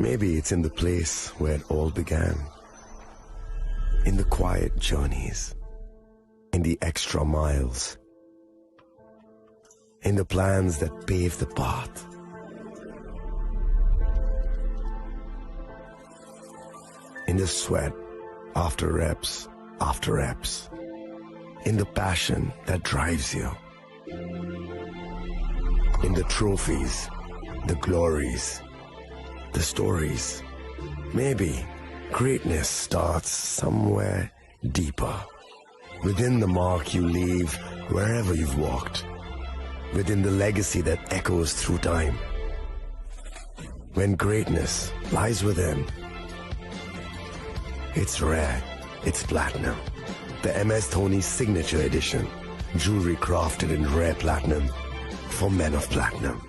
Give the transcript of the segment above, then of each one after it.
Maybe it's in the place where it all began. In the quiet journeys. In the extra miles. In the plans that pave the path. In the sweat after reps. In the passion that drives you. In the trophies, the glories, the stories. Maybe greatness starts somewhere deeper. Within the mark you leave wherever you've walked. Within the legacy that echoes through time. When greatness lies within, it's rare, it's platinum. The MS Dhoni Signature Edition. Jewelry crafted in rare platinum for men of platinum.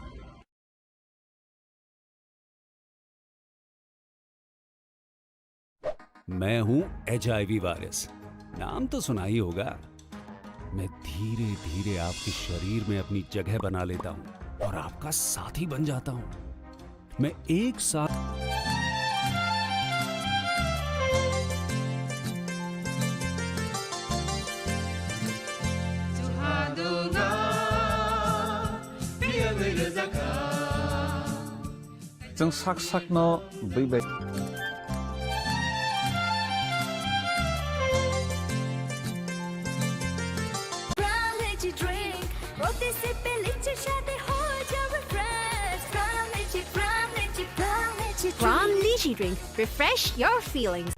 मैं हूं HIV virus. नाम तो सुना ही होगा। मैं धीरे धीरे आपके शरीर में अपनी जगह बना लेता हूं और आपका साथी बन जाता हूं। मैं एक साथ जों साक साक न बैबाय Pram Lychee Drink. Refresh your feelings.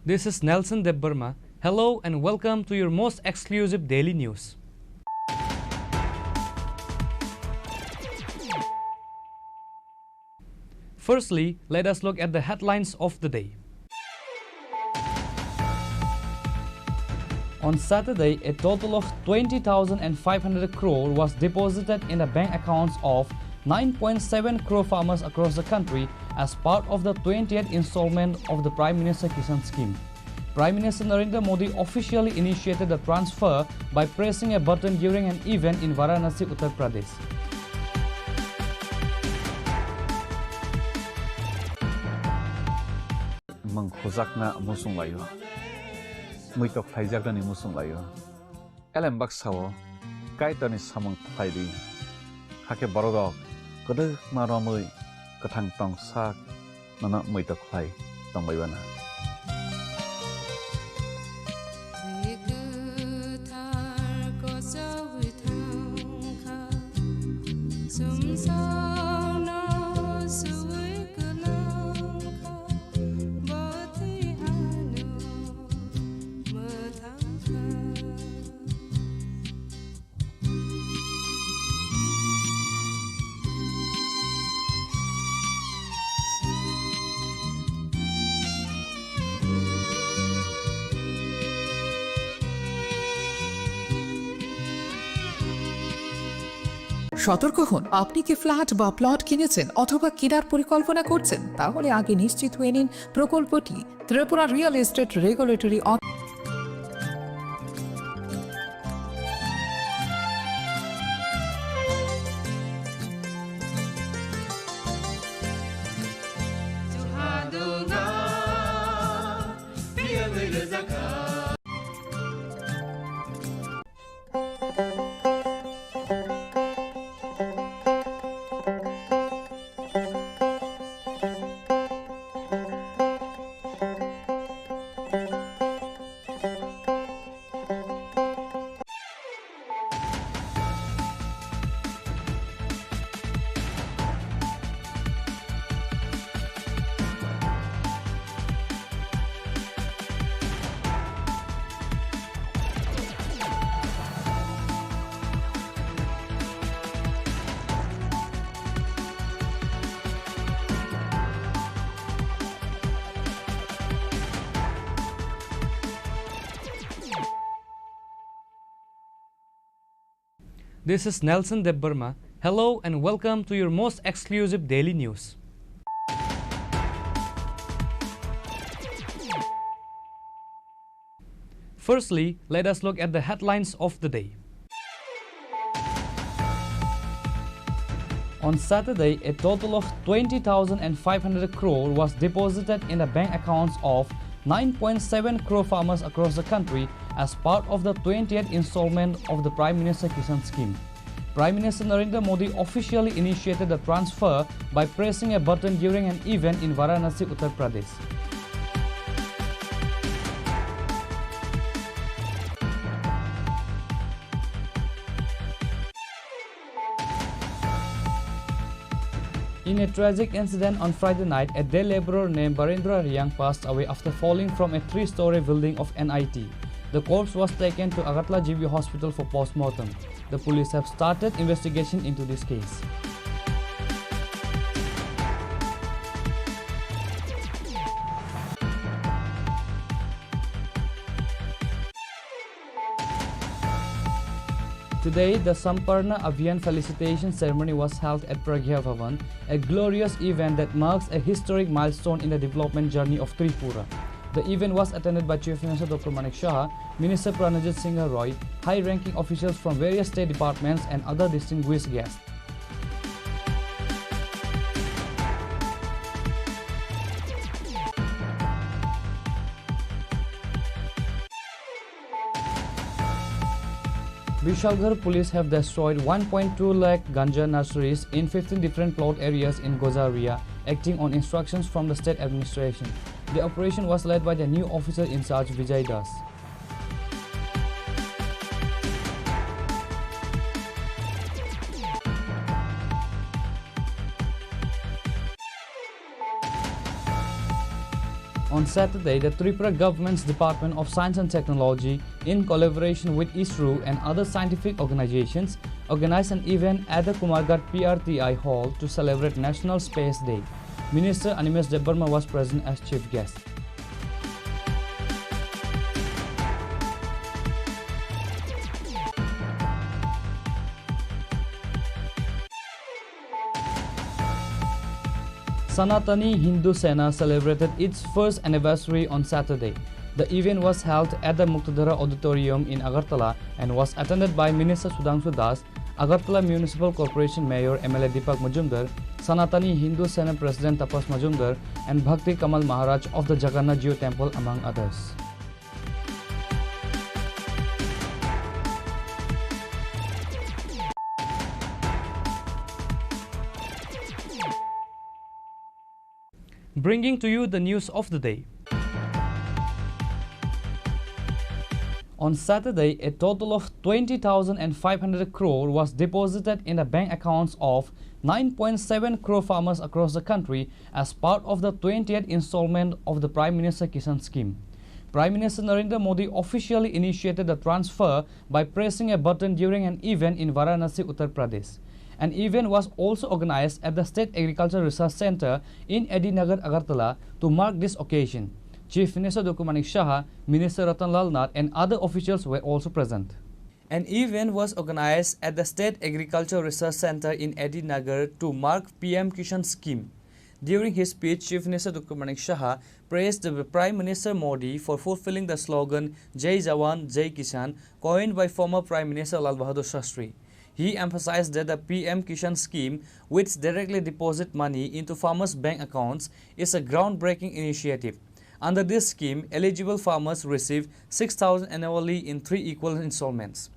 This is Nelson Debbarma. Hello and welcome to your most exclusive daily news. Firstly, let us look at the headlines of the day. On Saturday, a total of 20,500 crore was deposited in the bank accounts of 9.7 crore farmers across the country as part of the 20th installment of the Prime Minister Kisan Scheme. Prime Minister Narendra Modi officially initiated the transfer by pressing a button during an event in Varanasi, Uttar Pradesh. mang khojak musung layo muitok phaijak ni musung layo elem baksawo kaitani samang phaidi hake borodok kodok maromui kathang tong sak nana muitok phai tongbaibana সতর্ক হন, আপনি কি flat বা plot কিনেছেন অথবা কেনার পরিকল্পনা করছেন? তাহলে আগে নিশ্চিত হয়ে নিন প্রকল্পটি Tripura real estate regulatory This is Nelson Debbarma. Hello and welcome to your most exclusive daily news. Firstly, let us look at the headlines of the day. On Saturday, a total of 20,500 crore was deposited in the bank accounts of 9.7 crore farmers across the country as part of the 20th installment of the Prime Minister Kisan scheme. Prime Minister Narendra Modi officially initiated the transfer by pressing a button during an event in Varanasi, Uttar Pradesh. In a tragic incident on Friday night, a day laborer named Barendra Riang passed away after falling from a 3-story building of NIT. The corpse was taken to Agartala GV Hospital for post-mortem. The police have started investigation into this case. Today, the Samparna Abhiyan felicitation ceremony was held at Pragya Bhavan, a glorious event that marks a historic milestone in the development journey of Tripura. The event was attended by Chief Minister Dr. Manik Shah, Minister Pranajit Singh Roy, high-ranking officials from various state departments and other distinguished guests. Vishalgarh police have destroyed 1.2 lakh ganja nurseries in 15 different plot areas in Gozaria, acting on instructions from the state administration. The operation was led by the new officer in charge Vijay Das. On Saturday, the Tripura government's Department of Science and Technology, in collaboration with ISRO and other scientific organizations, organized an event at the Kumarghat PRTI Hall to celebrate National Space Day. Minister Animesh Debbarma was present as chief guest. Sanatani Hindu Sena celebrated its first anniversary on Saturday. The event was held at the Muktadhara Auditorium in Agartala and was attended by Minister Sudhanshu Das, Agartala Municipal Corporation Mayor MLA Deepak Majumdar, Sanatani Hindu Sena President Tapas Majumdar, and Bhakti Kamal Maharaj of the Jagannath Jio Temple, among others. Bringing to you the news of the day. On Saturday, a total of 20,500 crore was deposited in the bank accounts of 9.7 crore farmers across the country as part of the 20th installment of the Prime Minister Kisan scheme. Prime Minister Narendra Modi officially initiated the transfer by pressing a button during an event in Varanasi, Uttar Pradesh. An event was also organized at the State Agriculture Research Center in Edinagar, Agartala to mark this occasion. Chief Minister Dr. Manik Shah, Minister Ratan Lal Nath and other officials were also present. An event was organized at the State Agriculture Research Center in Edinagar to mark PM Kisan scheme. During his speech, Chief Minister Dr. Manik Shah praised the Prime Minister Modi for fulfilling the slogan Jai Jawan, Jai Kisan, coined by former Prime Minister Lal Bahadur Shastri. He emphasized that the PM Kisan scheme, which directly deposits money into farmers' bank accounts, is a groundbreaking initiative. Under this scheme, eligible farmers receive 6,000 annually in 3 equal installments.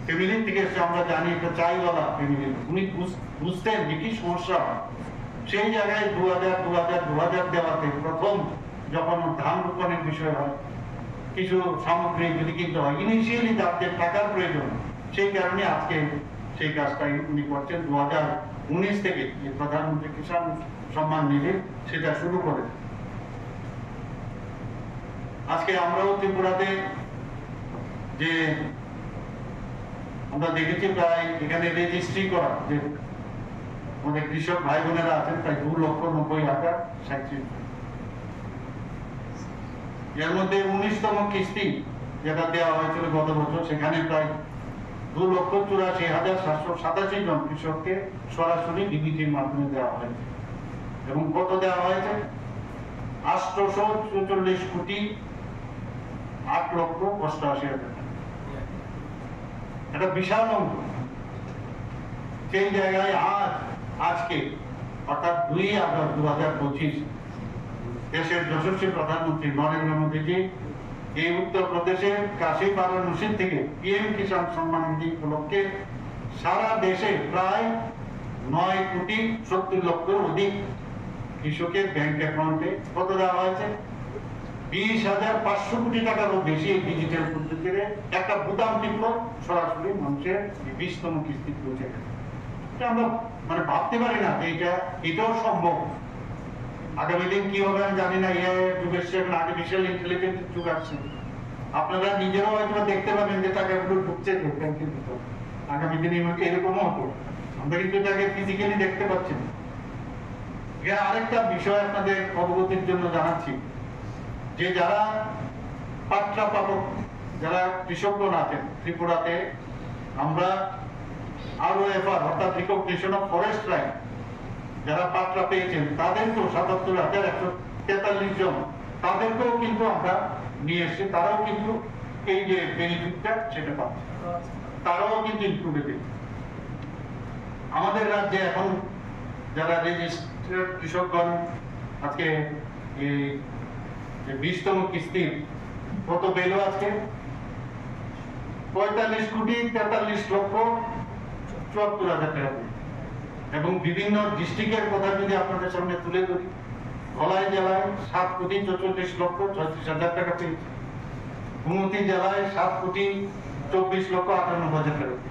Family থেকে আমরা জানি একটা chaiwala family উনি বুঝতেন যে কি সমস্যা সেই জায়গায় 2000 দেওয়াতে প্রথম যখন ধান রোপণের বিষয় হয় কিছু সামগ্রী যদি কিনতে হয় ইনিশিয়ালি তাদের টাকার প্রয়োজন সেই কারণে আজকে সেই কাজটা উনি করছেন 2019 থেকে যে প্রধানমন্ত্রী কিষাণ সম্মান নিধি সেটা শুরু করে আজকে আমরাও ত্রিপুরাতে যে আমরা দেখেছি প্রায় এখানে রেজিস্ট্রি করা যে আমাদের কৃষক ভাই বোনেরা আছেন প্রায় 2,90,000 এর মধ্যে 19তম কিস্তি যেটা দেওয়া হয়েছিল গত বছর, সেখানে প্রায় 2,84,787 জন কৃষককে সরাসরি ডিবিটির মাধ্যমে দেওয়া হয়েছে। এবং কত দেওয়া হয়েছে? 844,08,88,000 টাকা। এটা বিশাল অঙ্ক। সেই জায়গায় আজকে অর্থাৎ 2 আগস্ট 2025 দেশের যশস্বী প্রধানমন্ত্রী নরেন্দ্র মোদীজি এই উত্তরপ্রদেশের কাশী বারাণসী থেকে পিএম কিষাণ সম্মান নিধি উপলক্ষে সারা দেশে প্রায় 9,70,00,000 অধিক কৃষকের ব্যাংক অ্যাকাউন্টে কত দেওয়া হয়েছে? 20,500 কোটি টাকারও বেশি এই ডিজিটাল পদ্ধতিতে একটা বুতাম টিপল সরাসরি মানুষের 20তম কিস্তি পৌঁছে গেছে। আমরা মানে ভাবতে পারি না যে এটাও সম্ভব। আগামী দিন কি হবে আমি জানি না, যুগের সেখানে আর্টিফিশিয়াল ইন্টেলিজেন্স যুগ আসছে। আপনারা নিজেরাও হয়তো দেখতে পাবেন যে টাকাগুলো ঢুকছে ব্যাংকের ভিতর। আগামী দিনে এরকমও হতো, আমরা কিন্তু এটাকে ফিজিক্যালি দেখতে পাচ্ছি না। আরেকটা বিষয় আপনাদের অবগতির জন্য জানাচ্ছি যে যারা পাট্টা পাবক, যারা কৃষকগণ আছেন ত্রিপুরাতে, আমরা ROFR অর্থাৎ রিকগনিশন অফ ফরেস্ট রাইট যারা পাট্টা পেয়েছেন তাদেরকেও 77,143 জন, তাদেরকেও কিন্তু আমরা নিয়ে এসেছি। তারাও কিন্তু এই যে বেনিফিটটা সেটা পাচ্ছে, তারাও কিন্তু ইনক্লুডেড। আমাদের রাজ্যে এখন যারা রেজিস্টার্ড কৃষকগণ আজকে এই 20তম কিস্তির কত পেল আজকে? 45,43,74,000 টাকা। এবং বিভিন্ন ডিস্ট্রিক্টের কথা যদি আপনাদের সামনে তুলে ধরি, ধলাই জেলায় 7,44,36,36,000 টাকা পেয়েছে, গুমতি জেলায় 7,24,58,000 টাকা পেয়েছে,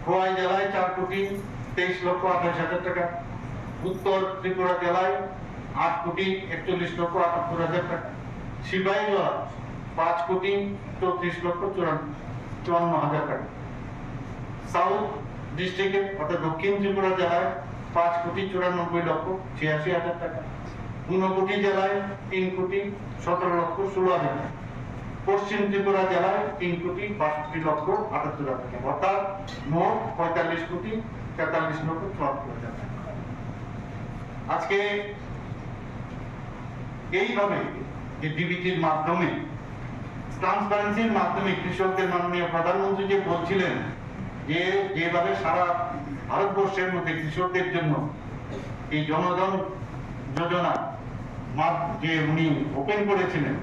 খোয়াই জেলায় 4,23,28,000 টাকা, উত্তর ত্রিপুরা জেলায় 8,41,78,000 টাকা, সিপাহীজলা 5,34,54,000 টাকা, সাউথ ডিস্ট্রিক্টে অর্থাৎ দক্ষিণ ত্রিপুরা জেলায় 5,94,86,000 টাকা, ঊনকোটি জেলায় 3,17,16,000 টাকা, পশ্চিম ত্রিপুরা জেলায় 3,62,78,000 টাকা, অর্থাৎ মোট 45,43,74,000 টাকা। আজকে এইভাবে যে ডিবিটির মাধ্যমে, ট্রান্সপারেন্সির মাধ্যমে কৃষকদের মাননীয় প্রধানমন্ত্রী যে বলছিলেন যে যেভাবে সারা ভারতবর্ষের মধ্যে কৃষকদের জন্য এই জনধন যোজনা যে উনি ওপেন করেছিলেন,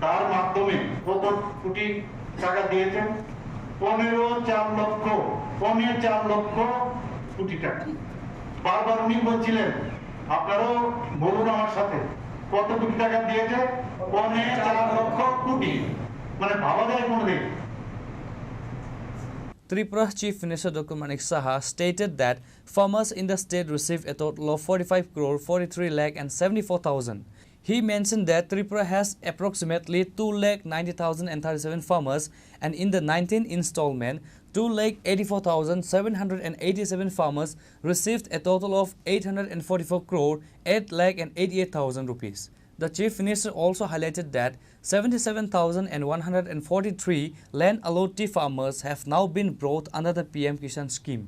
তার মাধ্যমে কত কোটি টাকা দিয়েছেন? 4 লক্ষ কোটি টাকা। বারবার উনি বলছিলেন, আপনারাও বলুন আমার সাথে, কত কোটি টাকা দিয়েছে? 4 লক্ষ কোটি। মানে ভাবা যায় কোনদিন? Tripura Chief Minister Dr. Manik Saha stated that farmers in the state received a total of 45,43,74,000. He mentioned that Tripura has approximately 2,90,037 farmers, and in the 19th installment, 2,84,787 farmers received a total of 844,08,88,000 rupees. The Chief Minister also highlighted that 77,143 land allotee farmers have now been brought under the PM Kishan scheme.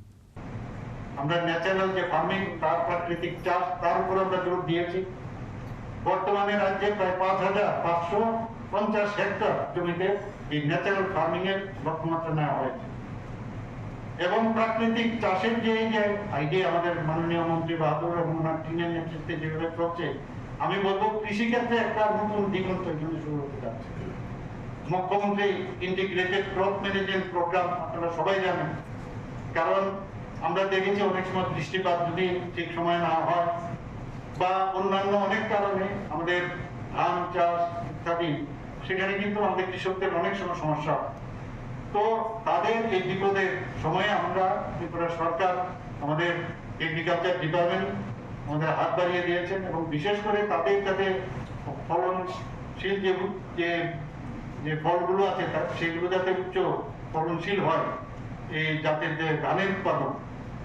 আমরা natural যে farming, তার প্রাকৃতিক চাষ, তার উপর আমরা জোর দিয়েছি। বর্তমানে রাজ্যে প্রায় 5,550 হেক্টর জমিতে এই ন্যাচারাল ফার্মিং এর লক্ষ্যমাত্রা নেওয়া হয়েছে। এবং প্রাকৃতিক চাষের যে আইডিয়া আমাদের মাননীয় মন্ত্রী বাহাদুর এবং ওনার টিমের নেতৃত্বে যেভাবে চলছে, আমি বলবো কৃষিক্ষেত্রে একটা নতুন দিগন্ত এখানে শুরু হতে যাচ্ছে। মুখ্যমন্ত্রী ইন্টিগ্রেটেড ক্রপ ম্যানেজমেন্ট প্রোগ্রাম আপনারা সবাই জানেন। কারণ আমরা দেখেছি অনেক সময় বৃষ্টিপাত যদি ঠিক সময় না হয় বা অন্যান্য অনেক কারণে আমাদের ধান চাষ ইত্যাদি, সেখানে কিন্তু আমাদের কৃষকদের অনেক সময় সমস্যা। তো তাদের এই বিপদের সময়ে আমরা ত্রিপুরা সরকার, আমাদের এগ্রিকালচার ডিপার্টমেন্ট আমাদের হাত বাড়িয়ে দিয়েছেন এবং বিশেষ করে তাদের যাতে ফলনশীল যে যে ফলগুলো আছে সেগুলো যাতে উচ্চ ফলনশীল হয়, এই জাতের যে ধানের উৎপাদন,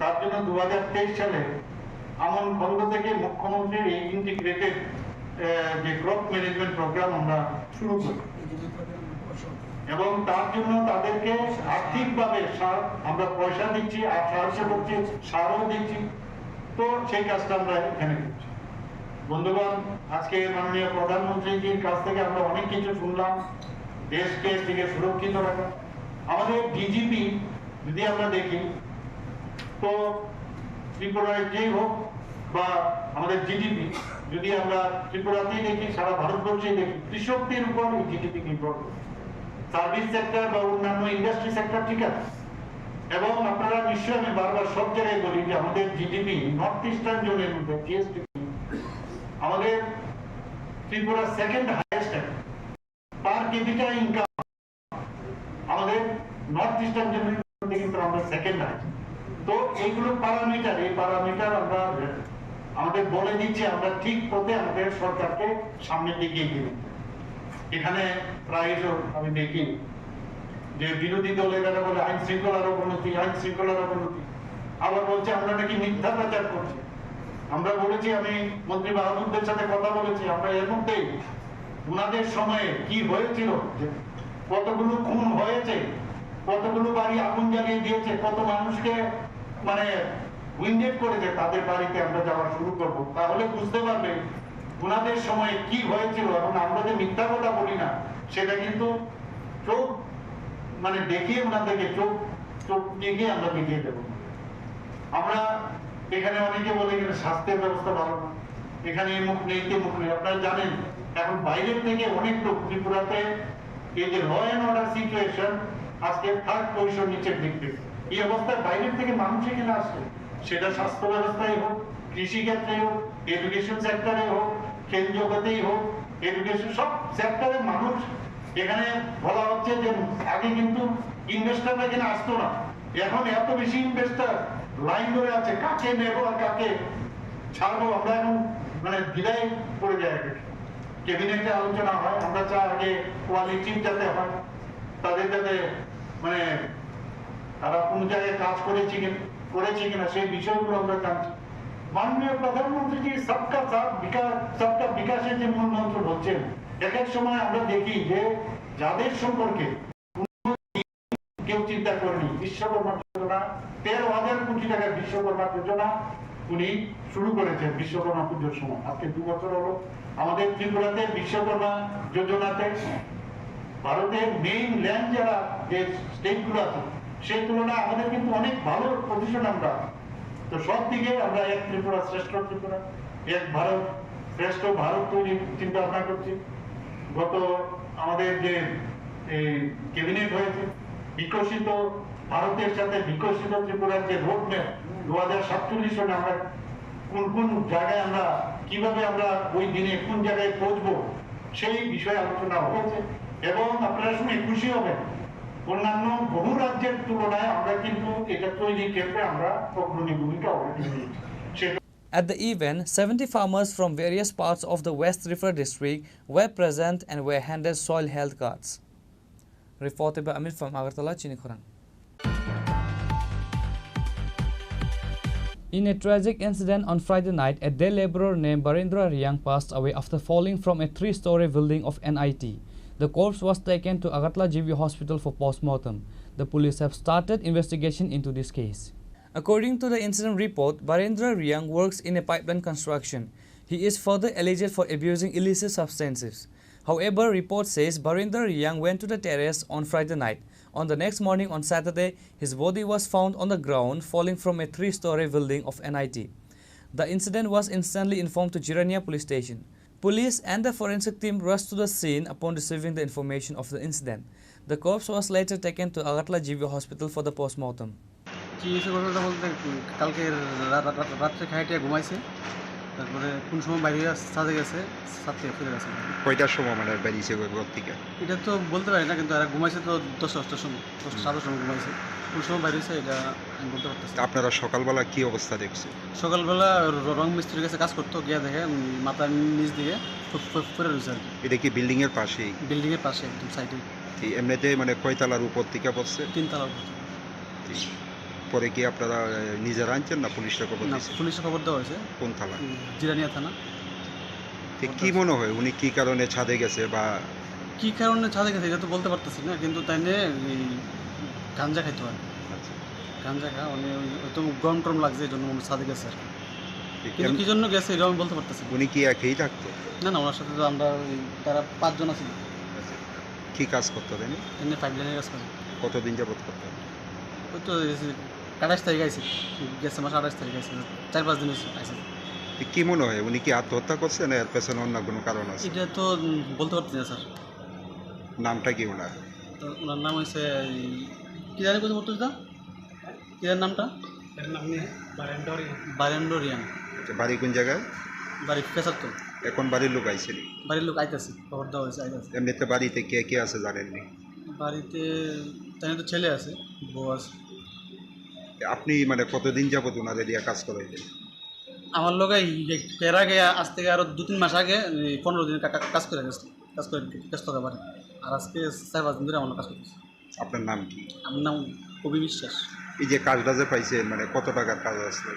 তার জন্য 2023 সালে আমন খন্ড থেকে মুখ্যমন্ত্রীর এই ইন্টিগ্রেটেড যে ক্রপ ম্যানেজমেন্ট প্রোগ্রাম আমরা শুরু করি এবং তার জন্য তাদেরকে আর্থিকভাবে আমরা পয়সা দিচ্ছি আর সাহায্য করছি, সারও দিচ্ছি। তো সেই কাজটা আমরা এখানে করছি। বন্ধুগণ, আজকে মাননীয় প্রধানমন্ত্রীজির কাছ থেকে আমরা অনেক কিছু শুনলাম, দেশকে থেকে সুরক্ষিত রাখা। আমাদের ডিজিপি যদি আমরা দেখি, তো ত্রিপুরায় যেই হোক বা আমাদের জিডিপি যদি আমরা ত্রিপুরাতেই দেখি, সারা ভারতবর্ষেই দেখি, কৃষকদের উপর এই জিডিপি নির্ভর করে। সার্ভিস সেক্টর বা অন্যান্য ইন্ডাস্ট্রি সেক্টর ঠিক আছে, এবং আপনারা নিশ্চয়ই, আমি বারবার সব জায়গায় বলি যে আমাদের জিডিপি নর্থ ইস্টার্ন জোনের মধ্যে জিএসটি আমাদের ত্রিপুরা সেকেন্ড হাইয়েস্ট পার ক্যাপিটা ইনকাম আমাদের নর্থ ইস্টার্ন জোনের মধ্যে কিন্তু আমরা সেকেন্ড হাইয়েস্ট। তো এইগুলো প্যারামিটার, এই প্যারামিটার আমরা আমাদের বলে দিচ্ছে আমরা ঠিক পথে আমাদের সরকারকে সামনের দিকে এগিয়ে নিতে। এখানে প্রায় আমি দেখি যে বিরোধী দলের বলে আইন শৃঙ্খলার অবনতি, আইন শৃঙ্খলার অবনতি, আবার বলছে আমরা নাকি মিথ্যা প্রচার করছি। আমরা বলেছি, আমি মন্ত্রী বাহাদুরদের সাথে কথা বলেছি, আমরা এর মধ্যেই উনাদের সময়ে কি হয়েছিল, কতগুলো খুন হয়েছে, কতগুলো বাড়ি আগুন জ্বালিয়ে দিয়েছে, কত মানুষকে মানে উইন্ডেড করেছে, তাদের বাড়িতে আমরা যাওয়া শুরু করব, তাহলে বুঝতে পারবে উনাদের সময়ে কি হয়েছিল। এবং আমরা যে মিথ্যা কথা বলি না, সেটা কিন্তু চোখ মানে দেখিয়ে ওনাদেরকে চোখ দেখিয়ে আমরা দেখিয়ে দেবো। আমরা এখানে অনেকে বলে এখানে স্বাস্থ্যের ব্যবস্থা ভালো না, এখানে মুখ নেই কে মুখ নেই। আপনারা জানেন এখন বাইরের থেকে অনেক লোক ত্রিপুরাতে এই যে ল অ্যান্ড অর্ডার সিচুয়েশন আজকে 3rd পজিশন নিচের দিক থেকে, এই অবস্থায় বাইরের থেকে মানুষ এখানে আসছে, সেটা স্বাস্থ্য ব্যবস্থায় হোক, কৃষি ক্ষেত্রে হোক, এডুকেশন সেক্টরে হোক, খেল জগতেই হোক, এডুকেশন সব সেক্টরে মানুষ এখানে বলা হচ্ছে যে আগে কিন্তু ইনভেস্টাররা এখানে আসতো না, এখন এত বেশি ইনভেস্টার লাইন ধরে আছে, কাকে নেবো আর কাকে ছাড়বো। আমরা এখন মানে বিদায় করে যায়, ক্যাবিনেটে আলোচনা হয়, আমরা চাই আগে কোয়ালিটি যাতে হয়, তাদের যাতে মানে তারা কোন জায়গায় কাজ করেছে কিনা সেই বিষয়গুলো আমরা জানছি। মাননীয় প্রধানমন্ত্রী জি সবকা সাথ বিকাশ, সবকা বিকাশের যে মূল মন্ত্র বলছেন, এক এক সময় আমরা দেখি যে যাদের সম্পর্কে কেউ চিন্তা করেনি, বিশ্বকর্মা যোজনা 13,000 কোটি টাকার বিশ্বকর্মা যোজনা উনি শুরু করেছেন বিশ্বকর্মা পুজোর সময়। আজকে 2 বছর হলো আমাদের ত্রিপুরাতে বিশ্বকর্মা যোজনাতে ভারতের মেইন ল্যান্ড যারা যে স্টেটগুলো আছে সেই তুলনায় আমাদের কিন্তু অনেক ভালো পজিশন। আমরা তো সব দিকে আমরা এক ত্রিপুরা শ্রেষ্ঠ ত্রিপুরা, এক ভারত শ্রেষ্ঠ ভারত তৈরির চিন্তা ভাবনা করছি। গত আমাদের যে ক্যাবিনেট হয়েছে, বিকশিত ভারতের সাথে বিকশিত ত্রিপুরার যে রোড ম্যাপ 2047 সনে আমরা কোন জায়গায় আমরা কিভাবে আমরা ওই দিনে কোন জায়গায় পৌঁছবো সেই বিষয়ে আলোচনা হয়েছে। এবং আপনারা শুনে খুশি হবেন, অন্যান্য বহু রাজ্যের তুলনায় আমরা কিন্তু এটা তৈরির ক্ষেত্রে আমরা অগ্রণী ভূমিকা অলরেডি নিয়েছি। At the event, 70 farmers from various parts of the West River district were present and were handed soil health cards. Reported by Amir from Agartala, Chinikhorang. In a tragic incident on Friday night, a day laborer named Barendra Riang passed away after falling from a 3-story building of NIT. The corpse was taken to Agartala GV Hospital for post-mortem. The police have started investigation into this case. According to the incident report, Barendra Riang works in a pipeline construction. He is further alleged for abusing illicit substances. However, report says Barendra Riang went to the terrace on Friday night. On the next morning on Saturday, his body was found on the ground falling from a 3-story building of NIT. The incident was instantly informed to Jirania police station. Police and the forensic team rushed to the scene upon receiving the information of the incident. The corpse was later taken to Agartala GV Hospital for the post-mortem. চিকিৎসা ঘটনাটা বলতে কালকে রাত্রে খাইটিয়া ঘুমাইছে, তারপরে কোন সময় বাইরে ছাদে গেছে, ছাদ থেকে ফিরে গেছে। কয়টার সময় মানে বেরিয়েছে ঘর থেকে? এটা তো বলতে পারি না, কিন্তু এরা ঘুমাইছে তো 10-11টার সময়, 10-11টার সময় ঘুমাইছে। কোন সময় বাইরে হয়েছে এটা আমি বলতে পারতেছি। আপনারা সকালবেলা কি অবস্থা দেখছে? সকালবেলা রং মিস্ত্রির কাছে কাজ করতো, গিয়ে দেখে মাথার নিচ দিকে পড়ে রয়েছে আর কি, এটা কি বিল্ডিং এর পাশেই? বিল্ডিংয়ের পাশে একদম সাইডে, এমনিতে মানে কয়তলার উপর থেকে পড়ছে? 3 তলার উপর। পরে কি আপনারা নিজেরা আনছেন না পুলিশে খবর না, দিয়েছেন? পুলিশে খবর দেওয়া হয়েছে, কোন থানা? জিরানিয়া থানা। কি মনে হয় উনি কি কারণে ছাদে গেছে বা কী কারণে ছাদে গেছে এটা তো বলতে পারতেছি না, কিন্তু তাই নিয়ে এই গাঞ্জা খাইতে হয়, গাঞ্জা খা উনি হয়তো গরম টরম লাগছে এই জন্য ছাদে গেছে আর কি। কিন্তু কী জন্য গেছে এটা আমি বলতে পারতেছি না। উনি কি একাই থাকতো? না না, ওনার সাথে তো আমরা তারা 5 জন আছি। কি কাজ করতো তিনি? এমনি 5 লাইনের কাজ করে। কতদিন যাবত করতেন? ওই তো 28 তারিখ আইছে, গেছে মাসে 28 তারিখ আইছে, 4-5 দিন আইছে। কি মনে হয় উনি কি আত্মহত্যা করছে না এর পেছনে অন্য কোনো কারণ আছে? এটা তো বলতে পারতেছি না স্যার। নামটা কি ওনার? তো ওনার নাম হয়েছে কী জানি কোথাও পড়তেছি না, কী জানি নামটা? বারেন্ডোরিয়ান। বাড়ি কোন জায়গায়? বাড়ি ফেসার তো। এখন বাড়ির লোক আইছেন? বাড়ির লোক আইতেছে, খবর দেওয়া হয়েছে, আইতেছে। এমনিতে বাড়িতে কে কে আছে জানেননি? বাড়িতে তাই তো ছেলে আছে, বউ আছে। আপনি মানে কতদিন যাবত ওনাদের দিয়ে কাজ করাইলেন? আমার লোক এর আগে আজ থেকে আরও 2-3 মাস আগে 15 দিন কাজ করে গেছে, কাজ করে ব্যস্ত হতে পারে। আর আজকে 4-5 দিন ধরে আমার কাজ করতেছে। আপনার নাম কি? আমার নাম কবি বিশ্বাস। এই যে কাজটা যে পাইছেন মানে কত টাকার কাজ আসলে?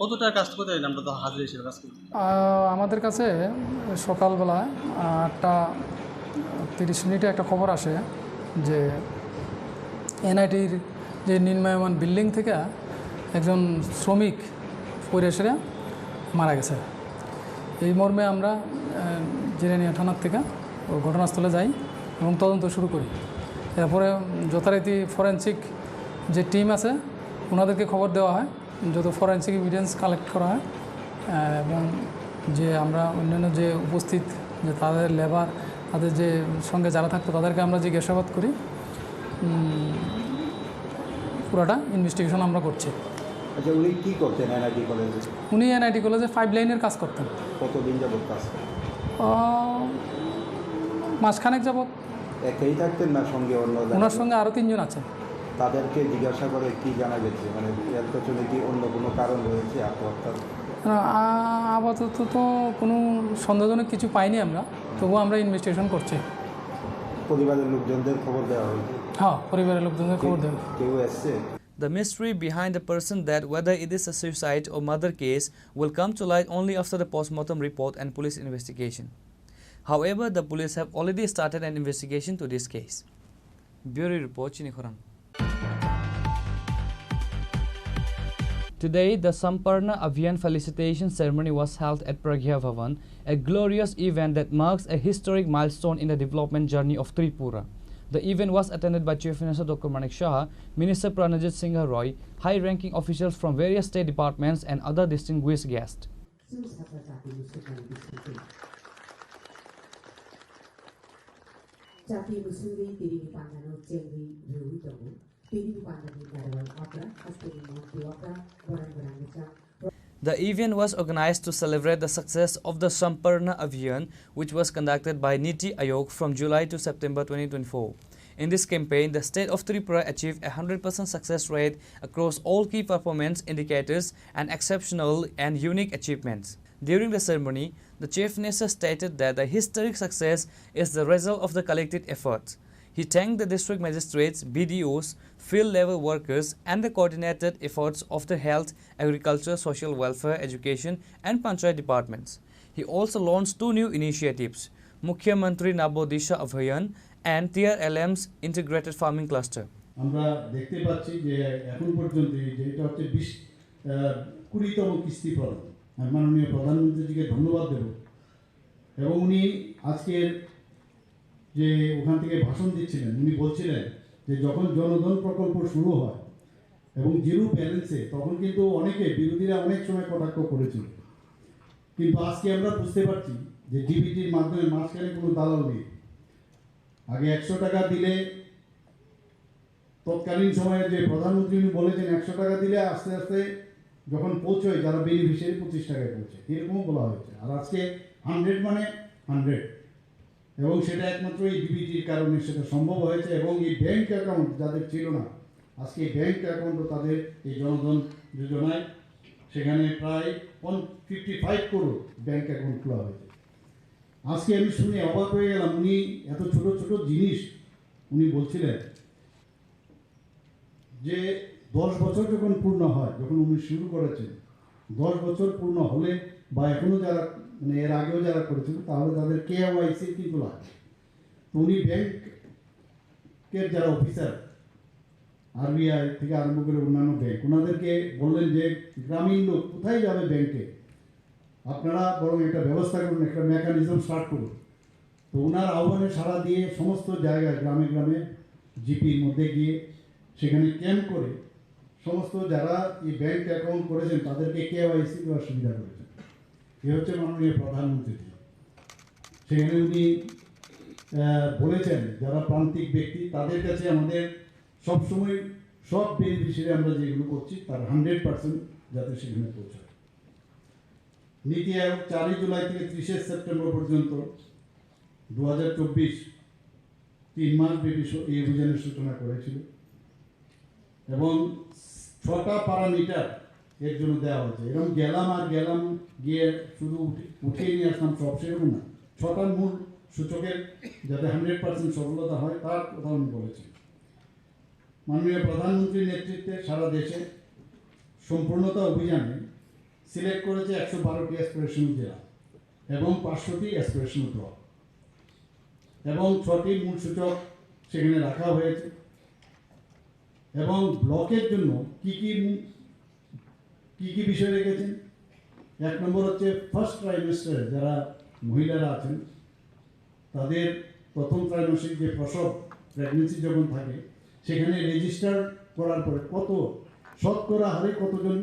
কত টাকা কাজ করতে হয়, আমরা তো হাজির হিসেবে কাজ করি। আমাদের কাছে সকালবেলা 8:30 একটা খবর আসে যে এনআইটির যে নির্মায়মান বিল্ডিং থেকে একজন শ্রমিক পড়ে সেরে মারা গেছে। এই মর্মে আমরা জিরানিয়া থানার থেকে ঘটনাস্থলে যাই এবং তদন্ত শুরু করি। এরপরে যথারীতি ফরেনসিক যে টিম আছে ওনাদেরকে খবর দেওয়া হয়, যত ফরেনসিক এভিডেন্স কালেক্ট করা হয় এবং যে আমরা অন্যান্য যে উপস্থিত যে তাদের লেবার, তাদের যে সঙ্গে যারা থাকতো তাদেরকে আমরা জিজ্ঞাসাবাদ করি। পুরোটা ইনভেস্টিগেশন আমরা করছি। আচ্ছা, উনি কি করতেন এনআইটি কলেজে? উনি এনআইটি কলেজে 5 লাইনের কাজ করতেন। কতদিন যাবত কাজ করতেন? মাসখানেক যাবত। একাই থাকতেন না সঙ্গে অন্য? ওনার সঙ্গে আরও 3 জন আছে। তাদেরকে জিজ্ঞাসা করে কি জানা গেছে, মানে এর পেছনে কি অন্য কোনো কারণ রয়েছে আত্মহত্যার? আপাতত তো কোনো সন্দেহজনক কিছু পাইনি আমরা, তবুও আমরা ইনভেস্টিগেশন করছি। পরিবারের লোকজনদের খবর দেওয়া হয়েছে? হ্যাঁ, পরিবারের লোকজনদের খবর দেওয়া। কেউ এসছে? The mystery behind the person that whether it is a suicide or murder case will come to light only after the post-mortem report and police investigation. However, the police have already started an investigation to this case. Bureau Report, Chini Khoran. Today, the Samparna Abhiyan felicitation ceremony was held at Pragya Bhavan, a glorious event that marks a historic milestone in the development journey of Tripura. The event was attended by Chief Minister Dr. Manik Shah, Minister Pranajit Singh Roy, high-ranking officials from various state departments and other distinguished guests. The event was organized to celebrate the success of the Samparna Abhiyan, which was conducted by Niti Aayog from July to September 2024. In this campaign, the state of Tripura achieved a 100% success rate across all key performance indicators and exceptional and unique achievements. During the ceremony, the Chief Minister stated that the historic success is the result of the collective efforts. He thanked the district magistrates, BDOs, field-level workers and the coordinated efforts of the health, agriculture, social welfare, education and panchayat departments. He also launched 2 new initiatives, Mukhya Mantri Nabodisha Abhiyan and TRLM's integrated farming cluster. আমরা দেখতে পাচ্ছি যে এখন পর্যন্ত যেটা হচ্ছে 20তম কিস্তি প্রদান। আমি মাননীয় প্রধানমন্ত্রীজিকে ধন্যবাদ দেব এবং উনি আজকের যে ওখান থেকে ভাষণ দিচ্ছিলেন উনি বলছিলেন যে যখন জনধন প্রকল্প শুরু হয় এবং জিরো ব্যালেন্সে তখন কিন্তু অনেকে বিরোধীরা অনেক সময় কটাক্ষ করেছিল, কিন্তু আজকে আমরা বুঝতে পারছি যে ডিবিটির মাধ্যমে মাঝখানে কোনো দালাল নেই। আগে 100 টাকা দিলে তৎকালীন সময়ে যে প্রধানমন্ত্রী উনি বলেছেন 100 টাকা দিলে আস্তে আস্তে যখন পৌঁছয় যারা বেনিফিশিয়ারি 25 টাকায় পৌঁছায়, এরকমও বলা হয়েছে। আর আজকে 100 মানে 100, এবং সেটা একমাত্র এই ডিবিটির কারণে সেটা সম্ভব হয়েছে। এবং এই ব্যাংক অ্যাকাউন্ট যাদের ছিল না, আজকে ব্যাংক অ্যাকাউন্টও তাদের এই জনধন যোজনায় সেখানে প্রায় 55 করোড় ব্যাংক অ্যাকাউন্ট খোলা হয়েছে। আজকে আমি শুনে অবাক হয়ে গেলাম, উনি এত ছোট ছোট জিনিস উনি বলছিলেন যে 10 বছর যখন পূর্ণ হয়, যখন উনি শুরু করেছেন, 10 বছর পূর্ণ হলে বা এখনও যারা মানে এর আগেও যারা করেছিল তাহলে তাদের KYC কিন্তু লাগে। তো উনি ব্যাংকের যারা অফিসার RBI থেকে আরম্ভ করে অন্যান্য ব্যাংক, ওনাদেরকে বললেন যে গ্রামীণ লোক কোথায় যাবে ব্যাংকে, আপনারা বরং একটা ব্যবস্থা করুন, একটা মেকানিজম স্টার্ট করুন। তো ওনার আহ্বানে সাড়া দিয়ে সমস্ত জায়গায় গ্রামে গ্রামে জিপির মধ্যে গিয়ে সেখানে ক্যাম্প করে সমস্ত যারা এই ব্যাংক অ্যাকাউন্ট করেছেন তাদেরকে KYC দেওয়ার সুবিধা করেছেন। এ হচ্ছে মাননীয় প্রধানমন্ত্রী। সেখানে উনি বলেছেন যারা প্রান্তিক ব্যক্তি তাদের কাছে আমাদের সবসময় সব বেনিফিশিয়ারি আমরা যেগুলো করছি তার 100% যাতে সেখানে পৌঁছায়। নীতি আয়োগ 4 জুলাই থেকে 30 সেপ্টেম্বর পর্যন্ত 2024 3 মাস ব্যাপী এই অভিযানের সূচনা করেছিল এবং 6টা প্যারামিটার এর জন্য দেওয়া হয়েছে। এরকম গেলাম গিয়ে শুধু উঠিয়ে নিয়ে আসলাম সব, সেরকম না। 6টা মূল সূচকের যাতে 100% সফলতা হয় তার কথা উনি বলেছেন। মাননীয় প্রধানমন্ত্রীর নেতৃত্বে সারা দেশে সম্পূর্ণতা অভিযানে সিলেক্ট করেছে 112টি অ্যাসপিরেশনাল জেলা এবং 500টি অ্যাসপিরেশনাল ব্লক, এবং 6টি মূল সূচক সেখানে রাখা হয়েছে। এবং ব্লকের জন্য কি কি বিষয় রেখেছেন, 1 নম্বর হচ্ছে ফার্স্ট ট্রাইমেস্টারে যারা মহিলারা আছেন তাদের প্রথম ত্রৈমাসিক যে প্রসব প্রেগনেন্সি যখন থাকে সেখানে রেজিস্টার করার পরে কত শতকরা হারে কতজন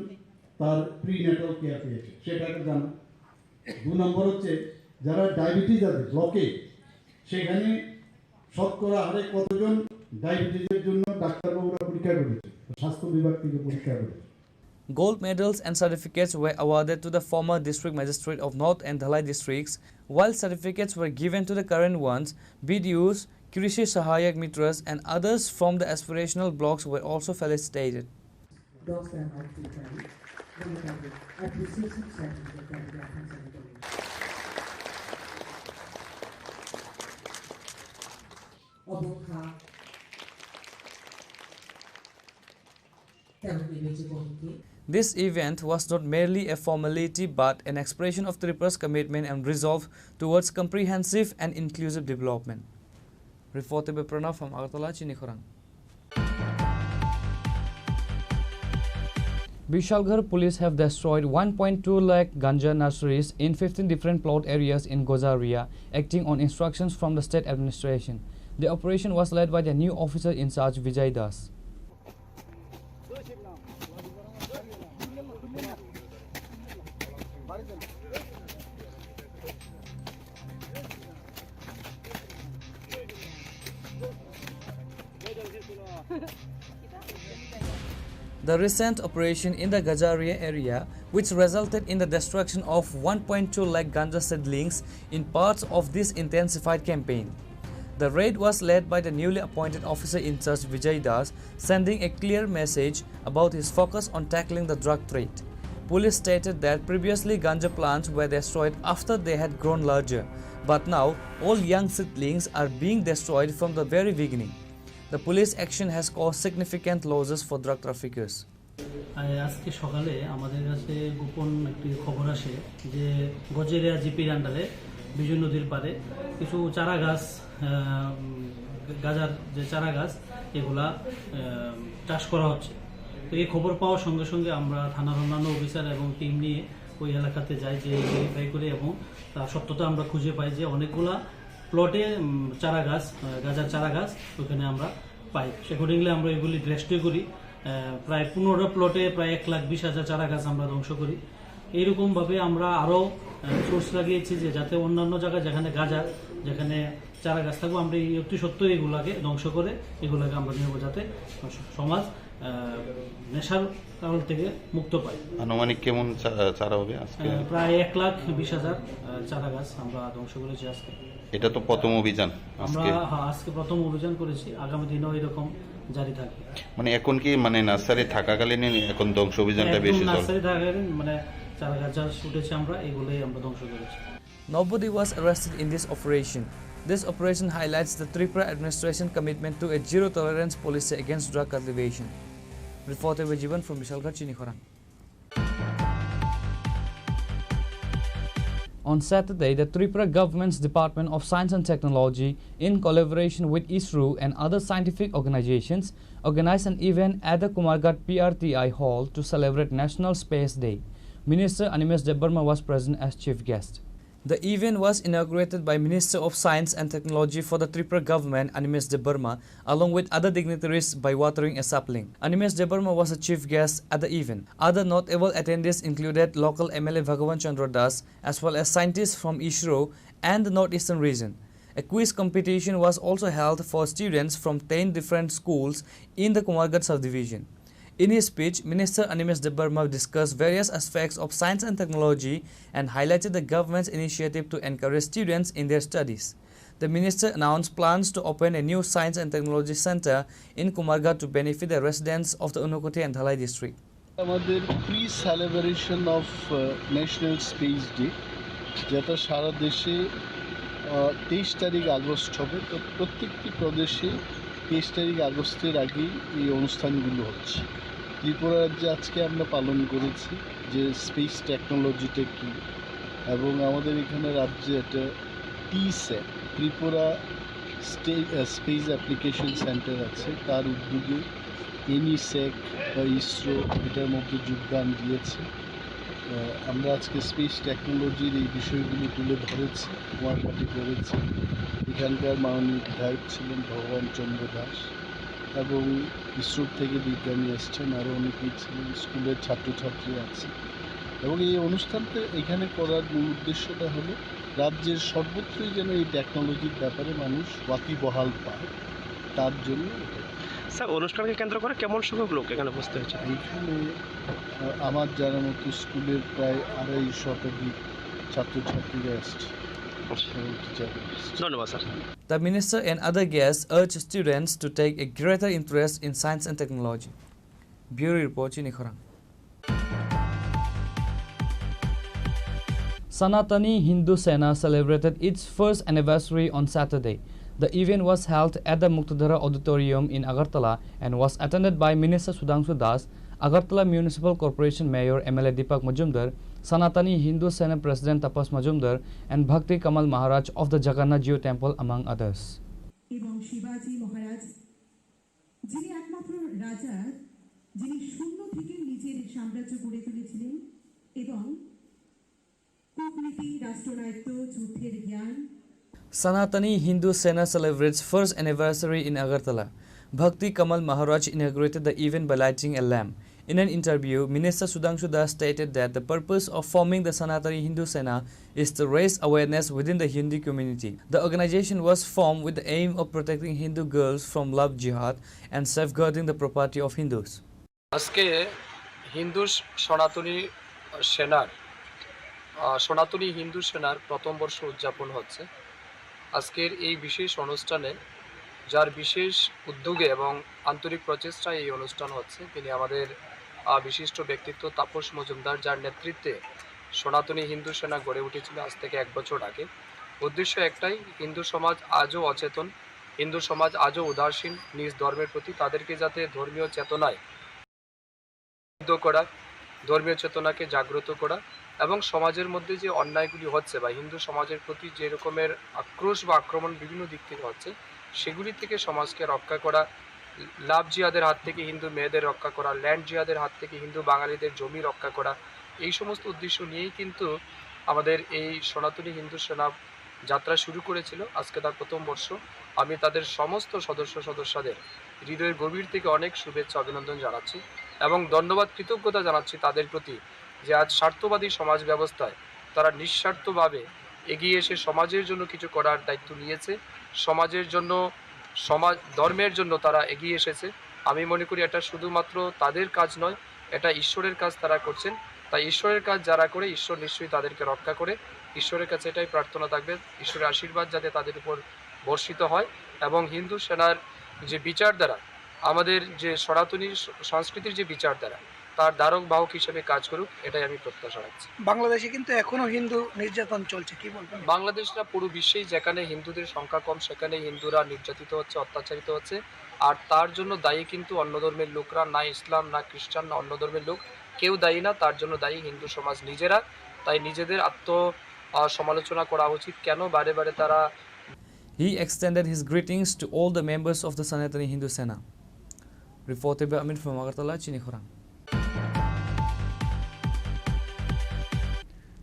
তার প্রিন্যাটাল কেয়ার পেয়েছে সেটাকে জানা। 2 নম্বর হচ্ছে যারা ডায়াবেটিস আছে ব্লকে, সেখানে শতকরা হারে কতজন ডায়াবেটিসের জন্য ডাক্তারবাবুরা পরীক্ষা করেছে, স্বাস্থ্য বিভাগ থেকে পরীক্ষা করেছে। Gold medals and certificates were awarded to the former district magistrate of North and Dhalai districts, while certificates were given to the current ones. BDUs, Krishi Sahayak Mitras and others from the aspirational blocks were also felicitated. This event was not merely a formality but an expression of Tripura's commitment and resolve towards comprehensive and inclusive development. Reported by Pranav from Agartala, Chinikhorang. Vishalgarh police have destroyed 1.2 lakh ganja nurseries in 15 different plot areas in Gozaria, acting on instructions from the state administration. The operation was led by the new officer in charge Vijay Das. The recent operation in the Gajaria area, which resulted in the destruction of 1.2 lakh ganja seedlings in parts of this intensified campaign. The raid was led by the newly appointed officer in charge Vijay Das, sending a clear message about his focus on tackling the drug trade. Police stated that previously ganja plants were destroyed after they had grown larger, but now all young seedlings are being destroyed from the very beginning. The police action has caused significant losses for drug traffickers. আজকে সকালে আমাদের কাছে গোপন একটি খবর আসে যে গজেরিয়া জিপির আন্ডারে বিজয় নদীর পাড়ে কিছু চারা গাছ, গাজার যে চারা গাছ এগুলা চাষ করা হচ্ছে। তো এই খবর পাওয়ার সঙ্গে সঙ্গে আমরা থানার অন্যান্য অফিসার এবং টিম নিয়ে ওই এলাকাতে যাই, যে ভেরিফাই করি এবং তার সত্যতা আমরা খুঁজে পাই যে অনেকগুলা প্লটে চারা গাছ, গাজার চারা গাছ ওখানে আমরা পাই। অ্যাকর্ডিংলি আমরা এগুলি রেস্টে করি। প্রায় 15টা প্লটে প্রায় 1,20,000 চারা গাছ আমরা ধ্বংস করি। এইরকমভাবে আমরা আরও সোর্স লাগিয়েছি যে যাতে অন্যান্য জায়গায় যেখানে গাজার, যেখানে চারা গাছ থাকবো, আমরা এই অতি সত্ত্বর এগুলাকে ধ্বংস করে এগুলাকে আমরা নেব, যাতে সমাজ নেশার কারণ থেকে মুক্ত পায়। আনুমানিক কেমন চারা হবে আজকে? প্রায় 1,20,000 চারা গাছ আমরা ধ্বংস করেছি আজকে। এটা তো প্রথম অভিযান আমরা আজকে প্রথম অভিযান করেছি, আগামী দিনেও এরকম জারি থাকবে। মানে এখন কি মানে নার্সারি থাকাকালীন এখন ধ্বংস অভিযানটা বেশি চলে? নার্সারি থাকাকালীন মানে চারা গাছ যা উঠেছে আমরা এগুলোই আমরা ধ্বংস করেছি। Nobody was arrested in this operation. This operation highlights the Tripura administration commitment to a zero-tolerance policy against drug cultivation. Reporter Vijivan from Vishalgarh, Chinikhorang. On Saturday, the Tripura government's Department of Science and Technology, in collaboration with ISRO and other scientific organizations, organized an event at the Kumarghat PRTI Hall to celebrate National Space Day. Minister Animesh Debarma was present as chief guest. The event was inaugurated by Minister of Science and Technology for the Tripura government, Animesh Debarma, along with other dignitaries by watering a sapling. Animesh Debarma was a chief guest at the event. Other notable attendees included local MLA Bhagavan Chandra Das, as well as scientists from ISRO and the Northeastern region. A quiz competition was also held for students from 10 different schools in the Kumarghat subdivision. In his speech, Minister Animesh Debarma discussed various aspects of science and technology and highlighted the government's initiative to encourage students in their studies. The minister announced plans to open a new science and technology center in Kumarghat to benefit the residents of the Unukoti and Dhalai district. আমাদের pre celebration of national space day, যেটা সারা দেশে 23 তারিখ August হবে। তো প্রত্যেকটি প্রদেশে 23 তারিখ আগস্টের আগেই এই অনুষ্ঠানগুলো হচ্ছে। ত্রিপুরা রাজ্যে আজকে আমরা পালন করেছি যে স্পেস টেকনোলজিটা কী, এবং আমাদের এখানে রাজ্যে একটা টিস্যাট ত্রিপুরা স্পেস অ্যাপ্লিকেশন সেন্টার আছে, তার উদ্যোগে এনিসেক বা ইসরো এটার মধ্যে যোগদান দিয়েছে। আমরা আজকে স্পেস টেকনোলজির এই বিষয়গুলি তুলে ধরেছি, কুমারঘাটে করেছি। এখানকার মাননীয় বিধায়ক ছিলেন ভগবান চন্দ্র দাস, এবং ইসরোর থেকে বিজ্ঞানী এসছেন, আরও অনেকেই ছিলেন, স্কুলের ছাত্রছাত্রী আছে। এবং এই অনুষ্ঠানটা এখানে করার মূল উদ্দেশ্যটা হলো রাজ্যের সর্বত্রই যেন এই টেকনোলজির ব্যাপারে মানুষ ওয়াকিবহাল পায়, তার জন্য। স্যার, অনুষ্ঠানকে কেন্দ্র করে কেমন সংখ্যক লোক এখানে উপস্থিত হয়েছে? এইখানে আমার জানার মতো স্কুলের প্রায় 250 শতাধিক ছাত্রছাত্রীরা এসছে। ধন্যবাদ sir. The minister and other guests urged students to take a greater interest in science and technology. Bureau Report, Chinikhorang. Sanatani Hindu Sena celebrated its first anniversary on Saturday. The event was held at the Muktadhara Auditorium in Agartala and was attended by Minister Sudhanshu Das, Agartala Municipal Corporation Mayor MLA Deepak Majumdar, Sanatani Hindu Sena President Tapas Majumdar, and Bhakti Kamal Maharaj of the Jagannath Jio Temple, among others. এবং শিবাজি মহারাজ, যিনি একমাত্র রাজা যিনি শূন্য থেকে নিজের সাম্রাজ্য গড়ে তুলেছিলেন এবং কূটনীতি, রাষ্ট্রনায়িত্ব, যুদ্ধের জ্ঞান। Sanatani Hindu Sena celebrates first anniversary in Agartala. Bhakti Kamal Maharaj inaugurated the event by lighting a lamp. In an interview, Minister Sudhanshu Das stated that the purpose of forming the Sanatani Hindu Sena is to raise awareness within the Hindu community. The organization was formed with the aim of protecting Hindu girls from love jihad and safeguarding the property of Hindus. আজকে হিন্দু সনাতনী হিন্দু সেনার প্রথম বর্ষ উদযাপন হচ্ছে। আজকের এই বিশেষ অনুষ্ঠানে যার বিশেষ উদ্যোগে এবং আন্তরিক প্রচেষ্টায় এই অনুষ্ঠান হচ্ছে, তিনি আমাদের বিশিষ্ট ব্যক্তিত্ব তাপস মজুমদার, যার নেতৃত্বে সনাতনী হিন্দু সেনা গড়ে উঠেছিল আজ থেকে 1 বছর আগে। উদ্দেশ্য একটাই, হিন্দু সমাজ আজও অচেতন, হিন্দু সমাজ আজও উদাসীন নিজ ধর্মের প্রতি, তাদেরকে যাতে ধর্মীয় চেতনায় করা, ধর্মীয় চেতনাকে জাগ্রত করা, এবং সমাজের মধ্যে যে অন্যায়গুলি হচ্ছে বা হিন্দু সমাজের প্রতি যে রকমের আক্রোশ বা আক্রমণ বিভিন্ন দিক থেকে হচ্ছে, সেগুলি থেকে সমাজকে রক্ষা করা, লাভ জিহাদের হাত থেকে হিন্দু মেয়েদের রক্ষা করা, ল্যান্ড জিহাদের হাত থেকে হিন্দু বাঙালিদের জমি রক্ষা করা, এই সমস্ত উদ্দেশ্য নিয়েই কিন্তু আমাদের এই সনাতনী হিন্দু সেনা যাত্রা শুরু করেছিল। আজকে তার প্রথম বর্ষ। আমি তাদের সমস্ত সদস্যদের হৃদয়ের গভীর থেকে অনেক শুভেচ্ছা অভিনন্দন জানাচ্ছি এবং ধন্যবাদ, কৃতজ্ঞতা জানাচ্ছি তাদের প্রতি, যে আজ স্বার্থবাদী সমাজ ব্যবস্থায় তারা নিঃস্বার্থভাবে এগিয়ে এসে সমাজের জন্য কিছু করার দায়িত্ব নিয়েছে। সমাজের জন্য, ধর্মের জন্য তারা এগিয়ে এসেছে। আমি মনে করি এটা শুধুমাত্র তাদের কাজ নয়, এটা ঈশ্বরের কাজ তারা করছেন। তাই ঈশ্বরের কাজ যারা করে, ঈশ্বর নিশ্চয়ই তাদেরকে রক্ষা করে। ঈশ্বরের কাছে এটাই প্রার্থনা থাকবে, ঈশ্বরের আশীর্বাদ যাতে তাদের উপর বর্ষিত হয় এবং হিন্দু সেনার যে বিচারধারা, আমাদের যে সনাতনী সংস্কৃতির যে বিচারধারা, তার ধারক বাহক হিসেবে কাজ করুক, এটাই আমি প্রত্যাশা রাখছি। বাংলাদেশে কিন্তু এখনো হিন্দু নির্যাতন চলছে, কি বলবেন? বাংলাদেশ না, পুরো বিশ্বেই যেখানে হিন্দুদের সংখ্যা কম সেখানে হিন্দুরা নির্যাতিত হচ্ছে, অত্যাচারিত হচ্ছে। আর তার জন্য দায়ী কিন্তু অন্য ধর্মের লোকরা, না ইসলাম, না খ্রিস্টান, না অন্য ধর্মের লোক, কেউ দায়ী না। তার জন্য দায়ী হিন্দু সমাজ নিজেরা। তাই নিজেদের সমালোচনা করা উচিত। কেন বারে বারে তারা He extended his greetings to all the members of the Sanatani Hindu Sena. Reported by Amin from Agartala, Chinikhorang.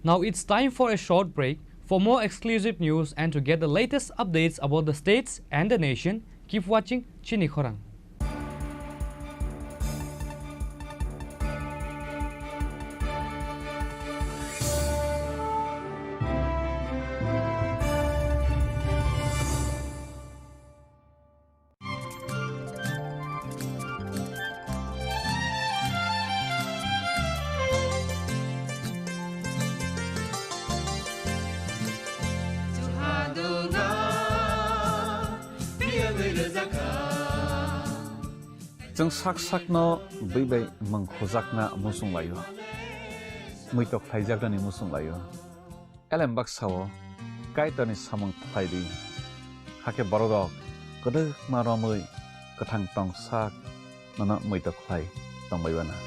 Now it's time for a short break. For more exclusive news and to get the latest updates about the states and the nation, keep watching Chinikhorang. जों sak sakno beibai mangkhojakna musunglayo muitok phaijagani musunglayo elembak sawo kaitani samang phaidi hake borodok kodok maromoi kathang tong sak nana muitok phai tongbaibana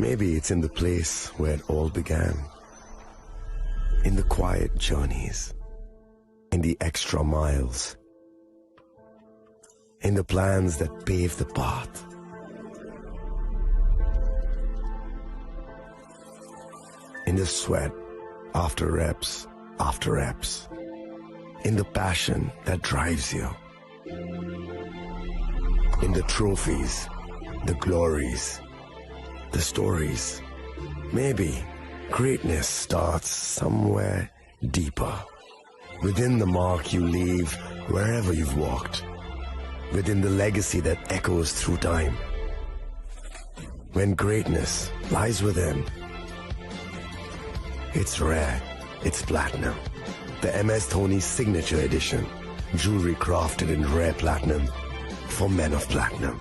Maybe it's in the place where it all began. In the quiet journeys. In the extra miles. In the plans that pave the path. In the sweat after reps. In the passion that drives you. In the trophies, the glories, the stories. Maybe greatness starts somewhere deeper. Within the mark you leave wherever you've walked. Within the legacy that echoes through time. When greatness lies within, it's rare, it's platinum. The MS Dhoni Signature Edition. Jewelry crafted in rare platinum for men of platinum.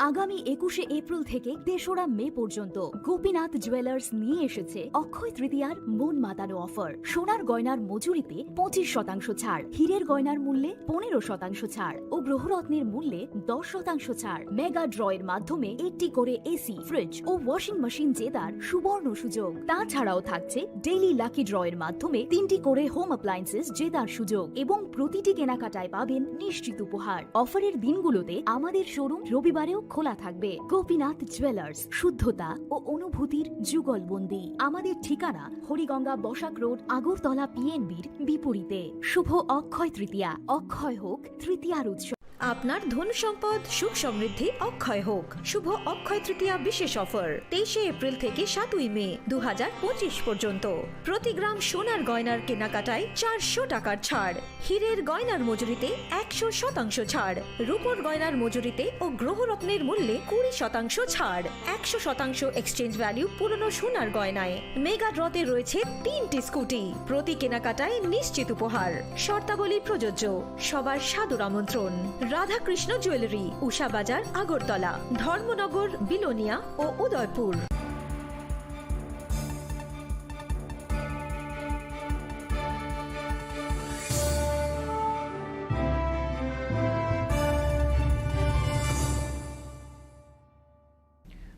আগামী 21শে April থেকে ৩রা মে পর্যন্ত Gopinath jewellers নিয়ে এসেছে অক্ষয় তৃতীয়ার মন মাতানো offer. সোনার গয়নার মজুরিতে 25% ছাড়, হীরের গয়নার মূল্যে 15% ছাড় ও গ্রহরত্নের মূল্যে 10% ছাড়। মেগা ড্রয়ের মাধ্যমে 8টি করে এসি, ফ্রিজ ও ওয়াশিং মেশিন জেতার সুবর্ণ সুযোগ। তাছাড়াও থাকছে ডেইলি লাকি ড্রয়ের মাধ্যমে 3টি করে হোম অ্যাপ্লায়েন্সেস জেতার সুযোগ এবং প্রতিটি কেনাকাটায় পাবেন নিশ্চিত উপহার। অফারের দিনগুলোতে আমাদের শোরুম রবিবারেও খোলা থাকবে। গোপীনাথ জুয়েলার্স, শুদ্ধতা ও অনুভূতির যুগলবন্দি। আমাদের ঠিকানা হরিগঙ্গা বসাক রোড, আগরতলা পিএনবির বিপরীতে। শুভ অক্ষয় তৃতীয়া, অক্ষয় হোক তৃতীয়ার উৎসব। আপনার ধন সম্পদ সুখ সমৃদ্ধি অক্ষয় হোক। শুভ অক্ষয় তৃতীয়া বিশেষ অফার 23শে এপ্রিল থেকে 7ই মে 2025 পর্যন্ত। প্রতি গ্রাম সোনার গয়নার কেনাকাটায় 400 টাকার ছাড়, হীরের গয়নার মজুরিতে 100% ছাড়, রূপোর গয়নার মজুরিতে ও গ্রহরত্নের মূল্যে 20% ছাড়, 100% এক্সচেঞ্জ ভ্যালু পুরনো সোনার গয়নায়। মেগা ড্রতে রয়েছে 3টি স্কুটি, প্রতি কেনাকাটায় নিশ্চিত উপহার। শর্তাবলী প্রযোজ্য। সবার সাদর আমন্ত্রণ। রাধাকৃষ্ণ জুয়েলারি, উষা বাজার, আগরতলা, ধর্মনগর, বিলোনিয়া ও Udaipur.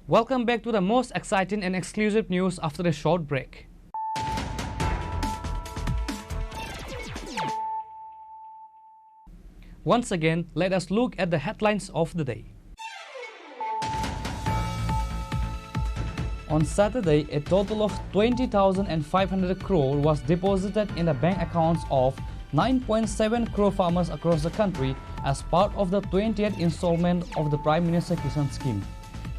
Welcome back to the most exciting and exclusive news after a short break. Once again, let us look at the headlines of the day. On Saturday, a total of 20,500 crore was deposited in the bank accounts of 9.7 crore farmers across the country as part of the 20th installment of the Prime Minister Kisan Scheme.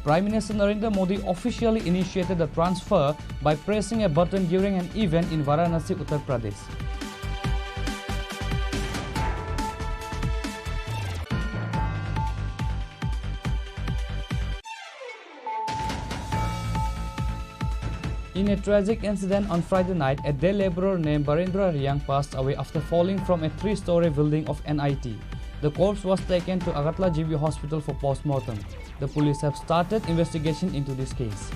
Prime Minister Narendra Modi officially initiated the transfer by pressing a button during an event in Varanasi, Uttar Pradesh. In a tragic incident on Friday night, a day laborer named Barendra Riang passed away after falling from a 3-story building of NIT. The corpse was taken to Agartala GB Hospital for post-mortem. The police have started investigation into this case.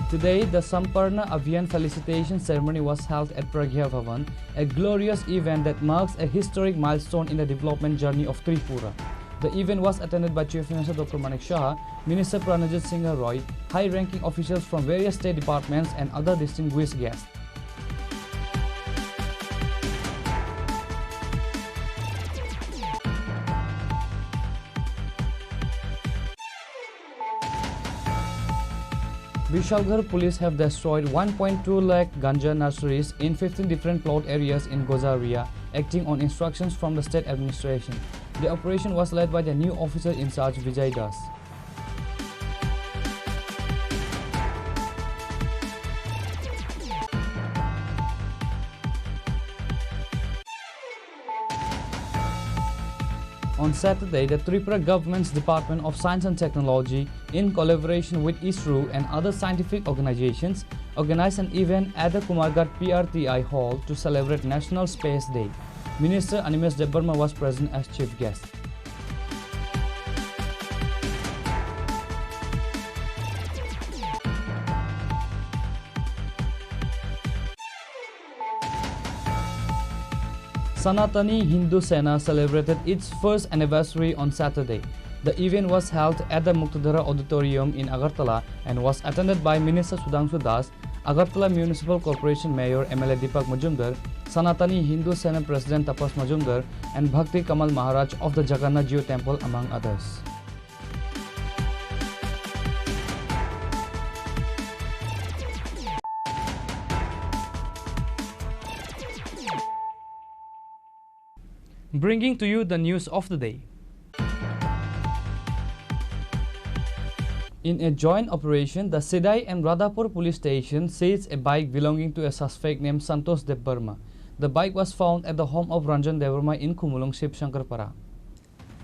Today, the Samparna Abhiyan felicitation ceremony was held at Pragya Bhavan, a glorious event that marks a historic milestone in the development journey of Tripura. The event was attended by Chief Minister Dr. Manik Shah, Minister Pranajit Singh Roy, high-ranking officials from various state departments and other distinguished guests. Vishalgarh police have destroyed 1.2 lakh ganja nurseries in 15 different plot areas in Gozaria, acting on instructions from the state administration. The operation was led by the new officer in charge Vijay Das. On Saturday, the Tripura Government's Department of Science and Technology, in collaboration with ISRO and other scientific organizations, organized an event at the Kumarghat PRTI Hall to celebrate National Space Day. Minister Animesh Debbarma was present as chief guest. Sanatani Hindu Sena celebrated its first anniversary on Saturday. The event was held at the Muktadhara Auditorium in Agartala and was attended by Minister Sudhanshu Das, Agartala Municipal Corporation Mayor MLA Deepak Majumdar, Sanatani Hindu Sena President Tapas Majumdar, and Bhakti Kamal Maharaj of the Jagannath Jio Temple, among others. Bringing to you the news of the day. In a joint operation, the Sidai and Radhapur police station seized a bike belonging to a suspect named Santosh Debbarma. The bike was found at the home of Ranjan Debbarma in Kumulung, Shiv Shankarpara.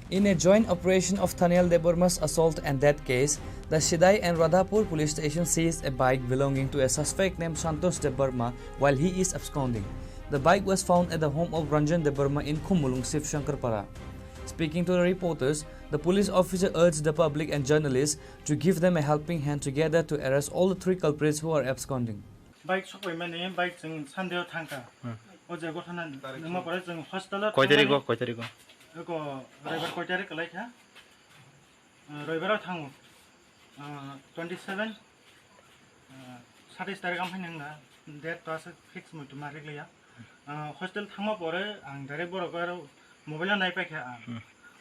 In a joint operation of Thaniel Debbarma's assault and death case, the Sidai and Radhapur police station seized a bike belonging to a suspect named Santosh Debbarma while he is absconding. The bike was found at the home of Ranjan Debbarma in Kumulung, Shiv Shankarpara. Speaking to the reporters, the police officer urged the public and journalists to give them a helping hand together to arrest all the 3 culprits who are absconding. Bike सबै माने bike जों सान्देयाव थांखा अजे गथना नोंमा परे जों hospital कय तारिख एको रविबार कय तारिख लायखा रविबाराव थाङो 27 27 तारिख आम फाइनांगा डेट तास फिक्स मुटु मारिक लया हस्पिटाल थांमा परे आं डाइरेक्ट बरगार मोबाइल नायपायखा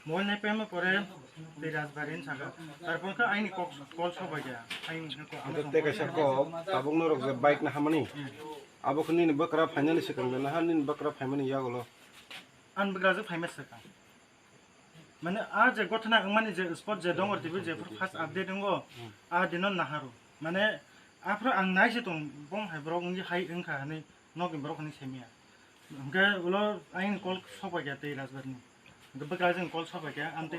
मोबाइल नायपायमा परे बे राजबारिन सागा तारपरखा आइनि कल सबाय गया आइनि ते कैसा को आबुंग नरक जे बाइक ना हमनी आबुखनि बकरा फाइनाल सेकंड ना हानि बकरा फाइमानि यागलो आन बग्राजो फाइमास सका माने आ जे गथना माने जे स्पॉट जे दंगर टिबि जे फास्ट अपडेट दंगो आ दिनो नाहारो माने आफ्रो आं नायसे दं बं हाइब्रग नि हाइ ओंखा नै नगि ब्रकनि सेमिया ओंका उलो आइन कल सबाय गया ते राजबारिनि बग्राजों कल सबाय गया आमते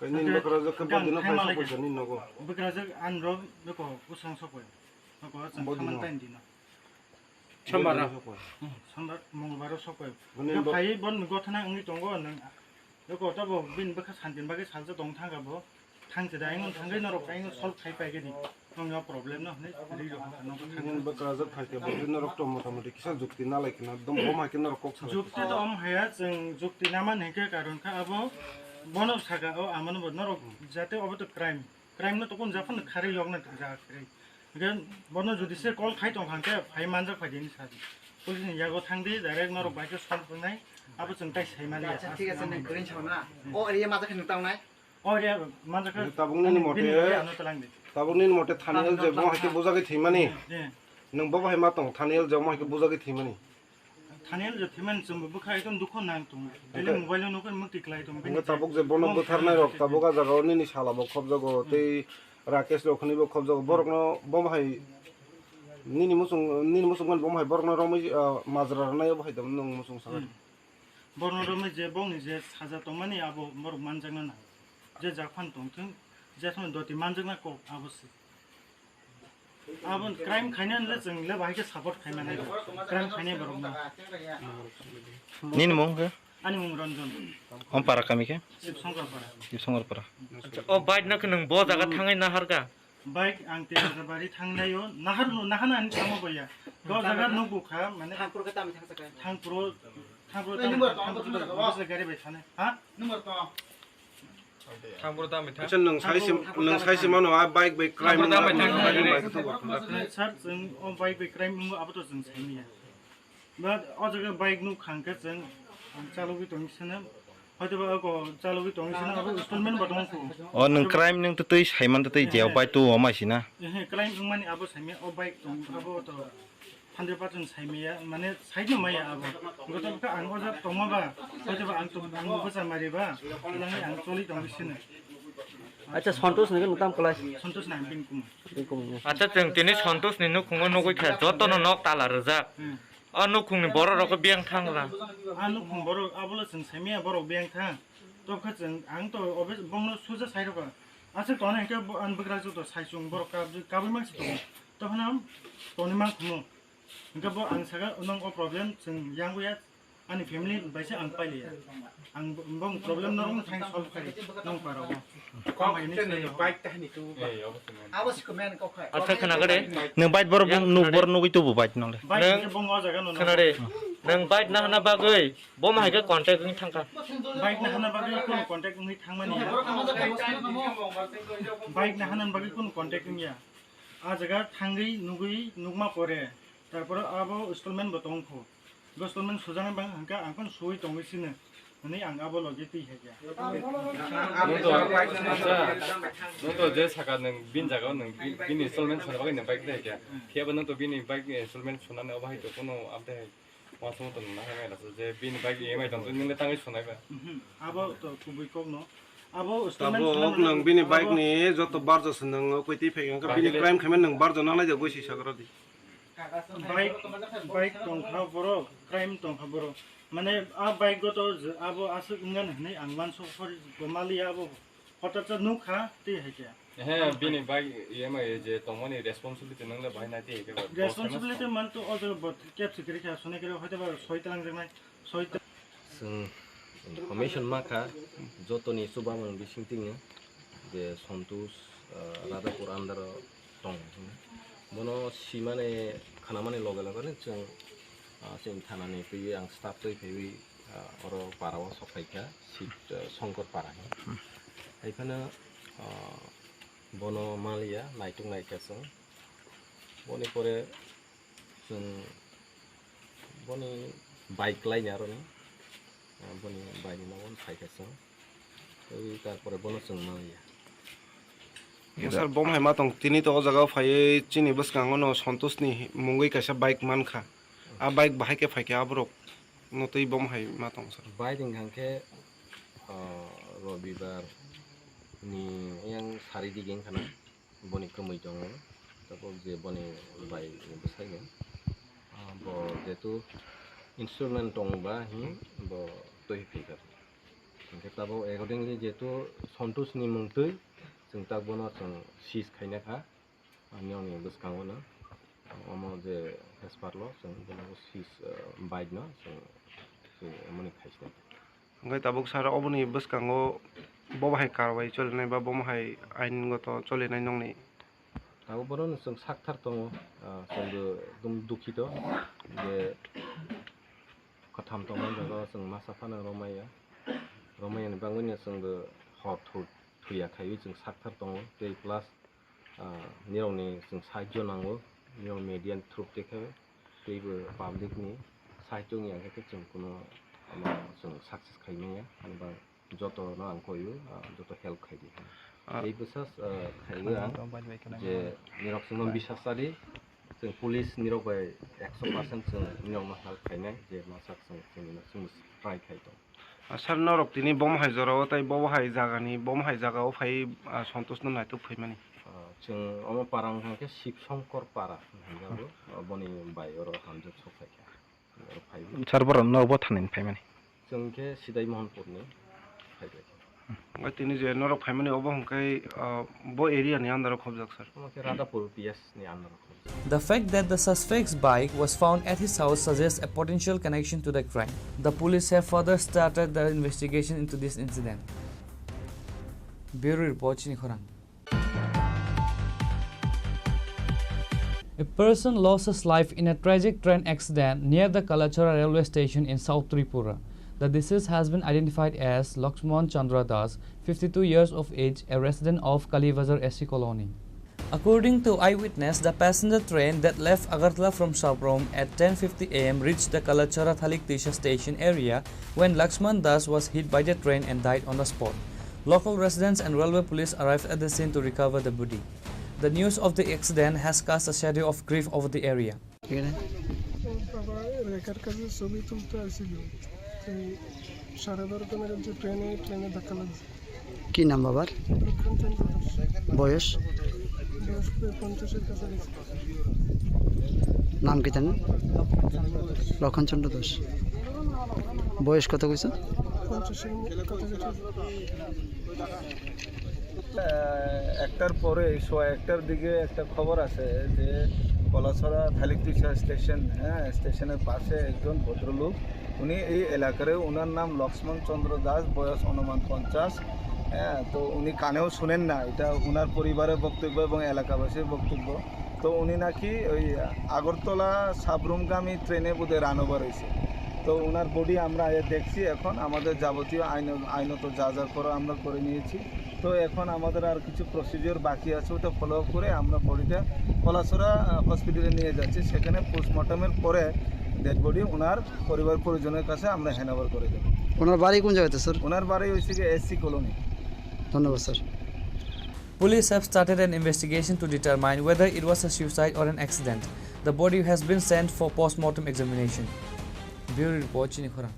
कइनि बग्राजो कबा दिनो फाइस सबाय नगो बग्राजो आनरो बेको उसं सबाय नगो जों खामान टाइम दिनो सोमबार मंगलबार सबाय फाइ बन गथना अंगि दंगो नों बेको तबो बिन बखा सानदिन बागे सालजो दं थांगाबो थांसे दा आइं थांगै नरक आइं सल्भ खाइपाइगेरि नंया प्रब्लेम न हने रिरो नंगो थांगन बकरा जब फाइके बदि नरक तो मोटामोटी किसा जुक्ति ना लाइकना दम बम हाके नरक कक साला जुक्ति तो हम हाया जों जुक्ति नामा नेके कारण का अब बनब सागा ओ आमन बन नरक जाते अब तो क्राइम न तो कोन जाफन खारि यग न जा खारि गन बन जुडिसियल कल खाइ तो हांके फाइ मानजा फाइदिनि सादि पुलिस नि यागो थांदि डाइरेक्ट नरक बाइके सल्भ बनाय अब जों ताइ साइमारि अच्छा ठीक আছে नों ग्रिन छना ओ एरिया माजा खन तावनाय ओ एरिया माजा खन ताबुंनि मते थानेल जे बम हाके बुजागे थैमानि नों बम हाय मा दं थानेल जे बम हाके बुजागे थैमानि थानेल जे थैमान जों बुखा एकदम दुख नां दं बेले मोबाइल नों मुक्ति क्लाइ दं नों ताबुक जे बन बुथारनाय रक ताबुका जागावनि नि सालाबो खबजागो तै राकेश लखनिबो खबजागो बरकनो बम हाय निनि मुसुं बम हाय बरकनो रमै माजरानाय बाहाय दं नों मुसुं सागा बरनो रमै जे बं जे साजा दंमानि आबो बरक मानजागना ना जे जाफान दंथों जे सम दति मानजागना को आबोसि आबन क्राइम खाइना ले जोंले बाहायके सपोर्ट खाइमाने क्राइम खाइने बरक ना निन मंगे आनि मुं रंजन हम पारा कामिके शिवशंकर पारा ओ बाइक नख नों ब जागा थाङै नाहारगा बाइक आं तेजाबारि थांनायो नाहाना आनि थांमो बया ग जागा नबुखा माने थांपुरखौ तामि थांसका थांपुर गारि बाय थाने हा नम्बर तो थांपुर तामि थां अच्छा नों साइसे मानो आ बाइक बाइक क्राइम सर जों ओ बाइक बाइक क्राइम आबोथ जों साइनिया बाट अ जगा बाइक नु खांके जों चालुगि दंसिना हयतोबा को चालुगि दंसिना अब इन्स्टॉलमेंट बदंखौ अ नों क्राइम नों तै साइमान तै जेव बाय तो अमासिना एहे क्राइम माने अब साइमिया ओ बाइक दं अब तो 100% साइमिया माने साइड न माया अब गतका आं अजा तमाबा हयतोबा आं तो आं बजा मारिबा लाङै आं चलि दंसिना अच्छा सन्तोष नगे नुताम कलाय सन्तोष नाम बिनकुम अच्छा जों तिनि सन्तोष नि नुखुङो नगै खा जतन नक ताला रजा अ नुखुंनि बर रक बेंग थांरा आ नुखुं बर आबोल जों साइमिया बर बेंग थां तो खजों आं तो अबे बंनो सुजा साइरबा आसे तने के आन बग्रा जो तो साइसुं बर काबु मानसि दं तो हनाम तने मा खुमो गबो आं सागा उनंग ओ प्रॉब्लम जों यांगुया आनि फेमिली बाइसे आं पाइलिया आं बं प्रॉब्लम नरम थां सल्व खारि नं पारो कमायनि बाइक ताहनि तो आवश्यक मेन को खाय अच्छा खोनागरे नों बाइक बर नगै तो बाइक नले बाइक बं ओ जागा न खोनारे नों बाइक ना हना बागै बम हायके कन्टेक्ट नि थांका बाइक ना हना बागै कोन कन्टेक्ट नि थांमानि बाइक ना हना बागै कोन कन्टेक्ट निया आ जागा थांगै नुगै नुगमा परे तारपर आबो इन्स्टॉलमेंट बतंखौ इन्स्टॉलमेंट सुजानाय बां हांका आंखन सुइ दंगिसिनो नै आं आबो लगे ति हेगा नोंथ' जे सागा नों बिन जागाव नों बिन इन्स्टॉलमेंट सुना बागै नों बाइक देगा खेबा नोंथ' बिन बाइक इन्स्टॉलमेंट सुनानै अबाहाय तो कोनो आपदे मासमो तो ना हाय लासो जे बिन बाइक EMI दं नोंले ताङै सुनायबा आबो तो कुबै कक न आबो इन्स्टॉलमेंट नों बिन बाइक नि जत बारजस नों कइति फैगा बिन क्राइम खामे नों बारज नालाय जे गयसि सागरादि बाइक दंखा बर क्राइम दंखा बर माने आ बाइक गतो अब आसु इंगान हनै आं मानसो फर गोमालिया अब हठात नुखा ति हेके हे बिनि बाइक EMI जे तमनि रेस्पॉन्सिबिलिटी नंले बाहायना ति हेके रेस्पॉन्सिबिलिटी मान तो अजर बट केप सिक्रेट खा सुने करे हयतोबा सयतालां जनाय सयत जों इनफरमेशन माखा जतनि सुबामन बिसिंतिङो जे सन्तोष राजापुर आन्दार दं बनो सिमाने खानामाने लगे लगेनो जों जों थानानै फैयो आं स्टाफ तै फैयो अर पाराव सखायखा सिट शंकर पारा एखाने बनो मालिया नाइटुं नाइकासों बनि परे जों बनि बाइक लाइन आरो नि बनि बाइक नावन फाइकासों तारपरे बनो जों मालिया सर बम हाय मा दं तिनि तो जगाव फायै चिनि बसकांगो न सन्तोषनि मुंगै कासा बाइक मानखा आ बाइक बाहाय के फायके आब्रक नतै बम हाय मा दं सर बाइक हांके रबिबार नि yang सारिदि गें खाना बनि कमै दङ तारपर जे बनि बाइक बसायनो ब जेतु इन्स्ट्रुमेन्ट दंबा हि ब तै फैगार हांके ताबो एकॉर्डिंगली जेतु सन्तोषनि मुंतै जों ताकबोना जों सीज खायनाखा आंनियावनि बसकांगोना अमो जे हेसपारल जों बनो सीज बाइक न जों मनि खायसने ओमफ्राय ताबुक सार अबनि बसकांगो बबाहाय कारवाई चलिनाय बा बबाहाय आइनगत चलिनाय नंनि आबो बरन जों साक्थार दङ जोंबो एकदम दुखित जे खथाम दङ जागा जों मा साफानो रमायानि बांवैनो जोंबो हर थुयाखै जों साक्थार दङ जे प्लास निरावनि जों साहाय्य नांगौ निराव मेडियान थ्रु देखायबाय बेबो पाब्लिकनि साहाय्यनि आखाइखौ जों कुनु जों साक्सेस खालामनाया जेनेबा যতনো আং কইও যত হেল্প খাইদি এই বিশ্বাস খাইও আং যে নিরক जों বিশ্বাসাरि जों पुलिस निरक बाय 100% जों निरक हेल्प खाइनाय जे मासाक जों ट्राइ खाइदों सार नरक दिनै बमहाय जराव ताइ बमहाय जागानि बमहाय जागाव फाय सन्तोष न नायतो फैमानि जों अम पारां के शिवशंकर पारा होनजाबो बनि बाय अर हामजो सफायखा सार बर नरबो थानायनि फैमानि जों के सिदाइ महनपुरनि फायबाय तिनी जे नरक फैमानि अबो हंकाय बो एरियानि आन्दार खबजाक सर राधापुर पिएस नि under The fact that the suspect's bike was found at his house suggests a potential connection to the crime. The police have further started the investigation into this incident. Bureau Report Chini Khorang. A person lost his life in a tragic train accident near the Kalachora railway station in South Tripura. The deceased has been identified as Lakshman Chandra Das, 52 years of age, a resident of Kalibazar SC colony. According to eyewitness, the passenger train that left Agartala from Sabrom at 10:50 am reached the Kalachara Thalik Tisha station area when Lakshman Das was hit by the train and died on the spot. Local residents and railway police arrived at the scene to recover the body. The news of the accident has cast a shadow of grief over the area. কি নাম বাবার বয়স নাম কি জানেন লক্ষণচন্দ্র দাস বয়স কত কইছো একটার পরে 101টার দিকে একটা খবর আছে যে কলাছড়া থালিকতিশা স্টেশন স্টেশনের পাশে একজন ভদ্রলোক উনি এই এলাকারে ওনার নাম লক্ষ্মণ চন্দ্র দাস বয়স অনুমান 50 তো উনি কানেও শুনেন না এটা ওনার পরিবারের বক্তব্য এবং এলাকাবাসীর বক্তব্য তো উনি নাকি ওই আগরতলা সাবরুমগামী ট্রেনে বোধহয় রান ওভার হয়েছে তো ওনার বডি আমরা দেখছি এখন আমাদের যাবতীয় আইনত যা যা করা আমরা করে নিয়েছি তো এখন আমাদের আর কিছু প্রসিডিওর বাকি আছে ওটা ফলো আপ করে আমরা বডিটা কলাছড়া হসপিটালে নিয়ে যাচ্ছি সেখানে পোস্টমর্টমের পরে ডেড বডি ওনার পরিবার পরিজনের কাছে আমরা হ্যান্ড ওভার করে দেব ওনার বাড়ি কোন জায়গাতে স্যার ওনার বাড়ি হইছে কি এসসি কলোনি ধন্যবাদ sir Police have started an investigation to determine whether it was a suicide or an accident. The body has been sent for post-mortem examination. Bureau Report Chini Khorang.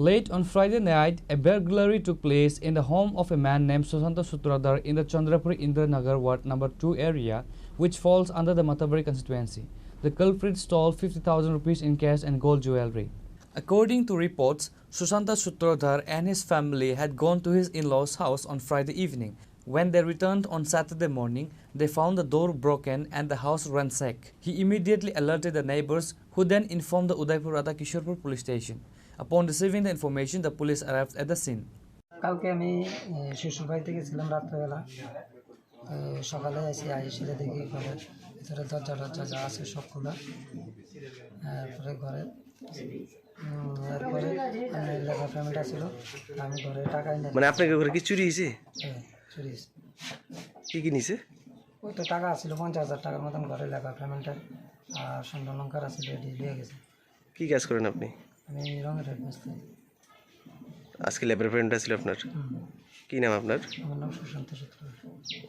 Late on Friday night, a burglary took place in the home of a man named Sushanta Sutradhar in the Chandrapur Indranagar Ward number 2 area, which falls under the Matabari constituency. The culprit stole 50,000 rupees in cash and gold jewelry. According to reports, Sushanta Sutradhar and his family had gone to his in-laws' house on Friday evening. When they returned on Saturday morning, they found the door broken and the house ransacked. He immediately alerted the neighbors, who then informed the Udaipur Radha Kishorpur police station. Upon receiving the information, the police arrived at the scene. কালকে আমি শ্বশুরবাড়িতে গেছিলাম রাত্রেবেলা সকালে এসে দেখি ঘরের ভিতরে দরজা যা আছে সব খোলা পরে ঘরে এরপরে লেখা ফ্যামিলিটা ছিল আমি ঘরে টাকা মানে আপনাকে ঘরে কি চুরি হয়েছে চুরি কি কি নিছে ওই তো টাকা ছিল 50,000 টাকার মতন ঘরে লেখা ফ্যামিলিটা আর সুন্দর লঙ্কার আছে দিয়ে গেছে কি কাজ করেন আপনি আমি রঙের রেট বেচতে আজকে লেবার ফ্রেন্ড ছিল আপনার কি নাম আপনার আমার নাম সুশান্ত সূত্রধর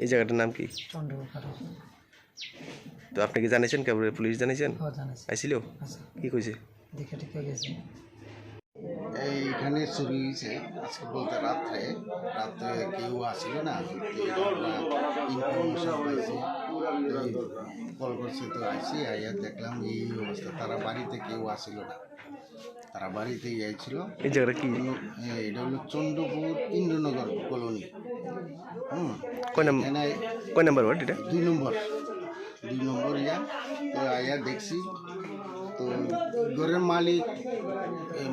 এই জায়গাটার নাম কি চন্দ্রপুর তো আপনি কি জানেন কেবল পুলিশ জানেন আইছিল কি কইছে দেখে ঠিক গেছে এইখানে চুরি হয়েছে আজকে বলতে রাত্রে কেউ আসছিল না ইনফরমেশন পাইছি কল করছে তো আইসি আইয়া দেখলাম এই অবস্থা তারা বাড়িতে কেউ আসছিল না তারা বাড়িতেই আইছিল এই জায়গাটা কি এটা হলো চন্দ্রপুর ইন্দ্রনগর কলোনি কয় নাম্বার ওয়ার্ড এটা 2 নম্বর ইয়া তো আইয়া দেখছি তো ঘরের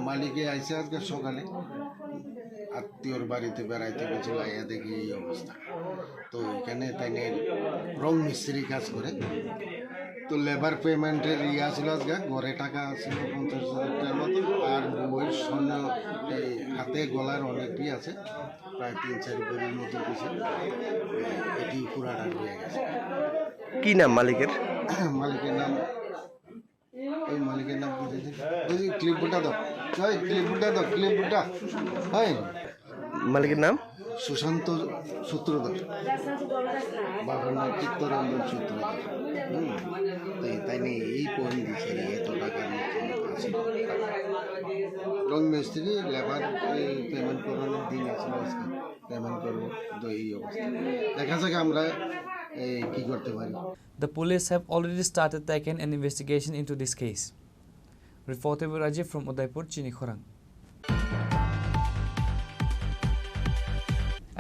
মালিকে আইসে আজকে সকালে আত্মীয়র বাড়িতে বেড়াইতে গেছিল, আইয়া দেখি এই অবস্থা। তো এখানে তাই রং মিস্ত্রি কাজ করে, তো লেবার পেমেন্টের ছিল আজকে, ঘরে টাকা ছিল 50,000 টাকার মতো, আর বইয়ের স্বর্ণ এই হাতে গলার অনেকই আছে, প্রায় 3-4 ভরির মতো কিছু, এটি পুরাটা হয়ে গেছে। কি নাম মালিকের? মালিকের নাম ওই ক্লিপটা দাও, ক্লিপটা হয়। মালিকের নাম সুশান্ত সূত্রধর, বাবার নাম চিত্তরঞ্জন সূত্রধর। তাই নিয়ে এই পয়েন্ট দিচ্ছে এত টাকার আছে। রং মিস্ত্রি লেবার পেমেন্ট করানোর দিন আছে, আজকে পেমেন্ট করবো। তো এই অবস্থা দেখা যাক আমরা কি করতে পারি। The police have already started taking an investigation into this case. Reporter Rajiv from Udaipur, Chinikhorang.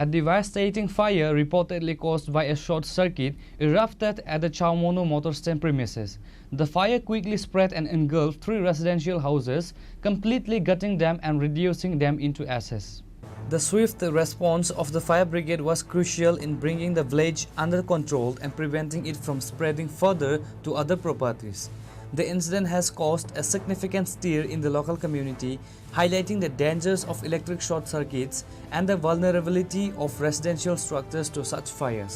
A devastating fire reportedly caused by a short circuit erupted at the Chaumono motor stand premises. The fire quickly spread and engulfed 3 residential houses, completely gutting them and reducing them into ashes. The swift response of the fire brigade was crucial in bringing the village under control and preventing it from spreading further to other properties. The incident has caused a significant stir in the local community, highlighting the dangers of electric short circuits and the vulnerability of residential structures to such fires.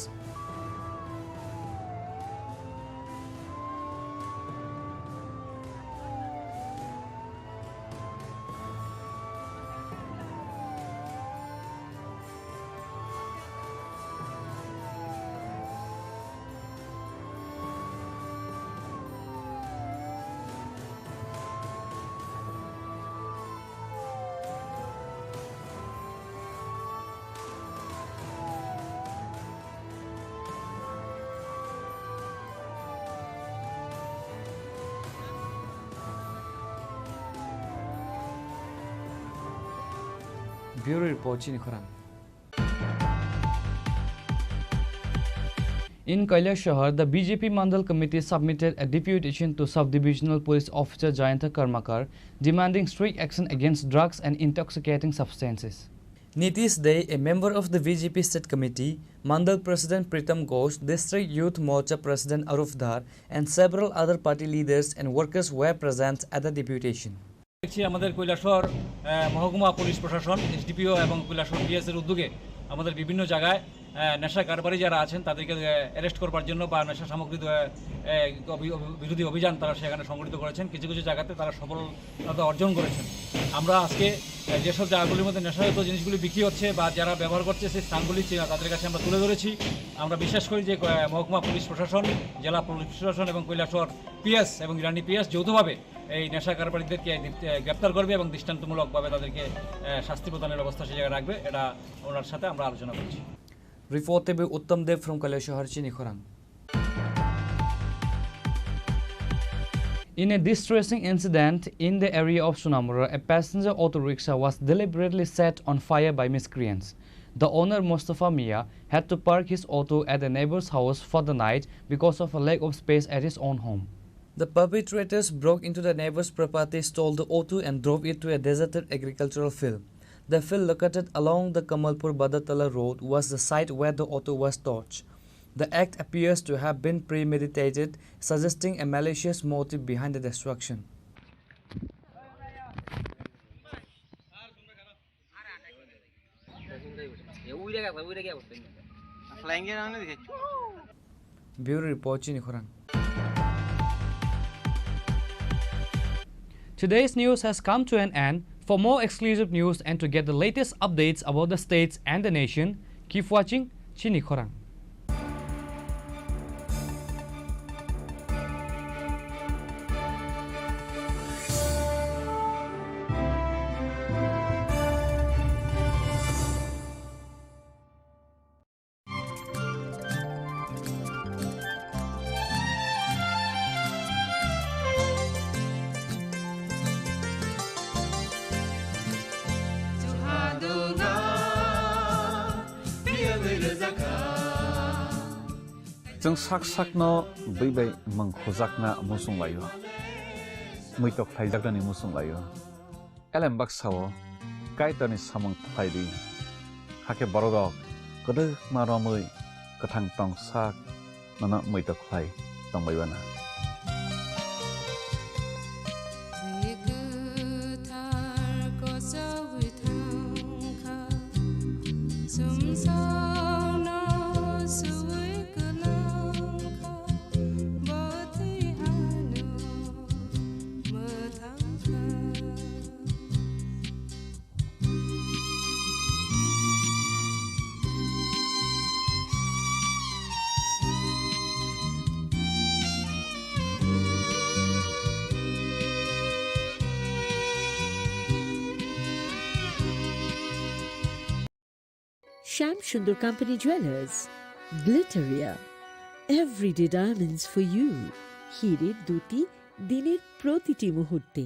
Bureau Report, Chinikhorang. In Kailashahar, the BJP Mandal Committee submitted a deputation to Sub-Divisional Police Officer Jayanta Karmakar, demanding strict action against drugs and intoxicating substances. Nitish Dey, a member of the BJP State Committee, Mandal President Pritam Ghosh, District Youth Morcha President Aruf Dhar, and several other party leaders and workers were present at the deputation. আমাদের কৈলাসহর মহকুমা police প্রশাসন, SDPO এবং কৈলাসহর পিএসের উদ্যোগে আমাদের বিভিন্ন জায়গায় নেশা কারবারি যারা আছেন তাদেরকে অ্যারেস্ট করবার জন্য বা নেশা সামগ্রী বিরোধী অভিযান তারা সেখানে সংগঠিত করেছেন। কিছু কিছু জায়গাতে তারা সফলতা অর্জন করেছেন। আমরা আজকে যেসব জায়গাগুলির মধ্যে নেশাজাত জিনিসগুলি বিক্রি হচ্ছে বা যারা ব্যবহার করছে সেই স্থানগুলি তাদের কাছে আমরা তুলে ধরেছি। আমরা বিশ্বাস করি যে মহকুমা পুলিশ প্রশাসন, জেলা পুলিশ প্রশাসন এবং কৈলাসহর পিএস এবং ইরানি পিএস যৌথভাবে এই নেশা কারবারিদেরকে গ্রেপ্তার করবে এবং দৃষ্টান্তমূলকভাবে তাদেরকে শাস্তি প্রদানের ব্যবস্থা সেই জায়গায় রাখবে। এটা ওনার সাথে আমরা আলোচনা করছি। Reported by Uttam Dev from Kailashahar, Chinikhorang. In a distressing incident in the area of Sunamura, a passenger auto rickshaw was deliberately set on fire by miscreants. The owner, Mustafa Mia, had to park his auto at a neighbor's house for the night because of a lack of space at his own home. The perpetrators broke into the neighbor's property, stole the auto and drove it to a deserted agricultural field. The field located along the Kamalpur Badatala road was the site where the auto was torched. The act appears to have been premeditated, suggesting a malicious motive behind the destruction. Bureau Report, Chinikhorang. Today's news has come to an end. For more exclusive news and to get the latest updates about the states and the nation, keep watching Chinikhorang. जों साक साकनो बैबाय मंखजाकना मुसुंलायो muitok phaijakdani musung layo elem baksao kaitani samung phaidi hake borodok kodok maromui kathang tong sak nana muitok phai tongbaibana Shyam Sundar Company Jewelers, Glitteria, everyday diamonds for you. হিরের দুটি দিনের প্রতিটি মুহূর্তে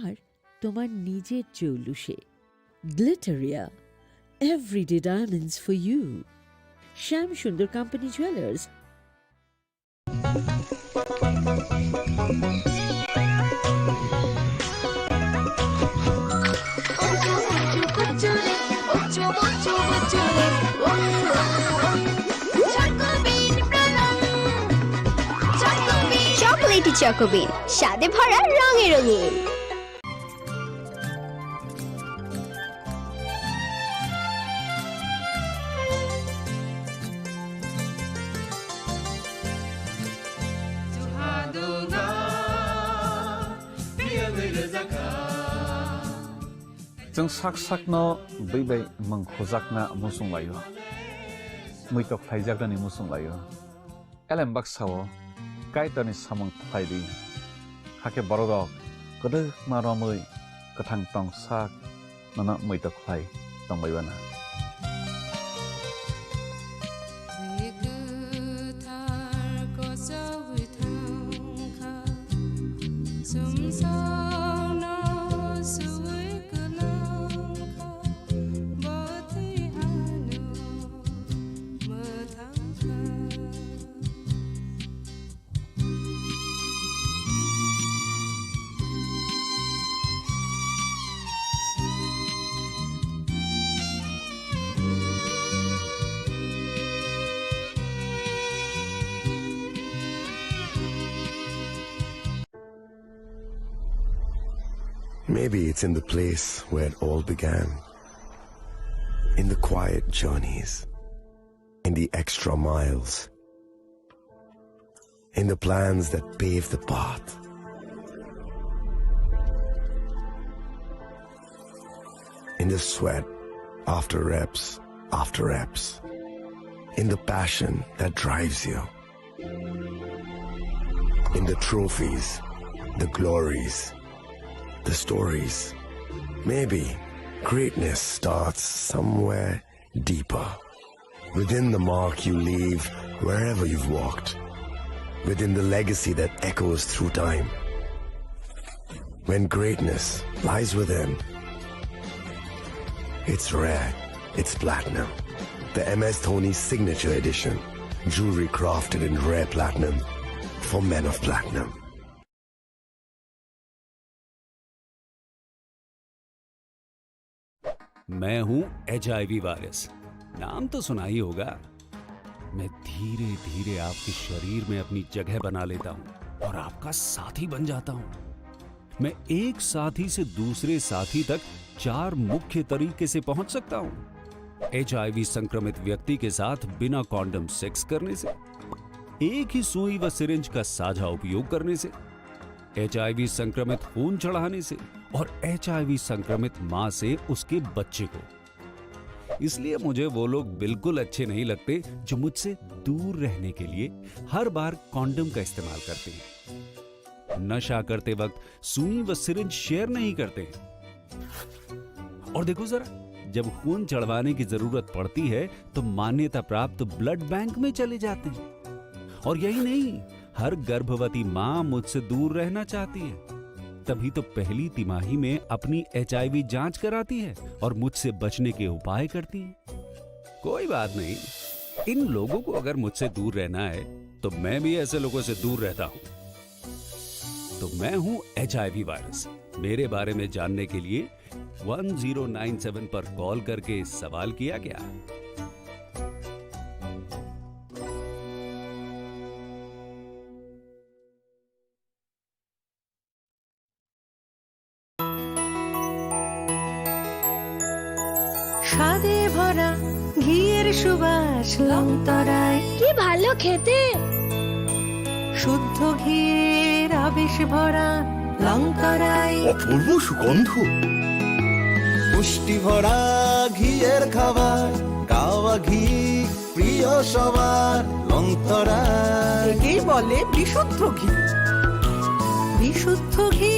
আর তোমার নিজের জৌলুসে। Glitteria, everyday diamonds for you. Shyam Sundar Company Jewelers. Chocolatey Chocobean স্বাদে ভরা রঙে রঙিন। जों sak sakno beibai mangkhojakna musung layo muitok phaijakdani musung layo elem baksao kaitani samung phaidi hake borodok kodok maromui kathang tong sak nana muitok phai tongbaibana Maybe it's in the place where it all began. In the quiet journeys. In the extra miles. In the plans that pave the path. In the sweat after reps after reps. In the passion that drives you. In the trophies, the glories, the stories. Maybe greatness starts somewhere deeper. Within the mark you leave wherever you've walked. Within the legacy that echoes through time. When greatness lies within, it's rare, it's platinum. The MS Dhoni Signature Edition. Jewelry crafted in rare platinum for men of platinum. मैं हूं HIV virus, नाम तो सुना ही होगा। मैं धीरे धीरे आपके शरीर में अपनी जगह बना लेता हूं और आपका साथी बन जाता हूं। मैं एक साथी से दूसरे साथी तक 4 मुख्य तरीके से पहुंच सकता हूं। HIV संक्रमित व्यक्ति के साथ बिना कॉन्डम सेक्स करने से, एक ही सुई व सिरिंज का साझा उपयोग करने से, HIV संक्रमित खून चढ़ाने से और HIV संक्रमित मां से उसके बच्चे को। इसलिए मुझे वो लोग बिल्कुल अच्छे नहीं लगते जो मुझसे दूर रहने के लिए हर बार कॉन्डम का इस्तेमाल करते हैं, नशा करते वक्त सुई व सिरिंज शेयर नहीं करते हैं। और देखो जरा, जब खून चढ़वाने की जरूरत पड़ती है तो मान्यता प्राप्त ब्लड बैंक में चले जाते हैं। और यही नहीं, हर गर्भवती मां मुझसे दूर रहना चाहती है, तभी तो पहली तिमाही में अपनी HIV जांच कराती है और मुझसे बचने के उपाय करती है। कोई बात नहीं, इन लोगों को अगर मुझसे दूर रहना है तो मैं भी ऐसे लोगों से दूर रहता हूं। तो तो मैं हूं HIV वायरस। मेरे बारे में जानने के लिए 1097 पर कॉल करके सवाल किया क्या? স্বাদে ভরা ঘিয়ের সুবাস লংতরায় কি ভালো খেতে, শুদ্ধ ঘিয়ের আবেশ ভরা লংতরায় অপূর্ব সুগন্ধ, পুষ্টি ভরা ঘিয়ের খাবার, গাওয়া ঘি প্রিয় সবার লংতরায়। একেই বলে বিশুদ্ধ ঘি। বিশুদ্ধ ঘি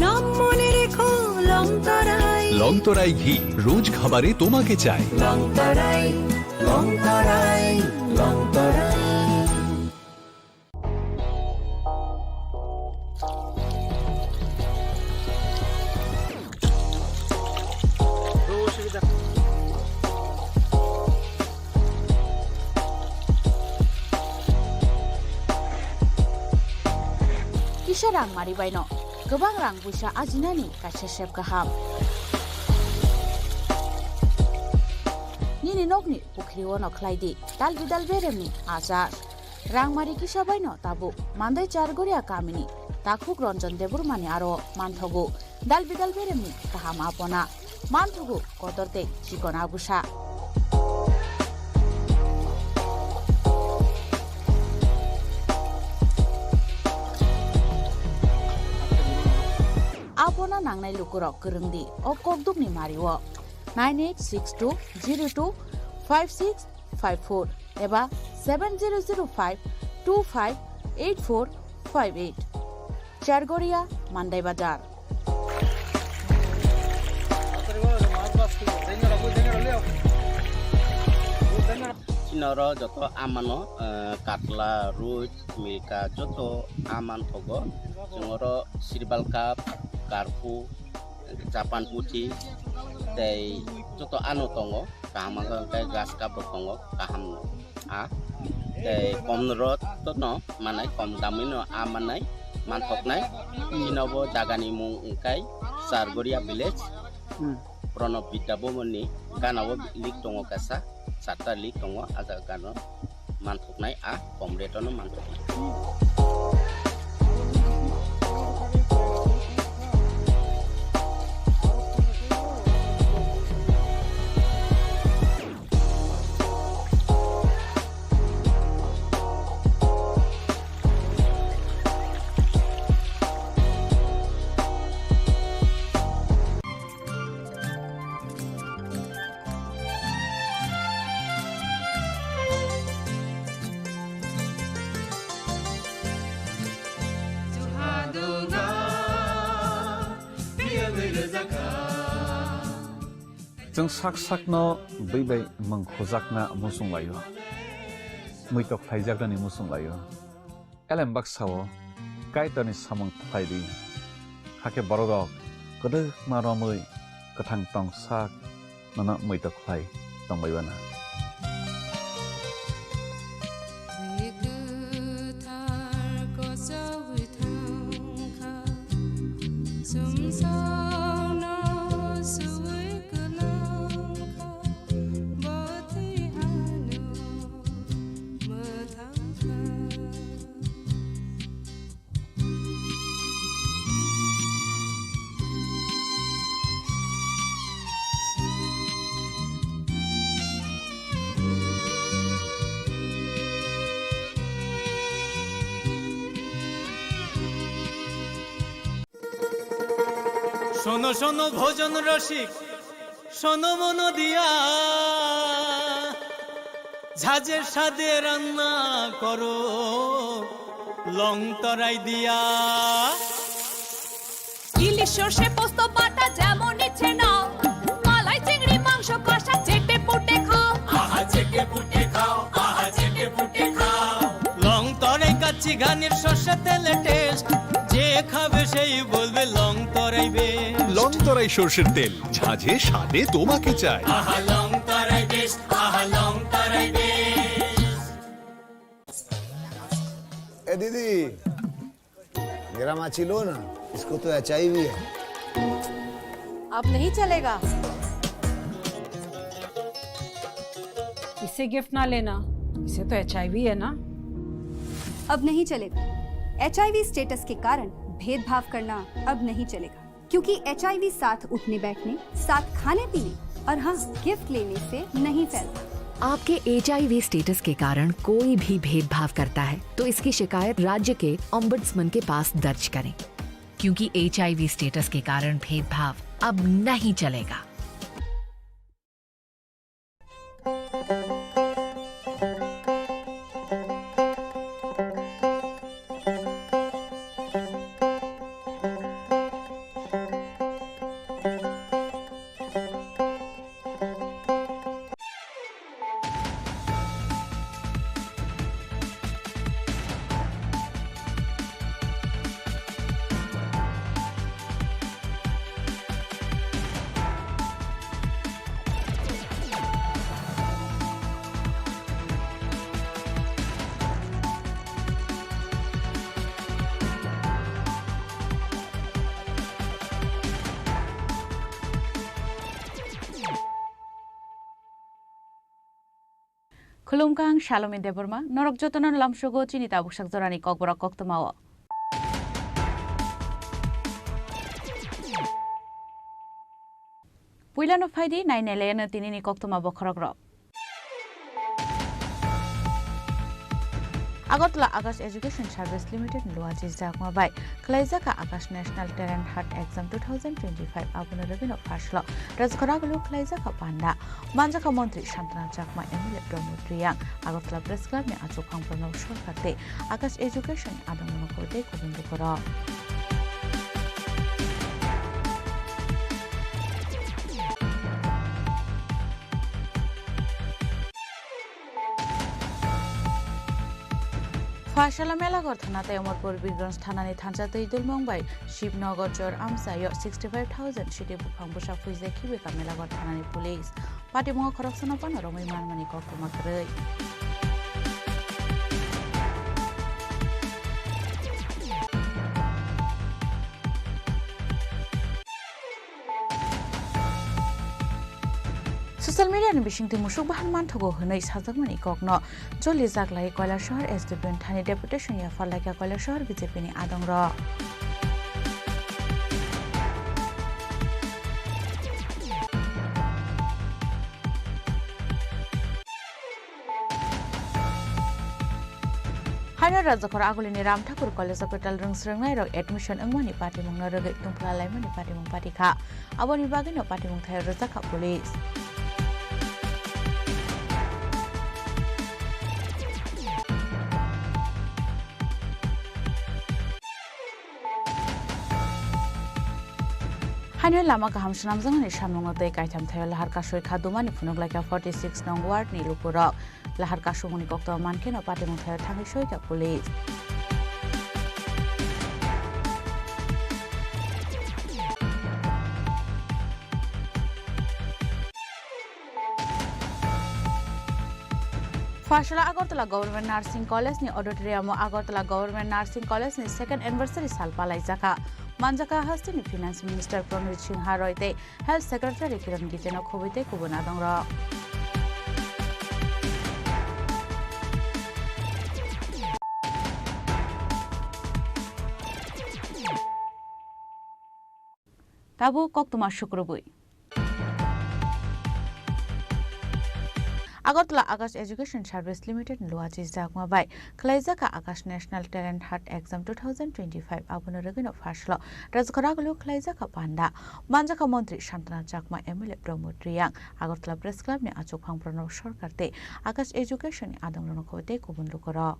নাম মনে রেখো লংতরায়। লংতরাই ঘি রোজ খাবারে তোমাকে চাই। Longtharai Longtharai Longtharai. Kisah rang mari baino, gobang rang busa ajinani kasesep kaham. Nini nokni pukri wono klaidi, dal bidal beremni azar. Rang mari kisah baino tabu, mandai chargoria kamini, takuk ronjon debur mani aro manthogu, dal bidal beremni kaham apona, manthogu kotorte chikona busa. Apona nangnai lukurok kerengdi o kokduk ni mariwo 9862025654 eba 7005258458 Chargoria Mandai Bazar. Chinoro joto amano katla ruj milka joto aman thogo jongoro sirbal cup karpu Japan putih tei joto anu tongo kaham kai gas cup tongo kaham a tei komrot to no manai kom damino amanai manthoknai chinobo jagani mung kai Sargoria village Pronov Bidabomoni ganawo lik tongo kasa sata lik tongo aja gano manthoknai a komretono manthoknai. जों sak sakno बै mangkhojakna musung layo muitok phaijagrani musung layo elembak sawo kaitani samang phaidi hake borodok kodok maromui kathang tong sak nana muitok phai tongbaibana শোনো শোনো ভোজন রসিক শোনো মন দিয়া ঝাঁঝের স্বাদে রান্না করো লং তরাই দিয়া ইলিশ সর্ষে পোস্ত বাটা যেমন ইচ্ছে নাও মালাই চিংড়ি মাংস কষা চেটে পুটে খাও আহা চেটে পুটে খাও আহা চেটে পুটে খাও লং তরাই কাচ্চি ঘানির সর্ষে তেলে টেস্ট যে খাবে সেই বলবে লং তরাই বেশ লং তরাই সরষের তেল ঝাঁঝে স্বাদে তোমাকে চাই। আহা লং তরাই বেশ আহা লং তরাই বেশ। এ দিদি मेरा माची लो ना, इसको तो HIV है। अब नहीं चलेगा। इसे गिफ्ट ना लेना, इसे तो HIV है ना। अब नहीं चलेगा। HIV स्टेटस के कारण भेदभाव करना अब नहीं चलेगा, क्योंकि HIV साथ उठने बैठने, साथ खाने पीने और हाँ गिफ्ट लेने से नहीं फैलता। आपके HIV स्टेटस के कारण कोई भी भेदभाव करता है तो इसकी शिकायत राज्य के ओम्बड्समैन के पास दर्ज करें, क्योंकि HIV स्टेटस के कारण भेदभाव अब नहीं चलेगा। Khulumkang Shalome Deborma, Norok Jotonon Lamshogo Chinita Bushak Zorani Kokbora Koktomawa. Puilano Faidi, 9 Elena Tinini Koktoma Bokorogro. Agotla Akash Education Service Limited Luaji Zakma by Klaizaka Akash National Talent Hunt Exam 2025 Abunarabino Fashlo Razkoragulu Klaizaka Panda Manjaka Montri Shantana Jakma Emile Promotriang Agotla Press Club ne Azukang Prono Shorkate Akash Education Adamonokote Kubundukoro. Fashala Melagor Thanate Omorpur Bigons Thanani Thanjate Idul Mumbai, Shibnagor Jor Amsa, 65,000 Shidi Bukambusha Fuze Kibika Melagor Thanani Police, Patimo Corruption upon Romi Manmani Kokumakre. Social media ni bishing ti musuk bahan manthogo hunai sajagmani kokno joli jaglai Koilar Shahar SDPN Thani deputation ya Falaka Koilar Shahar BJP ni adongra. Hanya Rajakor Agulini Ram Thakur College Hospital Rungsrengai Rok admission angmani party mungna rogai tumpla laimani party mung party kha aboni bagino party mung thai Rajaka police. Hanya lama kaham sunam jangani samnungo dei kaitam thayo lahar kasoi khadumani phunuglaika 46 nong ward ni lupurok lahar kasumuni kokto mankeno patimung thayo thangi soika police. Fashala Agartala Government Nursing College ni auditorium Agartala Government Nursing College ni second anniversary sal palai jaka Manjaka Hastini Finance Minister Pranit Singh Roite Health Secretary Kiran Giteno Khobite Kubuna Dongra Tabu Koktuma Shukrubui Agartala Akash Education Service Limited Luaji Zakma by Klaizaka Akash National Talent Hunt Exam 2025 Abunaragino Fashlo Razkoragulu Klaizaka Panda Manjaka Montri Shantana Jakma Emile Promotriang Agartala Press Club ne Achukang Prono Shorkarte Akash Education Adamronokote Kubundukoro.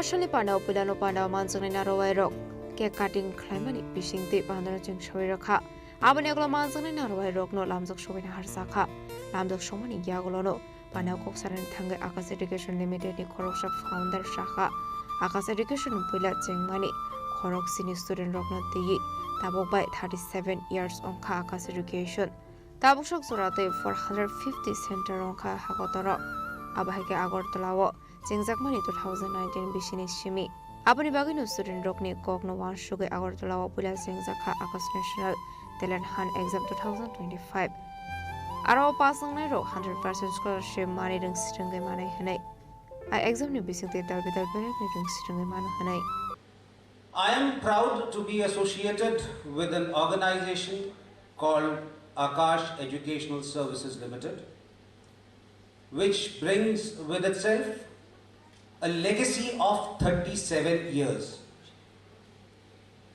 আসলে পানাও পিলানো পানাও মানজংনি নারওয়াই রক cake cutting খাইমানি বিসিংতে বান্দরजों সই রাখা আবনি আগলা মানজংনি নারওয়াই রক নো লামজক সবিনা হারসাখা লামজক সমানি গিয়াগলনো পানাও koksaran thangai Akash Education Limited ni Khoroksa founder Shakha Akash Education pila chengmani Khorok senior student rokna tegi tabok by 37 years onka Akash Education tabok sok surate 450 center onka hagotoro abahike Agartalawo chengjakmani 2019 bishini shimi apni bagino student rokni kokno wan shuge Agartalawo pila chengjakha Akash National Talent Hunt Exam 2025 Aro pasang nairo 100% scholarship money ring sitrangai manai hanai I exam ni bising te dal bidal bere ring sitrangai manu hanai I am proud to be associated with an organization called Akash Educational Services Limited, which brings with itself a legacy of 37 years,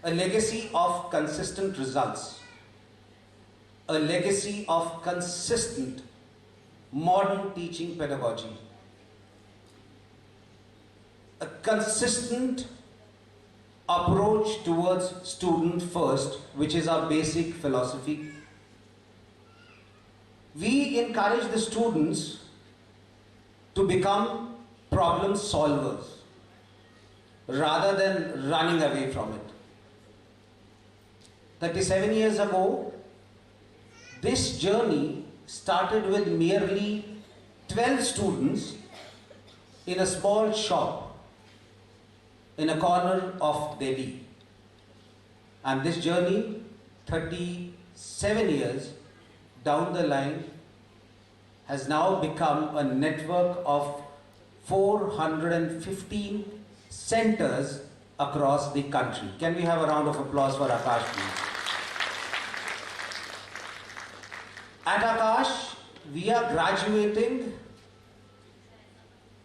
a legacy of consistent results, a legacy of consistent modern teaching pedagogy, a consistent approach towards student first, which is our basic philosophy. We encourage the students to become problem solvers rather than running away from it. 37 years ago, this journey started with merely 12 students in a small shop in a corner of Delhi. And this journey, 37 years down the line, has now become a network of 415 centers across the country. Can we have a round of applause for Akash, please? At Akash, we are graduating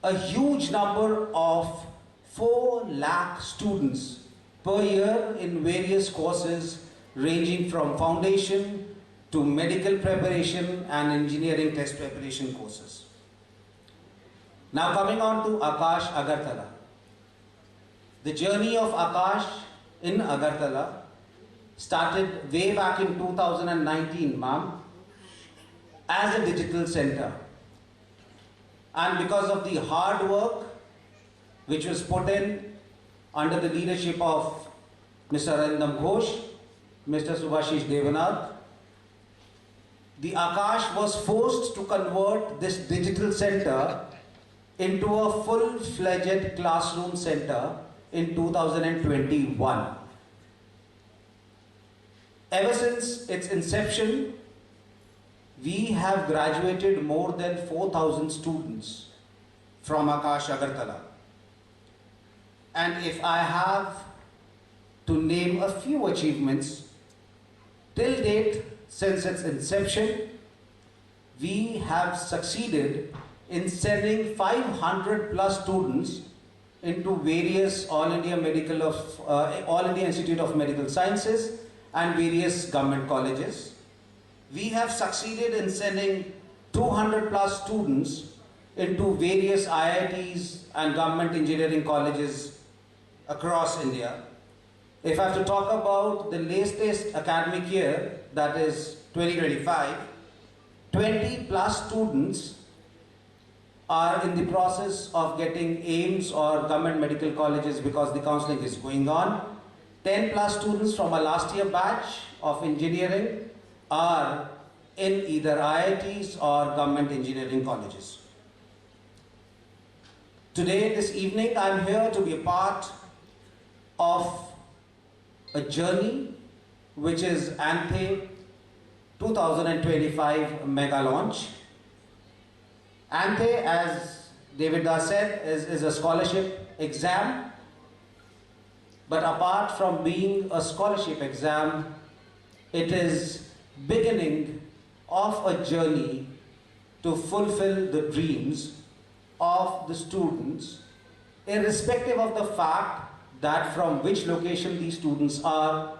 a huge number of 4 lakh students per year in various courses ranging from foundation to medical preparation and engineering test preparation courses. Now coming on to Akash Agartala. The journey of Akash in Agartala started way back in 2019, ma'am, as a digital center. And because of the hard work which was put in under the leadership of Mr. Arindam Ghosh, Mr. Subhashish Devanath, the Akash was forced to convert this digital center into a full-fledged classroom center in 2021. Ever since its inception, we have graduated more than 4,000 students from Akash Agartala. And if I have to name a few achievements, till date, since its inception, we have succeeded in sending 500 plus students into various All India Institute of Medical Sciences and various government colleges. We have succeeded in sending 200 plus students into various IITs and government engineering colleges across India. If I have to talk about the latest academic year, that is 2025, 20 plus students are in the process of getting AIIMS or government medical colleges because the counseling is going on. 10 plus students from our last year batch of engineering are in either IITs or government engineering colleges. Today, this evening, I'm here to be a part of a journey which is ANTHE 2025 mega launch. ANTHE, as David Das said, is a scholarship exam. But apart from being a scholarship exam, it is beginning of a journey to fulfill the dreams of the students, irrespective of the fact that from which location these students are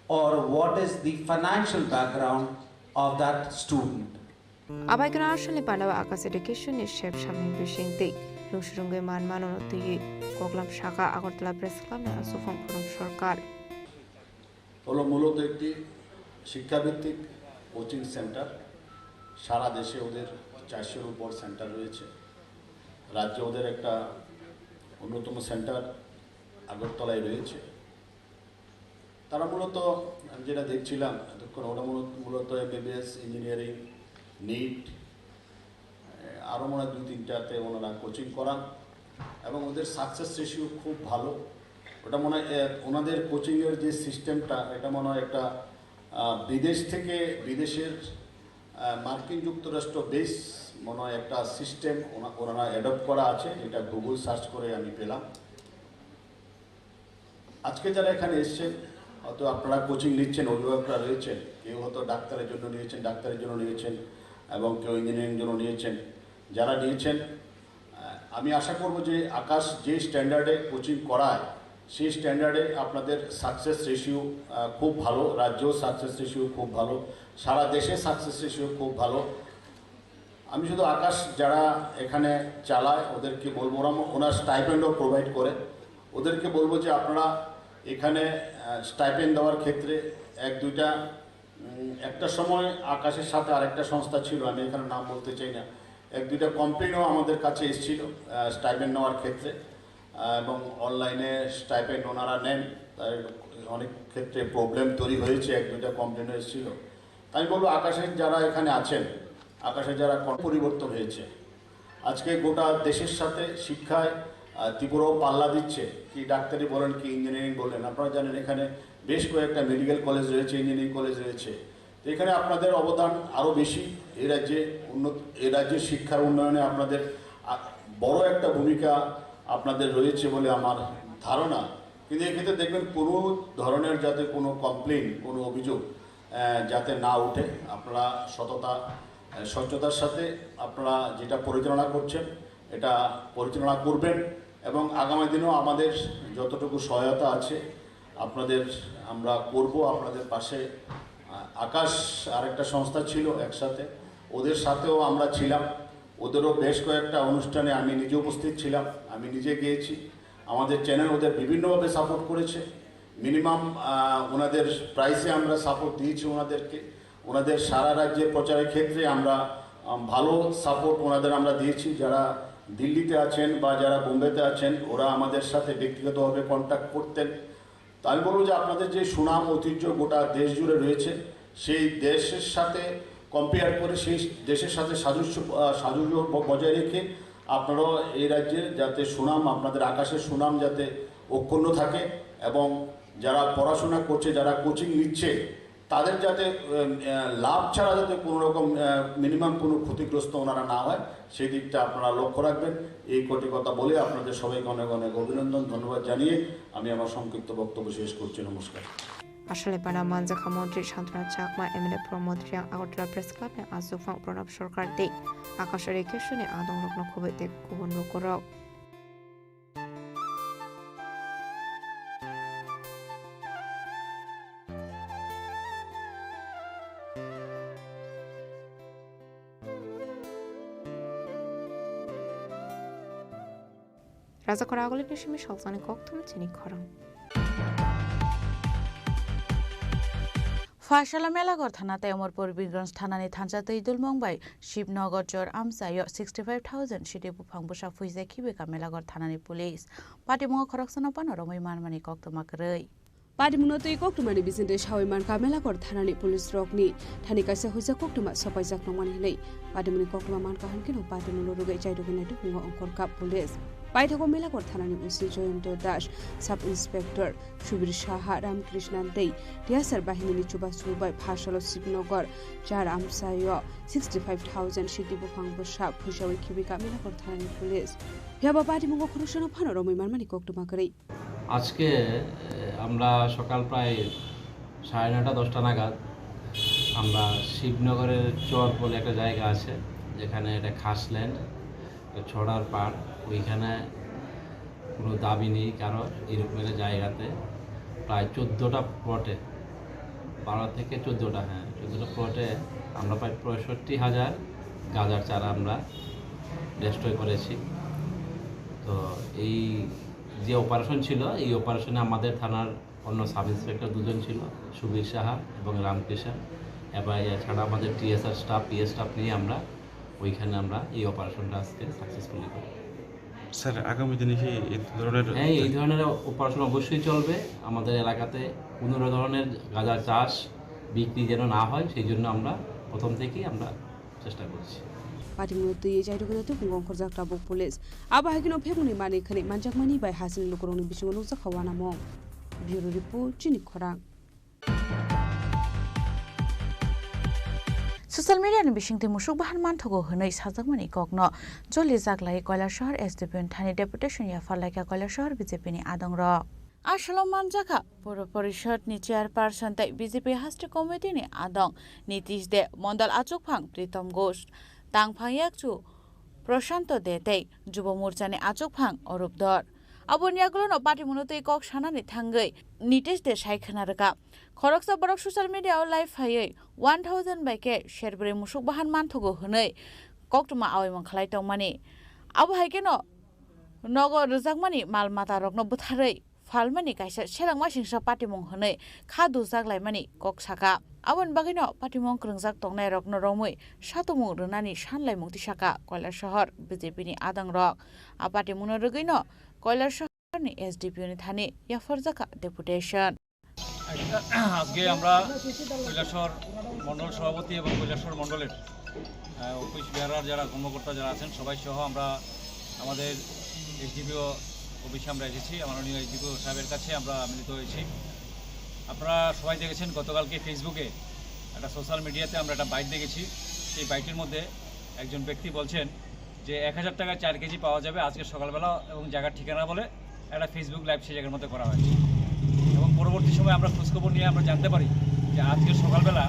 or what is the financial background of that student. Abai kana ashali panawa Akash Education is shep shaming bishing te লুসুরুঙ্গে মান মাননতই কোকলাম শাখা Agartala press ক্লাবে আসুফং প্রণব সরকার হলো মূলত একটি শিক্ষাভিত্তিক coaching centre. সারা দেশে ওদের 400-এর উপর centre রয়েছে। রাজ্যে ওদের একটা অন্যতম সেন্টার আগরতলায় রয়েছে। তারা মূলত যেটা দেখছিলাম এতক্ষণ, ওটা মূলত MBBS, ইঞ্জিনিয়ারিং, নিট, আরও মনে হয় 2-3টাতে ওনারা কোচিং করান এবং ওদের সাকসেস রেশিও খুব ভালো। ওটা মনে হয় ওনাদের কোচিংয়ের যে সিস্টেমটা, এটা মনে হয় একটা বিদেশের মার্কিন যুক্তরাষ্ট্র বেস মনে হয় একটা সিস্টেম ওনারা অ্যাডপ্ট করা আছে, যেটা গুগল সার্চ করে আমি পেলাম। আজকে যারা এখানে এসছেন, হয়তো আপনারা কোচিং নিচ্ছেন, অভিভাবকরা রয়েছেন, কেউ হয়তো ডাক্তারের জন্য নিয়েছেন এবং কেউ ইঞ্জিনিয়ারিং জন্য নিয়েছেন। যারা নিয়েছেন, আমি আশা করব যে আকাশ যে স্ট্যান্ডার্ডে কোচিং করায় সেই স্ট্যান্ডার্ডে আপনাদের সাকসেস রেশিও খুব ভালো, রাজ্যেও সাকসেস রেশিও খুব ভালো, সারা দেশে সাকসেস রেশিও খুব ভালো। আমি শুধু আকাশ যারা এখানে চালায় ওদেরকে বলবো, ওনার স্টাইপেন্ডও প্রোভাইড করে, ওদেরকে বলবো যে আপনারা এখানে স্টাইপেন্ড দেওয়ার ক্ষেত্রে একটা সময় আকাশের সাথে আরেকটা সংস্থা ছিল, আমি এখানে নাম বলতে চাই না, 1-2টা কমপ্লেনও আমাদের কাছে এসেছিল স্টাইপেন্ড নেওয়ার ক্ষেত্রে, এবং অনলাইনে স্টাইপেন্ড ওনারা নেন, তাই অনেক ক্ষেত্রে প্রবলেম তৈরি হয়েছে, 1-2টা কমপ্লেনও এসেছিল। তাই বলবো আকাশের যারা এখানে আছেন, আকাশের যারা পরিবর্তন হয়েছে, আজকে গোটা দেশের সাথে শিক্ষায় ত্রিপুরাও পাল্লা দিচ্ছে, কি ডাক্তারি বলেন কি ইঞ্জিনিয়ারিং বলেন। আপনারা জানেন এখানে বেশ কয়েকটা মেডিকেল কলেজ রয়েছে, ইঞ্জিনিয়ারিং কলেজ রয়েছে। তো এখানে আপনাদের অবদান আরও বেশি। এই রাজ্যের শিক্ষার উন্নয়নে আপনাদের বড় একটা ভূমিকা আপনাদের রয়েছে বলে আমার ধারণা। কিন্তু এক্ষেত্রে দেখবেন কোনো ধরনের যাতে কোনো কমপ্লেন, কোনো অভিযোগ যাতে না উঠে, আপনারা স্বচ্ছতার সাথে আপনারা যেটা পরিচালনা করছেন এটা পরিচালনা করবেন এবং আগামী দিনেও আমাদের যতটুকু সহায়তা আছে আমরা করব। আপনাদের পাশে আকাশ আরেকটা সংস্থা ছিল একসাথে, ওদের সাথেও আমরা ছিলাম, ওদেরও বেশ কয়েকটা অনুষ্ঠানে আমি নিজে উপস্থিত ছিলাম, আমি নিজে গিয়েছি। আমাদের চ্যানেল ওদের বিভিন্নভাবে সাপোর্ট করেছে, মিনিমাম ওনাদের প্রাইসে আমরা সাপোর্ট দিয়েছি ওনাদের সারা রাজ্যের প্রচারের ক্ষেত্রে আমরা ভালো সাপোর্ট আমরা দিয়েছি। যারা দিল্লিতে আছেন বা যারা বোম্বেতে আছেন, ওরা আমাদের সাথে ব্যক্তিগতভাবে কন্ট্যাক্ট করতেন। তো আমি বলবো যে আপনাদের যে সুনাম ঐতিহ্য গোটা দেশ জুড়ে রয়েছে, সেই দেশের সাথে কম্পেয়ার করে সেই দেশের সাথে সাযুজ্য বজায় রেখে আপনারাও এই রাজ্যের যাতে সুনাম, আপনাদের আকাশের সুনাম যাতে অক্ষুণ্ণ থাকে এবং যারা পড়াশোনা করছে, যারা কোচিং নিচ্ছে, তাদের যাতে লাভ ছাড়া যাতে কোনো রকম মিনিমাম কোনো ক্ষতিগ্রস্ত ওনারা না হয়, সেই দিকটা আপনারা লক্ষ্য রাখবেন। এই কটি কথা বলে আপনাদের সবাইকে অনেক অনেক অভিনন্দন, ধন্যবাদ জানিয়ে আমি আমার সংক্ষিপ্ত বক্তব্য শেষ করছি। নমস্কার। আসলে পানা মানজাখা মন্ত্রী শান্তনা চাকমা, MLA প্রমোদ রিয়াং আগরতলা প্রেস ক্লাবে আসুফাং প্রণব সরকার দে আকাশের একে শুনে আদং রত্ন খুবইতে গুবন করক রাজা করা আগলে নিশিমি সলসানি কক্তম চিনি খরং ফাইসালা মেলাগড় থানাতে অমরপুর বীরগঞ্জ থানানি থানজাতে ইদুল মংবাই শিবনগর চর আমসায় 65,000 সিটি বুফাং বুসা ফুইজে খিবেকা মেলাগড় থানানি পুলিশ পাটিমুঙ্গ খরকসনা পানো রমই মানমানি কক্তমাকরৈ পাটিমুনো তৈ কক্তমানি বিজিনতে সাवैमान कामेलागढ़ थानानि पुलिस रकनि थानि कासे हुइजा कक्तमा सपाइजाक नमानि नै पाटिमुनि कक्तमा मान काहनकिनो पाटिमुलो रुगै जायदुगनै दुंगो अंकर का पुलिस पाइथागो मेलागढ़ थानानि उसी जयন্ত दास सब इन्सपेक्टर सुबीर साहा रामकृष्णन दै टियासार बाहिनीनि चुबा सुबाय फासलो शिवनगर चार आमसाय 65,000 सिटी बुफां बुसा फुसावै खिबिका मेलागढ़ थानानि पुलिस याबा पाटिमुंगो खरसनो फानो रमैमान मानि कक्तमा करै আজকে আমরা সকাল প্রায় 9:30-10টা নাগাদ আমরা শিবনগরের চর বলে একটা জায়গা আছে, যেখানে এটা খাসল্যান্ড, ছড়ার পাড়, ওইখানে কোনো দাবি নেই কারো, এরকম একটা জায়গাতে প্রায় 14টা প্লটে, 12 থেকে 14টা 14টা প্লটে আমরা প্রায় 65,000 গাঁজার চারা আমরা ডেস্ট্রয় করেছি। তো এই যে অপারেশন ছিল এই অপারেশনে আমাদের থানার অন্য সাব ইন্সপেক্টর দুজন ছিল, সুবীর সাহা এবং রামকৃষ্ণ, এবং এছাড়া আমাদের টিএসআর স্টাফ পিএস স্টাফ নিয়ে আমরা ওইখানে আমরা এই অপারেশনটা আজকে সাকসেসফুলি করি। স্যার আগামী দিনে কি এই ধরনের হ্যাঁ, এই ধরনের অপারেশন অবশ্যই চলবে। আমাদের এলাকাতে কোনো ধরনের গাঁজা চাষ বিক্রি যেন না হয় সেই জন্য আমরা প্রথম থেকেই আমরা চেষ্টা করছি। পাটিমুনো তুই জাইরুগনাতে বুংগংখর জাকটাবো পুলিশ আবাহাগিনো ফেমুনি মানি খানি মানজাকমানি বাই হাসিন লুকরংनि बिसिङाव नुजाखावाना मं ब्यूरो रिपोर्ट चिनि खरां। ससियेल मिडियानि बिसिंथि मुसुक बाहान मानथगो हनै साजाकमानि ककनो जलि जागलाय কৈলাসহর एसडिपिएन थानि डेपुटेशन या फारलायका কৈলাসহর বিজেপিनि आदंर आसालाव मानजाखा पौर परिषदनि चेयारपार्सन तै बिजेपि हास्टि कमिटिनि आदं नीतीश दे मंडल आचुकफां प्रीतम घोष तांफां याकचु प्रशांत दे तै जुब मोर्चानि आचुकफां अरूप धर aboni aglono patimuno tei kok sanani thangai Nitish दे सायखनारका खरकसा बरक ससियेल मिडिया लाइव फायै 1000 बाइके शेरब्रे मुसुक बाहान मानथगो हनै कक्टमा आवैमन खालायतंमानि आबो हायकेनो नगर रजाकमानि माल माता रकनो बुथारै फालमानि कायसा सेलांमा सिंसा पाटिमं हनै खादु जागलायमानि कक साका आबन बागैनो पाटिमं क्रंजाक तंनाय रकनो रमै सातमु रनानि सानलायमुंति साका কৈলাসহর बिजेपिनि आदं रक आ पाटिमुनो रगैनो কৈলাসহরनि एसडिपिओनि थानि याफरजाका डेपुटेशन আজকে আমরা কৈলাসহর মণ্ডল সভাপতি এবং কৈলাসহর মণ্ডলের অফিস বেহারার যারা কর্মকর্তা যারা আছেন সবাই সহ আমরা আমাদের এসডিপিও অফিসে আমরা এসেছি। মাননীয় এসডিপিও সাহেবের কাছে আমরা মিলিত হয়েছি। আপনারা সবাই দেখেছেন গতকালকে ফেসবুকে একটা সোশ্যাল মিডিয়াতে আমরা একটা বাইট দেখেছি। সেই বাইটের মধ্যে একজন ব্যক্তি বলছেন যে 1000 টাকায় 4 কেজি পাওয়া যাবে আজকে সকালবেলা এবং জায়গার ঠিকানা বলে একটা ফেসবুক লাইভ সেই জায়গার মধ্যে করা হয়েছে। এবং পরবর্তী সময় আমরা খোঁজখবর নিয়ে আমরা জানতে পারি যে আজকে সকালবেলা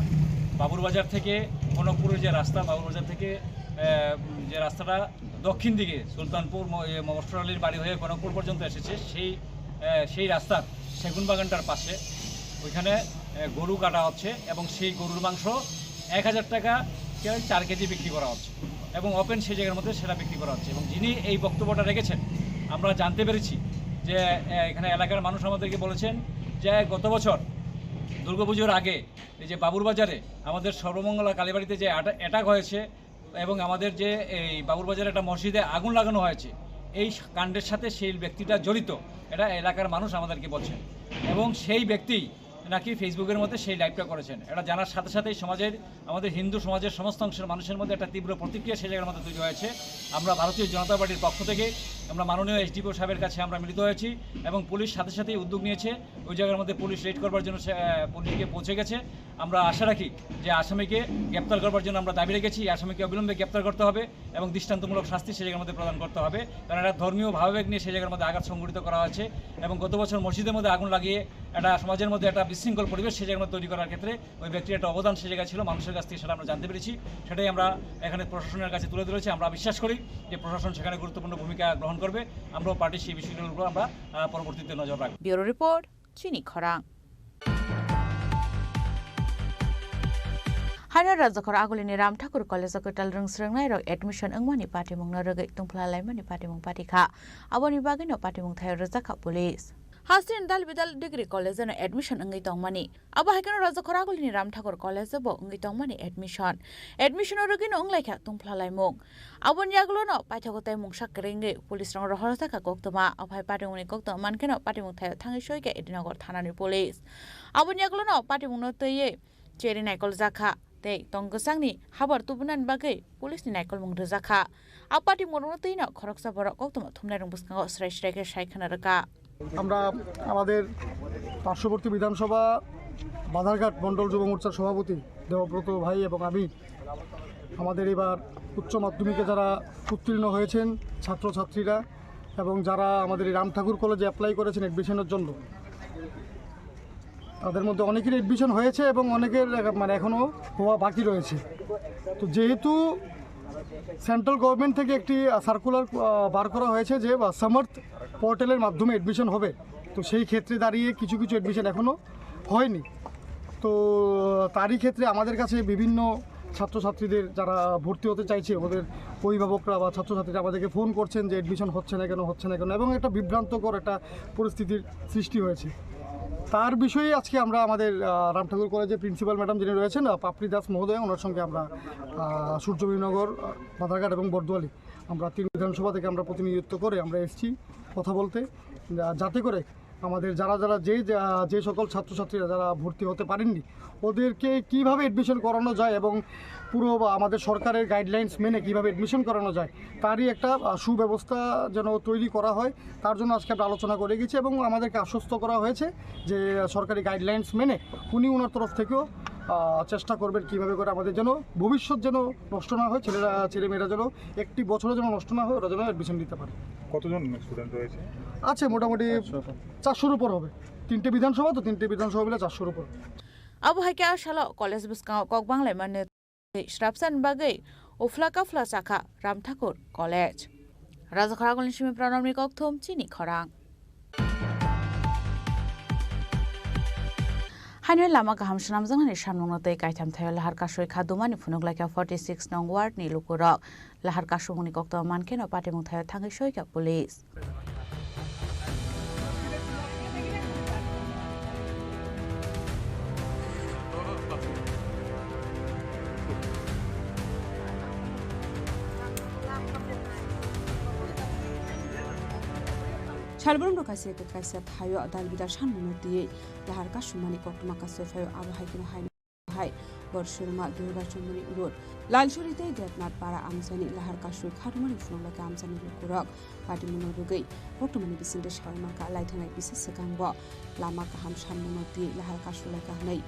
বাবুরবাজার থেকে কনকপুরের যে রাস্তা, বাবুরবাজার থেকে যে রাস্তাটা দক্ষিণ দিকে সুলতানপুর মমস্টর আলীর বাড়ি হয়ে কনকপুর পর্যন্ত এসেছে, সেই রাস্তার সেগুন বাগানটার পাশে ওইখানে গরু কাটা হচ্ছে এবং সেই গরুর মাংস 1000 টাকা 4 কেজি বিক্রি করা হচ্ছে এবং ওপেন সেই জায়গার মধ্যে সেটা বিক্রি করা হচ্ছে। এবং যিনি এই বক্তব্যটা রেখেছেন আমরা জানতে পেরেছি যে এখানে এলাকার মানুষ আমাদেরকে বলেছেন যে গত বছর দুর্গাপুজোর আগে এই যে বাবুরবাজারে আমাদের সর্বমঙ্গলা কালীবাড়িতে যে অ্যাটাক হয়েছে এবং আমাদের যে এই বাবুরবাজারে একটা মসজিদে আগুন লাগানো হয়েছে, এই কাণ্ডের সাথে সেই ব্যক্তিটা জড়িত, এটা এলাকার মানুষ আমাদেরকে বলছেন। এবং সেই ব্যক্তি নাকি ফেসবুকের মধ্যে সেই লাইভটা করেছেন। এটা জানার সাথে সাথেই সমাজের আমাদের হিন্দু সমাজের সমস্ত অংশের মানুষের মধ্যে একটা তীব্র প্রতিক্রিয়া সেই জায়গার মধ্যে তৈরি হয়েছে। আমরা ভারতীয় জনতা পার্টির পক্ষ থেকে আমরা মাননীয় এসডিপিও সাহেবের কাছে আমরা মিলিত হয়েছি এবং পুলিশ সাথে সাথেই উদ্যোগ নিয়েছে। ওই জায়গার মধ্যে পুলিশ রেড করবার জন্য পুলিশকে পৌঁছে গেছে। আমরা আশা রাখি যে আসামিকে গ্রেপ্তার করবার জন্য আমরা দাবি রেখেছি। আসামিকে অবিলম্বে গ্রেপ্তার করতে হবে এবং দৃষ্টান্তমূলক শাস্তি সেই জায়গার মধ্যে প্রদান করতে হবে, কারণ এটা ধর্মীয় ভাবাবেগ নিয়ে সেই জায়গার মধ্যে আঘাত সংঘটিত করা হয়েছে। এবং গত বছর মসজিদের মধ্যে আগুন লাগিয়ে একটা সমাজের মধ্যে একটা বিশৃঙ্খল পরিবেশ সেই জায়গার মধ্যে তৈরি করার ক্ষেত্রে ওই ব্যক্তির একটা অবদান সেই জায়গায় ছিল, মানুষের কাছ থেকে সেটা আমরা জানতে পেরেছি। সেটাই আমরা এখানে প্রশাসনের কাছে তুলে ধরেছি। আমরা বিশ্বাস করি যে প্রশাসন সেখানে গুরুত্বপূর্ণ ভূমিকা গ্রহণ করবে। আমরাও পার্টির সেই বিষয়গুলোর উপর আমরা পরবর্তীতে নজর রাখব। ব্যুরো রিপোর্ট চিনি খরাং। हायना राजाखर आगुलिनि राम ठाकुर कलेज कटाल रोंस्रोंनाय रक एडमिशन अंगमानि पाटिमुंग रगै तुंफ्लालायमानि पाटिमुंग पाटिखा आबनि बागैनो पाटिमुंग थाय रोजाखा पुलिस हासिन दाल बिदाल डिग्री कॉलेज न एडमिशन अंगै तंगमानि अब हायकन राजाखर आगुलिनि राम ठाकुर कलेज बो अंगै तंगमानि एडमिशन रगैनो अंगलायखा तुंफ्लालायमुंग आबनि आगुलनो पाइथागताय मुंसा करेंगे पुलिस रंग रहरथाखा गक्तमा अफाय पाटिमुंगनि गक्तमा मानकेनो पाटिमुंग थाय थाङै सयगा एदिनगर थानानि पुलिस आबनि आगुलनो पाटिमुंगनो तयै चेरि नायकल जाखा तै तंगसांनि हाबर तुबुनान बागै पुलिसनि नायकल मुंग रोजाखा आपाटी मरनो तैनो खरकसा बर गक्तमा थुमनाय रंग बुसकांगो स्राय स्रायके सायखाना रका আমরা আমাদের পার্শ্ববর্তী বিধানসভা বাধারঘাট মণ্ডল যুব মোর্চার সভাপতি দেবব্রত ভাই এবং আমি আমাদের এবার উচ্চ মাধ্যমিকে যারা উত্তীর্ণ হয়েছেন ছাত্রছাত্রীরা এবং যারা আমাদের রাম ঠাকুর কলেজে অ্যাপ্লাই করেছেন এডমিশনের জন্য, তাদের মধ্যে অনেকের এডমিশন হয়েছে এবং অনেকের মানে এখনও হওয়া বাকি রয়েছে। তো যেহেতু সেন্ট্রাল গভর্নমেন্ট থেকে একটি সার্কুলার বার করা হয়েছে যে সামার্থ পোর্টালের মাধ্যমে এডমিশন হবে, তো সেই ক্ষেত্রে দাঁড়িয়ে কিছু এডমিশন এখনও হয়নি। তো তারই ক্ষেত্রে আমাদের কাছে বিভিন্ন ছাত্রছাত্রীদের যারা ভর্তি হতে চাইছে ওদের অভিভাবকরা বা ছাত্রছাত্রীরা আমাদেরকে ফোন করছেন যে অ্যাডমিশন হচ্ছে না কেন এবং একটা বিভ্রান্তকর একটা পরিস্থিতির সৃষ্টি হয়েছে। তার বিষয়ে আজকে আমরা আমাদের রামঠাকুর কলেজের প্রিন্সিপাল ম্যাডাম যিনি রয়েছেন পাপড়ি দাস মহোদয়, ওনার সঙ্গে আমরা সূর্যবীরনগর, বাধারঘাট এবং বরদোয়ালি আমরা 3 বিধানসভা থেকে আমরা প্রতিনিধিত্ব করে আমরা এসেছি কথা বলতে, যাতে করে আমাদের যারা যে সকল ছাত্রছাত্রীরা যারা ভর্তি হতে পারেননি ওদেরকে কীভাবে অ্যাডমিশন করানো যায় এবং পুরো আমাদের সরকারের গাইডলাইন্স মেনে কীভাবে অ্যাডমিশন করানো যায় তারই একটা সুব্যবস্থা যেন তৈরি করা হয়, তার জন্য আজকে আমরা আলোচনা করে গেছি এবং আমাদেরকে আশ্বস্ত করা হয়েছে যে সরকারি গাইডলাইন্স মেনে উনি ওনার তরফ থেকেও চেষ্টা করবেন কীভাবে করে আমাদের যেন ভবিষ্যৎ যেন নষ্ট না হয়, ছেলেমেয়েরা যেন একটি বছরও যেন নষ্ট না হয়, ওরা যেন অ্যাডমিশন দিতে পারে। কতজন স্টুডেন্ট রয়েছে? আছে মোটামুটি 400-র উপর হবে। 3টে বিধানসভা তো 3টে বিধানসভা মিলে 400-র উপর। Abu Haika Shala College Buskang Kokbang Lemon Shrapsan Bagay Uflaka Flasaka Ramthakur College Razakharagol Shimi Pranami Kokthum Chini Khorang Hainal Lama Kaham Shanam Zangani Shamnote Kaitam Thayal Harkashoy Kadumani Funuglaka 46 Nong Ward ni Lukurok Laharkashumuni Kokto Mankin or Patimuthaya Tangishoika Police Chalburung Rokasi Kaisa Tayo Dalbida Shanmuti Laharka Shumani Koktumaka Sofayo Abu Haikino Hai Borshurma Durga Chumuni Road Lalshurite Gatnat Para Amzani Laharka Shu Kadumani Funaka Amzani Lukurok Patimuno Rugai Koktumani Bisin the Sharmaka Lighten like Bisis Sakangbo Lamaka Ham Shanmuti Laharka Shulaka Nay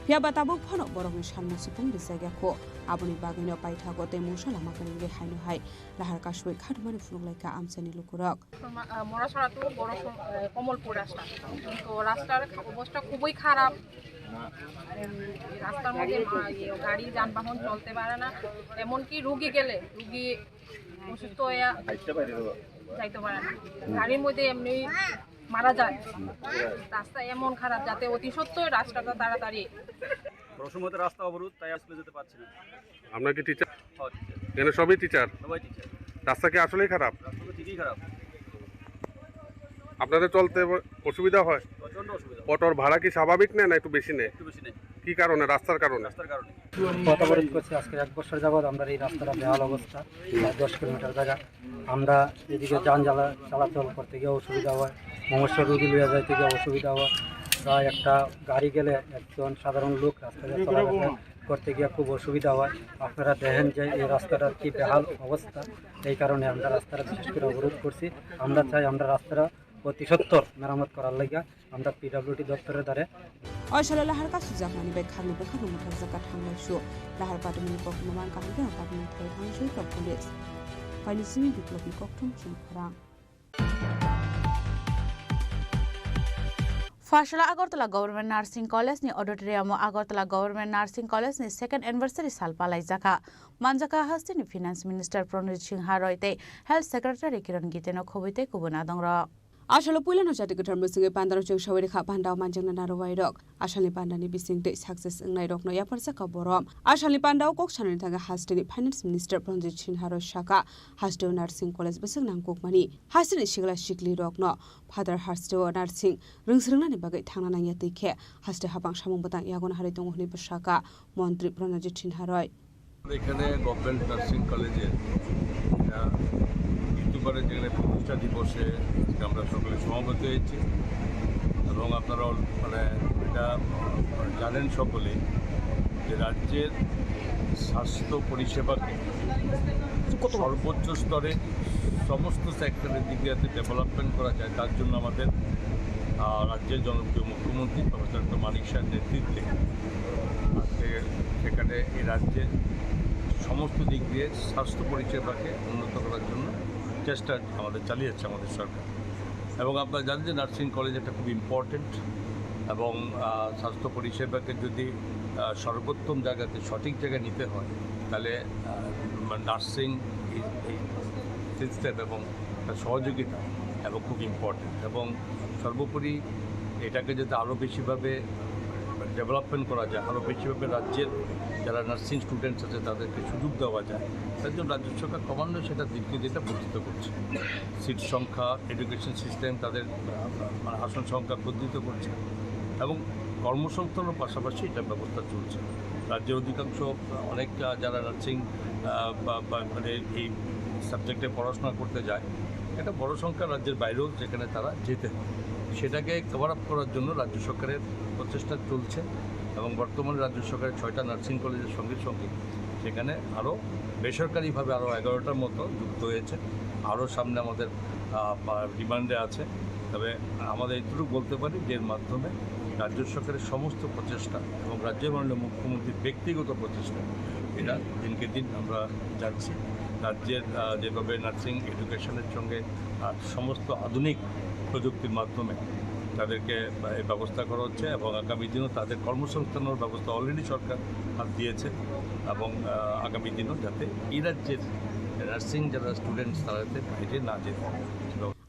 Piabatabo Pono Borong Shanmu Supung Bisagako Abuni Bagino Paitago de Mushala Makani Haino Hai Laharka Shu Kadumani Funaka Amzani Lukurok মরাসরাতো বড় কমলপুর রাস্তা তো রাস্তার অবস্থা খুবই খারাপ রাস্তার মধ্যে গাড়ি যানবাহন চলতে পারে না এমনকি রোগী গেলে রোগী অসুস্থ হয়ে যাইতে পারে না গাড়ির মধ্যে এমনি মারা যায় রাস্তা এমন খারাপ যাতে অতি সত্ত্বর রাস্তাটা তাড়াতাড়ি প্রথমত রাস্তা অবরোধ তাই আসলে যেতে পারছি না আপনার কি টিচার? এখানে সবই টিচার? সবাই টিচার। রাস্তা কি আসলেই খারাপ? রাস্তা ঠিকই খারাপ। আপনাদের চলতে অসুবিধা হয়? প্রচন্ড অসুবিধা। অটোর ভাড়া কি স্বাভাবিক নেয় না একটু বেশি নেয়? একটু বেশি নেয়। কি কারণে? রাস্তার কারণে? রাস্তার কারণে। পথ অবরোধ করছে আজকে 1 বছর যাবত আমরা এই রাস্তাটা বেহাল অবস্থা 10 কিলোমিটার জায়গা আমরা এদিকে যান চলাচল করতে গিয়ে অসুবিধা হয় মমস্য রোগী লিয়ে যাইতে গিয়ে অসুবিধা হয় প্রায় একটা গাড়ি গেলে একজন সাধারণ লোক রাস্তায় চলাফেরা করতে গিয়ে খুব অসুবিধা হয় আপনারা দেখেন যে এই রাস্তাটার কি বেহাল অবস্থা এই কারণে আমরা রাস্তাটা বিশেষ করে অবরোধ করছি আমরা চাই আমরা রাস্তাটা অতি সত্বর মেরামত করার লাগা আমরা পিডব্লিউডি দপ্তরের দ্বারে Oishala Laharka Suzakani by Kami Bakano Mutazaka Tango Show, Lahar Patamini Kokuman Kahanga, Patamini Tango Police. Finally, Simi Biklopi Koktum Chimkara. Fashala Agartala Government Nursing College ni Auditorium Agartala Government Nursing College ni 2nd anniversary salpalai jaka Manjaka Hastini Finance Minister Pranjit Singh Haroite Health Secretary Kiran Giteno Khobite Kubuna Dongra Ashala Pulano Jatiku Termusing Pandaro Shawika Panda Manjana Narowairok, Ashali Pandani Bising Day Success in Nairok no Yaparsaka Borom, Ashali Panda Kokshananga Hastini Finance Minister Pranjit Singh Haroshaka, Hasto Nursing College Bisanang Kokmani, Hastini Shigla Shikli Rockno, Father Hasto Nursing, Ringsrani Bagay Tangana Yatike, Hasto Habang Shamumbatan Yagon Haritung Nipashaka, Montri Pranjit Singh Haroy. এখানে government nursing কলেজে ইউটিউবারের যেখানে প্রতিষ্ঠা দিবসে আমরা সকলে সমাবেত হয়েছি এবং আপনারা মানে এটা জানেন সকলে যে রাজ্যের স্বাস্থ্য পরিষেবাকে সর্বোচ্চ স্তরে সমস্ত সেক্টরের দিকে যাতে ডেভেলপমেন্ট করা যায় তার জন্য আমাদের রাজ্যের জনপ্রিয় মুখ্যমন্ত্রী প্রফেসর ডক্টর মানিক শাহের নেতৃত্বে আজকে সেখানে এই রাজ্যে সমস্ত দিক দিয়ে স্বাস্থ্য পরিষেবাকে উন্নত করার জন্য চেষ্টা আমাদের চালিয়ে যাচ্ছে আমাদের সরকার এবং আপনারা জানেন যে নার্সিং কলেজ একটা খুব ইম্পর্টেন্ট এবং স্বাস্থ্য পরিষেবাকে যদি সর্বোত্তম জায়গাতে সঠিক জায়গায় নিতে হয় তাহলে নার্সিং সিস্টেম এবং সহযোগিতা এবং খুব ইম্পর্টেন্ট এবং সর্বোপরি এটাকে যাতে আরও বেশিভাবে ডেভেলপমেন্ট করা যায়, আরও বেশিভাবে রাজ্যের যারা নার্সিং স্টুডেন্টস আছে তাদেরকে সুযোগ দেওয়া যায়, তার জন্য রাজ্য সরকার ক্রমান্বয়ে সেটা দিনকে দিনটা বর্ধিত করছে। সিট সংখ্যা, এডুকেশন সিস্টেম, তাদের আসন সংখ্যা বর্ধিত করছে এবং কর্মসংস্থানের পাশাপাশি এটা ব্যবস্থা চলছে। রাজ্যের অধিকাংশ অনেক যারা নার্সিং মানে এই সাবজেক্টে পড়াশোনা করতে যায়, একটা বড় সংখ্যা রাজ্যের বাইরেও যেখানে তারা যেতে হয়, সেটাকে কভার আপ করার জন্য রাজ্য সরকারের প্রচেষ্টা চলছে এবং বর্তমানে রাজ্য সরকারের 6টা নার্সিং কলেজের সঙ্গে সঙ্গে সেখানে আরও বেসরকারিভাবে আরও 11টার মতো যুক্ত হয়েছে। আরও সামনে আমাদের ডিমান্ডে আছে। তবে আমাদের এটুকু বলতে পারি যে এর মাধ্যমে রাজ্য সরকারের সমস্ত প্রচেষ্টা এবং রাজ্যের মাননীয় মুখ্যমন্ত্রীর ব্যক্তিগত প্রচেষ্টা এটা দিনকে দিন আমরা যাচ্ছি। রাজ্যের যেভাবে নার্সিং এডুকেশনের সঙ্গে সমস্ত আধুনিক প্রযুক্তির মাধ্যমে তাদেরকে ব্যবস্থা করা হচ্ছে এবং আগামী দিনও তাদের কর্মসংস্থানের ব্যবস্থা অলরেডি সরকার হাত দিয়েছে এবং আগামী দিনও যাতে এই রাজ্যের নার্সিং যারা স্টুডেন্টস তারা যাতে বাইরে না যেতে পারে।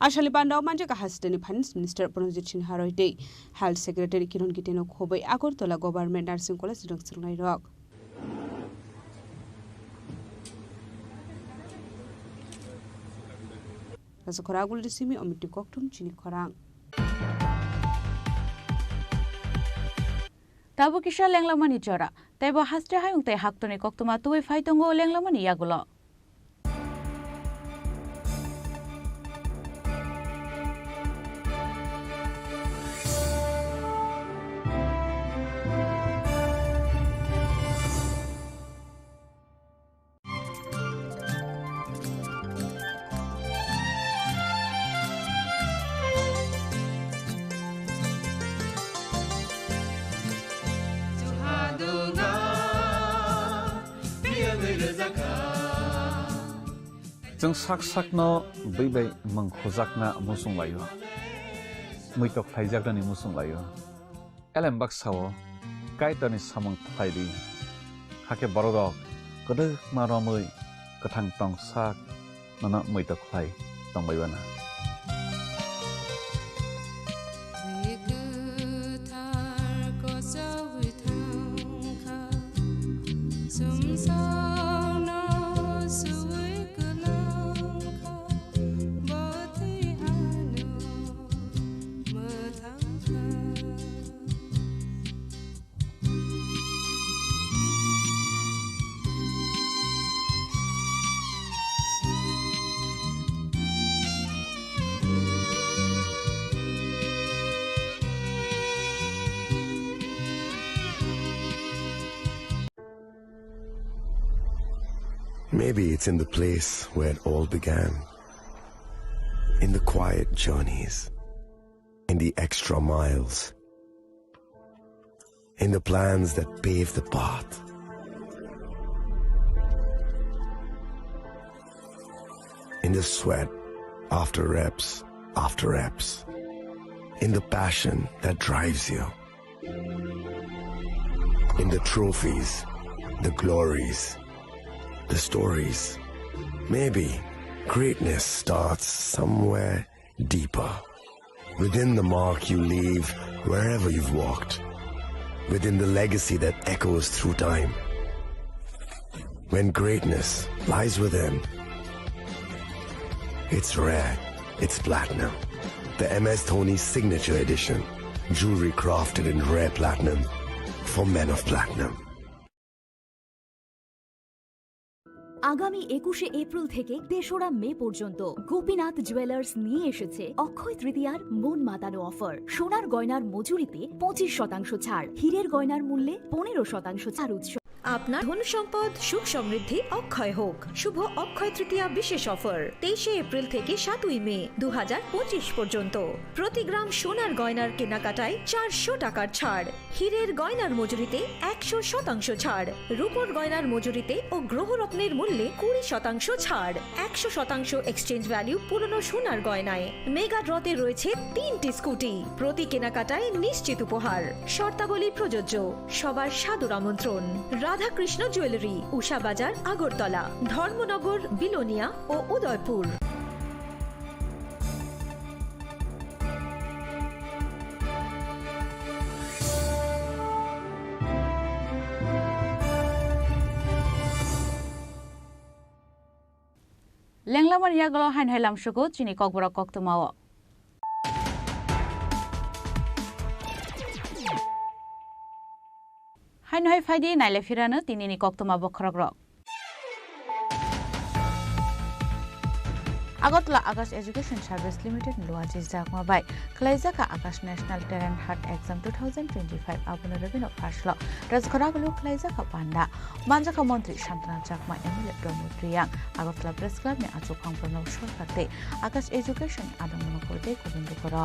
Ashali Pandau Manjaka Hasdani Finance Minister Pranjit Sinha Roy Health Secretary Kiron Giteno Khobai Agartala Government Nursing College Dongsilnai Rock. Rasa Khoragul Disimi Omiti Koktum Chini Khorang. Tabu Kisha Langlamani Jora. Tebo Hastra Hayung Te Haktoni Koktuma Tui Faitongo Langlamani Yagulo. जों साक साकनो बैबाय मंखजाकना मुसुं लायो मैतक थाइजाकनि मुसुं लायो एलेम बाक्साओ काइटनि सामं थाइरि हाके बरगक गदो मारमै गथां टं साक नना मैतक थाइ तंबायबाना Maybe it's in the place where it all began. In the quiet journeys. In the extra miles. In the plans that pave the path. In the sweat after reps, after reps. In the passion that drives you. In the trophies, the glories, the stories. Maybe greatness starts somewhere deeper. Within the mark you leave wherever you've walked. Within the legacy that echoes through time. When greatness lies within, it's rare, it's platinum. The MS Dhoni Signature Edition. Jewelry crafted in rare platinum for men of platinum. আগামী 21শে April থেকে 3রা মে পর্যন্ত Gopinath jewellers নিয়ে এসেছে অক্ষয় তৃতীয়ার মন মাতানো offer. সোনার গয়নার মজুরিতে 25% ছাড়, হীরের গয়নার মূল্যে 15% ছাড়। উৎসব আপনার ধন সম্পদ সুখ সমৃদ্ধি অক্ষয় হোক। শুভ অক্ষয় তৃতীয়া বিশেষ অফার 23শে এপ্রিল থেকে 7ই মে 2025 পর্যন্ত। প্রতি গ্রাম সোনার গয়নার কেনাকাটায় 400 টাকার ছাড়, হীরের গয়নার মজুরিতে 100% ছাড়, রূপোর গয়নার মজুরিতে ও গ্রহরত্নের মূল্যে 20% ছাড়, 100% এক্সচেঞ্জ ভ্যালু পুরনো সোনার গয়নায়। মেগা ড্রতে রয়েছে 3টি স্কুটি, প্রতি কেনাকাটায় নিশ্চিত উপহার। শর্তাবলী প্রযোজ্য। সবার সাদর আমন্ত্রণ। রাধাকৃষ্ণ জুয়েলারি, উষা বাজার, আগরতলা, ধর্মনগর, বিলোনিয়া ও উদয়পুর। লেংলামান ইয়াগল হাইনহাই লামসুকু চিনি ককবরক কক্তমাও হাইনহাই ফাইদি নাইলে ফিরানো তিনিনি কক্তমা বখরক Agartala Aakash education service limited লুয়াজি জাকমাবাই খলাইজাকা Aakash national talent hunt exam 2025 আবুল রবিন ফার্স্ট রাজখরাগুলো খলাইজাকা পান্ডা মানজাকা মন্ত্রী Santana Chakma MLA Pramod Reang Agartala press club নে আচু খাংপ্রণব সরকারতে আকাশ এডুকেশন আদমন করতে গোবিন্দ করা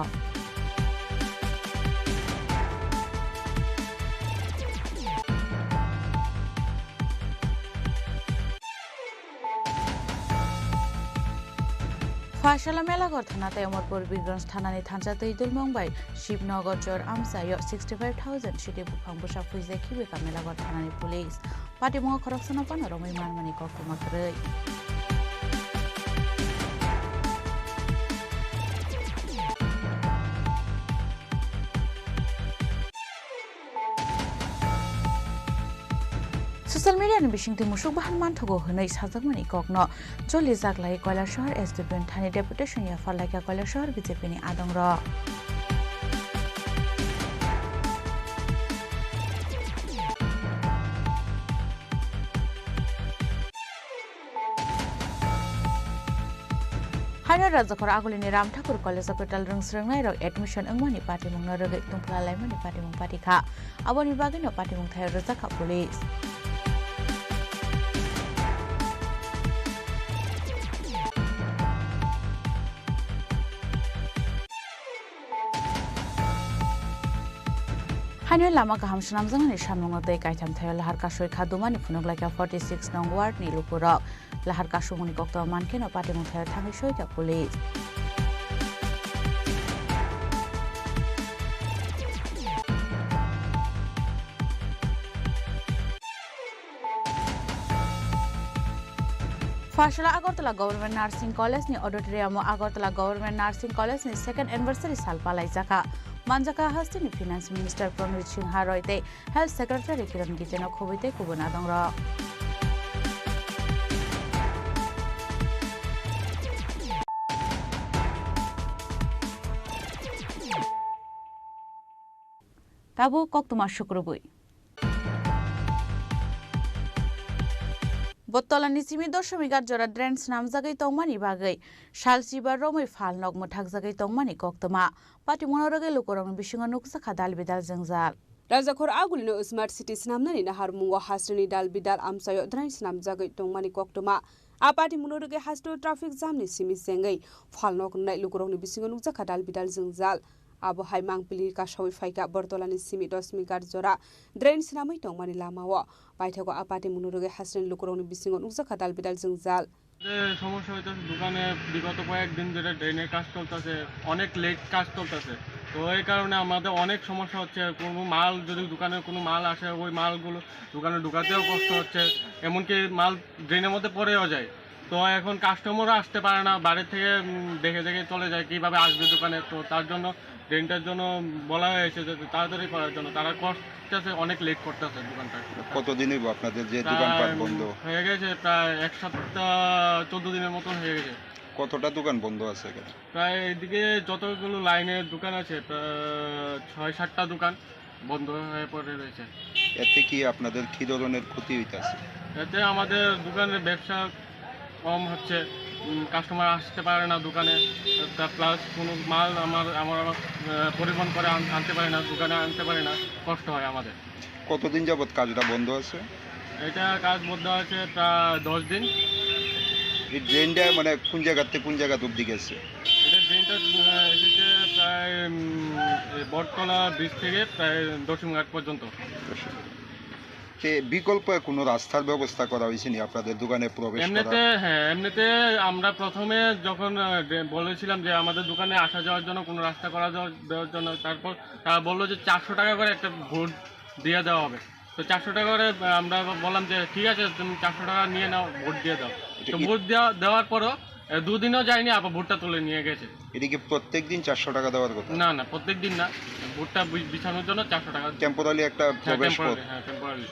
ফাশালা মেলাগড় থানাতে অমরপুর বীরগঞ্জ থানানি থানচাতে ইদুল মুম্বাই শিবনগর জোর আমসায় 65,000 সিটি বুফাং বুসা ফুইজে খিবেকা মেলাগড় থানানি পুলিশ পাটি মুখ খরকসনা পান রমই মানমানি কক্তমাত্রই সোশ্যাল মিডিয়াनि बिसिंथि मुसुक बाहान मानथगो हनै साजाकमानि ककनो जलि जागलाय कयला शहर एसडिपिएन थानि डेपुटेशन या फालाइका कयला शहर बिजेपिनि आदंर हाइना राजाखर आगुलिनि राम ठाकुर कलेज पेटाल रोंस्रोंनाय रग एडमिशन अंगमानि पार्टी मुंग रगै तुंफ्ला लाइमानि पार्टी मुंग पार्टीखा आबोनि बागैनो पार्टी मुंग थाय रोजाखा पुलिस हाइनो लामा गाहाम सुनामजोंनि सामनंनो दै गायथाम थायो लाहार कासय खादुमानि फुनुगलायका 46 नং वार्डनि लुपुरक लाहार कासुमुनि कक्तवा मानकेनो पार्टी मुथाय थाङै सयता पुलिस फाशला আগরতলা गवर्नमेंट नार्सिंग कॉलेज नि auditorium Agartala government nursing college नि सेकेंड एनिवर्सरी साल पालाइजाका मानजाका हस्तिनि फिनान्स मिनिस्टर प्रमोद सिंह रयते हेल्थ सेक्रेटारि किरण गितेनो खबैते कुबना दंर ताबु कक्तमा शुक्रबुई बत्तलानि 7.8 जरा ड्रेन्स नामजागै तंमानि बागै सालसिबा रमै फालनक मोथागजागै तंमानि कक्तमा पार्टी मनरगै लोकरंनि बिसिङा नुकसाखा दाल बिदाल जंजाल राजाखर आगुलिनो स्मार्ट सिटी स्नामनानि नाहार मुंगो हास्ट्रिनि दाल बिदाल आमसायो ड्रेन्स नामजागै तंमानि कक्तमा आ पार्टी मनरगै हास्ट्रो ट्राफिक जामनि सिमि सेंगै फालनक नाय लोकरंनि बिसिङा नुकसाखा दाल बिदाल जंजाल आबो हाय मांपिली कासावै फाइका बर्तलानि 7.8 जरा ड्रेन्स नामै तंमानि लामाव বাইঠক আপাতে মনোরোগে হাসরেন লোকরংনি বিসিং অনুজাখা দাল বিদাল জংজাল সমস্যা হইতাছে দোকানে বিগত কয়েকদিন ধরে ড্রেনের কাজ চলতেছে অনেক লেট কাজ চলতেছে তো এই কারণে আমাদের অনেক সমস্যা হচ্ছে কোনো মাল যদি দোকানে কোনো মাল আসে ওই মালগুলো দোকানে ঢোকাতেও কষ্ট হচ্ছে এমনকি মাল ড্রেনের মধ্যে পড়েও যায় তো এখন কাস্টমারও আসতে পারে না বাইরে থেকে দেখে দেখে চলে যায় কিভাবে আসবে দোকানে তো তার জন্য ড্রেনটার জন্য বলা হয়েছে যে তাড়াতাড়ি করার জন্য তারা করতেছে অনেক লেট করতেছে দোকানটা কতদিন হইব আপনাদের যে দোকানপাট বন্ধ হয়ে গেছে প্রায় এক সপ্তাহ 14 দিনের মতন হয়ে গেছে কতটা দোকান বন্ধ আছে এখানে প্রায় এদিকে যতগুলো লাইনের দোকান আছে 6-7টা দোকান বন্ধ হয়ে পড়ে রয়েছে এতে কি আপনাদের কি ধরনের ক্ষতি হইতাছে এতে আমাদের দোকানের ব্যবসা কম হচ্ছে কাস্টমার আসতে পারে না দোকানে প্লাস কোনো মাল আমার পরিবহন করে আনতে পারে না দোকানে আনতে পারে না কষ্ট হয় আমাদের কতদিন যাবত কাজটা বন্ধ আছে এটা কাজ বন্ধ আছে প্রায় 10 দিন এই ড্রেনটা মানে কোন জায়গাতে কোন জায়গা অবধি গেছে এটা ড্রেনটা এসেছে প্রায় বটতলা ব্রিজ থেকে প্রায় দশমঘাট পর্যন্ত বিকল্প কোনো রাস্তার ব্যবস্থা করা হয়েছে নি আপনাদের দোকানে প্রবেশ করা এমনিতে আমরা প্রথমে যখন বলেছিলাম যে আমাদের দোকানে আসা যাওয়ার জন্য কোনো রাস্তা করা দেওয়ার জন্য তারপর তারা বললো যে 400 টাকা করে একটা ভোট দিয়ে দেওয়া হবে তো 400 টাকা করে আমরা বললাম যে ঠিক আছে তুমি 400 টাকা নিয়ে নাও ভোট দিয়ে দাও তো ভোট দেওয়ার পরও দুদিনও যায়নি আবার ভোটটা তুলে নিয়ে গেছে এদিকে প্রত্যেক দিন 400 টাকা দেওয়ার কথা না প্রত্যেক দিন না ভোটটা বিছানোর জন্য 400 টাকা টেম্পোরারি একটা প্রবেশ পথ হ্যাঁ টেম্পোরারি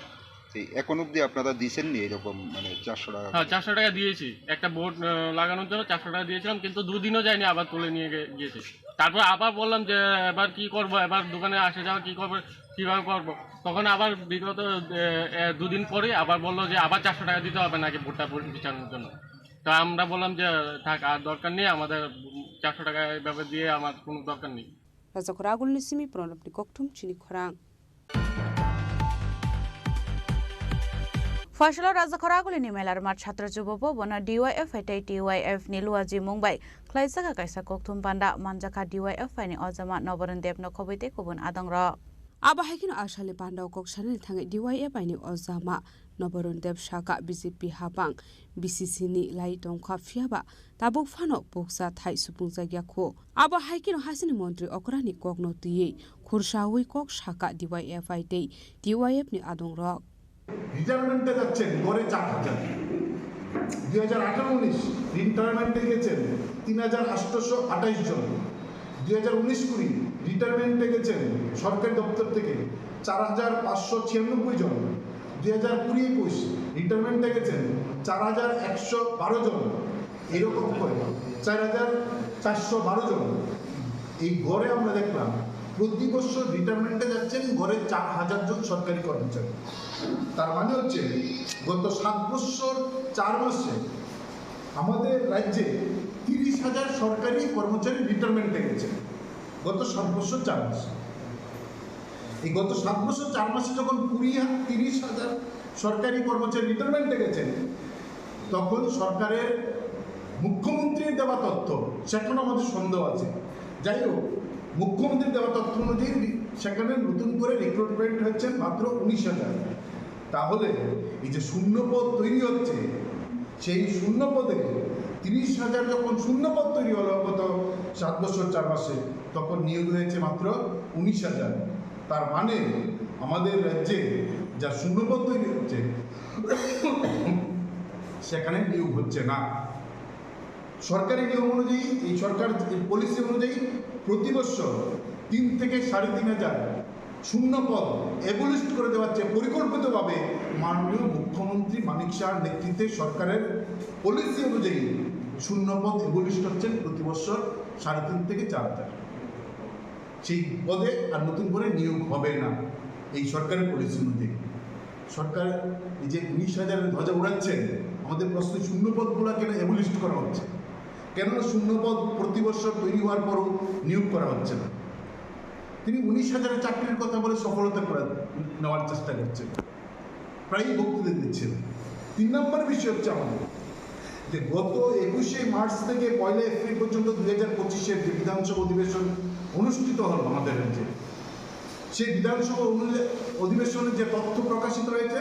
এখন অবধি আপনারা দিয়েছেননি এরকম মানে 400 টাকা? হ্যাঁ 400 টাকা দিয়েছি, একটা বোর্ড লাগানোর জন্য 400 টাকা দিয়েছিলাম, কিন্তু দুদিনও যায়নি, আবার তুলে নিয়ে গিয়েছে। তারপর আবার বললাম যে এবার কি করব, এবার দোকানে আসে যাওয়া কি করবো, কীভাবে করব। তখন আবার বিগত 2 দিন পরে আবার বললো যে আবার 400 টাকা দিতে হবে নাকি ভোটটা বিচানোর জন্য। তো আমরা বললাম যে থাক, আর দরকার নেই, আমাদের 400 টাকা এভাবে দিয়ে আমার কোনো দরকার নেই। Razakoragul nisimi pronop ni koktum chini khorang. ফয়সলা রাজাখরাগুলি নি মেলার মাঠ ছাত্র যুবব বনা ডিওয়াইএফ এটাই টিওয়াইএফ নিলুয়াজি মুম্বাই খ্লাইসাকা কাইসা koktum panda manjaka DYF ফাইনি অজামা নবরণ দেবন খবইতে কুবুন আদংর Abahakin ashale pandau kok chanel thangai DYF aini ozama Noboron Dev Shaka BJP Habang BCC ni lai tongkha fiaba tabuk fano boksa thai supungja gyakho aba haikin hasini mantri okrani kokno tiye khursawi kok Shaka DYF aitei DYF ni adong rok রিটায়ারমেন্টে যাচ্ছেন গড়ে 4000 2018-19 রিটায়ারমেন্টে গেছেন 3828 জন 2019-20 রিটায়ারমেন্টে গেছেন সরকারি দপ্তর থেকে 4596 জন 2020-21 রিটায়ারমেন্টে গেছেন 4112 জন এরকম করে 4412 জন এই গড়ে আমরা দেখলাম প্রতি বছর রিটায়ারমেন্টে যাচ্ছেন গড়ে 4000 জন সরকারি কর্মচারী তার মানে হচ্ছে গত 7 বছর 4 মাসে আমাদের রাজ্যে 30,000 সরকারি কর্মচারী রিটায়ারমেন্টে গেছে গত 7 বছর 4 মাসে এই গত 7 বছর 4 মাসে যখন 30,000 সরকারি কর্মচারী রিটায়ারমেন্টে গেছেন তখন সরকারের মুখ্যমন্ত্রীর দেওয়া তথ্য সেখানে আমাদের সন্দেহ আছে যাই হোক মুখ্যমন্ত্রীর দেওয়া তথ্য অনুযায়ী সেখানে নতুন করে রিক্রুটমেন্ট হচ্ছে মাত্র 19,000 তাহলে এই যে শূন্যপদ তৈরি হচ্ছে সেই শূন্যপদে 30,000 যখন শূন্যপদ তৈরি হলো গত 7 বছর 4 মাসে তখন নিয়োগ হয়েছে মাত্র 19,000 তার মানে আমাদের রাজ্যে যা শূন্যপদ তৈরি হচ্ছে সেখানে নিয়োগ হচ্ছে না সরকারি নিয়ম অনুযায়ী এই সরকার পলিসি অনুযায়ী প্রতি বছর 3 থেকে 3,500 শূন্যপদ এবলিস্ট করে দেওয়া হচ্ছে পরিকল্পিতভাবে মাননীয় মুখ্যমন্ত্রী মানিক শাহর নেতৃত্বে সরকারের পলিসি অনুযায়ী শূন্যপদ এবলিস্ট হচ্ছেন প্রতি বছর 3,500 থেকে 4,000 সেই পদে আর নতুন করে নিয়োগ হবে না এই সরকারের পলিসি অনুযায়ী সরকার এই যে 19,000 ধ্বজা উড়াচ্ছেন আমাদের প্রশ্ন শূন্যপদগুলো কেন এবলিস্ট করা হচ্ছে কেন শূন্যপদ প্রতি বছর তৈরি হওয়ার পরও নিয়োগ করা হচ্ছে না তিনি 19,000 চাকরির কথা বলে সফলতা করে নেওয়ার চেষ্টা করছেন প্রায়ই বক্তৃতা দিচ্ছেন 3 নম্বর বিষয় হচ্ছে আমাদের যে গত 21শে মার্চ থেকে 1 এপ্রিল পর্যন্ত 2025-এর যে বিধানসভা অধিবেশন অনুষ্ঠিত হল আমাদের রাজ্যে সেই বিধানসভা অধিবেশনে যে তথ্য প্রকাশিত হয়েছে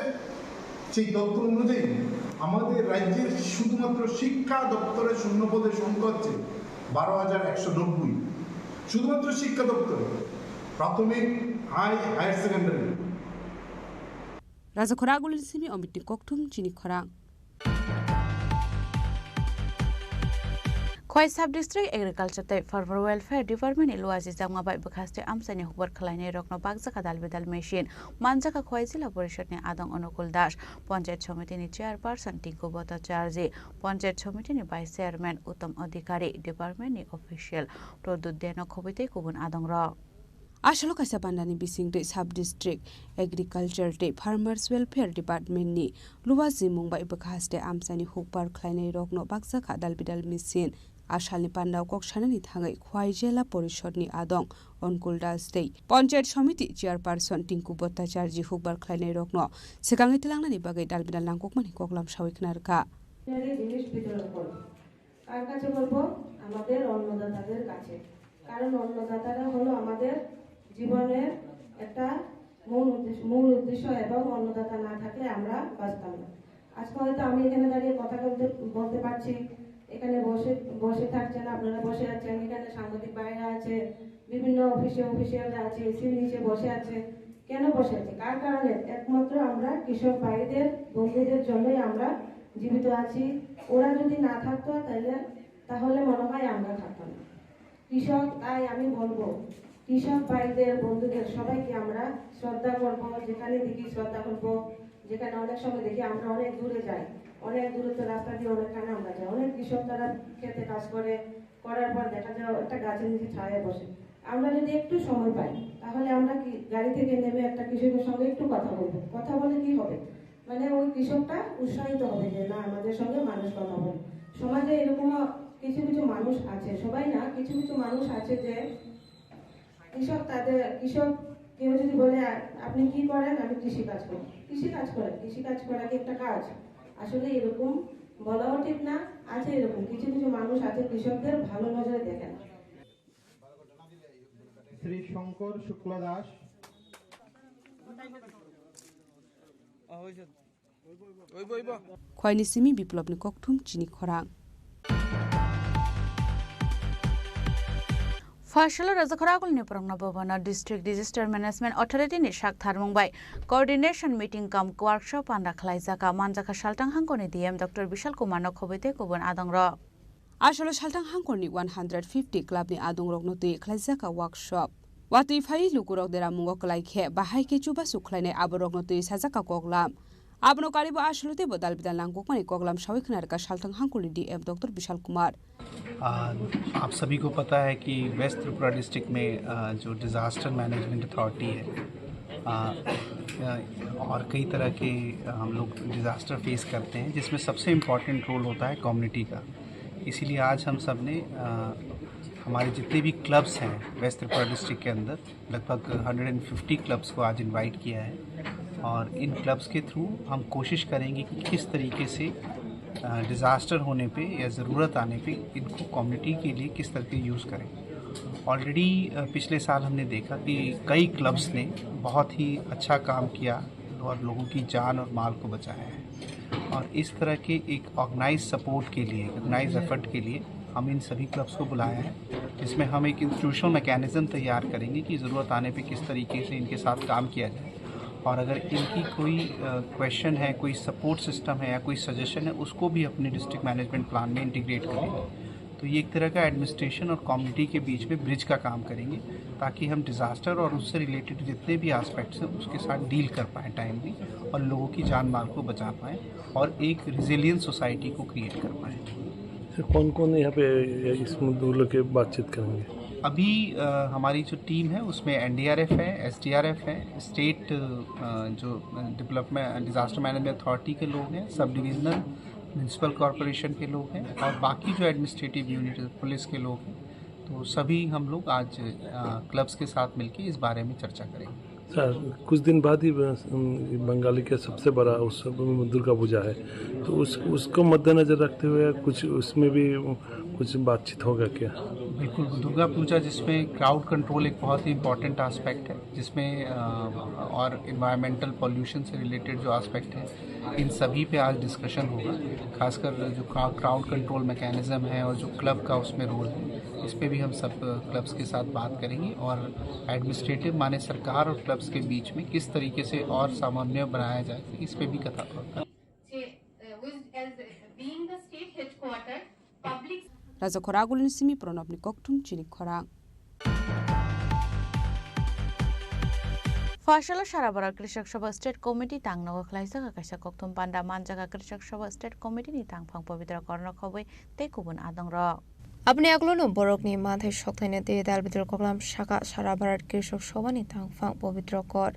সেই তথ্য অনুযায়ী আমাদের রাজ্যের শুধুমাত্র শিক্ষা দপ্তরের শূন্যপদের সংখ্যা হচ্ছে 12,190 শুধুমাত্র শিক্ষা দপ্তরে প্রাথমিক higher secondary Razakoragul nisimi omit ni koktum chini khorang Khoi Sub District Agriculture Type Farmer Welfare Department Luazi Jangmabai Bukhaste Amsani Hubar Khalai Rokno Bagzaka Dalbedal Machine Manjaka Khoi Jila Porishad ni Adong Onukul Das Panchayat Samiti ni Chairperson Tinku Bhattacharya Panchayat Samiti ni Vice Chairman Uttam Adhikari Department ni Official Produddeno Khobite Kubun Adong Ro Ashalo kaisa bandani bisingde Sub District Agriculture Day Farmers Welfare Department ni Luazi Mumbai Bukhaste Amsani Hubar Khalai Rokno Bagzaka Dalbedal Machine Ashalni Pandau Kok Chanani Thangai Khwai Jela Porishad ni Adong Onkul Das Day Panchayat Samiti Chairperson Tinku Bhattacharya Hubar Khalai Rokno Sekangi Tilangnani Bagai Dalbedal Langkokmani Koklam Shawiknarka জিনিস বিতরণ করব কার কাছে বলবো আমাদের অন্নদাতাদের কাছে কারণ অন্নদাতারা হলো আমাদের জীবনের একটা মূল উদ্দেশ্য এবং অন্নদাতা না থাকলে আমরা বাঁচতাম না আজকে হয়তো আমি এখানে দাঁড়িয়ে কথা বলতে পারছি এখানে বসে থাকছেন আপনারা বসে আছেন এখানে সাংবাদিক ভাইরা আছে বিভিন্ন অফিসিয়ালরা আছে এসির নিচে বসে আছে কেন বসে আছে কার কারণে একমাত্র আমরা কৃষক ভাইদের বন্ধুদের জন্যই আমরা জীবিত আছি ওরা যদি না থাকতো তাহলে মনে হয় আমরা থাকতাম না কৃষক তাই আমি বলবো কৃষক ভাইদের বন্ধুদের সবাইকে আমরা শ্রদ্ধা করব যেখানে দেখি শ্রদ্ধা করব যেখানে অনেক সময় দেখি আমরা অনেক দূরে যাই, অনেক দূরত্ব রাস্তা দিয়ে অনেকখানে আমরা যাই। অনেক কৃষক তারা খেতে কাজ করার পর দেখা যায় একটা গাছের নিচে ছায়ায় বসে। আমরা যদি একটু সময় পাই তাহলে আমরা কি গাড়ি থেকে নেমে একটা কৃষকের সঙ্গে একটু কথা বলবো। কথা বলে কি হবে, মানে ওই কৃষকটা উৎসাহিত হবে যে না আমাদের সঙ্গে মানুষ কথা বলে। সমাজে এরকম কিছু কিছু মানুষ আছে, সবাই না, কিছু কিছু মানুষ আছে যে কৃষক কেউ যদি বলে আপনি কি করেন, আমি কৃষি কাজ করি। কৃষি কাজ করা কি একটা কাজ? আসলে এরকম বলাও ঠিক না। আছে এরকম কিছু কিছু মানুষ আছে কৃষকদের ভালো নজরে দেখে না। শ্রী শঙ্কর শুক্লা দাস, খয়নি সিমি বিপ্লবনি ককথুম চিনি খরাং Fashala Razakaragul Niprangna Bhavana District Disaster Management Authority ni Shak Tharmungbai Coordination Meeting kam Workshop anda Khlaijaka Manjaka Shaltang Hangkoni DM Dr. Bishal Kumar Nokhobete Kubun Adangro Asholo Shaltang Hangkoni 150 Club ni Adungrok Noti Khlaijaka Workshop Wati Fai Lukurok dera Mungo Klaikhe Bahai ke Chuba Suklaine Aborok Noti Sajaka Koklam Abno Karibo Ashlote Bodal Bidan Langkokmani Koklam Shawiknar ka Shaltang Hangkoni DM Dr. Bishal Kumar आप सभी को पता है कि waste Tripura district में जो disaster management authority है और कई तरह के हम लोग डिज़ास्टर फेस करते हैं, जिसमें सबसे इम्पॉर्टेंट रोल होता है कम्युनिटी का। इसीलिए आज हम सब ने हमारे जितने भी क्लब्स हैं वेस्ट त्रिपुरा डिस्ट्रिक्ट के अंदर लगभग 150 क्लब्स को आज इनवाइट किया है और इन क्लब्स के थ्रू हम कोशिश करेंगे कि किस तरीके से डिज़ास्टर होने पे या ज़रूरत आने पे इनको कम्युनिटी के लिए किस तरह के यूज़ करें। ऑलरेडी पिछले साल हमने देखा कि कई क्लब्स ने बहुत ही अच्छा काम किया और लोगों की जान और माल को बचाया है और इस तरह के एक ऑर्गेनाइज सपोर्ट के लिए, ऑर्गेनाइज एफर्ट के लिए हम इन सभी क्लब्स को बुलाया है, जिसमें हम एक इंस्टीट्यूशनल मैकेनिज़्म तैयार करेंगे कि ज़रूरत आने पे किस तरीके से इनके साथ काम किया जाए और अगर इनकी कोई क्वेश्चन है, कोई सपोर्ट सिस्टम है या कोई सजेशन है, उसको भी अपने डिस्ट्रिक्ट मैनेजमेंट प्लान में इंटीग्रेट करेंगे। तो ये एक तरह का एडमिनिस्ट्रेशन और कम्युनिटी के बीच में ब्रिज का काम करेंगे ताकि हम डिज़ास्टर और उससे रिलेटेड जितने भी एस्पेक्ट्स हैं उसके साथ डील कर पाएँ टाइमली और लोगों की जान माल को बचा पाएँ और एक रिजिलियंट सोसाइटी को क्रिएट कर पाएँ। कौन कौन यहाँ पे इस मुद्दों के बातचीत करेंगे? अभी हमारी जो टीम है उसमें NDRF है, SDRF है, स्टेट जो डेवलपमेंट डिज़ास्टर मैनेजमेंट अथॉरिटी के लोग हैं, सब डिविजनल म्यूनसिपल कॉरपोरेशन के लोग हैं और बाकी जो एडमिनिस्ट्रेटिव यूनिट पुलिस के लोग हैं, तो सभी हम लोग आज क्लब्स के साथ मिलकर इस बारे में चर्चा करेंगे। सर कुछ दिन बाद ही बंगाली का सबसे बड़ा उत्सव दुर्गा पूजा है, तो उसको मद्देनजर रखते हुए कुछ उसमें भी कुछ बातचीत होगा क्या? बिल्कुल, दुर्गा पूजा जिसमें क्राउड कंट्रोल एक बहुत ही इम्पॉर्टेंट आस्पेक्ट है, जिसमें और इन्वायरमेंटल पॉल्यूशन से रिलेटेड जो आस्पेक्ट है इन सभी पे आज डिस्कशन होगा। खासकर जो क्राउड कंट्रोल मैकेनिज़्म है और जो क्लब का उसमें रोल है, इस पे भी हम सब क्लब्स के साथ बात करेंगे और एडमिनिस्ट्रेटिव माने सरकार और क्लब्स के बीच में किस तरीके से और सामंजस्य बनाया जाए इस पे भी कथा होगा। Raja Koragulin Simi Pronobni Koktum Chini Korang Fashala Sharabara Krishak Sabha State Committee Tang Nawa Klaisa Kasha Koktum Panda Manjaka Krishak Sabha State Committee ni Tang Pang Pavitra Korna Khoboi Te Kubun Adangro আপনি আগলোনো বরকনি মাথে শক্তাইনেতে দালবিদ্র কগলাম শাখা সারা ভারত কৃষক সভানি থাংফাং পবিত্র কর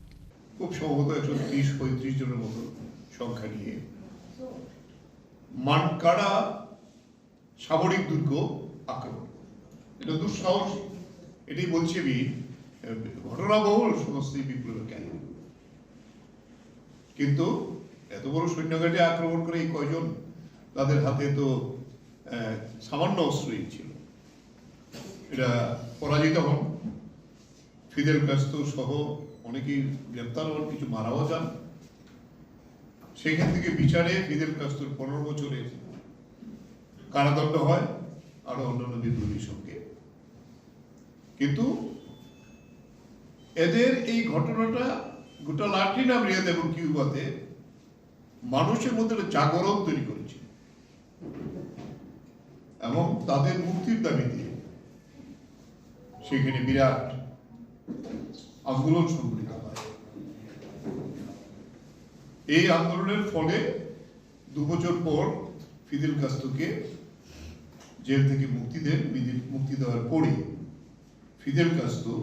খুব সম্ভবত 30-35 জনের মতো সংখ্যা নিয়ে মানকাড়া সামরিক দুর্গ আক্রমণ। এটা দুঃসাহস, এটাই বলছি আমি ঘটনাবহুল সমস্ত বিপ্লবের কেন, কিন্তু এত বড় সৈন্যঘাটে আক্রমণ করে এই কয়জন, তাদের হাতে তো সামান্য অস্ত্রই ছিল। এটা পরাজিত হন, ফিদেল কাস্ত্রো সহ অনেকেই গ্রেপ্তার হন, কিছু মারাও যান। সেখান থেকে বিচারে ফিদেল কাস্ত্রোর 15 বছরের কারাদণ্ড হয়, আরো অন্যান্য বিদ্রোহীর সঙ্গে। কিন্তু এদের এই ঘটনাটা গোটা লাতিন আমেরিকাতে এবং কিউবাতে মানুষের মধ্যে জাগরণ তৈরি করেছে এবং তাদের মুক্তির দাবিতে সেখানে বিরাট আন্দোলন সংগঠিত হয়। এই আন্দোলনের ফলে 2 বছর পর ফিদেল কাস্ত্রোকে জেল থেকে মুক্তি দেওয়ার পরে ফিদেল কাস্ত্রো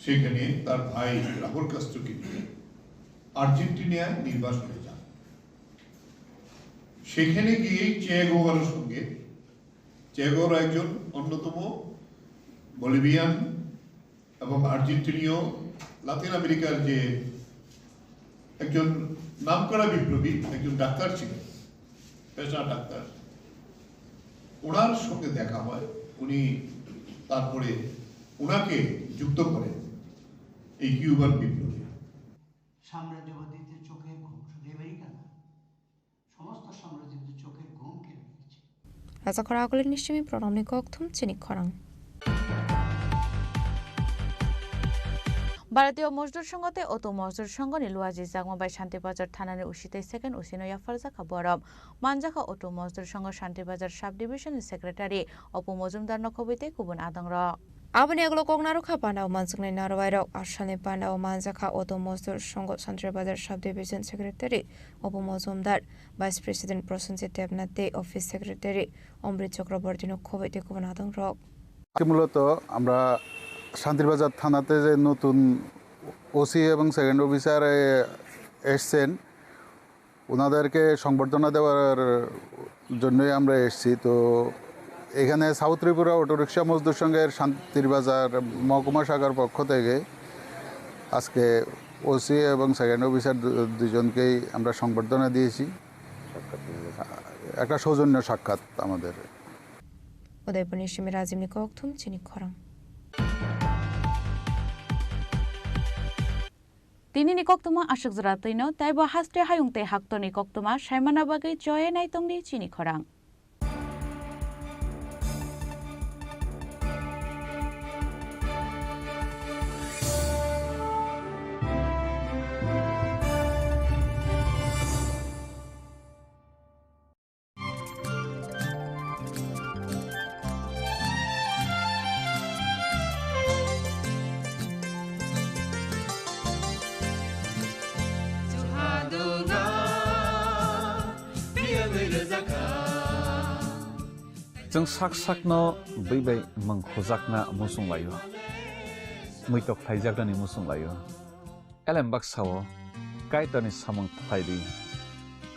সেখানে তার ভাই রাহুল কাস্ত্রোকে নিয়ে আর্জেন্টিনায় নির্বাসনে যান। সেখানে গিয়ে চে গুয়েভারার সঙ্গে, চে গুয়েভারা একজন অন্যতম বলিভিয়ান এবং আর্জেন্টিনীয় লাতিন আমেরিকার যে একজন নামকরা বিপ্লবী, একজন ডাক্তার ছিলেন, পেশা ডাক্তার, ওনার সঙ্গে দেখা হয়। উনি তারপরে ওনাকে যুক্ত করেন এই কিউবান বিপ্লবী। সাম্রাজ্যবাদীদের চোখের ঘুম, শুধু আমেরিকা না, সমস্ত সাম্রাজ্যবাদীদের চোখের ঘুম কেড়ে নিয়েছে। রাজা খরা আগলের নিশ্চিমি প্রণামনি ককথুম চিনি খরাং। ভারতীয় মজদুর সংঘতে অটো মজদুর সংঘ নিলুয়াজি জাগমাবাই শান্তিবাজার থানার উশিতে সেকেন্ড উসিনয়া ফারজাখা বরম মানজাখা অটো মজদুর সংঘ শান্তিবাজার সাব ডিভিশনের সেক্রেটারি অপু মজুমদার নখবিতে কুবুন আদংর আবনি এগুলো কগনারুখা পান্ডাও মানসিকনাই নারবাইরক আসানে পান্ডাও মানজাখা auto Mazdoor Sangh Shantibazar sub division secretary Apu Majumdar vice president Prasenjit Debnath দে অফিস সেক্রেটারি অমৃত চক্রবর্তী নখবিতে কুবুন আদংর। মূলত আমরা শান্তিবাজার থানাতে যে নতুন ওসি এবং সেকেন্ড অফিসার এসছেন, ওনাদেরকে সংবর্ধনা দেওয়ার জন্যই আমরা এসেছি। তো এখানে সাউথ ত্রিপুরা অটোরিকশা মজদুর সংঘের শান্তিবাজার মহকুমা শাখার পক্ষ থেকে আজকে ওসি এবং সেকেন্ড অফিসার দুজনকেই আমরা সংবর্ধনা দিয়েছি। একটা সৌজন্য সাক্ষাৎ আমাদের। উদয়পুর নিশ্চিমে রাজিমনি ককথুম চিনি খরাং। তিনি নিকক্তমা আশক জরাতৈন তাইব হাস্তে হায়ুংতে হাক্ত নিকক্তমা সাইমানাবাগৈ জয়ে নাইতংনি চিনি খরাং। जों साक साकनो बैबाय मंखोजाकना मुसुं लायो मैतक थाइजाकदानि मुसुं लायो एलेम बाक्साओ काइतानि सामं थाइदि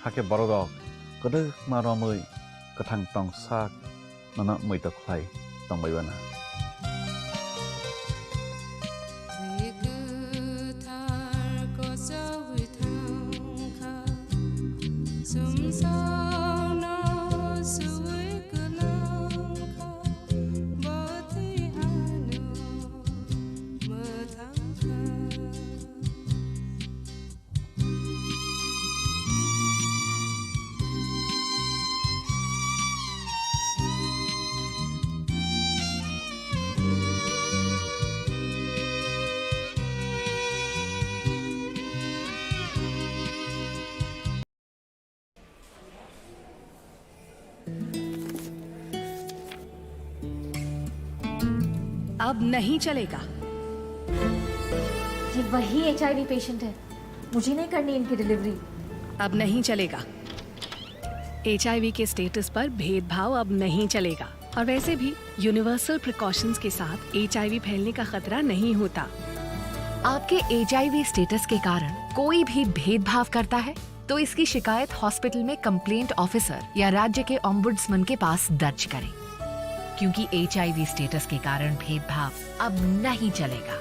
हाके बरदक गदो मारमै गोथां टं साक नना मैतक थाइ तंबायबाना अब नहीं चलेगा। ये वही HIV पेशेंट है, मुझे नहीं करनी इनकी डिलीवरी। अब नहीं चलेगा। HIV के स्टेटस पर भेदभाव अब नहीं चलेगा। और वैसे भी यूनिवर्सल प्रिकॉशंस के साथ HIV फैलने का खतरा नहीं होता। आपके HIV स्टेटस के कारण कोई भी भेदभाव करता है तो इसकी शिकायत हॉस्पिटल में कंप्लेंट ऑफिसर या राज्य के ओम्बुड्समैन के पास दर्ज करें, क्योंकि HIV स्टेटस के कारण भेदभाव अब नहीं चलेगा।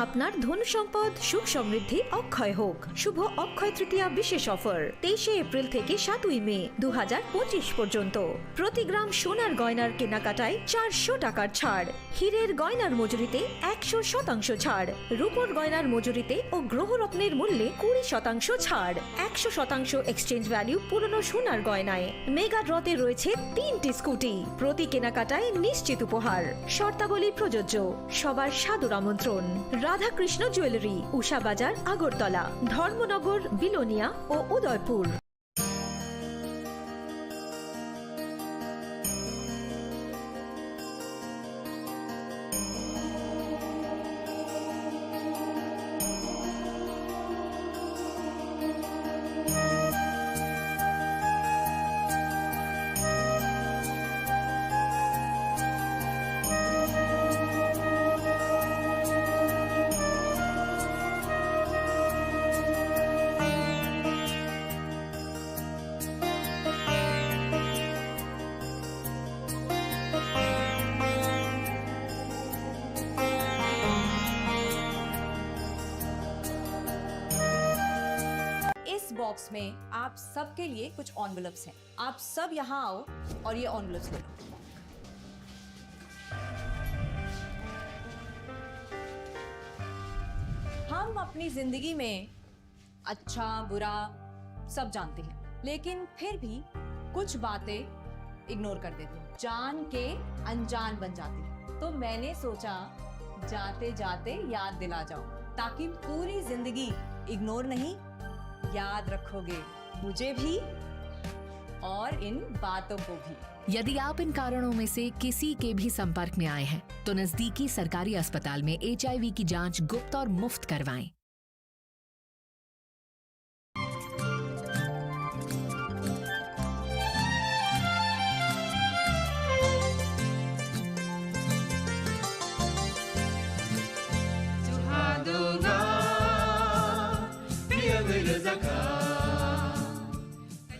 আপনার ধন সম্পদ সুখ সমৃদ্ধি অক্ষয় হোক। শুভ অক্ষয় তৃতীয়া বিশেষ অফার 23 এপ্রিল থেকে 7 মে 2025 পর্যন্ত প্রতি গ্রাম সোনার গয়নার কেনাকাটায় 400 টাকার ছাড়, হীরের গয়নার মজুরিতে 100% ছাড়, রূপোর গয়নার মজুরিতে ও গ্রহরত্নের মূল্যে 20% ছাড়, 100% এক্সচেঞ্জ ভ্যালু পুরনো সোনার গয়নায়। মেগা ড্রতে রয়েছে 3টি স্কুটি, প্রতি কেনাকাটায় নিশ্চিত উপহার। শর্তাবলী প্রযোজ্য। সবার সাদর আমন্ত্রণ। রাধাকৃষ্ণ জুয়েলারি, উষা বাজার, আগরতলা, ধর্মনগর, বিলোনিয়া ও উদয়পুর। बॉक्स में आप सबके लिए कुछ एनवेलप्स हैं। आप सब यहाँ आओ और ये एनवेलप्स ले लो। हम अपनी जिंदगी में अच्छा बुरा सब जानते हैं, लेकिन फिर भी कुछ बातें इग्नोर कर देते हैं, जान के अनजान बन जाती है। तो मैंने सोचा जाते जाते याद दिला जाओ, ताकि पूरी जिंदगी इग्नोर नहीं, याद रखोगे मुझे भी और इन बातों को भी। यदि आप इन कारणों में से किसी के भी संपर्क में आए हैं तो नजदीकी सरकारी अस्पताल में HIV की जांच गुप्त और मुफ्त करवाएं।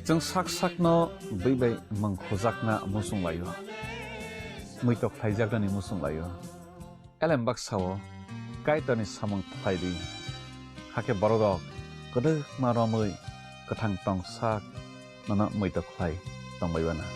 जों साक साकनो बैबाय मंखोजाकना मुसुं लायो मैtok फाइजाकनि मुसुं लायो एलेम बाक्साओ काइटनि सामं फाइदि हाके बरदक गदो मारमै गोथां टं साक नना मैtok फाइ तंबायबाना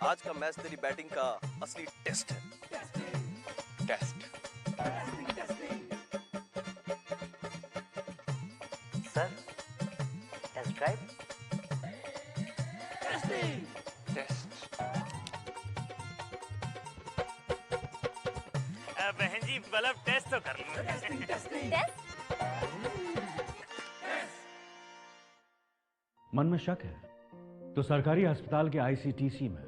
आज का मैच तेरी बैटिंग का असली टेस्ट है। टेस्ट सर टेस्ट ड्राइव बहन जी बल्ब टेस्ट तो कर लो। मन में शक है तो सरकारी अस्पताल के ICTC में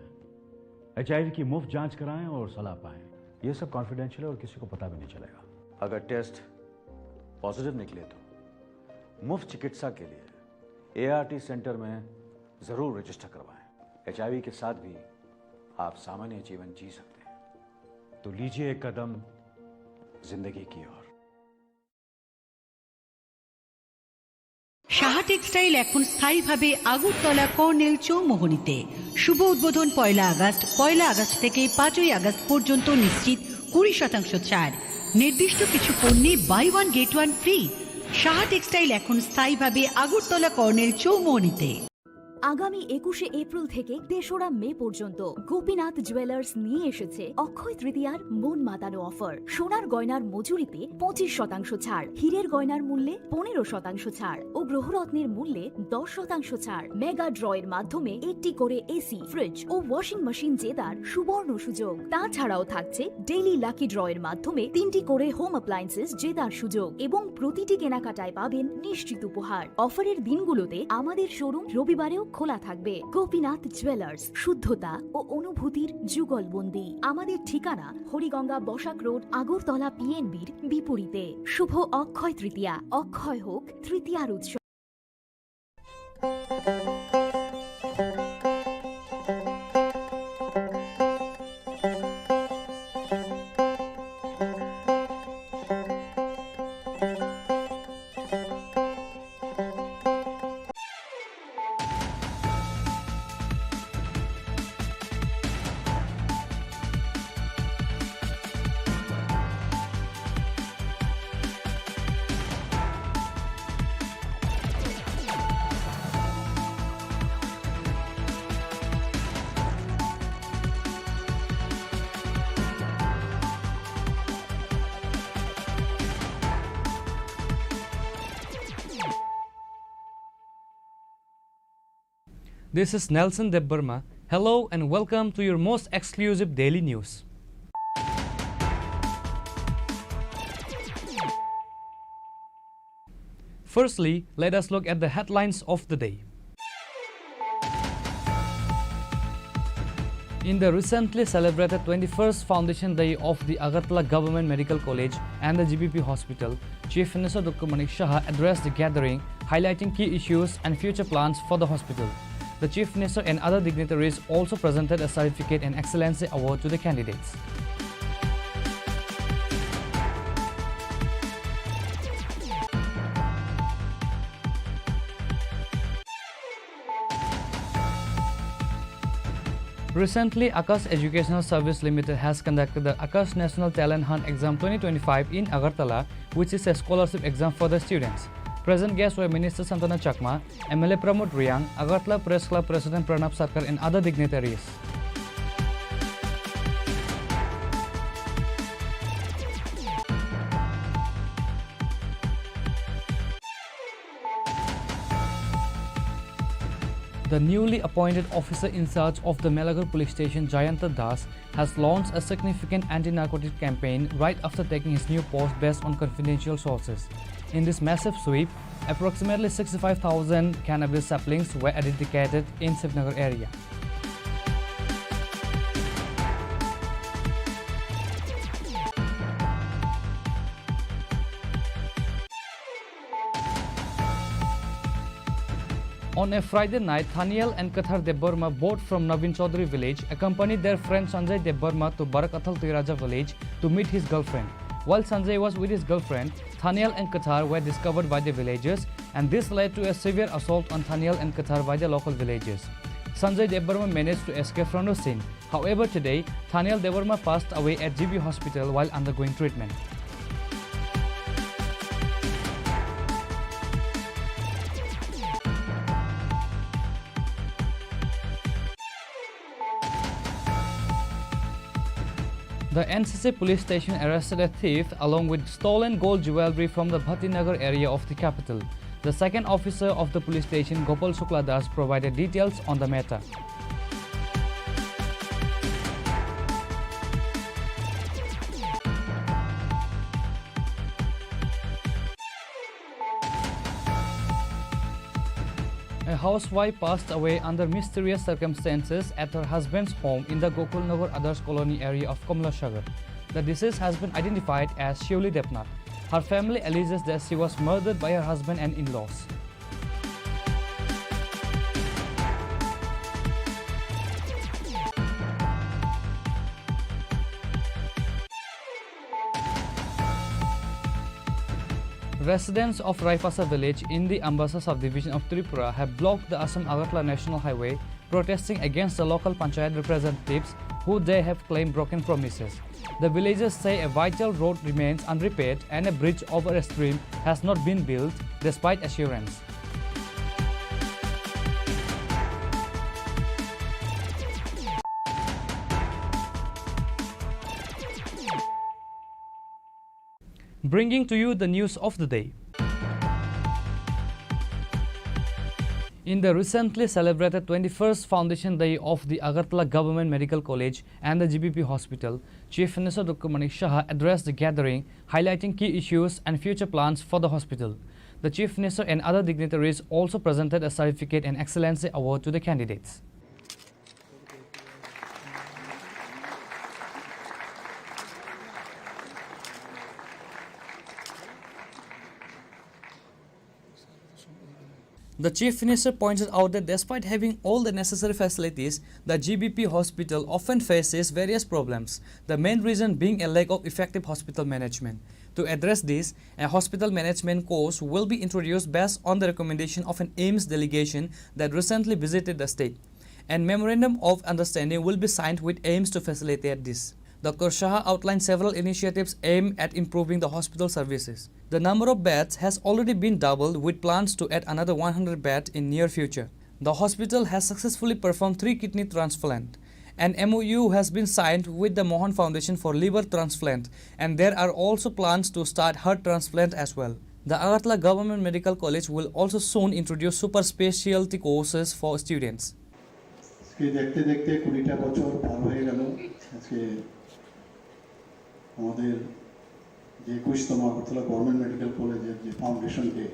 HIV की मुफ्त जांच कराएं और सलाह पाएं। ये सब कॉन्फिडेंशियल है और किसी को पता भी नहीं चलेगा। अगर टेस्ट पॉजिटिव निकले तो मुफ्त चिकित्सा के लिए ART सेंटर में जरूर रजिस्टर करवाएं। HIV के साथ भी आप सामान्य जीवन जी सकते हैं। तो लीजिए एक कदम जिंदगी की ओर। সাহা টেক্সটাইল এখন স্থায়ীভাবে আগরতলা কর্নেল চৌমোহনীতে। শুভ উদ্বোধন 1 আগস্ট থেকে 5 আগস্ট পর্যন্ত নিশ্চিত 20% ছাড়। নির্দিষ্ট কিছু পণ্যে buy one get one free. Saha textile এখন স্থায়ীভাবে আগরতলা কর্নেল চৌমোহনীতে। আগামী 21শে এপ্রিল থেকে 3রা মে পর্যন্ত গোপীনাথ জুয়েলার্স নিয়ে এসেছে অক্ষয় তৃতীয়ার মন মাতানো অফার। সোনার গয়নার মজুরিতে 25% ছাড়, হীরের গয়নার মূল্যে 15% ছাড় ও গ্রহরত্নের মূল্যে 10% ছাড়। মেগা ড্রয়ের মাধ্যমে 8টি করে এসি, ফ্রিজ ও ওয়াশিং মেশিন জেতার সুবর্ণ সুযোগ। তাছাড়াও থাকছে ডেইলি লাকি ড্রয়ের মাধ্যমে 3টি করে হোম অ্যাপ্লায়েন্সেস জেতার সুযোগ এবং প্রতিটি কেনাকাটায় পাবেন নিশ্চিত উপহার। অফারের দিনগুলোতে আমাদের শোরুম রবিবারেও খোলা থাকবে। গোপীনাথ জুয়েলার্স, শুদ্ধতা ও অনুভূতির যুগলবন্দি। আমাদের ঠিকানা হরিগঙ্গা বসাক রোড, আগরতলা PNBর বিপরীতে। শুভ অক্ষয় তৃতীয়া, অক্ষয় হোক তৃতীয়ার উৎসব। This is Nelson Debbarma. Hello and welcome to your most exclusive daily news. Firstly, let us look at the headlines of the day. In the recently celebrated 21st Foundation Day of the Agartala Government Medical College and the GBP Hospital, Chief Minister Dr. Manik Shah addressed the gathering, highlighting key issues and future plans for the hospital. The Chief Minister and other dignitaries also presented a certificate and excellency award to the candidates. Recently, Akash Educational Service Limited has conducted the Akash National Talent Hunt Exam 2025 in Agartala, which is a scholarship exam for the students. Present guests were Minister Santana Chakma, MLA Pramod Riyang, Agartala Press Club President Pranab Sarkar and other dignitaries. The newly appointed officer in charge of the Melagar police station, Jayanta Das, has launched a significant anti-narcotic campaign right after taking his new post based on confidential sources. In this massive sweep, approximately 65,000 cannabis saplings were identified in Srinagar area. On a Friday night, Thaniel and Kathar Deborma, both from Navin Chaudhary village, accompanied their friend Sanjay Deborma to Barakathal Tiraja village to meet his girlfriend. While Sanjay was with his girlfriend, Thaniel and Kathar were discovered by the villagers, and this led to a severe assault on Thaniel and Kathar by the local villagers. Sanjay Deborma managed to escape from the scene. However, today, Thaniel Deborma passed away at GB Hospital while undergoing treatment. The NCC police station arrested a thief along with stolen gold jewelry from the Bhattinagar area of the capital. The second officer of the police station, Gopal Shukla Das, provided details on the matter. A housewife passed away under mysterious circumstances at her husband's home in the Gokulnagar Adarsh Colony area of Kamlashagar. The deceased has been identified as Shivli Depnath. Her family alleges that she was murdered by her husband and in-laws. Residents of Raipasa village in the Ambasa subdivision of Tripura have blocked the Assam-Agartala National Highway, protesting against the local panchayat representatives who they have claimed broken promises. The villagers say a vital road remains unrepaired and a bridge over a stream has not been built despite assurance. Bringing to you the news of the day. In the recently celebrated 21st Foundation Day of the Agartala Government Medical College and the GBP Hospital, Chief Minister Dr. Manik Shah addressed the gathering, highlighting key issues and future plans for the hospital. The Chief Minister and other dignitaries also presented a certificate and excellency award to the candidates. The Chief Minister pointed out that despite having all the necessary facilities, the GBP hospital often faces various problems, the main reason being a lack of effective hospital management. To address this, a hospital management course will be introduced based on the recommendation of an AIMS delegation that recently visited the state. And memorandum of understanding will be signed with AIMS to facilitate this. Dr. Shah outlined several initiatives aimed at improving the hospital services. The number of beds has already been doubled with plans to add another 100 beds in near future. The hospital has successfully performed 3 kidney transplants. An MOU has been signed with the Mohan Foundation for liver transplant, and there are also plans to start heart transplant as well. The Agartala Government Medical College will also soon introduce super specialty courses for students. আমাদের যে 21তম Agartala government medical কলেজের যে foundation day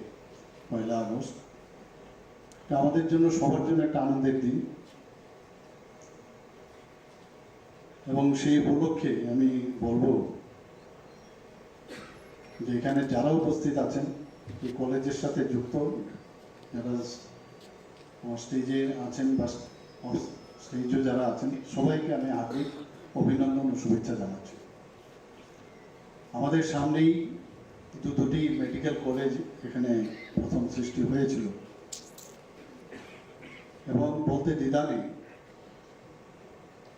1 August, এটা আমাদের জন্য সবার জন্য একটা আনন্দের দিন। এবং সেই উপলক্ষে আমি বলবো যে এখানে যারা উপস্থিত আছেন এই কলেজের সাথে যুক্ত, যারা স্টেজে আছেন বা স্টেজে যারা আছেন, সবাইকে আমি হার্দিক অভিনন্দন ও শুভেচ্ছা জানাচ্ছি। আমাদের সামনেই দুটি মেডিকেল কলেজ এখানে প্রথম সৃষ্টি হয়েছিল এবং বলতে দ্বিধা নেই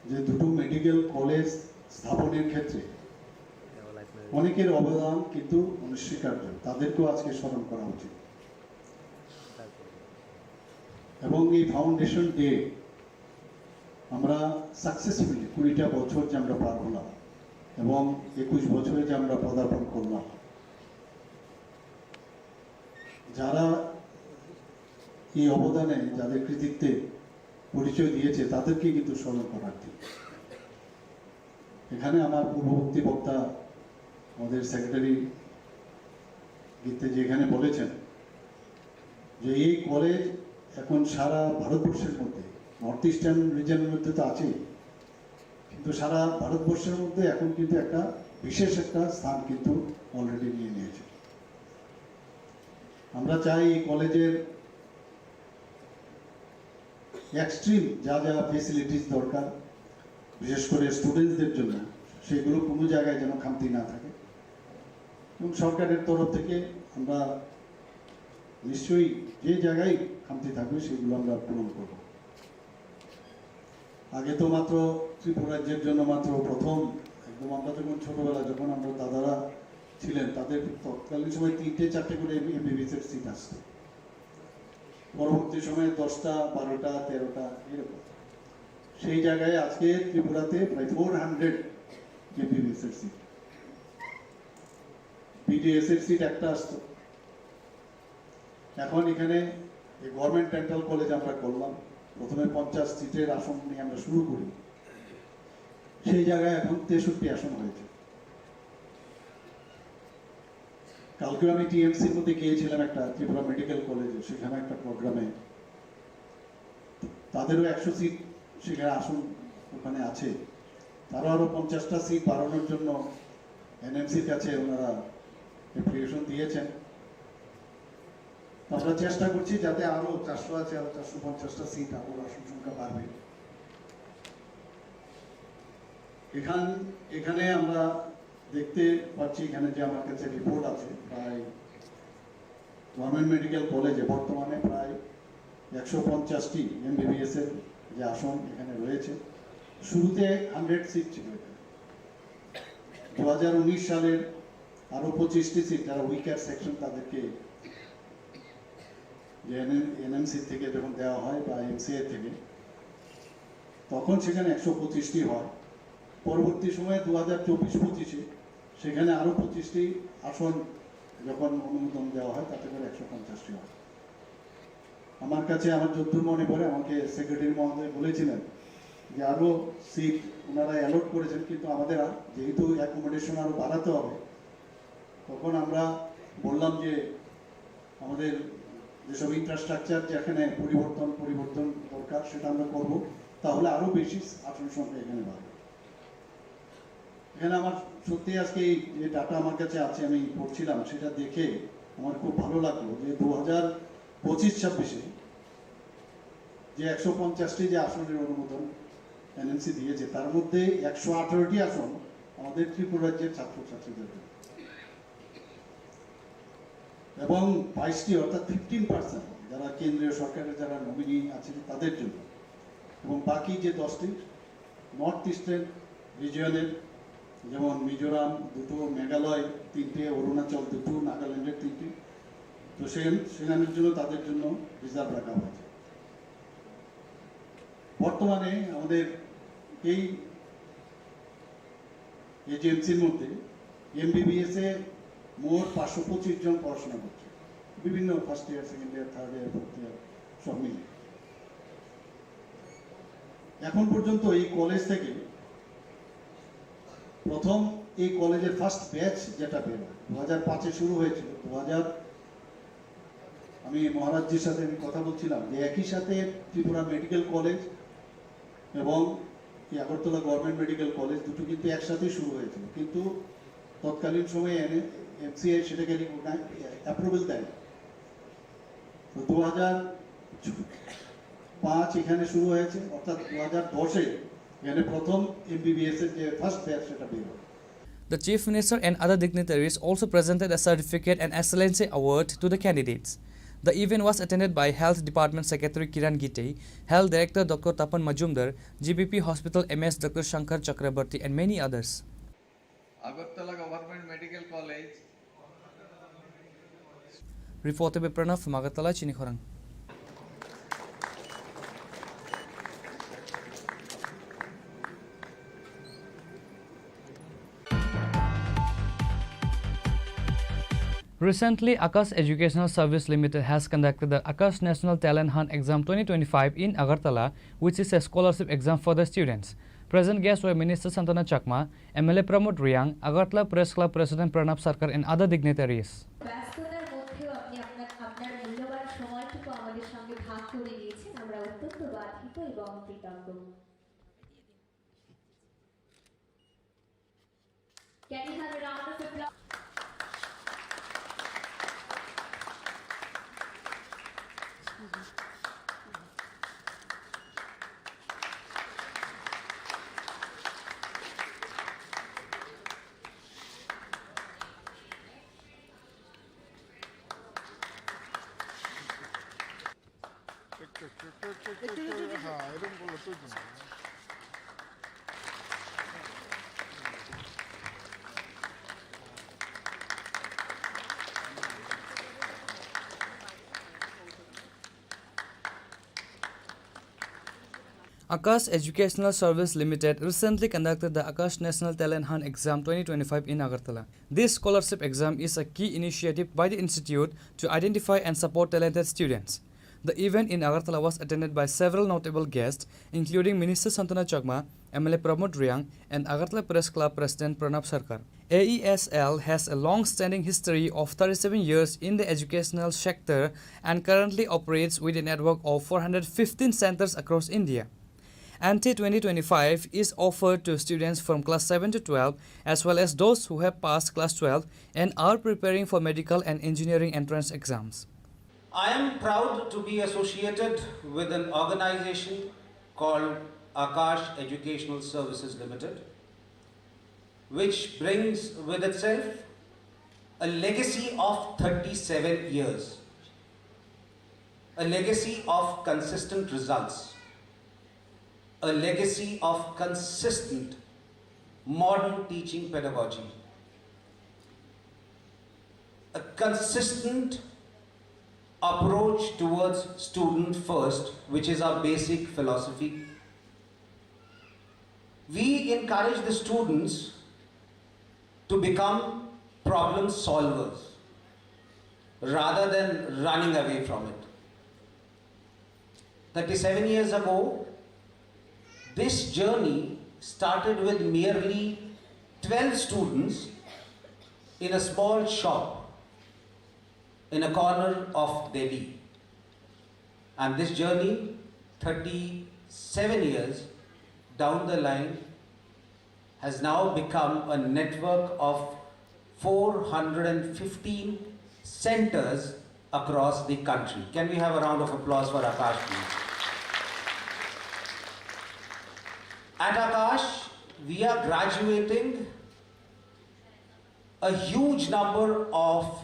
যে দুটো মেডিকেল কলেজ স্থাপনের ক্ষেত্রে অনেকের অবদান কিন্তু অনস্বীকার্য, তাদেরকেও আজকে স্মরণ করা উচিত। এবং এই ফাউন্ডেশন ডে আমরা সাকসেসফুলি 20টা বছর যে আমরা পার হলাম এবং 21 বছরে যে আমরা পদার্পণ করলাম, যারা এই অবদানে যাদের কৃতিত্বে পরিচয় দিয়েছে তাদেরকে কিন্তু স্মরণ করার দিন। এখানে আমার পূর্ববর্তী বক্তা আমাদের সেক্রেটারি গীতে যে এখানে বলেছেন যে এই কলেজ এখন সারা ভারতবর্ষের মধ্যে, নর্থ ইস্টার্ন রিজনের মধ্যে তো আছেই, কিন্তু সারা ভারতবর্ষের মধ্যে এখন কিন্তু একটা বিশেষ একটা স্থান কিন্তু অলরেডি নিয়ে নিয়েছে। আমরা চাই এই কলেজের এক্সট্রিম যা যা ফেসিলিটিস দরকার, বিশেষ করে স্টুডেন্টসদের জন্য, সেগুলো কোনো জায়গায় যেন খামতি না থাকে। এবং সরকারের তরফ থেকে আমরা নিশ্চয়ই যে জায়গায় খামতি থাকবে সেগুলো আমরা পূরণ করব। আগে তো মাত্র ত্রিপুরা রাজ্যের জন্য মাত্র প্রথম একদম আমরা যখন ছোটবেলা, যখন আমরা দাদারা ছিলেন, তাদের তৎকালীন সময় 3-4 করে এমবিবিএসের সিট আসতো। পরবর্তী সময়ে 10টা, 12টা, 13টা এরকম। সেই জায়গায় আজকে ত্রিপুরাতে প্রায় 400 এমবিবিএসের সিট। বিডিএসের সিট একটা আসতো। এখন এখানে গভর্নমেন্ট ডেন্টাল কলেজ আমরা করলাম, প্রথমে 50 সিটের আসন নিয়ে আমরা শুরু করি, সেই জায়গায় এখন 63 আসন হয়েছে। কালকে আমি টিএমসির মধ্যে গিয়েছিলাম একটা ত্রিপুরা মেডিকেল কলেজে, সেখানে একটা প্রোগ্রামে, তাদেরও 100 সিট সেখানে আসন ওখানে আছে। তারও আরো 50টা সিট বাড়ানোর জন্য এনএমসির কাছে ওনারা অ্যাপ্লিকেশন দিয়েছেন। আমরা চেষ্টা করছি যাতে আরো 400 আছে, আরো 450টা সিট আরো আসন সংখ্যা বাড়বে। এখানে আমরা দেখতে পাচ্ছি, এখানে যে আমার কাছে রিপোর্ট আছে, প্রায় গভর্নমেন্ট মেডিকেল কলেজে বর্তমানে প্রায় 150টি এমবিবিএস এর যে আসন এখানে রয়েছে। শুরুতে 100 সিট ছিল। 2019 সালের আরো 25টি সিট, যারা উইকার সেকশন তাদেরকে এনএমসি থেকে যখন দেওয়া হয় বা এমসিএ থেকে, তখন সেখানে 125টি হয়। পরবর্তী সময়ে 2024-25-এ সেখানে আরো 25টি আসন যখন অনুমোদন দেওয়া হয়, তাতে করে 150টি হয়। আমার কাছে আমার যতদূর মনে পড়ে, আমাকে সেক্রেটারি মহোদয় বলেছিলেন যে আরো সিট ওনারা অ্যালট করেছেন, কিন্তু আমাদের যেহেতু অ্যাকোমোডেশন আরো বাড়াতে হবে, তখন আমরা বললাম যে আমাদের যেসব ইনফ্রাস্ট্রাকচার যেখানে পরিবর্তন দরকার সেটা আমরা করব, তাহলে আরো বেশি আসন সংখ্যা এখানে বাড়বে। এখানে আমার সত্যি আজকে যে ডাটা আমার কাছে আছে, আমি পড়ছিলাম, সেটা দেখে আমার খুব ভালো লাগলো যে 2025-26-এ যে 150টি যে আসনের অনুমোদন এনএমসি দিয়েছে, তার মধ্যে 118টি আসন আমাদের ত্রিপুরা রাজ্যের ছাত্রছাত্রীদের জন্য এবং 22টি অর্থাৎ 15% যারা কেন্দ্রীয় সরকারের যারা নমিনি আছেন তাদের জন্য, এবং বাকি যে 10টি নর্থ ইস্টার্ন রিজিয়নের, যেমন মিজোরাম 2টো, মেঘালয় 3টে, অরুণাচল 2টো, নাগাল্যান্ডের 3টি, তো সেখানের জন্য তাদের জন্য রিজার্ভ রাখা হয়েছে। বর্তমানে আমাদের এই এজেন্সির মধ্যে এমবিবিএস এ মোট 525 জন পড়াশোনা করছে, বিভিন্ন first year, second year, third year, fourth year সব মিলে। এখন পর্যন্ত এই কলেজ থেকে প্রথম এই কলেজের ফার্স্ট ব্যাচ যেটা বের হয় 2005-এ শুরু হয়েছিল। 2000 আমি মহারাজজির সাথে আমি কথা বলছিলাম যে একই সাথে ত্রিপুরা মেডিকেল কলেজ এবং কি আগরতলা গভর্নমেন্ট মেডিকেল কলেজ দুটো কিন্তু একসাথে শুরু হয়েছিল, কিন্তু তৎকালীন সময়ে এমসিআই সেটাকে অ্যাপ্রুভেল দেয়। তো 2005 এখানে শুরু হয়েছে, অর্থাৎ 2010-এ এখানে প্রথম এমবিবিএস এর যে ফার্স্ট ব্যাচ সেটা বের হয়। The Chief Minister and other dignitaries also presented a certificate and excellency award to the candidates. The event was attended by Health Department Secretary Kiran Gite, Health Director Dr. Tapan Majumdar, GBP Hospital MS Dr. Shankar Chakrabarti and many others. Agartala Government Medical College. Reported by Pranav from Agartala, Chinikhorang. Recently, Akash Educational Service Limited has conducted the Akash National Talent Hunt Exam 2025 in Agartala, which is a scholarship exam for the students. Present guests were Minister Santana Chakma, MLA Pramod Riyang, Agartala Press Club President Pranab Sarkar and other dignitaries. Can you have a round of applause? Akash Educational Service Limited recently conducted the Akash National Talent Hunt Exam 2025 in Agartala. This scholarship exam is a key initiative by the institute to identify and support talented students. The event in Agartala was attended by several notable guests, including Minister Santana Chakma, MLA Pramod Riyang, and Agartala Press Club President Pranab Sarkar. AESL has a long-standing history of 37 years in the educational sector and currently operates with a network of 415 centers across India. ANTE 2025 is offered to students from class 7 to 12 as well as those who have passed class 12 and are preparing for medical and engineering entrance exams. I am proud to be associated with an organization called Akash Educational Services Limited, which brings with itself a legacy of 37 years, a legacy of consistent results, a legacy of consistent modern teaching pedagogy, a consistent approach towards student first, which is our basic philosophy. We encourage the students to become problem solvers rather than running away from it. 37 years ago, this journey started with merely 12 students in a small shop in a corner of Delhi. And this journey, 37 years down the line, has now become a network of 415 centers across the country. Can we have a round of applause for Akash, please? At Akash, we are graduating a huge number of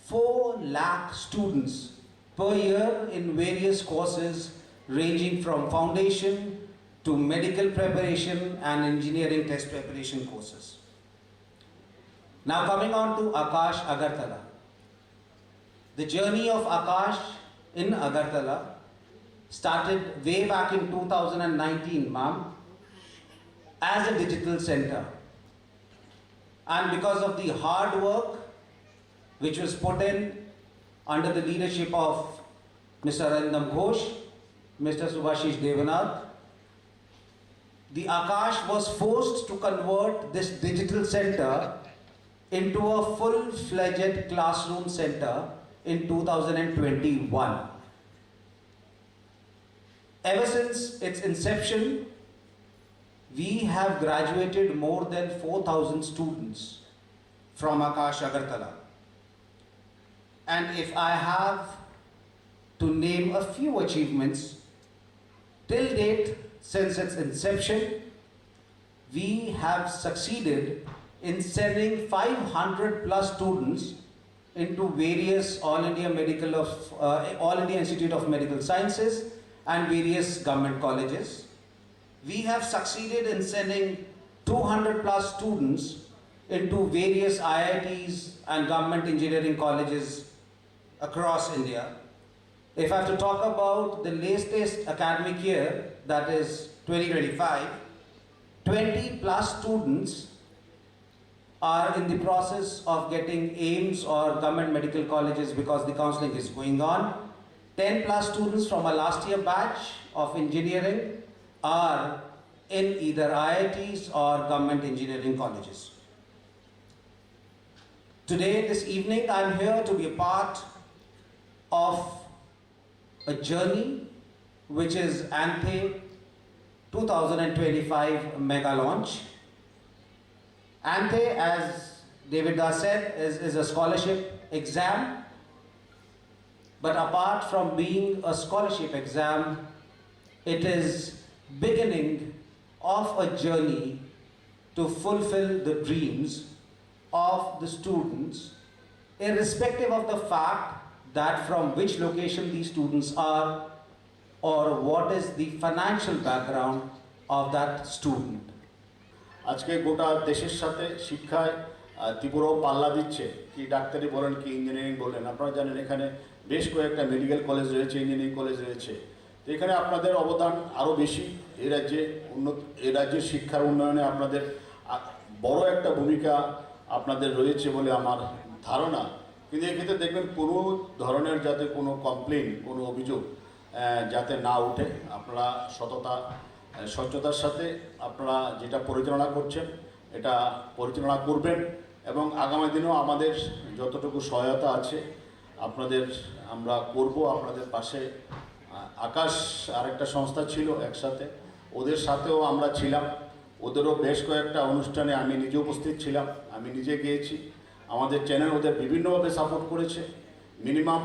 4 lakh students per year in various courses ranging from foundation to medical preparation and engineering test preparation courses. Now coming on to Akash Agartala. The journey of Akash in Agartala started way back in 2019, ma'am, as a digital center. And because of the hard work which was put in under the leadership of Mr. Arindam Ghosh, Mr. Subhashish Devanath, the Akash was forced to convert this digital center into a full-fledged classroom center in 2021. Ever since its inception, we have graduated more than 4,000 students from Akash Agartala. And if I have to name a few achievements, till date, since its inception, we have succeeded in sending 500 plus students into various All India Institute of Medical Sciences and various government colleges. We have succeeded in sending 200 plus students into various IITs and government engineering colleges across India. If I have to talk about the latest academic year, that is 2025, 20 plus students are in the process of getting AIIMS or government medical colleges because the counseling is going on. 10 plus students from our last year batch of engineering are in either IITs or government engineering colleges. Today, this evening, I'm here to be a part of a journey which is ANTHE 2025 mega launch. ANTHE, as David Das said, is a scholarship exam. But apart from being a scholarship exam, it is beginning of a journey to fulfill the dreams of the students, irrespective of the fact that from which location these students are or what is the financial background of that student. আজকে গোটা দেশের সাথে শিক্ষায় ত্রিপুরাও পাল্লা দিচ্ছে, কি ডাক্তারি বলেন কি ইঞ্জিনিয়ারিং বলেন। আপনারা জানেন এখানে বেশ কয়েকটা মেডিকেল কলেজ রয়েছে, ইঞ্জিনিয়ারিং কলেজ রয়েছে। তো এখানে আপনাদের অবদান আরও বেশি। এই রাজ্যের শিক্ষার উন্নয়নে আপনাদের বড় একটা ভূমিকা আপনাদের রয়েছে বলে আমার ধারণা। কিন্তু এক্ষেত্রে দেখবেন কোনো ধরনের যাতে কোনো কমপ্লেন, কোনো অভিযোগ যাতে না উঠে, আপনারা স্বচ্ছতার সাথে আপনারা যেটা পরিচালনা করছেন এটা পরিচালনা করবেন এবং আগামী দিনেও আমাদের যতটুকু সহায়তা আছে আপনাদের আমরা করব। আপনাদের পাশে আকাশ আরেকটা সংস্থা ছিল একসাথে, ওদের সাথেও আমরা ছিলাম। ওদেরও বেশ কয়েকটা অনুষ্ঠানে আমি নিজে উপস্থিত ছিলাম, আমি নিজে গিয়েছি। আমাদের চ্যানেল ওদের বিভিন্নভাবে সাপোর্ট করেছে। মিনিমাম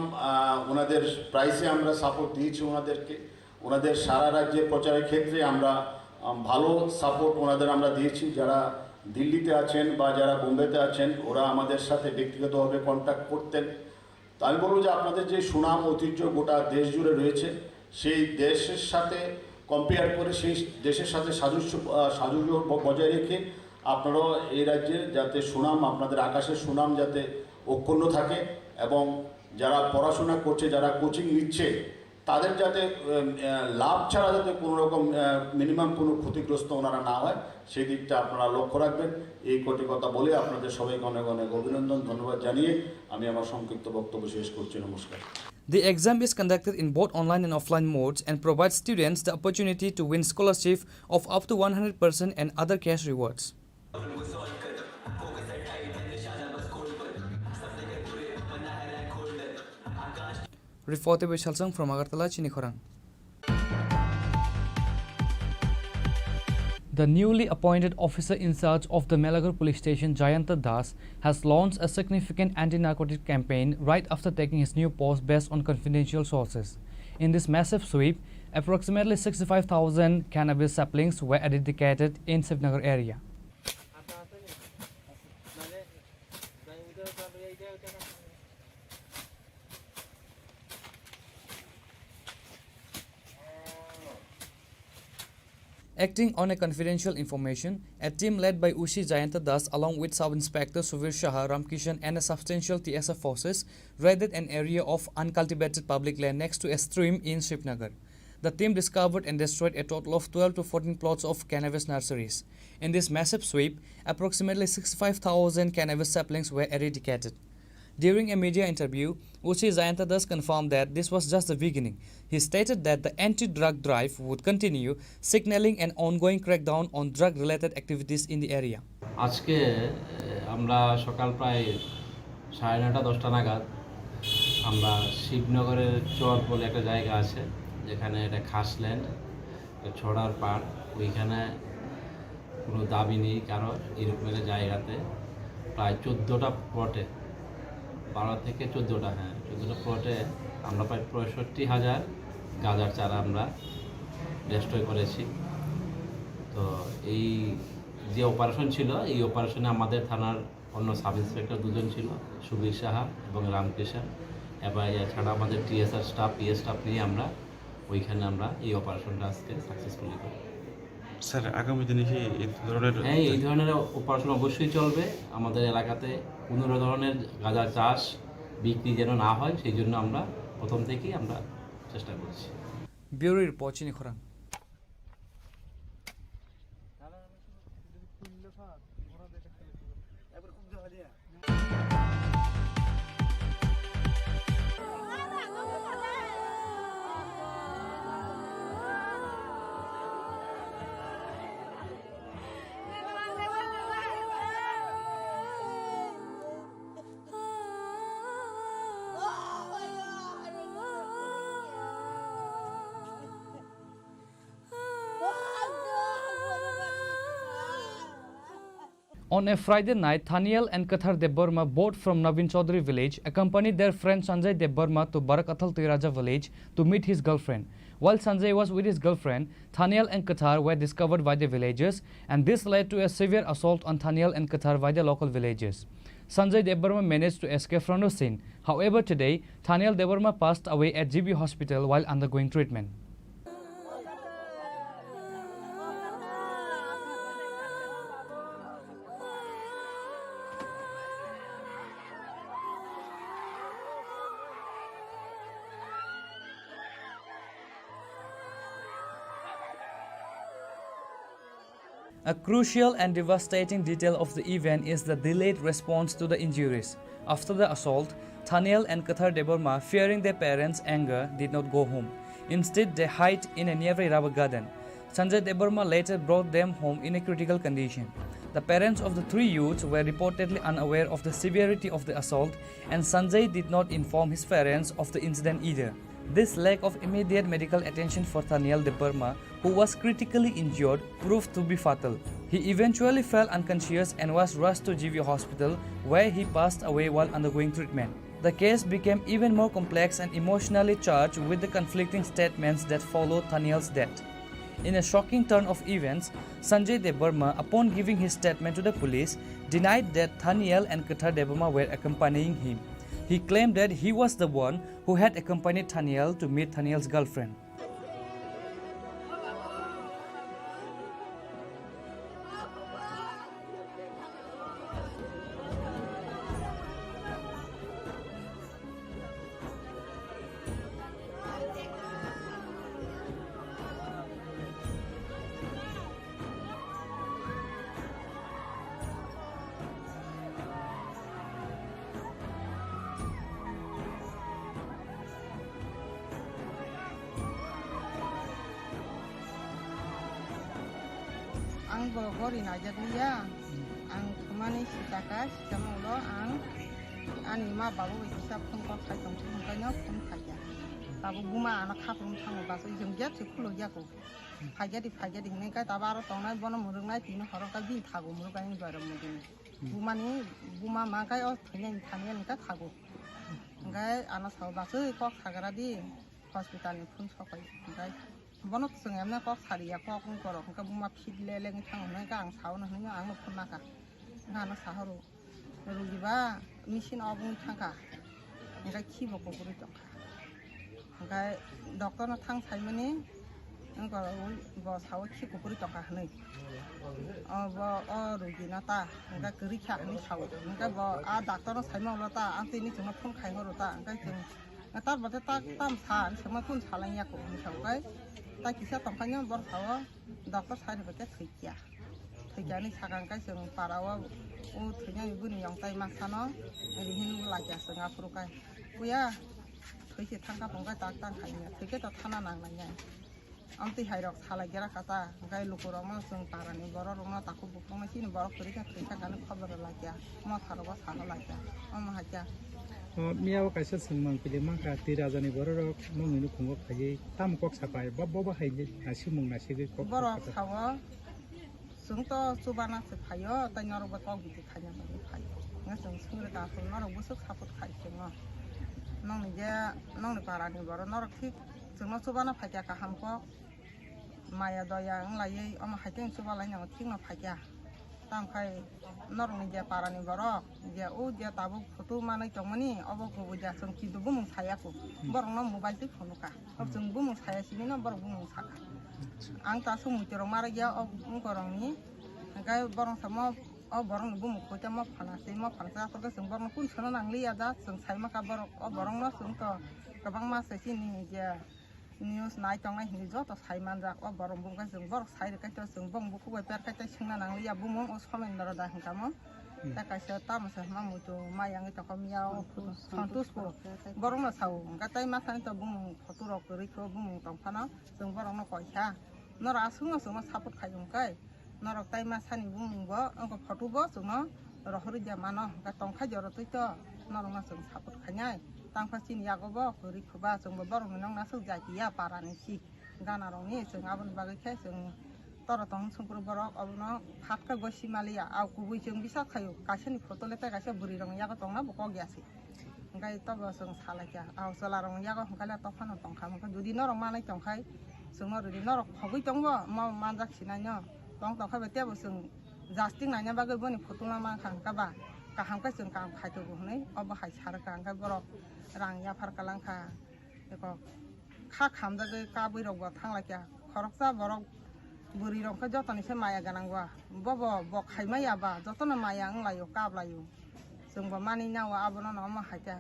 ওনাদের প্রাইসে আমরা সাপোর্ট দিয়েছি ওনাদেরকে। ওনাদের সারা রাজ্যে প্রচারের ক্ষেত্রে আমরা ভালো সাপোর্ট ওনাদের আমরা দিয়েছি। যারা দিল্লিতে আছেন বা যারা বোম্বেতে আছেন ওরা আমাদের সাথে ব্যক্তিগতভাবে কন্ট্যাক্ট করতেন। তো আমি বলবো যে আপনাদের যে সুনাম ঐতিহ্য গোটা দেশ জুড়ে রয়েছে, সেই দেশের সাথে কম্পেয়ার করে সেই দেশের সাথে সাযুজ্য বজায় রেখে আপনারাও এই রাজ্যের যাতে সুনাম, আপনাদের আকাশের সুনাম যাতে অক্ষুণ্ণ থাকে এবং যারা পড়াশোনা করছে, যারা কোচিং নিচ্ছে তাদের যাতে লাভ ছাড়া যাতে কোনো রকম মিনিমাম কোনো ক্ষতিগ্রস্ত ওনারা না হয় সেই দিকটা আপনারা লক্ষ্য রাখবেন। এই কটি কথা বলে আপনাদের সবাইকে অনেক অনেক অভিনন্দন, ধন্যবাদ জানিয়ে আমি আমার সংক্ষিপ্ত বক্তব্য শেষ করছি। নমস্কার। The exam is conducted in both online and offline modes and provides students the opportunity to win scholarship of up to 100% and other cash rewards. Reported by Chalsang from Agartala, Chinikhorang. The newly appointed officer in charge of the Melaghar police station, Jayanta Das, has launched a significant anti-narcotic campaign right after taking his new post based on confidential sources. In this massive sweep, approximately 65,000 cannabis saplings were eradicated in Srinagar area. Acting on a confidential information, a team led by Ushi Jayanta Das along with Sub-Inspector Suvir Shah, Ramkishan and a substantial TSF forces raided an area of uncultivated public land next to a stream in Srinagar. The team discovered and destroyed a total of 12 to 14 plots of cannabis nurseries. In this massive sweep, approximately 65,000 cannabis saplings were eradicated. During a media interview, Uchi Jayanta Das confirmed that this was just the beginning. He stated that the anti-drug drive would continue, signaling an ongoing crackdown on drug-related activities in the area. আজকে আমরা সকাল প্রায় 9:30-10টা নাগাদ আমরা শিবনগরের চর বলে একটা জায়গা আছে যেখানে এটা খাসল্যান্ড ছড়ার পাড়, ওইখানে কোনো দাবি নেই কারো। এরকমের জায়গাতে প্রায় 14টা প্লটে, 12 থেকে 14টা, হ্যাঁ 14টা প্লটে আমরা প্রায় 65,000 গাঁজার চারা আমরা ডেস্ট্রয় করেছি। তো এই যে অপারেশন ছিল, এই অপারেশনে আমাদের থানার অন্য সাব ইন্সপেক্টর 2 জন ছিল, সুবীর সাহা এবং রামকৃষ্ণ, এবং এছাড়া আমাদের টিএসআর স্টাফ, পিএস স্টাফ নিয়ে আমরা ওইখানে আমরা এই অপারেশনটা আজকে সাকসেসফুলি করি। স্যার আগামী দিনে কি এই ধরনের? হ্যাঁ, এই ধরনের অপারেশন অবশ্যই চলবে। আমাদের এলাকাতে কোনো ধরনের গাঁজা চাষ বিক্রি যেন না হয়, সেই জন্য আমরা প্রথম থেকেই আমরা চেষ্টা করছি। ব্যুরো রিপোর্ট চিনি খরাং। On a Friday night, Thaniel and Kathar Deborma, both from Navin Chaudhary village, accompanied their friend Sanjay Deborma to Barakathal Tiraja village to meet his girlfriend. While Sanjay was with his girlfriend, Thaniel and Kathar were discovered by the villagers, and this led to a severe assault on Thaniel and Kathar by the local villagers. Sanjay Deborma managed to escape from the scene. However, today, Thaniel Deborma passed away at GB hospital while undergoing treatment. A crucial and devastating detail of the event is the delayed response to the injuries. After the assault, Thaniel and Kathar Deborma, fearing their parents' anger, did not go home. Instead, they hid in a nearby rubber garden. Sanjay Deborma later brought them home in a critical condition. The parents of the 3 youths were reportedly unaware of the severity of the assault, and Sanjay did not inform his parents of the incident either. This lack of immediate medical attention for Thaniel Deborma, who was critically injured, proved to be fatal. He eventually fell unconscious and was rushed to GB hospital, where he passed away while undergoing treatment. The case became even more complex and emotionally charged with the conflicting statements that followed Thaniel's death. In a shocking turn of events, Sanjay Deborma, upon giving his statement to the police, denied that Thaniel and Kathar Deborma were accompanying him. He claimed that he was the one who had accompanied Thaniel to meet Thaniel's girlfriend. Ang gori najat dia, ang kemana si kakak, kamu lo ang anima babu bisa pun kau kai tong pun kanya pun kaya. Babu buma anak kap pun tang basu jengja cikulu jago. Kaya di ni kai tabaro tong nai bono murung nai tino horong kai bin thago murung kai juara mungkin. Buma makai oh thanya ni kai thago. Kai anak sawo basu kau khagara di hospital ni pun sokai kai. Bono sengamnya kok sariya kok ngoro ka buma phidle leng thang na ka ang saw na hnya ang phun na ka na na saharo rugi ba machine obung thangka nga khi bo ko guri tok nga doctor na thang sai mani nga bo saw khi ko guri tok ka nei bo rugi na ta nga guri kha ni saw nga bo doctor na sai ma la ta ang ti ni chung na phun khai horo ta nga chung nga tar ba ta tam sa sama phun salang ya ko ni saw kai ta kisah tongkanya bersawa dokter saya dapat kerja ni sekarang kan sedang parawa ternyata ibu ni yang tay maksana ini hin lagi setengah perukai puya kerja tangkap pengkai tak hanya kerja tak tanah nangnya anti hayrok salah kira kata kai lukurama sedang parani baru rumah takut bukong masih ni baru kerja kan kabar lagi mau tharoba salah lagi mau haja miaw kaisa singmang pilimang ka tirajani borok monginu khungok khajei tam kok sapai babba haije nasi mung nasi ge kok borok sawa जोंथ' सुबानासो फायो दाय नरबो गाव बिदि खायनानै फायो जों सोरगाखौ नरबो सोब support खायो जोङो नंनि जे नंनि पारानि बर' नरक थिग जोंनो सुबाना फायया गाहामखौ माया दया लायै अमा हायथें सुबालायनांगौ थिग न फायया तामखाय नरनि जे पारानि बर' जे उ जे ताबो फटो मानै दंमोनि अबो गुबु जे जों किदुबो मुं सायाखौ बर'नो मबाइल दै फनुका अब जोंबो मुं सायासिनि न बर'बो मुं साका आं तासो मुतिरं मारा गया अब मुंगरंनि ओंखाय बरं samo बरं बुमु खोथा म फानासै म फानसा तो जों बरं कुन सोना नांलिया दा जों साइमाका बरं बरं न जों तो गोबां मासैसिनि जे निउस नाय तंनाय हिनि ज तो साइमान जा बरं बुंगा जों बरं साइरखाय तो जों बं बुखु बेपार खाय सोंना नांलिया बुमु ओ समेन्दर दा हिंकामो दा कायसा तामसे मामुतो मायांग तो कमियाव सन्तोषपो बरं न साउ गाताय मासानि तो बुमु फटो रक रिखो बुमु तंफाना जों बरं न कयसा नरा सुङो सुङो सापर्ट खायमखाय नरक ताय मासानि बुमुबो अंको फटोबो सुङो रहरि जा मानो गा तंखा जर तैत नरना जों सापर्ट खायनाय तांफासिन यागबो रिखोबा जों बरं नंग नासो जाकिया पारानि सि गाना रंनि जों आबन बागै खाय जों तर तंग संपुर बरक अबनो फाटका गसिमालिया आव गुबै जों बिसा खायो कासेनि फटो लेता कासे बुरि रंग याग तंगना बक गयासि गाय तब जों सालायया आव सला रंग याग हकाला तफानो तंखामखो जुदि नरक मानाय तंखाय जों नरदि नरक हगै तंबो मा मानजाखिनायनो तंग तंखा बेतेबो जों जास्टिं नायना बागै बनि फटो मा खांकाबा काहामका जों काम खायतो हनै अब हाय सारका अंका बरक रां या फारकालांखा एको खा खामजागै का बैरगबा थांलायया खरकसा बरक बुरि रंखो जतनिसे माया गानांगवा बबो बखायमायाबा जतन माया अंलायो काबलायो जोंबो मानि नावा आबनो न हायता.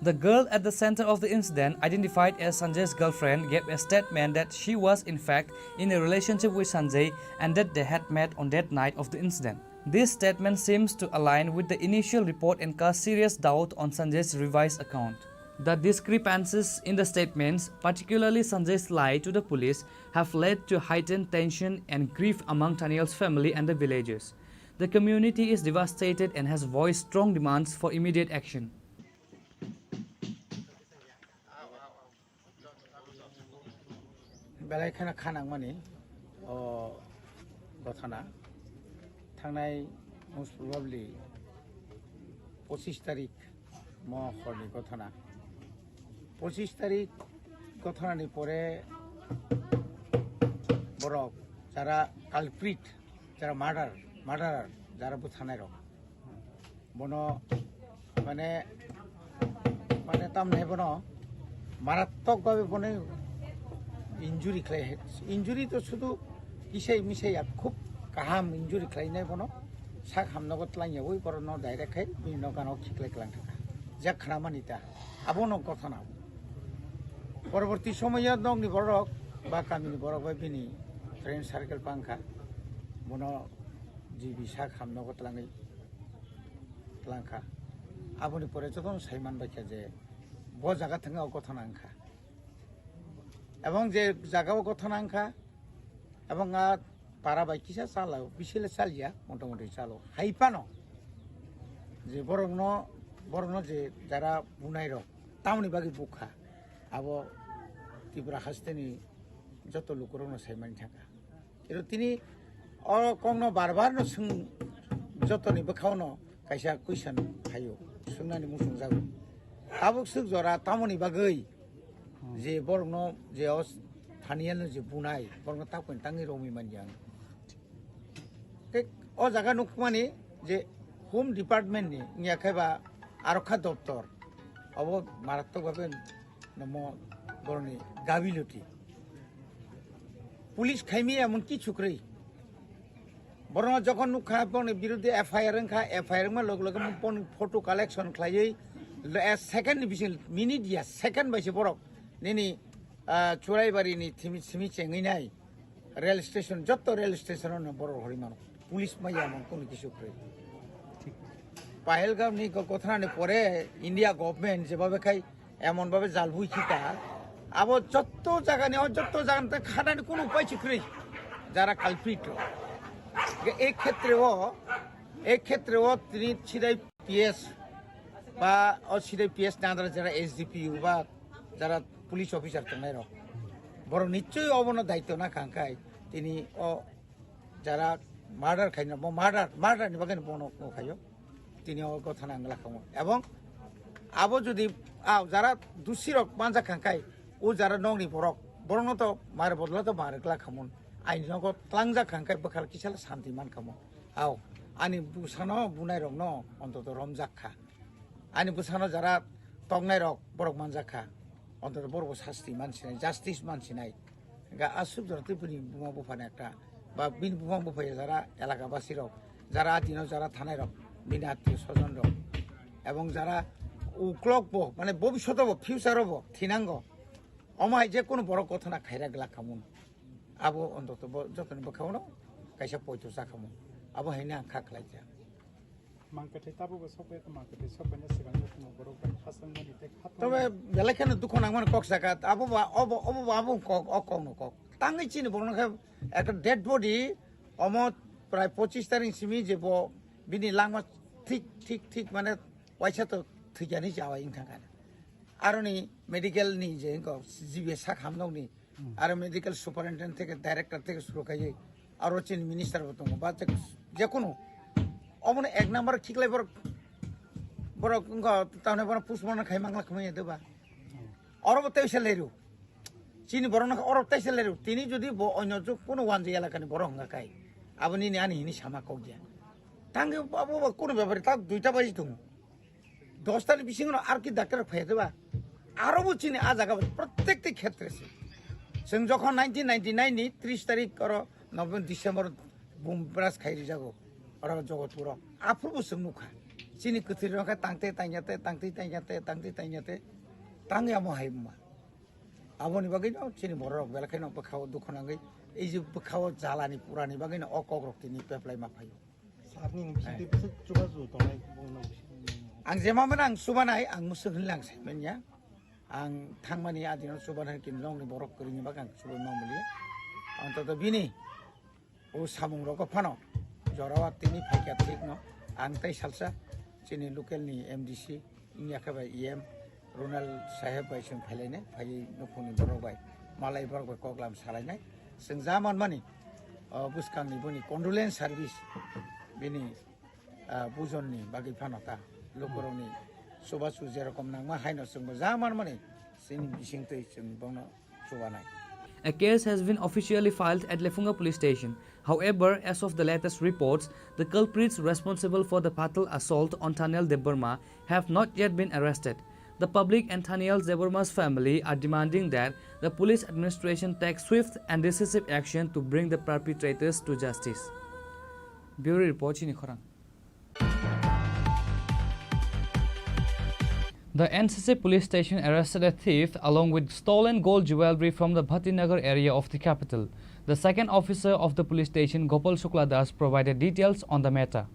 The girl at the center of the incident, identified as Sanjay's girlfriend, gave a statement that she was in fact in a relationship with Sanjay and that they had met on that night of the incident. This statement seems to align with the initial report and cast serious doubt on Sanjay's revised account. The discrepancies in the statements, particularly Sanjay's lie to the police, have led to heightened tension and grief among Taniel's family and the villagers. The community is devastated and has voiced strong demands for immediate action. बेलायखाना खानांमानि घटना थांनाय most probably 25 तारिख महरनि घटना 25 तारिख घटनानि परे बरक যারা culprit যারা murderer যারা বুথানাय रक बनो माने माने तामने बनो मारात्मक भावे बने इंजुरी खालाय इंजुरी तो शुधु किसाय मिसाया खूब गाहाम इंजुरी खालायनाय बनो सा खामनगत लाइया ओइ बरनो डाइरेक्ट है बिनो गानो खिखलाय क्लां थाका जा खानामानिता आबनो घटना परवर्ती समय दंनि बरक बा कामिनि बरक बा बिनि फ्रेंड सार्केल पांखा बनो जी बिसा खामनगत लाङै लांखा आबनि परे जतन साइमान बायखा जे ब जागा थाङा घटना आंखा এবং যে জায়গাও ঘটনা আঙ্কা এবং পারা বাইকিসা চালাও বিশেলে চালিয়া মোটামুটি চালো হাইপানো যে বরং যে যারা বুনাই রক তামনি বাকি বুখা আবো ত্রিপুরা হাসতেনি যত লোকরনো সাইমানি থাকা কিন্তু তিনি কংন বারবার যতনি বখাওনো কাইসা কুইশন হাयो सोंनानै मुसुं जागो आबो सुख जरा तामनि बागै जे बरं जे थानियानो जे बुनाय बरं ताकन तांनि रमि मानजां ओ जागा नुखमानि जे होम डिपार्टमेंट नि नियाखायबा आरक्षा दप्तर अब मारात्मक भाबे नमो बरनि गाबिलति पुलिस खाइमी एमन कि छुक्रै बरं जखन नुखा बरनि बिरुद्धे एफआईआर मा लग लग फटो कालेक्शन खालायै सेकेंड डिविजन मिनिट या सेकेंड बायसे बरक निनी चुराइबारिनि थिमि चेङैनाय रेल स्टेशन जत्त रेल स्टेशन बर हरिमान पुलिस माया मन कोन किछु क्रै पहलगामनि घटनानि परे इंडिया गवर्नमेंट जेबाबे खाय एमन भाबे जालबुइ खिता आबो जत्त जागानि खानानि कोन उपाय छिक्रै जारा कालप्रिट एक क्षेत्रे তিনি সিধাই পিএস বা সিধাই পিএস না যারা এসডিপিইউ বা যারা পুলিশ অফিসার থানায় বড় নিশ্চয়ই অবনো দায়িত্ব না কাঙ্কায় তিনি যারা মার্ডার খাই না মার্ডারনি বাকি বন খাইও তিনি কথা নাঙ্গলা খামো এবং আবো যদি যারা দুসিরক মানজা খাঙ্কাই ও যারা নংনি বরং তো মার বদলা তো মারগলা খামুন আইন নগর ত্লাংজা খাঙ্কাই বখাল কিসাল শান্তি মান খামো আনি বুসানো বুনাই রক ন অন্তত রমজাখা আনি বুসানো যারা তংনাই রক বরক মানজাখা অন্তত বড় শাস্তি মানসি নাই জাস্টিস মানসি নাই আসুক যারা ত্রিপুরি বুমা বুফানে একটা বা বিন বুমা বুফাইয়া যারা এলাকাবাসী রক যারা আদিন যারা থানায় রক বিন আত্মীয় স্বজন রক এবং যারা উক্লক মানে ভবিষ্যৎ হব ফিউচার হব থিনাঙ্গ অমায় যে কোনো বড় কথা না খাইরা গেলা খামুন আবো অন্তত যতন বখাও কাইসা পয়তো জাখামুন আবো হাইনা আঁখা খাইছা তবে বেলাখানে দুঃখ নাঙ্গন কক জায়গা আবো আবো কক অকক কক তাঙ্গি চিনি বড় একটা ডেড বডি অমত প্রায় 25 তারিখ সিমি যে বিনি লাংমা ঠিক মানে পয়সা তো থৈजानि जावा इंखांखाना आरो नि मेडिकल नि जे जिबे सा खामनावनि आरो मेडिकल सुपारिनटेन्डेन्ट থেকে डाइरेक्टर থেকে শুরু খাইয়ে आरो चिन मिनिस्टार बो दङ बा जे कोनो अमने एक नम्बर खिकलाय बर ताने बर पुष्पन खाइ मांगला खमै देबा अरब तैसे लेरु चिनि बरन अरब तैसे लेरु तिनि जदि अन्य जो कोनो वानजे एलाकानि बर हंगा खाइ आबनि नि आनि हिनि सामा कौ गया तांगे बाबू कोनो ব্যাপারে ता दुइटा बाजि दङ 10 तारिख बिसिङाव आर कि डाक्टर फायदेबा आरोबो चिनि आ जागा प्रत्येकটি ক্ষেত্রে जों যখন 1999 नि 30 तारिख और नभेम्बर डिसेम्बर बुम ब्रास खाइरि जागो और जगतपुर आफुबो जों नुखा चिनि कथिर रखा तांते तांगे आमो हाइमा आबोनि बागैनो चिनि बरक बेलाखायनो बखाव दुखनांगै এই যে बखाव जालानि पुरानि बागैनो अकग्रक्तिनि पेप्लाय माफायो सारनि बिसिदि जुगाजु दनाय आं जेमामोन आं सुबानाय आं मुसुख होनलांसैमोन आं थांमानि आदिनाव सुबानाय किनलंनि बरक करिनि बाग आं सुबाय मामुलि अन्तत बिनि ओ सामुं रक फानो जरावा तिनि फाइका ठीक न आं तै सालसा चिनि लोकेलनि एमडीसी इनियाखबाय इएम रोनाल्ड साहेब बाय जों फायलायनाय फाय नखुनि बरक बाय मालाय बरक बाय कगलाम सालायनाय जों जामान मानि बुसकांनि बनि कन्डोलेन्स सार्भिस बिनि बुजननि बागै फानता लोकरनि सुबासु जेरकम नांमा हायनो जोंबो जामान माने जोंनि बिसिंतै जों बावनो सुबानाय A case has been officially filed at Lefunga police station. However, as of the latest reports, the culprits responsible for the fatal assault on Thaniel Deborma have not yet been arrested. The public and Thaniel Deborma's family are demanding that the police administration take swift and decisive action to bring the perpetrators to justice. Bureau report Chini Khorang. The NCC police station arrested a thief along with stolen gold jewelry from the Bhattinagar area of the capital. The second officer of the police station, Gopal Shukla Das, provided details on the matter.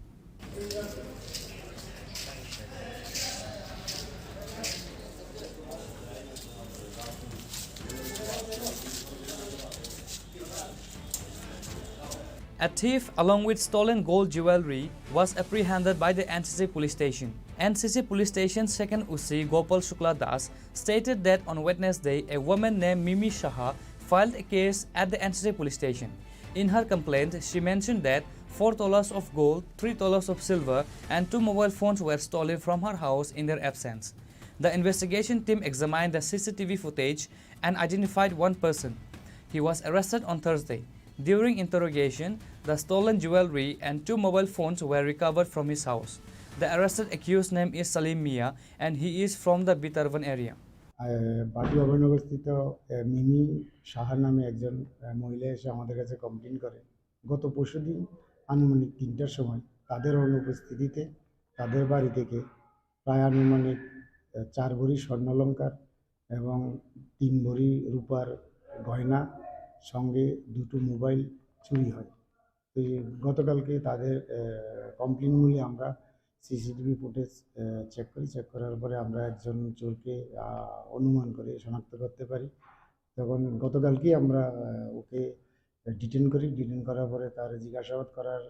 A thief along with stolen gold jewelry was apprehended by the NCC police station. NCC police station second UC Gopal Shukla Das stated that on Wednesday a woman named Mimi Shaha filed a case at the NCC police station. In her complaint, she mentioned that 4 tolas of gold, 3 tolas of silver and 2 mobile phones were stolen from her house in their absence. The investigation team examined the CCTV footage and identified one person. He was arrested on Thursday. During interrogation, the stolen jewelry and 2 mobile phones were recovered from his house. The arrested accused name is Salim Mia and he is from the Bitarvan area. বাটি অভয়নগরস্থিত মিমি সাহার নামে একজন মহিলা এসে আমাদের কাছে complain করে গত পরশুদিন আনুমানিক 3টার সময় তাদের অনুপস্থিতিতে তাদের বাড়ি থেকে প্রায় আনুমানিক 4 ভরি স্বর্ণালংকার এবং 3 ভরি রূপার গয়না সঙ্গে 2টো মোবাইল চুরি হয়। তো গতকালকে তাদের কমপ্লেন মূলে আমরা সিসিটিভি ফুটেজ চেক করার পরে আমরা একজন চোরকে অনুমান করে শনাক্ত করতে পারি। তখন গতকালকেই আমরা ওকে ডিটেন করার পরে তার জিজ্ঞাসাবাদ করার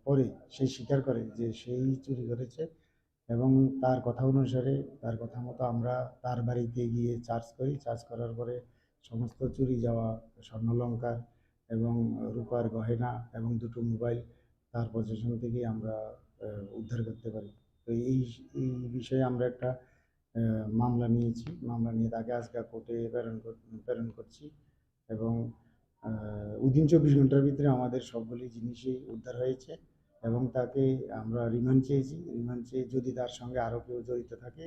পরে সে স্বীকার করে যে সেই চুরি করেছে এবং তার কথা অনুসারে তার কথা মতো আমরা তার বাড়িতে গিয়ে চার্জ করার পরে সমস্ত চুরি যাওয়া স্বর্ণালংকার এবং রূপার গহেনা এবং 2টো মোবাইল তার পজিশন থেকে আমরা উদ্ধার করতে পারি। তো এই বিষয়ে আমরা একটা মামলা নিয়েছি। মামলা নিয়ে তাকে আজকে কোর্টে প্রেরণ করছি এবং উইদিন 24 ঘন্টার ভিতরে আমাদের সবগুলি জিনিসই উদ্ধার হয়েছে এবং তাকে আমরা রিমান্ড চেয়েছি। রিমান্ড চেয়ে যদি তার সঙ্গে আরও কেউ জড়িত থাকে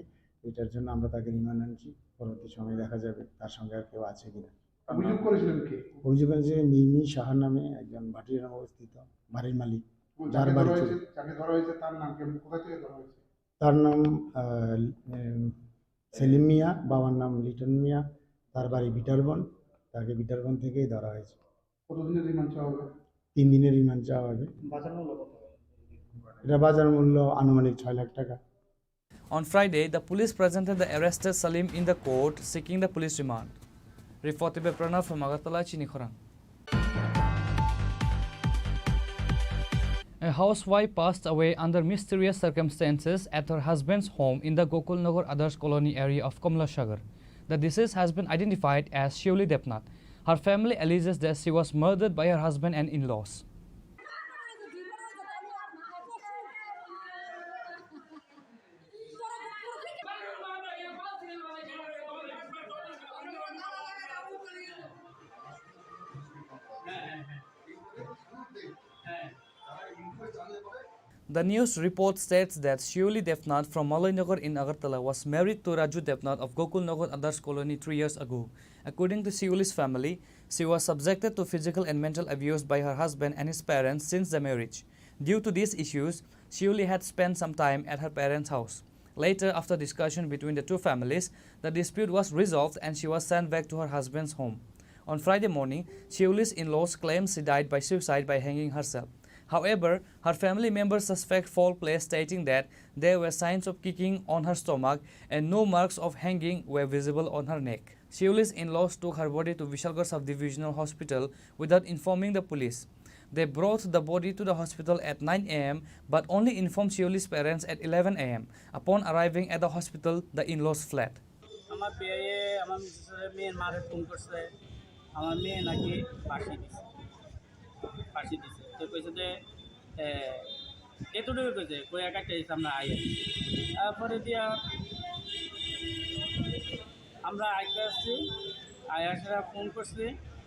এটার জন্য আমরা তাকে রিমান্ড আনছি। পরবর্তী সময় দেখা যাবে তার সঙ্গে আর কেউ আছে কিনা। অভিযোগ করেছিলেন কে? অভিযোগ করেছে মিমি সাহা নামে একজন ভাটিয়ার অবস্থিত বাড়ির মালিক, যার বাড়ি যাকে ধরা হয়েছে তার নাম কি, কোথা থেকে ধরা হয়েছে? তার নাম সেলিম মিয়া, বাবার নাম লিটন মিয়া, তার বাড়ি বিটারবন। তাকে বিটারবন থেকেই ধরা হয়েছে। কতদিনের রিমান্ড চাওয়া হবে? 3 দিনের রিমান্ড চাওয়া হবে। বাজার মূল্য কত? এটা বাজার মূল্য আনুমানিক 6 লাখ টাকা। On Friday, the police presented the arrested Salim in the court seeking the police remand. Reported by Pranav from Agartala, Chinikhorang. A housewife passed away under mysterious circumstances at her husband's home in the Gokulnagar Adarsh Colony area of Kamlashagar. The deceased has been identified as Shivli Depnath. Her family alleges that she was murdered by her husband and in-laws. The news report states that Shivli Depnath from Malainagar in Agartala was married to Raju Depnath of Gokulnagar Adarsh Colony 3 years ago. According to Shivli's family, she was subjected to physical and mental abuse by her husband and his parents since the marriage. Due to these issues, Shivli had spent some time at her parents' house. Later, after discussion between the two families, the dispute was resolved and she was sent back to her husband's home. On Friday morning, Shivli's in-laws claimed she died by suicide by hanging herself. However, her family members suspect foul play, stating that there were signs of kicking on her stomach and no marks of hanging were visible on her neck. Shivli's in-laws took her body to Vishalgarh Sub-Divisional Hospital without informing the police. They brought the body to the hospital at 9 a.m. but only informed Shivli's parents at 11 a.m. Upon arriving at the hospital, the in-laws fled. আমার বিয়ে আমার মেয়ের মারে phone করছে, আমার মেয়ে নাকি ফাঁসি দিছে। তো কইছে যে এতটুকু কইছে কই একটা আমরা আইয়া তারপরে দিয়া আমরা আইতে আসছি, আয়াসরা ফোন করছি,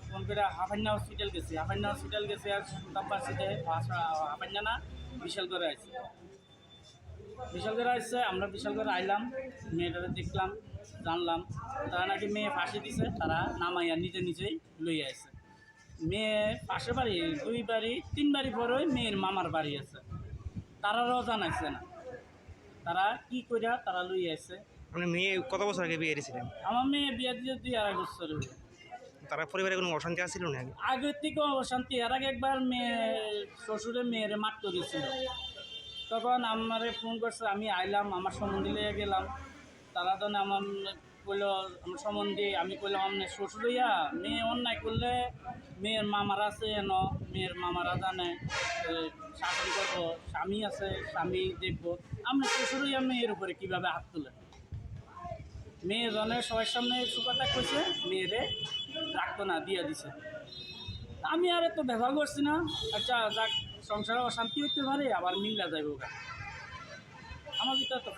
ফোন করে হাফান্না হসপিটাল গেছি আর শুনতাম পারছি যে হাফান্না না বিশালগড়ে আসছে। আমরা বিশালগড়ে আইলাম, মেয়েটারে দেখলাম, জানলাম তারা নাকি মেয়ে ফাঁসি দিছে, তারা নামাইয়া নিজেই লইয়া আসছে। মেয়ে পাশের বাড়ি 2 বাড়ি 3 বাড়ি পরে মেয়ের মামার বাড়ি আছে, তারাও জানাইছে না তারা কি কইরা তারা লইয়া আসছে। মানে মেয়ে কত বছর আগে বিয়ে দিয়েছিলেন? আমার মেয়ে বিয়ে দিয়ে 2.5 বছর হলো। তারা পরিবারে কোনো অশান্তি আসছিল না আগের থেকে অশান্তি? এর আগে একবার মেয়ে শ্বশুরে মেয়ের মারতে দিয়েছিল, তখন আমারে ফোন করছে, আমি আইলাম, আমার সম্বন্ধে লিয়ে গেলাম। তারা তো আমার কইলো আমার সম্বন্ধে, আমি কইলাম আপনার শ্বশুরইয়া মেয়ে অন্যায় করলে মেয়ের মামারা আছে এন, মেয়ের মামারা জানে শাসন করবো, স্বামী আছে স্বামী দেখবো, আপনার শ্বশুরইয়া মেয়ের উপরে কীভাবে হাত তুলে। মেয়ে জনের সবার সামনে সুপারটা কইছে, মেয়েরে রাখতো না, দিয়ে দিছে। আমি আর এত ব্যবহার করছি না, আচ্ছা যাক সংসারে অশান্তি হতে পারে, আবার মিল্লা যাইব। আমার ভিতরে তো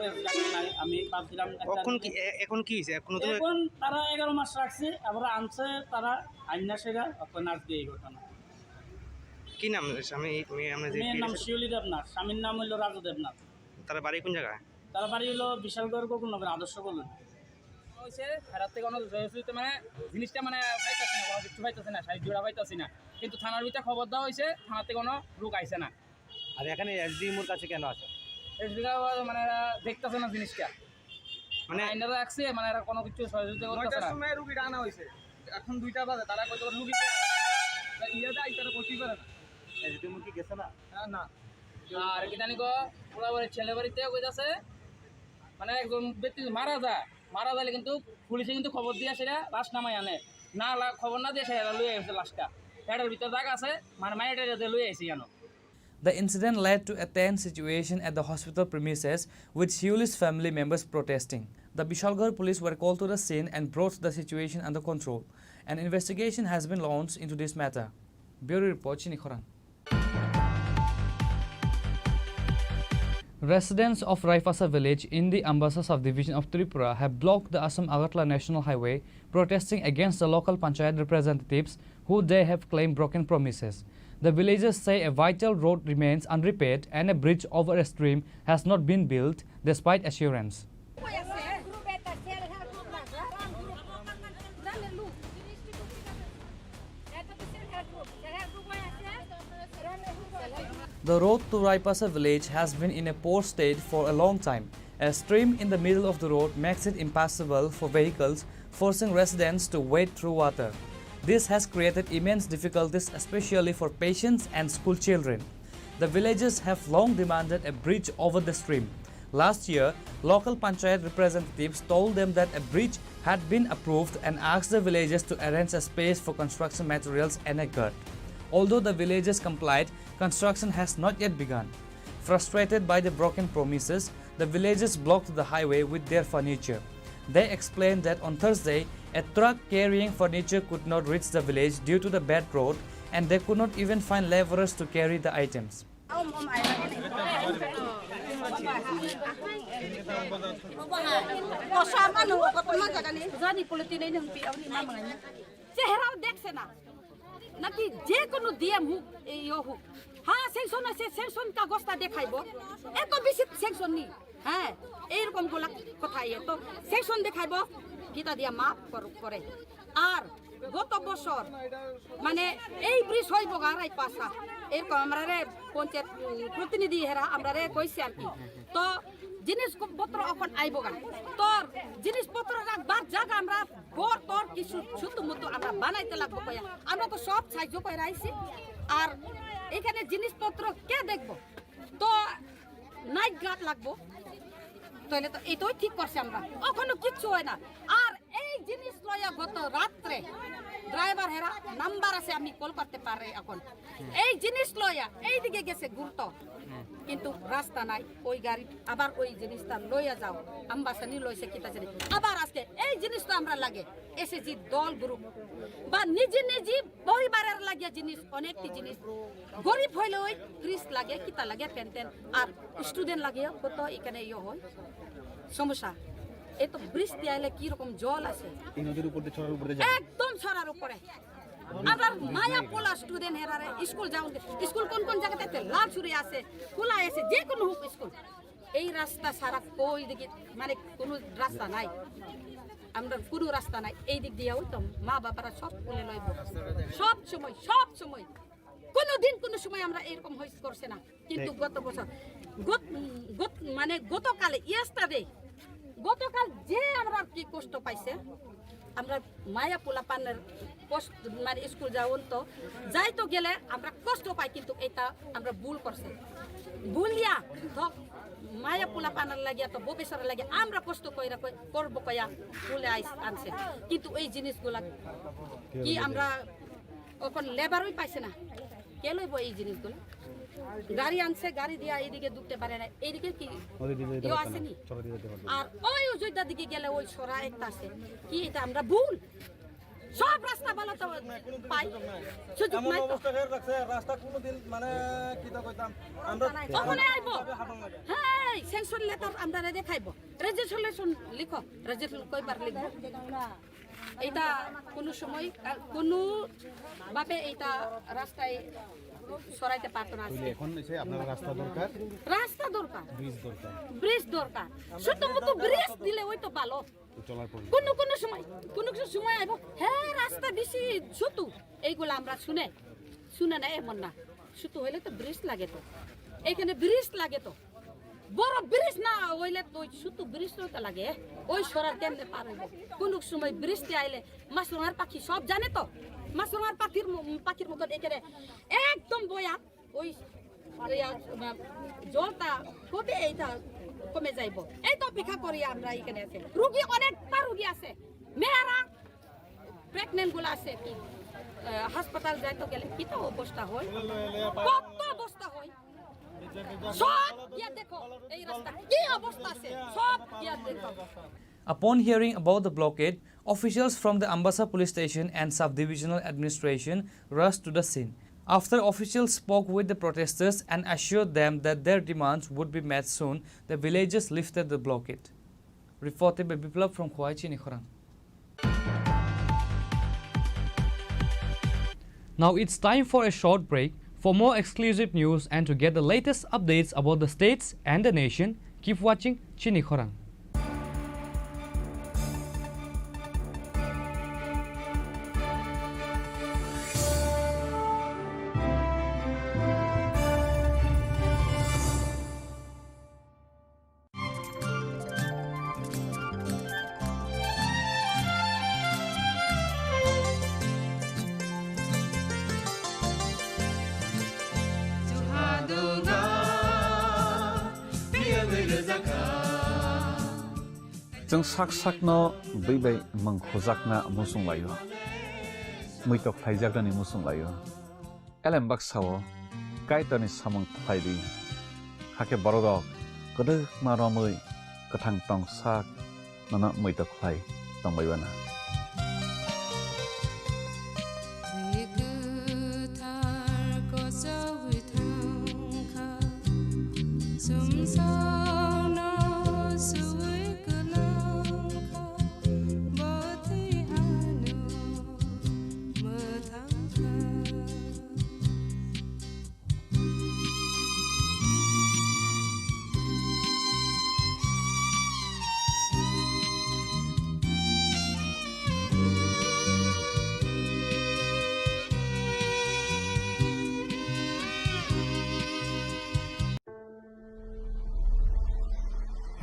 নাই, আমি ভাবছিলাম এখন কি হয়েছে? এখন তারা 11 মাস রাখছে, আবার আনছে তারা আইনা সেরা এখন আজকে এই ঘটনা। কি নাম স্বামী? মেয়ের নাম শিউলি দেবনাথ, স্বামীর নাম হইল রাজু দেবনাথ। তারা বাড়ি কোন জায়গায়? তারা বাড়ি হলো বিশালগড় গোকুলনগর আদর্শ কলোনি। মানে জিনিসটা মানে পাইতেছি না, কোনো কিছু পাইতেছি না, সাইড জোড়া পাইতেছি না, কিন্তু থানার ভিতরে খবর দেওয়া হয়েছে, থানাতে কোনো লোক আইছে না। আর এখানে এসডিএমওর কাছে কেন আছে? মানে দেখতেছে না জিনিসটা, মানে আইনারা রাখছে, মানে এরা কোনো কিছু সহযোগিতা করতেছে না। সময় রুগীটা আনা হয়েছে, এখন 2টা বাজে, তারা কত রুগীকে ইয়েটা আইতারা করতেই পারে না। এসডিএমও কি গেছে না? না। আর কি জানি গো পুরা বাড়ির ছেলে বাড়িতে কইতাছে, মানে একজন ব্যক্তি মারা যালে কিন্তু পুলিশে কিন্তু খবর দিয়ে সেটা লাশ নামাই আনে না, খবর না দিয়ে সেটা লুয়ে আসছে লাশটা, এটার ভিতরে জায়গা আছে, মানে মাইটা লুয়ে আসি জানো। The incident led to a tense situation at the hospital premises, with Shivli's family members protesting. The Vishalgarh police were called to the scene and brought the situation under control. An investigation has been launched into this matter. Bureau Report, Chini Khoran. Residents of Raipasa village in the Ambassa subdivision of Tripura have blocked the Assam Agartala National Highway, protesting against the local panchayat representatives who they have claimed broken promises. The villagers say a vital road remains unrepaired and a bridge over a stream has not been built despite assurance. The road to Raipasa village has been in a poor state for a long time. A stream in the middle of the road makes it impassable for vehicles, forcing residents to wade through water. This has created immense difficulties, especially for patients and school children. The villagers have long demanded a bridge over the stream. Last year, local panchayat representatives told them that a bridge had been approved and asked the villagers to arrange a space for construction materials and a gut. Although the villagers complied, construction has not yet begun. Frustrated by the broken promises, the villagers blocked the highway with their furniture. They explained that on Thursday, a truck carrying furniture could not reach the village due to the bad road, and they could not even find laborers to carry the items. নাকি যে কোনো DM হোক ইয়ে হোক হ্যাঁ section আছে section কাগজটা দেখাইব এত বেশি সেকশন নি হ্যাঁ এইরকম গুলা কথা ইয়ে তো সেকশন দেখাইব গীতা দিয়া মাপ করে আর গত বছর মানে এই ব্রিজ হইব গারাই পাশা এরকম আমরা রে পঞ্চায়েত প্রতিনিধি হেরা আমরা রে কইছি আর কি তো জিনিসপত্র এখন আইব গান তোর জিনিসপত্র রাখবার জায়গা আমরা বর তোর কিছু ছোটো মতো আমরা বানাইতে লাগবো কয়া আমরা তো সব সাহায্য করে আইছি আর এখানে জিনিসপত্র কে দেখবো তো নাইট গার্ড লাগবো তাহলে তো এটাই ঠিক করছে আমরা ওখানে কিচ্ছু হয় না আর এই জিনিস লইয়া গত রাত্রে ড্রাইভার হেরা নাম্বার আছে আমি কল করতে পারে এখন এই জিনিস লইয়া এইদিকে গেছে গুরুত্ব কিন্তু রাস্তা নাই ওই গাড়ি আবার ওই জিনিসটা লইয়া যাও আম্বাসানি লইছে কিতা জানি আবার আজকে এই জিনিসটা আমরা লাগে এসএসজি দল গ্রুপ বা নিজে নিজে পরিবারের লাগিয়া জিনিস অনেকটি জিনিস গরিব হইলে ওই ক্রিস লাগে কিতা লাগে পেনটেন আর স্টুডেন্ট লাগে কত এখানে ইয়ে হয় সমস্যা এই তো বৃষ্টি আইলে কি রকম জল আছে এই নদীর উপর দিয়ে ছড়ার উপরে যায় একদম ছড়ার উপরে আবার মায়া পোলা স্টুডেন্ট হেরারে স্কুল যাও স্কুল কোন কোন জায়গাতে লালচুরি আছে খোলা আছে যে কোনো হোক স্কুল এই রাস্তা সারা কই দিকে মানে কোনো রাস্তা নাই আমরা কোনো রাস্তা নাই এই দিক দিয়েও তো মা বাবারা সব কোলে লইব সব সময় কোনোদিন কোনো সময় আমরা এরকম হইস করছে না কিন্তু গত বছর মানে গতকালে ইয়েস্টারডে গতকাল যে আমরা কি কষ্ট পাইছে আমরা মায়া পোলা পানের কষ্ট মানে স্কুল যাওন তো যাই তো গেলে আমরা কষ্ট পাই কিন্তু এটা আমরা ভুল করছে ভুলিয়া ধক মায়া পোলা পানার লাগিয়া তো ভবিষ্যতের লাগে আমরা কষ্ট কইরা করব কয়া বলে আনছে কিন্তু এই জিনিসগুলা কি আমরা ওখান লেবারই পাইছে না কে লইব এই জিনিসগুলো গাড়ি আনছে গাড়ি দিয়া এইদিকে ঢুকতে পারে না এইদিকে কি আসেনি আর ওই অযোধ্যা দিকে গেলে ওই সরা একটা আছে কি এটা আমরা ভুল সব রাস্তা ভালো তো পাই সুযোগ নাই তো রাস্তা কোনদিন মানে কিটা কইতাম আমরা ওখানে আইবো হ্যাঁ সেকশন লেটার আমরা দেখাইবো রেজিস্ট্রেশন লিখো রেজিস্ট্রেশন কয়বার লিখবো এটা কোনো সময় কোনো ভাবে এটা রাস্তায় সরাইতে পারতো না এখন এসে আপনার রাস্তা দরকার ব্রিজ দরকার শুধুমাত্র ব্রিজ দিলে ওই তো ভালো কোনো সময় আইব হ্যাঁ রাস্তা বেশি ছোট এইগুলো আমরা শুনে না এমন না ছোট হইলে তো ব্রিজ লাগে তো এইখানে ব্রিজ লাগে তো বড় ব্রিজ না হইলে তো শুধু ব্রিজ তো লাগে ওই সরার কেমনে পার হইব কোন সময় বৃষ্টি আইলে মাছরাঙার পাখি সব জানে তো মাছরাঙার পাখির মতো এখানে একদম বয়া ওই জলটা কবে এইটা কমে যাইব এই তো অপেক্ষা করি আমরা এখানে আছে রোগী অনেকটা রোগী আছে মেয়েরা প্রেগনেন্ট গুলো আছে কি হাসপাতাল যাইতে গেলে কি তো অবস্থা হয় কত অবস্থা হয় Upon hearing about the blockade, officials from the Ambassa police station and sub-divisional administration rushed to the scene. After officials spoke with the protesters and assured them that their demands would be met soon, the villagers lifted the blockade. Reported by Biplab from Khwai Chinikhorang. Now it's time for a short break. For more exclusive news and to get the latest updates about the states and the nation, keep watching Chinikhorang. जों साक साकनो बैबाय मंखजाकना मुसुं लायो मैतक थाइजागनि मुसुं लायो एलेमबाक सावो काइतनि सामं थाइदि हाके बरदक गदो मारमै गथां तं साक नना मैतक थाइ तंबायबाना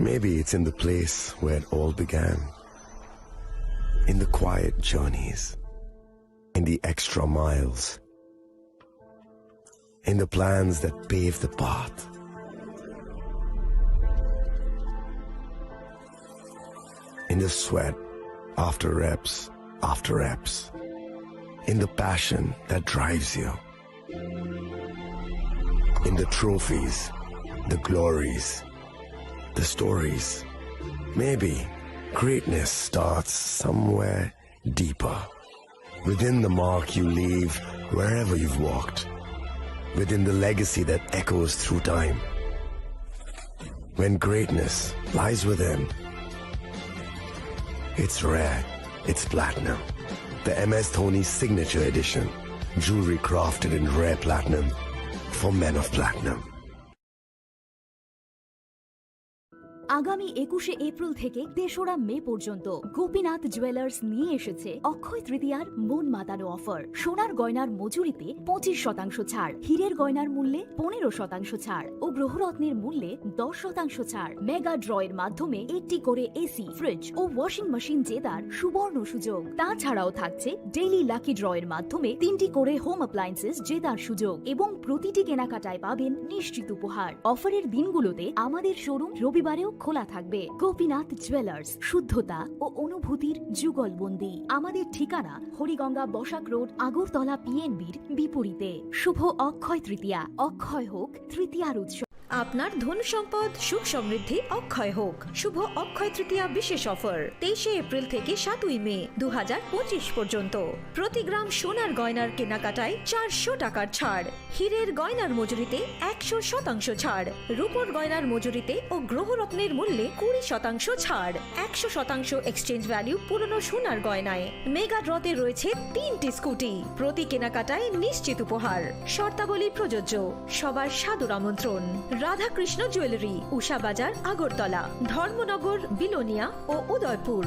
Maybe it's in the place where it all began. In the quiet journeys. In the extra miles. In the plans that pave the path. In the sweat after reps after reps. In the passion that drives you. In the trophies, the glories, the stories. Maybe greatness starts somewhere deeper. Within the mark you leave wherever you've walked. Within the legacy that echoes through time. When greatness lies within, it's rare, it's platinum. The MS Dhoni Signature Edition. Jewelry crafted in rare platinum for men of platinum. আগামী ২১শে April থেকে ৩রা মে পর্যন্ত Gopinath jewellers নিয়ে এসেছে অক্ষয় তৃতীয়ার মন মাতানো offer. সোনার গয়নার মজুরিতে ২৫% ছাড়, হীরের গয়নার মূল্যে ১৫% ছাড় ও গ্রহরত্নের মূল্যে 10% ছাড়। মেগা ড্রয়ের মাধ্যমে একটি করে এসি, ফ্রিজ ও ওয়াশিং মেশিন জেতার সুবর্ণ সুযোগ। তাছাড়াও থাকছে ডেইলি লাকি ড্রয়ের মাধ্যমে ৩টি করে হোম অ্যাপ্লায়েন্সেস জেতার সুযোগ এবং প্রতিটি কেনাকাটায় পাবেন নিশ্চিত উপহার। অফারের দিনগুলোতে আমাদের শোরুম রবিবারেও খোলা থাকবে। গোপীনাথ জুয়েলার্স, শুদ্ধতা ও অনুভূতির যুগলবন্দি। আমাদের ঠিকানা হরিগঙ্গা বসাক রোড, আগরতলা পিএনবির বিপরীতে। শুভ অক্ষয় তৃতীয়া, অক্ষয় হোক তৃতীয়ার উৎসব। আপনার ধন সম্পদ সুখ সমৃদ্ধি অক্ষয় হোক। শুভ অক্ষয় তৃতীয়া বিশেষ অফার 23শে এপ্রিল থেকে 7ই মে 2025 পর্যন্ত। প্রতি গ্রাম সোনার গয়নার কেনাকাটায় 400 টাকার ছাড়, হীরের গয়নার মজুরিতে 100% ছাড়, রূপোর গয়নার মজুরিতে ও গ্রহরত্নের মূল্যে 20% ছাড়, 100% এক্সচেঞ্জ ভ্যালু পুরনো সোনার গয়নায়। মেগা ড্রতে রয়েছে 3টি স্কুটি, প্রতি কেনাকাটায় নিশ্চিত উপহার। শর্তাবলী প্রযোজ্য। সবার সাদর আমন্ত্রণ। রাধাকৃষ্ণ জুয়েলারি, উষা বাজার, আগরতলা, ধর্মনগর, বিলোনিয়া ও Udaipur.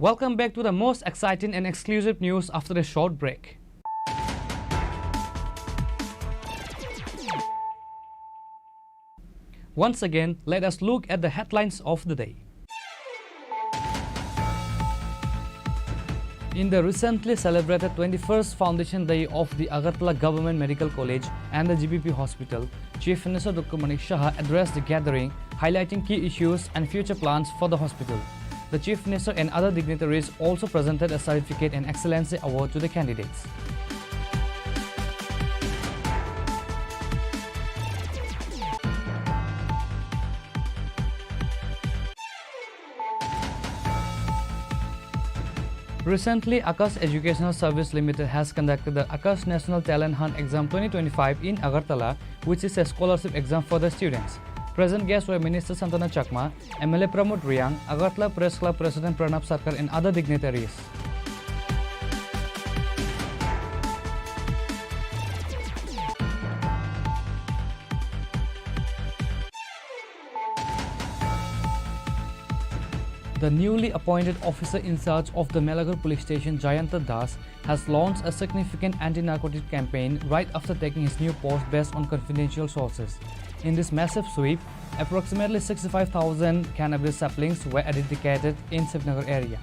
Welcome back to the most exciting and exclusive news after a short break. Once again, let us look at the headlines of the day. In the recently celebrated 21st Foundation Day of the Agartala Government Medical College and the GBP Hospital, Chief Minister Dr. Manik Saha addressed the gathering, highlighting key issues and future plans for the hospital. The Chief Minister and other dignitaries also presented a Certificate and Excellency Award to the candidates. Recently, Akash Educational Service Limited has conducted the Akash National Talent Hunt Exam 2025 in Agartala, which is a scholarship exam for the students. Present guests were Minister Santana Chakma, MLA Pramod Riyang, Agartala Press Club President Pranab Sarkar and other dignitaries. The newly appointed officer in charge of the Melagar police station, Jayanta Das, has launched a significant anti-narcotic campaign right after taking his new post based on confidential sources. In this massive sweep, approximately 65,000 cannabis saplings were eradicated in Srinagar area.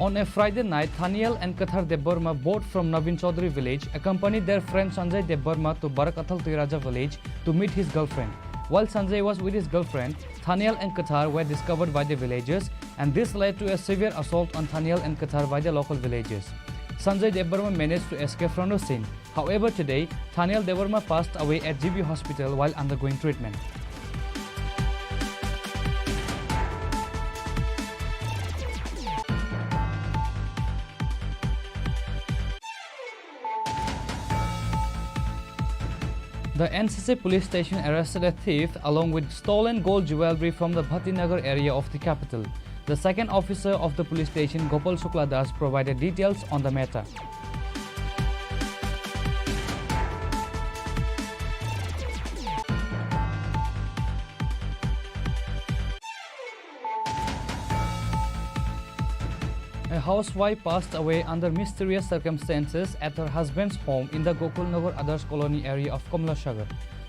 On a Friday night, Thaniel and Kathar Deborma, both from Navin Chaudhary village, accompanied their friend Sanjay Deborma to Barakathal Tiraja village to meet his girlfriend. While Sanjay was with his girlfriend, Thaniel and Kathar were discovered by the villagers, and this led to a severe assault on Thaniel and Kathar by the local villagers. Sanjay Deborma managed to escape from the scene. However, today, Thaniel Deborma passed away at GB hospital while undergoing treatment. The NCC police station arrested a thief along with stolen gold jewelry from the Bhattinagar area of the capital. The second officer of the police station, Gopal Shukla Das, provided details on the matter. A housewife passed away under mysterious circumstances at her husband's home in the Gokulnagar Adarsh Colony area of Kamlashagar.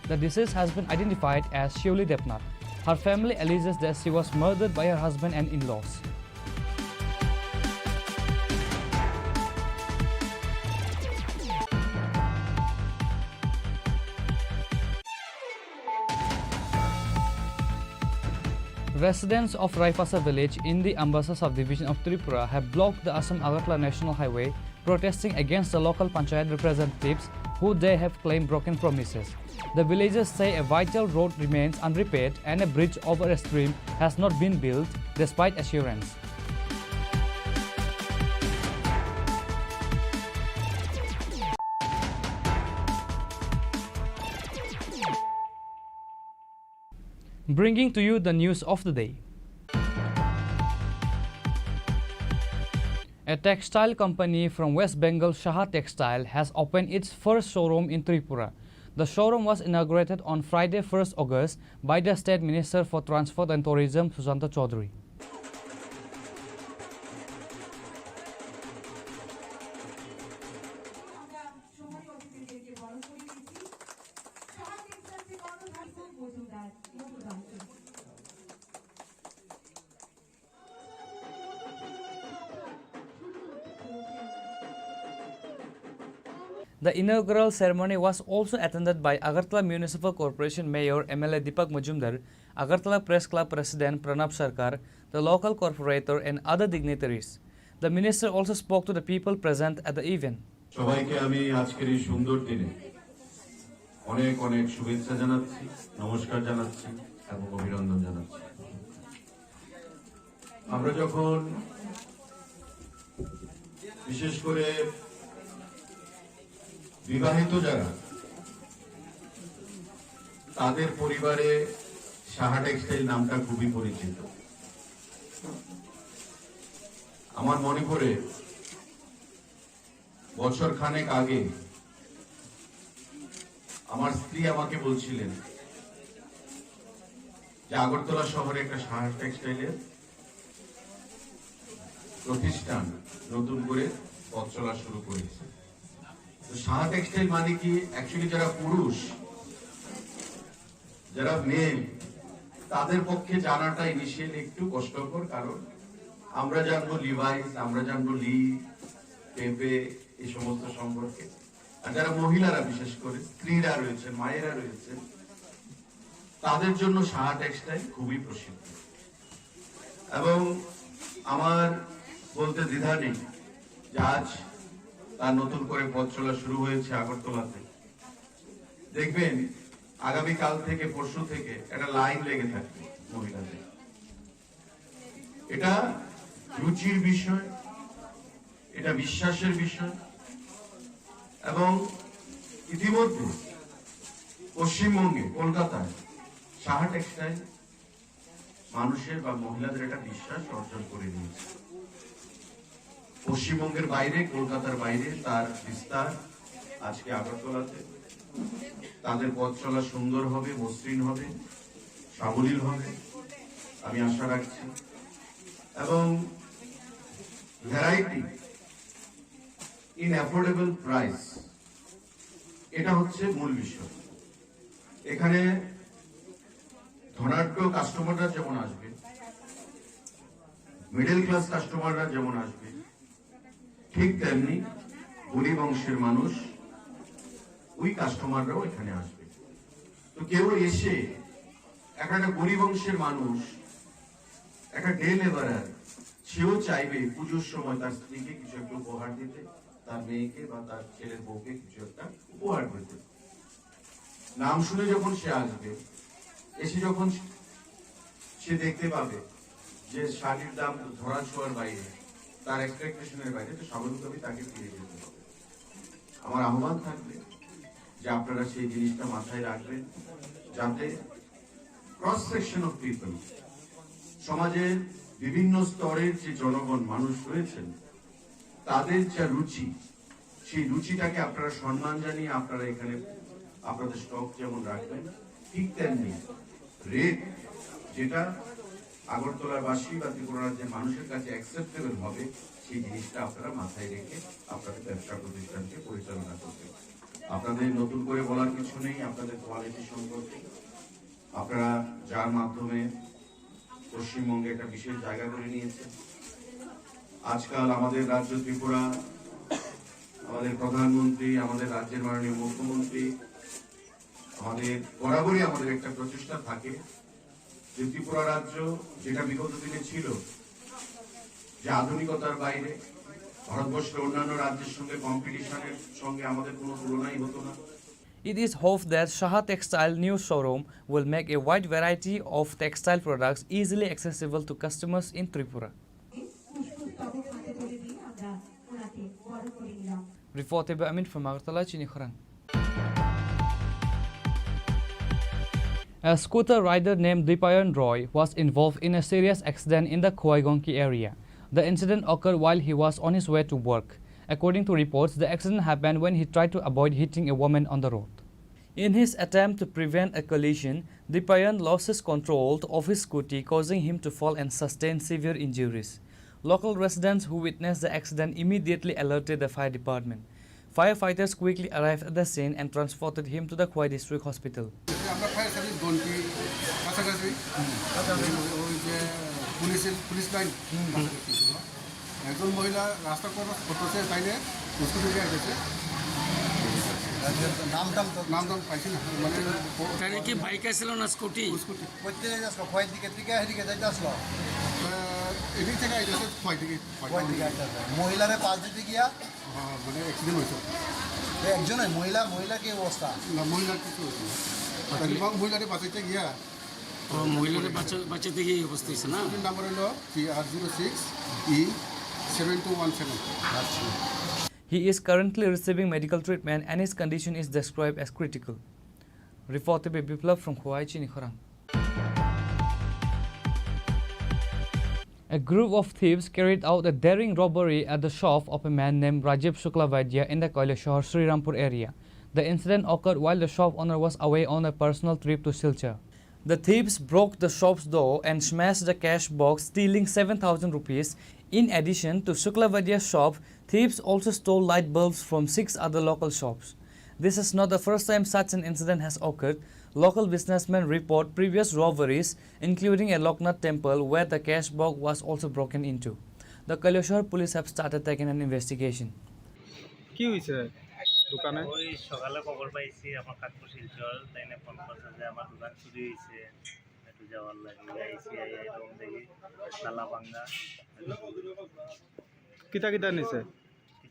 The deceased has been identified as Shivli Depnath. Her family alleges that she was murdered by her husband and in-laws. Residents of Raipasa village in the Ambasa subdivision of Tripura have blocked the Assam-Agartala National Highway, protesting against the local panchayat representatives who they have claimed broken promises. The villagers say a vital road remains unrepaired and a bridge over a stream has not been built despite assurance. Bringing to you the news of the day. A textile company from West Bengal, Shaha Textile, has opened its first showroom in Tripura. The showroom was inaugurated on Friday, 1st August by the State Minister for Transport and Tourism, Sushanta Chaudhary. The inaugural ceremony was also attended by Agartala Municipal Corporation Mayor MLA Deepak Majumdar, Agartala Press Club President Pranab Sarkar, the local corporator and other dignitaries. The minister also spoke to the people present at the event. সবাইকে আমি আজকের এই সুন্দর দিনে অনেক অনেক শুভেচ্ছা জানাচ্ছি, নমস্কার জানাচ্ছি এবং অভিনন্দন জানাচ্ছি। আমরা যখন বিশেষ করে বিবাহিত যারা তাদের পরিবারে সাহা টেক্সটাইল নামটা খুবই পরিচিত। আমার মনে পড়ে বছর খানেক আগে আমার স্ত্রী আমাকে বলছিলেন যে আগরতলা শহরে একটা সাহা টেক্সটাইলের প্রতিষ্ঠান নতুন করে পথ চলা শুরু করেছে। সাহা টেক্সটাইল মানে কি, অ্যাকচুয়ালি যারা পুরুষ, যারা মেয়ে, তাদের পক্ষে জানাটা ইনিশিয়ালি একটু কষ্টকর, কারণ আমরা জানবো লিভাইস, আমরা জানবো লি, পেপে, এই সমস্ত সম্পর্কে। আর যারা মহিলারা, বিশেষ করে স্ত্রীরা রয়েছে, মায়েরা রয়েছে, তাদের জন্য সাহা টেক্সটাইল খুবই প্রসিদ্ধ। এবং আমার বলতে দ্বিধা নেই যে আজ তার নতুন করে পথ চলা শুরু হয়েছে আগরতলাতে। দেখবেন আগামীকাল থেকে পরশু থেকে একটা লাইন লেগে থাকবে মহিলাদের। এটা রুচির বিষয়, এটা বিশ্বাসের বিষয়, এবং ইতিমধ্যে পশ্চিমবঙ্গে কলকাতায় সাহা টেক্সটাইল মানুষের বা মহিলাদের একটা বিশ্বাস অর্জন করে নিয়েছে। পশ্চিমবঙ্গের বাইরে, কলকাতার বাইরে তার বিস্তার আজকে আগরতলাতে। তাদের পথ চলা সুন্দর হবে, মসৃণ হবে, সাবলীল হবে, আমি আশা রাখছি। এবং ভ্যারাইটি ইন অ্যাফোর্ডেবল প্রাইস, এটা হচ্ছে মূল বিষয়। এখানে ধনাঢ্য কাস্টমাররা যেমন আসবে, মিডল ক্লাস কাস্টমাররা যেমন আসবে, ঠিক তেমনি গরিব অংশের মানুষ, ওই কাস্টমাররাও এখানে আসবে। তো কেউ এসে একটা গরিব অংশের মানুষ, একটা ডে লেবারার, সেও চাইবে পুজোর সময় তার স্ত্রীকে কিছু একটা উপহার দিতে, তার মেয়েকে বা তার ছেলের বউকে কিছু একটা উপহার দিতে। নাম শুনে যখন সে আসবে, এসে যখন সে দেখতে পাবে যে শাড়ির দাম ধরা ছোঁয়ার বাইরে, তার এক্সপেকটেশনের বাইরে, তো স্বাভাবিকভাবেই তাকে ফিরে যেতে হবে। আমার আহ্বান থাকবে যে আপনারা সেই জিনিসটা মাথায় রাখবেন, যাতে ক্রস সেকশন অফ পিপল, সমাজের বিভিন্ন স্তরের যে জনগণ মানুষ রয়েছেন, তাদের যা রুচি, সেই রুচিটাকে আপনারা সম্মান জানিয়ে আপনারা এখানে আপনাদের স্টক যেমন রাখবেন, ঠিক তেমনি রেট যেটা আগরতলাবাসী বা ত্রিপুরা রাজ্যের মানুষের কাছে অ্যাকসেপ্টেবল হবে, সেই জিনিসটা আপনারা মাথায় রেখে আপনাদের ব্যবসা প্রতিষ্ঠানকে পরিচালনা করবেন। আপনাদের নতুন করে বলার কিছু নেই আপনাদের কোয়ালিটি সম্পর্কে। আপনারা যার মাধ্যমে পশ্চিমবঙ্গে একটা বিশেষ জায়গা করে নিয়েছে। আজকাল আমাদের রাজ্য ত্রিপুরা, আমাদের প্রধানমন্ত্রী, আমাদের রাজ্যের মাননীয় মুখ্যমন্ত্রী, আমাদের বরাবরই আমাদের একটা প্রচেষ্টা থাকে যে ত্রিপুরা রাজ্য যেটা বিগত দিনে ছিল, যে আধুনিকতার বাইরে ভারতবর্ষের অন্যান্য রাজ্যের সঙ্গে কম্পিটিশনের সঙ্গে আমাদের কোনো তুলনাই হতো না। It is hoped that Saha Textile new showroom will make a wide variety of textile products easily accessible to customers in Tripura. Reported by Amin from Agartala, Chinikhorang. A scooter rider named Dipayan Roy was involved in a serious accident in the Khoaigonki area. The incident occurred while he was on his way to work. According to reports, the accident happened when he tried to avoid hitting a woman on the road. In his attempt to prevent a collision, Dipayan lost his control of his scooty, causing him to fall and sustain severe injuries. Local residents who witnessed the accident immediately alerted the fire department. Firefighters quickly arrived at the scene and transported him to the Khoi District Hospital. আমরা fire service গন্টি কাছাকাছি ওই যে police line একজন মহিলা রাস্তা cross করতেছে, তাইলে scooty দিয়ে গেছে। নাম টাম পাইছি না, মানে কি বাইক আসছিল না স্কুটি? স্কুটি খোয়াই দিকে এদিকে যাইতে আসলো, এদিক থেকে আইতেছে ছয় দিকে, মহিলারে পাশ দিতে গিয়া মানে অ্যাক্সিডেন্ট হয়েছে। একজনের মহিলা কি অবস্থা? না, মহিলার কিছু হয়েছে না, মহিলারে বাঁচাইতে গিয়া মহিলাদের বাচ্চাতে গিয়ে অবস্থা হয়েছে না। নাম্বার হলো CR06E7217। He is currently receiving medical treatment and his condition is described as critical. Reported by Biplab from Khoi, Chinikhorang. A group of thieves carried out a daring robbery at the shop of a man named Rajiv Shuklavadya in the Kailasahar, Srirampur area. The incident occurred while the shop owner was away on a personal trip to Silchar. The thieves broke the shop's door and smashed the cash box, stealing 7,000 rupees. In addition to Shuklavadya's shop, thieves also stole light bulbs from 6 other local shops. This is not the first time such an incident has occurred. Local businessmen report previous robberies, including a Loknath temple where the cash box was also broken into. The Kailasahar police have started taking an investigation. কি হয়েছে দোকানে? ওই সকালে খবর পাইছি আমার কাকু শিলচর, তাই না ফোন করছে যে আমার দোকান চুরি হয়েছে, একটু যাওয়ার লাগে আইসি এরকম দেখি তালা ভাঙ্গা। কিতা কিতা নিছে?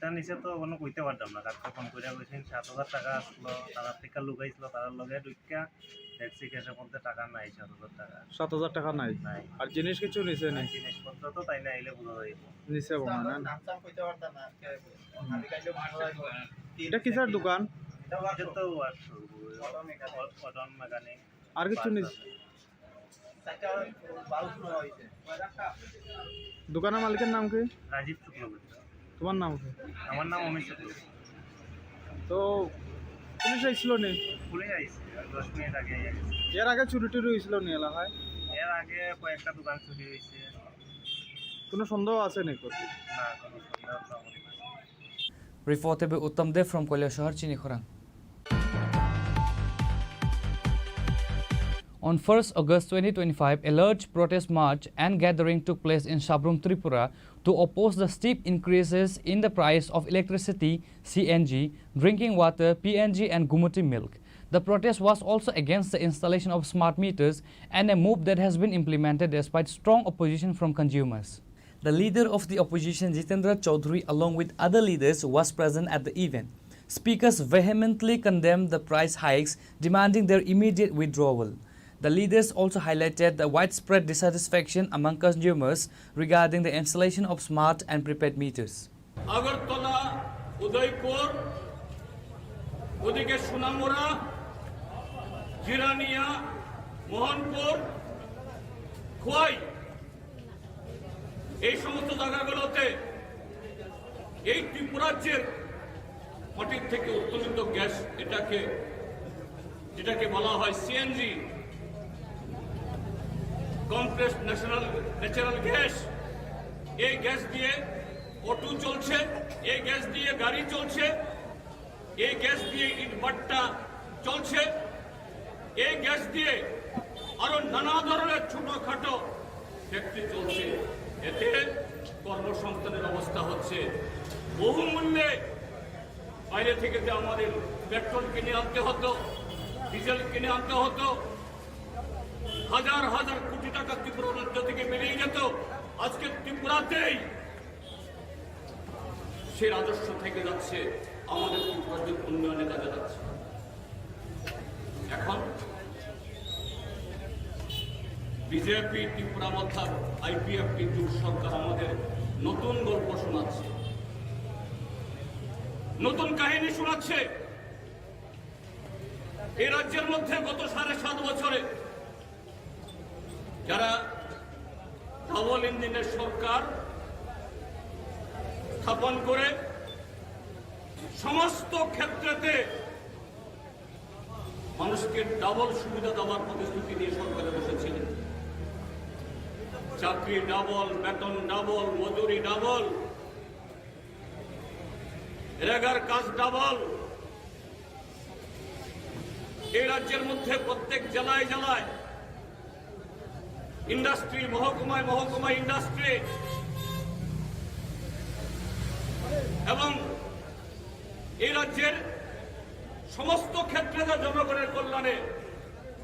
কিতা নিচে তো কোনো কইতে পারতাম না, কাককে ফোন করে কইছেন 7,000 টাকা আসলো, তার থেকে লুকাইছিল, তার লগে ঢুকা দেখছি ক্যাশের মধ্যে টাকা নাই, 7,000 টাকা। 7,000 টাকা নাই নাই। আর জিনিস কিছু নিছে না জিনিসপত্র তো তাই না আইলে বোঝা যাইব। নিছে বনা না এটা কিসের দোকান? এটা তো অটন মেকানিক। আর কিছু নিছে? দোকানের মালিকের নাম কি? রাজীব চক্রবর্তী। তোমার নাম কি? আমার নাম অমিত চক্রবর্তী। তো পুলিশ আইছিল নি? পুলিশ আইছে 10 মিনিট আগে। এর আগে চুরি টুরি হয়েছিল নি এলাকায়? এর আগে কয়েকটা দোকান চুরি হয়েছে। কোনো সন্দেহ আছে নাকি? না, কোনো সন্দেহ তো আমার নাই। Reported by Uttam Dev from Koilashahar, Chinikhorang. On 1st August 2025, a large protest march and gathering took place in Sabrum, Tripura to oppose the steep increases in the price of electricity, CNG, drinking water, PNG and Gumuti milk. The protest was also against the installation of smart meters and a move that has been implemented despite strong opposition from consumers. The leader of the opposition, Jitendra Chaudhary, along with other leaders, was present at the event. Speakers vehemently condemned the price hikes, demanding their immediate withdrawal. The leaders also highlighted the widespread dissatisfaction among consumers regarding the installation of smart and prepaid meters. Agartala, Udaipur, ওদিকে সোনামুড়া, জিরানিয়া, মোহনপুর, খোয়াই, এই সমস্ত জায়গাগুলোতে এই ত্রিপুরাজ্যের মাটির থেকে উত্তোলিত gas, যেটাকে বলা হয় সিএনজি, কমপ্রেসড ন্যাচারাল গ্যাস, এই গ্যাস দিয়ে অটো চলছে, এই গ্যাস দিয়ে গাড়ি চলছে, এই গ্যাস দিয়ে ইটভাটা চলছে, এই গ্যাস দিয়ে আরো নানা ধরনের ছোটখাটো ফ্যাক্টরি চলছে। এতে কর্মসংস্থানের অবস্থা হচ্ছে। বহুমূল্যে বাইরে থেকে যে আমাদের পেট্রোল কিনে আনতে হতো, ডিজেল কিনে আনতে হতো, হাজার হাজার কোটি টাকা ত্রিপুরা রাজ্য থেকে বেরিয়ে যেত, আজকে ত্রিপুরাতেই সে রাজস্ব থেকে যাচ্ছে, আমাদের ত্রিপুরাজ্যের উন্নয়নে কাজে যাচ্ছে। এখন বিজেপি ত্রিপুরা মধ্যে আইপিএফটি জোট সরকার আমাদের নতুন গল্প শোনাচ্ছে, নতুন কাহিনী শোনাচ্ছে। এই রাজ্যের মধ্যে গত 7.5 বছরে যারা ডাবল ইঞ্জিনের সরকার স্থাপন করে সমস্ত ক্ষেত্রেতে মানুষকে ডাবল সুবিধা দেওয়ার প্রতিশ্রুতি নিয়ে সরকারে বসেছিলেন। চাকরি ডাবল, বেতন ডাবল, মজুরি ডাবল, রেগার কাজ ডাবল। এই রাজ্যের মধ্যে প্রত্যেক জেলায় জেলায় ইন্ডাস্ট্রি, মহকুমায় মহকুমায় ইন্ডাস্ট্রি, এবং এই রাজ্যের সমস্ত ক্ষেত্রে জনগণের কল্যাণে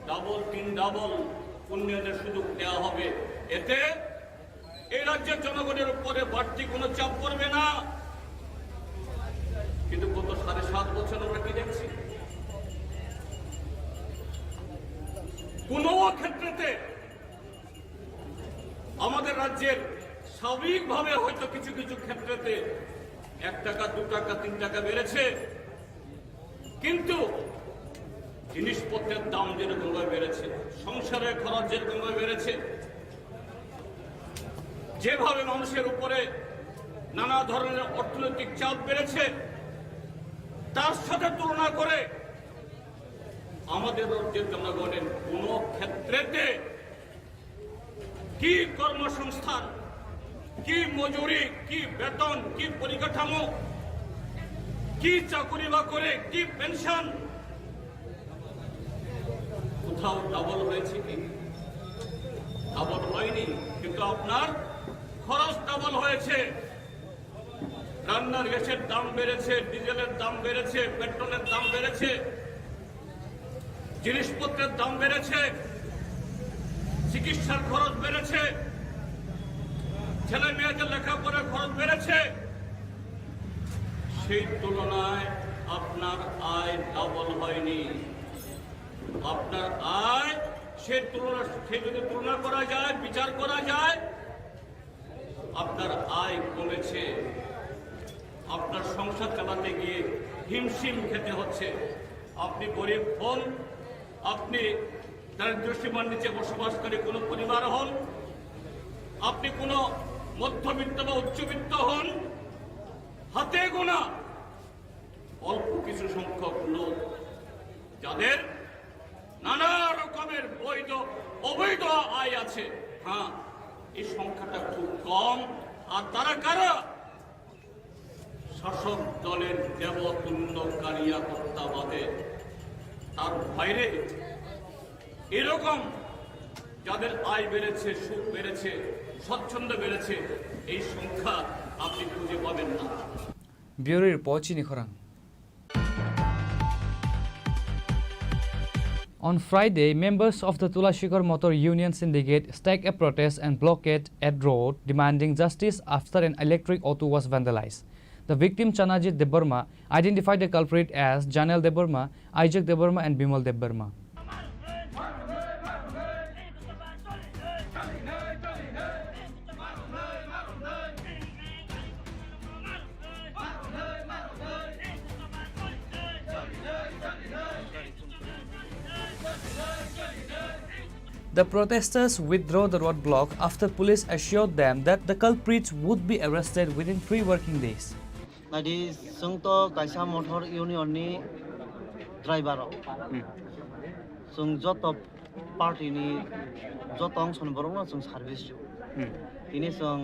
ডাবল, 3 ডাবল উন্নয়নের সুযোগ দেওয়া হবে। এতে এই রাজ্যের জনগণের উপরে বাড়তি কোনো চাপ পড়বে না। কিন্তু গত 7.5 বছর আমরা কি দেখছি? কোন ক্ষেত্রেতে আমাদের রাজ্যের স্বাভাবিকভাবে হয়তো কিছু কিছু ক্ষেত্রেতে 1 টাকা, 2 টাকা, 3 টাকা বেড়েছে, কিন্তু জিনিসপত্রের দাম যেরকম বেড়েছে, সংসারের খরচ যেরকম বেড়েছে, যেভাবে মানুষের উপরে নানা ধরনের অর্থনৈতিক চাপ বেড়েছে, তার সাথে তুলনা করে আমাদের রাজ্যের জনগণের কোন ক্ষেত্রেতে কি কর্মসংস্থান, কি মজুরি, কি বেতন, কি পরিকাঠামো, কি চাকরি বাকরি, কি পেনশন, কোথাও ডাবল হয়েছে কি? ডাবল হয়নি, কিন্তু আপনার খরচ ডাবল হয়েছে। রান্নার গ্যাসের দাম বেড়েছে, ডিজেলের দাম বেড়েছে, পেট্রোলের দাম বেড়েছে, জিনিসপত্রের দাম বেড়েছে, চিকিৎসার খরচ বেড়েছে, ছেলে মেয়েদের লেখাপড়ার খরচ বেড়েছে। সেই তুলনায় আপনার আয় ডাবল হয়নি। আপনার আয় সে যদি তুলনা করা যায়, বিচার করা যায়, আপনার আয় কমেছে। আপনার সংসার চালাতে গিয়ে হিমশিম খেতে হচ্ছে। আপনি গরিব হন, আপনি দারিদ্র্য সীমার নিচে বসবাসকারী কোনো পরিবার হন, আপনি কোনো মধ্যবিত্ত বা উচ্চবিত্ত হন, হাতে গোনা অল্প কিছু সংখ্যক লোক যাদের নানা রকমের বৈধ অবৈধ আয় আছে, হ্যাঁ, এই সংখ্যাটা খুব কম। আর তারা কারা? শাসক দলের দেবতুল্য কারিয়াকর্তাবাদে। তার বাইরে এরকম যাদের আয় বেড়েছে, সুখ বেড়েছে, স্বচ্ছন্দ বেড়েছে, এই সংখ্যা আপনি খুঁজে পাবেন না। ব্যুরো রিপোর্ট চিনি খরাং। On Friday, members of the Tulashikar Motor Union Syndicate staged a protest and blockade at road demanding justice after an electric auto was vandalized. The victim Chanajit Debarma identified the culprit as Janel Debarma, Isaac Debarma and Bimal Debarma. The protesters withdrew the roadblock after police assured them that the culprits would be arrested within 3 working days. Nadi sungto kaisa motor union ni driver. Sung joto party ni jotong son borong sung service ju. Ini sung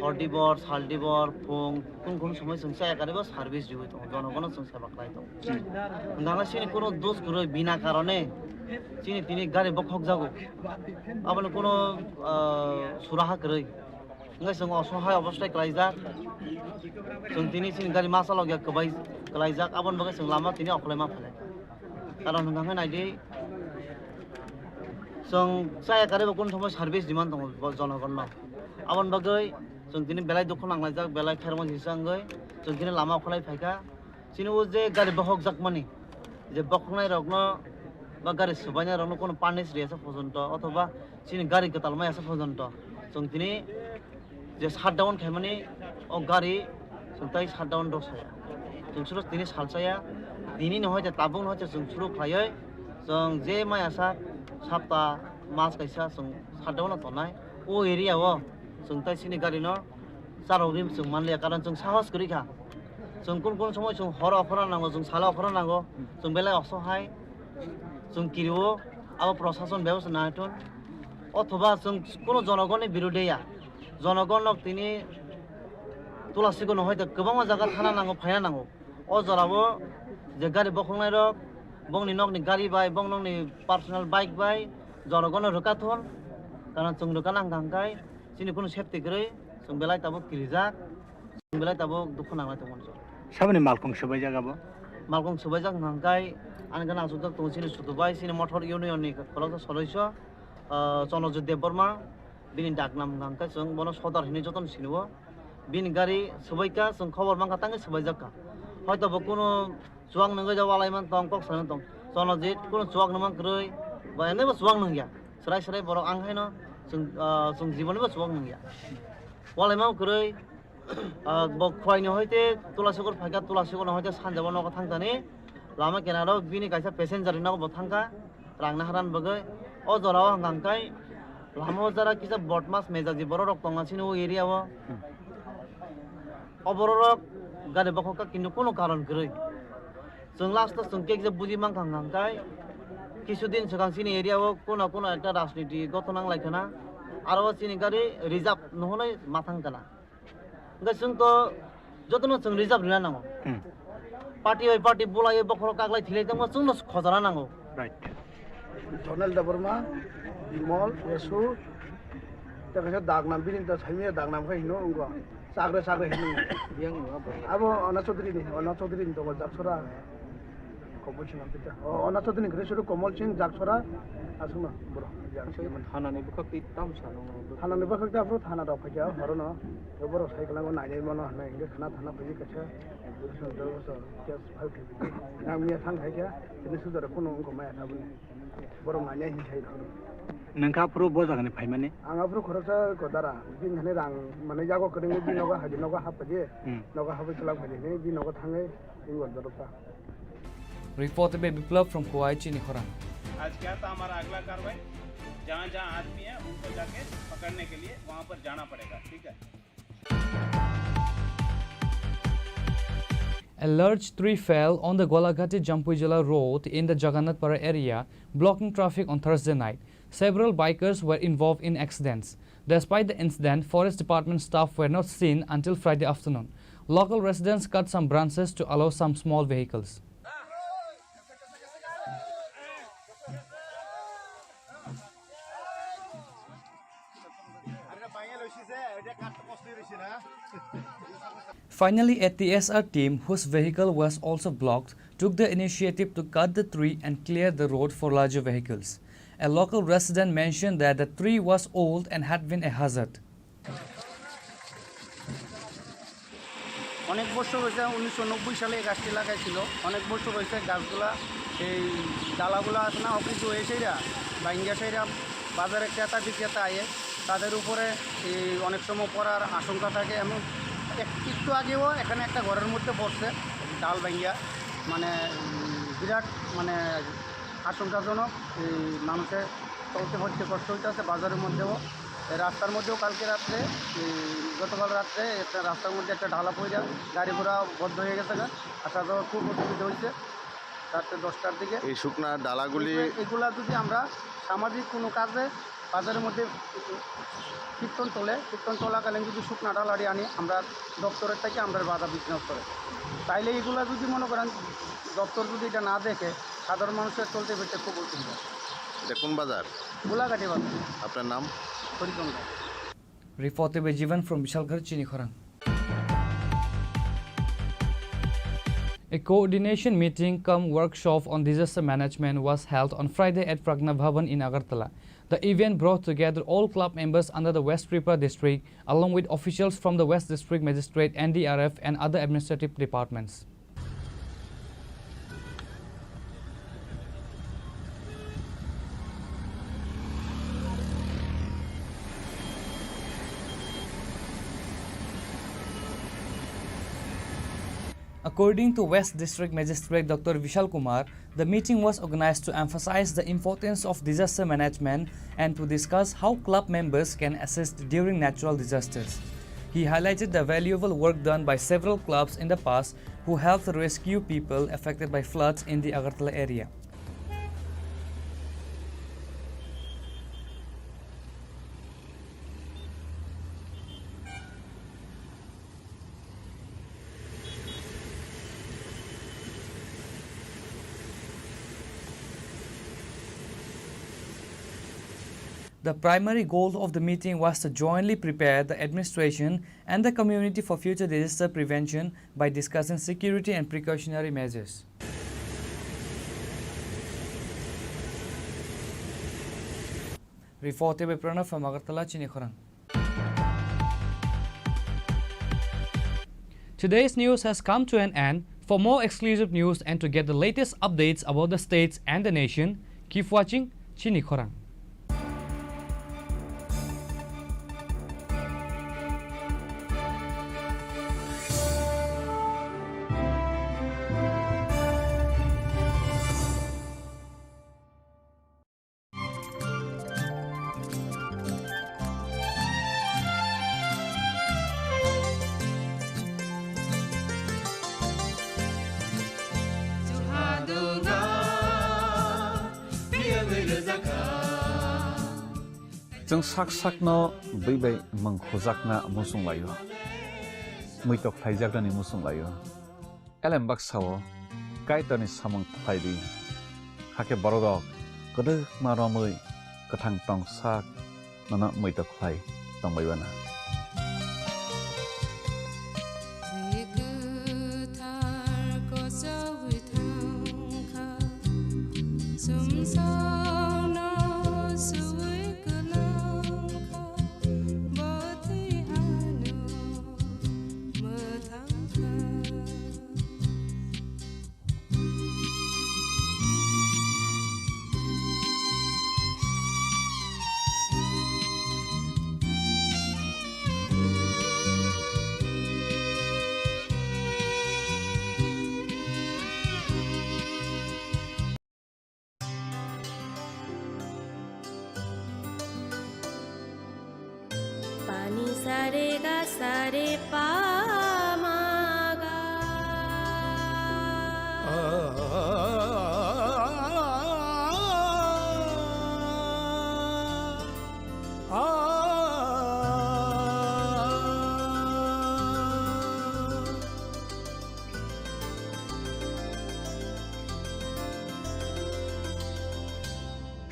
hordibor, saldibor, pung kum somoy sung saya karibo service ju to. Jonogono sung seba klai to. Ngana sini kono dos guroi bina karone চিনি তিনি গাড়ি বখক যাগো আপনি কোনো সুরাহা করে ngay sung অসহায় অবস্থায় ক্লাইজাক sung তিনি চিনি গাড়ি মাসা লগিয়া কবাই ক্লাইজাক আপন বগে sung লামা তিনি অকলে মা ফেলে কারণ হঙ্গাঙ্গে নাইদি sung saya কারে কোন সময় সার্ভিস ডিমান্ড দङ জনগণ আপন বগে sung তিনি বেলাই দুখ নাংলাইজাক বেলাই খেরমন হিসাঙ্গৈ sung তিনি লামা অকলাই ফাইকা চিনি ও যে গাড়ি বখক যাক মানি যে বখনাই রগ্ন বা গাড়ি সুবাইনা রং কোনো পানিস রে আছে পর্যন্ত অথবা চিনি গাড়ি গতালমাই আছে পর্যন্ত जों दिनै जे शाटडाउन खायमाने ओ गारि जों ताइ शाटडाउन दसाया जों सुरु दिनै सालसाया दिनै नहय जे ताबुं नहय जे जों सुरु खायै जों जे मायासा साप्ता मास कायसा जों शाटडाउन तनाय ओ एरियाव जों ताइ सिनि गारि न चारावरि जों मानले कारण जों साहस करिखा जों कोन समय जों हर अखरा नांगौ जों साला अखरा नांगौ जों बेलाय असहाय जों किरिव आबो प्रशासन व्यवस्था नायथन अथवा जों कोनो जनगणनि बिरुदैया जनगणक तिनि तुलासिखौ नहय गोबां जायगा थाना नांगौ फायना नांगौ अ जराबो जे गारि बखंनाय रक बंनि नकनि गारि बाय बं नकनि पार्सोनेल बाइक बाय जनगण रोकाथन कारण जों रोका नांगांगाय जोंनि कोनो सेफ्टि गरै जों बेलाय ताबो किरिजाक जों बेलाय ताबो दुखु नांनाय दंमोन साबनि मालखं सोबाय जागाबो मालखं सोबाय जागांगाय आनगाना सुदक तंसिनि सुदबाय सिनि मटर इउनियननि खलक सदस्य चनजित देबबर्मा बिनि डाकनाम गांका जों बनो सदर हिनि जतन सिनबो बिनि गारि सबायका जों खबर मांका तांगे सबाय जाका हयतो कोनो जुवां नंगै जावालायमान तंग कक सान तंग चनजित कोनो जुवां नमां ग्रै बा एनेबो जुवां नंगिया सराय सराय बर आंहायनो जों जीवनबो जुवां नंगिया वालायमा ग्रै ब खवायनो हयते तुलासिगर फायका तुलासिगर हयते सानजाबो नक थांजानि लामा केनारो बिनि कायसा पेसेन्जार नक ब थांका रांना हारान बगै अ जराव हांगांकाय लामा जरा किसा बटमास मेजाजी बर रक तंगासिनो एरियाव अबर रक गारि बखका किन्तु कोनो कारण गरै जों लास्ट जों केक जे बुजि मां हांगांकाय किछुदिन सिगांसिनि एरियाव कोनो कोनो एकटा राजनीति गत नांलायखना आरो सिनि गारि रिजार्भ नहनै माथांकना ओंखाय जोंथ जतन जों रिजार्भ रिना नांगौ पार्टी बाय पार्टी बुलायो बखर कागलाय थिलायदोंबा जोंनो खजाना नांगौ right Janel Debarma, Bimal, Yesu, terkait dagnam bini ter saya dagnam kau hino enggak, sagre hino, yang abo anak saudari ni, anak saudari ni tu macam surah, কমল সিং আনতে অনাথ দিন ঘরে শুরু কমল সিং জাগছরা আসুন না বড় থানানি বখাকতি তাম সানো থানানি বখাকতি আপনি থানা দাও ফাইয়া হরো না বড় সাইকেল নাইনাই মনো হানাই খানা থানা ফাইয়া কাছে কেস ফাইল আমি থাং ফাইয়া তিনি সুদার কোনো গমায়া থাবনি বড় নাইনাই হিসাই ধরো नोंखा प्रुफ बजागोन फाइ माने आंगाफ्रो खरसा गदारा बिन हने रां माने जागो करेंगे बिनोगा हाजिनोगा हापजे नोगा हापे चला भाले बिनोगा थांगे इंगल Darpa Reported by Biplav from Kuwait, Chinikhorang. आज क्या था हमारा अगला कार्रवाई जहाँ जहाँ आदमी है उनको जाके पकड़ने के लिए वहाँ पर जाना पड़ेगा ठीक है A large tree fell on the Golagati Jampujala road in the Jagannathpura area, blocking traffic on Thursday night. Several bikers were involved in accidents. Despite the incident, Forest Department staff were not seen until Friday afternoon. Local residents cut some branches to allow some small vehicles. Finally, a TSR team, whose vehicle was also blocked, took the initiative to cut the tree and clear the road for larger vehicles. A local resident mentioned that the tree was old and had been a hazard. অনেক বছর হয়েছে 1990 সালে এই গাছটি লাগাইছিল অনেক বছর হয়েছে গাছগুলা এই ডালাগুলা আছে না অফিস হয়েছেরা বাইঙ্গা সাইরা বাজারে ক্রেতা বিক্রেতা আয়ে তাদের উপরে এই অনেক সময় পড়ার আশঙ্কা থাকে এমন একটু আগেও এখানে একটা ঘরের মধ্যে পড়ছে ডাল বাইঙ্গা মানে বিরাট মানে আশঙ্কাজনক এই মানুষের চলতে হচ্ছে কষ্ট হইতেছে বাজারের মধ্যেও রাস্তার মধ্যেও কালকে রাত্রে গতকাল রাত্রে একটা রাস্তার মধ্যে একটা ঢালা পড়ে যায় গাড়ি ঘোড়া বন্ধ হয়ে গেছে আসা যাওয়ার খুব অসুবিধা হয়েছে রাত্রে 10টার দিকে এই শুকনা ডালাগুলি এগুলা যদি আমরা সামাজিক কোনো কাজে বাজারের মধ্যে কীর্তন চলাকালীন যদি শুকনা ডালাটি আনি আমরা দপ্তরের থেকে আমরা বাধা বিঘ্ন করে তাইলে এগুলা যদি মনে করেন দপ্তর যদি এটা না দেখে সাধারণ মানুষের চলতে ফিরতে খুব অসুবিধা দেখুন বাজার গোলাঘাটি বাজার আপনার নাম Harichandra Reported by Jivan from Bishalgarh, Chinikhorang. A coordination meeting cum workshop on disaster management was held on Friday at Pragna Bhavan in Agartala. The event brought together all club members under the West Tripura district along with officials from the West District Magistrate, NDRF and other administrative departments. According to West District Magistrate Dr. Vishal Kumar, the meeting was organized to emphasize the importance of disaster management and to discuss how club members can assist during natural disasters. He highlighted the valuable work done by several clubs in the past who helped rescue people affected by floods in the Agartala area. The primary goal of the meeting was to jointly prepare the administration and the community for future disaster prevention by discussing security and precautionary measures. Reported by Pranav from Agartala, Chinikhorang. Today's news has come to an end. For more exclusive news and to get the latest updates about the states and the nation, keep watching Chinikhorang. जों साक साकनो बैबाय मंखजाकना मुसुं लायो मैतक थाइजाकनि मुसुं लायो एलेमबाक सावो कायतनि सामं थाइदि हाके बरगक गदो मारमै कथां टं साक नना मैतक थाइ तंबायबाना ni sa re ga sa re pa ma ga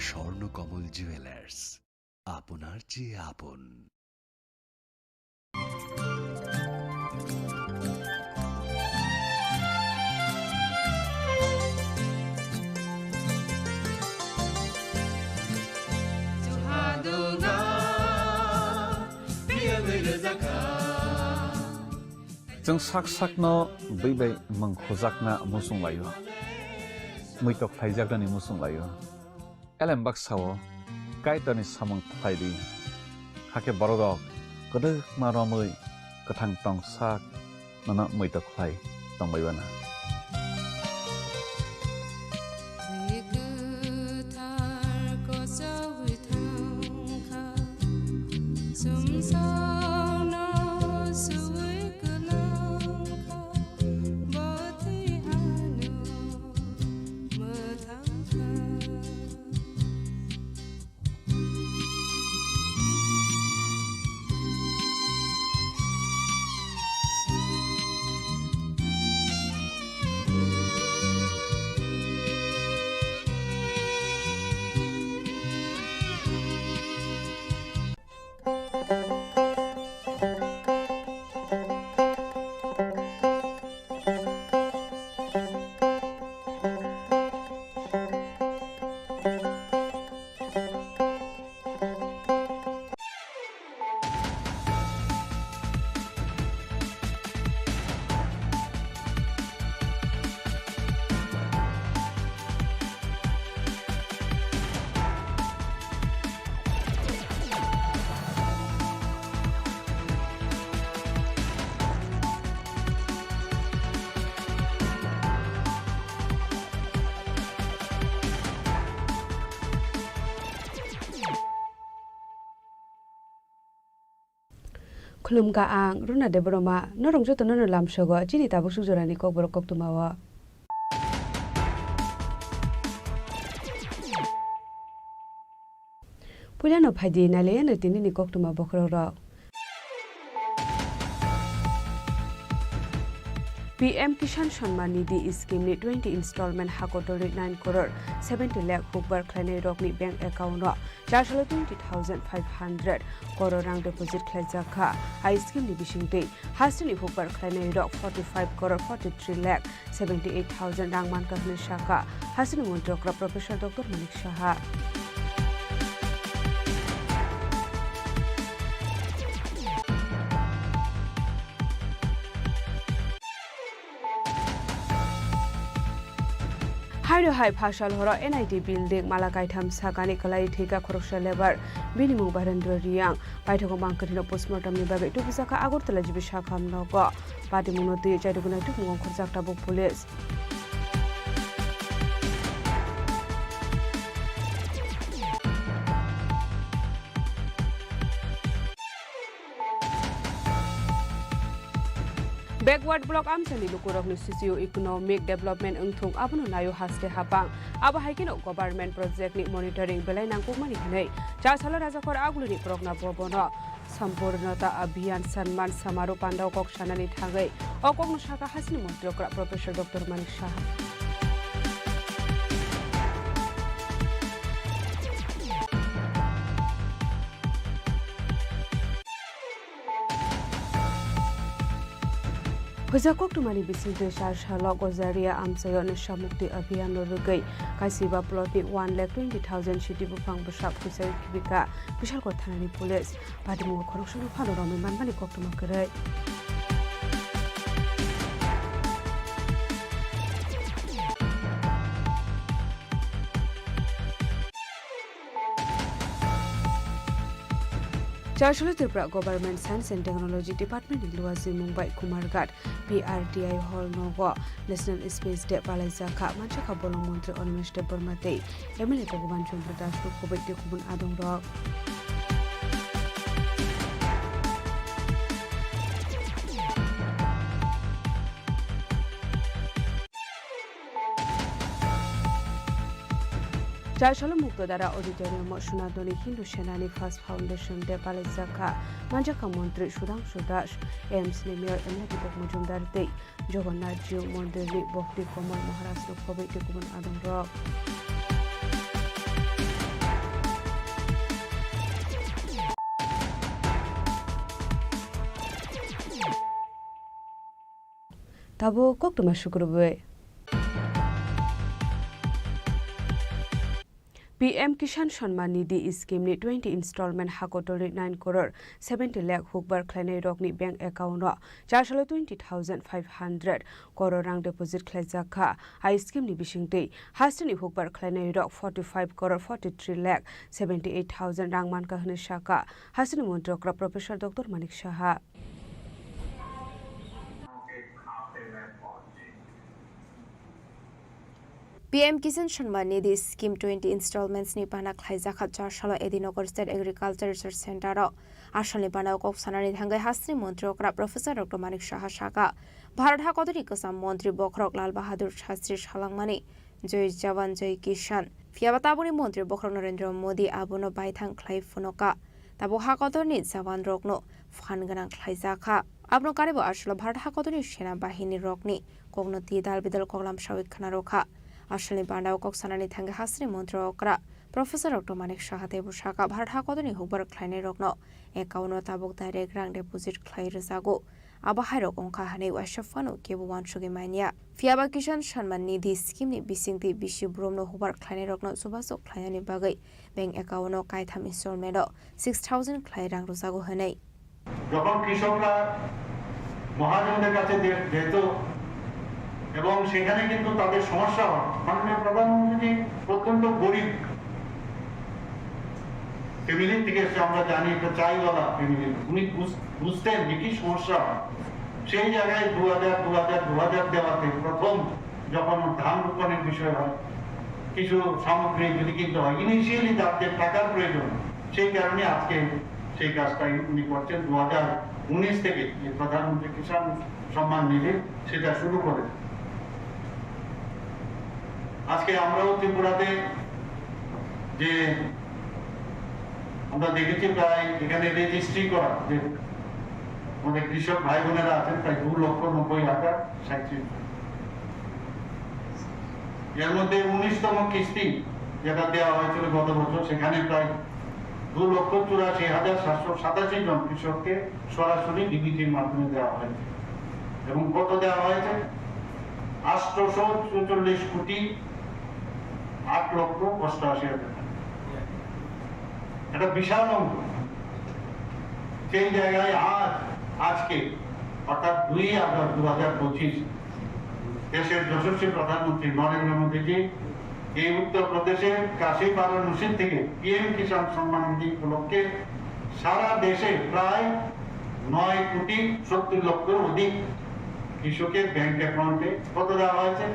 Swarnakamal jewellers, আপনার চেয়ে আপন। जों साक साकनो बैबाय मंखजाकना मुसुं लायो मैतक थाइजाकनि मुसुं लायो एलेम बाक्साओ काइटनि सामं थाइदि हाके बरदक गदो मारमै गथां टं साक नना मैतक थाइ तंबायबाना खुलुमगा आं रुना देबरमा नरंजो तनो लामसगो जिनि ताबो सुजरानि ककबर कक्तुमावा पुलानो फाइदि नाले न तिनि कक्तुमा बखरो PM Kisan Samman Nidhi Scheme ni 20 installment hakotori 9 crore 70 lakh hukbar khlainai rokni bank account ro 420,500 crore rang deposit khlaijaka ha scheme ni bisingtei hasini hukbar khlainai rok 45 crore 43 lakh 78,000 rang manka hne shaka hasini montrokra Professor Dr. Manik Saha Hairo hai phashal horo NIT building Malakai tham sakani kalai thika khoroksa lebar binimung Barendra Riang paithoko mangkatino postmortem ni babe tubisaka Agartala jibi shakham nogo pati munoti chaiduguna tukmung khorjakta bu police Backward block amsani lukurok ni socio-economic development ungthung abono nayo haste hapang abo haikino government project ni monitoring belai nangkukmani hinai jasala rajakor aguluni progna bobono sampurnata abhiyan sanman samaroh pandau kok sanani thangai okokno shaka hasini montrokra Professor Dr. Manik Saha Hujakok tumani bisingte sharshalo gozaria amsayo nashamukti abhiyan rogai kaisiba ploti 1,20,000 shiti bufang bashak kusai kibika bishal ko thanani police padimu khorokshano phalo romi manbani koktuma kare Charshalo Tripura Government Science and Technology Department in Luazi Mumbai Kumarghat PRDI Hall Nogo National Space Day Palaizaka Manchaka Bolong Montri Onimesh Debormatei MLA Bhagavan Chandra Das Kubekti Kubun Adong Rock চারশাল Muktadhara auditorium সোনাদনী হিন্দু সেনানি first foundation day পালিজাখা মানজাখা মন্ত্রী সুধাংশু দাস এমস नि mayor एमलाकितक मजुमदार तै जगन्नाथ जिउ मन्दिरनि भक्ति कमल महाराज खबै गुबुन आदम रक ताबो कोक्टमा शुक्रबार PM Kisan Shamman Nidhi Scheme ni 20 installment hakotori 9 crore 70 lakh hukbar khlainai rokni bank account ro 420,500 crore rang deposit khlaijaka ai scheme ni bisingtei hastani hukbar khlainai rok 45 crore 43 lakh 78,000 rang manka hne shaka hastani montrokra Professor Dr. Manik Saha PM Kisan Shamman Nidhi Scheme 20 installments ni pana khlaijaka charshalo Edinogor State Agriculture Research Center ro ashani pana kok sanani thangai hasni montrokra Professor Dr. Manik Saha Shaka Bharat Hakotori Kasam Montri Bokhrok Lal Bahadur Shastri Shalangmani Joy Jawan Joy Kishan Fiabatabuni Montri Bokhrok Narendra Modi Abono Baithang Khlai Funoka Tabo Hakotorni Jawan Rokno Phanganang Khlaijaka Abno Karibo ashlo Bharat Hakotori Sena Bahini Rokni Kogno Tidal Bidal Koglam Shawik Khanaroka Ashali Bandao Kok Sanani Thanga Hasri Montrokra Professor Dr. Manik Saha Debu Shaka Bharat Hakotoni Hubar Khlainai Rokno Ekauno Tabok Direct Rang Deposit Khlai Rezago Abahai Ongka Hane Washafano Kebu Wanshugi Mania Fiaba Kisan Shamman Nidhi Scheme ni Bisingti Bishi Bromno Hubar Khlainai Rokno Subasok Khlainani Bagai Bank Ekauno Kaitham Installment 6,000 Khlai Rang Rezago Hane যখন কৃষকরা মহাজনদের কাছে যেত এবং সেখানে কিন্তু তাদের সমস্যা হয় মাননীয় প্রধানমন্ত্রী অত্যন্ত গরিব ফ্যামিলি থেকে এসে আমরা জানি একটা চাইওয়ালা ফ্যামিলি উনি বুঝতেন যে কি সমস্যা হয় সেই জায়গায় 2000 দেওয়াতে প্রথম যখন ধান রোপণের বিষয় হয় কিছু সামগ্রী যদি কিনতে হয় ইনিশিয়ালি তাদের টাকার প্রয়োজন সেই কারণে আজকে সেই কাজটাই উনি করছেন 2019 থেকে যে প্রধানমন্ত্রী কিষাণ সম্মান নিধি সেটা শুরু করেন আজকে আমরাও ত্রিপুরাতে যে আমরা দেখেছি প্রায় এখানে রেজিস্ট্রি করা যে আমাদের কৃষক ভাই বোনেরা আছেন প্রায় 2,90,000 এর মধ্যে 19তম কিস্তি যেটা দেওয়া হয়েছিল গত বছর সেখানে প্রায় 2,84,787 জন কৃষককে সরাসরি ডিবিটির মাধ্যমে দেওয়া হয়েছে এবং কত দেওয়া হয়েছে 844 কোটি 8,88,000 টাকা এটা বিশাল অঙ্ক সেই জায়গায় আজকে অর্থাৎ 2 আগস্ট 2025 দেশের যশস্বী প্রধানমন্ত্রী নরেন্দ্র মোদীজি এই উত্তরপ্রদেশের কাশী বারাণসী থেকে PM কিষাণ সম্মান নিধি উপলক্ষে সারা দেশে প্রায় 9,70 লক্ষের অধিক কৃষকের ব্যাংক অ্যাকাউন্টে কত দেওয়া হয়েছে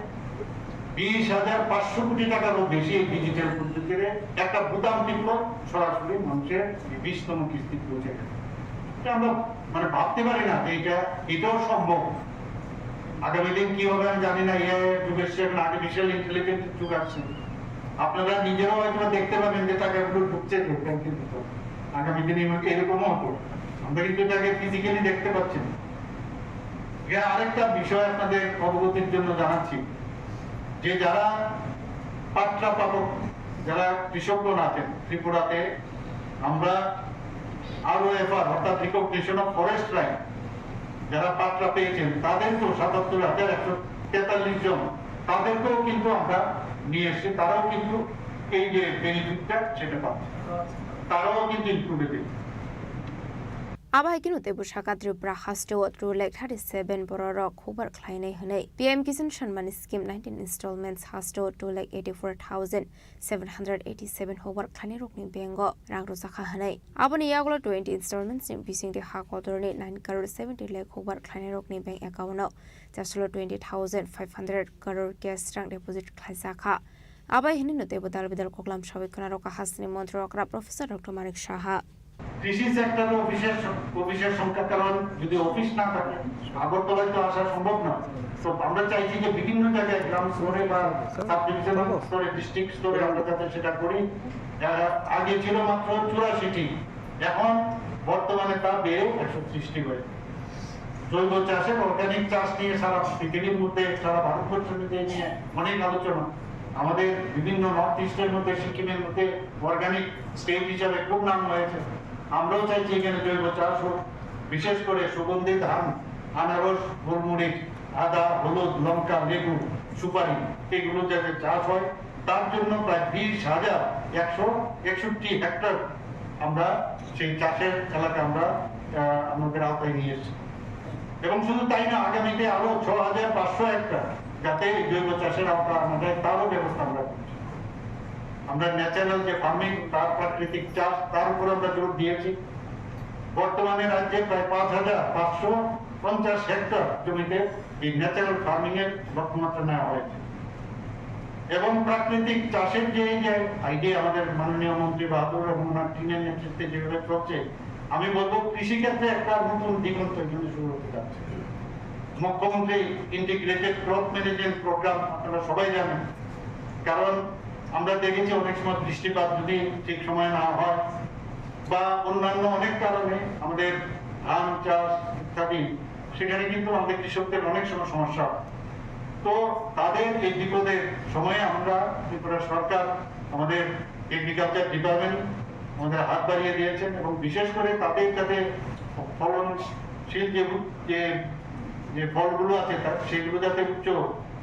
20,500 কোটি টাকারও বেশি ডিজিটাল পদ্ধতিতে একটা বুতাম টিপল সরাসরি মানুষের 20তম কিস্তি পৌঁছে গেছে আমরা মানে ভাবতে পারি না যে এটাও সম্ভব আগামী দিন কি হবে আমি জানি না আর্টিফিশিয়াল ইন্টেলিজেন্স যুগ আসছে আপনারা নিজেরাও হয়তো দেখতে পাবেন যে টাকাগুলো ঢুকছে ব্যাংকের ভিতর আগামী দিনে এরকমও হতো আমরা কিন্তু এটাকে ফিজিক্যালি দেখতে পাচ্ছি না আরেকটা বিষয় আপনাদের অবগতির জন্য জানাচ্ছি যে যারা পাট্টা পাবক যারা কৃষকগণ আছেন ত্রিপুরাতে আমরা ROFR অর্থাৎ রিকগনিশন অফ ফরেস্ট রাইট যারা পাট্টা পেয়েছেন তাদেরকেও 77,143 জন তাদেরকেও কিন্তু আমরা নিয়ে এসেছি তারাও কিন্তু এই যে বেনিফিটটা সেটা পাচ্ছে তারাও কিন্তু included Abahai kinu tebu shaka Tripura haste o Trulek 37 bororok hubar khlainai hanai PM Kisan Shamman Scheme 19 installments haste o Trulek 84,787 hubar khlainai rokni bengo rangro sakha hanai aboni yaglo 20 installments ni bising de hakotorni 9 crore 70 lakh hubar khlainai rokni bank account no jaslo 20,500 crore cash rang deposit khlaisakha abai hini no tebu dal bidal koklam shabikana roka hasni montrokra Professor Dr. Manik Saha কৃষি সেক্টরে অফিসের সংখ্যা, কারণ যদি office না থাকে আগরতলায় তো আসা সম্ভব না। তো আমরা চাইছি যে বিভিন্ন জায়গায় গ্রাম স্তরে বা সাব ডিভিশনাল স্তরে, ডিস্ট্রিক্ট স্তরে আমরা যাতে সেটা করি। আগে ছিল মাত্র 84টি, এখন বর্তমানে তা বেড়ে 130টি হয়েছে। জৈব চাষের অর্গানিক চাষ নিয়ে সারা পৃথিবীর মধ্যে, সারা ভারতবর্ষ নিয়ে অনেক আলোচনা। আমাদের বিভিন্ন নর্থ ইস্টের মধ্যে, সিকিমের মধ্যে অর্গানিক স্টেট হিসাবে খুব নাম হয়েছে। আমরাও চাইছি এখানে জৈব চাষ হোক, বিশেষ করে সুগন্ধি ধান, আনারস, গোলমরিচ, আদা, হলুদ, লঙ্কা, লেবু, সুপারি এগুলো যাতে চাষ হয়। তার জন্য প্রায় 20,161 হেক্টর আমরা সেই চাষের এলাকা আমরা আমাদের আওতায় নিয়ে এসেছি। এবং শুধু তাই না, আগামীতে আরো 6,500 হেক্টর যাতে জৈব চাষের আওতা আমাদের, তারও ব্যবস্থা আমরা করছি। আমরা ন্যাচারাল যে ফার্মিং, তার প্রাকৃতিক চাষ, তার উপর আমরা জোর দিয়েছি। বর্তমানে রাজ্যে প্রায় 5,550 হেক্টর জমিতে এই ন্যাচারাল ফার্মিং এর লক্ষ্যমাত্রা নেওয়া হয়েছে। এবং প্রাকৃতিক চাষের যে আইডিয়া আমাদের মাননীয় মন্ত্রী বাহাদুর রহমান টিনের নেতৃত্বে যেভাবে চলছে, আমি বলবো কৃষিক্ষেত্রে একটা নতুন দিগন্ত এখানে শুরু হতে যাচ্ছে। মুখ্যমন্ত্রী ইন্টিগ্রেটেড ক্রপ ম্যানেজমেন্ট প্রোগ্রাম আপনারা সবাই জানেন। কারণ আমরা দেখেছি অনেক সময় বৃষ্টিপাত যদি ঠিক সময় না হয় বা অন্যান্য অনেক কারণে আমাদের ধান চাষ ইত্যাদি, সেখানে কিন্তু আমাদের কৃষকদের অনেক সময় সমস্যা হয়। তো তাদের এই বিপদের সময়ে আমরা ত্রিপুরা সরকার, আমাদের এগ্রিকালচার ডিপার্টমেন্ট আমাদের হাত বাড়িয়ে দিয়েছেন এবং বিশেষ করে তাদের যাতে ফলনশীল যে ফলগুলো আছে সেগুলো যাতে উচ্চ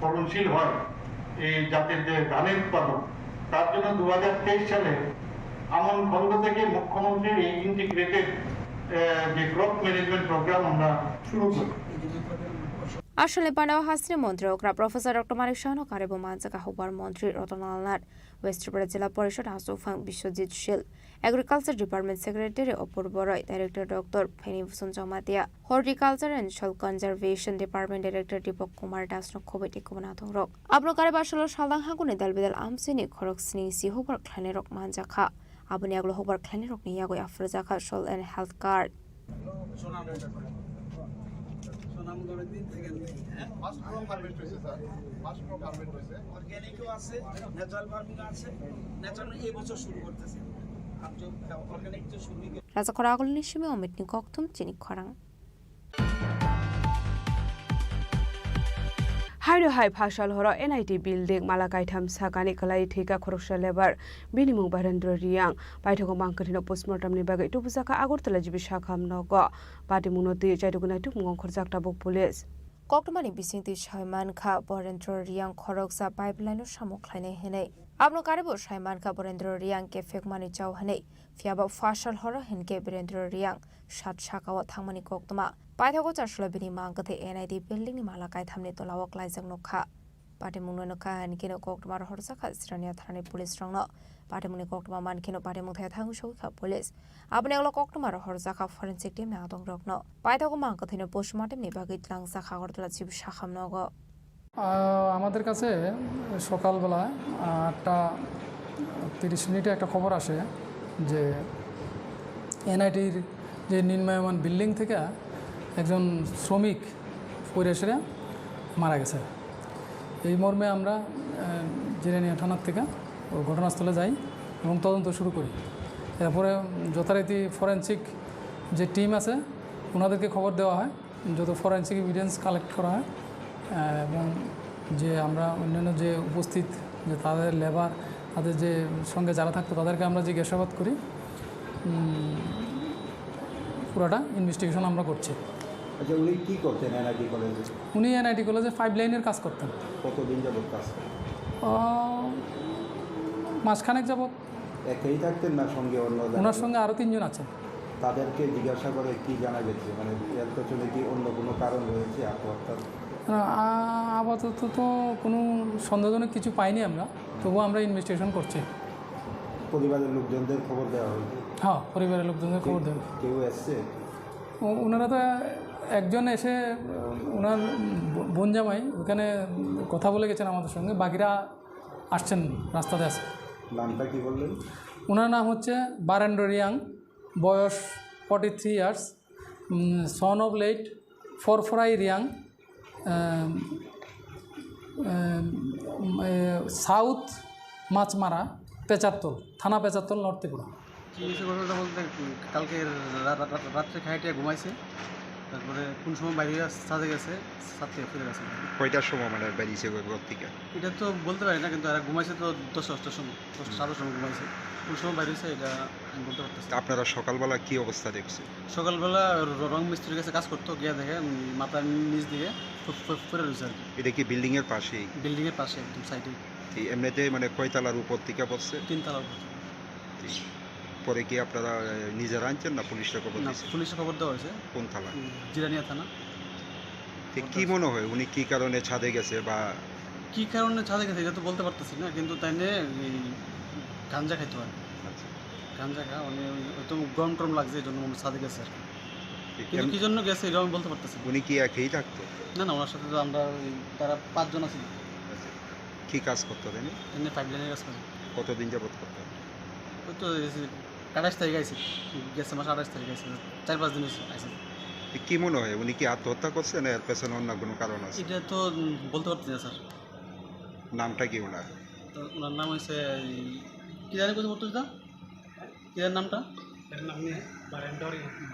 ফলনশীল হয়, এই জাতের যে ধানের উৎপাদন, তার জন্য 2023 সালে আমন খন্ড থেকে মুখ্যমন্ত্রীর এই ইন্টিগ্রেটেড যে ক্রপ ম্যানেজমেন্ট প্রোগ্রাম আমরা শুরু করি। আসলে পানাও হাসনি মন্ত্রকরা প্রফেসর ডক্টর মানিক শাহন কারেব মানজাকা হবার মন্ত্রী রতনলাল নাথ, ওয়েস্ট ত্রিপুরা জেলা পরিষদ হাসুফাং বিশ্বজিৎ শীল, agriculture department secretary Apurba Roy, director doctor Phanibhushan Jamatia, horticulture and soil conservation department director Dipak Kumar Das নখবৈটি কুমনাথং রক আবনো কারেব আসলে সালদাং হাগুনি দালবেদাল আমসিনি খরক স্নি সি হবার খ্লানে রক মানজাখা আবনি আগলো হবার খ্লানে রক নিয়াগই আফরজাখা সল এন্ড হেলথ কার্ড। রাজাখরা আগল নিশিমে অমিত নিকথুম চিনি খরাং হাইরো হাই ফাশাল হর এনআইটি বিল্ডিং মালাকাইথাম সাকানি কলাই ठेका खरकसा लेबार बिनिमु बारेन्द्र रियां बायथको मांकथिनो पोस्टमर्टमनि बागै टुबुजाका आगरतला जिबि साखाम नग पार्टी मुनति जायदुगनाय तुमगं खरजाकटा बक पुलिस कक्टमानि बिसिंति सायमानखा बरेन्द्र रियां खरकसा पाइपलाइन सामुख्लायनाय हेनै आबनो कारेबो सायमानखा बरेन्द्र रियां के फेकमानि चाव हेनै फियाबा फाशल हर हेनके बरेन्द्र रियां सात साकाव थांमानि कक्टमा पाइथागो चारसला बिनि मांगथे एनआईडी बिल्डिंग नि मालाकाइथामनि तलाव क्लाइजों नखा पार्टी मुंनो नखा हेनकेनो कक्टमार हरजाखा सिरानिया थानाय पुलिस रंनो पार्टी मुंनि कक्टमा मानकेनो पार्टी मुंथाया थांगु सौखा पुलिस आबने अगला कक्टमार हरजाखा फरेन्सिक टीम ना दं रखनो पाइथागो मांगथेनो पोस्टमर्टम नि बागै लांसा खागरतला जिबि साखाम नगो আমাদের কাছে সকালবেলা 8:30 একটা খবর আসে যে এনআইটির যে নির্মায়মান বিল্ডিং থেকে একজন শ্রমিক পড়ে এসে মারা গেছে। এই মর্মে আমরা জিরানিয়া থানার থেকে ঘটনাস্থলে যাই এবং তদন্ত শুরু করি। এরপরে যথারীতি ফরেন্সিক যে টিম আছে ওনাদেরকে খবর দেওয়া হয়, যত ফরেন্সিক এভিডেন্স কালেক্ট করা হয় এবং যে আমরা অন্যান্য যে উপস্থিত যে তাদের লেবার, তাদের যে সঙ্গে যারা থাকতো তাদেরকে আমরা জিজ্ঞাসাবাদ করি। পুরোটা ইনভেস্টিগেশন আমরা করছি। আচ্ছা, উনি কী করতেন এনআইটি কলেজে? উনি এনআইটি কলেজে পাইপ লাইনের কাজ করতেন। কতদিন যাবত কাজ? মাসখানেক যাবত। একাই থাকতেন না সঙ্গে অন্য? ওনার সঙ্গে আরও 3 জন আছে। তাদেরকে জিজ্ঞাসা করে কি জানা গেছে, মানে এর পেছনে কি অন্য কোনো কারণ রয়েছে আত্মহত্যার? আপাতত তো কোনো সন্দেহজনক কিছু পাইনি আমরা, তবুও আমরা ইনভেস্টিগেশন করছি। পরিবারের লোকজনদের খবর দেওয়া হয়েছে? হ্যাঁ, পরিবারের লোকজনদের খবর দেওয়া। কেউ এসছে? ওনারা তো একজন এসে ওনার বোন জামাই ওখানে কথা বলে গেছেন আমাদের সঙ্গে, বাকিরা আসছেন রাস্তাতে আসে। নামটা কি বললেন? ওনার নাম হচ্ছে বরেন্দ্র রিয়াং বয়স 43 years, son of late Farfarai Reang, south Machmara, Pecharthal থানা, পেচারতল, নর্থ ত্রিপুরা। চিকিৎসা ঘটনাটা বলতে কালকে রাত্রে খাইটে ঘুমাইছে, তারপরে কোন সময় বাইরে সাথে গেছে, সাথে ফিরে গেছে। কয়টার সময় মানে বেরিয়েছে ঘর থেকে? এটা তো বলতে পারি না, কিন্তু এরা ঘুমাইছে তো 10-8টার সময়, 10-7টার সময় ঘুমাইছে। কোন সময় বাইরে হয়েছে এটা আমি বলতে পারতেছি। আপনারা সকালবেলা কি অবস্থা দেখছে? সকালবেলা রং মিস্ত্রির কাছে কাজ করতো, গিয়ে দেখে মাথার নিচ দিয়ে পড়ে রয়েছে আর কি। এটা কি বিল্ডিংয়ের পাশেই? বিল্ডিংয়ের পাশে একদম সাইডে। এমনিতে মানে কয়তলার উপর থেকে পড়ছে? 3 তলার উপর। পরে কি আপনারা নিজেরা আনছেন না পুলিশে খবর দিয়েছেন? পুলিশে খবর দেওয়া হয়েছে। কোন থানা? জিরানিয়া থানা। কি মনে হয় উনি কি কারণে ছাদে গেছে বা কি কারণে ছাদে গেছে এটা তো বলতে পারতেছি না, কিন্তু তাই নিয়ে এই গাঞ্জা খাইতে হয়। গাঞ্জা খা উনি হয়তো গরম টরম লাগছে, এই জন্য ছাদে গেছে আর কি। কিন্তু কি জন্য গেছে এটা আমি বলতে পারতেছি। উনি কি একাই থাকতো? না না, ওনার সাথে তো আমরা তারা 5 জন আছি। কি কাজ করতো তিনি? এমনি পাইপলাইনের কাজ করে। কতদিন যাবত করতেন? ওই তো 28 তারিখ আইছে, গেছে মাসে 28 তারিখ আইছে, 4-5 দিন আইছে। কি মনে হয় উনি কি আত্মহত্যা করছে না এর পেছনে অন্য কোনো কারণ আছে? এটা তো বলতে পারতেছি না স্যার। নামটা কি ওনার? তো ওনার নাম হয়েছে কি জানি কোথাও বলতে দাও, কি জানি নামটা?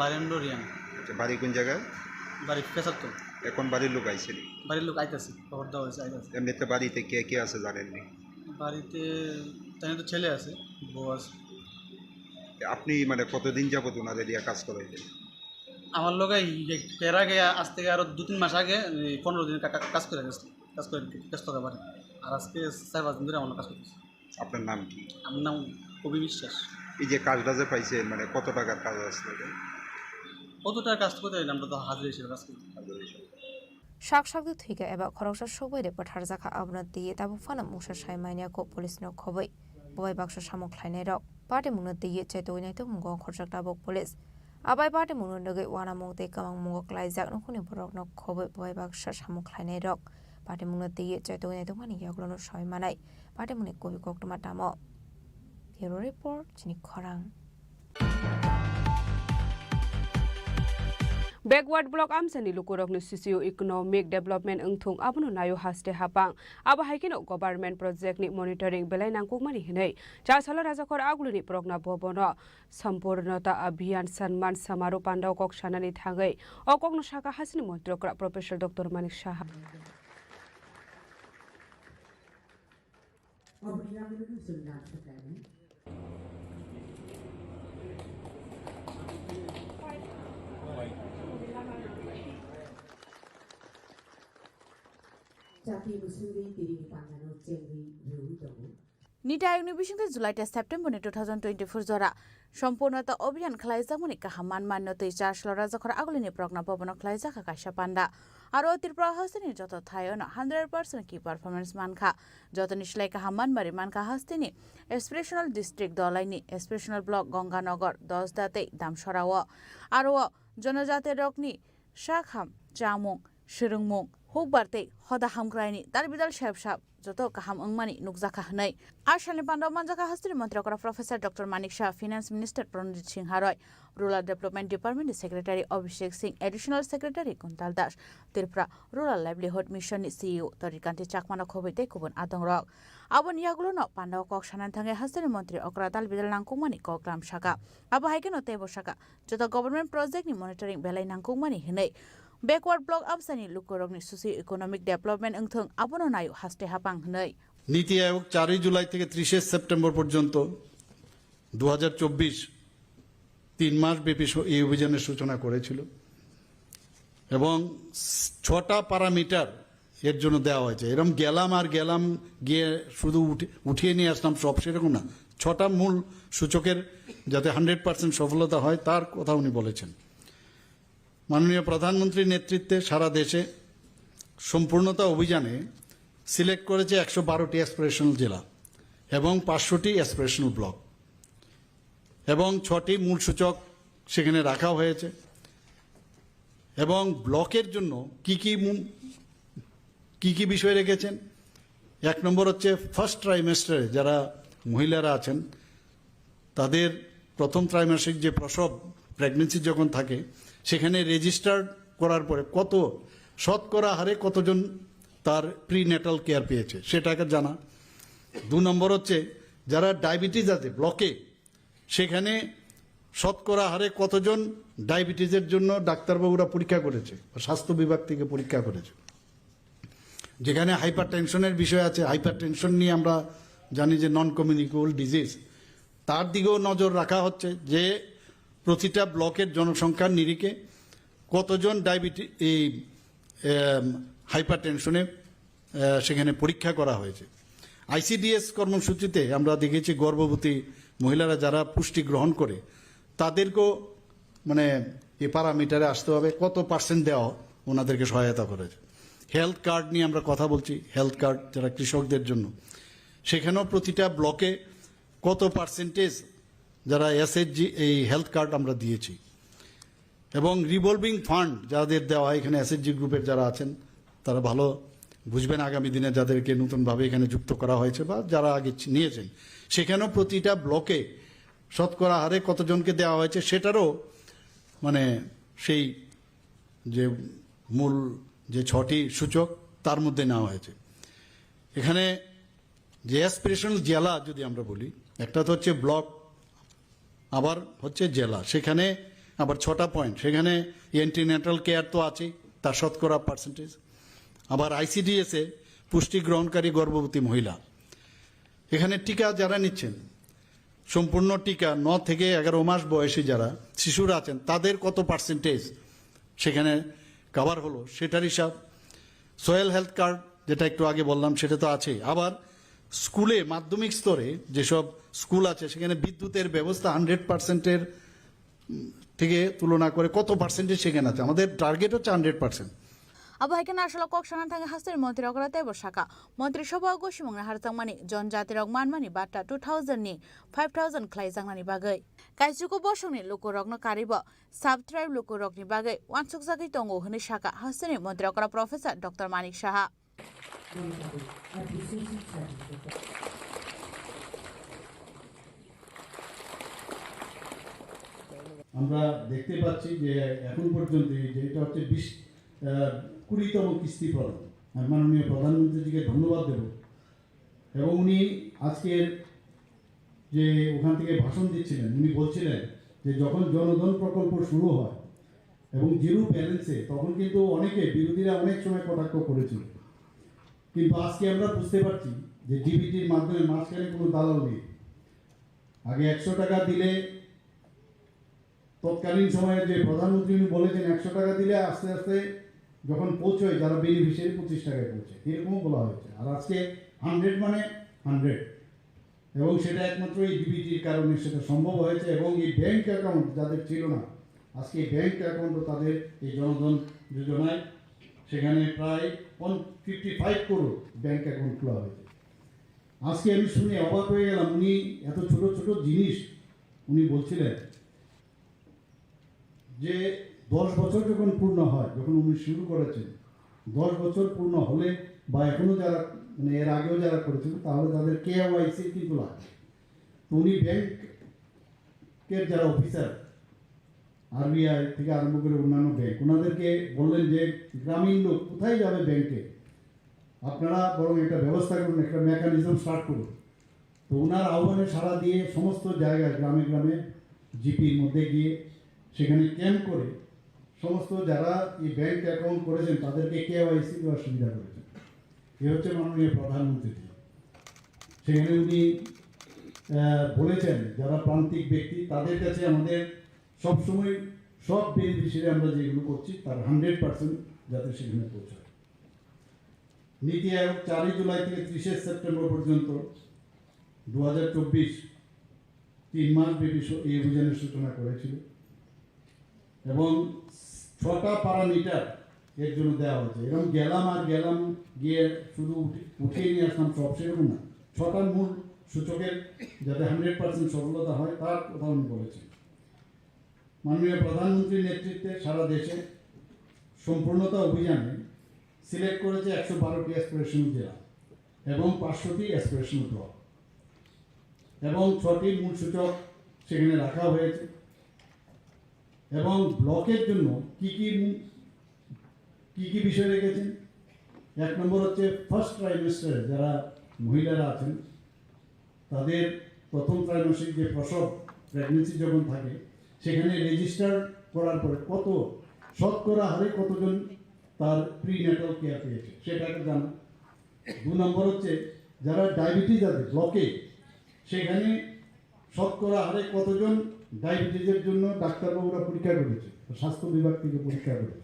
বারেন্ডোরিয়ান। বাড়ি কোন জায়গায়? বাড়ি পেশার তো। এখন বাড়ির লোক আইসেনি? বাড়ির লোক আইতেছে, খবর দেওয়া হয়েছে, আইতেছে। এমনিতে বাড়িতে কে কে আছে জানেননি? বাড়িতে তাই তো ছেলে আছে, বউ আছে। আপনি মানে কতদিন যাবত ওনাদের দিয়ে কাজ করাইলেন? আমার লোক এর আগে আজ থেকে আরো 2-3 মাস আগে 15 দিন কাজ করে গেছে, কাজ করে ব্যস্ত হতে পারে। আর আজকে 4-5 দিন ধরে আমার কাজ করতেছে। আপনার নাম কি? আমার নাম কবি বিশ্বাস। এই যে কাজটা যে পাইছেন মানে কত টাকার কাজ আসলে? কত টাকা কাজ করতে আমরা তো হাজির হিসেবে কাজ করি। শাক-শাকদু থৈga eba khoroksa sogoi de pathar jaka abna diye tabu fana musa saimania ko police no khoboi boy baksa samok khlainai rok party mungna diye chaitoi nai to mungo khorjak tabok police abai party mungno nogoi wana mongte kamang mungo klaijak no khuni borok no khoboi boy baksa samok khlainai rok party mungna diye chaitoi nai to mani yaglo no soi manai party mungni kobi koktoma tamo Bureau report chini khorang Backward block amsani lukurok ni socio-economic development engthung abono nayo haste hapang abo haikino government project ni monitoring belai nangkukmani hinai cha sala rajakor aguluni progna bobono sampurnata abhiyan sanman samaroh pandau kok sanani thangai okokno saka hasini montrokra professor dr manik saha Nita Ayuni Bishingte July to September 2024 Zora Sampurnata Obian Klaisa Monica Haman Manote Charles Lorazakor Agulini Progna Bobono Klaisa Kakasha Panda Aro Tirpra Hastini Joto Thayona 100% key performance manka Jotanish like Haman Marimanka Hastini Aspirational District Dolaini Aspirational Block Gonganagar Dos Date Damsharawa Aro Jonajate Rokni Shakham Jamung Shirungmung Hubarte Hoda Hamgraini Darbidal Shab Joto Kaham Ungmani Nukzaka Hanai Ashali Pando Manjaka Hastri Montrokra Professor Dr. Manik Shah Finance Minister Pranjit Singh Haroi Rural Development Department Secretary Abhishek Singh Additional Secretary Kuntal Das Tripura Rural Livelihood Mission CEO Torikanti Chakmana Khobite Kubun Adong Rock Abon Yagulono Pando Kok Shanantange Hastri Montri Okradal Bidal Nangkumani Kokram Shaka Abu Haikeno Tebo Shaka Joto Government Project ni Monitoring Belai Nangkumani Hinai Backward block amsani lukurokni socio-economic development engthung abono nayo haste hapang hnai নীতি আয়োগ 4 জুলাই থেকে 30 September পর্যন্ত 2024 3 মাস ব্যাপী এই অভিযানের সূচনা করেছিল এবং 6টা প্যারামিটার এর জন্য দেওয়া হয়েছে এরকম গেলাম গিয়ে শুধু উঠিয়ে নিয়ে আসলাম সব সেরকম না 6টা মূল সূচকের যাতে 100% সফলতা হয় তার কথা উনি বলেছেন মাননীয় প্রধানমন্ত্রীর নেতৃত্বে সারা দেশে সম্পূর্ণতা অভিযানে সিলেক্ট করেছে 112টি অ্যাসপিরেশনাল জেলা এবং 500টি অ্যাসপিরেশনাল ব্লক এবং 6টি মূল সূচক সেখানে রাখা হয়েছে এবং ব্লকের জন্য কি কি বিষয় রেখেছেন এক নম্বর হচ্ছে ফার্স্ট ট্রাইমেস্টারে যারা মহিলারা আছেন তাদের প্রথম ত্রৈমাসিক যে প্রসব প্রেগনেন্সি যখন থাকে সেখানে রেজিস্টার করার পরে শতকরা হারে কতজন তার প্রিনেটাল কেয়ার পেয়েছে সেটাকে জানা। 2 নম্বর হচ্ছে যারা ডায়াবেটিস আছে ব্লকে, সেখানে শতকরা হারে কতজন ডায়াবেটিসের জন্য ডাক্তারবাবুরা পরীক্ষা করেছে, স্বাস্থ্য বিভাগ থেকে পরীক্ষা করেছে। যেখানে হাইপার টেনশনের বিষয় আছে, হাইপার টেনশন নিয়ে আমরা জানি যে নন কমিউনিকেবল ডিজিজ, তার দিকেও নজর রাখা হচ্ছে যে প্রতিটা ব্লকের জনসংখ্যার নিরিখে কতজন এই হাইপার টেনশনে সেখানে পরীক্ষা করা হয়েছে। আইসিডিএস কর্মসূচিতে আমরা দেখেছি গর্ভবতী মহিলারা যারা পুষ্টি গ্রহণ করে তাদেরকেও মানে এই প্যারামিটারে আসতে হবে, কত পার্সেন্ট দেওয়া ওনাদেরকে সহায়তা করেছে। হেলথ কার্ড নিয়ে আমরা কথা বলছি, হেলথ কার্ড যারা কৃষকদের জন্য, সেখানেও প্রতিটা ব্লকে কত পার্সেন্টেজ যারা এসএইচজি এই হেলথ কার্ড আমরা দিয়েছি। এবং রিভলভিং ফান্ড যাদের দেওয়া হয়, এখানে এসএইচজি গ্রুপের যারা আছেন তারা ভালো বুঝবেন আগামী দিনে যাদেরকে নতুনভাবে এখানে যুক্ত করা হয়েছে বা যারা আগে নিয়েছেন, সেখানেও প্রতিটা ব্লকে শতকরা হারে কতজনকে দেওয়া হয়েছে সেটারও মানে সেই যে মূল যে 6টি সূচক তার মধ্যে নেওয়া হয়েছে। এখানে যে অ্যাসপিরেশনাল জেলা যদি আমরা বলি, একটা তো হচ্ছে ব্লক, আবার হচ্ছে জেলা, সেখানে আবার 6টা পয়েন্ট। সেখানে অ্যান্টিনেটাল কেয়ার তো আছে, তার শতকরা পার্সেন্টেজ। আবার আইসিডিএসে পুষ্টি গ্রহণকারী গর্ভবতী মহিলা, এখানে টিকা যারা নিচ্ছেন সম্পূর্ণ টিকা 9 থেকে 11 মাস বয়সী যারা শিশুরা আছেন তাদের কত পার্সেন্টেজ সেখানে কভার হলো সেটার হিসাব। সোয়েল হেলথ কার্ড যেটা একটু আগে বললাম সেটা তো আছেই। আবার স্কুলে মাধ্যমিক স্তরে যেসব স্কুল আছে সেখানে বিদ্যুতের ব্যবস্থা 100%-এর থেকে তুলনা করে কত পার্সেন্টেজ সেখানে আছে। আমাদের টার্গেট হচ্ছে 100%। Abahaikan asal kok sana tangga hasil menteri okrate bersaka. Menteri Soba Agus Mangna Hartang Mani John Jati Rogman Mani Bata 2000 ni 5000 Klaizang Mani Bagai. Kaisuko Bosong ni Lukurok no Kariba. Subtribe Lukurok ni Bagai. Wan Suksaki Tongo Huni Shaka Hasil Menteri Okra Professor Dr. Manik Shaha. আমরা দেখতে পাচ্ছি যে এখন পর্যন্ত যেটা হচ্ছে 20তম কিস্তি প্রদান। আমি মাননীয় প্রধানমন্ত্রীজিকে ধন্যবাদ দেব। এবং উনি আজকের যে ওখান থেকে ভাষণ দিচ্ছিলেন উনি বলছিলেন যে যখন জনধন প্রকল্প শুরু হয় এবং জিরো ব্যালেন্সে তখন কিন্তু অনেকে বিরোধীরা অনেক সময় কটাক্ষ করেছিল, কিন্তু আজকে আমরা বুঝতে পারছি যে ডিবিটির মাধ্যমে মাঝখানে কোনো দালাল নেই। আগে 100 টাকা দিলে তৎকালীন সময়ে যে প্রধানমন্ত্রী উনি বলেছেন 100 টাকা দিলে আস্তে আস্তে যখন পৌঁছয় যারা বেনিফিশিয়ারি 25 টাকায় পৌঁছে, এরকমও বলা হয়েছে। আর আজকে 100 মানে 100, এবং সেটা একমাত্র এই ডিবিটির কারণে সেটা সম্ভব হয়েছে। এবং এই ব্যাংক অ্যাকাউন্ট যাদের ছিল না, আজকে ব্যাংক অ্যাকাউন্টও তাদের এই জনধন যোজনায় সেখানে প্রায় 55 করোড় ব্যাংক অ্যাকাউন্ট খোলা হয়েছে। আজকে আমি শুনে অবাক হয়ে গেলাম, উনি এত ছোট ছোট জিনিস উনি বলছিলেন যে 10 বছর যখন পূর্ণ হয়, যখন উনি শুরু করেছেন 10 বছর পূর্ণ হলে বা এখনও যারা মানে এর আগেও যারা করেছেন তাহলে তাদের KYC কিন্তু লাগবে। তো উনি ব্যাংকের যারা অফিসার RBI থেকে আরম্ভ করে অন্যান্য ব্যাংক, ওনাদেরকে বললেন যে গ্রামীণ লোক কোথায় যাবে ব্যাংকে, আপনারা বরং একটা ব্যবস্থা করুন, একটা মেকানিজম স্টার্ট করুন। তো ওনার আহ্বানে সাড়া দিয়ে সমস্ত জায়গায় গ্রামে গ্রামে জিপির মধ্যে গিয়ে সেখানে ক্যাম্প করে সমস্ত যারা এই ব্যাংক অ্যাকাউন্ট করেছেন তাদেরকে KYC দেওয়ার সুবিধা করেছেন। এ হচ্ছে মাননীয় প্রধানমন্ত্রী। সেখানে উনি বলেছেন যারা প্রান্তিক ব্যক্তি তাদের কাছে আমাদের সবসময় সব বেনিফিশিয়ারি আমরা যেগুলো করছি তার 100% যাতে সেখানে পৌঁছায়। নীতি আয়োগ 4 জুলাই থেকে 30 সেপ্টেম্বর পর্যন্ত 2024 3 মাস ব্যাপী এই অভিযানের সূচনা করেছিল এবং 6টা প্যারামিটার এর জন্য দেওয়া হয়েছে। এরকম গেলাম গিয়ে শুধু উঠিয়ে নিয়ে আসলাম সব, সেরকম না। 6টা মূল সূচকের যাতে 100% সফলতা হয় তার কথা উনি বলেছেন। মাননীয় প্রধানমন্ত্রীর নেতৃত্বে সারা দেশে সম্পূর্ণতা অভিযানে সিলেক্ট করেছে 112টি অ্যাসপিরেশনাল জেলা এবং 500টি অ্যাসপিরেশনাল ব্লক এবং 6টি মূল সূচক সেখানে রাখা হয়েছে এবং ব্লকের জন্য কি কি বিষয় রেখেছেন। 1 নম্বর হচ্ছে ফার্স্ট ট্রাইমেস্টারে যারা মহিলারা আছেন তাদের প্রথম ত্রৈমাসিক যে প্রসব প্রেগনেন্সি যখন থাকে সেখানে রেজিস্টার করার পরে কত শতকরা হারে কতজন তার প্রিন্যাটাল কেয়ার পেয়েছে সেটাকে জানা। 2 নম্বর হচ্ছে যারা ডায়াবেটিস আছে ব্লকে সেখানে শতকরা হারে কতজন ডায়াবেটিসের জন্য ডাক্তারবাবুরা পরীক্ষা করেছে, স্বাস্থ্য বিভাগ থেকে পরীক্ষা করেছে।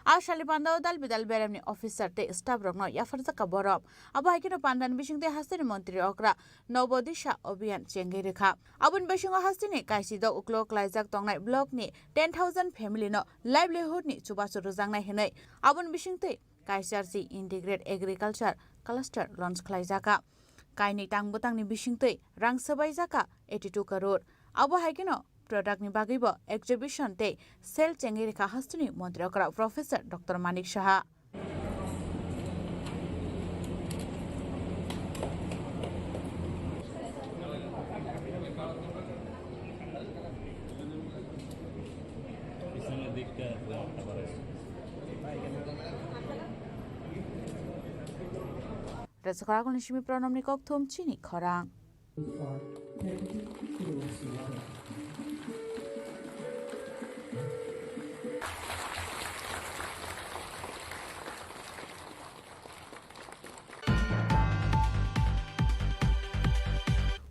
Ashali Pandao dal bidal beremni officer te staff rokno yafarjaka borop abo haikino pandan bisingte hastini montri okra nobodisha obiyan chengi rekha abun besingo hastini kaisi do uklo klaijak tongnai block ni 10,000 family no livelihood ni chubachu rujangnai hinai abun bisingte kaisarsi integrate agriculture cluster launch klaijaka kaini tangbutangni bisingte rang sabaijaka 82 crore abo haikino product ni bagibo exhibition te sel chengi rekha hastini montri okra professor Dr. Manik Saha Resakaragol nishimi pronomni kokthum chini khorang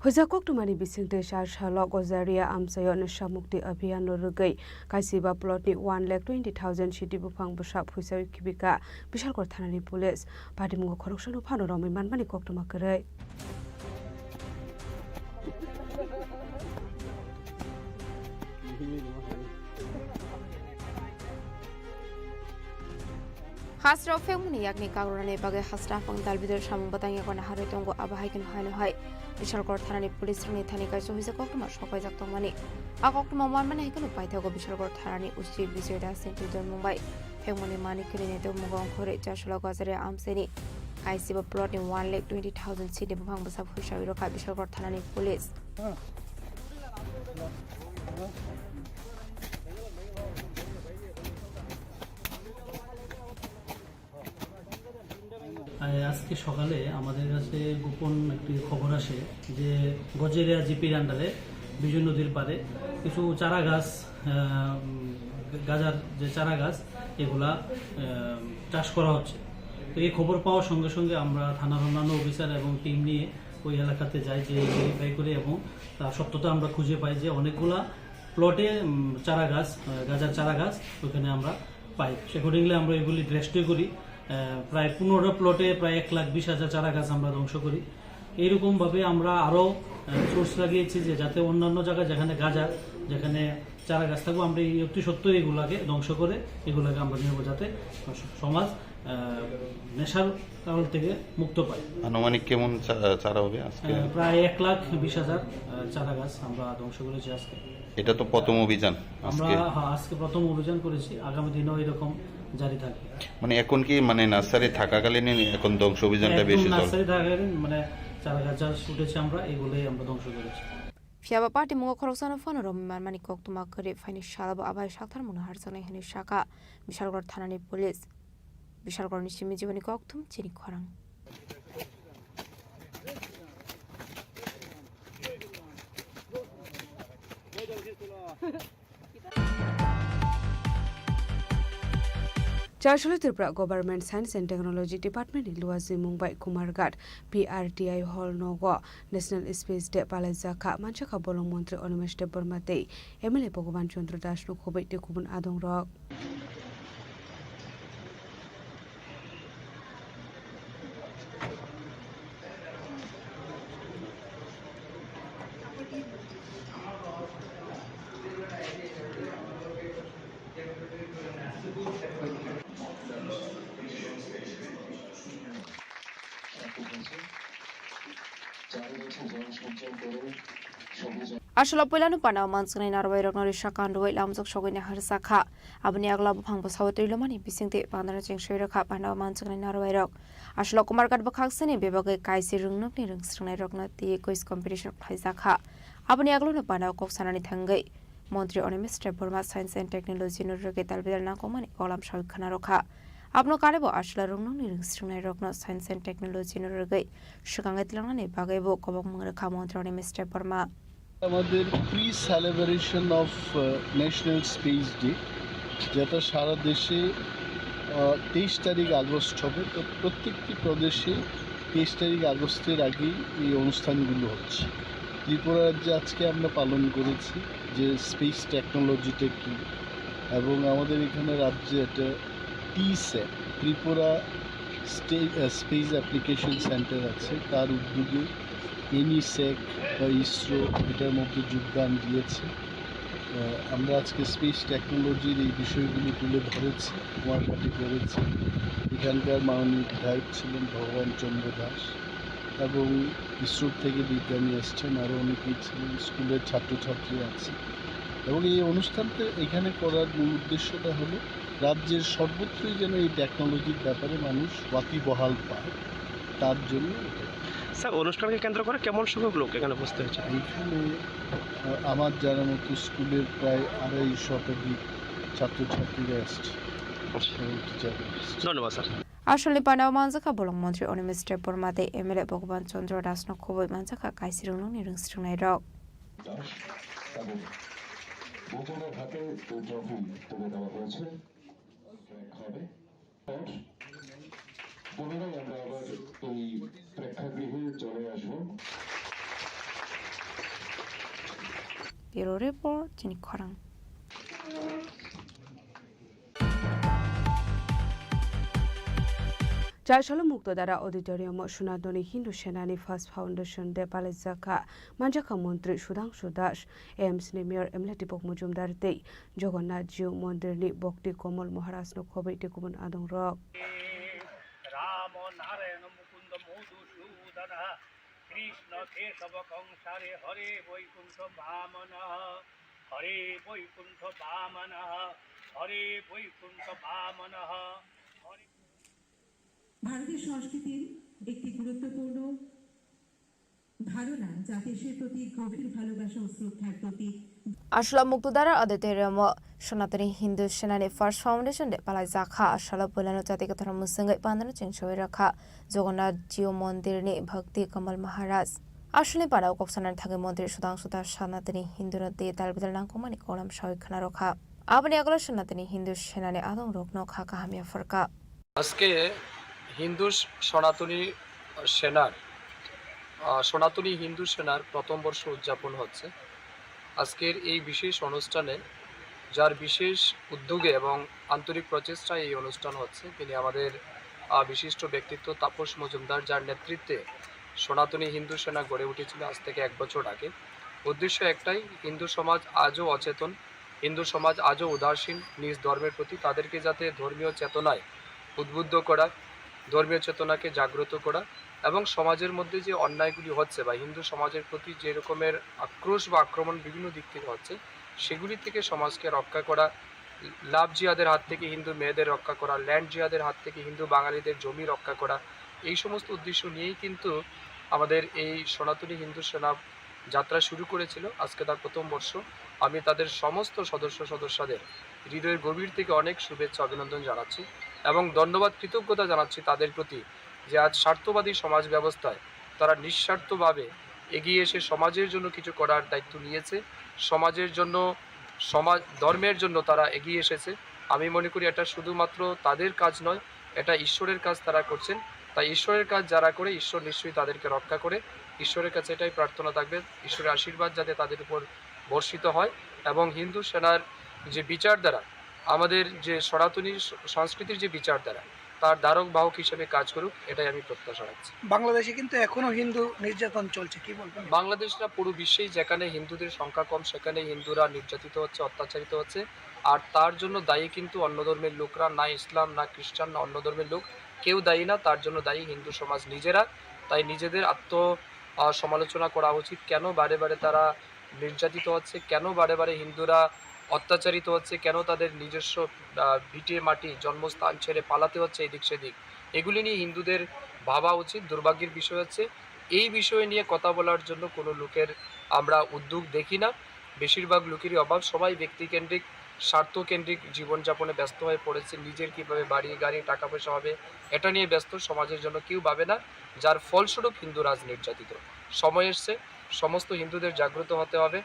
Hujakok tumani bisingte shar shalo gozaria amsayo nisha mukti abhiyan rugai kaisiba plot ni 1,20,000 shiti bufang busha phuisa kibika bishalkor thanani police padimungo khoroksano phanorami manmani koktuma kare Hasra femuni yakni kagrane bage hasra pang dalbidor samung batang yakona harai tongo abahaikin haino hai bishalkor thanani police rani thani kai sohisa koktuma shokai jak tongmani a koktuma manmani haikano paithago bishalkor thanani usti bijoyda sentutor mumbai femuni manikini neto mugong khore chashla gazare amseni kaisiba plot ni 1,20,000 city bufang basa phuisa wirokha bishalkor thanani police আজকে সকালে আমাদের কাছে গোপন একটি খবর আসে যে গজেরিয়া জিপির আন্ডারে বিজয় নদীর পাড়ে কিছু চারা গাছ গাজার যে চারা গাছ এগুলা চাষ করা হচ্ছে। তো এই খবর পাওয়ার সঙ্গে সঙ্গে আমরা থানার অন্যান্য অফিসার এবং টিম নিয়ে ওই এলাকাতে যাই, যে ভেরিফাই করে এবং তার সত্যতা আমরা খুঁজে পাই যে অনেকগুলা প্লটে চারা গাছ গাজার চারা গাছ ওখানে আমরা পাই। সেকর্ডিংলি আমরা এগুলি ড্রেস্টে করি। প্রায় 15 প্লটে প্রায় 1,20,000 চারা গাছ আমরা ধ্বংস করি। এইরকমভাবে আমরা আরও সোর্স লাগিয়েছি যে যাতে অন্যান্য জায়গায় যেখানে গাজার যেখানে চারা গাছ থাকবো আমরা এই অতি সত্ত্বর এগুলাকে ধ্বংস করে এগুলাকে আমরা নেব যাতে সমাজ নেশার কারণ থেকে মুক্ত পায়। আনুমানিক কেমন চারা হবে আজকে? প্রায় 1,20,000 চারা গাছ আমরা ধ্বংস করেছি আজকে। এটা তো প্রথম অভিযান আমরা আজকে প্রথম অভিযান করেছি, আগামী দিনেও এরকম জারি থাকবে। মানে এখন কি মানে নার্সারি থাকাকালীন এখন ধ্বংস অভিযানটা বেশি চলে? নার্সারি থাকাকালীন মানে চারা গাছ যা উঠেছে আমরা এগুলোই আমরা ধ্বংস করেছি। Fiaba party mungo khoroksano phone rom manmani koktuma kare faini shalaba abai shakthar munahar jane hini shaka bishalgor thanani police bishalgor nishimi jibani koktum chini khorang Charshalo Tripura Government Science and Technology Department in Luazi Mumbai Kumarghat PRTI Hall Nogo National Space Day Palazaka Manchaka Bolong Montri Onimesh de Bormate MLA Bhagavan Chandra Das no Khobei de Kubun Adong Rock Ashla Polanu Pana Mansani Narway Rognori Shakan Roy Lamzok Shogin Harsaka Abni Agla Pangbo Sawatrilomani Bising Pandara Ching Shiraka Pana Mansani Narway Rock Ashla Kumargat Bakaksani Bebage Kaisi Rungnuk Rungsrang Rognati Quiz Competition Kaisaka aboni aglo pana kok sanani thangai মন্ত্রী Animesh Barma science and technology নুরগে তালবিদাল নাকমানি কলাম সরখানা রখা আপনো কারেবো আসলা রংনো নিরংস্রংনাই রকনো সায়েন্স এন্ড টেকনোলজি নুরগে সুগাঙ্গে তিলাংনানি বাগাইবো কবক মংরখা মন্ত্রী অনিমেষ বর্মা আমাদের pre celebration of national space day যেটা সারা দেশে 23 তারিখ আগস্ট হবে তো প্রত্যেকটি প্রদেশে 23 তারিখ আগস্টের আগেই এই অনুষ্ঠানগুলো হচ্ছে ত্রিপুরা রাজ্যে আজকে আমরা পালন করেছি যে স্পেস টেকনোলজিটা কী এবং আমাদের এখানে রাজ্যে এটা টিস্যাট ত্রিপুরা স্পেস অ্যাপ্লিকেশন সেন্টার আছে তার উদ্যোগে এনিস্যাক বা ইসরো এটার মধ্যে যোগদান দিয়েছে আমরা আজকে স্পেস টেকনোলজির এই বিষয়গুলি তুলে ধরেছি কুমারঘাটে করেছি এখানকার মাননীয় বিধায়ক ছিলেন ভগবান চন্দ্র দাস এবং ইসরোর থেকে বিজ্ঞানী এসছেন আরও অনেকেই ছিলেন স্কুলের ছাত্রছাত্রী আছে এবং এই অনুষ্ঠানটা এখানে করার মূল উদ্দেশ্যটা হলো রাজ্যের সর্বত্রই যেন এই টেকনোলজির ব্যাপারে মানুষ ওয়াকিবহাল পায় তার জন্য স্যার অনুষ্ঠানকে কেন্দ্র করে কেমন সংখ্যক লোক এখানে উপস্থিত হয়েছে এইখানে আমার জানা মতো স্কুলের প্রায় 250 শতাধিক ছাত্রছাত্রীরা এসছে ধন্যবাদ স্যার আসলে পানাও মানজাকা বলং মন্ত্রী অনিমেষ বর্মাতে এমএলএ ভগবান চন্দ্র দাস নখবই মানজাকা কাইসিরংনো নিরংস্রংনাই রক বোতলের হাতে ট্রফি তুলে দেওয়া হয়েছে পুনরায় আমরা আবার এই প্রেক্ষাগৃহে চলে আসবো ব্যুরো রিপোর্ট চিনি খরাং চারশাল মুক্তধারা অডিটোরিয়াম সোনাদনী হিন্দু সেনানি ফার্স্ট ফাউন্ডেশন দে পালেজাকা মানজাকা মন্ত্রী সুধাংশু দাস এমসনি মেয়র এমএলএ দীপক মজুমদার তেই জগন্নাথ জিউ মন্দিরনি ভক্তি কমল মহারাজ নখবই টিকুমন আদং রক রাম নারায়ণ মুকুন্দ মধুসূদন কৃষ্ণ কেশব কংসারে হরে বৈকুণ্ঠ বামন হরে বৈকুণ্ঠ বামন হরে বৈকুণ্ঠ বামন ভারতের সংস্কৃতির একটি গুরুত্বপূর্ণ ধারণা যা দেশের প্রতি গভীর ভালোবাসা ও শ্রদ্ধার প্রতীক আসলা মুক্তধারা অডিটোরিয়াম সনাতনী হিন্দু সেনানি ফার্স্ট ফাউন্ডেশন দে পালাই জাখা আসলা বৈলানো জাতিক ধর্ম সঙ্গে পান্দানো চিংসই রাখা জগন্নাথ জিও মন্দিরনি ভক্তি কমল মহারাজ আসলে পাড়াও কক্সানার থাকে মন্দির সুধাংশু দাস সনাতনী হিন্দু নদী তালবিদাল নাঙ্কুমানি কলাম সহিখানা রখা আপনি আগলা সনাতনী হিন্দু সেনানি আদং রগ্ন খা কাহামিয়া ফরকা আজকে হিন্দু সনাতনী সেনার সনাতনী হিন্দু সেনার প্রথম বর্ষ উদযাপন হচ্ছে আজকের এই বিশেষ অনুষ্ঠানে যার বিশেষ উদ্যোগে এবং আন্তরিক প্রচেষ্টায় এই অনুষ্ঠান হচ্ছে তিনি আমাদের বিশিষ্ট ব্যক্তিত্ব তাপস মজুমদার যার নেতৃত্বে সনাতনী হিন্দু সেনা গড়ে উঠেছিল আজ থেকে 1 বছর আগে উদ্দেশ্য একটাই হিন্দু সমাজ আজও অচেতন হিন্দু সমাজ আজও উদাসীন নিজ ধর্মের প্রতি তাদেরকে যাতে ধর্মীয় চেতনায় উদ্বুদ্ধ করা ধর্মীয় চেতনাকে জাগ্রত করা এবং সমাজের মধ্যে যে অন্যায়গুলি হচ্ছে বা হিন্দু সমাজের প্রতি যে রকমের আক্রোশ বা আক্রমণ বিভিন্ন দিক থেকে হচ্ছে সেগুলি থেকে সমাজকে রক্ষা করা লাভ জিহাদের হাত থেকে হিন্দু মেয়েদের রক্ষা করা ল্যান্ড জিহাদের হাত থেকে হিন্দু বাঙালিদের জমি রক্ষা করা এই সমস্ত উদ্দেশ্য নিয়েই কিন্তু আমাদের এই সনাতনী হিন্দু সেনা যাত্রা শুরু করেছিল আজকে তার প্রথম বর্ষ আমি তাদের সমস্ত সদস্যদের হৃদয়ের গভীর থেকে অনেক শুভেচ্ছা অভিনন্দন জানাচ্ছি এবং ধন্যবাদ কৃতজ্ঞতা জানাচ্ছি তাদের প্রতি যে আজ স্বার্থবাদী সমাজ ব্যবস্থায় তারা নিঃস্বার্থভাবে এগিয়ে এসে সমাজের জন্য কিছু করার দায়িত্ব নিয়েছে সমাজের জন্য সমাজ ধর্মের জন্য তারা এগিয়ে এসেছে আমি মনে করি এটা শুধুমাত্র তাদের কাজ নয় এটা ঈশ্বরের কাজ তারা করছেন তাই ঈশ্বরের কাজ যারা করে ঈশ্বর নিশ্চয়ই তাদেরকে রক্ষা করে ঈশ্বরের কাছে এটাই প্রার্থনা থাকবে ঈশ্বরের আশীর্বাদ যাতে তাদের উপর বর্ষিত হয় এবং হিন্দু সেনার যে বিচারধারা আমাদের যে সনাতনী সংস্কৃতির যে বিচারধারা তার ধারক বাহক হিসেবে কাজ করুক এটাই আমি প্রত্যাশা রাখছি বাংলাদেশে কিন্তু এখনো হিন্দু নির্যাতন চলছে কি বলবেন বাংলাদেশ না পুরো বিশ্বেই যেখানে হিন্দুদের সংখ্যা কম সেখানে হিন্দুরা নির্যাতিত হচ্ছে অত্যাচারিত হচ্ছে আর তার জন্য দায়ী কিন্তু অন্য ধর্মের লোকরা না ইসলাম না খ্রিস্টান না অন্য ধর্মের লোক কেউ দায়ী না তার জন্য দায়ী হিন্দু সমাজ নিজেরা তাই নিজেদের সমালোচনা করা উচিত কেন বারে বারে তারা নির্যাতিত হচ্ছে কেন বারে বারে হিন্দুরা অত্যাচারিত হচ্ছে কেন তাদের নিজস্ব ভিটে মাটি জন্মস্থান ছেড়ে পালাতে হচ্ছে এদিক সেদিক এগুলি নিয়ে হিন্দুদের ভাবা উচিত দুর্ভাগ্যের বিষয় হচ্ছে এই বিষয় নিয়ে কথা বলার জন্য কোনো লোকের আমরা উদ্যোগ দেখি না। বেশিরভাগ লোকেরই অভাব, সবাই ব্যক্তিকেন্দ্রিক স্বার্থকেন্দ্রিক জীবনযাপনে ব্যস্ত হয়ে পড়েছে। নিজের কীভাবে বাড়ি গাড়ি টাকা পয়সা হবে এটা নিয়ে ব্যস্ত, সমাজের জন্য কেউ ভাবে না, যার ফলস্বরূপ হিন্দু রাজ নির্যাতিত। সময় এসছে সমস্ত হিন্দুদের জাগ্রত হতে হবে,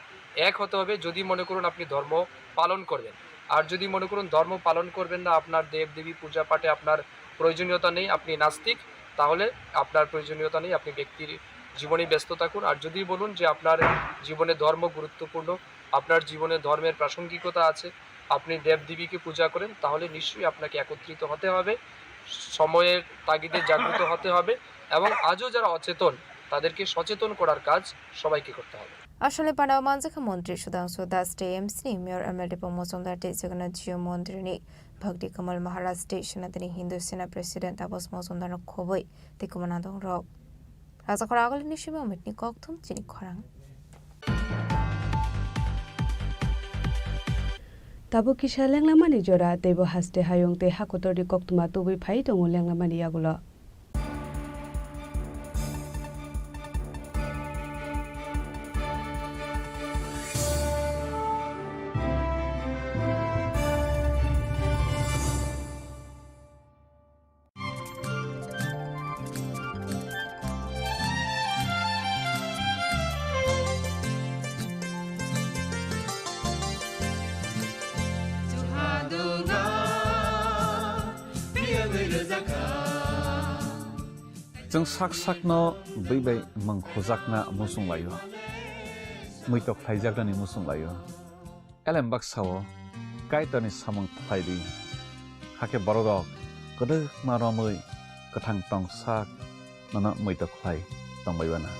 এক হতে হবে। যদি মনে করুন আপনি ধর্ম পালন করবেন, আর যদি মনে করুন ধর্ম পালন করবেন না, আপনার দেব দেবী পূজা পাঠে আপনার প্রয়োজনীয়তা নেই, আপনি নাস্তিক, তাহলে আপনার প্রয়োজনীয়তা নেই, আপনি ব্যক্তির জীবনে ব্যস্ত থাকুন। আর যদি বলুন যে আপনার জীবনে ধর্ম গুরুত্বপূর্ণ, আপনার জীবনে ধর্মের প্রাসঙ্গিকতা আছে, আপনি দেবদেবীকে পূজা করেন, তাহলে নিশ্চয়ই আপনাকে একত্রিত হতে হবে, সময়ের তাগিদে জাগ্রত হতে হবে, এবং আজও যারা অচেতন তাদেরকে সচেতন করার কাজ সবাইকে করতে হবে। Ashanli Pandaw Manjaka Mantri Sudhanshu Das TMC Mayor MLD Pamosondar Jagannath Jio Mondrini Bhakti Kamal Maharaj Station at the Hindu Sena President Abbas Mosondar Khoboi the Commandant Rock Razakaragal Nishima Mitni Koktum Chini Korang Tabo kisha lenglamani jora tebo haste hayong te hakotori koktuma tubi phai tongo lenglamani yagulo जों sak sakno beibai mangkhojakna musung layo muitok phaijagrani musung layo elembak sawo kaitani samang phaidi hake borok kode maromui kathang tong sak nana muitok phai tongbaibana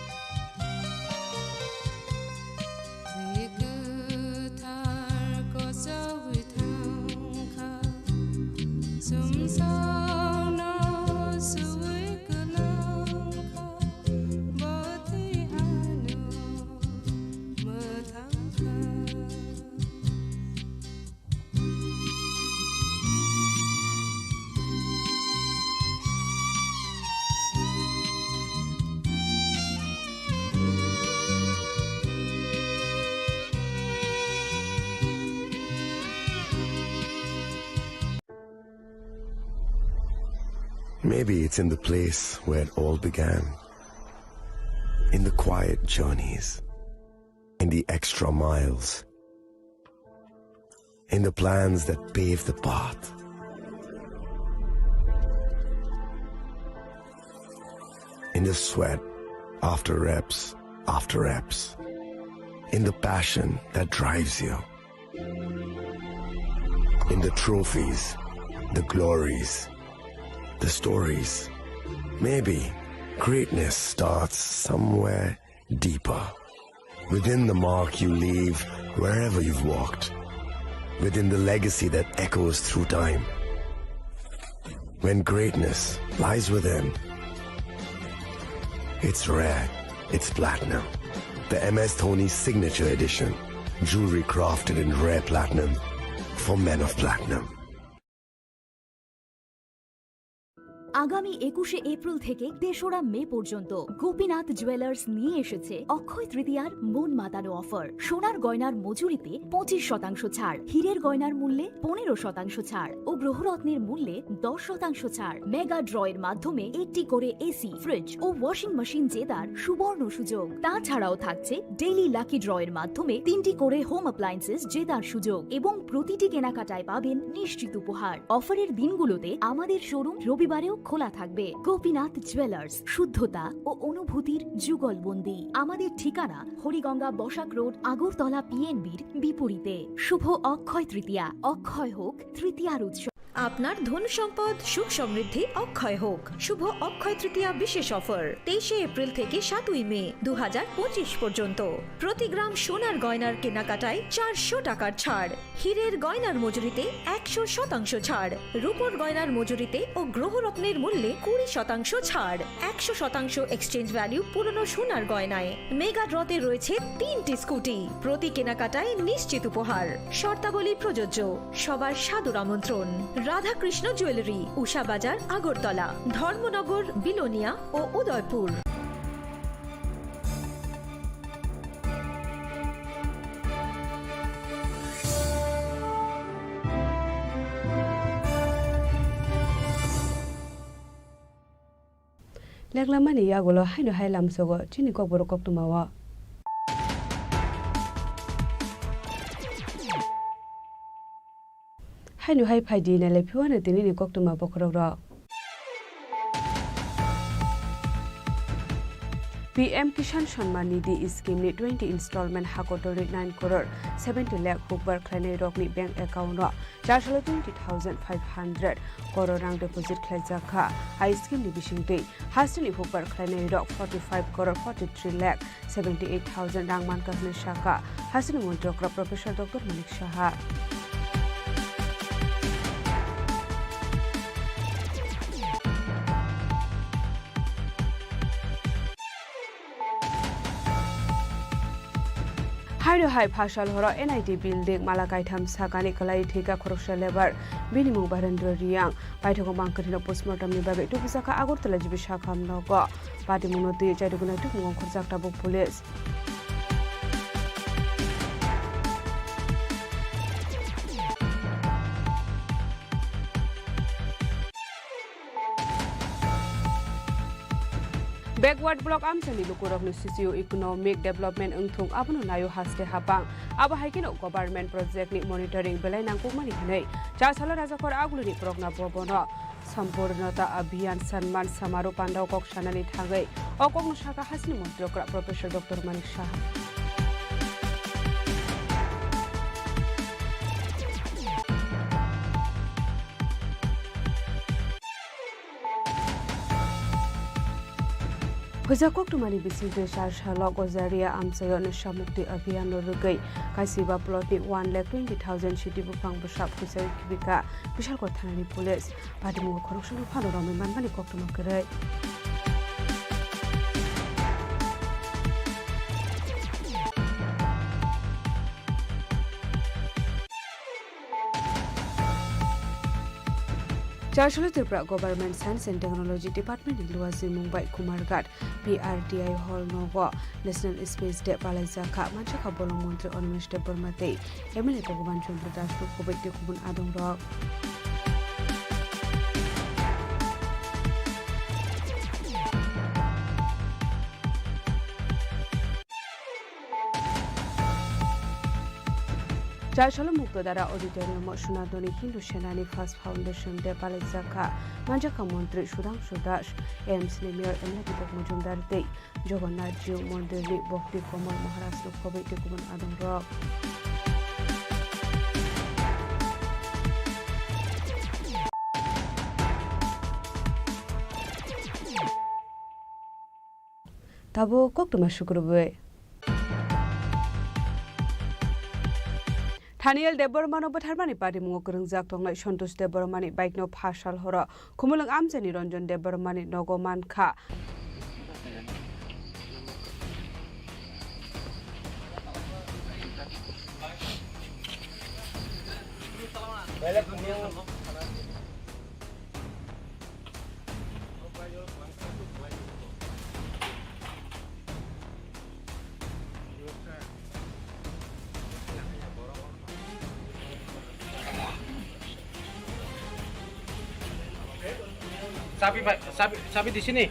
Maybe it's in the place where it all began. In the quiet journeys. In the extra miles. In the plans that pave the path. In the sweat after reps after reps. In the passion that drives you. In the trophies, the glories, the stories. Maybe greatness starts somewhere deeper. Within the mark you leave wherever you've walked. Within the legacy that echoes through time. When greatness lies within, it's rare, it's platinum. The MS Dhoni Signature Edition. Jewelry crafted in rare platinum for men of platinum. আগামী 21শে April থেকে ৩রা মে পর্যন্ত Gopinath jewellers নিয়ে এসেছে অক্ষয় তৃতীয়ার মন মাতানো offer. সোনার গয়নার মজুরিতে 25% ছাড়, হীরের গয়নার মূল্যে 15% ছাড় ও গ্রহরত্নের মূল্যে 10% ছাড়। মেগা ড্রয়ের মাধ্যমে একটি করে এসি, ফ্রিজ ও ওয়াশিং মেশিন জেতার সুবর্ণ সুযোগ। তাছাড়াও থাকছে ডেইলি লাকি ড্রয়ের মাধ্যমে 3টি করে হোম অ্যাপ্লায়েন্সেস জেতার সুযোগ এবং প্রতিটি কেনাকাটায় পাবেন নিশ্চিত উপহার। অফারের দিনগুলোতে আমাদের শোরুম রবিবারেও খোলা থাকবে। গোপীনাথ জুয়েলার্স, শুদ্ধতা ও অনুভূতির যুগলবন্দি। আমাদের ঠিকানা হরিগঙ্গা বসাক রোড, আগরতলা পিএনবির বিপরীতে। শুভ অক্ষয় তৃতীয়া, অক্ষয় হোক তৃতীয়ার উৎসব। আপনার ধন সম্পদ সুখ সমৃদ্ধি অক্ষয় হোক। শুভ অক্ষয় তৃতীয়া বিশেষ অফার 23শে এপ্রিল থেকে 7ই মে 2025 পর্যন্ত। প্রতি গ্রাম সোনার গয়নার কেনাকাটায় 400 টাকার ছাড়, হীরের গয়নার মজুরিতে 100% ছাড়, রূপোর গয়নার মজুরিতে ও গ্রহরত্নের মূল্যে 20% ছাড়, 100% এক্সচেঞ্জ ভ্যালু পুরনো সোনার গয়নায়। মেগা ড্রতে রয়েছে 3টি স্কুটি, প্রতি কেনাকাটায় নিশ্চিত উপহার। শর্তাবলী প্রযোজ্য। সবার সাদর আমন্ত্রণ। রাধাকৃষ্ণ জুয়েলারি, উষা বাজার, আগরতলা, ধর্মনগর, বিলোনিয়া ও উদয়পুর। লেগলামানি ইয়াগুলো হাইনো হাই লামসগো চিনি ককবর কক্তমাওয়া হাইনো হাই ফাইদি নালে ফিওয়ানে তিনি কক্তমা বখরক PM Kisan Shamman Nidhi Scheme ni 20 installment hakotori 9 crore 70 lakh hukbar khlainai rokni bank account no 420,500 crore rang deposit khlaijaka ai scheme ni bisingtei hastini hukbar khlainai rok 45 crore 43 lakh 78,000 rang manka hne shaka hastini montrokra Professor Dr. Manik Saha Haino hai phashal horo NIT building Malakai tham sakani kalai thika khoroksa lebar binimung Barendra Riang paithoko mangkatino postmortem ni bagai tubisaka Agartala jibi shakham nogo pati munoti chaiduguna tukmung khorjakta bu police Backward block amsani lukurokni socio-economic development ungthung abono nayo haste hapang abo haikino government project ni monitoring belai nangkukmani hinai chasalo rajakor aguluni progna bobono sampurnata abhiyan sanman samaro pandau kok sanani thangai okokno saka hasni montrokra Professor Dr. Manik Saha Hujakok tumani bisingte sharshalo gozaria amsayo nishamukti abhiyan rugai kaisiba plotni 1,20,000 shiti bupang besap kusai kibika bishal kothanani police padimu khorokshanu phanorami manbani koktumakerai Charshalo Tripura Government Science and Technology Department in Luasi Mumbai Kumarghat PRDI Hall Nogo National Space Day Palaizaka Manchaka Bolong Montri Onimesh Debormate MLA Bhagwan Chandra Das Kubek Kubun Adong Rock Charshalo Muktadara Auditorium Shunadoni Hindu Senani First Foundation De Palaizaka Manjaka Montri Shudang Sudash AMC Mayor MLA Deepak Majumdar Dei Jagannath Jiu Mondirli Bhakti Komal Maharaj Kubek Kubun Adong Rock Tabo Koktuma Shukurbe Thaniel Debormano Butharmani Party Mungokurungjak Tonglai Santosh Debormani Bike no Phashal Hora Khumulang Amjani Ranjan Debormani Nogoman Kha Sapi di sini.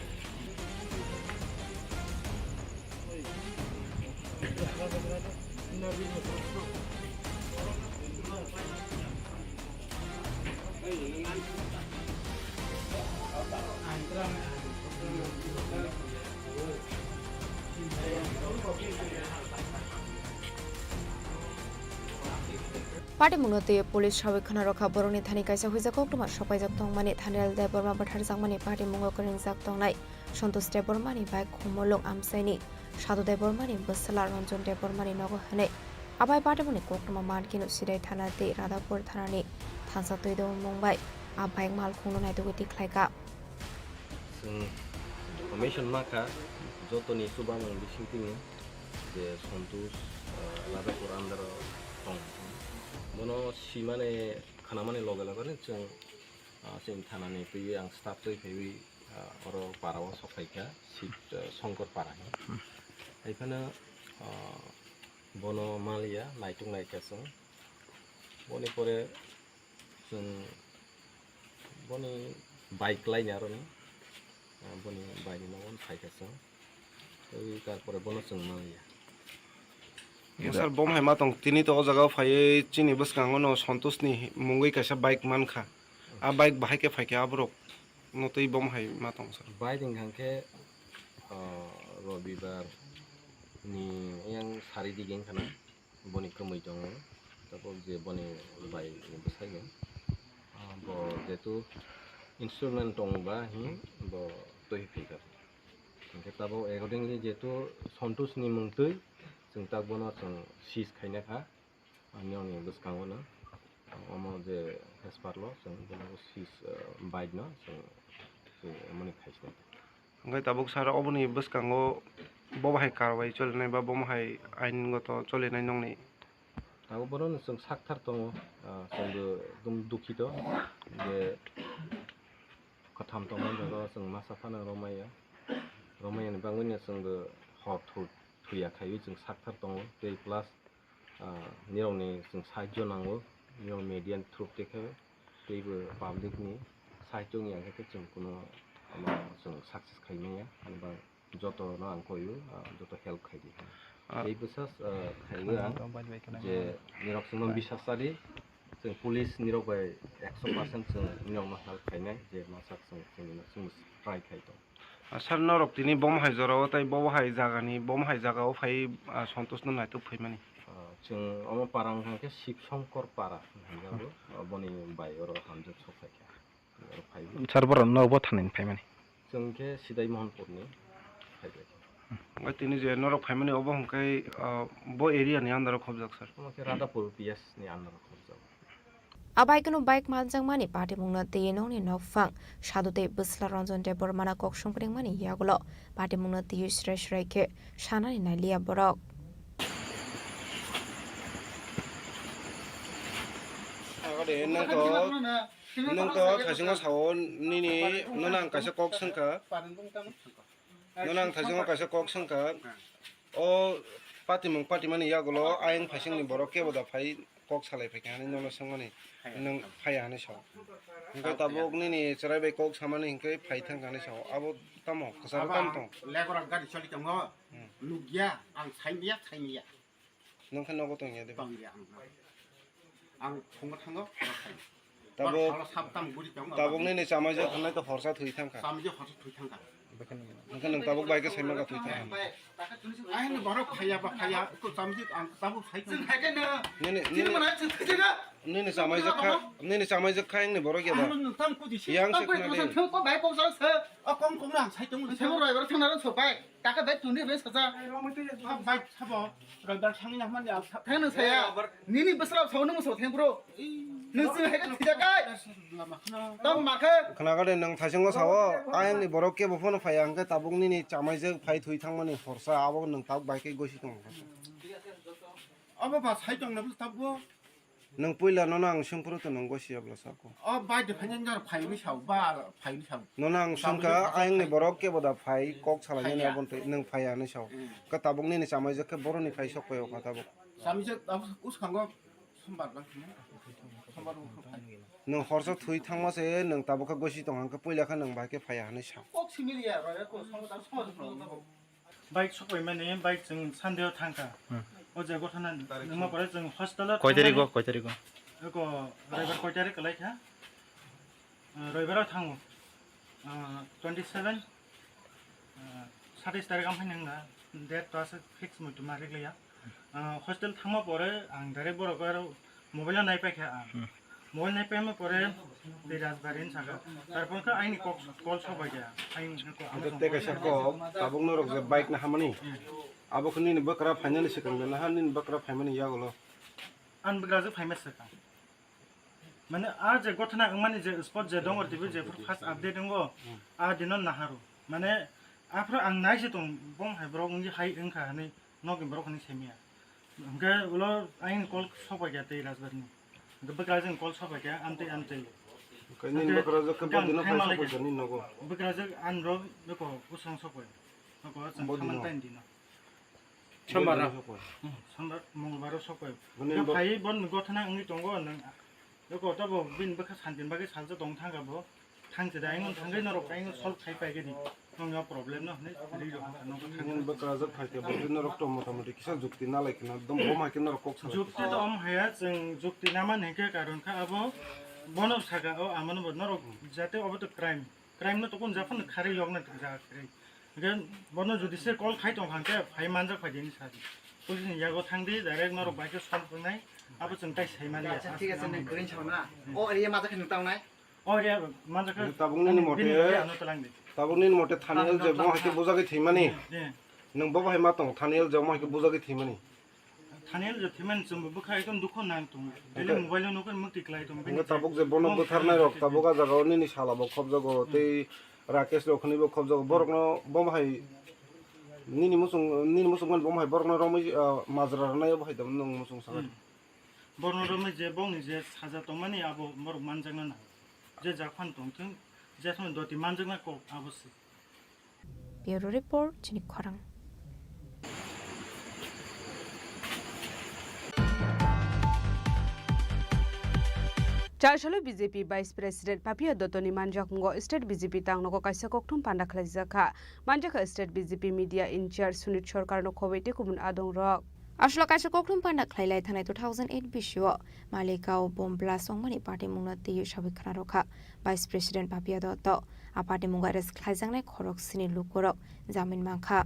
Party Munote Police Shabikana Roka Boroni Thani Kaisa Huizakok to Mashopai Zaktong Mani Thanel Deborma Batar Mani Party Mungokaring Zaktong Night Santosh Debormani by Kumolong Amsani Shadow Debormani Basala Ranjon Debormani Nogo Hane Abai Party Muni Kokuma Markino Sidai Thanate Radapur Thanani Tansatoido Mumbai Abai Malkuno Naituiti Klaika Commission Maka Jotoni Subang Bishinting the Santosh Radapur under Mono Simane Kanamani Logalagani, Sim Tanani, Pia and Staff Heavy or Parawas of Haika, Sit Sonkor Parahi. Ipana Bono Malia, Nightung Night Castle, Bonipore Boni bike line Yaroni, বনি বাইরে নগন ফাইকাছে ওই তারপরে বলছেন না sir bomb হাই মাতং তিনি তো জায়গাও ফাইয়ে চিনি বসকাঙ্গ ন সন্তোষনি মুঙ্গই কাইসা বাইক মানখা আ বাইক বাহাইকে ফাইকে আবরক নতই বম হাই মাতং স্যার বাইক ইংখাंखे রবিবার ni yang sari digeng kana boni kemui dong তারপর যে বনি by বসাইগেন bo jetu instrument dong ba hi bo toi figure ओमफ्राय ताबो accordingly जेतु सन्तोषनि मुंतै जों ताबोनो जों सिज खायना खा आंनियावनि बसकांगोनो अमो जे हेसपारलो जों बोनो सिज बाइकनो जों मनि खायसने ओमफ्राय ताबुक सार अबनि बसकांगो बबाहाय कारवाई चलनाय बा बमहाय आइनगत चलिनाय नंनि ताबो बोनो जों साक्थार दङ जोंबो एकदम दुखित जे कथाम दङ जों मासाफाना रमाया रमायानि बांगोनि जोंबो हट थुयाखायो जों साक्थार दङ बे प्लास निरावनि जों साहाय्य नांगौ निराव मेडियानि थ्रुप देखायो बेबो पाब्लिकनि साहाय्यनि आखाइखौ जों कुनो जों साक्सेस खायनाया होनबा যতনো आंखयो যত हेल्प खायदि এই বছর खायगो जे निराव जों बिसासारि जों पुलिस निराव बाय 100% जों निरावनो हेल्प खायनाय जे मासाक जों ट्राइ खायदो सार नरक तिनी बम हाय जराव ताइ बम हाय जागानि बम हाय जागाव फाय सन्तोष न नायतो फैमानि जों अमा पारांखांखे शिव शंकर पारा होनजाबो बनि बाय अर हामजो सफायखा फाय सार बर नबो थानायनि फैमानि जोंखे सिदाय महनपुरनि फायबाय ओमफ्राय तिनी जे नरक फैमानि अबो हंखाय ब एरियानि आन्दाराव खबजाक सार ओमफ्राय रादापुर पिएसनि आन्दाराव खबजाक आबाइकनो बाइक मालजों मानि पार्टी मुंनो तेनोनि नफां सादुते बसला रंजन दे बरमाना कक्संपरिं मानि यागुलो पार्टी मुंनो तियु श्रेष रायखे सानानि नाइलिया बरक आगदे नंतो थासिङाव सावो निनि ननां काइसा कक संका ननां थासिङाव काइसा कक संका ओ पार्टी मानि यागुलो आयं फासिंनि बरक केबदा फाइ कक सालाय फैखानि ननो संमानि नों फायानि साव ओमफ्राय ताबुक निनि चरायबाय कक सामानि हिंकै फाइथांखानि साव आबो तामो कसार ताम दं लेगराव गारि सलि दङ नुगिया आं साइनिया नों खान नगो दं यादे आं फंग थाङो ताबुक निनि चामाजो थांनाय तो हरसा थुइ थांखा चामाजो हरसा थुइ थांखा नों नों ताबुक बाइक साइमागा थुइ थांखा आयन बरक फाया को चामजि आं ताबुक साइ जों हायगेनो निनि चामाजो खा नि बरक यादा yang sekna de को बाइक को सर अ कम कम आं साइ दङ सेबो राइबार थांनानै सबाय ताका बाइक तुनि बे सजा बाइक साबो राइबार थांनि नामान थांनो साया निनि बोसराव सावनो मोसौ थेंब्रो नोंसोर हायगेन थिजाकाय दम माखो खोनागादे नों थासिङाव सावो आयंनि बरक केबो फन फाया आंखो ताबुक निनि चामाजो फाइ थुइ थांमानि हरसा आबो नों ताब बाइकै गसि दङ अब बा साइ दङ ताबो नों पहिला ननां सोंफोरथ नों गसियाब्ला साको अ बाय डिफेन्ड जार फाइनि साव बा फाइनि साव ननां सोंका आयंनि बरक केबदा फाइ कक सालायनि आबन्ते नों फायानि साव का ताबुकनि नि चामाजो के बरनि फाइ सकयो का ताबुक चामाजो ताबुक उसखांगो समबार बां समबार नों हरसा थुइ थांमासे नों ताबुका गसि दं आंखो पहिलाखा नों बाइके फायानि साव कक सिमिलिया राय को समबार बाइक सफाय माने बाइक जों सानदेयाव थांखा अजे गथना नोंमा परे जों हस्टेलाव कय तारिखो एको रविबार कय तारिख लायखा रविबाराव थाङो 27 27 तारिख आम फाइनांगा डेट तास फिक्स मत मारिक लया हस्टेल थाङो परे आं डाइरेक्ट बरकारो मोबाइल नायपायखा मोबाइल नायपायमा परे बे राजबारिन सागा तारपरका आइनि कल सबाय गया आइनि ते कैसा को ताबुक नरक जे बाइक ना हमनी अब खनि बकरा फाइनल सेकंड ना हनिन बकरा फाइमानि यागलो आन बकरा जे फाइमेस सका माने आज गथना माने जे स्पॉट जे दङ टिभि जे फार्स्ट अपडेट दङ आ दिन नाहारो माने आफ्रो आं नायसे दं बम हाय ब्रक नि हाय ओंखा नै नगि ब्रक नि सेमिया ओंगे उलो आइन कल सबाय गया ते राजबारनि बकरा जों कल सबाय गया आन्ते कनिन बकरा जे के बदिन फाइ सबाय जनि नगो बकरा जे आन रो बेको उसं सबाय नगो जों खामान टाइम दिन समबार मंगलबार सबाय फाइ बन गथना अंगि दङ नों बेको तब बिन बखा सानदिन बागे सालजो दं थांगाबो थांसे दा आइंगन थांगै नरक आइंगन सल्भ खाइ पाइगेनि नंगा प्रब्लेम न हने रिलो नंगा थांगन बकराजत फाइते बदि नरक तो मोटामोटी किसा जुक्ति ना लाइकिना दम बम हाकिन नरक कक साला जुक्ति तो हम हाया जों जुक्ति नामा नेके कारण खा अब बनो सागा ओ आमन ब नरक जाते अब तो क्राइम न तो कोन जाफन खारै लगन जा खारै गन बनो जुदिसे कल खाइ तो हांके फाइ मानजा फाइदेनि सादि पुलिस नि यागो थांदि डाइरेक्ट नरक बाइक सल्भ नाय अब जों ताइ साइमानि अच्छा ठीक আছে नै ग्रिन छौना ओ एरिया माजा खै नताउनाय ओ एरिया माजा खै ताबुंनि मते ताबुंनि मते थानेल जे बम हाके बुजागै थैमानि नों बम हाय मा दं थानेल जे बम हाके बुजागै थैमानि थानेल जे थैमान जों बखा एकदम दुख नां दं बेले मोबाइल नों मुक्ति क्लाइ दं नों ताबुक जे बन बोथारनाय रक ताबुका जागावनि नि सालाबो खबजागो तै राकेश रखनिबो खबजागो बरकनो बम हाय निनि मुसुं बम हाय बरकनो रमै माजरानाय बहाय दम नों मुसुं सागा बरनो रमै जे बंनि जे साजा दं माने आबो बर मानजागना ना जे जाफान दंथों जे थन दति मानजागना को अवश्य ब्युरो रिपोर्ट चिनिक खरां चारसालो बीजेपी वाइस प्रेसिडेंट पापिया दत्तनि मानजाखुंगो स्टेट बीजेपी तांगनगो काइसा कोकथुम पान्डा खलाइजाखा मानजाखा state BJP media incharge Sunit सरकारनो खबैते कुबुन आदं रक आसलो काइसा कोकथुम पान्डा खलाइलाय थानाय 2008 बिसियो मालिकाव बमब्ला संमानि पार्टी मुंना तियु साबिखना रखा वाइस प्रेसिडेंट पापिया दत्त आ पार्टी मुंगा रेस खलाइजांनाय खरक सिनि लुकरक जामिन मांखा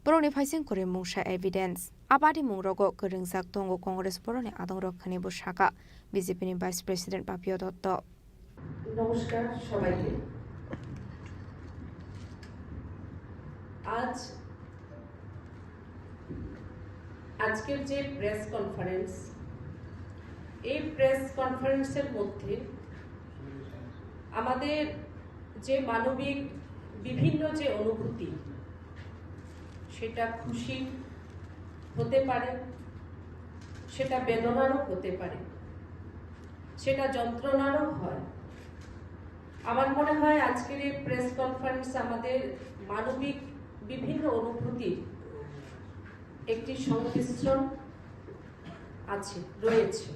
बरनि फाइसिं करे मुंसा एविडेंस आ पार्टी मुंरगो गोरोंजाक दंगो कांग्रेस बरनि आदं रखनि बुसाका बीजेपी वाइस प्रेसिडेंट पापिया दत्त नमस्कार সবাইকে আজকের যে প্রেস কনফারেন্স এই প্রেস কনফারেন্সের মধ্যে আমাদের যে মানবিক বিভিন্ন যে অনুভূতি সেটা খুশি হতে পারে সেটা বেদনারও হতে পারে সেটা যন্ত্রণারও হয় আমার মনে হয় আজকের এই প্রেস কনফারেন্স আমাদের মানবিক বিভিন্ন অনুভূতির একটি সংমিশ্রণ আছে রয়েছে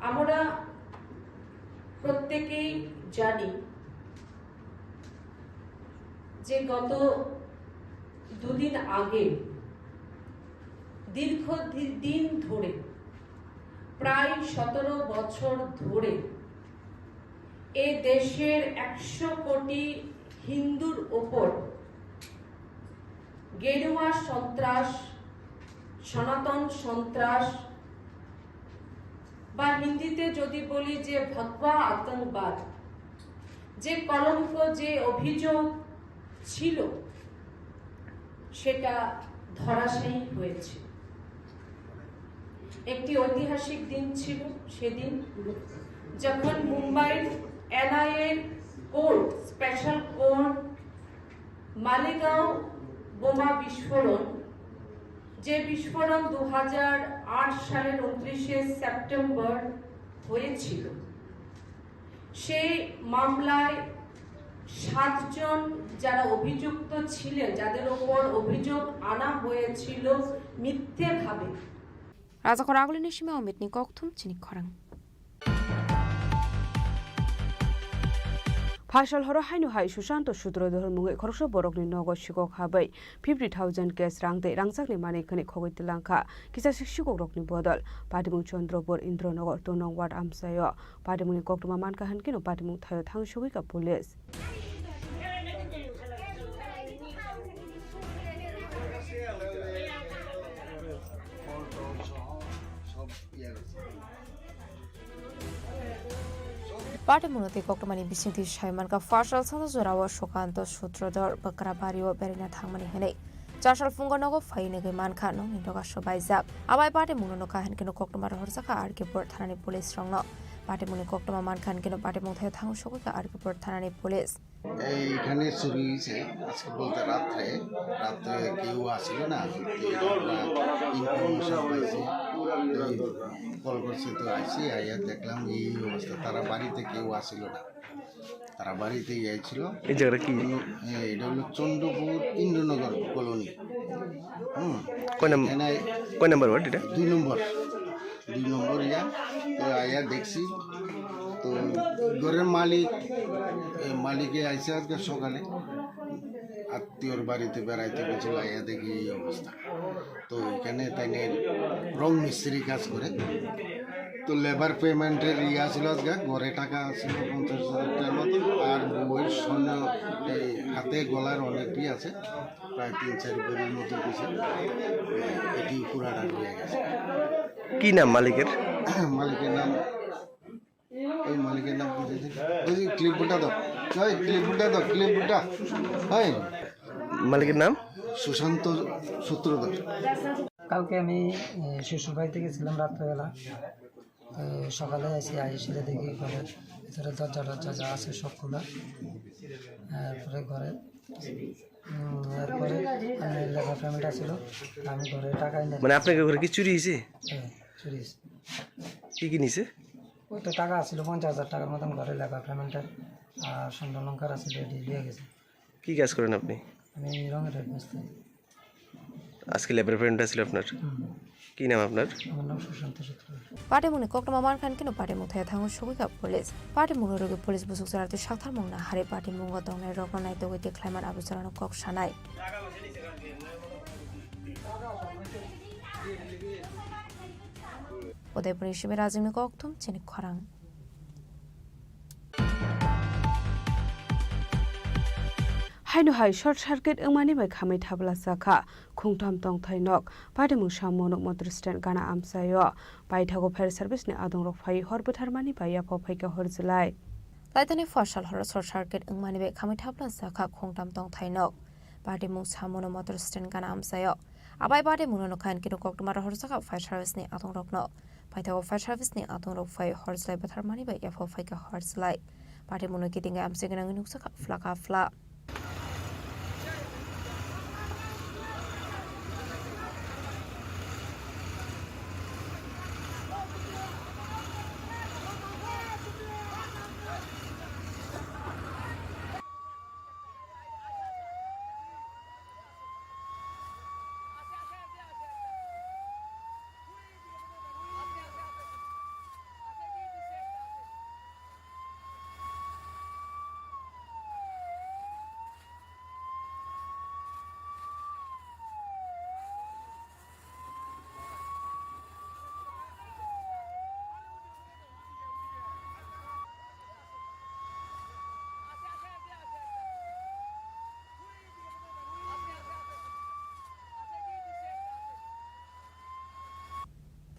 আমরা প্রত্যেকেই জানি যে গত দুদিন আগে দীর্ঘ দিন ধরে প্রায় 17 বছর ধরে এই দেশের 100 কোটি হিন্দুর উপর গেরুয়া সন্ত্রাস সনাতন সন্ত্রাস বা হিন্দিতে যদি বলি যে ভগবা আতঙ্কবাদ যে কলঙ্ক যে অভিযোগ ছিল সেটা ধরাশায়ী হয়েছে একটি ঐতিহাসিক দিন ছিল সেদিন যখন মুম্বাইয়ের NIA court special court Malegaon বোমা বিস্ফোরণ যে বিস্ফোরণ 2008 সালের 29 সেপ্টেম্বর হয়েছিল সেই মামলায় 7 জন যারা অভিযুক্ত ছিলেন যাদের উপর অভিযোগ আনা হয়েছিল মিথ্যেভাবে রাজাখর আগলিনি সীমা অমিতনি ককথুম চিনিক খরাং फाइसल हर हाइनु हाइ सुशान्त सूत्रधर मुङै खरक्स बरकनि नगद सिगक हाबै 50,000 केस रांदै रांसाकनि माने खनि खगैति लांखा किसा सिगक रकनि बदल पाटिमुं चन्द्रपुर इन्द्रनगर टनং वार्ड आमसाय पाटिमुंनि कक्टमा मानका हानकिनो पाटिमुं थायो थांसुगैका पुलिस पार्टी मुनते कोक्टमानि बिसिंति साइमानका फासल सन्द जोराव सुकान्त सूत्रधर बक्राबारियो बेरिना थांमानि हनै चारसाल फुंगनगो फाइनेगे मानखा नो निन्दगा सबाइजाक आबाय पार्टी मुननो काहनकिनो कोक्टमा रहरजाका आरकेपुर थानानि पुलिस रंग पार्टी मुनि कोक्टमा मानखा हानकिनो पार्टी मुथाय थांग सगैका आरकेपुर थानानि पुलिस এইখানে চুরি হয়েছে আজকে বলতে রাত্রে কেউ আসছিল না ইনফরমেশন পাইছি কল করছে তো আসি আইয়া দেখলাম এই অবস্থা তারা বাড়িতে কেউ আসছিল না তারা বাড়িতে গিয়েছিল এই জায়গাটা কি এটা হলো চন্দ্রপুর ইন্দ্রনগর কলোনি কয় নাম্বার ওয়ার্ড এটা 2 নম্বর ইয়া তো আইয়া দেখছি তো ঘরের মালিকে আইসে আজকে সকালে আত্মীয়র বাড়িতে বেড়াইতে গেছিল, আইয়া দেখি এই অবস্থা। তো এখানে তাই রং মিস্ত্রি কাজ করে, তো লেবার পেমেন্টের আসছিল আজকে, ঘরে টাকা আসছিল 50,000 টাকার মতো, আর বইয়ের স্বর্ণ এই হাতে গলার অনেকই আছে, প্রায় 3-4 ভরির মতো কিছু, এটি পুরাটা হয়ে গেছে। কি নাম মালিকের? মালিকের নাম বুঝেছি, ক্লিপটা দাও, হয় মালিকের নাম সুশান্ত সূত্রধর। কালকে আমি শ্বশুর বাড়িতে গেছিলাম রাত্রেবেলা, সকালে এসে দেখি ঘরের ভিতরে দরজা যা আছে সব খোলা। এরপরে ঘরে এরপরে লেখা পেমেন্টটা ছিল, আমি ঘরে টাকা এনে। মানে আপনার ঘরে কি চুরি হয়েছে? হ্যাঁ, চুরি হয়েছে। কি নিছে? ওই তো টাকা ছিল 50,000 টাকার মতন, ঘরে লেখা পেমেন্টের আর স্বর্ণ অলংকার আছে, এটি লিয়ে গেছে। কি কাজ করেন আপনি? আমি রঙের রেট বেচতে। আজকে লেবার পেমেন্টটা ছিল আপনার? কি নাম আপনার? আমার নাম সুশান্ত সূত্র। पाटेमुनि कोक्टमा मारखान किनो पाटेमु थाया थांगु सुगुका पुलिस पाटेमुनि रोगि पुलिस बुसुक जाराते साथार मंगना हारे पाटेमुंग दंनाय रगनाय तगै देख्लायमान आबुजरानो कक सानाय उदयपुरनि शिबिर आजिमनि कक्थुम चिनि खरां हायनो हाय शर्ट सार्किट एंमानि बाय खामै थाबला साखा खुंथाम तंग थाइनक पादेमुं सामनक मटर स्टैंड गाना आमसायो बायथागो फायर सर्विसनि आदं रक फाय हर बोथारमानि बाया फफायका हरजलाय लाइतनि फसाल हर शर्ट सार्किट एंमानि बाय खामै थाबला साखा खुंथाम तंग थाइनक पादेमुं सामनो मटर स्टैंड गाना आमसायो आबाय पादेमुं नो खान किनो कक्टमा हर साखा फायर सर्विसनि आदं रकनो बायथागो फायर सर्विसनि आदं रक फाय हरजलाय बोथारमानि बाया फफायका हरजलाय पादेमुं नो किदिंगा आमसेगनांनि नुकसाखा फ्लाका फ्ला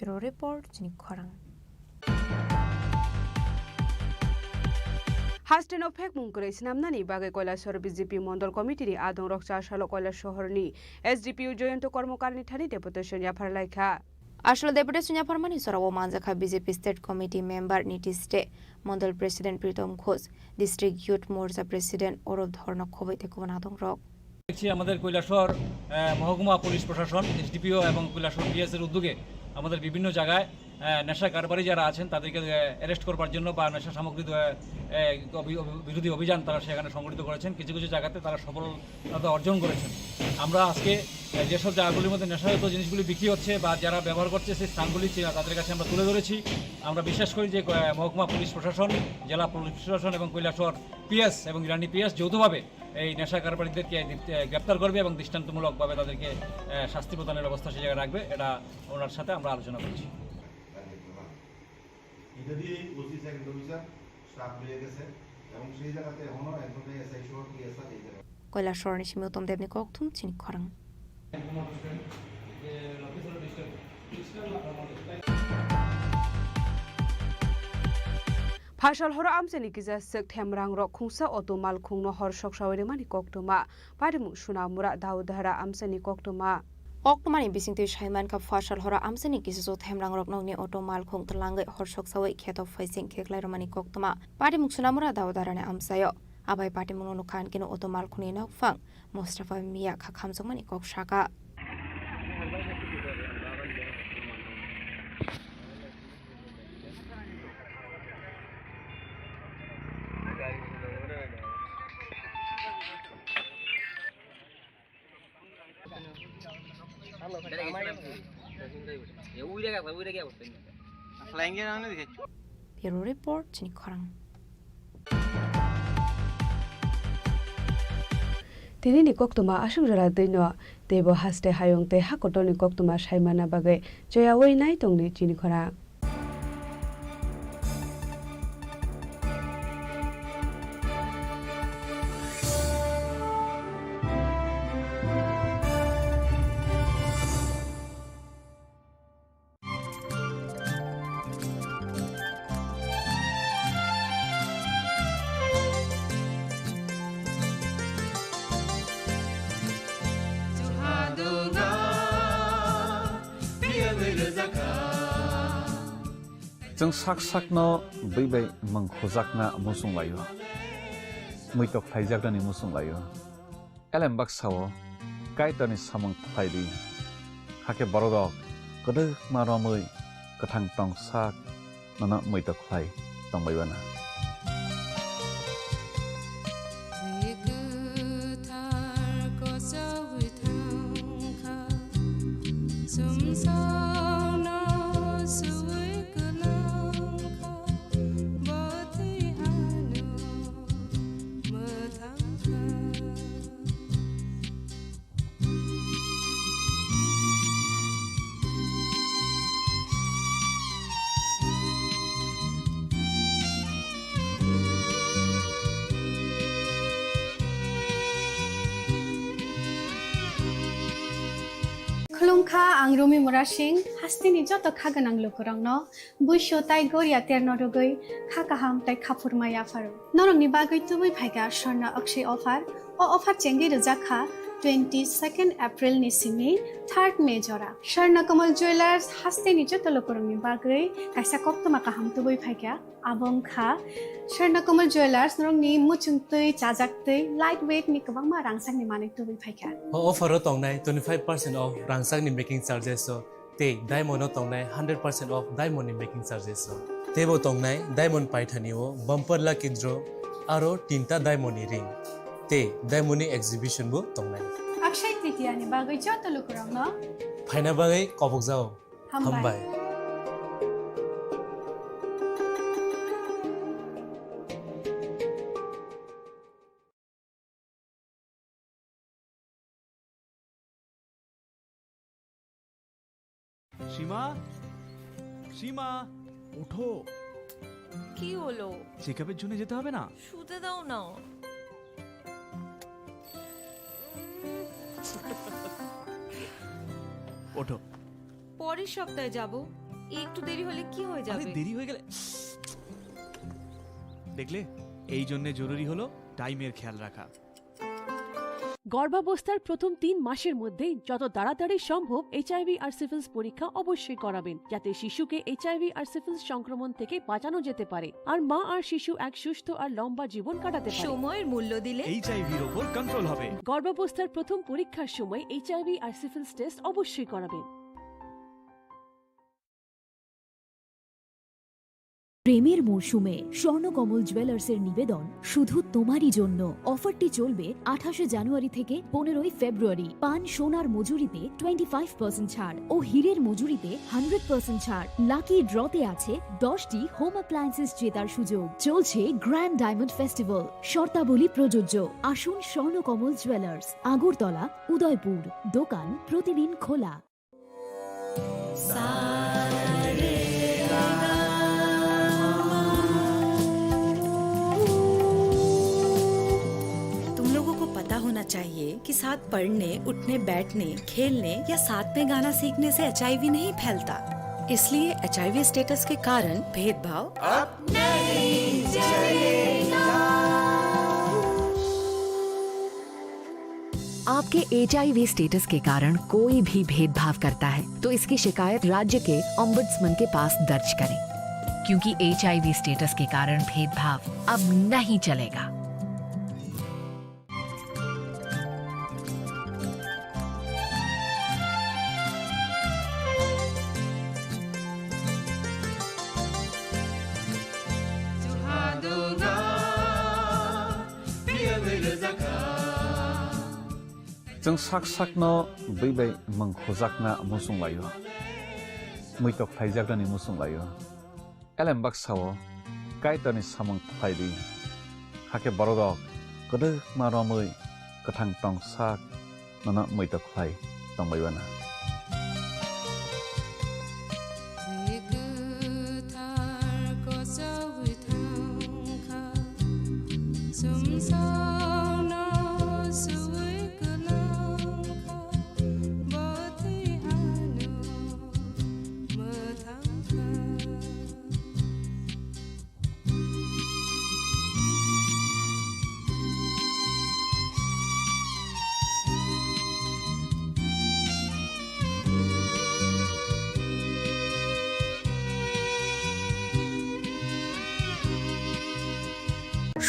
Bureau Report Jini Khorang हास्टेन फेक मुंगरै सिनामनानि बागै কৈলাসর বিজেপি মন্ডল কমিটিनि आदं रक्सा सालो কৈলাস शहरनि एसडीपीयू जयন্ত কর্মকারনি थानि डेपुटेशन याफारलायखा আসলে ডেপুটেশন ইয়াফারমানি সরাবো মানজাখা BJP state committee member Nitish De Mandal president Pritam Ghosh district youth Morcha president Arup ধর্ণক খবৈতে কুমান আদং রক দেখছি আমাদের কৈলাসর মহকুমা পুলিশ প্রশাসন এসডিপিও এবং কৈলাসর পিএস এর উদ্যোগে আমাদের বিভিন্ন জায়গায় নেশা কারবারি যারা আছেন তাদেরকে অ্যারেস্ট করবার জন্য বা নেশা সামগ্রী বিরোধী অভিযান তারা সেখানে সংগঠিত করেছেন কিছু কিছু জায়গাতে তারা সফলতা অর্জন করেছেন আমরা আজকে যেসব জায়গাগুলির মধ্যে নেশাজাত জিনিসগুলি বিক্রি হচ্ছে বা যারা ব্যবহার করছে সেই স্থানগুলি তাদের কাছে আমরা তুলে ধরেছি আমরা বিশ্বাস করি যে মহকুমা পুলিশ প্রশাসন জেলা পুলিশ প্রশাসন এবং কৈলাসর পিএস এবং ইরানি পিএস যৌথভাবে এই নেশা কারবারিদেরকে গ্রেপ্তার করবে এবং দৃষ্টান্তমূলকভাবে তাদেরকে শাস্তি প্রদানের ব্যবস্থা সেই জায়গায় রাখবে এটা ওনার সাথে আমরা আলোচনা করছি কৈলাসর নিশিমি উত্তম দেবনি কক্থুম চিনি খরাং फाइसाल हर आमसेनि किजा सेक थेमरांग रक खुंसा अटोमाल खुंनो हर सकसावरे मानि कक्टमा पारिमु सुनामुरा दाउदारा आमसेनि कक्टमा Oktomani bisingti shaiman ka fashal hora amseni kisiso themrang rok nongni otomal khong tlangai horsok sawai kheto faising kheklai romani koktoma pati muksunamura dawdarane amsayo abai pati munono khan kino otomal khuni nok fang mustafa miya khakham jongmani kokshaka Bureau Report chini khorang. Tini ni koktuma asung jara dino tebo haste hayong te hakoto ni koktuma saimana bagai joya wei nai tong ni chini khorang. जों साक साकनो बैबाय मंखोजाकना मुसुं लायो मैतक थाइजाकदानि मुसुं लायो एलेम बाक्साओ काइतानि सामं थाइदि हाके बरदक गदो मारमै गोथां टं साक नना मैतक थाइ तंबायबाना खुलुमखा आं रुमि मुरा सिंह हास्तिनि जत खागोनां लोगोरांनो बुइसो ताइ गोरिया तेरनो रुगै खाकाहाम ताइ खाफुरमाया फारो नरंनि बागै तुबै फाइगा स्वर्ణ अक्षय अफार ओ अफार चेंगि रजाखा 22 एप्रिल नि सिमी 3 मे जरा स्वर्ణ कमल ज्वेलर्स हास्तिनि जत लोगोरांनि बागै काइसा कप्तमा काहाम तुबै फाइगा आबंखा स्वर्ణ कमल ज्वेलर्स नरंनि मुचुंतै चाजाक्तै लाइट वेट नि गोबांमा रांसांनि माने तुबै फाइगा offer tongnai 25% off rangsang ni making charges so te diamond tongnai 100% off diamond ni making charges so tebo tongnai diamond paithani o bumper lucky draw aro tinta diamond ni ring te diamond ni exhibition bu tongnai Akshaya Tritiya नि बागै जत लोगोरांनो फाइना बागै कबक जाओ हामबाय সীমা সীমা ওঠো কি হলো চেকআপের জন্য যেতে হবে না শুতে দাও না ওঠো পরের সপ্তাহে যাব একটু দেরি হলে কি হয়ে যাবে আরে দেরি হয়ে গেলে দেখলে এই জন্য জরুরি হলো টাইমের খেয়াল রাখা গর্ভাবস্থার প্রথম 3 মাসের মধ্যে যত তাড়াতাড়ি সম্ভব এইচআইভি আর সিফিলিস পরীক্ষা অবশ্যই করাবেন যাতে শিশুকে এইচআইভি আর সিফিলিস সংক্রমণ থেকে বাঁচানো যেতে পারে আর মা আর শিশু এক সুস্থ আর লম্বা জীবন কাটাতে পারে সময়ের মূল্য দিলে এইচআইভির উপর কন্ট্রোল হবে গর্ভাবস্থার প্রথম পরীক্ষার সময় এইচআইভি আর সিফিলিস টেস্ট অবশ্যই করাবেন প্রেমের মরশুমে স্বর্ণকমল জুয়েলার্সের নিবেদন শুধু তোমারই জন্য অফারটি চলবে 28 জানুয়ারি থেকে 15 ফেব্রুয়ারি পান সোনার মজুরিতে 25% ছাড় ও হীরের মজুরিতে 100% ছাড় লাকি ড্রতে আছে 10টি হোম অ্যাপ্লায়েন্সেস জেতার সুযোগ চলছে গ্র্যান্ড ডায়মন্ড ফেস্টিভ্যাল শর্তাবলী প্রযোজ্য আসুন স্বর্ণকমল জুয়েলার্স আগরতলা উদয়পুর দোকান প্রতিদিন খোলা पता होना चाहिए कि साथ पढ़ने, उठने, बैठने, खेलने या साथ में गाना सीखने से एचआईवी नहीं फैलता। इसलिए एचआईवी स्टेटस के कारण भेदभाव अब नहीं चलेगा। आपके एचआईवी स्टेटस के कारण कोई भी भेदभाव करता है तो इसकी शिकायत राज्य के ओम्बुड्समैन के पास दर्ज करें, क्योंकि एचआईवी स्टेटस के कारण भेदभाव अब नहीं चलेगा। जों साक साकनो बैबाय मंखोजाकना मुसुं लायो मैतक थाइजाकदानि मुसुं लायो एलेम बाक्साओ kaitani samang phaidi hake borodok kodok maromui kathang tong sak nana muitok phai tongbaibana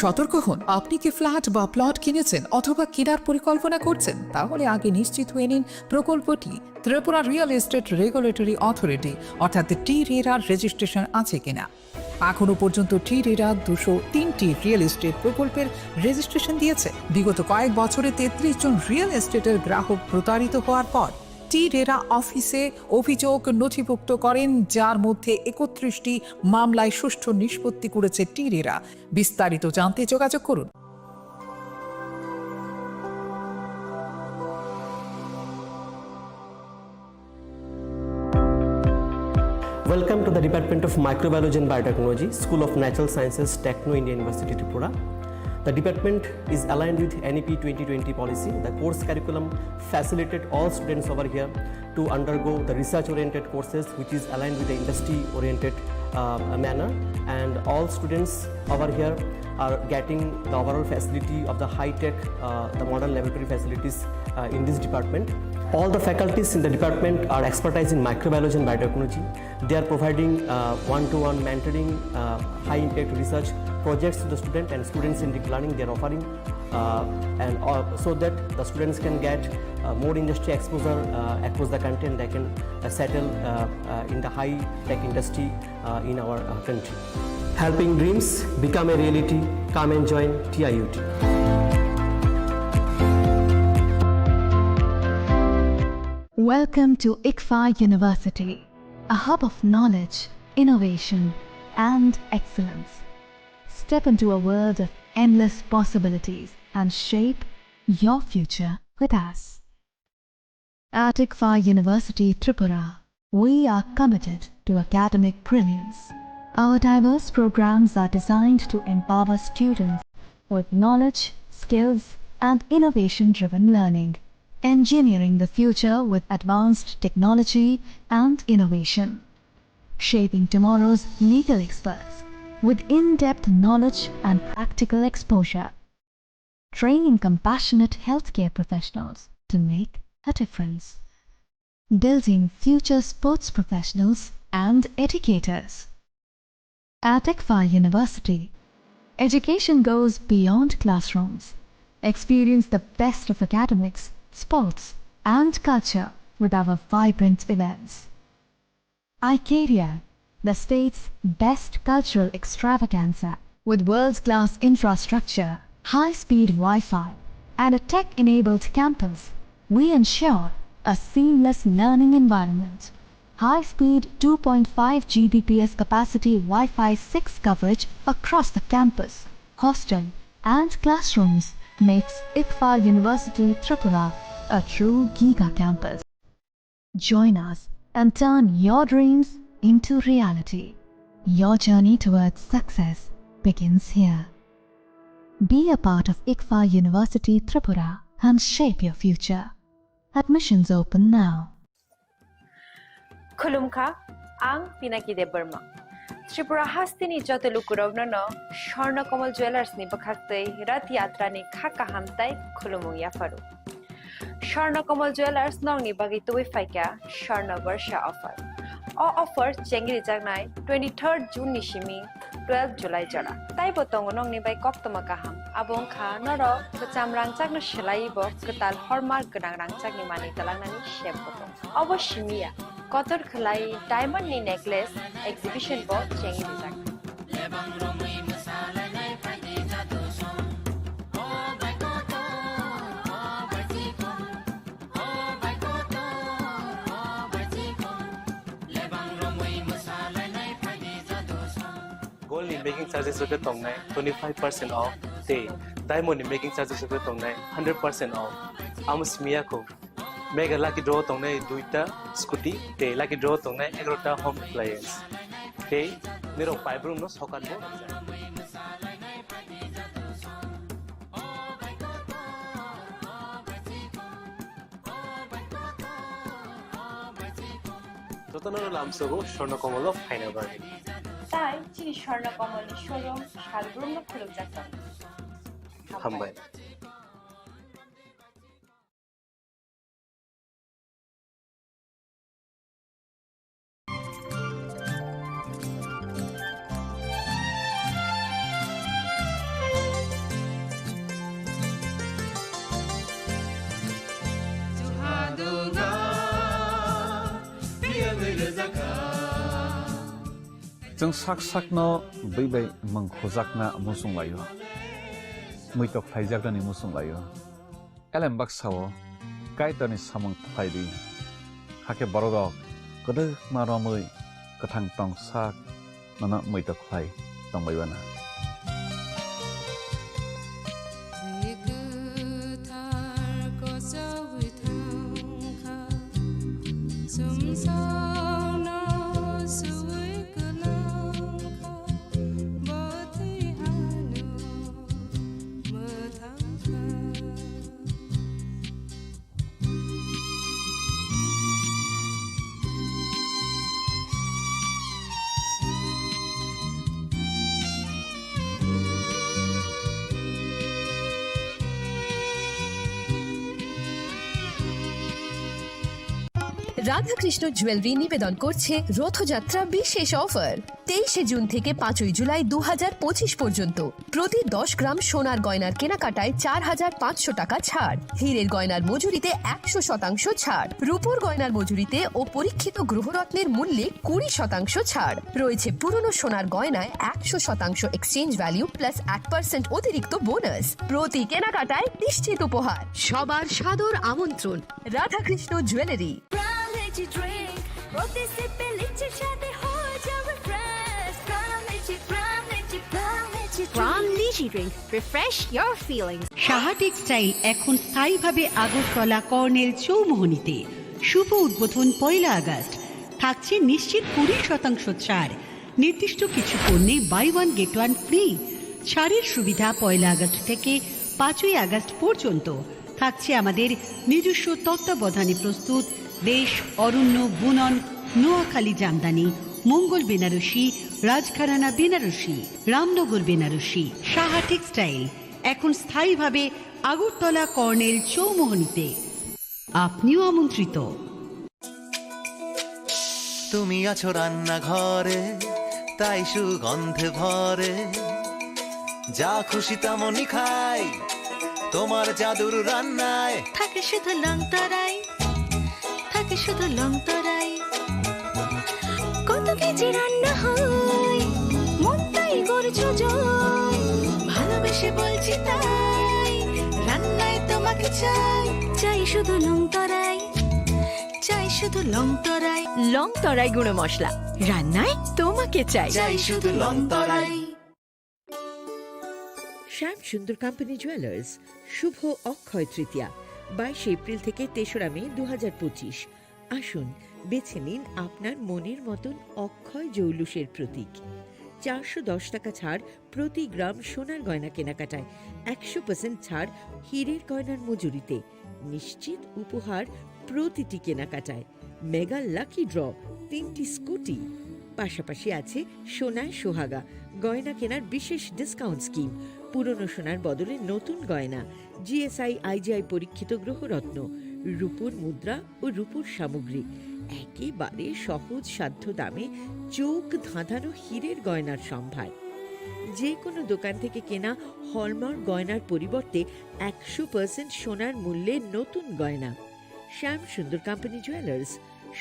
সতর্ক হন, আপনি কি ফ্ল্যাট বা প্লট কিনেছেন অথবা কেনার পরিকল্পনা করছেন, তাহলে আগে নিশ্চিত হয়ে নিন প্রকল্পটি Tripura real estate regulatory authority অর্থাৎ টি-রেরার রেজিস্ট্রেশন আছে কিনা। এখনো পর্যন্ত টি-রেরা 203টি রিয়েল এস্টেট প্রকল্পের রেজিস্ট্রেশন দিয়েছে। বিগত কয়েক বছরে 33 জন রিয়েল এস্টেটের গ্রাহক প্রতারিত হওয়ার পর টি-রেরা অফিসে অভিযোগ নথিভুক্ত করেন, যার মধ্যে 31টি মামলায় সুষ্ঠু নিষ্পত্তি করেছে টি-রেরা। বিস্তারিত জানতে যোগাযোগ করুন। Welcome to the Department of Microbiology and Biotechnology, School of Natural Sciences, Techno India University, Tripura. The department is aligned with NEP 2020 policy. The course curriculum facilitated all students over here to undergo the research-oriented courses, which is aligned with the industry-oriented manner. And all students over here are getting the overall facility of the high-tech, the modern laboratory facilities in this department. All the faculties in the department are expertise in microbiology and biotechnology. They are providing one-to-one mentoring, high-impact research projects to the student and students in deep learning. They are offering so that the students can get more industry exposure across the country, and they can settle in the high-tech industry in our country. Helping dreams become a reality. Come and join TIUT. Welcome to ICFA University, a hub of knowledge, innovation, and excellence. Step into a world of endless possibilities and shape your future with us. At ICFA University, Tripura, we are committed to academic brilliance. Our diverse programs are designed to empower students with knowledge, skills, and innovation-driven learning, engineering the future with advanced technology and innovation, shaping tomorrow's legal experts with in-depth knowledge and practical exposure, training compassionate healthcare professionals to make a difference, building future sports professionals and educators. At ICFA University, education goes beyond classrooms. Experience the best of academics, sports, and culture with our vibrant events. ICARIA, the state's best cultural extravaganza, with world-class infrastructure, high-speed Wi-Fi, and a tech-enabled campus, we ensure a seamless learning environment. High-speed 2.5 Gbps capacity Wi-Fi 6 coverage across the campus, hostel, and classrooms makes ICFA University Tripura a true giga campus. Join us and turn your dreams into reality. Your journey towards success begins here. Be a part of ICFA University Tripura and shape your future. Admissions open now. खुलुमखा आं पिनाकी देब Burma Tripura हास्तिनि जत लुकुरावनो स्वर्ण कमल ज्वेलार्सनि बखाक्तै रथ यात्रानि खाका हामताय खुलुमु याफारु स्वर्ण कमल ज्वेलार्स नंगनि बागै तुबै फाइका स्वर्ण वर्ष offer offer चेंगरि जागनाय 23 जून निसिमी 12 जुलाई जरा ताइबो तंग नंगनि bye कक्तमा काहाम आबों खा नर बचाम रांचागनो सेलाइबो कताल हरमार्क गोनां रांचागनि मानि तलांनानि शेबतो अवश्यमिया कतर खलाई डायमंड नि नेकलेस एग्जिबिशन बो चेंगरि जाग Gold मेकिंग चार्जेस रुपये तंगनाय 25% ऑफ ते डायमंड नि मेकिंग चार्जेस रुपये तंगनाय 100% ऑफ आमुस्मिया को मेगा लाकी ड्रॉ तंगनाय 2टा स्कूटी ते लाकी ड्रॉ तंगनाय 11टा होम अप्लायंस ते निरो पाइब्रूम नो सकान बो যতনর লামসগো স্বর্ণকমল ফাইনাবাড়ি তাই চিনি স্বর্ণকমলের শোরুম শালগ্রাম খুলক যাত্রা হামবাই जों साक साकनो बैबाय मंखोजाकना मुसुं लायो मैतक फाइजाकनि मुसुं लायो एलेम बाक्साओ कायतनि सामं फाइदि हाके बरदक गदो मारमै गथां तं साक नना मैतक फाइ तंबायबाना রাধাকৃষ্ণ জুয়েলারি নিবেদন করছে রথযাত্রা বিশেষ অফার 23 জুন থেকে 5 জুলাই 2025 পর্যন্ত প্রতি 10 গ্রাম সোনার গয়নার কেনাকাটায় 4500 টাকা ছাড়, হীরের গয়নার মজুরিতে 100% ছাড়, রূপোর গয়নার মজুরিতে ও পরীক্ষিত গ্রহরত্নের মূল্যে 20% ছাড় রয়েছে। পুরনো সোনার গয়নায় 100% এক্সচেঞ্জ ভ্যালু প্লাস 1% অতিরিক্ত বোনাস। প্রতি কেনাকাটায় নিশ্চিত উপহার। সবার সাদর আমন্ত্রণ রাধাকৃষ্ণ জুয়েলারি। সাহা টেক্সটাইল এখন স্থায়ীভাবে আগরতলা কর্নেল চৌমোহনীতে। শুভ উদ্বোধন 1 আগস্ট। থাকছে নিশ্চিত 20% ছাড়। নির্দিষ্ট কিছু পণ্যে বাই 1 গেট 1 ফ্রি। ছাড়ের সুবিধা 1 আগস্ট থেকে 5 আগস্ট পর্যন্ত। থাকছে আমাদের নিজস্ব তত্ত্বাবধানে প্রস্তুত দেশ অরণ্য বুনন নোয়াখালী জামদানি, মঙ্গল বেনারসি, রাজঘরানা বেনারসি, রামনগর বেনারসি। সাহা টেক্সটাইল এখন স্থায়ীভাবে আগরতলা কর্নেল চৌমোহনীতে। আপনিও আমন্ত্রিত। তুমি আছো রান্নাঘরে, তাই সুগন্ধে ভরে, যা খুশি তেমনই খাই তোমার জাদুর রান্নায়। থাকে শুধু লং তরাই, থাকে শুধু লং তরাই, কত কেজি রান্না হয় মন তাই করছো জয়, ভালোবেসে বলছি তাই রান্নায় তোমাকে চাই, চাই শুধু লং তরাই, চাই শুধু লং তরাই। লং তরাই গুঁড়ো মশলা, রান্নায় তোমাকে চাই, চাই শুধু লং তরাই। শ্যাম সুন্দর কোম্পানি জুয়েলার্স শুভ অক্ষয় তৃতীয়া 22 এপ্রিল থেকে 3রা মে 2025। আসুন বেছে নিন আপনার মনের মতন অক্ষয় জৌলুসের প্রতীক। 410 টাকা ছাড় প্রতি গ্রাম সোনার গয়না কেনাকাটায়, 100% ছাড় হীরের গয়নার মজুরিতে, নিশ্চিত উপহার প্রতিটি কেনাকাটায়, মেগা লাকি ড্র 3টি স্কুটি। পাশাপাশি আছে সোনায় সোহাগা গয়না কেনার বিশেষ ডিসকাউন্ট স্কিম, পুরনো সোনার বদলে নতুন গয়না, জিএসআই আইজিআই পরীক্ষিত গ্রহরত্ন, রূপোর মুদ্রা ও রূপোর সামগ্রী, একেবারে সহজ সাধ্য দামে চোখ ধাঁধানো হীরের গয়নার সম্ভার। যে কোনো দোকান থেকে কেনা হলমার্ক গয়নার পরিবর্তে 100% সোনার মূল্যে নতুন গয়না। শ্যাম সুন্দর কোম্পানি জুয়েলার্স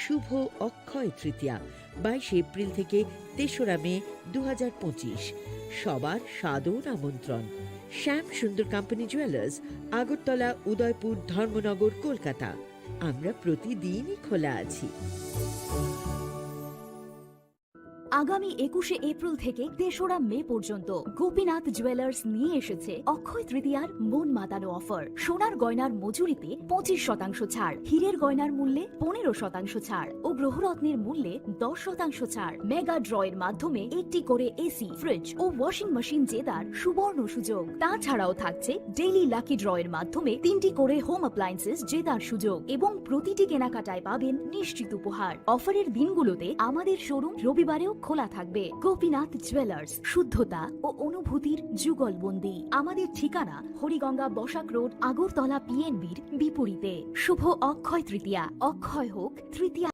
শুভ অক্ষয় তৃতীয়া 22 এপ্রিল থেকে 3রা মে 2025। সবার সাদর আমন্ত্রণ। শ্যাম সুন্দর কোম্পানি জুয়েলার্স, আগরতলা, উদয়পুর, ধর্মনগর, কলকাতা। আমরা প্রতিদিনই খোলা আছি। আগামী 21শে এপ্রিল থেকে 3রা মে পর্যন্ত গোপীনাথ জুয়েলার্স নিয়ে এসেছে অক্ষয় তৃতীয়ার মন মাতানো অফার। সোনার গয়নার মজুরিতে 25% ছাড়, হীরের গয়নার মূল্যে 15% ছাড় ও গ্রহরত্নের মূল্যে 10% ছাড়। মেগা ড্রয়ের মাধ্যমে একটি করে এসি, ফ্রিজ ও ওয়াশিং মেশিন জেতার সুবর্ণ সুযোগ। তাছাড়াও থাকছে ডেইলি লাকি ড্রয়ের মাধ্যমে 3টি করে হোম অ্যাপ্লায়েন্সেস জেতার সুযোগ এবং প্রতিটি কেনাকাটায় পাবেন নিশ্চিত উপহার। অফারের দিনগুলোতে আমাদের শোরুম রবিবারেও খোলা থাকবে। গোপীনাথ জুয়েলার্স, শুদ্ধতা ও অনুভূতির যুগলবন্দি। আমাদের ঠিকানা হরিগঙ্গা বসাক রোড, আগরতলা পিএনবির বিপরীতে। শুভ অক্ষয় তৃতীয়া, অক্ষয় হোক তৃতীয়া।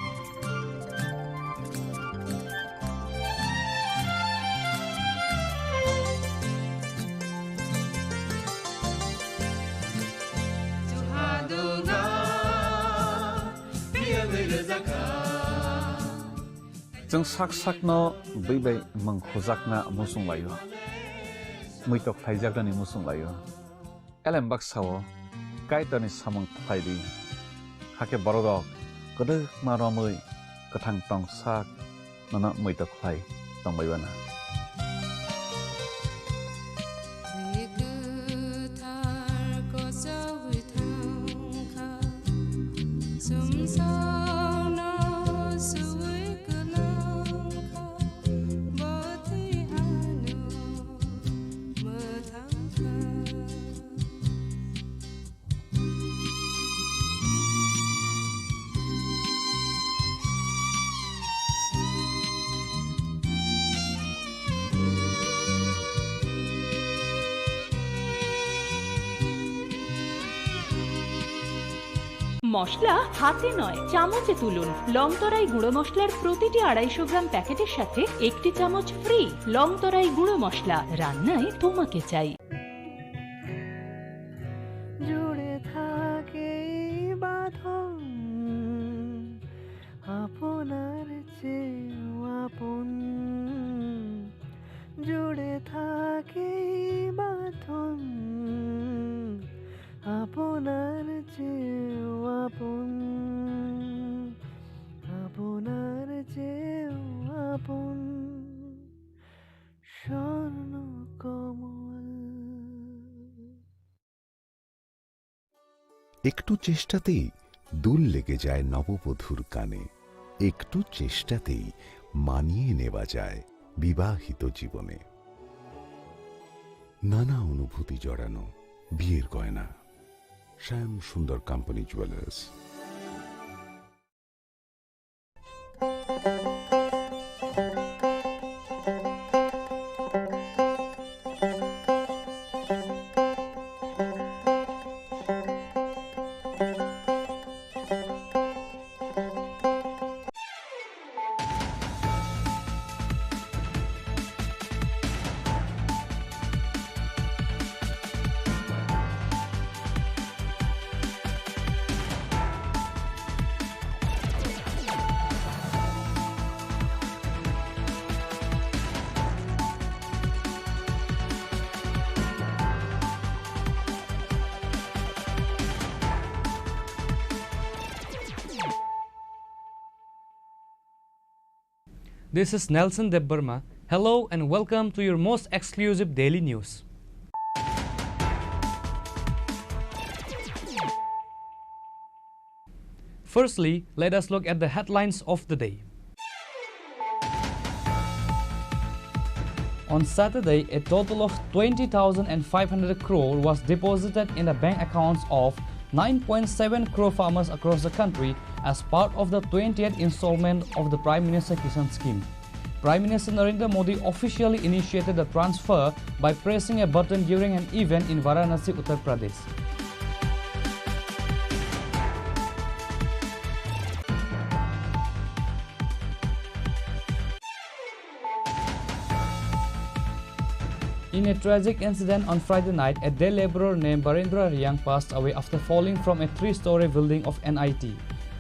जों साक साकनो बैबाय मंखजाकना मुसुं लायो मैतक फाइजाकनि मुसुं लायो एलेम बाक्साओ कायतानि सामं फाइदि हाके बरदक गदो मारमै कथां टं साक नना मैतक फाइ तंबायबाना মশলা হাতে নয় চামচে তুলুন। লংতরাই গুঁড়ো মশলার প্রতিটি 250 গ্রাম প্যাকেটের সাথে 1টি চামচ ফ্রি। লংতরাই গুঁড়ো মশলা, রান্নায় তোমাকে চাই। জুড়ে থাকে বাঁধন আপনার চেয়েও আপন, জুড়ে থাকে বাঁধন আপনার চেয়েও আপন, আপনার চেয়েও আপন স্বর্ণ কমল। একটু চেষ্টাতেই দুল লেগে যায় নববধূর কানে, একটু চেষ্টাতেই মানিয়ে নেওয়া যায় বিবাহিত জীবনে। নানা অনুভূতি জড়ানো বিয়ের গয়না, শ্যাম সুন্দর company jewellers. This is Nelson Debbarma. Hello and welcome to your most exclusive daily news. Firstly, let us look at the headlines of the day. On Saturday, a total of 20,500 crore was deposited in the bank accounts of 9.7 crore farmers across the country as part of the 20th installment of the Prime Minister Kisan Scheme. Prime Minister Narendra Modi officially initiated the transfer by pressing a button during an event in Varanasi, Uttar Pradesh. In a tragic incident on Friday night, a day laborer named Barendra Riang passed away after falling from a 3-story building of NIT.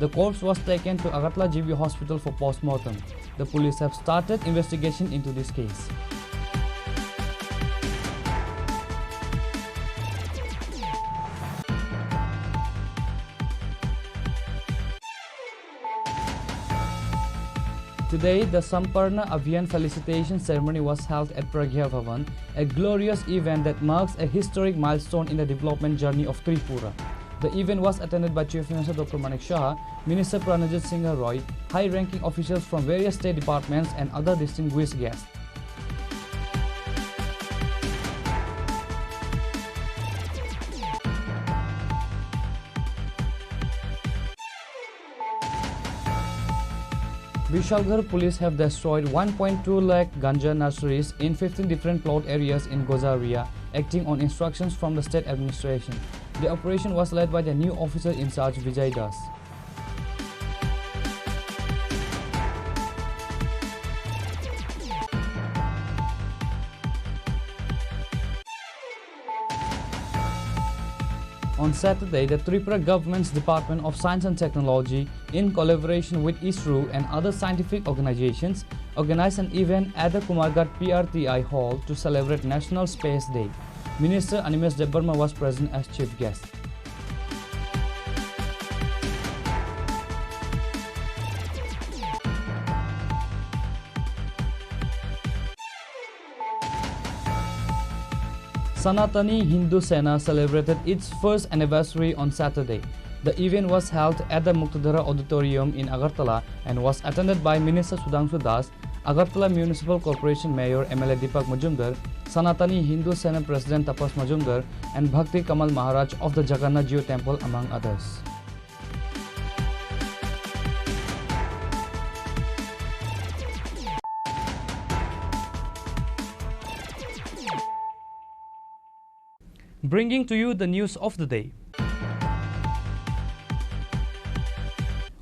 The corpse was taken to Agartala GV Hospital for post-mortem. The police have started investigation into this case. Today, the Samparna Abhiyan felicitation ceremony was held at Pragya Bhavan, a glorious event that marks a historic milestone in the development journey of Tripura. The event was attended by Chief Minister Dr. Manik Shah, Minister Pranajit Singh Roy, high-ranking officials from various state departments and other distinguished guests. Vishalgarh police have destroyed 1.2 lakh ganja nurseries in 15 different plot areas in Gozaria, acting on instructions from the state administration. The operation was led by the new officer in charge Vijay Das. On Saturday, the Tripura Government's Department of Science and Technology, in collaboration with ISRO and other scientific organizations, organized an event at the Kumarghat PRTI Hall to celebrate National Space Day. Minister Animesh Debbarma was present as chief guest. Sanatani Hindu Sena celebrated its first anniversary on Saturday. The event was held at the Muktadhara Auditorium in Agartala and was attended by Minister Sudhanshu Das, Agartala Municipal Corporation Mayor MLA Deepak Majumdar, Sanatani Hindu Sena President Tapas Majumdar, and Bhakti Kamal Maharaj of the Jagannath Jio Temple, among others. Bringing to you the news of the day.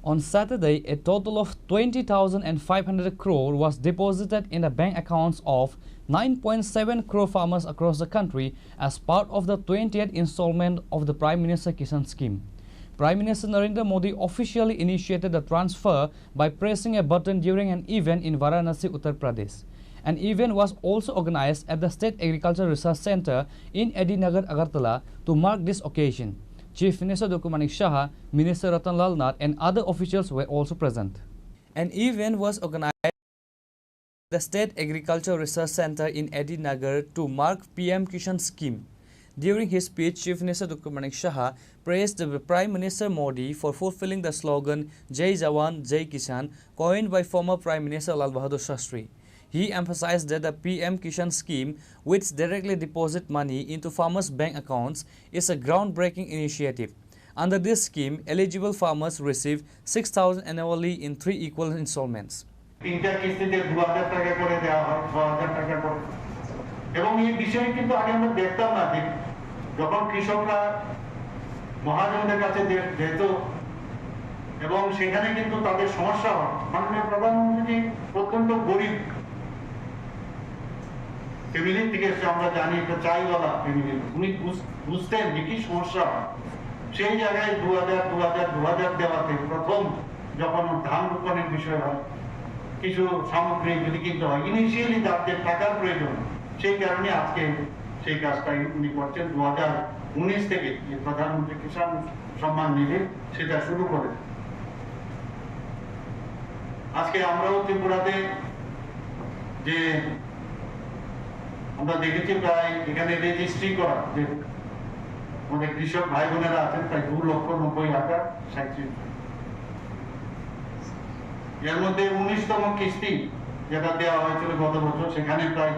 On Saturday, a total of 20,500 crore was deposited in the bank accounts of 9.7 crore farmers across the country as part of the 20th installment of the Prime Minister Kisan Scheme. Prime Minister Narendra Modi officially initiated the transfer by pressing a button during an event in Varanasi, Uttar Pradesh. An event was also organized at the State Agriculture Research Center in Edinagar, Agartala to mark this occasion. Chief Minister Dr. Manik Shah, Minister Ratan Lal Nath and other officials were also present. An event was organized at the State Agriculture Research Center in Edinagar to mark PM Kisan Scheme. During his speech, Chief Minister Dr. Manik Shah praised the Prime Minister Modi for fulfilling the slogan Jai Jawan, Jai Kisan, coined by former Prime Minister Lal Bahadur Shastri. He emphasized that the PM Kisan scheme, which directly deposits money into farmers' bank accounts, is a groundbreaking initiative. Under this scheme, eligible farmers receive 6,000 annually in 3 equal installments. Family থেকে আমরা জানি একটা chaiwala family, উনি বুঝতেন যে কি সমস্যা। সেই জায়গায় 2000 দেওয়াতে প্রথম যখন ধান রোপণের বিষয় হয়, কিছু সামগ্রী যদি কিনতে হয়, ইনিশিয়ালি তাদের টাকার প্রয়োজন, সেই কারণে আজকে সেই কাজটা উনি করছেন। 2019 থেকে যে প্রধানমন্ত্রী কিষাণ সম্মান নিধি সেটা শুরু করে। আজকে আমরাও ত্রিপুরাতে যে আমরা দেখেছি প্রায় এখানে রেজিস্ট্রি করা যে আমাদের কৃষক ভাই বোনেরা আছেন প্রায় 2,90,000 এর মধ্যে 19তম কিস্তি যেটা দেওয়া হয়েছিল গত বছর, সেখানে প্রায়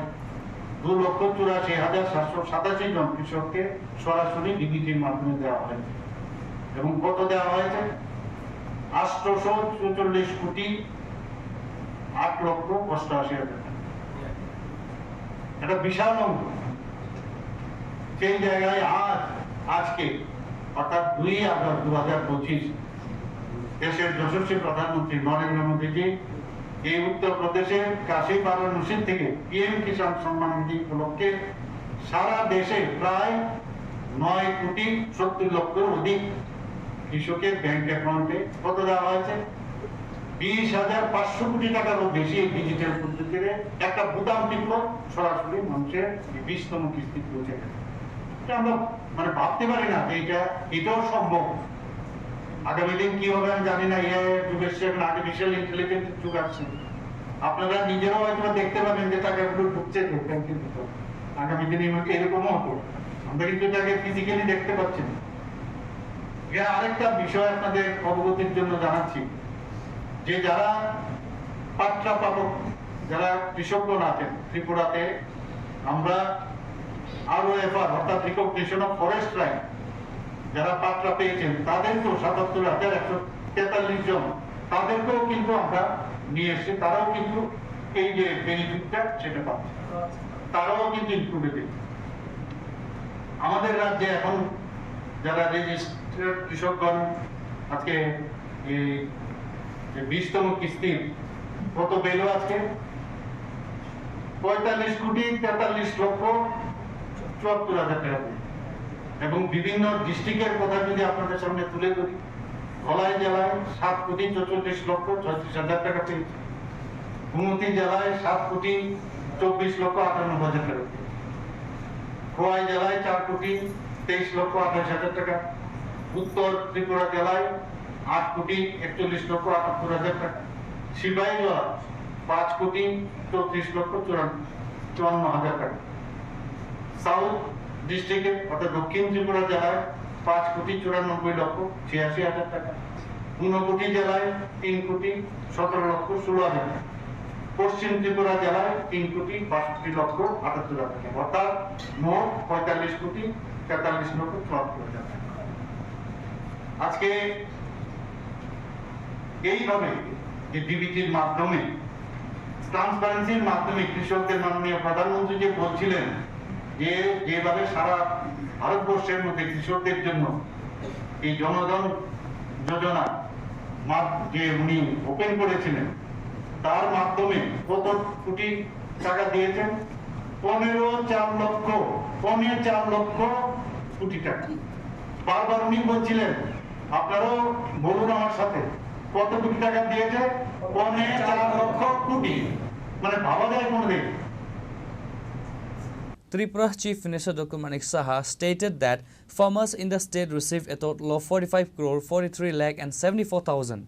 2,84,787 জন কৃষককে সরাসরি ডিবিটির মাধ্যমে দেওয়া হয়েছে। এবং কত দেওয়া হয়েছে? 844,08,88,000 একটা বিশাল অঙ্ক। সেই জায়গায় আজকে অর্থাৎ 2 আগস্ট 2025 দেশের যশস্বী প্রধানমন্ত্রী নরেন্দ্র মোদীজি এই উত্তরপ্রদেশের কাশী বারাণসী থেকে PM কিষাণ সম্মান নিধি উপলক্ষে সারা দেশে প্রায় 9,70,00,000 অধিক কৃষকের ব্যাংক অ্যাকাউন্টে কত দেওয়া হয়েছে? 20,500 কোটি টাকারও বেশি এই ডিজিটাল পদ্ধতিতে একটা বুতাম টিপল সরাসরি মানুষের 20তম কিস্তি পৌঁছে গেছে। আমরা মানে ভাবতে পারি না যে এটাও সম্ভব। আগামী দিন কি হবে আমি জানি না, যুগের আর্টিফিশিয়াল ইন্টেলিজেন্স যুগ আসছে, আপনারা নিজেরাও হয়তো দেখতে পাবেন যে টাকাগুলো ঢুকছে ব্যাংকের ভিতর। আগামী দিনে এরকমও হতো, আমরা কিন্তু এটাকে ফিজিক্যালি দেখতে পাচ্ছি না। আরেকটা বিষয় আপনাদের অবগতির জন্য জানাচ্ছি যে যারা পাট্টা পাবক, যারা কৃষকগণ আছেন ত্রিপুরাতে, আমরা ROFR অর্থাৎ রিকগনিশন অফ ফরেস্ট রাইট, যারা পাট্টা পেয়েছেন তাদেরকেও ৭৭,১৪৩ জন, তাদেরকেও কিন্তু আমরা নিয়ে এসেছি। তারাও কিন্তু এই যে বেনিফিটটা সেটা পাচ্ছে, তারাও কিন্তু ইনক্লুডেড। আমাদের রাজ্যে এখন যারা রেজিস্টার্ড কৃষকগণ আজকে এই 20তম কিস্তির কত পেল আজকে ৪৫,৪৩,৭৪,৭৪,০০০ টাকা। এবং বিভিন্ন ডিস্ট্রিক্টের কথা যদি আপনাদের সামনে তুলে ধরি, ধলাই জেলায় ৭,৪৪,৩৬,৩৬,০০০ টাকা পেয়েছে, গুমতি জেলায় ৭,২৪,৫৮,০০০ টাকা, খোয়াই জেলায় 4,23,২৮,০০০ টাকা, উত্তর ত্রিপুরা জেলায় 8,41,78,০০০ টাকা, সিপাহীজলা 5,34,54,০০০ টাকা, সাউথ ডিস্ট্রিক্টে অর্থাৎ দক্ষিণ ত্রিপুরা জেলায় 5,94,86,০০০ টাকা, ঊনকোটি জেলায় 3,17,16,16,০০০ টাকা, পশ্চিম ত্রিপুরা জেলায় 3,62,78,০০০ টাকা, অর্থাৎ মোট 45,43,74,০০০ টাকা। আজকে এইভাবে যে ডিবিটির মাধ্যমে, ট্রান্সপারেন্সির মাধ্যমে কৃষকদের মাননীয় প্রধানমন্ত্রী যে বলছিলেন যে যেভাবে সারা ভারতবর্ষের মধ্যে কৃষকদের জন্য এই জনধন যোজনা যে উনি ওপেন করেছিলেন, তার মাধ্যমে কত কোটি টাকা দিয়েছেন? 15,4 লক্ষ কোটি টাকা। বারবার উনি বলছিলেন, আপনারাও বলুন আমার সাথে, কত কোটি টাকা দিয়েছে? 15,4 লক্ষ কোটি। মানে ভাবা যায় কোনদিন? Tripura Chief Minister Dr. Manik Saha stated that farmers in the state received a total of 45,43,74,000.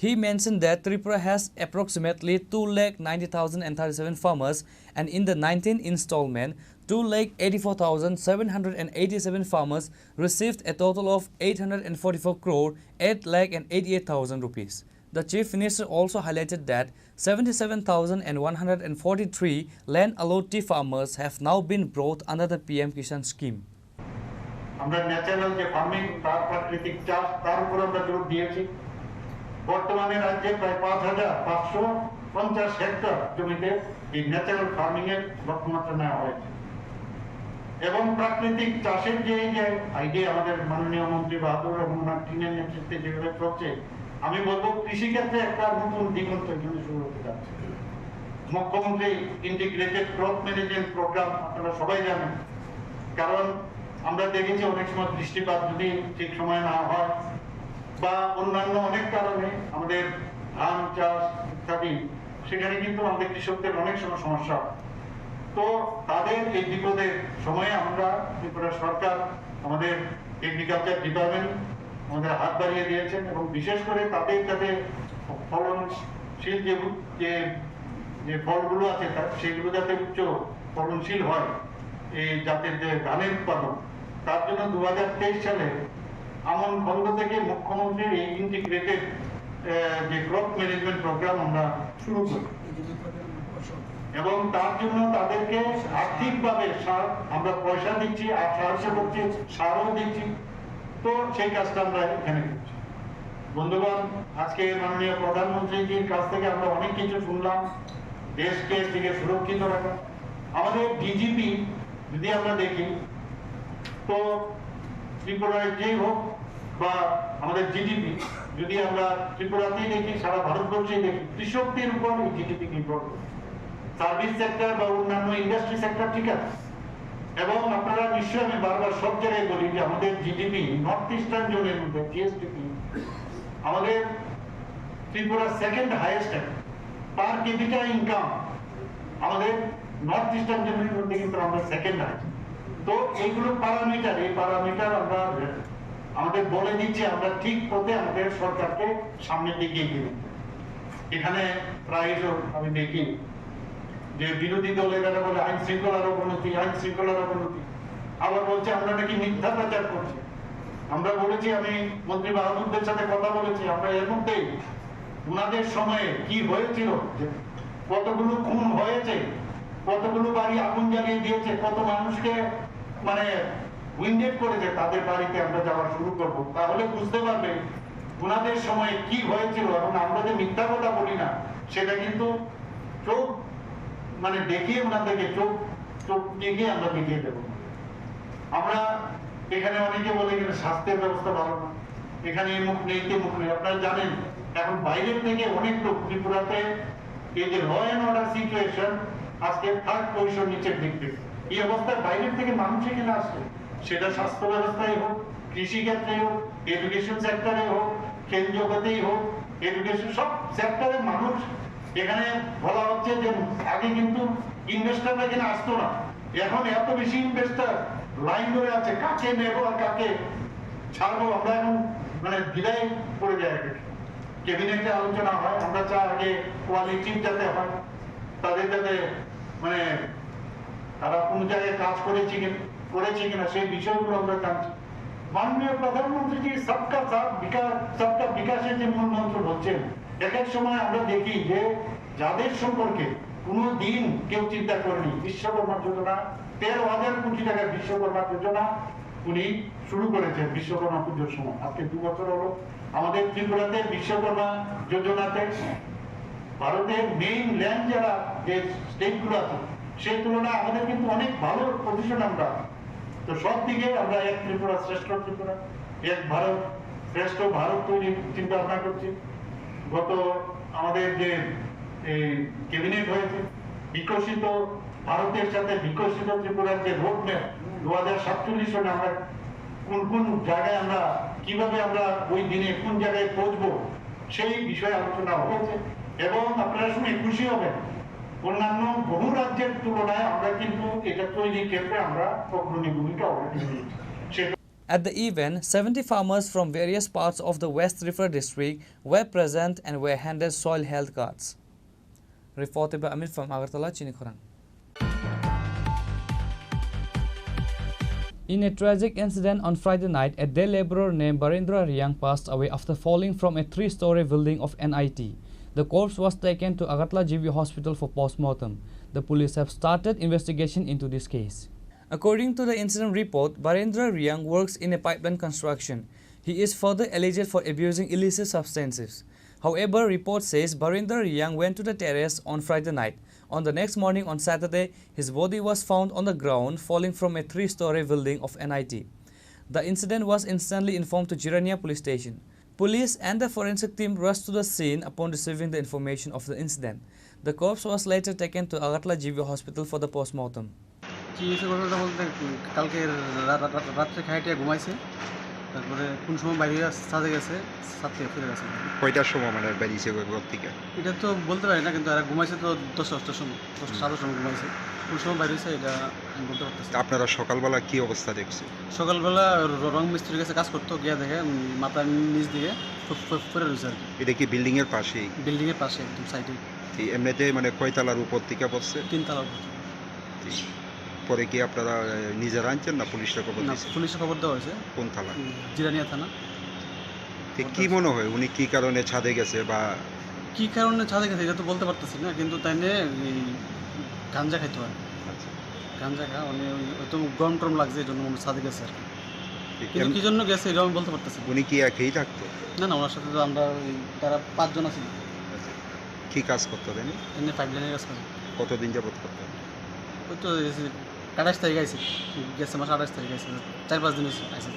He mentioned that Tripura has approximately 2,90,037 farmers, and in the 19th installment, 2,84,787 farmers received a total of 844,08,88,000 rupees. The Chief Minister also highlighted that 77,143 land allotee farmers have now been brought under the PM Kisan scheme. আমরা natural যে farming, তার প্রাকৃতিক চাষ, তার উপর আমরা জোর দিয়েছি। বর্তমানে রাজ্যে প্রায় 5,550 হেক্টর জমিতে এই ন্যাচারাল ফার্মিং এর লক্ষ্যমাত্রা নেওয়া হয়েছে। এবং প্রাকৃতিক চাষের যে আইডিয়া আমাদের মাননীয় মন্ত্রী বাহাদুর রহমান টিনের নেতৃত্বে যেভাবে চলছে, আমি বলবো কৃষিক্ষেত্রে একটা নতুন দিগন্ত এখানে শুরু হতে যাচ্ছে। মুখ্যমন্ত্রী ইন্টিগ্রেটেড ক্রপ ম্যানেজমেন্ট প্রোগ্রাম আপনারা সবাই জানেন। কারণ আমরা দেখেছি অনেক সময় বৃষ্টিপাত যদি ঠিক সময় না হয় বা অন্যান্য অনেক কারণে আমাদের ধান চাষ ইত্যাদি, সেখানে কিন্তু আমাদের কৃষকদের অনেক সময় সমস্যা। তো তাদের এই বিপদের সময়ে আমরা ত্রিপুরা সরকার, আমাদের এগ্রিকালচার ডিপার্টমেন্ট আমাদের হাত বাড়িয়ে দিয়েছেন, এবং বিশেষ করে তাদের যাতে ফলনশীল যে ফলগুলো আছে সেগুলো যাতে উচ্চ ফলনশীল হয়, এই জাতের যে ধানের উৎপাদন, তার জন্য 2023 সালে আমন খন্ড থেকে মুখ্যমন্ত্রীর এই ইন্টিগ্রেটেড যে ক্রপ ম্যানেজমেন্ট প্রোগ্রাম আমরা শুরু করি, এবং তার জন্য তাদেরকে আর্থিকভাবে আমরা পয়সা দিচ্ছি আর সাহায্য করছি, সারও দিচ্ছি। তো সেই কাজটা আমরা এখানে করছি। বন্ধুগণ, আজকে মাননীয় প্রধানমন্ত্রীজির কাছ থেকে আমরা অনেক কিছু শুনলাম, দেশকে থেকে সুরক্ষিত রাখা। আমাদের ডিজিপি যদি আমরা দেখি, তো ত্রিপুরায় যেই হোক বা আমাদের জিডিপি যদি আমরা ত্রিপুরাতেই দেখি, সারা ভারতবর্ষেই দেখি, কৃষকদের উপর এই জিডিপি নির্ভর করে। সার্ভিস সেক্টর বা অন্যান্য ইন্ডাস্ট্রি সেক্টর ঠিক আছে, এবং আপনারা নিশ্চয়ই, আমি বারবার সব জায়গায় বলি যে আমাদের জিডিপি নর্থ ইস্টার্ন জোনের মধ্যে জিএসডিপি আমাদের ত্রিপুরা সেকেন্ড হাইয়েস্ট পার ক্যাপিটা ইনকাম আমাদের নর্থ ইস্টার্ন জোনের মধ্যে কিন্তু আমরা সেকেন্ড হাইয়েস্ট। তো এইগুলো প্যারামিটার, এই প্যারামিটার আমরা আমাদের বলে দিচ্ছি আমরা ঠিক পথে আমাদের সরকারকে সামনের দিকে এগিয়ে নিতে। এখানে প্রায় আমি দেখি যে বিরোধী দলের এরা বলে আইন শৃঙ্খলার অবনতি, আইন শৃঙ্খলার অবনতি, আবার বলছে আমরা নাকি মিথ্যা প্রচার করছি। আমরা বলেছি, আমি মন্ত্রী বাহাদুরদের সাথে কথা বলেছি, আমরা এর মধ্যেই উনাদের সময়ে কি হয়েছিল, কতগুলো খুন হয়েছে, কতগুলো বাড়ি আগুন জ্বালিয়ে দিয়েছে, কত মানুষকে মানে উইন্ডেড করেছে, তাদের বাড়িতে আমরা যাওয়া শুরু করব, তাহলে বুঝতে পারবে উনাদের সময়ে কি হয়েছিল। এবং আমরা যে মিথ্যা কথা বলি না, সেটা কিন্তু চোখ মানে দেখিয়ে ওনাদেরকে চোখ দেখিয়ে আমরা দেখিয়ে দেবো। আমরা এখানে অনেকে বলে এখানে স্বাস্থ্যের ব্যবস্থা ভালো না, এখানে এই মুখ নেই তে মুখ নেই। আপনারা জানেন এখন বাইরের থেকে অনেক লোক ত্রিপুরাতে এই যে ল অ্যান্ড অর্ডার সিচুয়েশন আজকে 3rd পজিশন নিচে দেখবে। এই অবস্থায় বাইরের থেকে মানুষ এখানে আসছে, সেটা স্বাস্থ্য ব্যবস্থায় হোক, কৃষি ক্ষেত্রে হোক, এডুকেশন সেক্টরে হোক, খেল জগতেই হোক, এডুকেশন সব সেক্টরে মানুষ এখানে বলা হচ্ছে যে আগে কিন্তু ইনভেস্টাররা এখানে আসতো না, এখন এত বেশি ইনভেস্টার লাইন ধরে আছে, কাকে নেব আর কাকে ছাড়বো। আমরা এখন মানে দ্বিধায় পড়ে যাই। ক্যাবিনেটে আলোচনা হয়, আমরা চাই আগে কোয়ালিটি যাতে হয়, তাদের যাতে মানে তারা কোন জায়গায় কাজ করেছে কিনা সেই বিষয়গুলো আমরা জানছি। মাননীয় প্রধানমন্ত্রী সবকা সাথ বিকাশ, সবকা বিকাশের যে মূল মন্ত্র বলছেন, এক এক সময় আমরা দেখি যে যাদের সম্পর্কে কোনো দিন কেউ চিন্তা করেনি, বিশ্বকর্মা যোজনা 13,000 কোটি টাকার বিশ্বকর্মা যোজনা উনি শুরু করেছেন বিশ্বকর্মা পুজোর সময়। আজকে 2 বছর হলো আমাদের ত্রিপুরাতে বিশ্বকর্মা যোজনাতে ভারতের মেইন ল্যান্ড যারা যে স্টেটগুলো আছে সেই তুলনায় আমাদের কিন্তু অনেক ভালো পজিশন। আমরা তো সব দিকে আমরা এক ত্রিপুরা শ্রেষ্ঠ ত্রিপুরা, এক ভারত শ্রেষ্ঠ ভারত তৈরির চিন্তা ভাবনা করছি। গত আমাদের যে ক্যাবিনেট হয়েছে, বিকশিত ভারতের সাথে বিকশিত ত্রিপুরার যে রোডম্যাপ 2047 সনে আমরা কোন জায়গায় আমরা কিভাবে আমরা ওই দিনে কোন জায়গায় পৌঁছবো সেই বিষয়ে আলোচনা হয়েছে। এবং আপনারা শুনে খুশি হবেন, অন্যান্য বহু রাজ্যের তুলনায় আমরা কিন্তু এটা তৈরির ক্ষেত্রে আমরা অগ্রণী ভূমিকা অলরেডি নিয়েছি। At the event, 70 farmers from various parts of the West River district were present and were handed soil health cards. Reported by Amir from Agartala, Chinikhorang. In a tragic incident on Friday night, a day laborer named Barendra Riang passed away after falling from a 3-story building of NIT. The corpse was taken to Agartala GV Hospital for post-mortem. The police have started investigation into this case. According to the incident report, Barendra Riang works in a pipeline construction. He is further alleged for abusing illicit substances. However, report says Barendra Riang went to the terrace on Friday night. On the next morning on Saturday, his body was found on the ground falling from a 3-story building of NIT. The incident was instantly informed to Jirania police station. Police and the forensic team rushed to the scene upon receiving the information of the incident. The corpse was later taken to Agartala GV Hospital for the post-mortem. ঘটনাটা বলতে কালকে রাত্রে খাইটিয়া ঘুমাইছে, তারপরে কোন সময় বাইরে সাজে গেছে, সাত থেকে ফিরে গেছে। কয়টার সময় মানে বেরিয়েছে ঘর থেকে? এটা তো বলতে পারি না, কিন্তু এরা ঘুমাইছে তো 10-8টার সময়, 10-7টার সময় ঘুমাইছে। কোন সময় বাইরে হয়েছে এটা আমি বলতে পারতেছি। আপনারা সকালবেলা কি অবস্থা দেখছেন? সকালবেলা রং মিস্ত্রির কাছে কাজ করতো, গিয়ে দেখে মাথার নিচ দিকে পড়ে রয়েছে আর কি। এটা কি বিল্ডিংয়ের পাশেই? বিল্ডিংয়ের পাশে একদম সাইডে। এমনিতে মানে কয়তলার উপর থেকে পড়ছে? 3 তলার উপর। পরে কি আপনারা নিজেরা আনছেন না পুলিশে খবর দিয়েছেন? পুলিশে খবর দেওয়া হয়েছে। কোন থানা? জিরানিয়া থানা। কি মনে হয় উনি কি কারণে ছাদে গেছে বা কি কারণে ছাদে গেছে এটা তো বলতে পারতেছি না, কিন্তু তাই নিয়ে গাঞ্জা খাইতে হয়। গাঞ্জা খা উনি হয়তো গরম টরম লাগছে এই জন্য ছাদে গেছে আর কি, কিন্তু কি জন্য গেছে এটা আমি বলতে পারতেছি। উনি কি একাই থাকতো? না না, ওনার সাথে তো আমরা তারা 5 জন আছি। কি কাজ করতো তিনি? তিনি পাইপলাইনের কাজ করেন। কতদিন যাবত করতেন? ওই তো 28 তারিখ আইছে, গেছে মাসে 28 তারিখ আইছে, 4-5 দিন আইছে।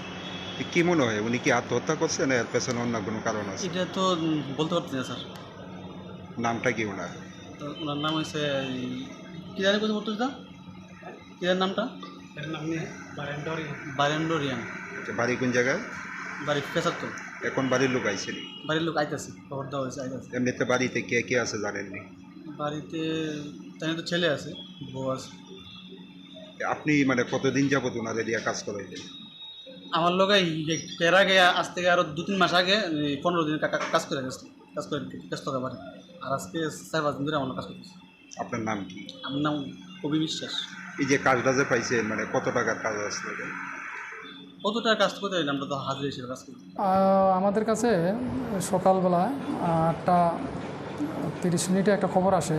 কি মনে হয় উনি কি আত্মহত্যা করছে না এর পেছনে অন্য কোনো কারণ আছে? এটা তো বলতে পারতেছি না স্যার। নামটা কি ওনার? ওনার নাম হয়েছে কি জানি কোথাও বলতে দাও, কি জানি নামটা? এর নাম নিয়ে বারেন্দ্র রিয়াং। বাড়ি কোন জায়গায়? বাড়ি পেশার তো। এখন বাড়ির লোক আইছেনি? বাড়ির লোক আইতেছে, খবর দেওয়া হয়েছে, আইতেছে। এমনিতে বাড়িতে কে কে আছে জানেননি? বাড়িতে তাই তো ছেলে আছে, বউ আছে। আপনি মানে কতদিন যাবত ওনাদের দিয়ে কাজ করাইলেন? আমার লোক এর আগে আজ থেকে আরো 2-3 মাস আগে 15 দিন কাজ করে গেছে, কাজ করে পারে। আর আজকে 4-5 দিন ধরে আমার কাজ করতেছে। আপনার নাম কি? আমার নাম কবি বিশ্বাস। এই যে কাজটা যে পাইছে মানে কত টাকার কাজ আসলে? কত টাকা কাজ করতে হয় আমরা তো হাজিরা হিসেবে কাজ করি। আমাদের কাছে সকালবেলা 8:30 একটা খবর আসে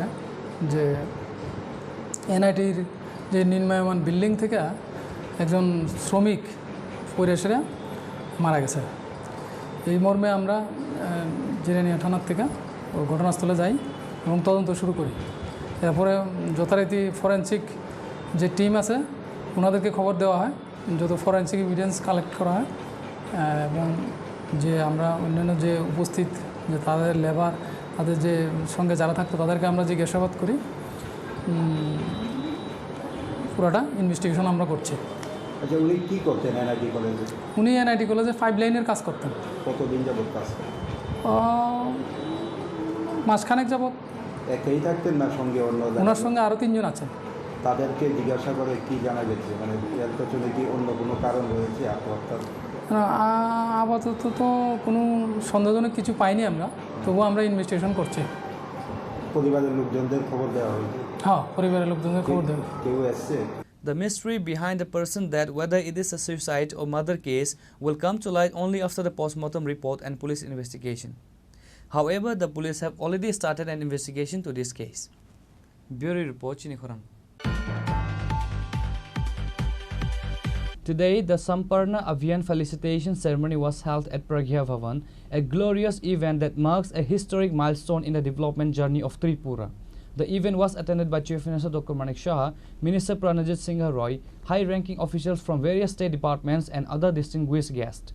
যে এনআইটির যে নির্মায়মান বিল্ডিং থেকে একজন শ্রমিক পড়ে সেরে মারা গেছে। এই মর্মে আমরা জিরানিয়া থানার থেকে ঘটনাস্থলে যাই এবং তদন্ত শুরু করি। এরপরে যথারীতি ফরেনসিক যে টিম আছে ওনাদেরকে খবর দেওয়া হয়, যত ফরেনসিক এভিডেন্স কালেক্ট করা হয় এবং যে আমরা অন্যান্য যে উপস্থিত যে তাদের লেবার, তাদের যে সঙ্গে যারা থাকতো তাদেরকে আমরা জিজ্ঞাসাবাদ করি। পুরোটা ইনভেস্টিগেশন আমরা করছি। আচ্ছা, উনি কী করতেন এনআইটি কলেজে? উনি এনআইটি কলেজে 5 লাইনের কাজ করতেন। কতদিন যাবত কাজ করেন? মাসখানেক যাবত। একাই থাকতেন না সঙ্গে অন্য? ওনার সঙ্গে আরও 3 জন আছেন। তাদেরকে জিজ্ঞাসা করে কি জানা গেছে, মানে এর পেছনে কি অন্য কোনো কারণ রয়েছে আত্মহত্যার? আপাতত তো কোনো সন্দেহজনক কিছু পাইনি আমরা, তবুও আমরা ইনভেস্টিগেশন করছি। পরিবারের লোকজনদের খবর দেওয়া হয়েছে? হ্যাঁ, পরিবারের লোকজনদের খবর দেওয়া। কেউ এসছে? The mystery behind the person that whether it is a suicide or murder case will come to light only after the post-mortem report and police investigation. However, the police have already started an investigation to this case. Bureau report, Chini Khurang. Today, the Samparna Abhiyan felicitation ceremony was held at Pragya Bhavan, a glorious event that marks a historic milestone in the development journey of Tripura. The event was attended by Chief Minister Dr. Manik Shah, Minister Pranajit Singh Roy, high-ranking officials from various state departments and other distinguished guests.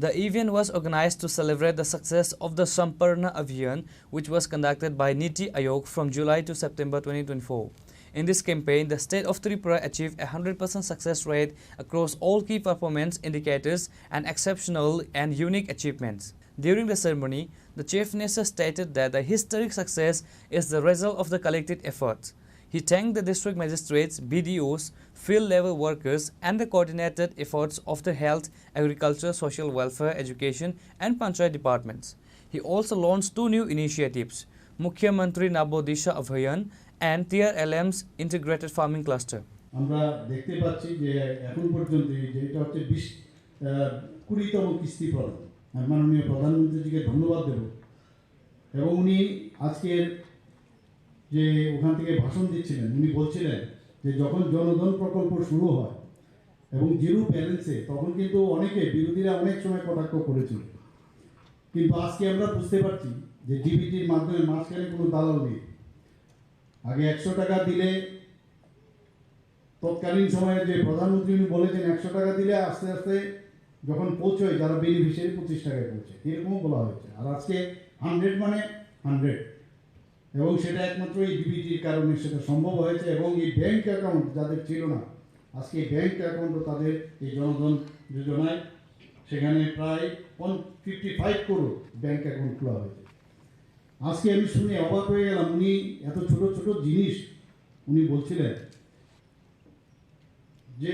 The event was organized to celebrate the success of the Samparna Abhiyan, which was conducted by Niti Aayog from July to September 2024. In this campaign, the state of Tripura achieved a 100% success rate across all key performance indicators and exceptional and unique achievements. During the ceremony, the Chief Minister stated that the historic success is the result of the collective efforts. He thanked the district magistrates, BDOs, field-level workers and the coordinated efforts of the health, agriculture, social welfare, education and panchayat departments. He also launched 2 new initiatives, Mukhya Mantri Nabodisha Abhiyan and TRLM's integrated farming cluster. আমরা দেখতে পাচ্ছি যে এখন পর্যন্ত যেটা হচ্ছে 20তম কিস্তি প্রদান। মাননীয় প্রধানমন্ত্রীজিকে ধন্যবাদ দেব এবং উনি আজকের যে ওখান থেকে ভাষণ দিচ্ছিলেন উনি বলছিলেন যে যখন জনধন প্রকল্প শুরু হয় এবং জিরো ব্যালেন্সে তখন কিন্তু অনেকে বিরোধীরা অনেক সময় কটাক্ষ করেছিল, কিন্তু আজকে আমরা বুঝতে পারছি যে ডিবিটির মাধ্যমে মাঝখানে কোনো দালাল নেই। আগে 100 টাকা দিলে তৎকালীন সময়ে যে প্রধানমন্ত্রী উনি বলেছেন 100 টাকা দিলে আস্তে আস্তে যখন পৌঁছয় যারা বেনিফিশিয়ারি 25 টাকায় পৌঁছে, এরকমও বলা হয়েছে। আর আজকে 100 মানে 100, এবং সেটা একমাত্র এই ডিবিটির কারণে সেটা সম্ভব হয়েছে। এবং এই ব্যাংক অ্যাকাউন্ট যাদের ছিল না, আজকে ব্যাংক অ্যাকাউন্টও তাদের এই জনধন যোজনায় সেখানে প্রায় 55 করোড় ব্যাংক অ্যাকাউন্ট খোলা হয়েছে। আজকে আমি শুনে অবাক হয়ে গেলাম, উনি এত ছোট ছোট জিনিস উনি বলছিলেন যে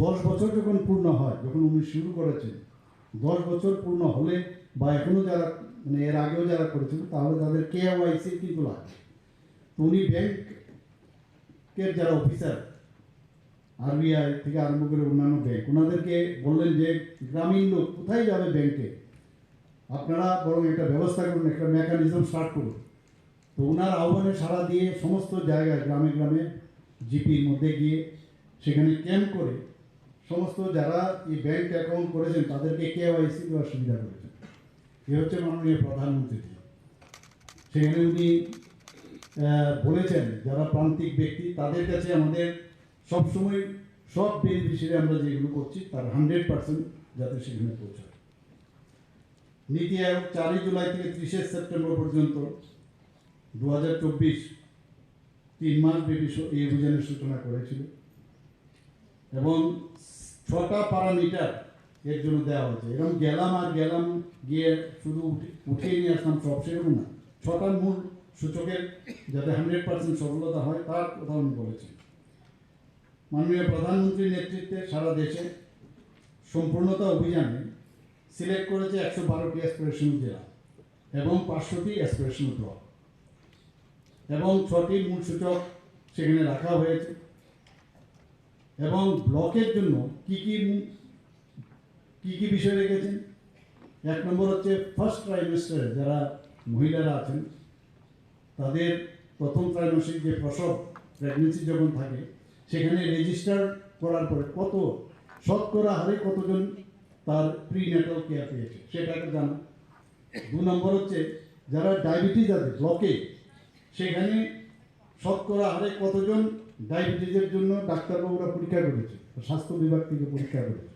10 বছর যখন পূর্ণ হয়, যখন উনি শুরু করেছেন 10 বছর পূর্ণ হলে বা এখনও যারা মানে এর আগেও যারা করেছিল তাহলে তাদের KYC কিন্তু লাগে। তো উনি ব্যাংকের যারা অফিসার RBI থেকে আরম্ভ করে অন্যান্য ব্যাংক ওনাদেরকে বললেন যে গ্রামীণ লোক কোথায় যাবে ব্যাংকে, আপনারা বরং একটা ব্যবস্থা করুন, একটা মেকানিজম স্টার্ট করুন। তো ওনার আহ্বানে সাড়া দিয়ে সমস্ত জায়গায় গ্রামে গ্রামে জিপির মধ্যে গিয়ে সেখানে ক্যাম্প করে সমস্ত যারা এই ব্যাংক অ্যাকাউন্ট করেছেন তাদেরকে KYC দেওয়ার সুবিধা করেছেন। এ হচ্ছে মাননীয় প্রধানমন্ত্রী। সেখানে উনি বলেছেন যারা প্রান্তিক ব্যক্তি তাদের কাছে আমাদের সবসময় সব বেনিফিশিয়ারি আমরা যেগুলো করছি তার 100% যাতে সেখানে পৌঁছায়। নীতি আয়োগ 4 জুলাই থেকে 30 সেপ্টেম্বর পর্যন্ত 2024 3 মাস ব্যাপী এই অভিযানের সূচনা করেছিল এবং 6টা প্যারামিটার এর জন্য দেওয়া হয়েছে। এরকম গেলাম গিয়ে শুধু উঠিয়ে নিয়ে আসলাম সব সেরকম না, 6টা মূল সূচকের যাতে 100% সফলতা হয় তার কথা উনি বলেছেন। মাননীয় প্রধানমন্ত্রীর নেতৃত্বে সারা দেশে সম্পূর্ণতা অভিযানে সিলেক্ট করেছে 112টি অ্যাসপিরেশনাল জেলা এবং 500টি অ্যাসপিরেশনাল ব্লক এবং 6টি মূল সূচক সেখানে রাখা হয়েছে। এবং ব্লকের জন্য কি কি বিষয় রেখেছেন? 1 নম্বর হচ্ছে ফার্স্ট ট্রাইমেস্টারে যারা মহিলারা আছেন তাদের প্রথম ত্রৈমাসিক যে প্রসব প্রেগনেন্সি যখন থাকে সেখানে রেজিস্টার করার পরে কত শতকরা হারে কতজন তার প্রিনেটাল কেয়ার পেয়েছে সেটাকে জানা। 2 নম্বর হচ্ছে যারা ডায়াবেটিস আছে ব্লকে সেখানে শতকরা হারে কতজন ডায়াবেটিসের জন্য ডাক্তারবাবুরা পরীক্ষা করেছে, স্বাস্থ্য বিভাগ থেকে পরীক্ষা করেছে।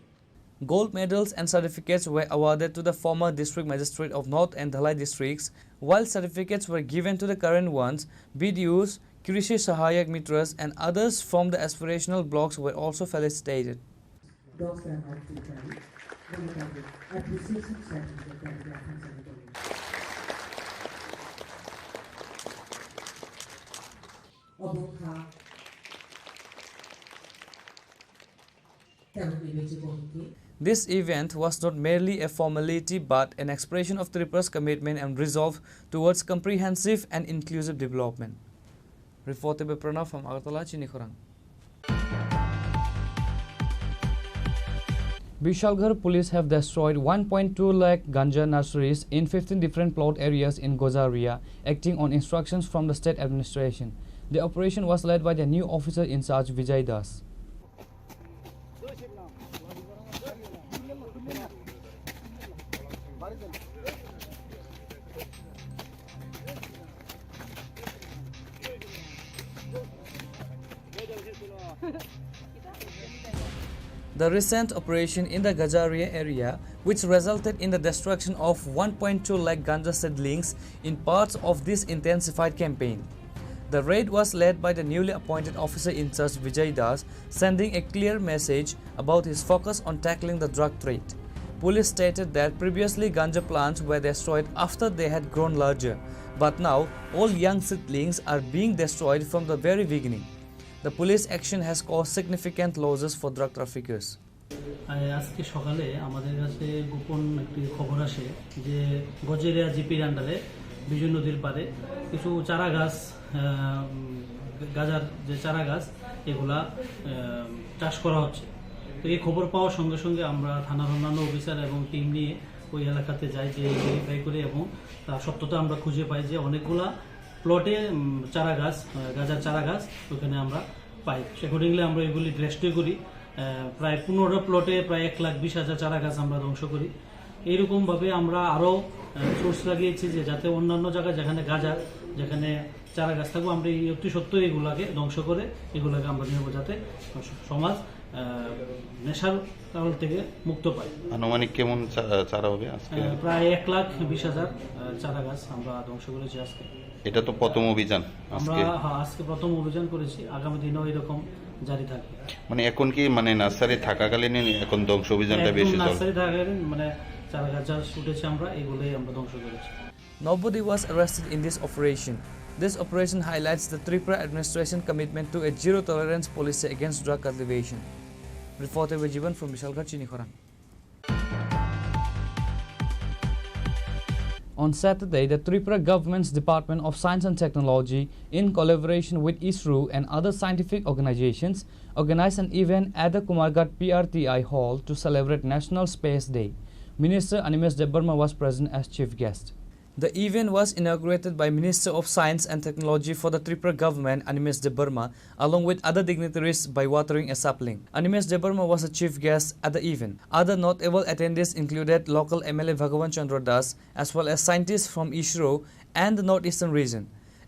Gold medals and certificates were awarded to the former district magistrate of North and Dhalai districts, while certificates were given to the current ones. BDUs, Krishi Sahayak Mitras and others from the aspirational blocks were also felicitated. This event was not merely a formality but an expression of Tripura's commitment and resolve towards comprehensive and inclusive development. Reported by Pranav from Agartala, Chinikhorang. Vishalgarh police have destroyed 1.2 lakh ganja nurseries in 15 different plot areas in Gozaria, acting on instructions from the state administration. The operation was led by the new officer in charge Vijay Das. The recent operation in the Gajaria area, which resulted in the destruction of 1.2 lakh ganja seedlings in parts of this intensified campaign. The raid was led by the newly appointed officer in charge Vijay Das, sending a clear message about his focus on tackling the drug trade. Police stated that previously ganja plants were destroyed after they had grown larger, but now all young seedlings are being destroyed from the very beginning. The police action has caused significant losses for drug traffickers. আজকে সকালে আমাদের কাছে গোপন একটি খবর আসে যে গজেরিয়া জিপির আন্ডারে বিজয় নদীর পাড়ে কিছু চারা গাছ গাজার যে চারা গাছ এগুলা চাষ করা হচ্ছে। তো এই খবর পাওয়ার সঙ্গে সঙ্গে আমরা থানার অন্যান্য অফিসার এবং টিম নিয়ে ওই এলাকাতে যাই, যে ভেরিফাই করে এবং তার সত্যতা আমরা খুঁজে পাই যে অনেকগুলা প্লটে চারা গাছ গাজার চারা গাছ ওখানে আমরা পাই। অ্যাকর্ডিংলি আমরা এগুলি রেস্টে করি। প্রায় 15টা প্লটে প্রায় 1,20,000 চারা গাছ আমরা ধ্বংস করি। এইরকমভাবে আমরা আরও সোর্স লাগিয়েছি যে যাতে অন্যান্য জায়গায় যেখানে গাজার যেখানে চারা গাছ থাকবো আমরা এই অতি সত্ত্বর এগুলাকে ধ্বংস করে এগুলাকে আমরা নেব যাতে সমাজ নেশার কারণ থেকে মুক্ত পায়। আনুমানিক কেমন চারা হবে আজকে? প্রায় 1,20,000 চারা গাছ আমরা ধ্বংস করেছি আজকে। এটা তো প্রথম অভিযান, আমরা আজকে প্রথম অভিযান করেছি, আগামী দিনেও এরকম জারি থাকবে। মানে এখন কি মানে নার্সারি থাকাকালীন এখন ধ্বংস অভিযানটা বেশি চলে? নার্সারি থাকাকালীন মানে চারা গাছ যা উঠেছে আমরা এগুলোই আমরা ধ্বংস করেছি। Nobody was arrested in this operation. This operation highlights the Tripura administration commitment to a zero tolerance policy against drug cultivation. Reported by Jivan from Vishalgarh, Chinikhorang. On Saturday, the Tripura government's Department of Science and Technology, in collaboration with ISRO and other scientific organizations, organized an event at the Kumarghat PRTI Hall to celebrate National Space Day. Minister Animesh Debarma was present as chief guest. The event was inaugurated by Minister of Science and Technology for the Tripura government, Animesh Debarma, along with other dignitaries by watering a sapling. Animesh Debarma was the chief guest at the event. Other notable attendees included local MLA Bhagavan Chandra Das, as well as scientists from ISRO and the northeastern region.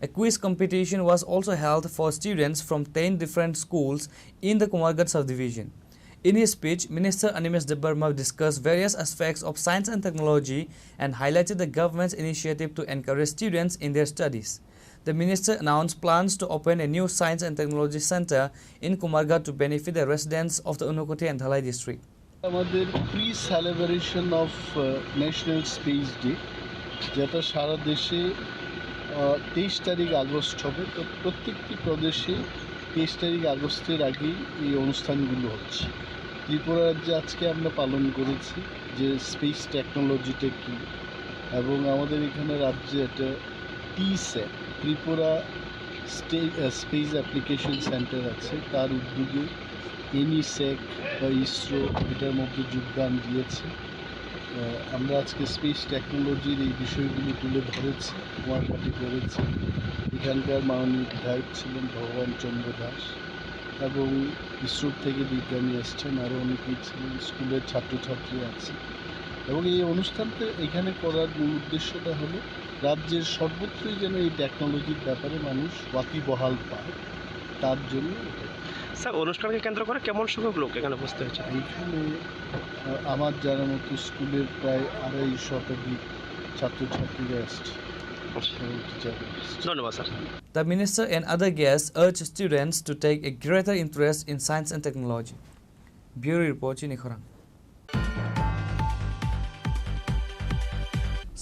A quiz competition was also held for students from 10 different schools in the Kumarghat subdivision. In his speech, Minister Animesh Debarma discussed various aspects of science and technology and highlighted the government's initiative to encourage students in their studies. The minister announced plans to open a new science and technology center in Kumarghat to benefit the residents of the Unakoti and Dhalai district. আমাদের pre celebration of national space day, যেটা সারা দেশে 23 তারিখ August হবে। তো প্রত্যেকটি প্রদেশে 23 তারিখ আগস্টের আগেই এই অনুষ্ঠানগুলো হচ্ছে। ত্রিপুরা রাজ্যে আজকে আমরা পালন করেছি যে স্পেস টেকনোলজিটা কী, এবং আমাদের এখানে রাজ্যে এটা টিস্যাট ত্রিপুরা স্পেস অ্যাপ্লিকেশন সেন্টার আছে, তার উদ্যোগে এনিসেক বা ইসরো এটার মধ্যে যোগদান দিয়েছে। আমরা আজকে স্পেস টেকনোলজির এই বিষয়গুলি তুলে ধরেছি, কুমারঘাটে করেছি। এখানকার মাননীয় বিধায়ক ছিলেন ভগবান চন্দ্র দাস, এবং ইসরোর থেকে বিজ্ঞানী এসছেন, আরও অনেকেই ছিলেন, স্কুলের ছাত্রছাত্রী আছে। এবং এই অনুষ্ঠানটা এখানে করার মূল উদ্দেশ্যটা হলো রাজ্যের সর্বত্রই যেন এই টেকনোলজির ব্যাপারে মানুষ ওয়াকিবহাল পায়, তার জন্য। স্যার, অনুষ্ঠানকে কেন্দ্র করে কেমন সংখ্যক লোক এখানে উপস্থিত হয়েছে? এইখানে আমার জানার মতো স্কুলের প্রায় 250 শতাধিক ছাত্রছাত্রীরা এসছে। ধন্যবাদ sir. The minister and other guests urged students to take a greater interest in science and technology. Bureau Report, Chini Khorang.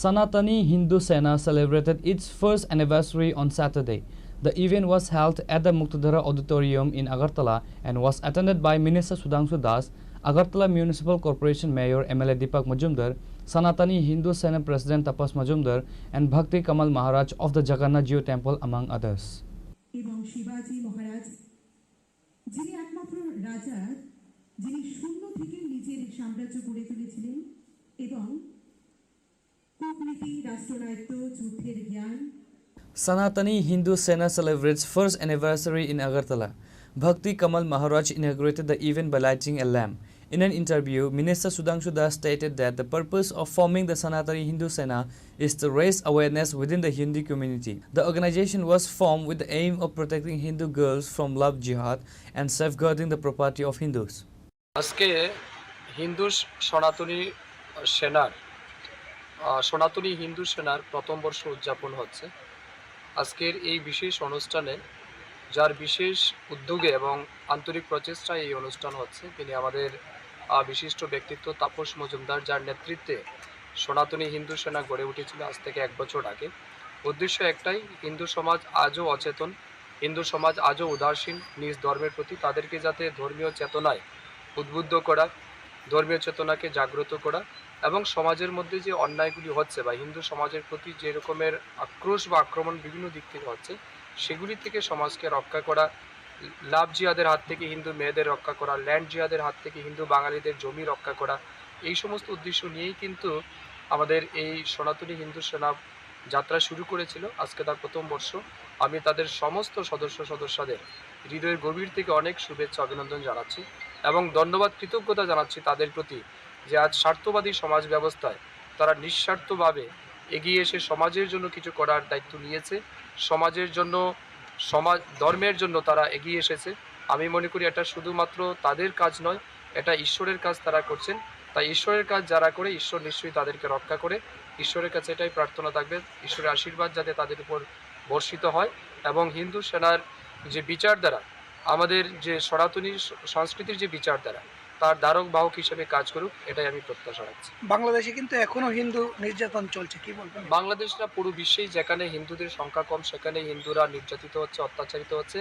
Sanatani Hindu Sena celebrated its first anniversary on Saturday. The event was held at the Muktadhara Auditorium in Agartala and was attended by Minister Sudhanshu Das, Agartala Municipal Corporation Mayor MLA Deepak Majumdar, Sanatani Hindu Sena President Tapas Majumdar, and Bhakti Kamal Maharaj of the Jagannath Jio Temple, among others. এবং শিবাজি মহারাজ, যিনি একমাত্র রাজা, যিনি শূন্য থেকে নিজের সাম্রাজ্য গড়ে তুলেছিলেন এবং কূটনীতি, রাষ্ট্রনায়িত্ব, যুদ্ধের জ্ঞান। Sanatani Hindu Sena celebrates first anniversary in Agartala. Bhakti Kamal Maharaj inaugurated the event by lighting a lamp. In an interview, Minister Sudhanshu Das stated that the purpose of forming the Sanatani Hindu Sena is to raise awareness within the Hindu community. The organization was formed with the aim of protecting Hindu girls from love jihad and safeguarding the property of Hindus. আজকে হিন্দু সনাতনী হিন্দু সেনার প্রথম বর্ষ উদযাপন হচ্ছে। আজকের এই বিশেষ অনুষ্ঠানে যার বিশেষ উদ্যোগে এবং আন্তরিক প্রচেষ্টায় এই অনুষ্ঠান হচ্ছে, তিনি আমাদের বিশিষ্ট ব্যক্তিত্ব তাপস মজুমদার, যার নেতৃত্বে সনাতনী হিন্দু সেনা গড়ে উঠেছিল আজ থেকে 1 বছর আগে। উদ্দেশ্য একটাই, হিন্দু সমাজ আজও অচেতন, হিন্দু সমাজ আজও উদাসীন নিজ ধর্মের প্রতি, তাদেরকে যাতে ধর্মীয় চেতনায় উদ্বুদ্ধ করা, ধর্মীয় চেতনাকে জাগ্রত করা, এবং সমাজের মধ্যে যে অন্যায়গুলি হচ্ছে বা হিন্দু সমাজের প্রতি যে রকমের আক্রোশ বা আক্রমণ বিভিন্ন দিক থেকে হচ্ছে, সেগুলি থেকে সমাজকে রক্ষা করা, লাভ জিহাদের হাত থেকে হিন্দু মেয়েদের রক্ষা করা, ল্যান্ড জিহাদের হাত থেকে হিন্দু বাঙালিদের জমি রক্ষা করা, এই সমস্ত উদ্দেশ্য নিয়েই কিন্তু আমাদের এই সনাতনী হিন্দু সেনা যাত্রা শুরু করেছিল। আজকে তার প্রথম বর্ষ। আমি তাদের সমস্ত সদস্যদের হৃদয়ের গভীর থেকে অনেক শুভেচ্ছা অভিনন্দন জানাচ্ছি এবং ধন্যবাদ, কৃতজ্ঞতা জানাচ্ছি তাদের প্রতি, যে আজ স্বার্থবাদী সমাজ ব্যবস্থায় তারা নিঃস্বার্থভাবে এগিয়ে এসে সমাজের জন্য কিছু করার দায়িত্ব নিয়েছে, সমাজের জন্য, ধর্মের জন্য তারা এগিয়ে এসেছে। আমি মনে করি এটা শুধুমাত্র তাদের কাজ নয়, এটা ঈশ্বরের কাজ তারা করছেন। তাই ঈশ্বরের কাজ যারা করে, ঈশ্বর নিশ্চয়ই তাদেরকে রক্ষা করে। ঈশ্বরের কাছে এটাই প্রার্থনা থাকবে, ঈশ্বরের আশীর্বাদ যাতে তাদের উপর বর্ষিত হয় এবং হিন্দু সেনার যে বিচারধারা, আমাদের যে সনাতনী সংস্কৃতির যে বিচারধারা, তার ধারক বাহক হিসেবে কাজ করুক, এটাই আমি প্রত্যাশা রাখছি। বাংলাদেশে কিন্তু এখনো হিন্দু নির্যাতন চলছে, কি বলবেন? বাংলাদেশ না, পুরো বিশ্বেই যেখানে হিন্দুদের সংখ্যা কম সেখানে হিন্দুরা নির্যাতিত হচ্ছে, অত্যাচারিত হচ্ছে।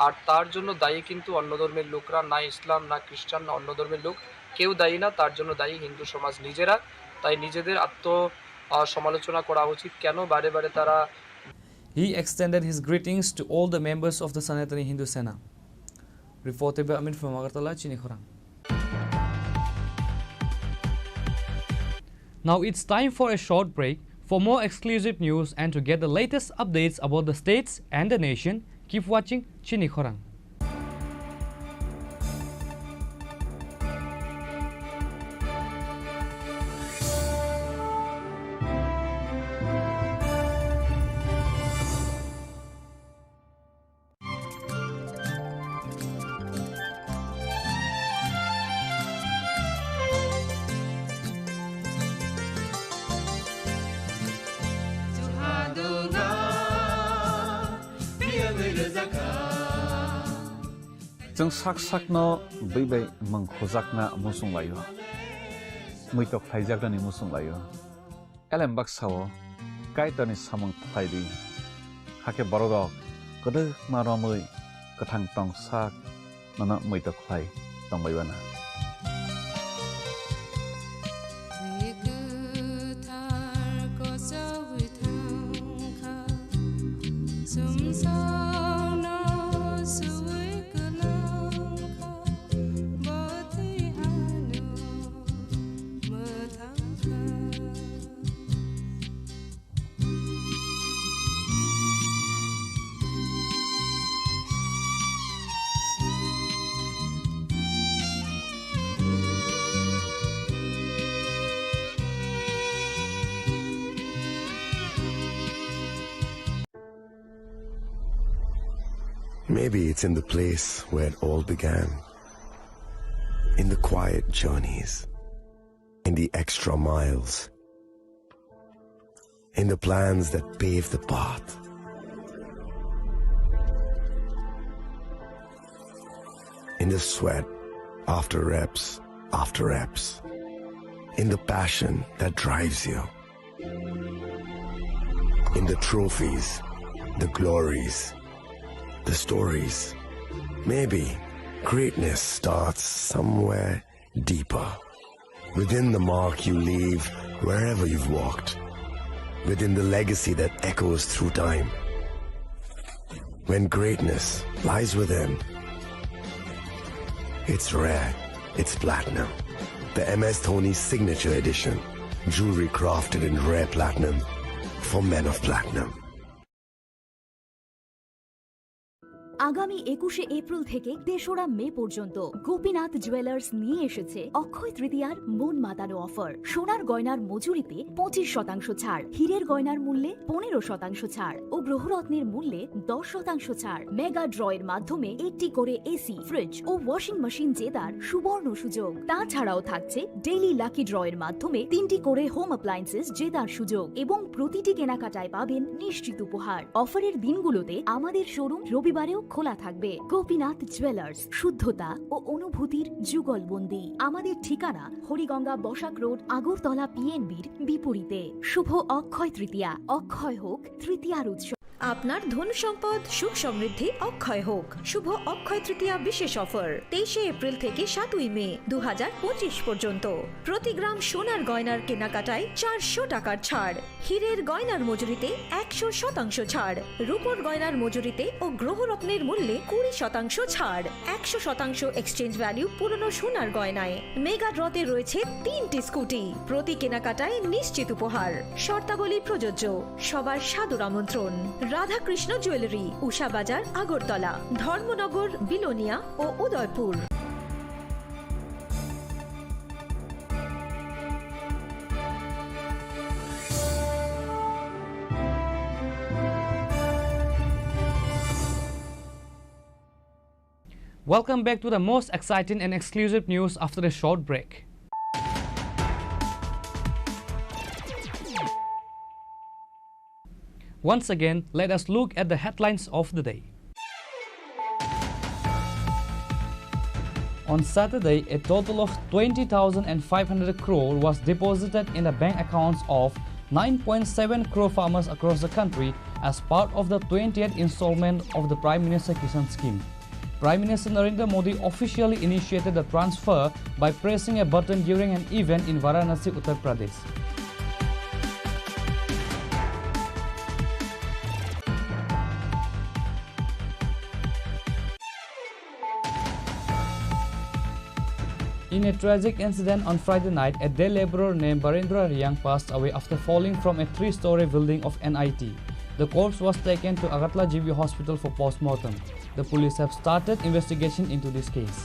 আর তার জন্য দায়ী কিন্তু অন্য ধর্মের লোকরা, না ইসলাম, না খ্রিস্টান, না অন্য ধর্মের লোক, কেউ দায়ী না। তার জন্য দায়ী হিন্দু সমাজ নিজেরা। তাই নিজেদের সমালোচনা করা উচিত, কেন বারে বারে তারা। He extended his greetings to all the members of the Sanatani Hindu Sena. Reported by Amin from Agartala, Chini Khorang. Now it's time for a short break. For more exclusive news and to get the latest updates about the states and the nation, keep watching Chini Khorang. जों साक साकनो बैबाय मंखजाकना मुसुं लायो मैतक फाइजाकनानि मुसुं लायो एलेम बाक्साओ कायतानि सामं फाइदि hake borok kode maromui kathang tong sak nana muitok khai tongbaibana Maybe it's in the place where it all began. In the quiet journeys. In the extra miles. In the plans that pave the path. In the sweat after reps after reps. In the passion that drives you. In the trophies, the glories, the stories. Maybe greatness starts somewhere deeper. Within the mark you leave wherever you've walked. Within the legacy that echoes through time. When greatness lies within, it's rare, it's platinum. The MS Dhoni Signature Edition. Jewelry crafted in rare platinum for men of platinum. আগামী 21শে April থেকে ৩রা মে পর্যন্ত Gopinath jewellers নিয়ে এসেছে অক্ষয় তৃতীয়ার মন মাতানো offer. সোনার গয়নার মজুরিতে 25% ছাড়, হীরের গয়নার মূল্যে 15% ছাড় ও গ্রহরত্নের মূল্যে 10% ছাড়। মেগা ড্রয়ের মাধ্যমে একটি করে এসি, ফ্রিজ ও ওয়াশিং মেশিন জেতার সুবর্ণ সুযোগ। তাছাড়াও থাকছে ডেইলি লাকি ড্রয়ের মাধ্যমে 3টি করে হোম অ্যাপ্লায়েন্সেস জেতার সুযোগ এবং প্রতিটি কেনাকাটায় পাবেন নিশ্চিত উপহার। অফারের দিনগুলোতে আমাদের শোরুম রবিবারেও খোলা থাকবে। গোপীনাথ জুয়েলার্স, শুদ্ধতা ও অনুভূতির যুগলবন্দি। আমাদের ঠিকানা হরিগঙ্গা বসাক রোড, আগরতলা পিএনবির বিপরীতে। শুভ অক্ষয় তৃতীয়া, অক্ষয় হোক তৃতীয়ার উৎসব। আপনার ধন সম্পদ সুখ সমৃদ্ধি অক্ষয় হোক। শুভ অক্ষয় তৃতীয়া বিশেষ অফার 23শে এপ্রিল থেকে 7ই মে 2025 পর্যন্ত। প্রতি গ্রাম সোনার গয়নার কেনাকাটায় 400 টাকার ছাড়, হীরের গয়নার মজুরিতে 100% ছাড়, রূপোর গয়নার মজুরিতে ও গ্রহরত্নের মূল্যে 20% ছাড়, 100% এক্সচেঞ্জ ভ্যালু পুরনো সোনার গয়নায়। মেগা ড্রতে রয়েছে 3টি স্কুটি, প্রতি কেনাকাটায় নিশ্চিত উপহার। শর্তাবলী প্রযোজ্য। সবার সাদর আমন্ত্রণ। রাধাকৃষ্ণ জুয়েলারি, উষা বাজার, আগরতলা, ধর্মনগর, বিলোনিয়া ও Udaipur. Welcome back to the most exciting and exclusive news after a short break. Once again, let us look at the headlines of the day. On Saturday, a total of 20,500 crore was deposited in the bank accounts of 9.7 crore farmers across the country as part of the 20th installment of the Prime Minister Kisan Scheme. Prime Minister Narendra Modi officially initiated the transfer by pressing a button during an event in Varanasi, Uttar Pradesh. In a tragic incident on Friday night, a day laborer named Barendra Riang passed away after falling from a 3-story building of NIT. The corpse was taken to Agartala GB Hospital for post-mortem. The police have started investigation into this case.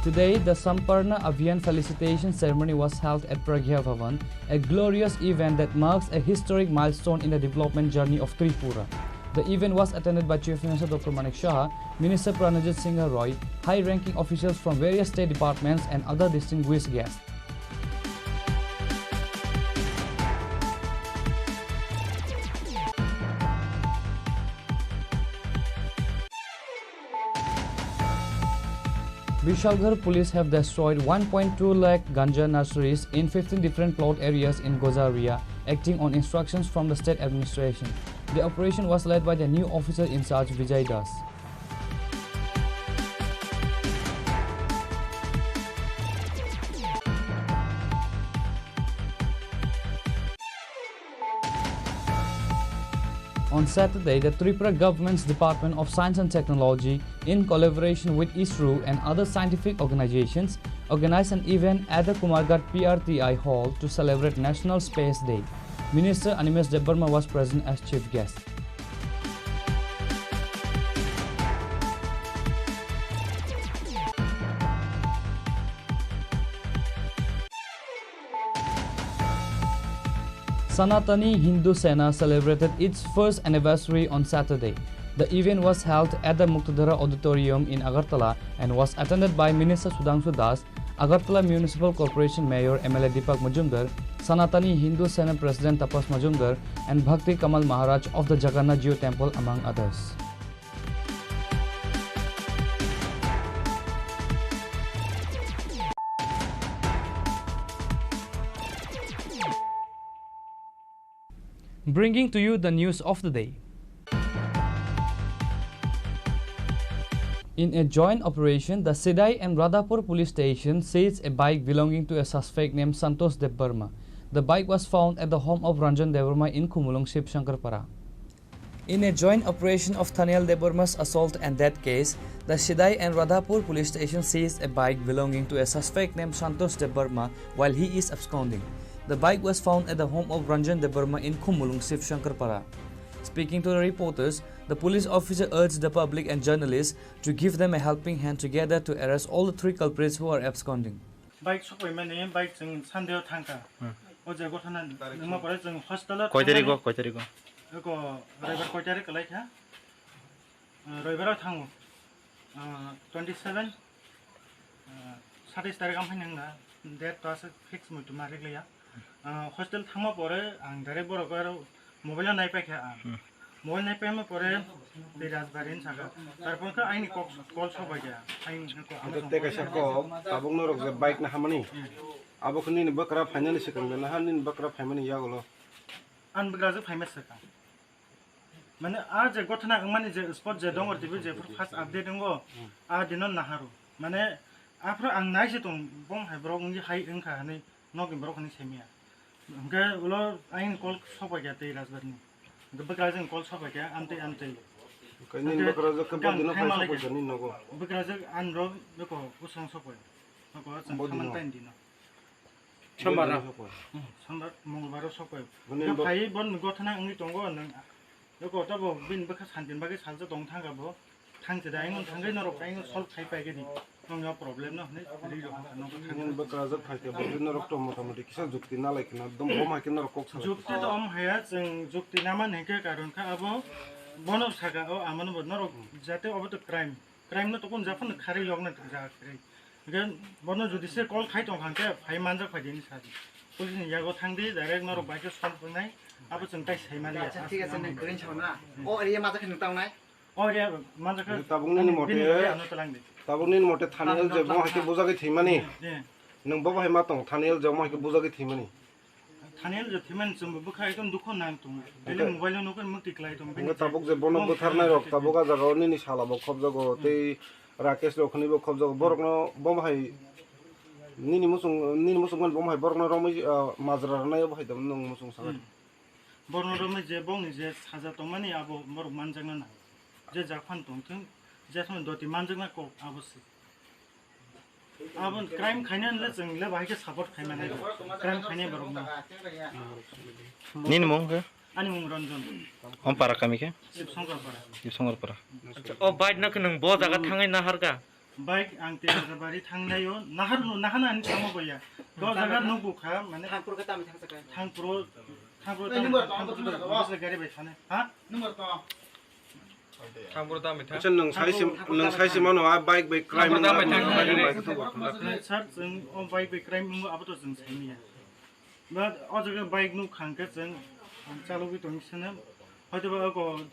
Today, the Samparna Abhiyan felicitation ceremony was held at Pragya Bhavan, a glorious event that marks a historic milestone in the development journey of Tripura. The event was attended by Chief Minister Dr. Manik Shah, Minister Pranajit Singh Roy, high-ranking officials from various state departments and other distinguished guests. Vishalgarh police have destroyed 1.2 lakh ganja nurseries in 15 different plot areas in Gozaria, acting on instructions from the state administration. The operation was led by the new officer in charge Vijay Das. On Saturday, the Tripura government's Department of Science and Technology, in collaboration with ISRO and other scientific organizations, organized an event at the Kumarghat PRTI Hall to celebrate National Space Day. Minister Animesh Debarma was present as chief guest. Sanatani Hindu Sena celebrated its first anniversary on Saturday. The event was held at the Muktadhara Auditorium in Agartala and was attended by Minister Sudhanshu Das, Agartala Municipal Corporation Mayor MLA Deepak Majumdar, Sanatani Hindu Sena President Tapas Majumdar, and Bhakti Kamal Maharaj of the Jagannath Jio Temple, among others. Bringing to you the news of the day. In a joint operation, the Sidai and Radhapur police station seized a bike belonging to a suspect named Santosh Debarma. The bike was found at the home of Ranjan Debarma in Kumulong, Shivshankarpara. In a joint operation of Thaniel Debarma's assault and death case, the Sidai and Radhapur police station seized a bike belonging to a suspect named Santosh Debarma while he is absconding. The bike was found at the home of Ranjan Debarma in Kumulong, Shivshankarpara. Speaking to the reporters, the police officer urged the public and journalists to give them a helping hand together to arrest all the three culprits who are absconding. Bike सबै माने bike जों सानदेयाव थांका अजे गथना नोंमा परे जों hospital কয় তারিখ কয় তারিখ एको रविबार कय तारिख लायखा रविबाराव थाङो 27 27 तारिख आम फाइनांगा डेट तास फिक्स मुइटु मारिगलिया हस्पिटाल थांमा परे आं डाइरेक्ट बरको मोबाइल नायपायखा मोबाइल नायपायमा परे बे राजबारिन सागा तारपरखौ आइनि कल सबाय गया आइनि ते कैसा को ताबुक नो रक बाइक ना हमनी आबो खनि बकरा फाइनाल सिकन ना हानि बकरा फाइमानि यागलो आन बकरा फाइमास सका माने आज गथना माने जे स्पॉट जे दङ तिबे जे फास्ट अपडेट दङ आ दिनो नाहारु माने आफ्रो आं नायसे दं बम हाइब्रग नि हाइ ओंखा नै नगि ब्रकनि सेमिया ओंका उलो आइन कल सबाय गया ते राजबारिनि बकरा जों कल सबाय गया आमते कनि बकरा जो कब दिनो फाइस सबाय जनि नगो बकरा जो आनरो बेको गुसं सबाय नगो जों खामान टाइम दिनो सोमबार मंगलबार सबाय फाइ बन गथना अंगि दङ नों बेको तबो बिन बखा सानदिन बागे सालजा दं थांगाबो थांजे दाइन थांगै नरक आइन सल्व खाइ पाइगेदि नंगा प्रॉब्लम न हने रिरो नगो बकरा जो फाइते बन नरक तो मोटामोटी किसा जुक्ति ना लाइकना दम बम हाके नरक कोक जुक्ति तो हम हाया जों जुक्ति नामा नेके कारण का अब बनो सागा ओ आमन बन नरक जाते अब तो क्राइम न तो कोन जाफन खारि लगन जाखै गन बनो जुदिसे कल खाइ दं हांके फाइ मानजा फाइदिनि सादि पुलिसनि यागो थांदि डाइरेक्ट नरक बाइक सल्व बनाय अब जों ताइ सैमारि अच्छा ठीक है नों ग्रीन छौना ओ एरिया माजा खन तावनाय ओ एरिया माजा ख ताबुंनि मते थानेल जे बम हाके बुजागै थैमानि नों बम हाय मा दं थानेल जे बम हाके बुजागै थैमानि थानेल जे थैमान जों बखा एकदम दुखो नाम दं बेले मोबाइल नों मुक्ति क्लाय दं बे ताबुक जे बन बोथारनाय रक ताबुका जागावनि नि सालाबो खबजगो तै राकेश रखनिबो खबजगो बरकनो बम हाय निनि मुसुं बम हाय बरकनो रमै माजरानाय बहाय दम नों मुसुं सागा बरनरमे जे बं जे साजा तमानि आबो मरक मानजांना ना जे जाफान दंथों जे सम दति मानजांना को अवश्य आबन क्राइम खाइना ले जोंले बाहायके सपोर्ट खाइमाने क्राइम खाइने बरना निन मंगे आनि मुं रंजन हम पारा कामिके शिवसंगरपारा ओ बाइक नक नों ब जागा थाङै नाहारगा बाइक आं तेजाबारि थांनायो नाहाना नि थांमो गया द जागा न बुखा माने थांपुर का तामि थांसका थांपुर गाड़ी बैठाने हां नंबर तो थांपुर तामि थां अच्छा नों साइसे मानो आ बाइक क्राइम सर जों ओ बाइक क्राइम अब तो जों सैनिया बाट अजगे बाइक नु खांके जों चालुगि दंसने হয়তো বা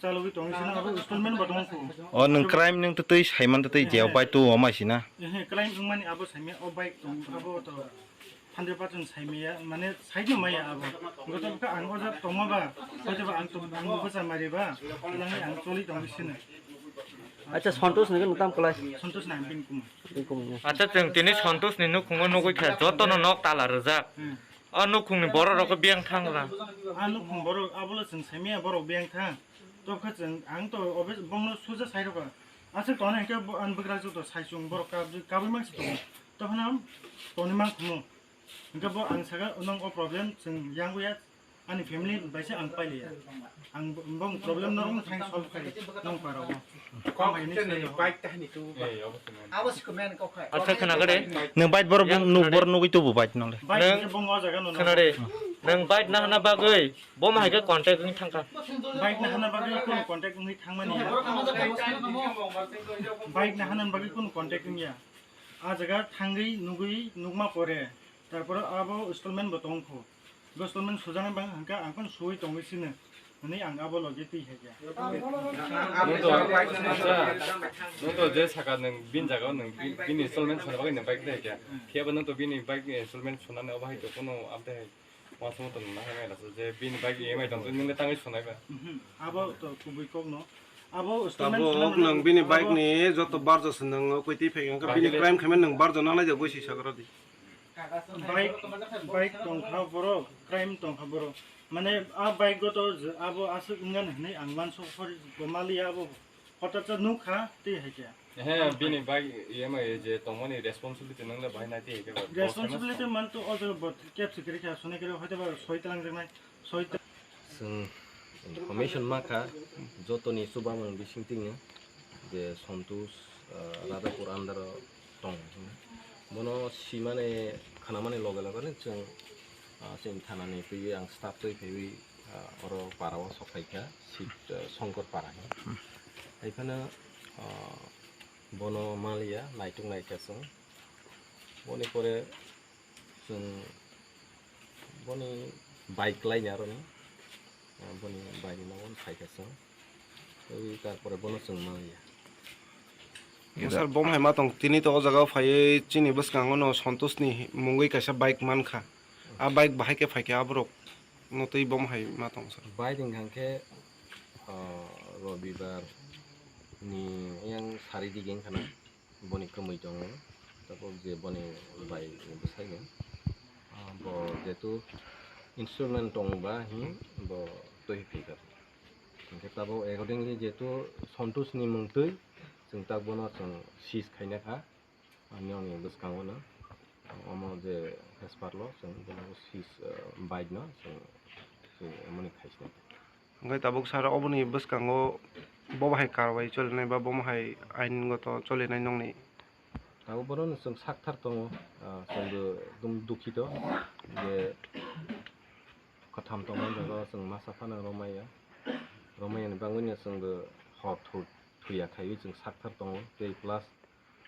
চালুকি টংসিনা আবো ইনস্টলমেন্ট বটং কো ও নং ক্রাইম নং তুই সাইমান তুই জেও বাই তো অমাইছিনা হে ক্রাইম মানে আবো সাইমে ও বাইক টং আবো তো 100% সাইমিয়া মানে সাইনো মাইয়া আবো গতকা আং অজা টমাবা হয়তো বা আং তো আং বসা মারিবা লাহে আং চলি টংসিনা আচ্ছা সন্তোষ নগর নতাম কলাই সন্তোষ নাম পিন কুমার আচ্ছা जों दिनै सन्तोषनि नुखुङो नुगैखा जतन नक ताला रोजा अ नुखुंनि बर' रावखौ बेंक थांला आ नुखुं बर' आबोला जों साइमिया बर' बेंक थां तो खजों आं तो अबे बंगनो सुजा साइरोबा आसे तने के अनबग्रा जो तो साइसुं बर' काबु मानसि दं तो हना तने मा खुमु इनका बो आं सागा उनां ओ प्रॉब्लम जों यांगुया आंनि फेमिलि बायसे आं पाइलिया आं बं प्रॉब्लम नरम थां सल्व खाइ नं पाराव बाइक ताहनि तो आवश्यक मेन को खाय अच्छा खोनागोदे नों बाइट बर नुगै तो बाइट नले बाइक बंग आ जागा नं खोनादे नों बाइट ना हना बागै बो माहायखौ कन्टेक्ट नि थांखा बाइक ना हना बागै कोन कन्टेक्ट नि थांमानि बाइक ना हना बागै कोन कन्टेक्ट निया आ जागा थांगै नुगै नुगमा परे तारपर आबो इनस्टलमेंट बतंखो इनस्टलमेंट सुजानाय बां हंका आंखन सुइ तंगैसिनो नै आं आबो लगे ति हेगा नोंथ' जे साका नों बिन जागाव नों बिन इनस्टलमेंट सोना बागै नों बाइक देगा खेबा नोंथ' बिन बाइक इनस्टलमेंट सोनानै अबाहाय तो कोनो आपदे मास मत ना हाय लासो जे बिन बाइक EMI दं नों ताङै सोनायबा आबो तो कुबै कक न आबो ताबो नों बिनि बाइक नि जत बारजस नों कइति फैगोन का बिनि क्राइम खामन नों बारज नालाय जे गयसि सागरा दि बाइक टंखा बर' क्राइम टंखा बर' माने आ बाइक गतो आबो आसु इंगान हनै आं मानसो फर गोमालिया आबो हठात नुखा ति हेके हे बिनि बाइक EMI जे तंमनि रेस्पॉन्सिबिलिटी नंले बाहायना ति हेके रेस्पॉन्सिबिलिटी मान तो अजर बट केप सिक्रेट का सुने करे हयतो बा सयतलां जनाय सयत जों इनफरमेशन माखा जतनि सुबामन बिसिंतिङो जे सन्तोष राजापुर आन्दार दं बनो सिमाने खानामाने लगे लगेनो जों जों थानानै फैयो आं स्टाफ तै फैयो अर पाराव सखायखा सिट शंकर पारा एखाने बनो मालिया नाइटुं नाइकासों बनि परे जों बनि बाइक लाइन आरो नि बनि बाइक नावन फाइकासों ओइ तारपरे बनो जों मालिया सर बम हाय मातंग तिनी तो जगह फाये चिनि बसकांगो न सन्तोषनि मुंगै कासा बाइक मानखा आ बाइक बाहाय के फायके आब्रक नतै बम हाय मातंग सर बाइक इंखांके रबिबार नि yang sari di geng kana boni kemui dong tapo je boni baik besar ni bo jetu instrument dong ba hi bo toi fikar kita bo accordingly jetu Santosh ni mungtui जों ता बनो जों सिस खायना खा आनियावनि बसकांगो ना अमो जे हेसपारलो जों बनो सिस बाइक ना जों मनि खायसना ओंखाय ताबुक सारा अबनि बसकांगो बबाहाय कारवाई चलनाय बा बमहाय आइनगत चलिनाय नंनि ताबो बनो जों साकथार दङ जोंबो दुम दुखित जे कथाम दङ जों मासाफाना रमायानि बांगोनि जोंबो हट फैया खायो जों साकथार दङ दै प्लास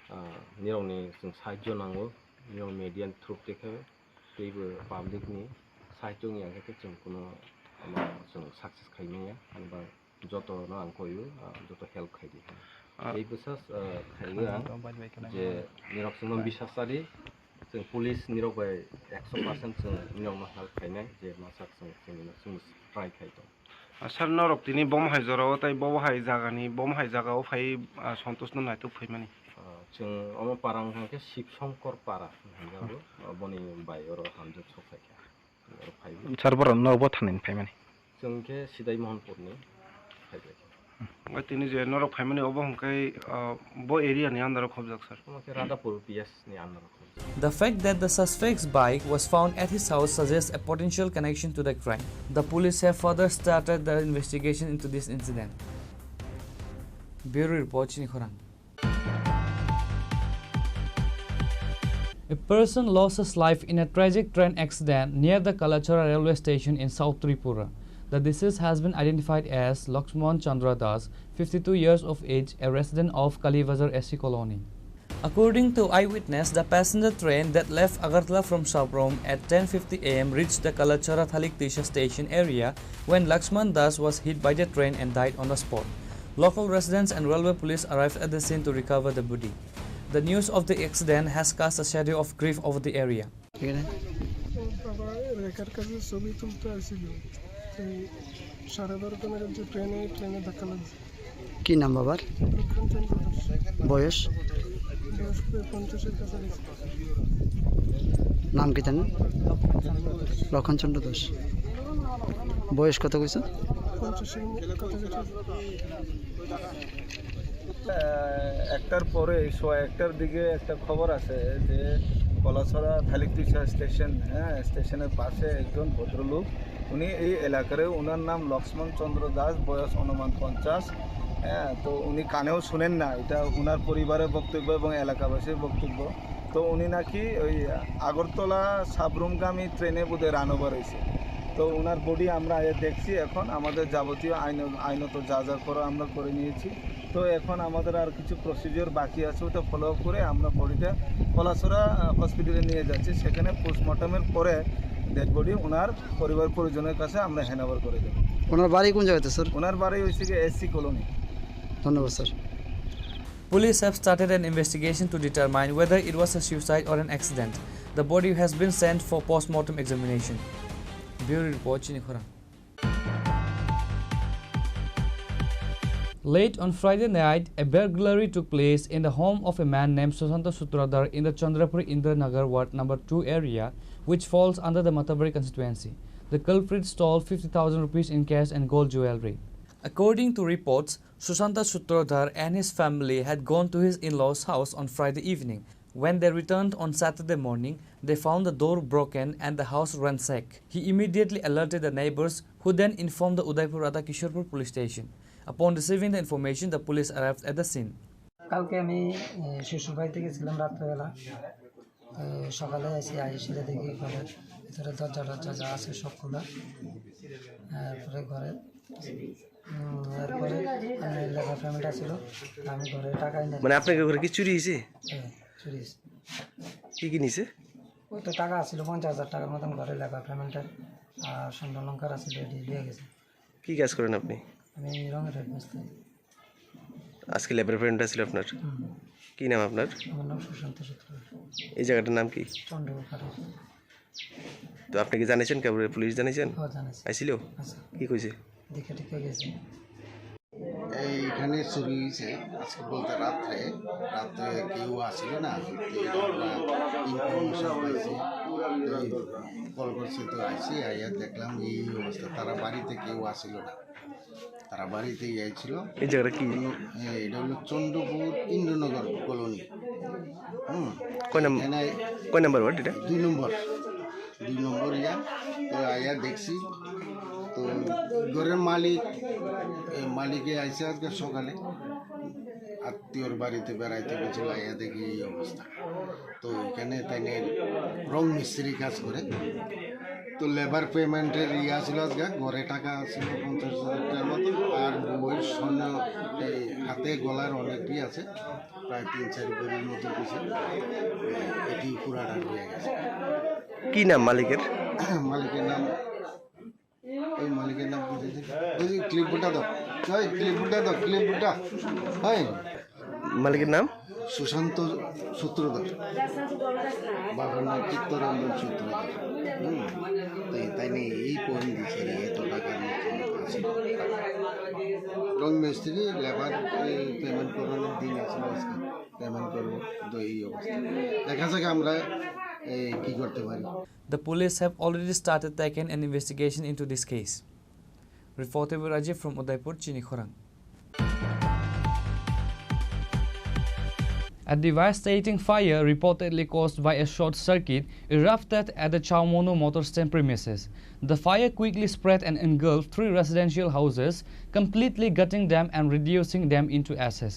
निरावनि जों साहाय्य नांगौ निराव मेडियान थ्रुप देखायबाय दैबो पाब्लिकनि साहाय्यनि आखाइखौ जों कुनु जों साक्सेस खायनाया होनबा जत न आं कयो जत हेल्प खायदि এই বিশ্বাস খাইলো आं जे निराव जों बिसासारि जों पुलिस निराव बाय 100% जों निराव हेल्प खायनाय जे मासाक जों ट्राइ खायदो सर नरक तिनी बम हाय जराव ताइ बम हाय जागानि बम हाय जागाव फाय सन्तोष न नायतो फैमानि जों अम पारां खांके शिवशंकर पारा हांगाबो बनि बाय अर हामजो सफायखा फाय सर बर नरबो थानायनि फैमानि जोंके सिदाय महनपुरनि फायबाय तिनी जे नरक फैमानि अबो हंकाय बो एरिया नि आन्दाराव खबजाक सर राधापुर PS नि आन्दाराव The fact that the suspect's bike was found at his house suggests a potential connection to the crime. The police have further started the investigation into this incident. Bureau report Chini Khorang. A person lost his life in a tragic train accident near the Kalachora railway station in South Tripura. The deceased has been identified as Lakshman Chandra Das, 52 years of age, a resident of Kalibazar SC colony. According to eyewitness, the passenger train that left Agartala from Sabrom at 10:50 am reached the Kalachara Thalik Tisha station area when Lakshman Das was hit by the train and died on the spot. Local residents and railway police arrived at the scene to recover the body. The news of the accident has cast a shadow of grief over the area. রেখার কাছে ছবি তুলতে আসছিল সাড়ে 12টা নাগাদ যে ট্রেনে ধাক্কা লাগছে। কি নাম বাবার? বয়স? 50-এর কাছাকাছি। নাম কি জানেন? লক্ষণচন্দ্র দাস। বয়স কত কইছো? 50-এর কাছাকাছি। একটার পরে 1:01টার দিকে একটা খবর আছে যে কলাছড়া থালিকতিশা স্টেশন স্টেশনের পাশে একজন ভদ্রলোক, উনি এই এলাকার, ওনার নাম লক্ষ্মণ চন্দ্র দাস, বয়স অনুমান 50। তো উনি কানেও শুনেন না, এটা ওনার পরিবারের বক্তব্য এবং এলাকাবাসীর বক্তব্য। তো উনি নাকি ওই আগরতলা সাবরুমগামী ট্রেনে বোধহয় রান ওভার হয়েছে। তো ওনার বডি আমরা দেখছি, এখন আমাদের যাবতীয় আইনত যা যা করো আমরা করে নিয়েছি। তো এখন আমাদের আর কিছু প্রসিডিওর বাকি আছে, ওটা ফলো আপ করে আমরা বডিটা কলাছড়া হসপিটালে নিয়ে যাচ্ছি। সেখানে পোস্টমর্টমের পরে ডেড বডি ওনার পরিবার পরিজনের কাছে আমরা হ্যান্ড ওভার করে দেবো। ওনার বাড়ি কোন জায়গাতে স্যার? ওনার বাড়ি হয়েছে কি এসসি কলোনি। ধন্যবাদ sir. Police have started an investigation to determine whether it was a suicide or an accident. The body has been sent for post-mortem examination. Bureau Report, Chinikhora. Late on Friday night, a burglary took place in the home of a man named Sushanta Sutradhar in the Chandrapuri Indranagar Ward number 2 area, which falls under the Matabari constituency. The culprit stole 50,000 rupees in cash and gold jewelry. According to reports, Sushanta Sutradhar and his family had gone to his in-laws' house on Friday evening. When they returned on Saturday morning, they found the door broken and the house ransacked. He immediately alerted the neighbors, who then informed the Udaipur Radha Kishorpur police station. Upon receiving the information, the police arrived at the scene. কালকে আমি শ্বশুর বাড়িতে গেছিলাম রাত্রেবেলা, সকালে এসে দেখি ঘরের ভিতরে দরজা যা আছে সব খোলা, তারপরে ঘরে এরপরে লেখা ফ্যামিলিটা ছিল, আমি ঘরে টাকা এনে। মানে আপনাকে ঘরে কি চুরি হয়েছে? হ্যাঁ, চুরি হয়েছে। কি কি নিছে? ওই তো টাকা ছিল 50,000 টাকার মতন, ঘরে লেখা ফ্যামিলিটা আর স্বর্ণ অলঙ্কার আছে, এটি দিয়ে গেছে। কি কাজ করেন আপনি? আমি রঙের রেট বেচতে। আজকে লেবার ফ্রেন্ডটা ছিল আপনার? কি নাম আপনার? আমার নাম সুশান্ত সূত্রধর। এই জায়গাটার নাম কি? চন্দ্রপুর। তো আপনি কি জানিয়েছেন, কেবল পুলিশ জানিয়েছেন? হ্যাঁ, জানাইছি। আইছিল? কি কইছে? দেখে টিকে গেছে। এইখানে চুরি হয়েছে আজকে বলতে রাত্রে কেউ আসছিল না, ইনফরমেশন পাইছি, কল করছে, তো আইসি আইয়া দেখলাম এই অবস্থা। তারা বাড়িতে কেউ আসছিল না, তারা বাড়িতেই আইছিল। এই জায়গাটা কি? এটা হলো চন্দ্রপুর ইন্দ্রনগর কলোনি। কয় নাম্বার ওয়ার্ড এটা? 2 নম্বর ইয়া। তো আইয়া দেখছি, তো ঘরের মালিকে আইসে আজকে সকালে আত্মীয়র বাড়িতে বেড়াইতে গেছিল, আইয়া দেখি এই অবস্থা। তো এখানে তাই রং মিস্ত্রি কাজ করে, তো লেবার পেমেন্টের ইয়া ছিল আজকে, ঘরে টাকা ছিল 50,000 টাকার মতো, আর বইয়ের স্বর্ণ হাতে গলার অনেকই আছে, প্রায় 3-4 ভরির মতো কিছু, এটি পুরাটা হয়ে গেছে। কি নাম মালিকের? মালিকের নাম ওই ক্লিপটা দাও, ক্লিপটা হয়। মালিকের নাম সুশান্ত সূত্রধর, বাবার নাম চিত্তরঞ্জন সূত্রধর। তাই নিয়ে এই পয়েন্ট দিচ্ছে, এত টাকার আছে। রং মিস্ত্রি লেবার পেমেন্ট করানোর দিন আছে, আজকে পেমেন্ট করবো। তো এই অবস্থা দেখা যাক আমরা কি করতে পারি। The police have already started taking an investigation into this case. Reporter Rajiv from Udaipur, Chinikhorang. A devastating fire reportedly caused by a short circuit erupted at the Chaumono motor stand premises. The fire quickly spread and engulfed 3 residential houses, completely gutting them and reducing them into ashes.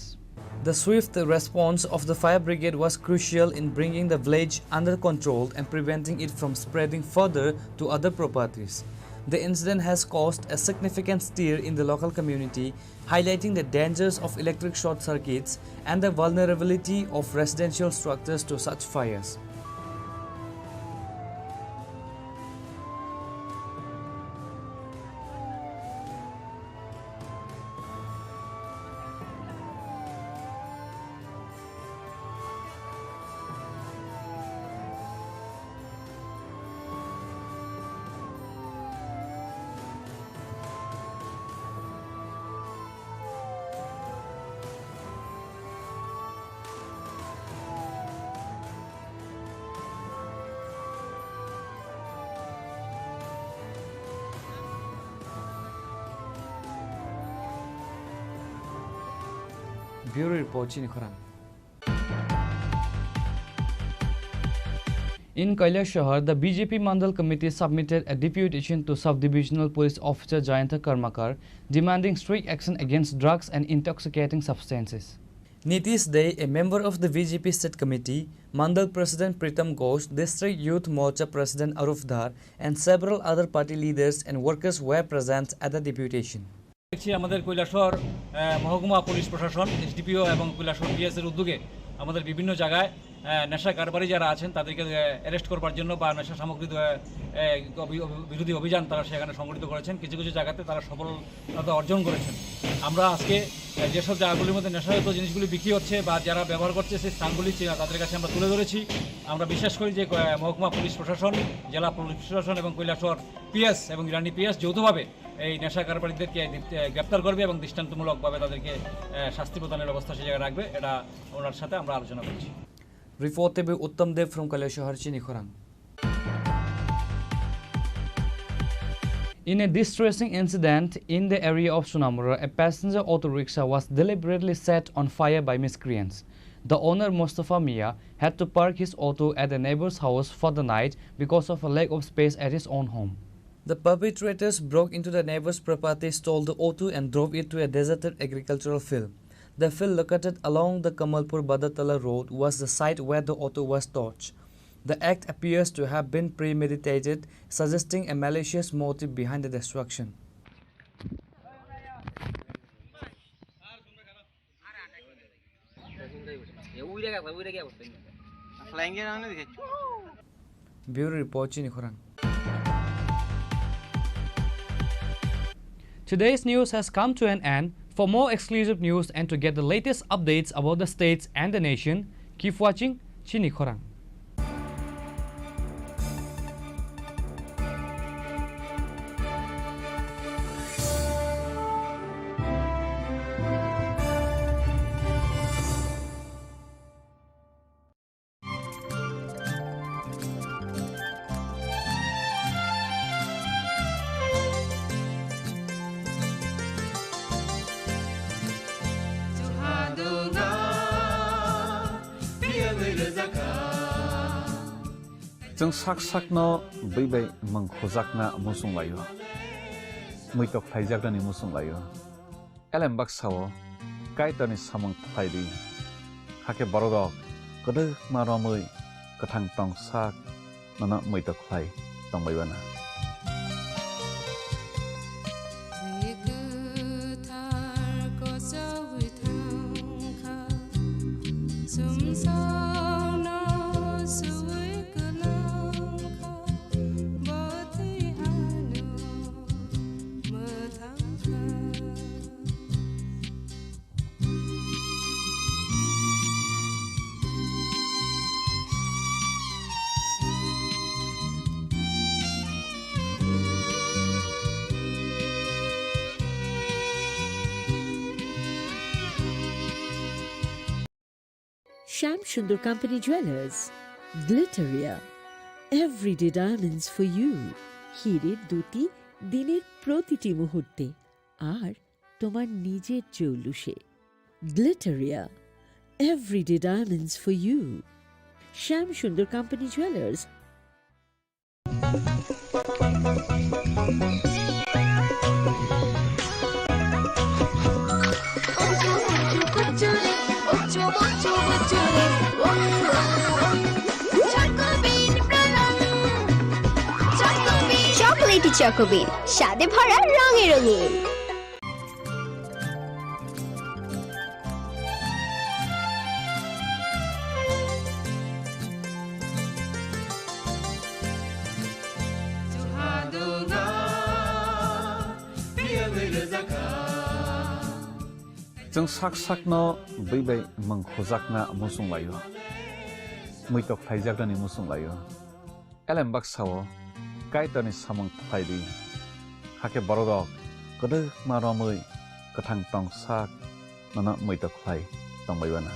The swift response of the fire brigade was crucial in bringing the village under control and preventing it from spreading further to other properties. The incident has caused a significant stir in the local community, highlighting the dangers of electric short circuits and the vulnerability of residential structures to such fires. Bureau Report, Chini Khorang. In Kailashahar, the BJP Mandal Committee submitted a deputation to Sub-Divisional Police Officer Jayanta Karmakar, demanding strict action against drugs and intoxicating substances. Nitish Dey, a member of the BJP State Committee, Mandal President Pritam Ghosh, District Youth Morcha President Aruf Dhar, and several other party leaders and workers were present at the deputation. আমাদের কৈলাসহর মহকুমা police প্রশাসন SDPO এবং কৈলাসহর পিএসের উদ্যোগে আমাদের বিভিন্ন জায়গায় নেশা কারবারি যারা আছেন তাদেরকে অ্যারেস্ট করবার জন্য বা নেশা সামগ্রী বিরোধী অভিযান তারা সেখানে সংগঠিত করেছেন। কিছু কিছু জায়গাতে তারা সফলতা অর্জন করেছেন। আমরা আজকে যেসব জায়গাগুলির মধ্যে নেশাজাত জিনিসগুলি বিক্রি হচ্ছে বা যারা ব্যবহার করছে সেই স্থানগুলি তাদের কাছে আমরা তুলে ধরেছি। আমরা বিশ্বাস করি যে মহকুমা পুলিশ প্রশাসন, জেলা পুলিশ প্রশাসন এবং কৈলাসহর পিএস এবং ইরানি পিএস যৌথভাবে এই নেশা কারবারিদেরকে গ্রেপ্তার করবে এবং দৃষ্টান্তমূলকভাবে তাদেরকে শাস্তি প্রদানের ব্যবস্থা সেই জায়গায় রাখবে। এটা ওনার সাথে আমরা আলোচনা করছি। Reported by Uttam Dev from Kailashahar, Chini Khorang. In a distressing incident in the area of Sunamura, a passenger auto rickshaw was deliberately set on fire by miscreants. The owner, Mustafa Mia, had to park his auto at a neighbor's house for the night because of a lack of space at his own home. The perpetrators broke into the neighbor's property, stole the auto and drove it to a deserted agricultural field. The field located along the Kamalpur Badatala road was the site where the auto was torched. The act appears to have been premeditated, suggesting a malicious motive behind the destruction. Bureau Report, Chini Khorang. Today's news has come to an end. For more exclusive news and to get the latest updates about the states and the nation, keep watching Chini Khorang. जों साक साकनो बैबाय मंखोजाकना मुसुं लायो मैतक थाइजाकदानि मुसुं लायो एलेम बाक्साओ काइतानि सामं थाइदि हाके बरदक गदो मारमै गोथां टं साक नना मैतक Thai टंबायबाना Sham Sundar Company Jewelers, Glitteria, everyday diamonds for you. Hirer duti diner protiti muhurte ar tomar nijer jowlushe. Glitteria, everyday diamonds for you. Sham Sundar Company Jewelers. Chocolatey Chocobean, স্বাদে ভরা রঙে রঙিন। जों साक साकनो बैबाय मंखजाकना मुसुं लायो मैतक थाइजाकदानि मुसुं लायो एलेमबाक सावो कायतानि सामं फायदि हाके बरदक गदक मारमै कथां टं साक नना मैतक फाय तंबायबाना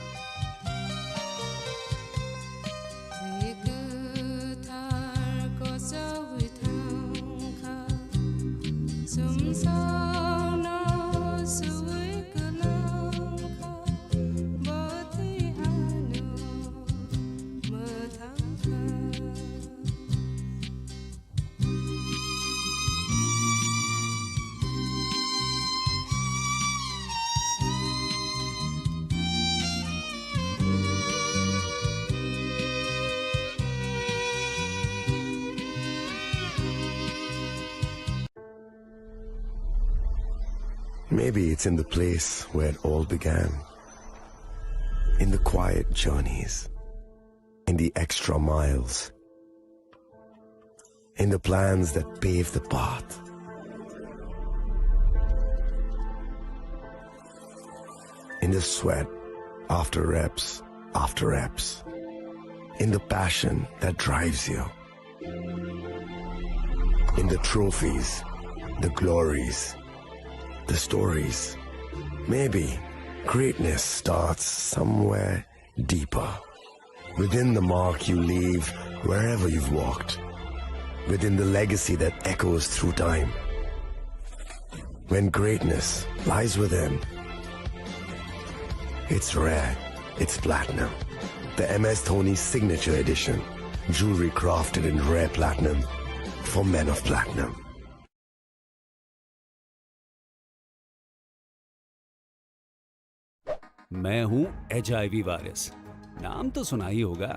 Maybe it's in the place where it all began. In the quiet journeys. In the extra miles. In the plans that pave the path. In the sweat after reps after reps. In the passion that drives you. In the trophies, the glories, the stories. Maybe greatness starts somewhere deeper. Within the mark you leave wherever you've walked. Within the legacy that echoes through time. When greatness lies within, it's rare, it's platinum. The MS Dhoni Signature Edition. Jewelry crafted in rare platinum for men of platinum. मैं हूं HIV virus, नाम तो सुना ही होगा।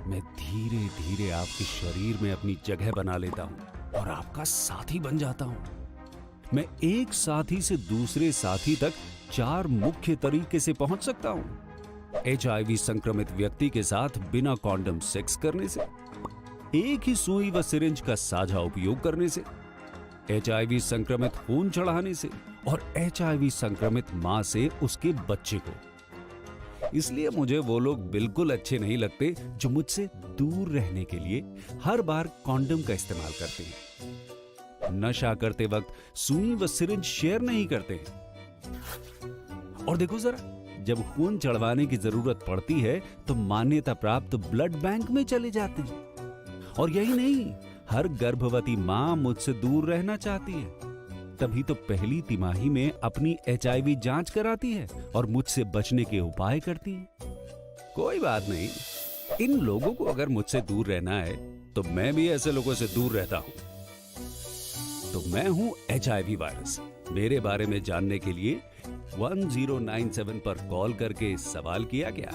मैं धीरे धीरे आपके शरीर में अपनी जगह बना लेता हूं और आपका साथी बन जाता हूं। मैं एक साथी से दूसरे साथी तक 4 मुख्य तरीके से पहुंच सकता हूं। HIV संक्रमित व्यक्ति के साथ बिना कॉन्डम सेक्स करने से, एक ही सुई व सिरिंज का साझा उपयोग करने से, HIV संक्रमित खून चढ़ाने से और HIV संक्रमित मां से उसके बच्चे को। इसलिए मुझे वो लोग बिल्कुल अच्छे नहीं लगते जो मुझसे दूर रहने के लिए हर बार कॉन्डम का इस्तेमाल करते हैं, नशा करते वक्त सुई व सिरिंज शेयर नहीं करते हैं। और देखो जरा, जब खून चढ़वाने की जरूरत पड़ती है तो मान्यता प्राप्त ब्लड बैंक में चले जाते हैं। और यही नहीं, हर गर्भवती मां मुझसे दूर रहना चाहती है, तभी तो पहली तिमाही में अपनी HIV जांच कराती है और मुझसे बचने के उपाय करती है। कोई बात नहीं, इन लोगों को अगर मुझसे दूर रहना है तो मैं भी ऐसे लोगों से दूर रहता हूं। तो मैं हूं HIV वायरस। मेरे बारे में जानने के लिए 1097 पर कॉल करके सवाल किया गया।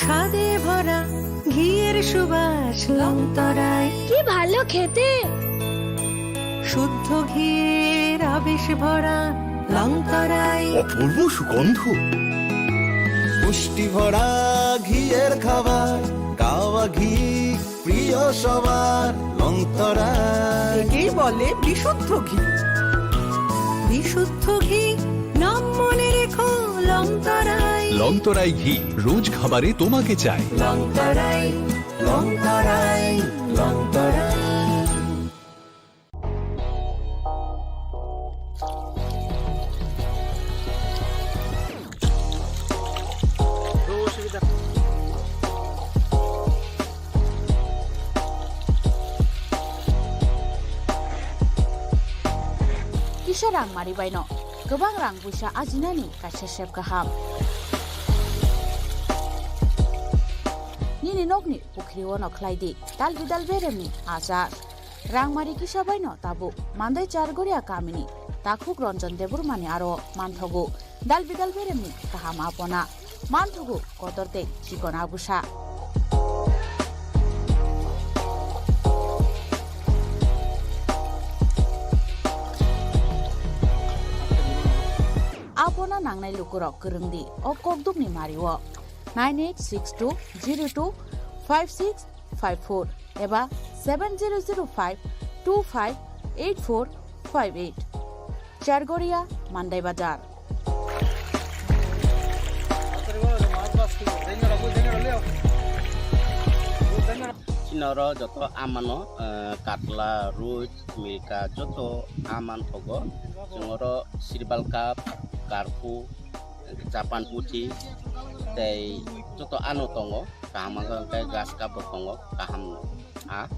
স্বাদে ভরা ঘিয়ের সুবাস লংতরায়, কি ভালো খেতে। শুদ্ধ ঘিয়ের আবেশ ভরা লংতরায়, অপূর্ব সুগন্ধ। পুষ্টি ভরা ঘিয়ের খাবার, গাওয়া ঘি প্রিয় সবার লংতরায়। একেই বলে বিশুদ্ধ ঘি। বিশুদ্ধ ঘি নাম মনে রেখো, লংতরায়। লংতরাই ঘি রোজ খাবারে তোমাকে চাই। লংতরাই, লংতরাই, লংতরাই। Kisah rang mari baino, gobang rang busa ajinani kaisa sep kaham. Nini nokni pukri wono klaidi, dal bidal beremni azar. Rang mari kisah baino tabu, mandai 4 goria kamini, Takuk Ronjon Deburmani Aro Mantogu Dalbidal Beremi Kaham Apona Mantogu Kotorte Chikon Abusha Apona Nangnai Lukurok Kurungdi O Kokdubni Mariwo 9862025654 Eba 7005258458 Chargoria Mandai Bazar Chinoro joto amano katla ruj milka joto aman thogo jongoro sirbal kap karpu japan puti tei joto ano tongo kaham kai gas kap tongo kaham a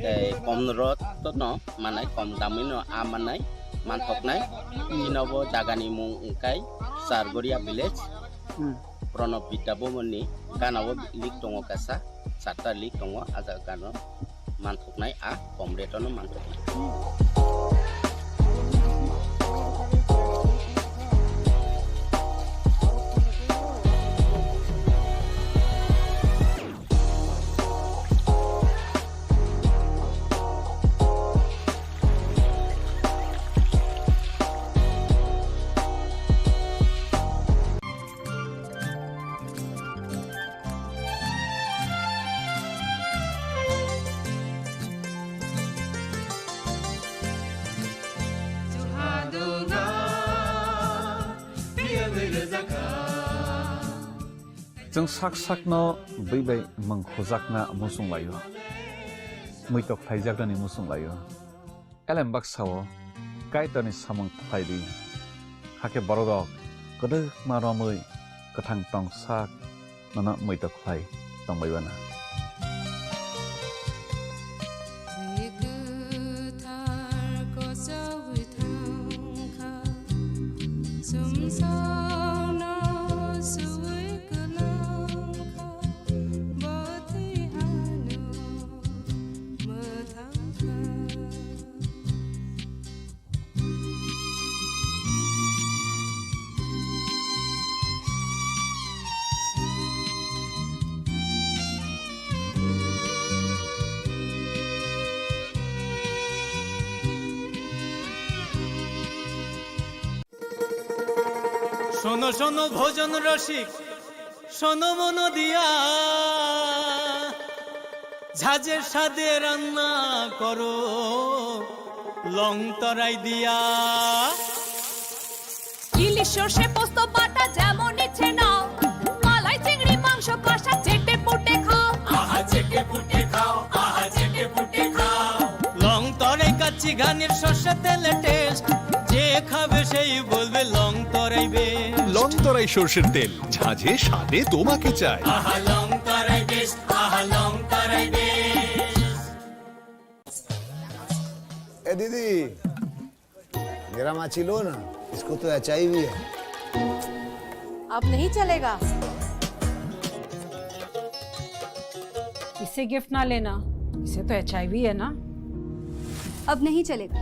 tei komrot to no manai kom damino amanai manthoknai inobo jagani mung kai Sargoria village Pranab Bidabomoni ganawo lik tongo kasa Sata lik tongo agar gano manthoknai a komretono manthoknai जों sak sakno बै mangkhojakna musung layo muitok phaijakani musung layo elembak sawo kaitani samang phaidi hake borodok kodok maromoi kathang tong sak nana muitok phai tongbaibana শোনো শোনো ভোজন রসিক শোনো মন দিয়া ঝাঁঝের স্বাদে রান্না করো লং তরাই দিয়া ইলিশ সর্ষে পোস্ত বাটা যেমন ইচ্ছে নাও মালাই চিংড়ি মাংস কষা চেটে পুটে খাও আহা চেটে পুটে খাও আহা চেটে পুটে খাও লং তরাই কাচ্চি ঘানির সর্ষে তেলে টেস্ট যে খাবে সেই বলবে লং তরাই বেশ লং তরাই সর্ষের তেল ঝাঁঝে স্বাদে তোমাকে চাই আহা লং তরাই বেশ আহা লং তরাই বেশ ए दीदी मेरा माची लो ना इसको तो HIV है अब नहीं चलेगा इससे गिफ्ट ना लेना इसे तो HIV है ना अब नहीं चलेगा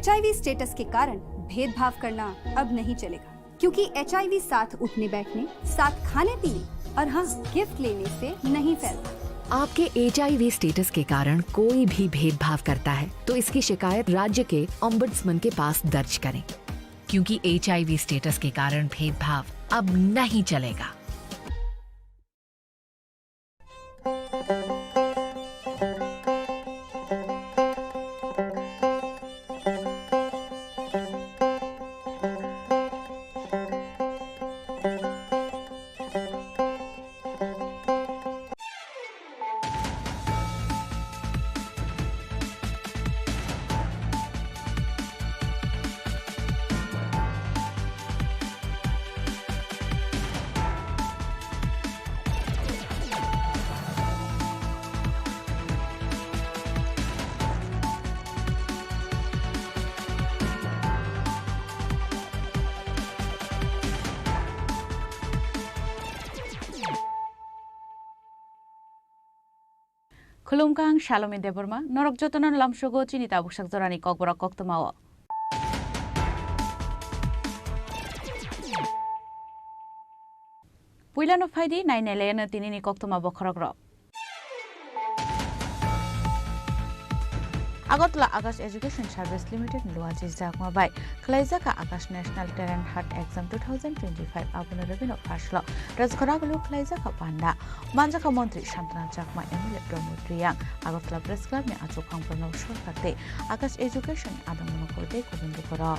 HIV स्टेटस के कारण भेदभाव करना अब नहीं चलेगा क्योंकि HIV साथ उठने बैठने साथ खाने पीने और हाँ गिफ्ट लेने से नहीं फैलता। आपके HIV स्टेटस के कारण कोई भी भेदभाव करता है तो इसकी शिकायत राज्य के ओम्बुड्समैन के पास दर्ज करें क्योंकि HIV स्टेटस के कारण भेदभाव अब नहीं चलेगा। Khulumkang Shalom Deborma, Norok Jotonan Lamshogo, Chinita Bushak Zorani Kokbora Koktomawa. पुइलानो फाइदि नाइनेलेनो तिनिनि कक्तमा बखरग्र Agartala Aakash education service limited লুয়াজি জাকমাবাই খলাইজাকা Aakash national talent hunt exam 2025 আবুনা রবিনো ফাসল রাজখরাগুলো খলাইজাকা পান্ডা মানজাকা মন্ত্রী Santana Chakma MLA Pramod Reang Agartala press club নি আচুখাং প্রণব সরকারতে আকাশ এডুকেশন আদমন করতে কুবুন্দ করা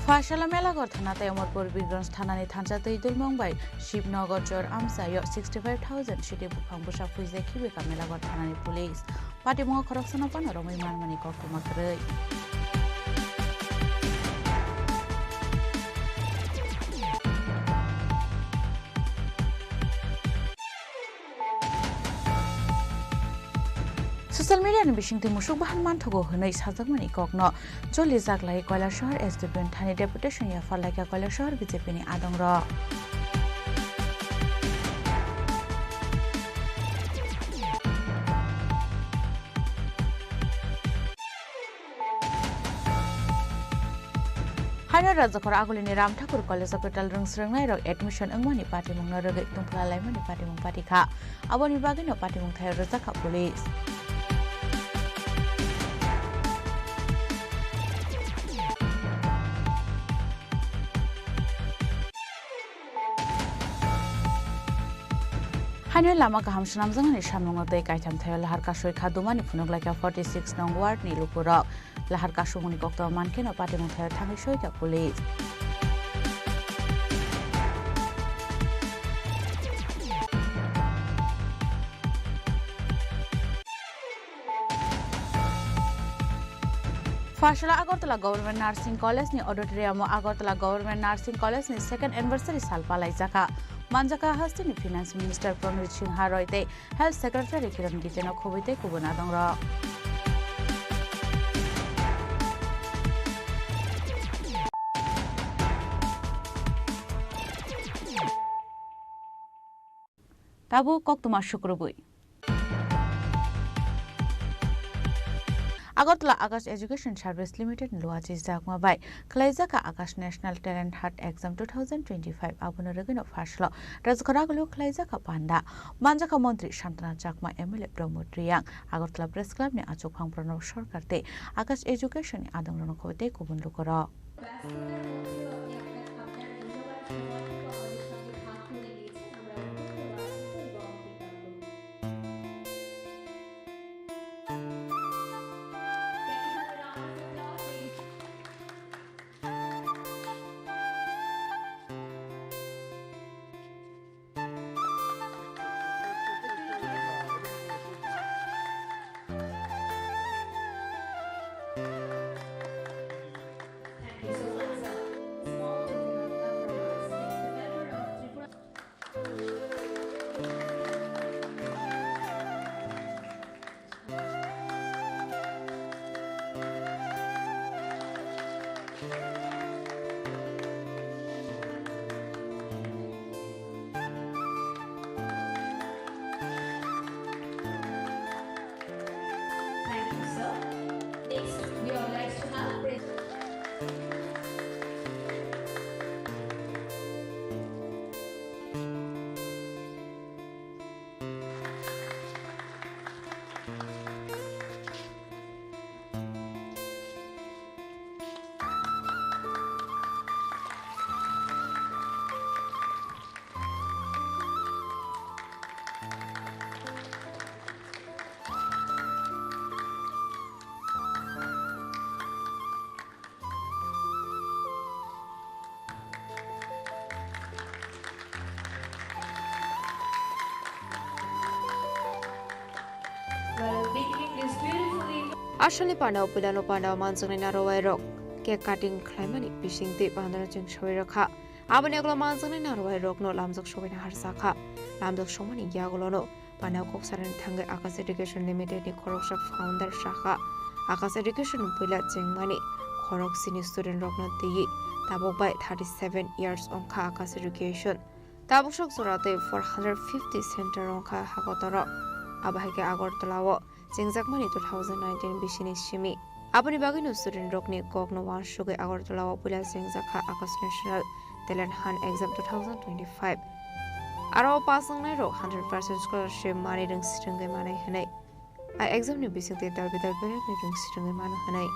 ফাশালা মেলাগড় থানাতে অমরপুর বীরগঞ্জ থানানি থানচাতে ইদুল মংবাই শিবনগর চর আমসায় 65,000 সিটি বুখাং বুসা ফুইজে খিবেকা মেলাগড় থানানি পুলিশ পাটিমুঙ্গ খরকসনা পান রমই মানমানি কক্তমাকরৈ सोशल मीडिया बिसिंगति मुसुक बाहान मानथगो हनै साजाकमानि ककनो जलि जागलाई कयला शहर एसडिपिएन थानि डेपुटेशन या फालाइका कयला शहर बीजेपी नि आदंग र हायना राजखर आगुलिनि राम ठाकुर कलेज हस्पिटाल रंसरंनाय रग एडमिशन अंगमानि पाटिमुंग रगै तुंफला लाइमानि पाटिमुंग पाटिखा अबनि बागैनो पाटिमुंग थाय रजाखा पुलिस हायनो लामा गाहाम सुनामजोंनि सामनंग दै कायथाम थाय लाहार कासय खादुमानि फुनगलायका 46 नंग वार्ड नि लुपुरक लाहार कासुमनि कक्त मानकेनो पाटिमुंग थाय थाङै सयका पुलिस फाशला আগরতলা गवर्नमेंट नार्सिंग कॉलेज नि auditorium Agartala government nursing college नि सेकेंड एनिवर्सरी साल पालाइजाका मानजाका हस्तिनि फिनान्स मिनिस्टर प्रमोद सिंह रयते हेल्थ सेक्रेटरी किरण गितेनो खबैते कुबना दंर ताबु कक्तमा शुक्रबुई Agartala Aakash education service limited লুয়াজি জাকমাবাই খলাইজাকা Aakash national talent hunt exam 2025 আবুনা রগিনো ফাসল রাজখরাগুলো খলাইজাকা পান্ডা মানজাকা মন্ত্রী Santana Chakma MLA Pramod Reang Agartala press club নি আচুখাং প্রণব সরকারতে আকাশ এডুকেশন আদমন করতে কুবুন্দ করা Ashali Panda Pulano Panda Mansung Narawai Rock, Cake Cutting Climate, Fishing Tip under Jing Shoiraka, Abanaglo Mansung Narawai Rock, no Lamzok Showin Harsaka, Lamzok Shomani Yagolono, Panda Coxaran Tanga Akas Education Limited, Korokshop founder Shaka, Akas Education Pula Jingmani, Korok Senior Student Rocknot Digi, Tabok by 37 years on Akas Education, Tabok Surate 450 center on Hakotoro. abahaike Agartala Jingzakmani 2019 Bishini Shimi. Abani Bagino student Rokni Kokno Wan Shuge Agartala Pula Jingzakha Akas National Talent Hunt Exam 2025. Aro pasang nairo 100% scholarship money ring stringe manai hanai. I exam ni bising te dal bidal bere ring stringe manu hanai.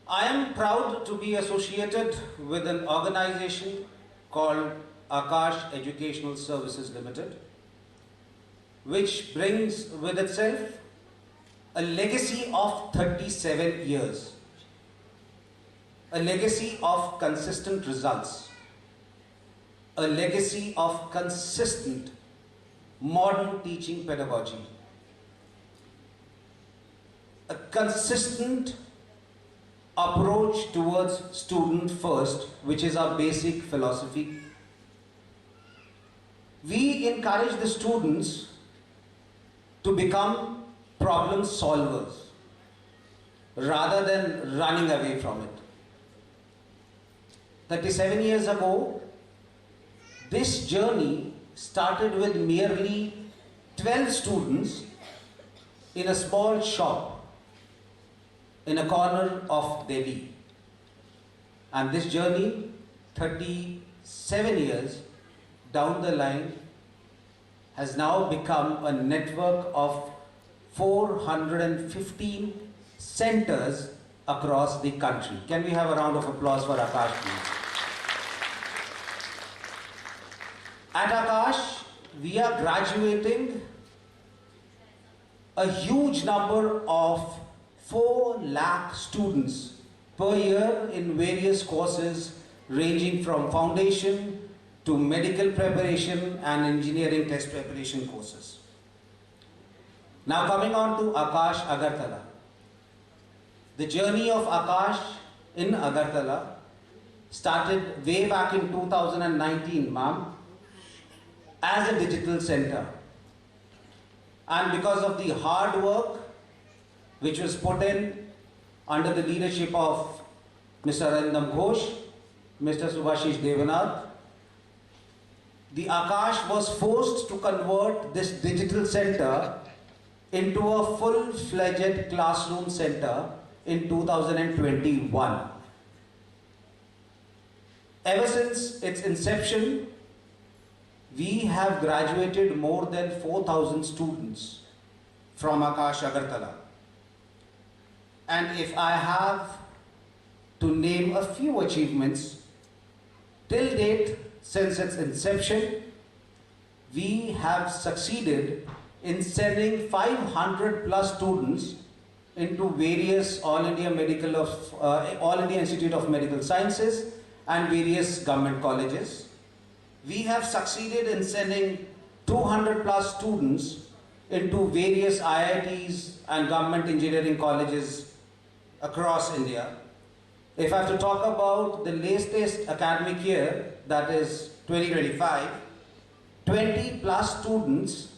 I am proud to be associated with an organization called Akash Educational Services Limited, which brings with itself a legacy of 37 years, a legacy of consistent results, a legacy of consistent modern teaching pedagogy, a consistent approach towards student first, which is our basic philosophy. We encourage the students to become problem solvers rather than running away from it. 37 years ago, this journey started with merely 12 students in a small shop in a corner of Delhi. And this journey, 37 years down the line, has now become a network of 415 centers across the country. Can we have a round of applause for Akash, please? At Akash, we are graduating a huge number of 4 lakh students per year in various courses ranging from foundation to medical preparation and engineering test preparation courses. Now coming on to Akash Agartala. The journey of Akash in Agartala started way back in 2019, ma'am, as a digital center. And because of the hard work which was put in under the leadership of Mr. Arindam Ghosh, Mr. Subhashish Devanath, the Akash was forced to convert this digital center into a full-fledged classroom center in 2021. Ever since its inception, we have graduated more than 4,000 students from Akash Agartala. And if I have to name a few achievements, till date, since its inception, we have succeeded in sending 500 plus students into various All India Institute of Medical Sciences and various government colleges. We have succeeded in sending 200 plus students into various IITs and government engineering colleges across India. If I have to talk about the latest academic year, that is 2025, 20 plus students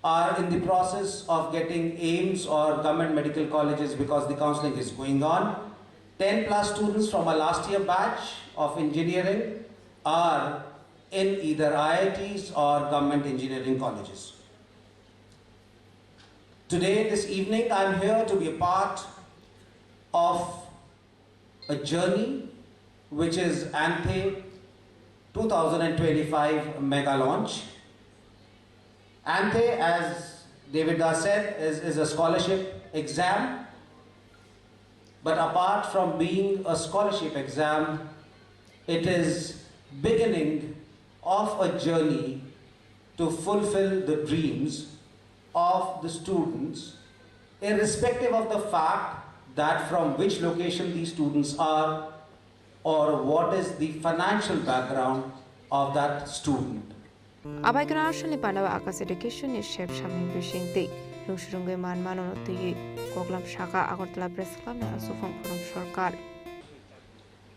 are in the process of getting AIIMS or government medical colleges because the counseling is going on. 10 plus students from our last year batch of engineering are in either IITs or government engineering colleges. Today, this evening, I am here to be a part of a journey which is ANTHE 2025 mega launch. ANTHE, as David Das said, is a scholarship exam, but apart from being a scholarship exam, it is beginning of a journey to fulfill the dreams of the students, irrespective of the fact that from which location these students are or what is the financial background of that student. Abai International Panawa Akas Education is Chef Shamin Bishing Day, Rushunge Man Manoti, Koklam Shaka, Agartala Press Club, and Sufam from Shorkar.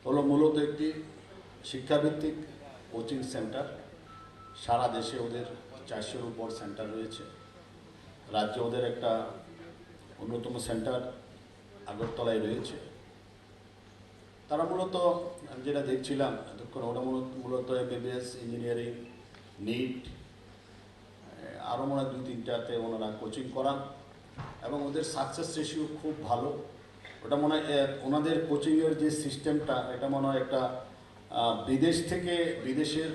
হলো মূলত একটি শিক্ষাভিত্তিক coaching centre. সারা দেশে ওদের 400-এর উপর centre রয়েছে। রাজ্যে ওদের একটা অন্যতম সেন্টার আগরতলায় রয়েছে। তারা মূলত যেটা দেখছিলাম এতক্ষণ ওরা মূলত MBBS ইঞ্জিনিয়ারিং, নিট, আরও মনে হয় 2-3টাতে ওনারা কোচিং করান এবং ওদের সাকসেস রেশিও খুব ভালো। ওটা মনে হয় ওনাদের কোচিংয়ের যে সিস্টেমটা, এটা মনে হয় একটা বিদেশের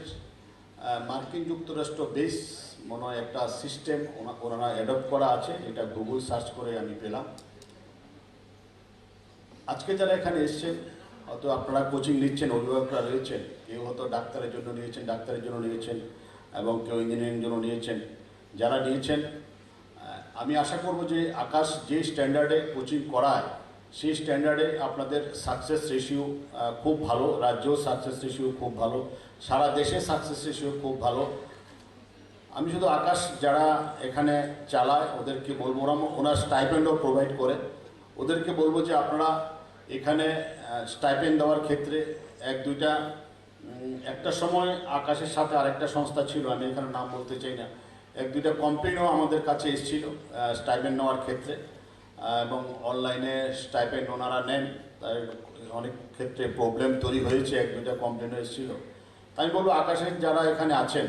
মার্কিন যুক্তরাষ্ট্র বেস মনে হয় একটা সিস্টেম ওনারা অ্যাডপ্ট করা আছে, এটা গুগল সার্চ করে আমি পেলাম। আজকে যারা এখানে এসছেন, হয়তো আপনারা কোচিং নিচ্ছেন, অভিভাবকরা রয়েছেন, কেউ হয়তো ডাক্তারের জন্য নিয়েছেন এবং কেউ ইঞ্জিনিয়ারিং জন্য নিয়েছেন। যারা নিয়েছেন, আমি আশা করব যে আকাশ যে স্ট্যান্ডার্ডে কোচিং করায় সেই স্ট্যান্ডার্ডে আপনাদের সাকসেস রেশিও খুব ভালো, রাজ্যেও সাকসেস রেশিও খুব ভালো, সারা দেশে সাকসেস রেশিও খুব ভালো। আমি শুধু আকাশ যারা এখানে চালায় ওদেরকে বলবো, ওনার স্টাইপেন্ডও প্রোভাইড করে, ওদেরকে বলবো যে আপনারা এখানে স্টাইপেন্ড দেওয়ার ক্ষেত্রে একটা সময় আকাশের সাথে আরেকটা সংস্থা ছিল, আমি এখানে নাম বলতে চাই না, 1-2টা কমপ্লেনও আমাদের কাছে এসেছিল স্টাইপেন্ড নেওয়ার ক্ষেত্রে, এবং অনলাইনে স্টাইপেন্ড ওনারা নেন, তাই অনেক ক্ষেত্রে প্রবলেম তৈরি হয়েছে, 1-2টা কমপ্লেনও এসেছিল। তাই বলবো আকাশের যারা এখানে আছেন,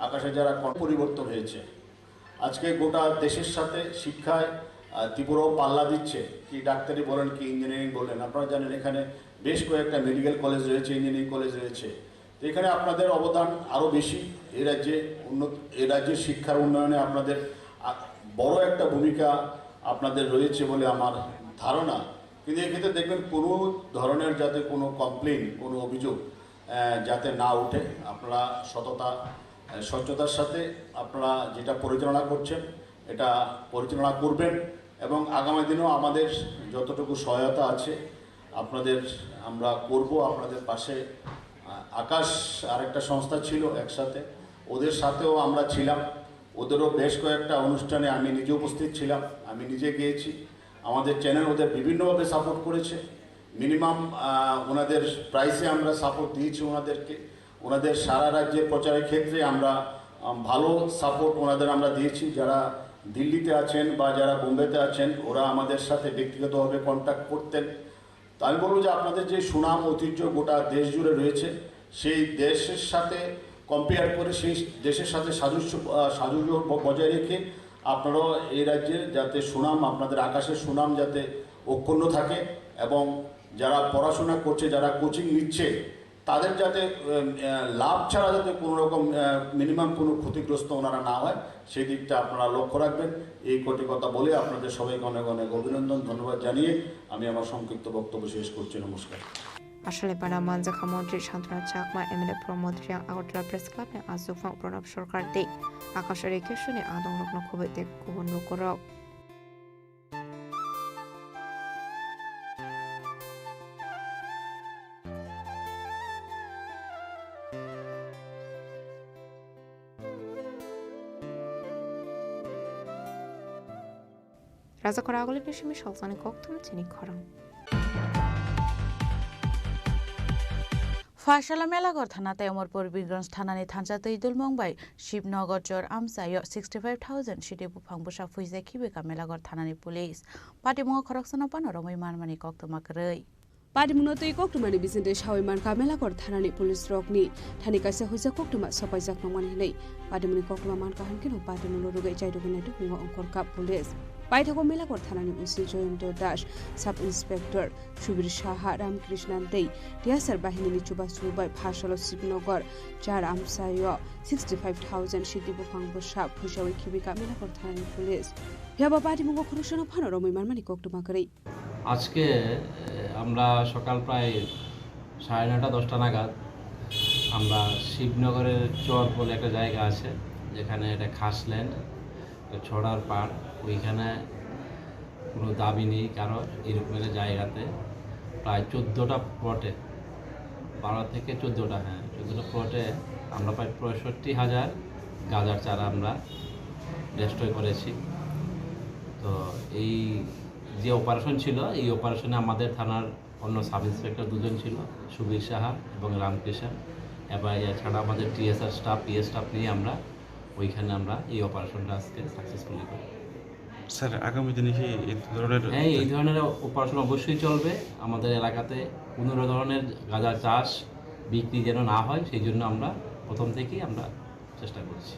আকাশের যারা পরিবর্তন হয়েছে, আজকে গোটা দেশের সাথে শিক্ষায় ত্রিপুরাও পাল্লা দিচ্ছে, কি ডাক্তারি বলেন কি ইঞ্জিনিয়ারিং বলেন। আপনারা জানেন এখানে বেশ কয়েকটা মেডিকেল কলেজ রয়েছে, ইঞ্জিনিয়ারিং কলেজ রয়েছে, তো এখানে আপনাদের অবদান আরও বেশি। এই রাজ্যের শিক্ষার উন্নয়নে আপনাদের বড় একটা ভূমিকা আপনাদের রয়েছে বলে আমার ধারণা। কিন্তু এক্ষেত্রে দেখবেন কোনো ধরনের যাতে কোনো কমপ্লেন, কোনো অভিযোগ যাতে না উঠে, আপনারা স্বচ্ছতার সাথে আপনারা যেটা পরিচালনা করছেন এটা পরিচালনা করবেন, এবং আগামী দিনেও আমাদের যতটুকু সহায়তা আছে আপনাদের আমরা করব, আপনাদের পাশে। আকাশ আরেকটা সংস্থা ছিল একসাথে, ওদের সাথেও আমরা ছিলাম, ওদেরও বেশ কয়েকটা অনুষ্ঠানে আমি নিজে উপস্থিত ছিলাম, আমি নিজে গিয়েছি। আমাদের চ্যানেল ওদের বিভিন্নভাবে সাপোর্ট করেছে, মিনিমাম ওনাদের প্রাইসে আমরা সাপোর্ট দিয়েছি ওনাদেরকে, ওনাদের সারা রাজ্যের প্রচারের ক্ষেত্রে আমরা ভালো সাপোর্ট ওনাদের আমরা দিয়েছি। যারা দিল্লিতে আছেন বা যারা বোম্বেতে আছেন, ওরা আমাদের সাথে ব্যক্তিগতভাবে কন্ট্যাক্ট করতেন। তো আমি বলবো যে আপনাদের যে সুনাম ঐতিহ্য গোটা দেশ জুড়ে রয়েছে, সেই দেশের সাথে কম্পেয়ার করে সেই দেশের সাথে সাযুজ্য বজায় রেখে আপনারাও এই রাজ্যের যাতে সুনাম, আপনাদের আকাশের সুনাম যাতে অক্ষুণ্ণ থাকে, এবং যারা পড়াশোনা করছে, যারা কোচিং নিচ্ছে, তাদের যাতে লাভ ছাড়া যাতে কোনো রকম মিনিমাম কোনো ক্ষতিগ্রস্ত ওনারা না হয়, সেই দিকটা আপনারা লক্ষ্য রাখবেন। এই কটি কথা বলে আপনাদের সবাইকে অনেক অনেক অভিনন্দন, ধন্যবাদ জানিয়ে আমি আমার সংক্ষিপ্ত বক্তব্য শেষ করছি। নমস্কার। আসলে পানা মানজাখা মন্ত্রী শান্তনা চাকমা এমএলএ প্রমোদ রিয়াং আগরতলা প্রেস ক্লাবে আজুফাং প্রণব সরকার দে আকাশের একে শুনে আদং লগ্ন খুবই দেখ গুবন লোকরক রাজা করা আগলে পেশমি সলসানি কক্তম চিনি খরং ফাইসালা মেলাগড় থানাতে অমরপুর বীরগঞ্জ থানানি থানচাতে ইদুল মংবাই শিবনগর চর আমসায় 65,000 সিটি বুফাং বুসা ফুইজে খিবেকা মেলাগড় থানানি পুলিশ পাটিমুঙা খরকসনা পানো রमै মানমানি কক্তমাকरै पारिमुनो तै कोक्टुमानि बिसिन्दै सावैमान कामेलागढ़ थानानि पुलिस रकनि थानि कासे हुइजा कोक्टुमा सपाइजाक नंमानि हिनै पारिमुनि कोक्टुमा मान काहानकिनो पारिमुनो रुगै जायदुगने दुंगा अंकरका पुलिस पाइथागो मेलागढ़ थानानि उसिल जयन्त दास सब इन्सपेक्टर सुबीर साहा रामकृष्णन दै टियासार बाहिनीनि चुबा सुबाय फासल शिवनगर चार आमसाय 65,000 सिटी बुफां बुसा फुइसावै खिबिका मेलागढ़ थानानि पुलिस याबा पारिमुगो खरसना फानो रमै मानमानि कोक्टुमाकरै আজকে আমরা সকাল প্রায় 9:30-10টা নাগাদ আমরা শিবনগরের চর বলে একটা জায়গা আছে, যেখানে এটা খাসল্যান্ড ছড়ার পাড়, ওইখানে কোনো দাবি নেই কারো, এরকমের জায়গাতে প্রায় 14টা প্লটে 12 থেকে 14টা 14টা প্লটে আমরা প্রায় 65,000 গাঁজার চারা আমরা ডেস্ট্রয় করেছি। তো এই যে অপারেশন ছিল, এই অপারেশনে আমাদের থানার অন্য সাব ইন্সপেক্টর 2জন ছিল, সুবীর সাহা এবং রামকৃষ্ণ, এবং এছাড়া আমাদের টিএসআর স্টাফ, পিএস স্টাফ নিয়ে আমরা ওইখানে আমরা এই অপারেশনটা আজকে সাকসেসফুলি করি। স্যার আগামী দিনে কি এই ধরনের অপারেশন অবশ্যই চলবে। আমাদের এলাকাতে কোনো ধরনের গাঁজা চাষ বিক্রি যেন না হয়, সেই জন্য আমরা প্রথম থেকেই আমরা চেষ্টা করছি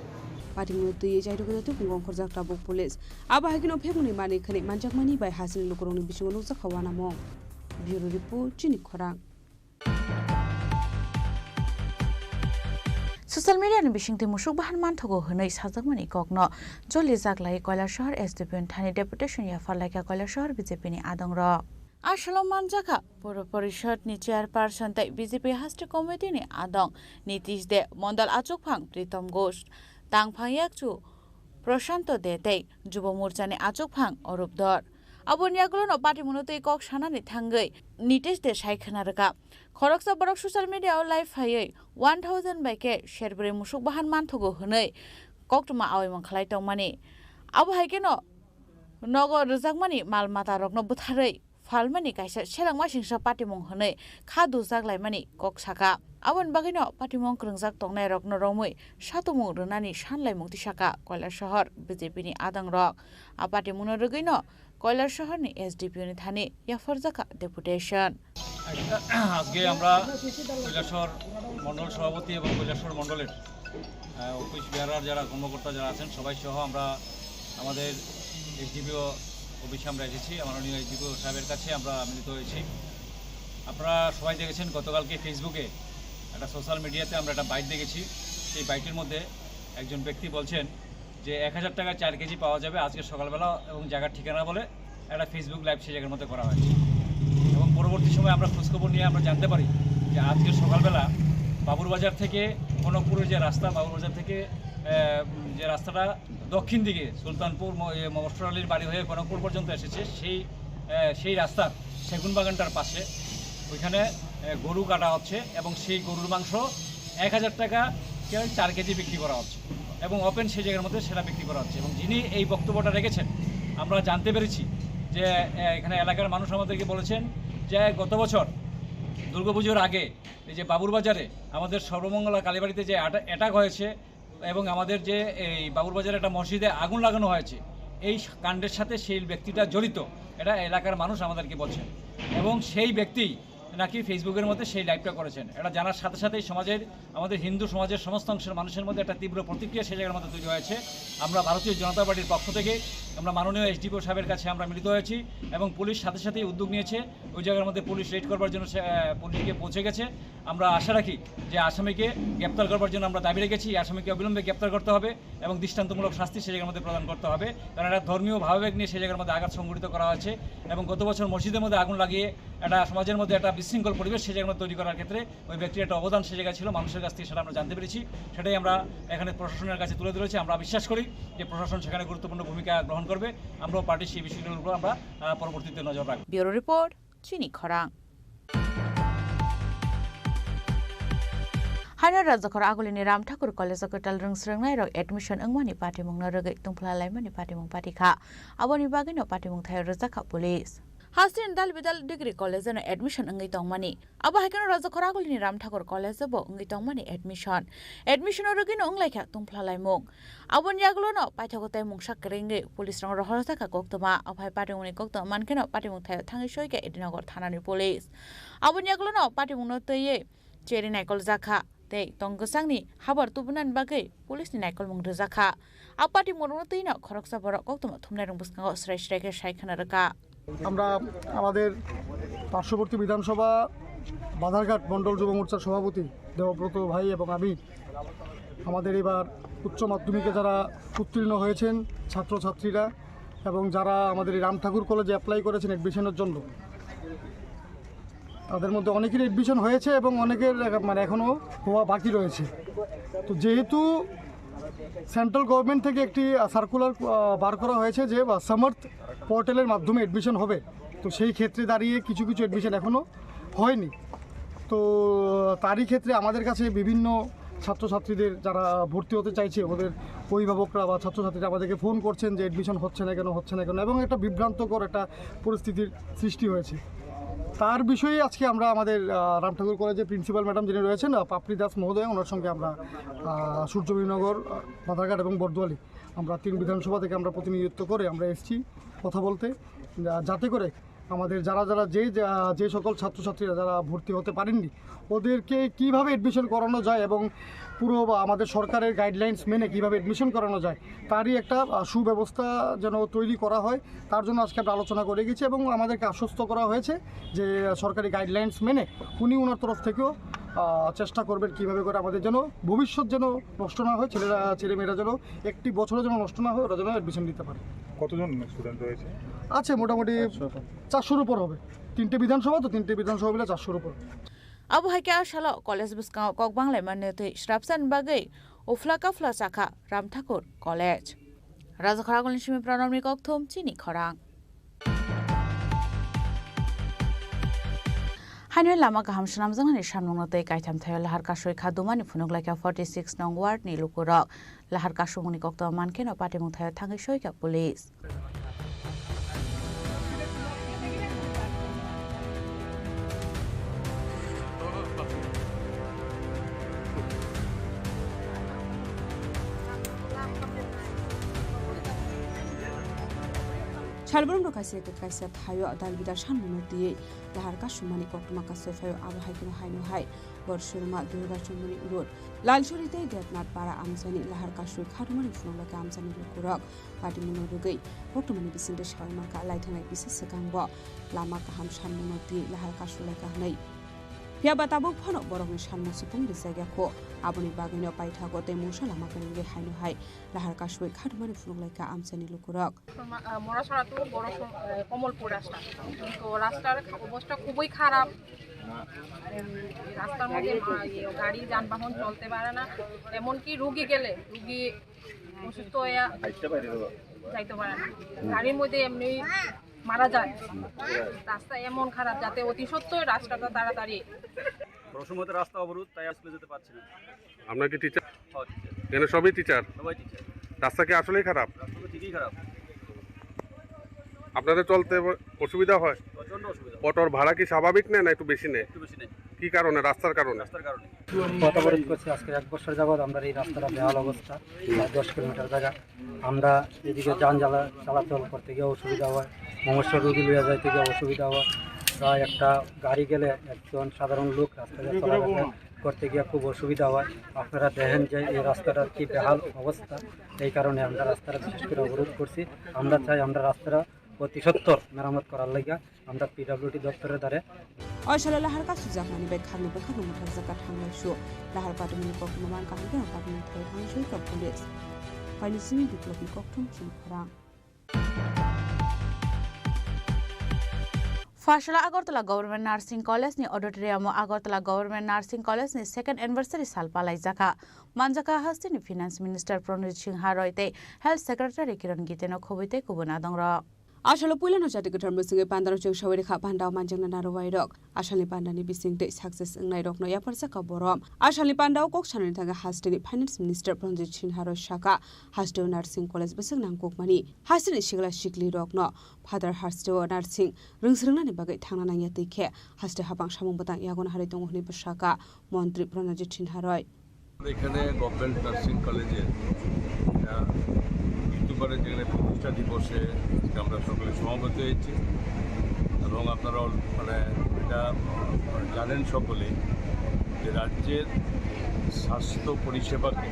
পাটিমুনো তুই চাইরোগনাতে বুঙ্গং খরজাকটা বুক পুলিশ আবাহাগিনো ফেগুনি মানি খানি মানজাকমানি बाय हासिन लुकरंनि बिसिङाव नुजा खावाना मं ब्यूरो रिपोर्ट चिनि खरां ससियेल मिडियानि बिसिंथि मुसुक बाहान मानथगो होनै साजाकमानि ककनो जलि जागलाय कयला शहर एसडिपिएन थानि डेपुटेशन या फालायका कयला शहर बीजेपीनि आदंर आसलम मानजाखा पौर परिषदनि चेयरपार्सन तै बीजेपी हास्टे कमिटिनि आदं नीतीश दे मंडल आचुकफां प्रीतम घोष तांगफां याकचु प्रशांत देतै जुब मोर्चानि आचुकफां अरूप दर अबनियागुलो पाटिमुनोतै कक सानानि थांगै नीतीश दे सायखनारका खरकसा बरक ससियल मिडियाव लाइभ फायै 1000 बाइके शेरब्रे मुसुक बाहान मानथगो होनै कक्टमा आवैमन खलाय तंमानि आबो हायकेनो नगर रजाकमानि माल माता रकनो बुथारै फालमानि कायसा सेलांमा सिंसा पाटिमं होनै खादु जागलायमानि कक साका आबन बागैनो पाटिमं क्रंजाक तंनाय रकनो रमै सातुमु रनानि सानलाय मुक्ति साका कयला शहर बीजेपीनि आदां रक आ पाटिमुनो रगैनो কয়লার শহরনি এসডিপিওনি থানে ইয়াফরজাকা ডেপুটেশন আজকে আমরা কৈলাসহর মণ্ডল সভাপতি এবং কৈলাসহর মণ্ডলের অফিস বিহারার যারা কর্মকর্তা যারা আছেন সবাই সহ আমরা আমাদের এসডিপিও অফিসে আমরা এসেছি মাননীয় এসডিপিও সাহেবের কাছে আমরা মিলিত হয়েছি আপনারা সবাই দেখেছেন গতকালকে ফেসবুকে একটা সোশ্যাল মিডিয়াতে আমরা একটা বাইট দেখেছি সেই বাইটের মধ্যে একজন ব্যক্তি বলছেন যে 1000 টাকা 4 কেজি পাওয়া যাবে আজকে সকালবেলা এবং জায়গার ঠিকানা বলে একটা ফেসবুক লাইভ সেই জায়গার মধ্যে করা হয়েছে এবং পরবর্তী সময় আমরা খোঁজখবর নিয়ে আমরা জানতে পারি যে আজকে সকালবেলা বাবুরবাজার থেকে কনকপুরের যে রাস্তা বাবুরবাজার থেকে যে রাস্তাটা দক্ষিণ দিকে সুলতানপুর মফস্বর আলীর বাড়ি হয়ে কনকপুর পর্যন্ত এসেছে সেই রাস্তার সেগুনবাগানটার পাশে ওইখানে গরু কাটা হচ্ছে এবং সেই গরুর মাংস 1000 টাকা 4 কেজি বিক্রি করা হচ্ছে এবং ওপেন সেই জায়গার মধ্যে সেটা বিক্রি করা হচ্ছে এবং যিনি এই বক্তব্যটা রেখেছেন আমরা জানতে পেরেছি যে এখানে এলাকার মানুষ আমাদেরকে বলেছেন যে গত বছর দুর্গাপুজোর আগে এই যে বাবুরবাজারে আমাদের সর্বমঙ্গলা কালীবাড়িতে যে অ্যাটাক হয়েছে এবং আমাদের যে এই বাবুরবাজারে একটা মসজিদে আগুন লাগানো হয়েছে এই কাণ্ডের সাথে সেই ব্যক্তিটা জড়িত এটা এলাকার মানুষ আমাদেরকে বলছেন এবং সেই ব্যক্তি নাকি ফেসবুকের মধ্যে সেই লাইভটা করেছেন এটা জানার সাথে সাথেই সমাজের আমাদের হিন্দু সমাজের সমস্ত অংশের মানুষের মধ্যে একটা তীব্র প্রতিক্রিয়া সেই জায়গার মধ্যে তৈরি হয়েছে আমরা ভারতীয় জনতা পার্টির পক্ষ থেকে আমরা মাননীয় এসডিপিও সাহেবের কাছে আমরা মিলিত হয়েছি এবং পুলিশ সাথে সাথেই উদ্যোগ নিয়েছে ওই জায়গার মধ্যে পুলিশ রেড করবার জন্য পুলিশ গিয়ে পৌঁছে গেছে আমরা আশা রাখি যে আসামিকে গ্রেপ্তার করবার জন্য আমরা দাবি রেখেছি আসামিকে অবিলম্বে গ্রেপ্তার করতে হবে এবং দৃষ্টান্তমূলক শাস্তি সেই জায়গার মধ্যে প্রদান করতে হবে কারণ একটা ধর্মীয় ভাবাবেগ নিয়ে সেই জায়গার মধ্যে আঘাত সংঘটিত করা হয়েছে এবং গত বছর মসজিদের মধ্যে আগুন লাগিয়ে একটা সমাজের মধ্যে একটা বিশৃঙ্খল পরিবেশ সেই জায়গার মধ্যে তৈরি করার ক্ষেত্রে ওই ব্যক্তির একটা অবদান সেই জায়গায় ছিল মানুষের কাছ থেকে সেটা আমরা জানতে পেরেছি সেটাই আমরা এখানে প্রশাসনের কাছে তুলে ধরেছি আমরা বিশ্বাস করি যে প্রশাসন সেখানে গুরুত্বপূর্ণ ভূমিকা গ্রহণ করবে আমরাও পার্টির সেই বিষয়গুলোর উপর আমরা পরবর্তীতে নজর রাখব ব্যুরো রিপোর্ট চিনি খরাং हायना राजखर आगुलिनि राम ठाकुर कलेज कटाल रोंस्रोंनाय रग एडमिशन अंगमानि पाटिमुंनो रगै तुंफ्ला लाइमानि पाटिमुं पाटिखा आबनि बागैनो पाटिमुं थाय रजाखा पुलिस हास्टिन दाल बिदाल डिग्री कॉलेज न एडमिशन अंगै तंगमानि अब हायकन राजखर आगुलिनि राम ठाकुर कॉलेज बो अंगै तंगमानि एडमिशन रगैनो अंगलायखा तुंफ्ला लाइमुं आबनि आगुलोनो पाइथागोताय मुंसा करेंगे पुलिस रंग रहरसाखा गक्तमा अफाय पाटिमुंनि गक्तमा मानकेनो पाटिमुं थाय थाङै सयके एदिनगर थानानि पुलिस आबनि आगुलोनो पाटिमुंनो तयै चेरि नायकल जाखा ते तंगसांनि हाबर तुबुनान बागै पुलिसनि नायकल मुं रोजाखा आ पाटिमुंनो तैनो खरकसा बर गक्तमा थुमनाय रं बुसकांगो स्राय स्रायके सायखाना रका আমরা আমাদের পার্শ্ববর্তী বিধানসভা বাধারঘাট মণ্ডল যুব মোর্চার সভাপতি দেবব্রত ভাই এবং আমি আমাদের এবার উচ্চ মাধ্যমিকে যারা উত্তীর্ণ হয়েছেন ছাত্রছাত্রীরা এবং যারা আমাদের এই রাম ঠাকুর কলেজে অ্যাপ্লাই করেছেন অ্যাডমিশনের জন্য তাদের মধ্যে অনেকের অ্যাডমিশন হয়েছে এবং অনেকের মানে এখনও হওয়া বাকি রয়েছে তো যেহেতু সেন্ট্রাল গভর্নমেন্ট থেকে একটি সার্কুলার বার করা হয়েছে যে সামার্থ পোর্টালের মাধ্যমে অ্যাডমিশন হবে তো সেই ক্ষেত্রে দাঁড়িয়ে কিছু কিছু অ্যাডমিশন এখনও হয়নি তো তারই ক্ষেত্রে আমাদের কাছে বিভিন্ন ছাত্রছাত্রীদের যারা ভর্তি হতে চাইছে ওদের অভিভাবকরা বা ছাত্রছাত্রীরা আমাদেরকে ফোন করছেন যে অ্যাডমিশন হচ্ছে না কেন এবং একটা বিভ্রান্তকর একটা পরিস্থিতির সৃষ্টি হয়েছে তার বিষয়ে আজকে আমরা আমাদের রাম ঠাকুর কলেজের প্রিন্সিপাল ম্যাডাম যিনি রয়েছেন পাপড়ি দাস মহোদয় ওনার সঙ্গে আমরা সূর্যবীরনগর বাধারঘাট এবং বরদোয়ালি আমরা 3 বিধানসভা থেকে আমরা প্রতিনিধিত্ব করে আমরা এসেছি কথা বলতে যাতে করে আমাদের যারা যারা যে সকল ছাত্রছাত্রীরা যারা ভর্তি হতে পারেননি ওদেরকে কিভাবে অ্যাডমিশন করানো যায় এবং পুরো আমাদের সরকারের গাইডলাইন্স মেনে কিভাবে অ্যাডমিশন করানো যায় তারই একটা সুব্যবস্থা যেন তৈরি করা হয় তার জন্য আজকে আমরা আলোচনা করে গেছি এবং আমাদেরকে আশ্বস্ত করা হয়েছে যে সরকারি গাইডলাইন্স মেনে উনি ওনার তরফ থেকেও চেষ্টা করবেন কীভাবে করে আমাদের যেন ভবিষ্যৎ যেন নষ্ট না হয়, ছেলেমেয়েরা যেন একটি বছরও যেন নষ্ট না হয়, ওরা যেন অ্যাডমিশন দিতে পারে। কতজন স্টুডেন্ট রয়েছে? আছে মোটামুটি 400-র উপর হবে। 3টে বিধানসভা তো 3টে বিধানসভা মিলে 400-র উপর। Abu Haikya Shala College Biskang Kokbang Lemanete Shrapsan Bagay Uflaka Flasaka Ram Thakur College Razakharagol Shimi Pranamni Kokthom Chini Khorang Hanwe Lama Kaham Shanam Zangan Shamnote Kaitam Thayo Lahar Kashoy Khadumani Funuk like a 46 Nong Ward ni Lukurok Lahar Kashumuni Kokto Manken or Patimung Thayo Tangishoika Police Chalbrum Kasia Kaisa Tayo Dalvida Shanmuti, Laharka Shumani Koktumaka Sofayo Abu Haikino Haino Hai, Borshurma Durga Shumuni Road, Lalshurite Gatnat Para Amzani, Laharka Shu Kadumani Funga Gamzani Lukurok, Patimuno Rugay, Oktumani Bisin the Shalmaka, Lighten like Bisis Sakangbo, Lamaka Ham Shanmuti, Laharka Shulaka Nay. Piabatabuk Pono Borong Shanmu Supung the Sagako, Abuni Bagino Paitago, the Mushalama Haino Hai, Laharka Shu Kadumani Funga Amzani Lukurok. মরাসরা তো বড় কমলপুর রাস্তা তো রাস্তার অবস্থা খুবই খারাপ রাস্তার মধ্যে গাড়ি যানবাহন চলতে পারে না এমনকি রোগী গেলে রোগী অসুস্থ হয়ে যাইতে পারে না গাড়ির মধ্যে এমনি মারা যায় রাস্তা এমন খারাপ যাতে অতি সত্ত্বর রাস্তাটা তাড়াতাড়ি বড় সময় রাস্তা অবরোধ তাই আসলে যেতে পারছি না আপনার কি টিচার? এখানে সবই টিচার? সবাই টিচার। রাস্তা কি আসলেই খারাপ? রাস্তা ঠিকই খারাপ। আপনাদের চলতে অসুবিধা হয়? প্রচন্ড অসুবিধা। অটোর ভাড়া কি স্বাভাবিক নেয় না একটু বেশি নেয়? একটু বেশি নেয়। কি কারণে? রাস্তার কারণে? রাস্তার কারণে। পথ অবরোধ করছি আজকে 1 বছর যাবত আমরা এই রাস্তাটা বেহাল অবস্থা 10 কিলোমিটার জায়গা আমরা এদিকে যান চলাচল করতে গিয়ে অসুবিধা হয় মমস্য রোগী লিয়ে যাইতে গিয়ে অসুবিধা হয় প্রায় একটা গাড়ি গেলে একজন সাধারণ লোক রাস্তায় চলাফেরা করতে গিয়ে খুব অসুবিধা হয় আপনারা দেখেন যে এই রাস্তাটার কি বেহাল অবস্থা এই কারণে আমরা রাস্তাটা বিশেষ করে অবরোধ করছি আমরা চাই আমরা রাস্তাটা অতি সত্বর মেরামত করার লাগা আমরা পিডব্লিউডি দপ্তরের দ্বারে Oishala Laharka Suzakmani by Kami Bakano Mutazaka Tango Show, Lahar Patamini Kokuman Kahanga, Patamini Hanshika Police. Finally, the Klopi Koktum Chimpara. Fashala Agartala Government Nursing College ni Auditorium Agartala Government Nursing College ni second anniversary salpalai jaka Manjaka Hastini Finance Minister Pranjit Singh Haroite Health Secretary Kiran Giteno Khobite Kubuna Dongra Ashala Pulano Jatiku Termusing Pandaro Shawika Panda Manjana Narowairok, Ashali Pandani Bising Day Success in Nairok no Yaparsaka Borom, Ashali Panda Kokshananga Hastini Finance Minister Pranjit Singh Haroshaka, Hasto Nursing College Bisanang Kokmani, Hastini Shigla Shikli Rockno, Father Hasto Nursing, Ringsrana Bagat Tanana Yatike, Hasto Habang Shamubatan Yagon Hariton Bashaka, Montri Pranjit Singh Haroy. এখানে government nursing কলেজে মৃত্যুবারে যেখানে প্রতিষ্ঠা দিবসে আমরা সকলে সমবেত হয়েছি এবং আপনারা মানে এটা জানেন সকলে যে রাজ্যের স্বাস্থ্য পরিষেবাকে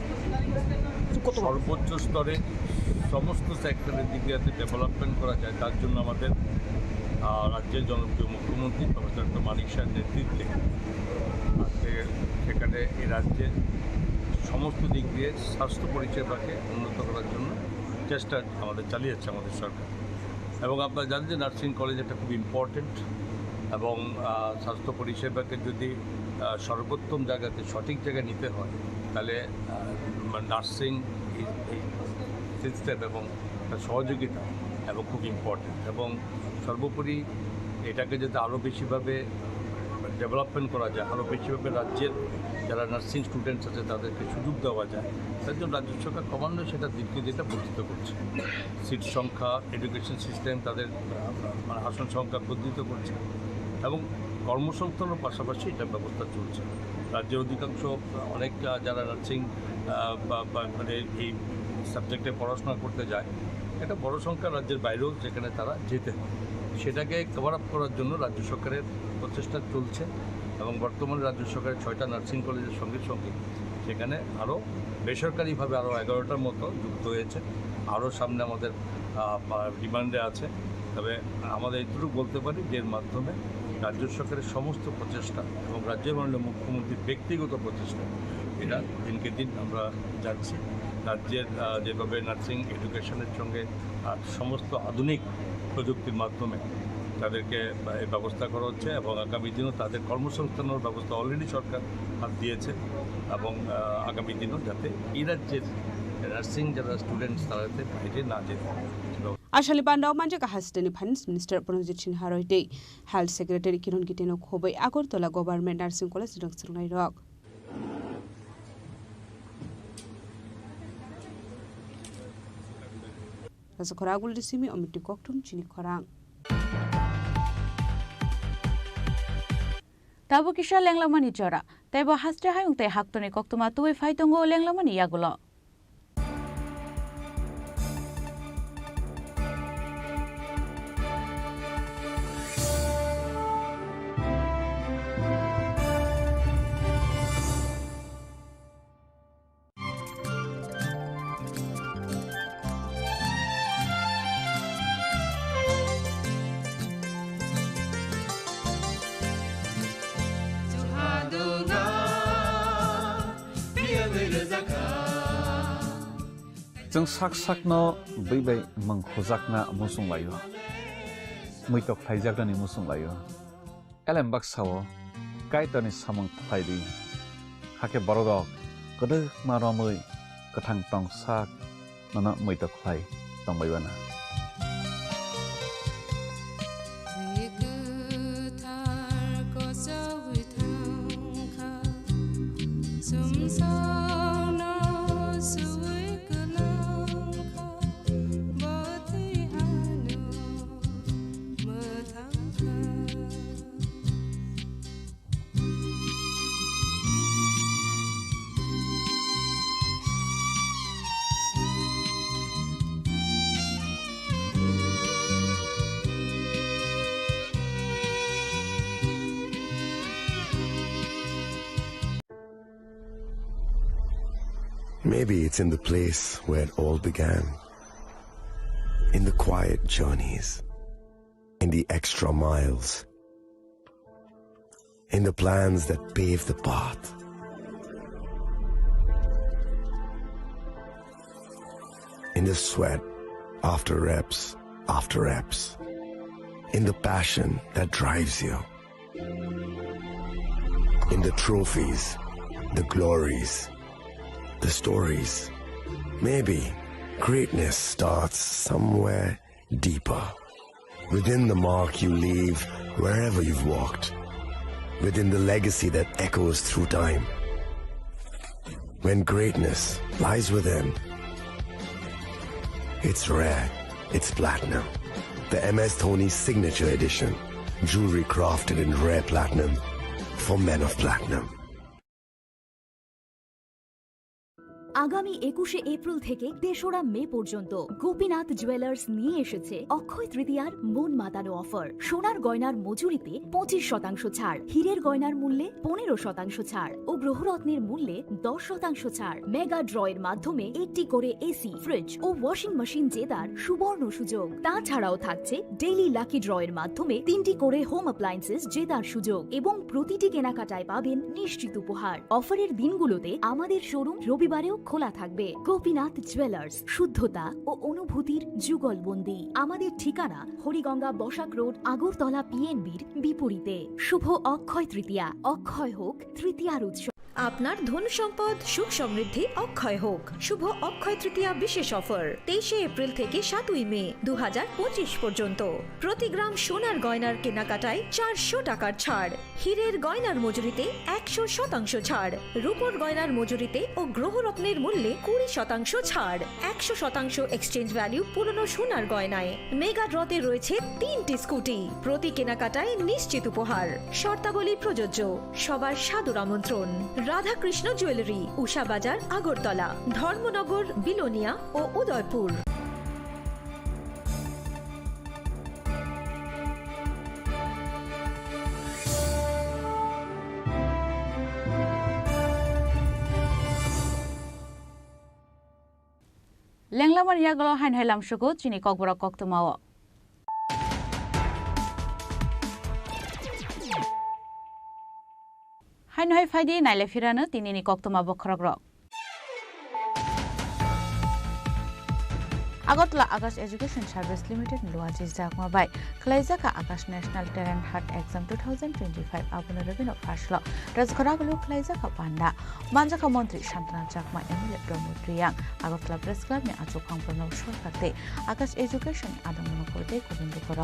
সর্বোচ্চ স্তরে সমস্ত সেক্টরের দিকে যাতে ডেভেলপমেন্ট করা যায় তার জন্য আমাদের রাজ্যের জনপ্রিয় মুখ্যমন্ত্রী প্রফেসর ডক্টর মানিক শাহের নেতৃত্বে সেখানে এই রাজ্যের সমস্ত দিক দিয়ে স্বাস্থ্য পরিষেবাকে উন্নত করার জন্য চেষ্টা আমাদের চালিয়ে যাচ্ছে আমাদের সরকার এবং আপনারা জানেন যে নার্সিং কলেজ একটা খুব ইম্পর্টেন্ট এবং স্বাস্থ্য পরিষেবাকে যদি সর্বোত্তম জায়গাতে সঠিক জায়গায় নিতে হয় তাহলে নার্সিং সিস্টেম এবং সহযোগিতা এবং খুব ইম্পর্টেন্ট এবং সর্বোপরি এটাকে যাতে আরও বেশিভাবে ডেভেলপমেন্ট করা যায় আরও বেশিভাবে রাজ্যের যারা নার্সিং স্টুডেন্টস আছে তাদেরকে সুযোগ দেওয়া যায় তার জন্য রাজ্য সরকার ক্রমান্বয়ে সেটা দিকে যেটা বর্ধিত করছে সিট সংখ্যা এডুকেশন সিস্টেম তাদের মানে আসন সংখ্যা বর্ধিত করছে এবং কর্মসংস্থানের পাশাপাশি এটা ব্যবস্থা চলছে রাজ্যের অধিকাংশ অনেক যারা নার্সিং মানে এই সাবজেক্টে পড়াশোনা করতে যায় একটা বড় সংখ্যা রাজ্যের বাইরেও যেখানে তারা যেতে হয় সেটাকে কভার আপ করার জন্য রাজ্য সরকারের প্রচেষ্টা চলছে এবং বর্তমানে রাজ্য সরকারের 6টা নার্সিং কলেজের সঙ্গে সঙ্গে সেখানে আরও বেসরকারিভাবে আরও 11টার মতো যুক্ত হয়েছে। আরও সামনে আমাদের ডিমান্ডে আছে। তবে আমাদের এটুকু বলতে পারি যে এর মাধ্যমে রাজ্য সরকারের সমস্ত প্রচেষ্টা এবং রাজ্যের মাননীয় মুখ্যমন্ত্রীর ব্যক্তিগত প্রচেষ্টা এটা দিনকে দিন আমরা যাচ্ছি। রাজ্যের যেভাবে নার্সিং এডুকেশনের সঙ্গে সমস্ত আধুনিক প্রযুক্তির মাধ্যমে তাদেরকে ব্যবস্থা করা হচ্ছে এবং আগামী দিনও তাদের কর্মসংস্থানের ব্যবস্থা অলরেডি সরকার হাত দিয়েছে এবং আগামী দিনও যাতে এই রাজ্যের নার্সিং যারা স্টুডেন্টস তারা যাতে বাইরে না যেতে Ashali Pandau Manjaka Hasdani Finance Minister Pranjit Sinha Royde, Health Secretary Kiron Giteno Khobai Agartala Government Nursing College Dr. Rock. Rasa Koragul Disimi Omiti Koktum Chini Korang. Tabu Kisha Langlamani Jora, Tebo Hastra Hayung Te Haktoni Koktuma Tui Faitongo Langlamani Yagulo. जों साक साकनो बैबाय मंखजाकना मुसुं लायो मैतक थाइजाकनि मुसुं लायो एलेम बाक्साओ काइतनि सामं थाइदि हाके बरगक गदो मारमै गथां टं साक नना मैतक थाइ तंबायबाना Maybe it's in the place where it all began. In the quiet journeys. In the extra miles. In the plans that pave the path. In the sweat after reps. In the passion that drives you. In the trophies, the glories, the stories. Maybe greatness starts somewhere deeper. Within the mark you leave wherever you've walked. Within the legacy that echoes through time. When greatness lies within, it's rare, it's platinum. The MS Dhoni Signature Edition. Jewelry crafted in rare platinum for men of platinum. আগামী 21শে April থেকে 3রা মে পর্যন্ত Gopinath jewellers নিয়ে এসেছে অক্ষয় তৃতীয়ার মন মাতানো offer. সোনার গয়নার মজুরিতে 25% ছাড়, হীরের গয়নার মূল্যে 15% ছাড় ও গ্রহরত্নের মূল্যে 10% ছাড়। মেগা ড্রয়ের মাধ্যমে একটি করে এসি, ফ্রিজ ও ওয়াশিং মেশিন জেতার সুবর্ণ সুযোগ। তাছাড়াও থাকছে ডেইলি লাকি ড্রয়ের মাধ্যমে 3টি করে হোম অ্যাপ্লায়েন্সেস জেতার সুযোগ এবং প্রতিটি কেনাকাটায় পাবেন নিশ্চিত উপহার। অফারের দিনগুলোতে আমাদের শোরুম রবিবারেও খোলা থাকবে। গোপীনাথ জুয়েলার্স, শুদ্ধতা ও অনুভূতির যুগলবন্দি। আমাদের ঠিকানা হরিগঙ্গা বসাক রোড, আগরতলা পিএনবির বিপরীতে। শুভ অক্ষয় তৃতীয়া, অক্ষয় হোক তৃতীয়ার উৎসব। আপনার ধন সম্পদ সুখ সমৃদ্ধি অক্ষয় হোক। শুভ অক্ষয় তৃতীয়া বিশেষ অফার 23শে এপ্রিল থেকে 7ই মে 2025 পর্যন্ত। প্রতি গ্রাম সোনার গয়নার কেনাকাটায় 400 টাকার ছাড়, হীরের গয়নার মজুরিতে 100% ছাড়, রূপোর গয়নার মজুরিতে ও গ্রহরত্নের মূল্যে 20% ছাড়, 100% এক্সচেঞ্জ ভ্যালু পুরনো সোনার গয়নায়। মেগা ড্রতে রয়েছে 3টি স্কুটি, প্রতি কেনাকাটায় নিশ্চিত উপহার। শর্তাবলী প্রযোজ্য। সবার সাদর আমন্ত্রণ। রাধাকৃষ্ণ জুয়েলারি, উষা বাজার, আগরতলা, ধর্মনগর, বিলোনিয়া ও উদয়পুর। লেংলামানি ইয়াগল হাইন হাইলামসুকু চিনি ককবরক কক্তমাও হাইন হাই ফাইদি নাইলে ফিরানো তিনিনি কক্তমা বখরক রক Agartala Aakash education service limited লুয়াজি জাকমাবাই খলাইজাকা Aakash national talent hunt exam 2025 আবুল রবিনো ফাসল রাজখরাগুলো খলাইজাকা পান্ডা মানজাকা মন্ত্রী Santana Chakma MLA Pramod Reang Agartala press club নে আচুখাং প্রণব সরকারতে আকাশ এডুকেশন আদমন করতে গোবিন্দ কর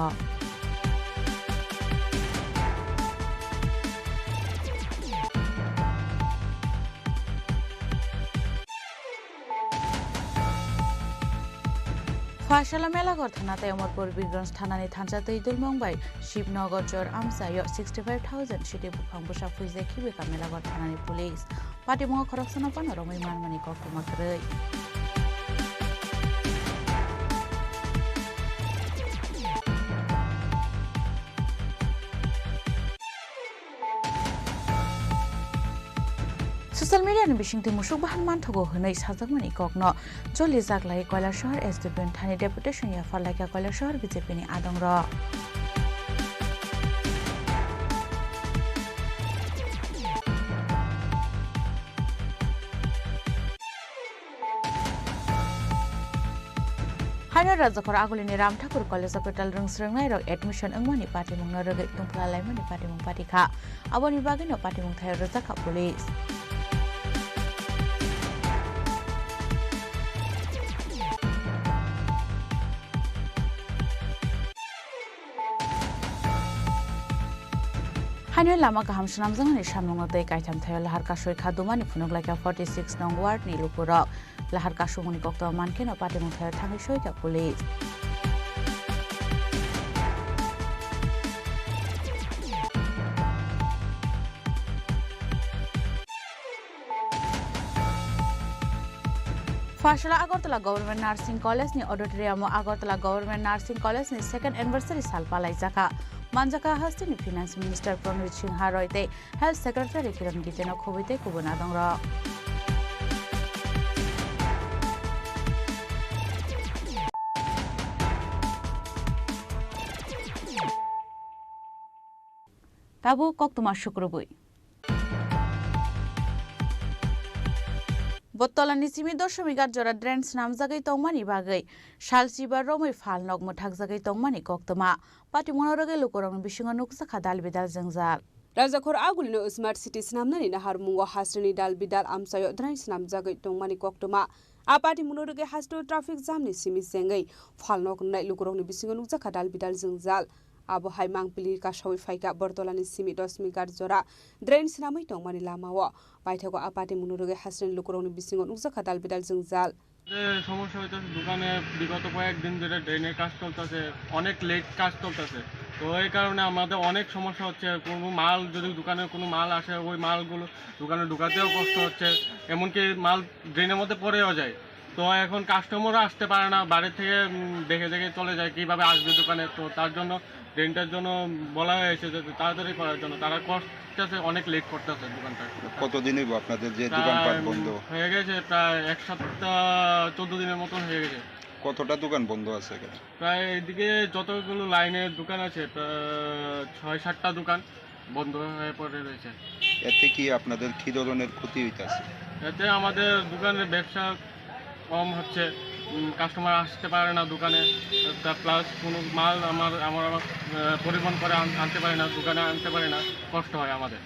ফাশালা মেলাগড় থানাতে অমরপুর বীরগঞ্জ থানানি থানচাতে ইদুল মংবাই শিবনগর চর আমসায় 65,000 সিটি বুফাং বুসা ফুইজে খিবেকা মেলাগড় থানানি পুলিশ পাটি মহ খরকসনা পান রমই মানমানি কক্তমা করই সোশ্যাল মিডিয়াनि बिसिंथि मुसुक बाहान मानथगो होनै साजाकमानि ककनो जलि जागलाई कयला शहर एसडिपिएन थानि डेपुटेशन या फलाइका कयला शहर बिजेपिनि आदंग र हायना राजखर आगुलिनि राम ठाकुर कलेज हस्पिटाल रंस्रंनाय रक एडमिशन अंगमानि पाटिमुंग न रगै तुंफला लाइमानि पाटिमुंग पाटिखा अबनि बागैनो पाटिमुंग थाय रजाखा पुलिस हायना लामा गाहाम सुनामजोंनि सामनंग दै कायथाम थाय लाहार कासय खादुमानि फुनगलायका 46 नंग वार्डनि लुकुरक लाहार कासुमुनि कक्ता मानखेनो पाटिमुंग थाय थाङै सयका पुलिस फाशला আগরতলা गवर्नमेंट नार्सिंग कॉलेज नि auditorium Agartala government nursing college नि सेकंड एनिवर्सरी साल पालाइजाका मानजाका हस्तिनि फाइनेंस मिनिस्टर प्रमोद सिंह रयते हेल्थ सेक्रेटरी किरण गितेनो खुबैते कुबुना दंग र ताबु कक्तमा शुक्रबुई बत्तलानि 7.8 जरा ड्रेन्स नामजागै तंगमानि बागै सालसिबा रमै फालनक मोथागजागै तंगमानि कक्तमा पार्टी मनरगै लोकरं बिसिंग नुकसाखा दाल बिदाल जंजाल राजाखर आगुलिनो स्मार्ट सिटी नामनानि नाहार मुंग हास्टनि दाल बिदाल आमसायो ड्रेन्स नामजागै तंगमानि कक्तमा आ पार्टी मनरगै हास्टो ट्राफिक जामनि सिमि सेंगै फालनक नाय लोकरंनि बिसिंग नुकसाखा दाल बिदाल जंजाल आबो हाय मांगपिली कासावै फाइका बर्तलानि सिमि 10 मिगार जरा ड्रेन्स नामै तंगमानि लामाव বাইথাগো আপাতে মনোরোগে হাসরেন লোকরংনি বিসিং নুকসাখা দাল বিদাল জংজাল সমস্যা হইতাছে দোকানে বিগত কয়েকদিন ধরে ড্রেনের কাজ চলতেছে অনেক লেট কাজ চলতেছে তো এই কারণে আমাদের অনেক সমস্যা হচ্ছে কোনো মাল যদি দোকানে কোনো মাল আসে ওই মালগুলো দোকানে ঢুকাতেও কষ্ট হচ্ছে এমনকি মাল ড্রেনের মধ্যে পড়েও যায় তো এখন কাস্টমারও আসতে পারে না বাইরে থেকে দেখে দেখে চলে যায় কিভাবে আসবে দোকানে তো তার জন্য ড্রেনটার জন্য বলা হয়েছে যে তাড়াতাড়ি করার জন্য তারা করতেছে অনেক লেট করতেছে দোকানটা কতদিন হইব আপনাদের যে দোকানপাট বন্ধ হয়ে গেছে প্রায় এক সপ্তাহ 14 দিনের মতন হয়ে গেছে কতটা দোকান বন্ধ আছে এখানে প্রায় এদিকে যতগুলো লাইনের দোকান আছে 6-7টা দোকান বন্ধ হয়ে পড়ে রয়েছে এতে কি আপনাদের কি ধরনের ক্ষতি হইতাছে এতে আমাদের দোকানের ব্যবসা কম হচ্ছে কাস্টমার আসতে পারে না দোকানে প্লাস কোনো মাল আমার পরিবহন করে আনতে পারে না দোকানে আনতে পারে না কষ্ট হয় আমাদের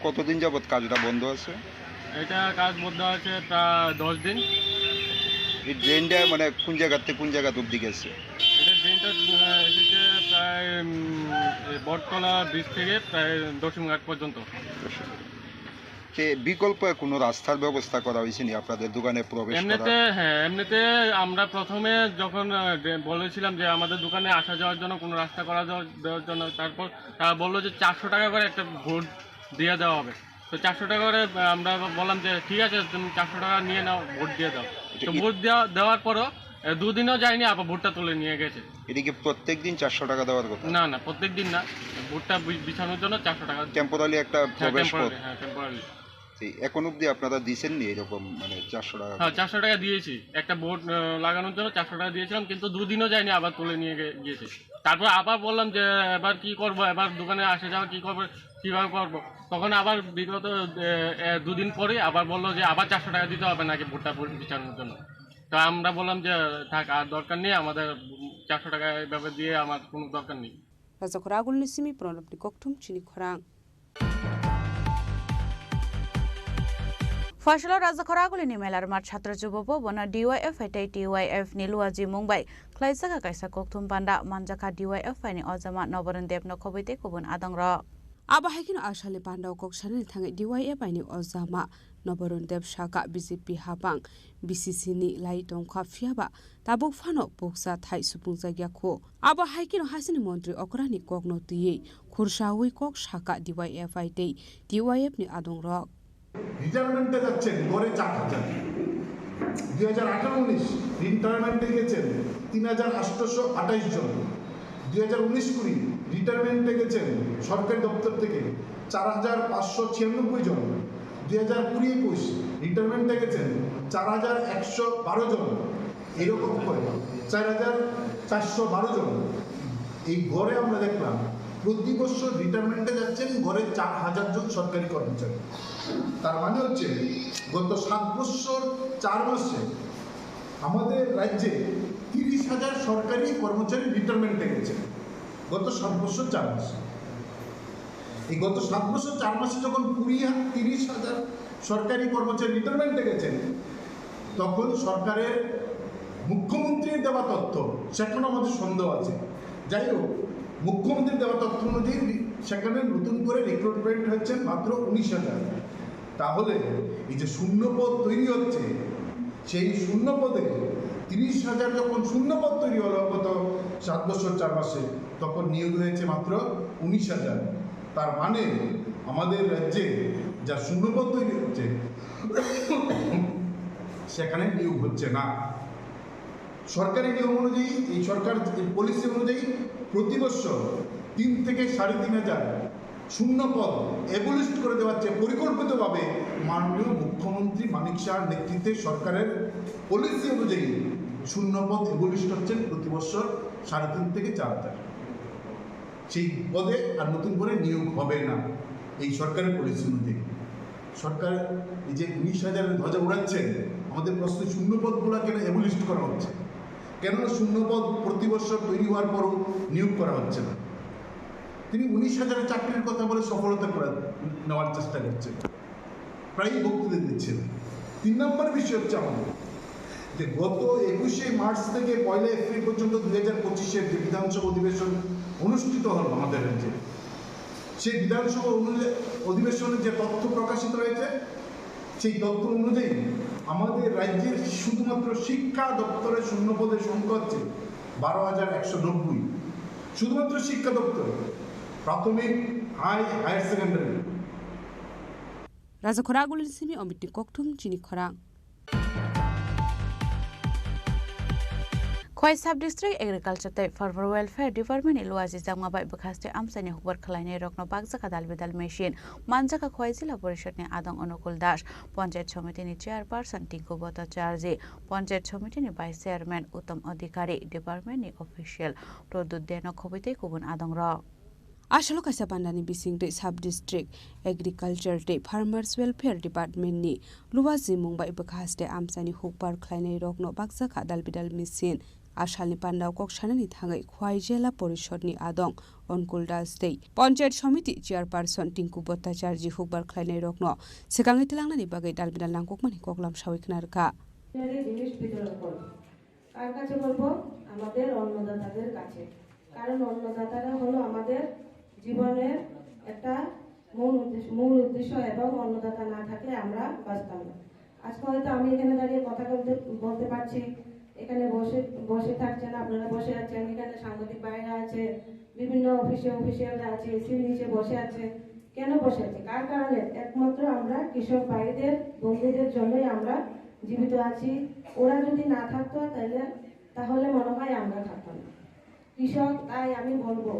কতদিন যাবত কাজটা বন্ধ আছে এটা কাজ বন্ধ আছে প্রায় 10 দিন এই ড্রেনটা মানে কোন জায়গা থেকে কোন জায়গা অবধি গেছে এটা ড্রেনটা এসেছে প্রায় বটতলা ব্রিজ থেকে প্রায় দশমঘাট পর্যন্ত বিকল্প কোনো রাস্তার ব্যবস্থা করা হয়েছে নি আপনাদের দোকানে প্রবেশ করা এমনিতে আমরা প্রথমে যখন বলেছিলাম যে আমাদের দোকানে আসা যাওয়ার জন্য কোনো রাস্তা করা দেওয়ার জন্য তারপর তারা বললো যে 400 টাকা করে একটা ভোট দিয়ে দেওয়া হবে তো 400 টাকা করে আমরা বললাম যে ঠিক আছে তুমি 400 টাকা নিয়ে নাও ভোট দিয়ে দাও তো ভোট দেওয়ার পরও দুদিনও যায়নি আবার ভোটটা তুলে নিয়ে গেছে এদিকে প্রত্যেকদিন 400 টাকা দেওয়ার কথা না প্রত্যেকদিন না ভোটটা বিছানোর জন্য 400 টাকা টেম্পোরারি একটা প্রবেশ পথ টেম্পোরারি এখন অবধি আপনারা দিয়েছেননি এরকম মানে 400 টাকা? হ্যাঁ 400 টাকা দিয়েছি, একটা বোর্ড লাগানোর জন্য 400 টাকা দিয়েছিলাম, কিন্তু দুদিনও যায়নি, আবার তুলে নিয়ে গিয়েছে। তারপর আবার বললাম যে এবার কি করব, এবার দোকানে আসে যাওয়া কি করবো, কীভাবে করবো। তখন আবার বিগত 2 দিন পরে আবার বললো যে আবার 400 টাকা দিতে হবে নাকি ভোটটা বিচানোর জন্য। তো আমরা বললাম যে থাক, আর দরকার নেই, আমাদের 400 টাকা এভাবে দিয়ে আমার কোনো দরকার নেই। Raza Khoragul Nisimi Pronop Nikoktum Chini Khorang. ফয়সালা রাজা খরাগুলি নিমেলার মাঠ ছাত্র যুব বনা ডিওয়াইএফ এটাই টিওয়াইএফ নিলুয়াজি মুম্বাই খ্লাইজাকা কাইসা kokthum panda manjaka DYF ni ojama noboron dev no khobite kubun adongra Aba hakin ashale panda kok shanel thangai DYF ni ojama noboron dev shaka BJP habang BCC ni lai tongkha fiaba tabuk phano poksa thai supung jagya kho aba hakin hasini মন্ত্রী okrani kokno tiye khursawi kok shaka DYF ai DYF ni adongra রিটায়ারমেন্টে যাচ্ছেন গড়ে 4,000, 2018-19 রিটায়ারমেন্টে গেছেন 3,828 জন, 2019-20 রিটায়ারমেন্টে গেছেন সরকারি দপ্তর থেকে 4,596 জন, 2020-21 রিটায়ারমেন্টে গেছেন 4,112 জন, এরকম করে 4,412 জন। এই গড়ে আমরা দেখলাম প্রতি বছর রিটায়ারমেন্টে যাচ্ছেন গড়ে 4,000 জন সরকারি কর্মচারী। তার মানে হচ্ছে গত 7 বছর 4 মাসে আমাদের রাজ্যে 30,000 সরকারি কর্মচারী রিটায়ারমেন্টে গেছেন গত 7 বছর 4 মাসে। এই গত 7 বছর 4 মাসে যখন 30,000 সরকারি কর্মচারী রিটায়ারমেন্টে গেছেন, তখন সরকারের মুখ্যমন্ত্রীর দেওয়া তথ্য সেখানে আমাদের সন্দেহ আছে। যাই হোক, মুখ্যমন্ত্রীর দেওয়া তথ্য অনুযায়ী সেখানে নতুন করে রিক্রুটমেন্ট হচ্ছেন মাত্র 19,000। তাহলে এই যে শূন্যপদ তৈরি হচ্ছে, সেই শূন্যপদে 30,000 যখন শূন্যপদ তৈরি হলো গত 7 বছর 4 মাসে, তখন নিয়োগ হয়েছে মাত্র 19,000। তার মানে আমাদের রাজ্যে যা শূন্যপদ তৈরি হচ্ছে সেখানে নিয়োগ হচ্ছে না। সরকারি নিয়ম অনুযায়ী, এই সরকার পলিসি অনুযায়ী প্রতি বছর 3 থেকে 3,500 শূন্যপদ এবলিস্ট করে দেওয়ার চেয়ে পরিকল্পিতভাবে মাননীয় মুখ্যমন্ত্রী মানিক শাহর নেতৃত্বে সরকারের পলিসি অনুযায়ী শূন্যপদ এবলিস্ট হচ্ছেন প্রতি বছর 3,500 থেকে 4,000। সেই পদে আর নতুন করে নিয়োগ হবে না এই সরকারের পলিসি অনুযায়ী। সরকার এই যে 19,000 ধ্বজা উড়াচ্ছেন, আমাদের প্রশ্ন শূন্যপদগুলো কেন এবলিস্ট করা হচ্ছে, কেন শূন্যপদ প্রতি বছর তৈরি হওয়ার পরও নিয়োগ করা হচ্ছে না। তিনি 19,000 চাকরির কথা বলে সফলতা করে নেওয়ার চেষ্টা করছেন, প্রায়ই বক্তৃতা দিচ্ছেন। 3 নম্বর বিষয় হচ্ছে আমাদের যে গত 21শে মার্চ থেকে 1 এপ্রিল পর্যন্ত 2025-এর যে বিধানসভা অধিবেশন অনুষ্ঠিত হল আমাদের রাজ্যে, সেই বিধানসভা অধিবেশনে যে তথ্য প্রকাশিত হয়েছে, সেই তথ্য অনুযায়ী আমাদের রাজ্যের শুধুমাত্র শিক্ষা দপ্তরের শূন্যপদের সংখ্যা হচ্ছে 12,190। শুধুমাত্র শিক্ষা দপ্তর, প্রাথমিক, higher secondary. Raza Khoragul Nisimi Omit Nikoktum Chini Khorang. Khoi Sub District Agriculture Type Farmer Welfare Department Iluazi Jamgabai Bakaste Amsani Hubar Khalane Rokno Bagzaka Dalbidal Machine Manjaka Khoi Zila Porishad ni Adong Onukul Dash Panchayat Samiti ni Chairperson Tinku Bhattacharya Panchayat Samiti ni Vice Chairman Uttam Adhikari Department ni Official Produt Deno Khobite Kubun Adong Ra Ashalo kaisa bandani bisingde Sub District Agriculture Day Farmers Welfare Department ni Luwazi Mumbai Bakaste Amsani Hubar Khalane Rokno Bagzaka Dalbidal Machine Ashalni Pandao Kokshanani Thangai Khwai Jela Porishadni Adong Onkul Das Day Panchayat Samiti Chairperson Tinku Bhattacharya Hubar Khalane Rokno Sekangi Tilangnani Bagai Dalbidal Langkokmani Koklam Shawiknarka জিনিস বিতরণ করব। কার কাছে বলবো? আমাদের অন্নদাতাদের কাছে। কারণ অন্নদাতারা হলো আমাদের জীবনের একটা মূল উদ্দেশ্য, এবং অন্নদাতা না থাকলে আমরা বাঁচতাম না। আজকে হয়তো আমি এখানে দাঁড়িয়ে কথা বলতে পারছি, এখানে বসে থাকছেন, আপনারা বসে আছেন, এখানে সাংবাদিক ভাইরা আছে, বিভিন্ন অফিসিয়ালরা আছে, এসির নিচে বসে আছে। কেন বসে আছে? কার কারণে? একমাত্র আমরা কৃষক ভাইদের বন্ধুদের জন্যই আমরা জীবিত আছি। ওরা যদি না থাকতো তাহলে মনে হয় আমরা থাকতাম না। কৃষক, তাই আমি বলবো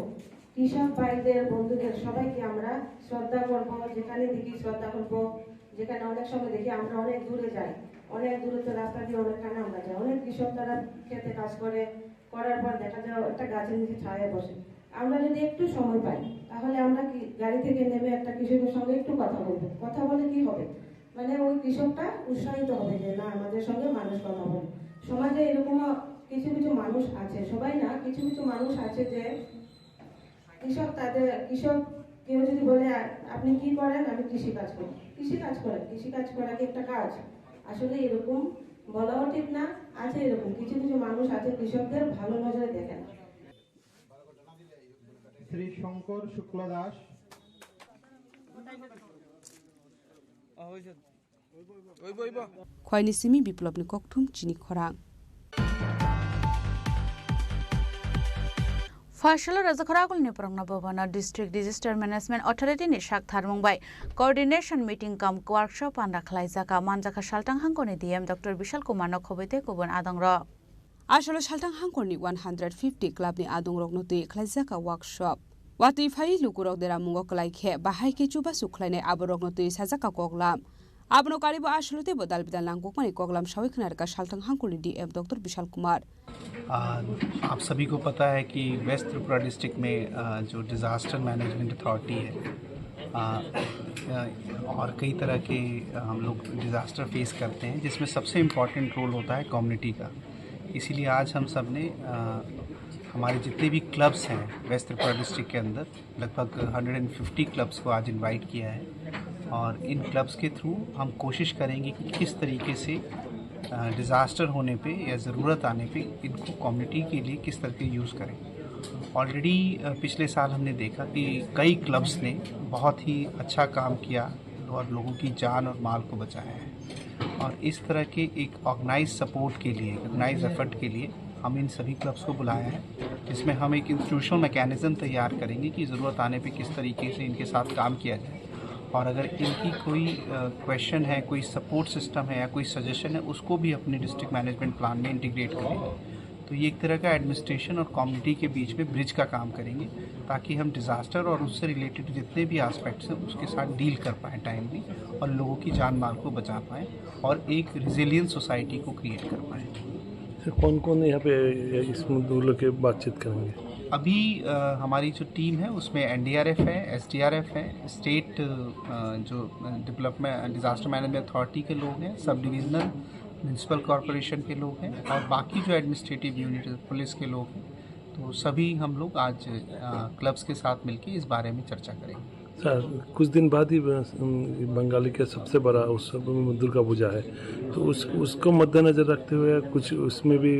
কৃষক ভাইদের বন্ধুদের সবাইকে আমরা শ্রদ্ধা করব, যেখানে দেখি শ্রদ্ধা করব, যেখানে অনেক সময় দেখি আমরা অনেক দূরে যাই, অনেক দূরত্ব রাস্তা দিয়ে অনেকখানে আমরা যাই। অনেক কৃষক তারা খেতে কাজ করার পর দেখা যায় একটা গাছের নিচে ছায়া বসে। আমরা যদি একটু সময় পাই তাহলে আমরা কি গাড়ি থেকে নেমে একটা কৃষকের সঙ্গে একটু কথা বলবো। কথা বলে কি হবে, মানে ওই কৃষকটা উৎসাহিত হবে যে না আমাদের সঙ্গে মানুষ কথা বলে। সমাজে এরকম কিছু কিছু মানুষ আছে, সবাই না, কিছু কিছু মানুষ আছে যে কৃষক কেউ যদি বলে আপনি কি করেন, আমি কৃষি কাজ করি। কৃষি কাজ করেন, কৃষি কাজ করা কি একটা কাজ? আসলে এরকম বলাও ঠিক না। আছে এরকম কিছু কিছু মানুষ আছে কৃষকদের ভালো নজরে দেখে না। শ্রী শঙ্কর শুক্ল দাস, খয়নি সিমি বিপ্লবনি ককথুম চিনি খরাং। Faisal Razakharagal ni Prangna Bhavana District Disaster Management Authority ni Shak Tharmungbai Coordination Meeting kam Workshop anda Khlaijaka Manjaka Shaltang Hangkoni DM Dr. Bishal Kumar Nokhobete Kubun Adangro Ashalo Shaltang Hangkoni 150 Club ni Adungrok noti Khlaijaka Workshop Watui phai lukurok dera mungo klai khe bahai ke chuba sukhlaine aborok noti sajaka koklam Abno karibo ashlote bodal bidal langkok mani koklam shawiknar ka Shaltang Hangkoni DM Dr. Bishal Kumar आप सभी को पता है कि waste Tripura district में जो disaster management authority है और कई तरह के हम लोग डिज़ास्टर फेस करते हैं, जिसमें सबसे इम्पॉर्टेंट रोल होता है कम्युनिटी का। इसीलिए आज हम सब ने हमारे जितने भी क्लब्स हैं वेस्ट त्रिपुरा डिस्ट्रिक्ट के अंदर लगभग 150 क्लब्स को आज इनवाइट किया है और इन क्लब्स के थ्रू हम कोशिश करेंगे कि किस तरीके से डिज़ास्टर होने पे या ज़रूरत आने पे इनको कम्युनिटी के लिए किस तरह के यूज़ करें। ऑलरेडी पिछले साल हमने देखा कि कई क्लब्स ने बहुत ही अच्छा काम किया और लोगों की जान और माल को बचाया है और इस तरह के एक ऑर्गेनाइज सपोर्ट के लिए, ऑर्गेनाइज एफर्ट के लिए हम इन सभी क्लब्स को बुलाया है, जिसमें हम एक इंस्टीट्यूशनल मैकेनिज़्म तैयार करेंगे कि ज़रूरत आने पे किस तरीके से इनके साथ काम किया जाए और अगर इनकी कोई क्वेश्चन है, कोई सपोर्ट सिस्टम है या कोई सजेशन है, उसको भी अपने डिस्ट्रिक्ट मैनेजमेंट प्लान में इंटीग्रेट करेंगे। तो ये एक तरह का एडमिनिस्ट्रेशन और कम्युनिटी के बीच में ब्रिज का काम करेंगे ताकि हम डिज़ास्टर और उससे रिलेटेड जितने भी एस्पेक्ट्स हैं उसके साथ डील कर पाएँ टाइमली और लोगों की जान माल को बचा पाएँ और एक रिजिलियंट सोसाइटी को क्रिएट कर पाएँ। कौन कौन यहाँ पे इस मुद्दों के बातचीत करेंगे? अभी हमारी जो टीम है उसमें NDRF है, SDRF है, स्टेट जो डेवलपमेंट डिज़ास्टर मैनेजमेंट अथॉरिटी के लोग हैं, सब डिविजनल म्यूनसिपल कॉरपोरेशन के लोग हैं और बाकी जो एडमिनिस्ट्रेटिव यूनिट पुलिस के लोग हैं। तो सभी हम लोग आज क्लब्स के साथ मिलकर इस बारे में चर्चा करेंगे। सर कुछ दिन बाद ही बंगाली का सबसे बड़ा उत्सव दुर्गा पूजा है, तो उसको मद्देनजर रखते हुए कुछ उसमें भी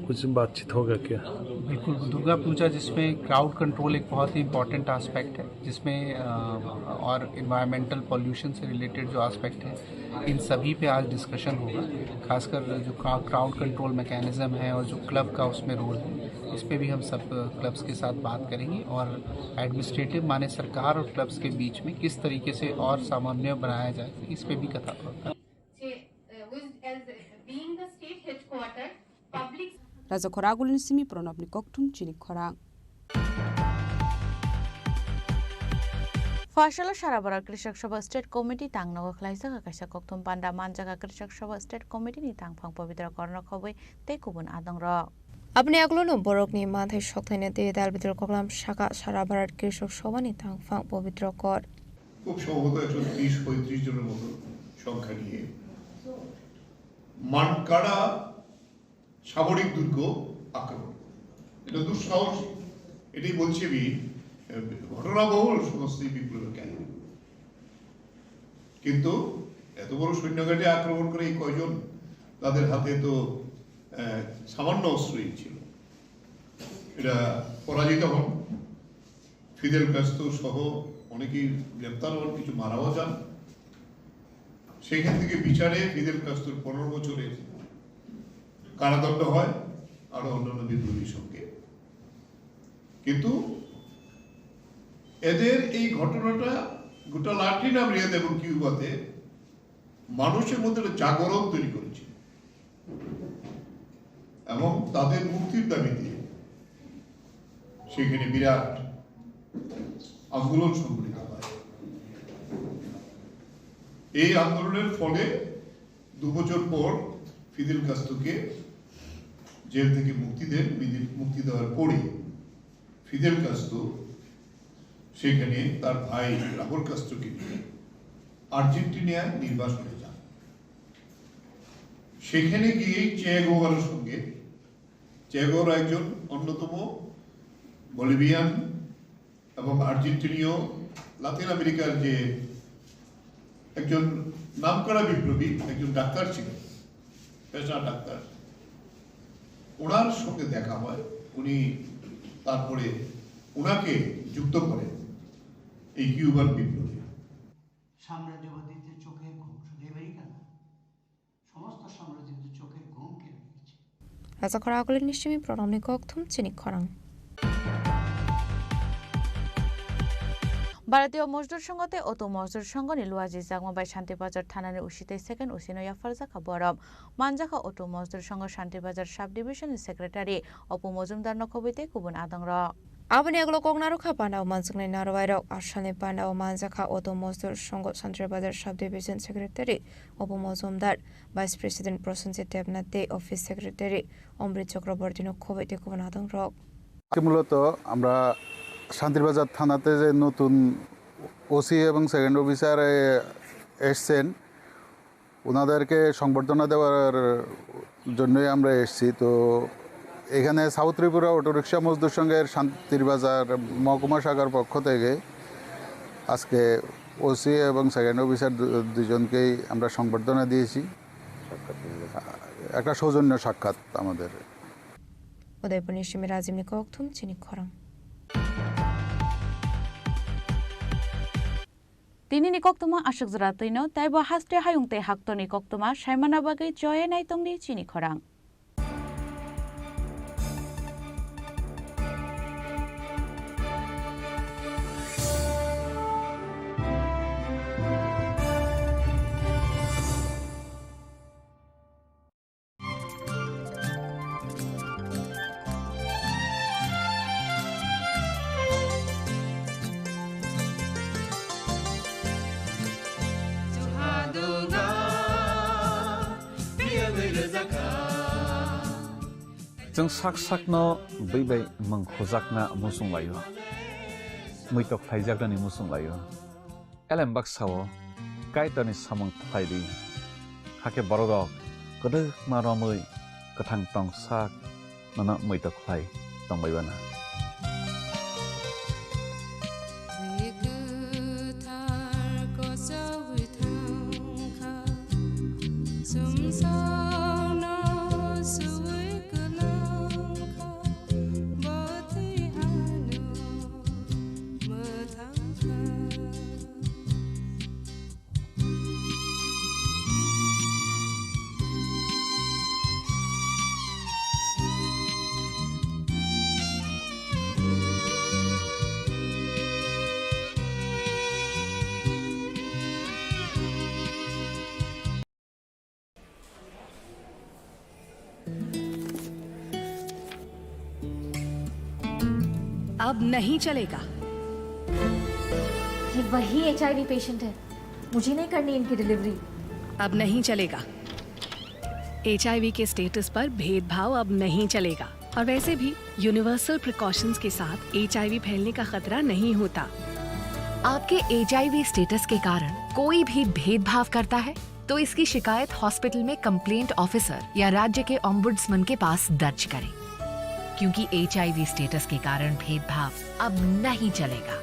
कुछ बातचीत होगा क्या? बिल्कुल, दुर्गा पूजा जिसमें क्राउड कंट्रोल एक बहुत ही इम्पॉर्टेंट एस्पेक्ट है, जिसमें और इन्वायरमेंटल पॉल्यूशन से रिलेटेड जो एस्पेक्ट है इन सभी पे आज डिस्कशन होगा। खासकर जो क्राउड कंट्रोल मैकेनिज़्म है और जो क्लब का उसमें रोल है, इस पे भी हम सब क्लब्स के साथ बात करेंगे और एडमिनिस्ट्रेटिव माने सरकार और क्लब्स के बीच में किस तरीके से और समन्वय बनाया जाए इस पे भी कथा होगा। Razakharagal ni simi Pranab ni kokthum chini khorang Faisal Sharabara Krishak Sabha State Committee Tangnago Khlaijaka Kaisa Kokthum Panda Manjaka Krishak Sabha State Committee ni Tangphang Pavitra Korna Khoboi te Kubun Adangro আপনি আগলো বরকনি মাথায় শক্তাইনে দিয়ে দাল ভিতর কগলাম শাখা সারা ভারত কৃষক সভানি তাংফাং পবিত্র কর খুব সম্ভবত 30-35 জনের মতো সংখ্যা নিয়ে মানকাড়া সামরিক দুর্গ আক্রমণ। এটা দুঃসাহস, এটাই বলছি আমি ঘটনাবহুল সমস্ত বিপ্লবের কাহিনী। কিন্তু এত বড় সৈন্যঘাটে আক্রমণ করে এই কয়জন, তাদের হাতে তো সামান্য অস্ত্রই ছিল। এটা পরাজিত হন, ফিদেল কাস্ত্রো সহ অনেকেই গ্রেপ্তার হন, কিছু মারাও যান। সেখান থেকে বিচারে ফিদেল কাস্ত্রোর 15 বছরের কারাদণ্ড হয় আরো অন্যান্য বিদ্রোহীর সঙ্গে। কিন্তু এদের এই ঘটনাটা গোটা লাতিন আমেরিকাতে এবং কিউবাতে মানুষের মধ্যে জাগরণ তৈরি করেছে এবং তাদের মুক্তির দাবিতে সেখানে বিরাট আন্দোলন সংগঠিত হয়। এই আন্দোলনের ফলে 2 বছর পর ফিদেল কাস্ত্রোকে জেল থেকে মুক্তি দেওয়ার পরে ফিদেল কাস্ত্রো সেখানে তার ভাই রাহুল কাস্ত্রোকে নিয়ে আর্জেন্টিনায় নির্বাসনে যান। সেখানে গিয়ে চে গুয়েভারার সঙ্গে, চে গুয়েভারা একজন অন্যতম বলিভিয়ান এবং আর্জেন্টিনীয় লাতিন আমেরিকার যে একজন নামকরা বিপ্লবী, একজন ডাক্তার ছিলেন, পেশা ডাক্তার, ওনার সঙ্গে দেখা হয়। উনি তারপরে ওনাকে যুক্ত করেন এই কিউবান বিপ্লবী। সাম্রাজ্যবাদীদের চোখে ঘুম শুধু আমেরিকা না, সমস্ত সাম্রাজ্যবাদীদের চোখে ঘুম কেড়ে নিয়েছে। Rasa Korakul Nishimi Pronomni Koktum Chini Korang. ভারতীয় মজদুর সংঘতে অটো মজদুর সংঘ নিলুয়াজি জাগমাবাই শান্তিবাজার থানার উশিতে সেকেন্ড উসিনয়া ফারজাকা বরম মানজাকা অটো মজদুর সংঘ শান্তিবাজার সাব ডিভিশনের সেক্রেটারি অপু মজুমদার নখবিতে কুবুন আদংর Abani aglo kognaro kha pandao mansukni narwairok ashani pandao manjaka auto mozdur songo Santrabazar sub division secretary Obu Mozumdar vice president Prosenjit Debnath office secretary Omrit Chakraborty নখবিতে কুবুন আদংর মূলত আমরা শান্তিবাজার থানাতে যে নতুন ওসি এবং সেকেন্ড অফিসার এসছেন, ওনাদেরকে সংবর্ধনা দেওয়ার জন্যই আমরা এসেছি। তো এখানে সাউথ ত্রিপুরা অটোরিকশা মজদুর সংঘের শান্তিবাজার মহকুমা শাখার পক্ষ থেকে আজকে ওসি এবং সেকেন্ড অফিসার দুজনকেই আমরা সংবর্ধনা দিয়েছি। একটা সৌজন্য সাক্ষাৎ আমাদের। উদয়পুর নিশ্চিমি রাজিম নিকথুম চিনি খরাং তিনি নিকক্তমা আশক জরা তৈন তাইবা হাস্তে হায়ুংতে হাক্ত নিকক্তমা সাইমানা বাগৈ জয়ে নাইতংনি চিনি খরাং जों साक साकनो बैबाय मंखोजाकना मुसुं लायो मैतक थाइजाकनि मुसुं लायो एलेम बाक्साओ काइतनि सामं थाइदि हाके बरगक गदो मारमै गथां टं साक नना मैतक थाइ तंबायबाना अब नहीं चलेगा। ये वही HIV पेशेंट है, मुझे नहीं करनी इनकी डिलीवरी। अब नहीं चलेगा। HIV के स्टेटस पर भेदभाव अब नहीं चलेगा और वैसे भी यूनिवर्सल प्रिकॉशंस के साथ HIV फैलने का खतरा नहीं होता। आपके HIV स्टेटस के कारण कोई भी भेदभाव करता है तो इसकी शिकायत हॉस्पिटल में कंप्लेंट ऑफिसर या राज्य के ओम्बुड्समैन के पास दर्ज करें, क्योंकि HIV स्टेटस के कारण भेदभाव अब नहीं चलेगा।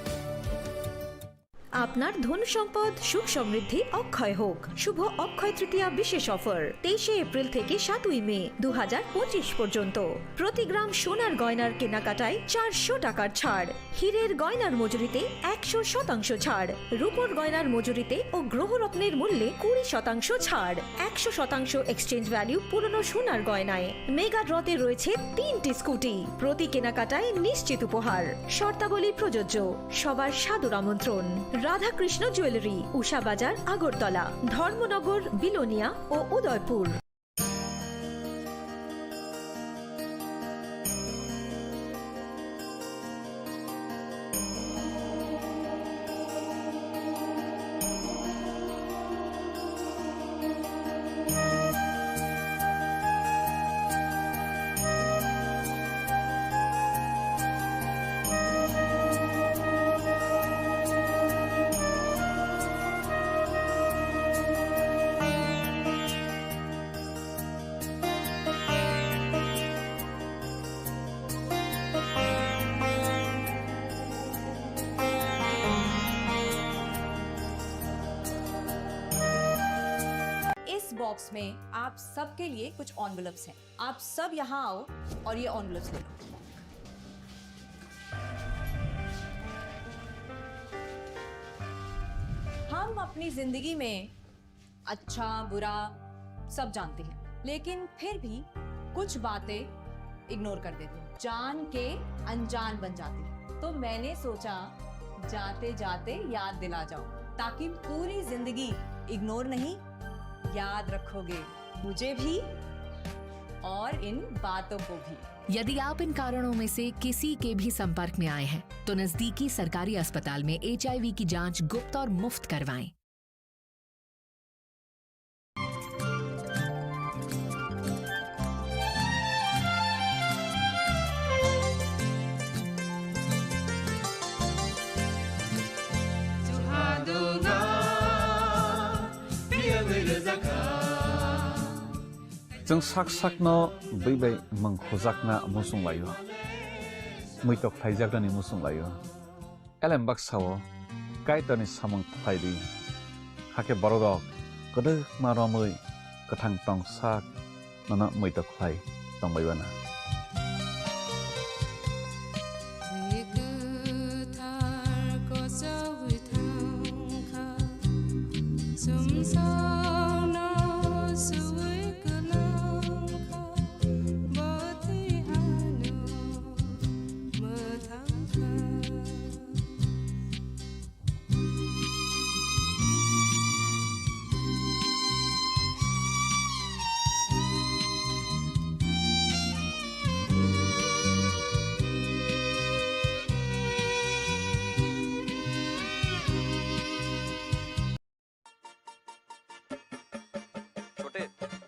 আপনার ধন সম্পদ সুখ সমৃদ্ধি অক্ষয় হোক। শুভ অক্ষয় তৃতীয়া বিশেষ অফার 23 এপ্রিল থেকে 7 মে 2025 পর্যন্ত প্রতি গ্রাম সোনার গয়নার কেনাকাটায় 400 টাকার ছাড়, হীরের গয়নার মজুরিতে 100% ছাড়, রূপোর গয়নার মজুরিতে ও গ্রহরত্নের মূল্যে 20% ছাড়, 100% এক্সচেঞ্জ ভ্যালু পুরনো সোনার গয়নায়। মেগা ড্রতে রয়েছে 3টি স্কুটি, প্রতি কেনাকাটায় নিশ্চিত উপহার। শর্তাবলী প্রযোজ্য। সবার সাদর আমন্ত্রণ। রাধাকৃষ্ণ জুয়েলারি, উষা বাজার, আগরতলা, ধর্মনগর, বিলোনিয়া ও উদয়পুর। बॉक्स में आप सबके लिए कुछ एनवेलप्स हैं। आप सब यहाँ आओ और ये एनवेलप्स ले लो। हम अपनी जिंदगी में अच्छा बुरा सब जानते हैं, लेकिन फिर भी कुछ बातें इग्नोर कर देते हैं, जान के अनजान बन जाती है। तो मैंने सोचा जाते जाते याद दिला जाओ, ताकि पूरी जिंदगी इग्नोर नहीं, याद रखोगे मुझे भी और इन बातों को भी। यदि आप इन कारणों में से किसी के भी संपर्क में आए हैं तो नजदीकी सरकारी अस्पताल में HIV की जांच गुप्त और मुफ्त करवाएं। जों साक साकनो बैबाय मंखजाकना मुसुं लायो मैतक फाइजाकनानि मुसुं लायो एलेम बाक्साओ कायतनि सामं फाइदि हाके बरदक गदो मारमै गथां टं साक नना मैतक फाइ तंबायबाना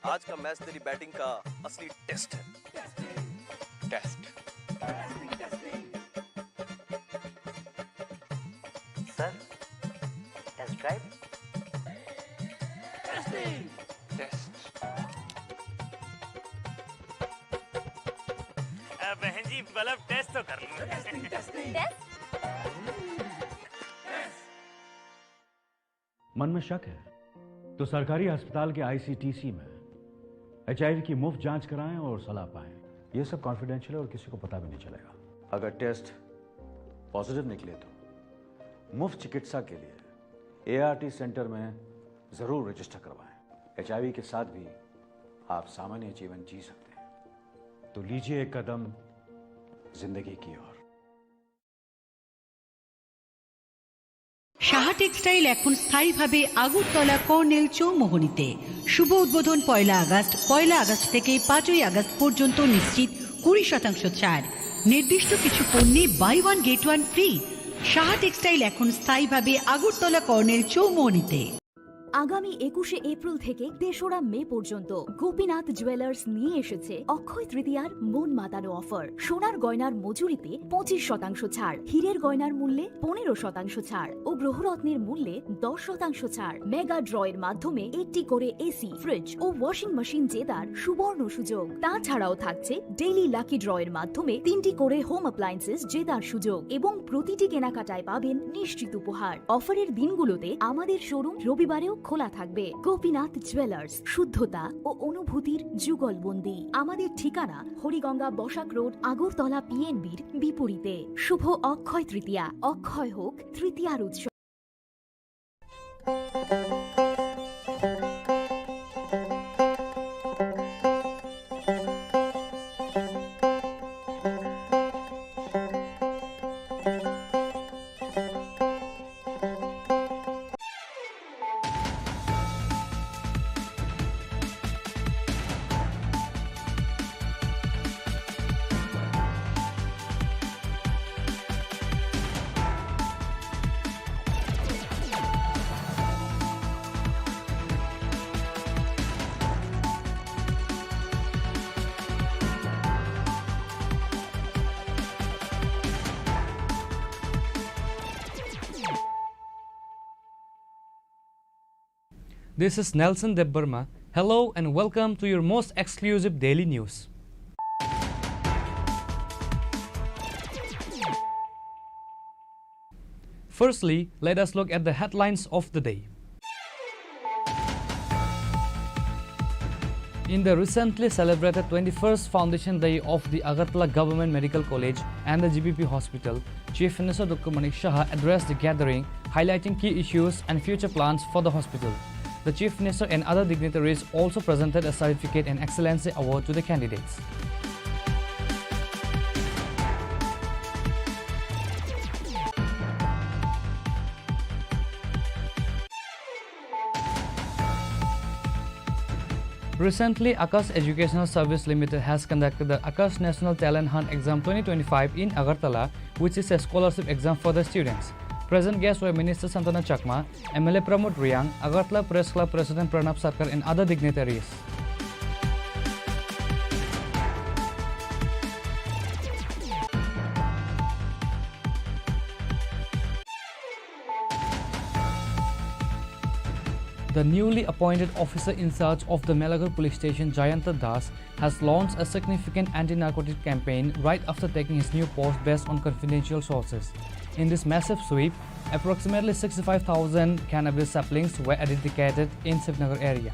आज का मैच तेरी बैटिंग का असली टेस्ट है। Test sir, test drive. बहन जी बल्ब टेस्ट तो कर लो। मन में शक है तो सरकारी अस्पताल के ICTC में HIV की मुफ्त जांच कराएं और सलाह पाएं। ये सब कॉन्फिडेंशियल है और किसी को पता भी नहीं चलेगा। अगर टेस्ट पॉजिटिव निकले तो मुफ्त चिकित्सा के लिए ART सेंटर में जरूर रजिस्टर करवाएं। HIV के साथ भी आप सामान्य जीवन जी सकते हैं। तो लीजिए एक कदम जिंदगी की ओर। সাহা টেক্সটাইল এখন স্থায়ীভাবে আগরতলা কর্নেল চৌমোহনীতে। শুভ উদ্বোধন 1 আগস্ট থেকে 5 আগস্ট পর্যন্ত নিশ্চিত 20% ছাড়। নির্দিষ্ট কিছু পণ্যে buy one get one free. Saha textile এখন স্থায়ীভাবে আগরতলা কর্নেল চৌমোহনীতে। আগামী 21শে এপ্রিল থেকে 3রা মে পর্যন্ত গোপীনাথ জুয়েলার্স নিয়ে এসেছে অক্ষয় তৃতীয়ার মন মাতানো অফার। সোনার গয়নার মজুরিতে 25% ছাড়, হীরের গয়নার মূল্যে 15% ছাড় ও গ্রহরত্নের মূল্যে 10% ছাড়। মেগা ড্রয়ের মাধ্যমে একটি করে এসি, ফ্রিজ ও ওয়াশিং মেশিন জেতার সুবর্ণ সুযোগ। তাছাড়াও থাকছে ডেইলি লাকি ড্রয়ের মাধ্যমে 3টি করে হোম অ্যাপ্লায়েন্সেস জেতার সুযোগ এবং প্রতিটি কেনাকাটায় পাবেন নিশ্চিত উপহার। অফারের দিনগুলোতে আমাদের শোরুম রবিবারেও খোলা থাকবে। গোপীনাথ জুয়েলার্স, শুদ্ধতা ও অনুভূতির যুগলবন্দি। আমাদের ঠিকানা হরিগঙ্গা বসাক রোড, আগরতলা PNBর বিপরীতে। শুভ অক্ষয় তৃতীয়া, অক্ষয় হোক তৃতীয়ার উৎসব। This is Nelson Debbarma. Hello and welcome to your most exclusive daily news. Firstly, let us look at the headlines of the day. In the recently celebrated 21st Foundation Day of the Agartala Government Medical College and the GBP Hospital, Chief Minister Dr. Manik Shah addressed the gathering, highlighting key issues and future plans for the hospital. The Chief Minister and other dignitaries also presented a certificate and excellency award to the candidates. Recently, Akash Educational Service Limited has conducted the Akash National Talent Hunt Exam 2025 in Agartala, which is a scholarship exam for the students. Present guests were Minister Santana Chakma, MLA Pramod Riyang, Agartala Press Club President Pranab Sarkar and other dignitaries. The newly appointed officer in charge of the Melaghar police station, Jayanta Das, has launched a significant anti-narcotic campaign right after taking his new post based on confidential sources. In this massive sweep, approximately 65,000 cannabis saplings were eradicated in Srinagar area.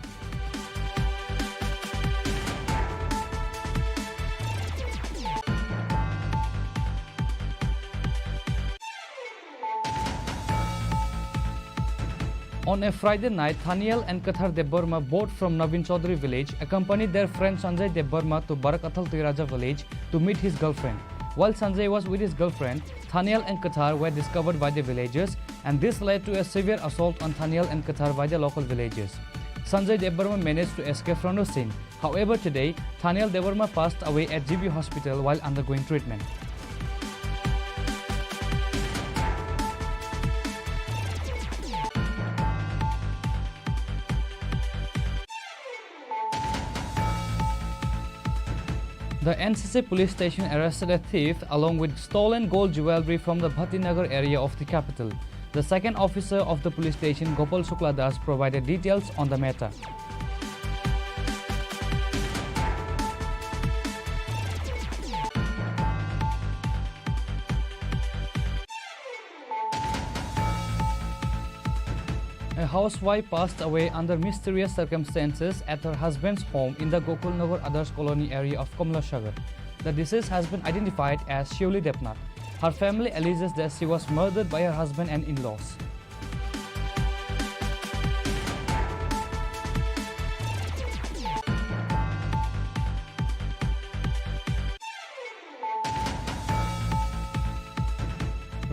On a Friday night, Thaniel and Kathar Deborma, both from Navin Chaudhary village, accompanied their friend Sanjay Deborma to Barakathal Tiraja village to meet his girlfriend. While Sanjay was with his girlfriend, Thaniel and Kathar were discovered by the villagers, and this led to a severe assault on Thaniel and Kathar by the local villagers. Sanjay Deborma managed to escape from the scene. However, today, Thaniel Deborma passed away at GB Hospital while undergoing treatment. The NCC police station arrested a thief along with stolen gold jewelry from the Bhattinagar area of the capital. The second officer of the police station, Gopal Shukla Das, provided details on the matter. A housewife passed away under mysterious circumstances at her husband's home in the Gokulnagar Adarsh Colony area of Kamlashagar. The deceased has been identified as Shivli Depnath. Her family alleges that she was murdered by her husband and in-laws.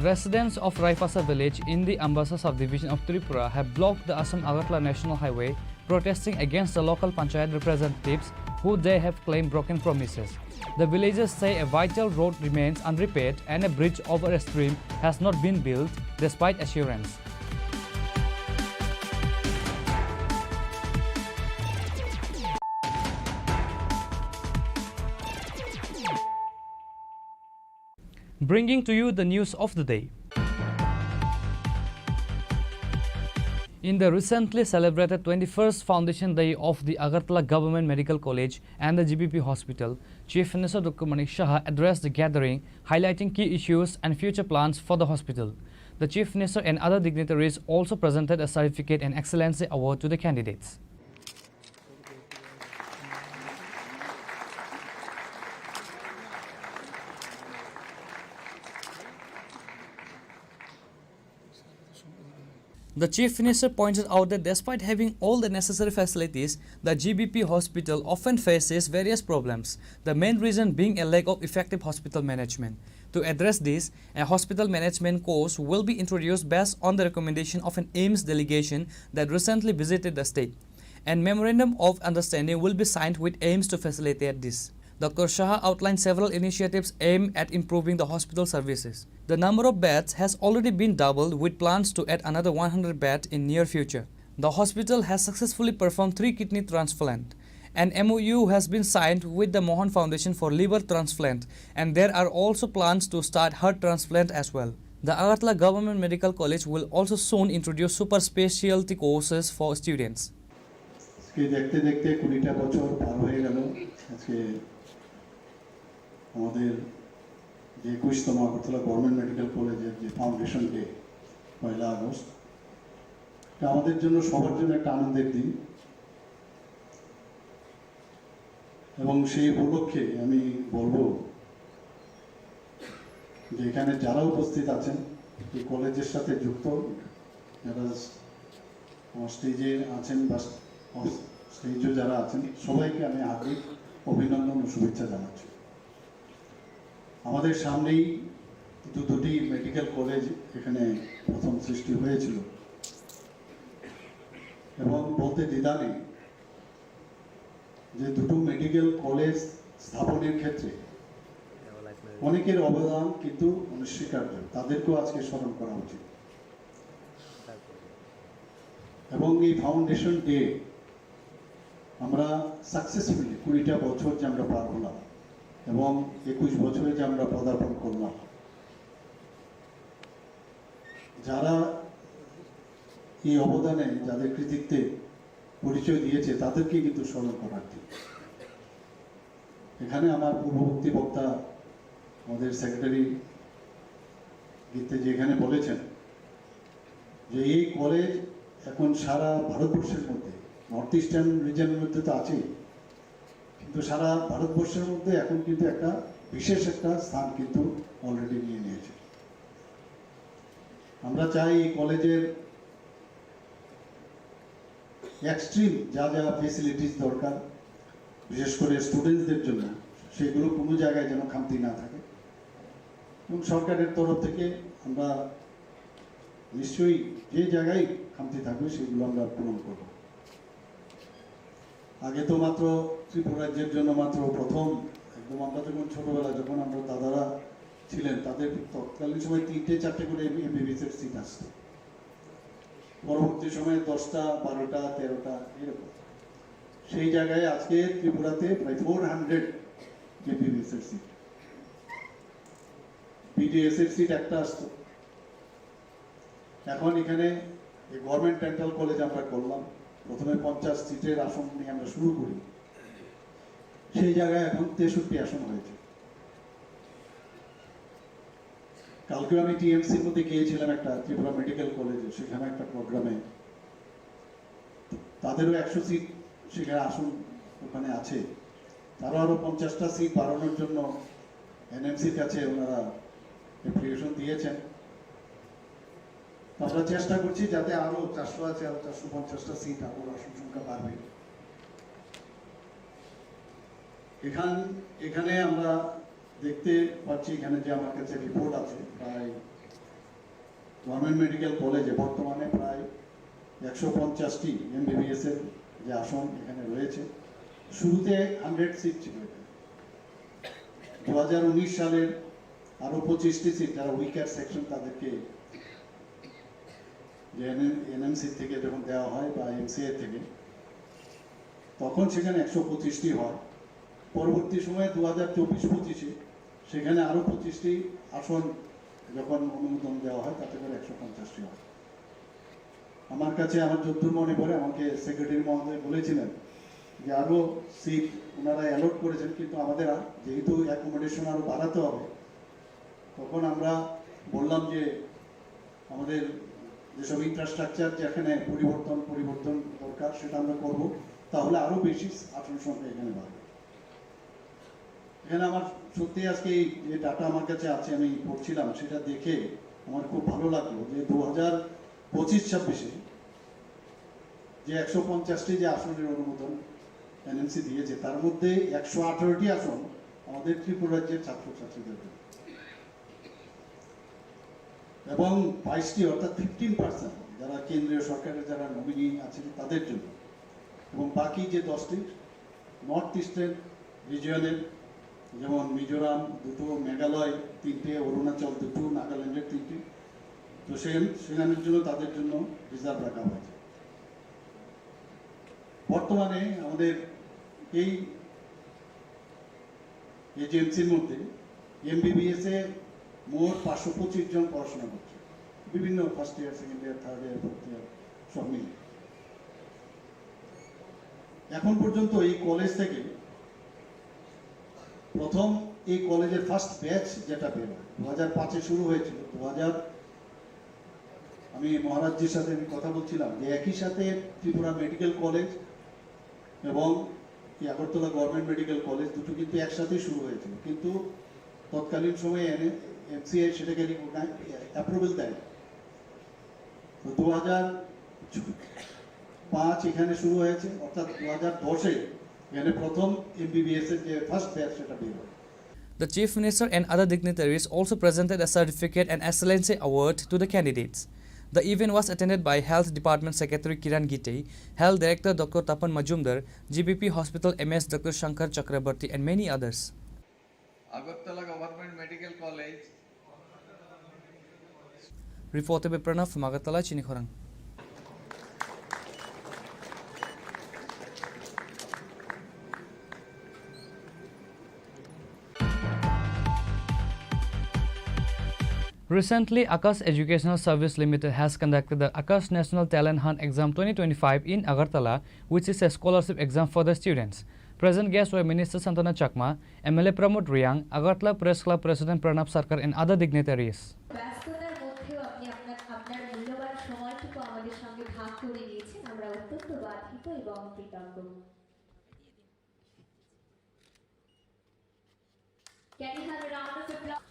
Residents of Raipasa village in the Ambasa subdivision of Tripura have blocked the Assam-Agartala National Highway, protesting against the local panchayat representatives who they have claimed broken promises. The villagers say a vital road remains unrepaired and a bridge over a stream has not been built despite assurance. Bringing to you the news of the day. In the recently celebrated 21st Foundation Day of the Agartala Government Medical College and the GBP Hospital, Chief Minister Dr. Manik Shah addressed the gathering, highlighting key issues and future plans for the hospital. The Chief Minister and other dignitaries also presented a certificate and excellency award to the candidates. The Chief Minister pointed out that despite having all the necessary facilities, the GBP hospital often faces various problems, the main reason being a lack of effective hospital management. To address this, a hospital management course will be introduced based on the recommendation of an AIMS delegation that recently visited the state. A memorandum of understanding will be signed with AIMS to facilitate this. Dr. Shah outlined several initiatives aimed at improving the hospital services. The number of beds has already been doubled with plans to add another 100 beds in near future. The hospital has successfully performed 3 kidney transplants. An MOU has been signed with the Mohan Foundation for liver transplant, and there are also plans to start heart transplant as well. The Agartala Government Medical College will also soon introduce super specialty courses for students. আমাদের যে 21তম Agartala government medical কলেজের যে foundation day 1 August, এটা আমাদের জন্য সবার জন্য একটা আনন্দের দিন। এবং সেই উপলক্ষে আমি বলবো যে এখানে যারা উপস্থিত আছেন এই কলেজের সাথে যুক্ত, যারা স্টেজে আছেন বা স্টেজে যারা আছেন, সবাইকে আমি হার্দিক অভিনন্দন ও শুভেচ্ছা জানাচ্ছি। আমাদের সামনেই দুটি মেডিকেল কলেজ এখানে প্রথম সৃষ্টি হয়েছিল এবং বলতে দ্বিধা নেই যে দুটো মেডিকেল কলেজ স্থাপনের ক্ষেত্রে অনেকের অবদান কিন্তু অনস্বীকার্য, তাদেরকেও আজকে স্মরণ করা উচিত। এবং এই ফাউন্ডেশন ডে আমরা সাকসেসফুলি 20টা বছর যে আমরা পার হলাম এবং 21 বছরে যে আমরা পদার্পণ করলাম, যারা এই অবদানে, যাদের কৃতিত্বে পরিচয় দিয়েছে, তাদেরকে কিন্তু স্মরণ করার দিন। এখানে আমার পূর্ববর্তী বক্তা আমাদের সেক্রেটারি গীতে যেখানে বলেছেন যে এই কলেজ এখন সারা ভারতবর্ষের মধ্যে, নর্থ ইস্টার্ন রিজনের মধ্যে তো আছেই, কিন্তু সারা ভারতবর্ষের মধ্যে এখন কিন্তু একটা বিশেষ একটা স্থান কিন্তু অলরেডি নিয়ে নিয়েছে। আমরা চাই এই কলেজের এক্সট্রিম যা যা ফেসিলিটিস দরকার, বিশেষ করে স্টুডেন্টসদের জন্য, সেগুলো কোনো জায়গায় যেন খামতি না থাকে এবং সরকারের তরফ থেকে আমরা নিশ্চয়ই যে জায়গায় খামতি থাকবে সেগুলো আমরা পূরণ করব। আগে তো মাত্র ত্রিপুরা রাজ্যের জন্য মাত্র প্রথম একদম আমরা যখন ছোটবেলা, যখন আমরা দাদারা ছিলেন, তাদের তৎকালীন সময় 3-4টে করে এমবিবিএসের সিট আসতো। পরবর্তী সময়ে 10টা, 12টা, 13টা এরকম। সেই জায়গায় আজকে ত্রিপুরাতে প্রায় 400 এমবিবিএসের সিট, বিডিএস এর সিট একটা আসতো। এখন এখানে গভর্নমেন্ট ডেন্টাল কলেজ আমরা করলাম, প্রথমে 50 সিটের আসন নিয়ে আমরা শুরু করি, সেই জায়গায় এখন 63 আসন হয়েছে। কালকে আমি টিএমসির মধ্যে গিয়েছিলাম একটা ত্রিপুরা মেডিকেল কলেজে, সেখানে একটা প্রোগ্রামে, তাদেরও 100 সিট সেখানে আসন ওখানে আছে। তারও আরো 50টা সিট বাড়ানোর জন্য এনএমসির কাছে ওনারা অ্যাপ্লিকেশন দিয়েছেন। আমরা চেষ্টা করছি যাতে আরো 400 আছে, আরো 450টা সিট আরো আসন সংখ্যা বাড়বে। এখানে আমরা দেখতে পাচ্ছি, এখানে যে আমার কাছে রিপোর্ট আছে, প্রায় গভর্নমেন্ট মেডিকেল কলেজে বর্তমানে প্রায় 150টি এমবিবিএস এর যে আসন এখানে রয়েছে। শুরুতে 100 সিট ছিল, 2019 সালের আরো 25টি সিট, যারা উইকার সেকশন তাদেরকে এনএমসি থেকে যখন দেওয়া হয় বা এমসিএ থেকে, তখন সেখানে 125টি হয়। পরবর্তী সময়ে 2024-25-এ সেখানে আরো 25টি আসন যখন অনুমোদন দেওয়া হয়, তাতে করে 150টি হয়। আমার কাছে আমার যতদূর মনে পড়ে, আমাকে সেক্রেটারি মহোদয় বলেছিলেন যে আরো সিট ওনারা অ্যালট করেছেন, কিন্তু আমাদের যেহেতু অ্যাকোমোডেশন আরো বাড়াতে হবে, তখন আমরা বললাম যে আমাদের যেসব ইনফ্রাস্ট্রাকচার যেখানে পরিবর্তন দরকার সেটা আমরা করব, তাহলে আরো বেশি আসন সংখ্যা এখানে বাড়বে। এখানে আমার সত্যি আজকে এই যে ডাটা আমার কাছে আছে, আমি পড়ছিলাম, সেটা দেখে আমার খুব ভালো লাগলো যে 2025-26-এ যে 150টি যে আসনের অনুমোদন এনএমসি দিয়েছে, তার মধ্যে 118টি আসন আমাদের ত্রিপুরা রাজ্যের ছাত্রছাত্রীদের জন্য এবং 22টি অর্থাৎ 15% যারা কেন্দ্রীয় সরকারের যারা নমিনি আছেন তাদের জন্য, এবং বাকি যে 10টি নর্থ ইস্টার্ন রিজিয়নের, যেমন মিজোরাম 2টো, মেঘালয় 3টে, অরুণাচল 2টো, নাগাল্যান্ডের 3টি, তো সেখানের জন্য তাদের জন্য রিজার্ভ রাখা হয়েছে। বর্তমানে আমাদের এই এজেন্সির মধ্যে এমবিবিএস এ মোট 525 জন পড়াশোনা করছে, বিভিন্ন first year, second year, third year, fourth year সব মিলে। এখন পর্যন্ত এই কলেজ থেকে প্রথম এই কলেজের ফার্স্ট ব্যাচ যেটা বের হয় 2005-এ শুরু হয়েছিল। 2000 আমি মহারাজজির সাথে কথা বলছিলাম যে একই সাথে ত্রিপুরা মেডিকেল কলেজ এবং এই আগরতলা গভর্নমেন্ট মেডিকেল কলেজ দুটো কিন্তু একসাথেই শুরু হয়েছিল, কিন্তু তৎকালীন সময়ে এমসিআই সেটাকে অ্যাপ্রুভেল দেয়। তো 2005 এখানে শুরু হয়েছে, অর্থাৎ 2010-এ এখানে প্রথম MBBS এর যে ফার্স্ট ব্যাচ সেটা বের হয়। The Chief Minister and other dignitaries also presented a certificate and excellency award to the candidates. The event was attended by Health Department Secretary Kiran Gite, Health Director Dr. Tapan Majumdar, GBP Hospital MS Dr. Shankar Chakrabarti and many others. Agartala Government Medical College. Reported by Pranav from Agartala, Chinikhorang. Recently, Akash Educational Service Limited has conducted the Akash National Talent Hunt Exam 2025 in Agartala, which is a scholarship exam for the students. Present guests were Minister Santana Chakma, MLA Pramod Riyang, Agartala Press Club President Pranab Sarkar and other dignitaries. Can you have a round of applause?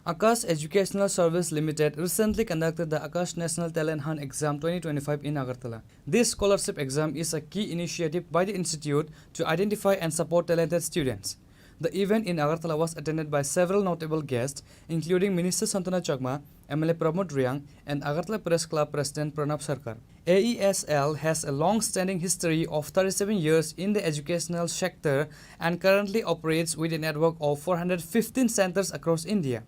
Akash Educational Service Limited recently conducted the Akash National Talent Hunt Exam 2025 in Agartala. This scholarship exam is a key initiative by the institute to identify and support talented students. The event in Agartala was attended by several notable guests, including Minister Santana Chakma, MLA Pramod Riyang, and Agartala Press Club President Pranab Sarkar. AESL has a long-standing history of 37 years in the educational sector and currently operates with a network of 415 centers across India.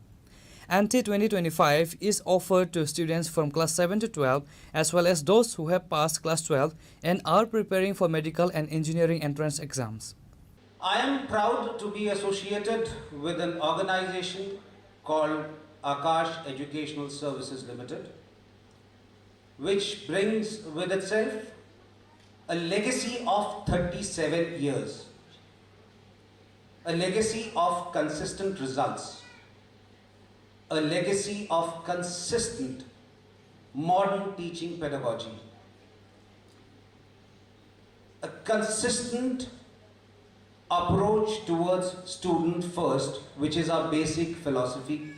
ANTE 2025 is offered to students from class 7 to 12 as well as those who have passed class 12 and are preparing for medical and engineering entrance exams. I am proud to be associated with an organization called Akash Educational Services Limited, which brings with itself a legacy of 37 years, a legacy of consistent results, a legacy of consistent modern teaching pedagogy, a consistent approach towards student first, which is our basic philosophy.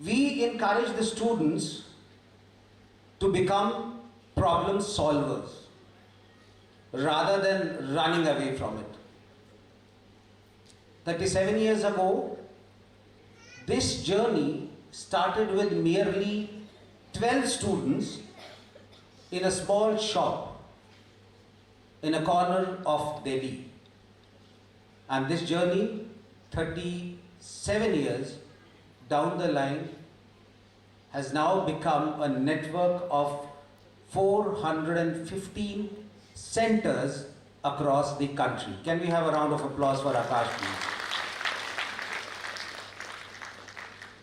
We encourage the students to become problem solvers rather than running away from it. 37 years ago, this journey started with merely 12 students in a small shop in a corner of Delhi. And this journey, 37 years down the line, has now become a network of 415 centers across the country. Can we have a round of applause for Akash, please?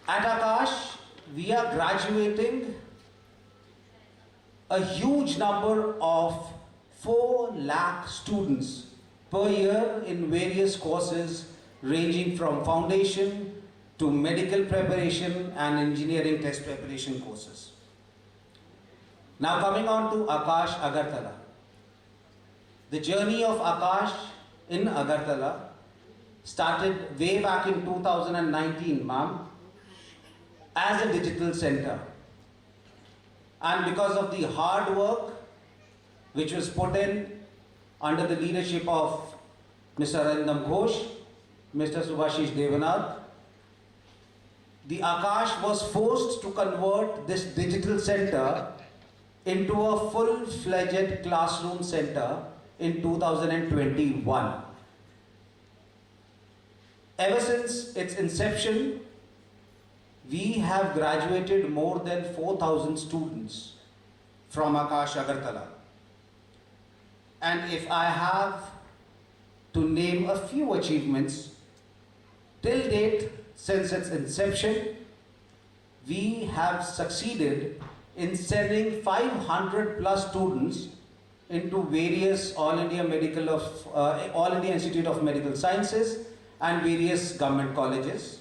At Akash, we are graduating a huge number of 4 lakh students per year in various courses ranging from foundation to medical preparation and engineering test preparation courses. Now coming on to Akash Agartala. The journey of Akash in Agartala started way back in 2019, ma'am, as a digital center. And because of the hard work which was put in under the leadership of Mr. Arindam Ghosh, Mr. Subhashish Devanath, the Akash was forced to convert this digital center into a full-fledged classroom center in 2021. Ever since its inception, we have graduated more than 4,000 students from Akash Agartala. And if I have to name a few achievements, till date, since its inception, we have succeeded in sending 500 plus students into various All India Institute of Medical Sciences and various government colleges.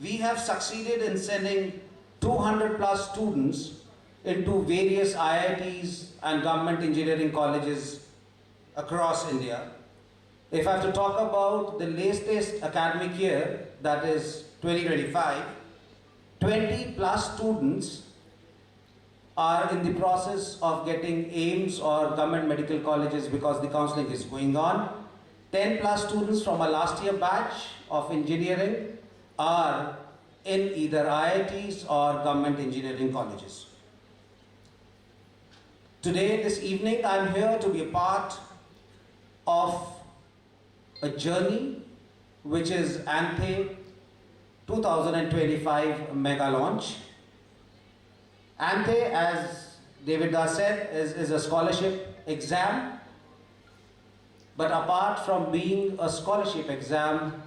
We have succeeded in sending 200 plus students into various IITs and government engineering colleges across India. If I have to talk about the latest academic year, that is 2025, 20 plus students are in the process of getting AIIMS or government medical colleges because the counseling is going on. 10 plus students from our last year batch of engineering are in either IITs or government engineering colleges. Today, this evening, I'm here to be a part of a journey which is ANTHE 2025 mega launch. ANTHE, as David Das said, is a scholarship exam. But apart from being a scholarship exam,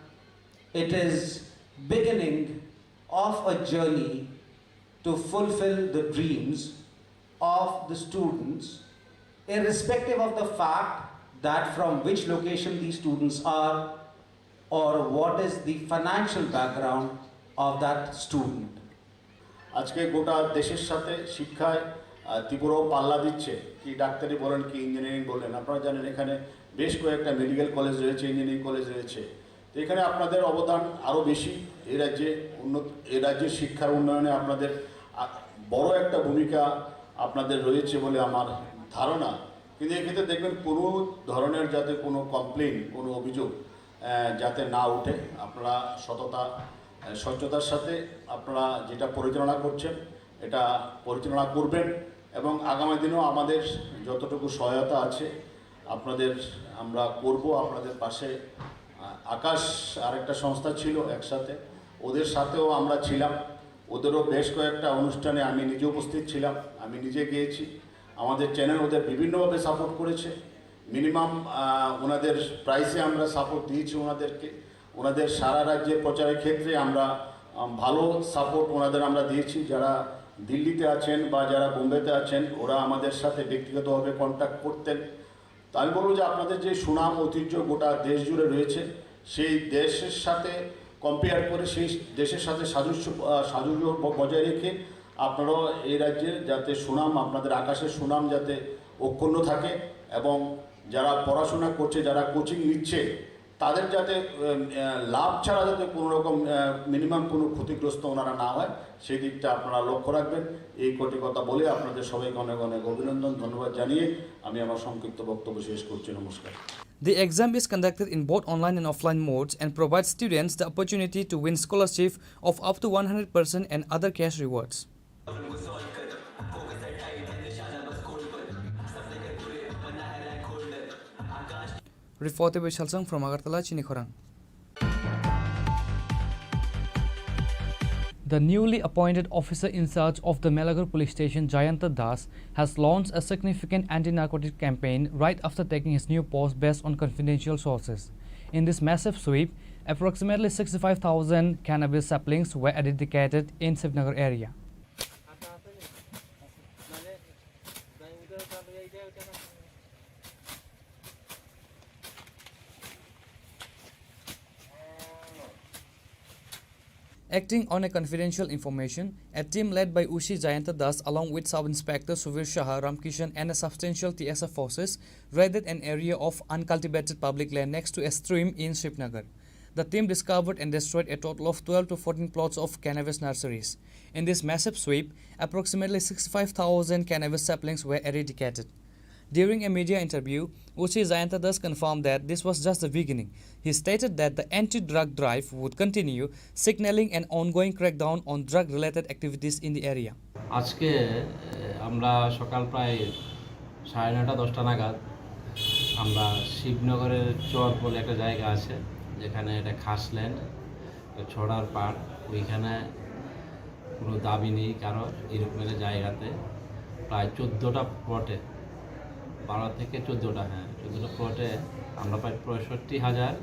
it is beginning of a journey to fulfill the dreams of the students, irrespective of the fact that from which location these students are or what is the financial background of that student. আজকে গোটা দেশের সাথে শিক্ষায় ত্রিপুরাও পাল্লা দিচ্ছে, কি ডাক্তারি বলেন কি ইঞ্জিনিয়ারিং বলেন। আপনারা জানেন এখানে বেশ কয়েকটা মেডিকেল কলেজ রয়েছে, ইঞ্জিনিয়ারিং কলেজ রয়েছে। তো এখানে আপনাদের অবদান আরও বেশি। এই রাজ্যের শিক্ষার উন্নয়নে আপনাদের বড় একটা ভূমিকা আপনাদের রয়েছে বলে আমার ধারণা। কিন্তু এক্ষেত্রে দেখবেন কোনো ধরনের যাতে কোনো কমপ্লেন, কোনো অভিযোগ যাতে না ওঠে। আপনারা স্বচ্ছতার সাথে আপনারা যেটা পরিচালনা করছেন এটা পরিচালনা করবেন এবং আগামী দিনেও আমাদের যতটুকু সহায়তা আছে আপনাদের আমরা করব। আপনাদের পাশে আকাশ আরেকটা সংস্থা ছিল একসাথে, ওদের সাথেও আমরা ছিলাম। ওদেরও বেশ কয়েকটা অনুষ্ঠানে আমি নিজে উপস্থিত ছিলাম, আমি নিজে গিয়েছি। আমাদের চ্যানেল ওদের বিভিন্নভাবে সাপোর্ট করেছে। মিনিমাম ওনাদের প্রাইসে আমরা সাপোর্ট দিয়েছি ওনাদেরকে। ওনাদের সারা রাজ্যের প্রচারের ক্ষেত্রে আমরা ভালো সাপোর্ট ওনাদের আমরা দিয়েছি। যারা দিল্লিতে আছেন বা যারা বোম্বেতে আছেন ওরা আমাদের সাথে ব্যক্তিগতভাবে কন্ট্যাক্ট করতেন। তো আমি বলবো যে আপনাদের যে সুনাম ঐতিহ্য গোটা দেশ জুড়ে রয়েছে, সেই দেশের সাথে কম্পেয়ার করে সেই দেশের সাথে সাযুজ্য বজায় রেখে আপনারাও এই রাজ্যের যাতে সুনাম, আপনাদের আকাশের সুনাম যাতে অক্ষুণ্ণ থাকে এবং যারা পড়াশোনা করছে, যারা কোচিং নিচ্ছে তাদের যাতে লাভ ছাড়া যাতে কোনো রকম মিনিমাম কোনো ক্ষতিগ্রস্ত ওনারা না হয় সেই দিকটা আপনারা লক্ষ্য রাখবেন। এই কটি কথা বলে আপনাদের সবাইকে অনেক অনেক অভিনন্দন, ধন্যবাদ জানিয়ে আমি আমার সংক্ষিপ্ত বক্তব্য শেষ করছি। নমস্কার। The exam is conducted in both online and offline modes and provides students the opportunity to win scholarship of up to 100% and other cash rewards. Reported by Shalsang from Agartala, Chinikhorang. The newly appointed officer in charge of the Melagar police station, Jayanta Das, has launched a significant anti-narcotic campaign right after taking his new post based on confidential sources. In this massive sweep, approximately 65,000 cannabis saplings were eradicated in Srinagar area. Acting on a confidential information, a team led by Ushi Jayanta Das along with Sub-Inspector Suvir Shah, Ramkishan and a substantial TSF forces raided an area of uncultivated public land next to a stream in Srinagar. The team discovered and destroyed a total of 12 to 14 plots of cannabis nurseries. In this massive sweep, approximately 65,000 cannabis saplings were eradicated. During a media interview, Ushi Jayanta Das confirmed that this was just the beginning. He stated that the anti-drug drive would continue, signaling an ongoing crackdown on drug-related activities in the area. আজকে আমরা সকাল প্রায় 9:30-10টা নাগাদ আমরা শিবনগরের চর বলে একটা জায়গা আছে যেখানে এটা খাসল্যান্ড ছড়ার পাড়, ওইখানে কোনো দাবি নেই কারো। এরকম একটা জায়গাতে প্রায় 14টা প্লটে, 12 থেকে 14টা, হ্যাঁ 14টা প্লটে আমরা প্রায় 65,000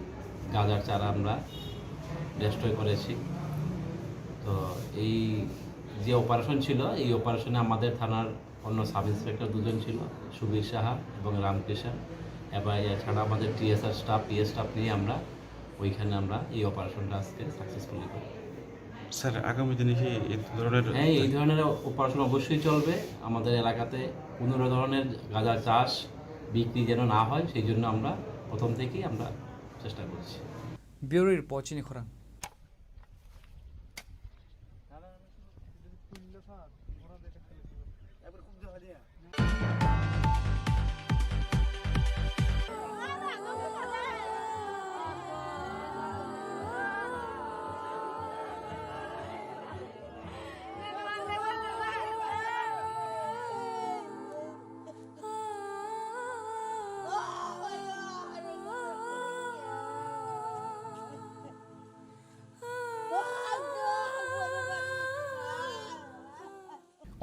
গাঁজার চারা আমরা ডেস্ট্রয় করেছি। তো এই যে অপারেশন ছিল, এই অপারেশনে আমাদের থানার অন্য সাব ইন্সপেক্টর 2 জন ছিল, সুবীর সাহা এবং রামকৃষ্ণ, এবং এছাড়া আমাদের টিএসআর স্টাফ, পিএস স্টাফ নিয়ে আমরা ওইখানে আমরা এই অপারেশনটা আজকে সাকসেসফুলি করি। স্যার আগামী দিনে কি এই ধরনের হ্যাঁ, এই ধরনের অপারেশন অবশ্যই চলবে। আমাদের এলাকাতে কোনো ধরনের গাঁজার চাষ বিক্রি যেন না হয়, সেই জন্য আমরা প্রথম থেকেই আমরা চেষ্টা করছি। ব্যুরো রিপোর্ট চিনি খরাং।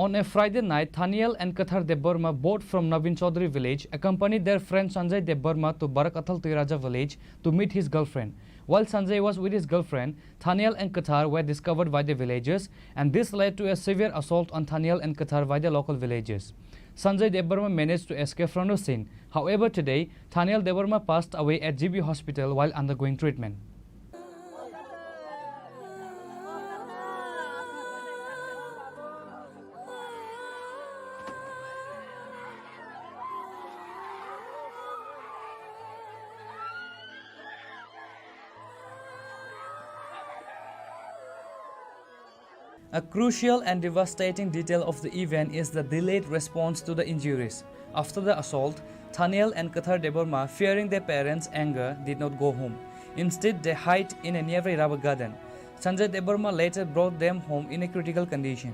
On a Friday night, Thaniel and Kathar Deborma, both from Navin Chaudhary village, accompanied their friend Sanjay Deborma to Barakathal Tiraja village to meet his girlfriend. While Sanjay was with his girlfriend, Thaniel and Kathar were discovered by the villagers, and this led to a severe assault on Thaniel and Kathar by the local villagers. Sanjay Deborma managed to escape from the scene. However, today, Thaniel Deborma passed away at GB Hospital while undergoing treatment. A crucial and devastating detail of the event is the delayed response to the injuries. After the assault, Thaniel and Kathar Deborma, fearing their parents' anger, did not go home. Instead, they hid in a nearby rubber garden. Sanjay Deborma later brought them home in a critical condition.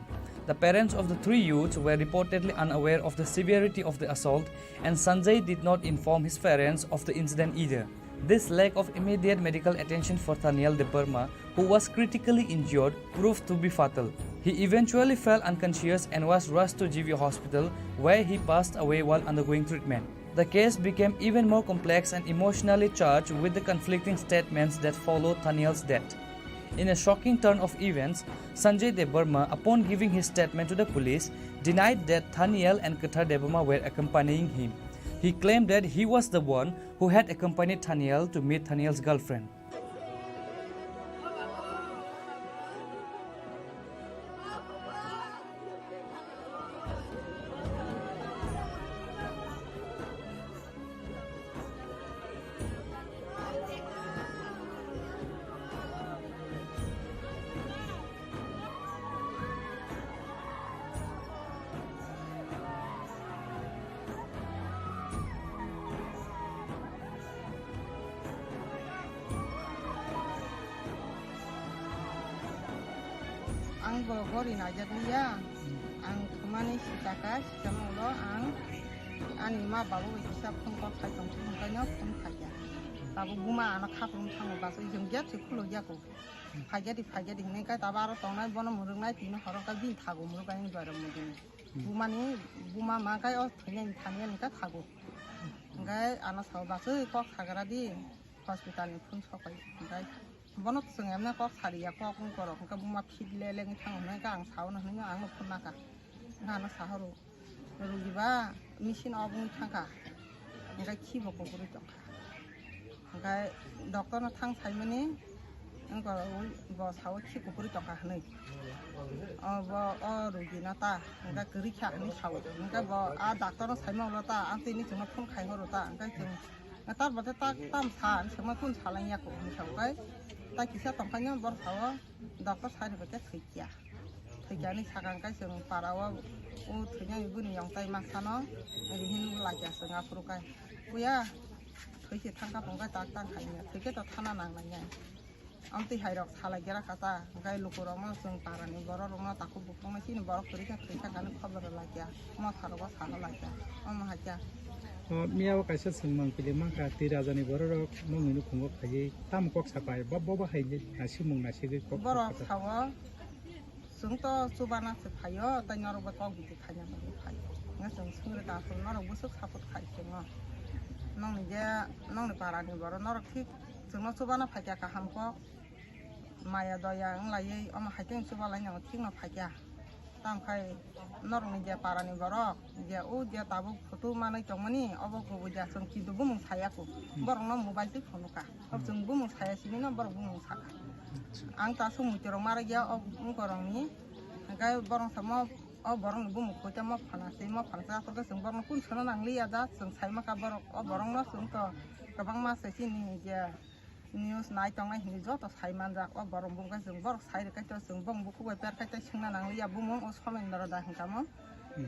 The parents of the 3 youths were reportedly unaware of the severity of the assault, and Sanjay did not inform his parents of the incident either. This lack of immediate medical attention for Thaniel Deborma, who was critically injured, proved to be fatal. He eventually fell unconscious and was rushed to GB Hospital, where he passed away while undergoing treatment. The case became even more complex and emotionally charged with the conflicting statements that followed Thaniel's death. In a shocking turn of events, Sanjay Deborma, upon giving his statement to the police, denied that Thaniel and Kathar Deborma were accompanying him. He claimed that he was the one who had accompanied Thaniel to meet Thaniel's girlfriend. Ang gori najak dia, ang kemana si kakak, sama lo ang anima baru bisa pun kau kai tong pun kau pun kaya. Baru buma anak kapung tangguh basu jengjet si kulo jago. Kaya di ni kai tabaro tong nai bono murung nai tino orang kai bin thago murung kai juara mungkin. Buma ni buma makai oh thanya ni kai thago. Kai anak sawo basu kau thagara di hospital ni pun sokai kai. Bonot sengamnya kok hari ya kok ngkorok ke buma pidle leng thangna ka ang saw na nga ang phuna ka ngana saharu rugiba machine obung thangka nga khibo ko guri to nga doctor na thang thai mani ang ko bo saw khi ko guri to ka nei bo rugi na ta nga guri kha ni saw nga bo a doctor na thai ma lo ta ang ti ni chuma phun khai ngoro ta nga chung nga tar ba ta tam than chuma phun chalang ya ko ni saw kai ta kisah tongkanya bersawa dokter saya baca kerja ni sekarang kan sering parawa ternyata ibu nih yang tay masano ini lagi setengah perukai ya kerja tangkap enggak tak hanya kerja tak tanah nangnya anti hayrok salah kira kata enggak luku roma sering parah nih baru roma takut bukan masih nih baru kerja kan kabar lagi ya mau taruh salah lagi mau aja Miawa kaisa sengmang pilih mangka tiraja ni borok manginu khungok khai tam kok sapai bobo haine nasi mung nasi ge kok borok sawa जों तो सुबाना से फायो ताई नरक बा बिदि खाया बा फायो ना जों सुर दा फोर नरक बो सापोर्ट खाय जों नंनि जे नंनि पारानि बर नरक ठीक जों सुबाना फाया का हमको माया दया लायै अमा हाइतें सुबालाय ना ठीक ना फाया तामखाय नरनि जे पारानि बर जे ओ जे ताबो फटो मानै तंमनि अबो को बुजा जों कि दुबो मुं सायाको बरन मोबाइल ति फनुका अब जों बो मुं साया सिनि न बर बो मुं साका आं तासो मुतिरं मारा गया अब मुकरंनि गाय बरं समो अब बरं बो मुं खोता म फानासै म फानसा फोरखो जों बरं कुन सोना नांलिया दा जों साइमा का बर अब बरं न जों तो गोबां मास सिनि जे न्यूज नाय तंनाय हिनि जत साइमान जा अब बरं बुंगा जों बर साइ काय तो जों बं बुखु बाय पेर काय सोंना नांलिया बो मुं असमेन दर दा हिंकाम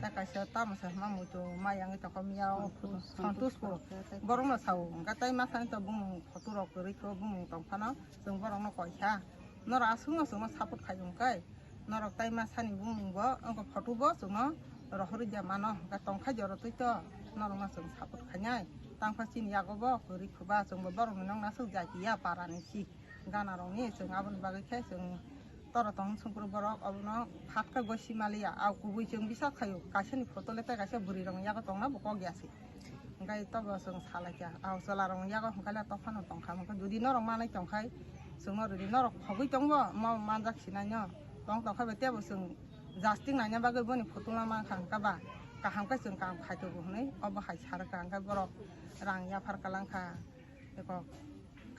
ता कायसे तामसे मा मुतो मायांगै त खमिया सन्तोष को बरं न साउ गाताय मासानि तो बुं फटो रक रिखो बुं तंफाना जों बरं न कयसा नर आसुंग जों सापोर्ट खायम काय नरक ताय मासानि बुंबो अंक फटो बो जों रहरि जा मानो गा तंखा जर तैत नरक मा जों सापोर्ट खायनाय तांफा सिनि यागबो रिखोबा जों बरं नंग ना सौ जाकिया पारानि सि गाना रंनि जों आबन बागै खाय जों तर तंग संपुर बरक अबन फाटका गसि मालिया आव कुबै जों बिसा खायो कासेनि फटो लेता कासे बुरि रंग याग तंगना बक ग्यासि गाय तब जों सालाया आव सला रंग याग हंखाला तफान तंखा मख जुदि नरक मानाय तंखाय जों नरदि नरक खबै तंगबो मा मानजाक सिनायनो तंग तंखा बेतेबो जों जास्टिं नायना बागै बनि फटो मा खांकाबा काहामका जों काम खायतो हनै अब हाय सार कांका बरक रां या फारकालांखा एको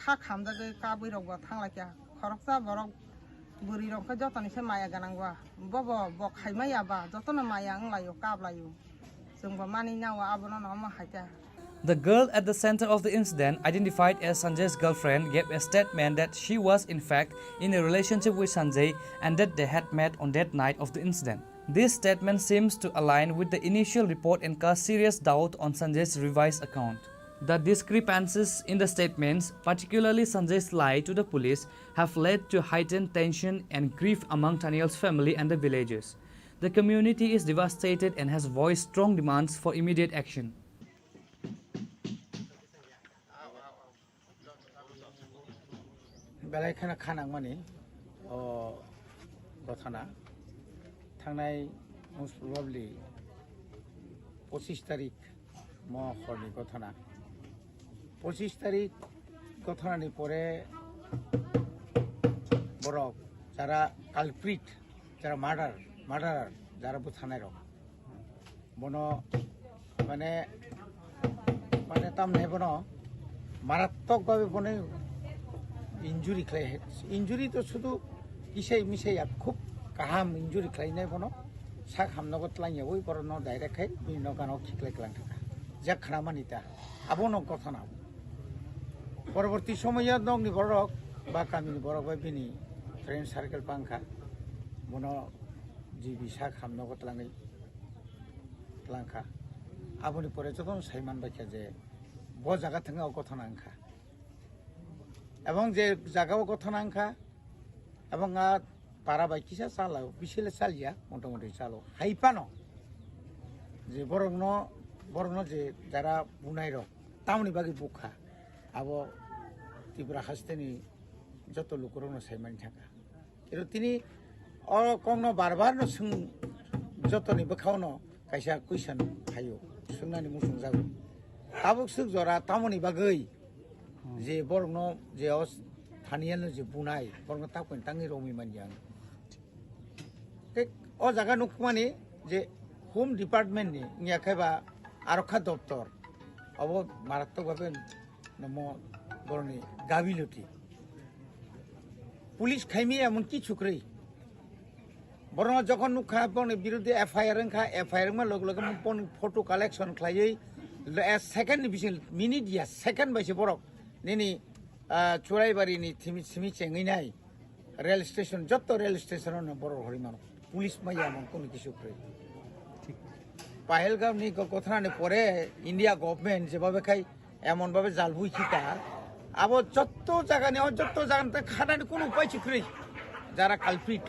खा खामदागै का बैरगबा थांलाया खरकसा बरक बुरि रंखा जतनिसे माया गानांगवा बब बखायमायाबा जतन माया अंलायो काबलायो जोंबो मानिनावा आबनो न मा हायता The girl at the center of the incident, identified as Sanjay's girlfriend, gave a statement that she was in fact in a relationship with Sanjay and that they had met on that night of the incident. This statement seems to align with the initial report and cast serious doubt on Sanjay's revised account. The discrepancies in the statements, particularly Sanjay's lie to the police, have led to heightened tension and grief among Taniel's family and the villagers. The community is devastated and has voiced strong demands for immediate action. बेलायखाना खानांमानि गथना थांनाय most प्रबाबली 25 तारिख महरनि गथना 25 तारिख गथनानि परे बरक Zara कालप्रिट Zara murder Zara बुथानाय रक बनो माने तामने बनो मारात्मक भावे बने इंजुरी खाई इंजुरी तो शुद्ध किसे मिसे खूब काहाम इंजुरी खाईनाय बनो साक हामनगत लाइया वही पर न डायरेक्ट खाई बिनो गानो खिखले कलां थाका जक खानामानिता आबो न गथना परवर्ती समय नंनि बरक बा कामिनि बरक बा बिनि फ्रेंड सार्केल पांखा बनो जी बिसा हामनगत लाङै लांखा आबोनि परे जतन साइमान बायखा जे ब जागा थाङा गथना आंखा এবং যে জায়গাও গঠনা আংখা এবং পারা বাইকিসা চালাও বিশেলে চালিয়া মোটামুটি চালো হাইপানো যে বরং যে যারা বুনাই রক তামনি বাকি বুখা আবো ত্রিপুরা হাসতেনি যত লোকরনো সাইমানি থাকা কিন্তু তিনি কংন বারবার যতনি বোখাওনো কাইসা কুইসান হাयो सोंनानै मुसुं जागो ताबुक सुख जरा तामनि बागै जे बरनो जे थानियानो जे बुनाय बरनो ताकन तांनि रमि मानयां ओ जागा नुकमानि जे होम डिपार्टमेंट नि नियाखायबा आरक्षा दप्तर अब मारात्मक भाबे नमो बरनि गाबिलति पुलिस खाइमी एमन कि छुक्रै बरनो जखन नुखा बरनि बिरुद्धे एफआईआर मा लग लग फटो कालेक्शन खायै सेकेंड डिविजन मिनिट या सेकेंड बायसे बरक नेनि चुराइबारिनि थिमि चेंगैनाय रेल स्टेशन जत्त रेल स्टेशननो बर हरिमान पुलिस मायामन कोन किछु फ्रै पहलगामनि गथनानि परे इंडिया गवर्नमेंट जेबाबे खाय एमन भाबे जालबुइ खिता आबो जत्त जागानि खानानि कोन उपाय छिख्रै जारा कालप्रिट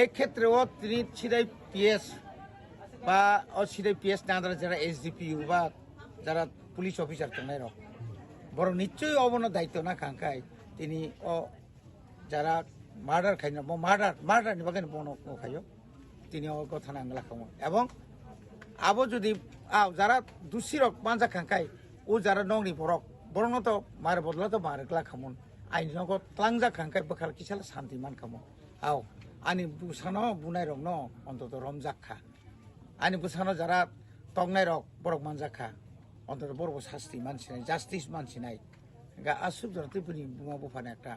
एक क्षेत्रेও তিনি সিধাই পিএস বা অসিধাই পিএস না যারা এসডিপিইউ বা যারা পুলিশ অফিসার তনাই বড় নিশ্চয়ই অবন দায়িত্ব না কাঙ্কায় তিনি যারা মার্ডার খাই না মার্ডারনি বাগান বন খাইও তিনি কথা নাঙ্গলা খামো এবং আবো যদি যারা দুসিরক মানজা খাঙ্কাই ও যারা নংনি বরং তো মার বদলা তো মারগলা খামুন আইন নগর ত্লাংজা খাঙ্কাই বখাল কিসাল শান্তি মান খামো আও আনি বুসানো বুনাই রং ন অন্তত রমজাখা আনি বুসানো যারা তংনাই রক বরক মানজাখা অন্তত বড় শাস্তি মানসি নাই জাস্টিস মানসি নাই আসুক যারা ত্রিপুরি বুমা বুফানে একটা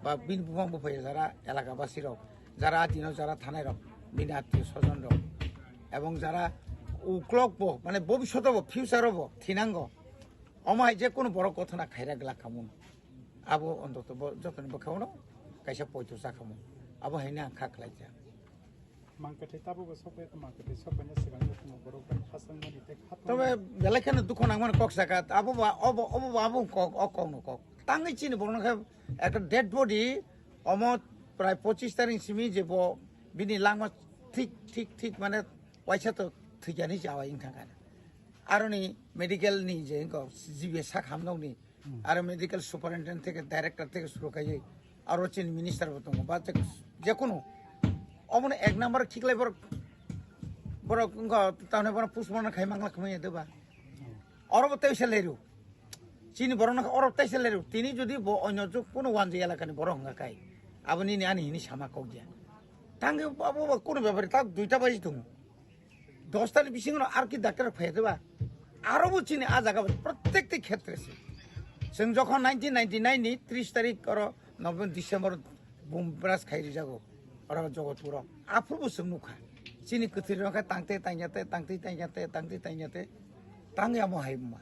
বা বিন বুমা বুফাইয়া যারা এলাকাবাসী রক যারা আদিন যারা থানায় রক বিন আত্মীয় স্বজন রক এবং যারা উক্লক মানে ভবিষ্যৎ হব ফিউচার হব থিনাঙ্গ অমায় যে কোনো বড় কথা না খাইরা গেলা খামুন আবো অন্তত যতন বখাও না কাইসা পয়তো চা খামুন আবো হাইনা আঁখা খাইছা তবে বেলাখানে দুঃখ নাঙ্গন কক জায়গা আবো আবো কক অকনো কক তাঙ্গি চিনি বড় একটা ডেড বডি অমত প্রায় 25 তারিখ সিমি যে বিনি লাংমা ঠিক মানে পয়সা তো থৈजानि जावा इंखांगा आरो नि मेडिकल नि जे जिबे सा खामनावनि आरो मेडिकल सुपारिनटेन्डेन्ट থেকে डाइरेक्टर থেকে শুরু খাইयै आरो चिन मिनिस्टार बो दङ बा जे कोनो अमने एक नम्बर ঠিকলাই বড় তাহলে বড় পুষ্পন খাই মাংলা খাইয়া দেবা অরব তাইছে লেরু চিনি বড় না অরব তাইছে লেরু তিনি যদি অন্য কোনো ওয়ানজি এলাকানি বড় হঙ্গা খাই আপনি নি আনি হিনি সামা কক দিয়া তাঙ্গে বাবু কোনো ব্যাপারে তা দুইটা বাজি দङ 10 तारिख बिसिङ আর কি ডাক্তার ফাইয়া দেবা আরো চিনি আ জায়গা প্রত্যেকটি ক্ষেত্রে जों যখন 1999 नि 30 तारिख और 9 डिसेम्बर बुम ब्रास खाइरि जागो और जगतपुर आफुबो जों नुखा चिनि कथिर रखा तांते तांगे आमो हाइमा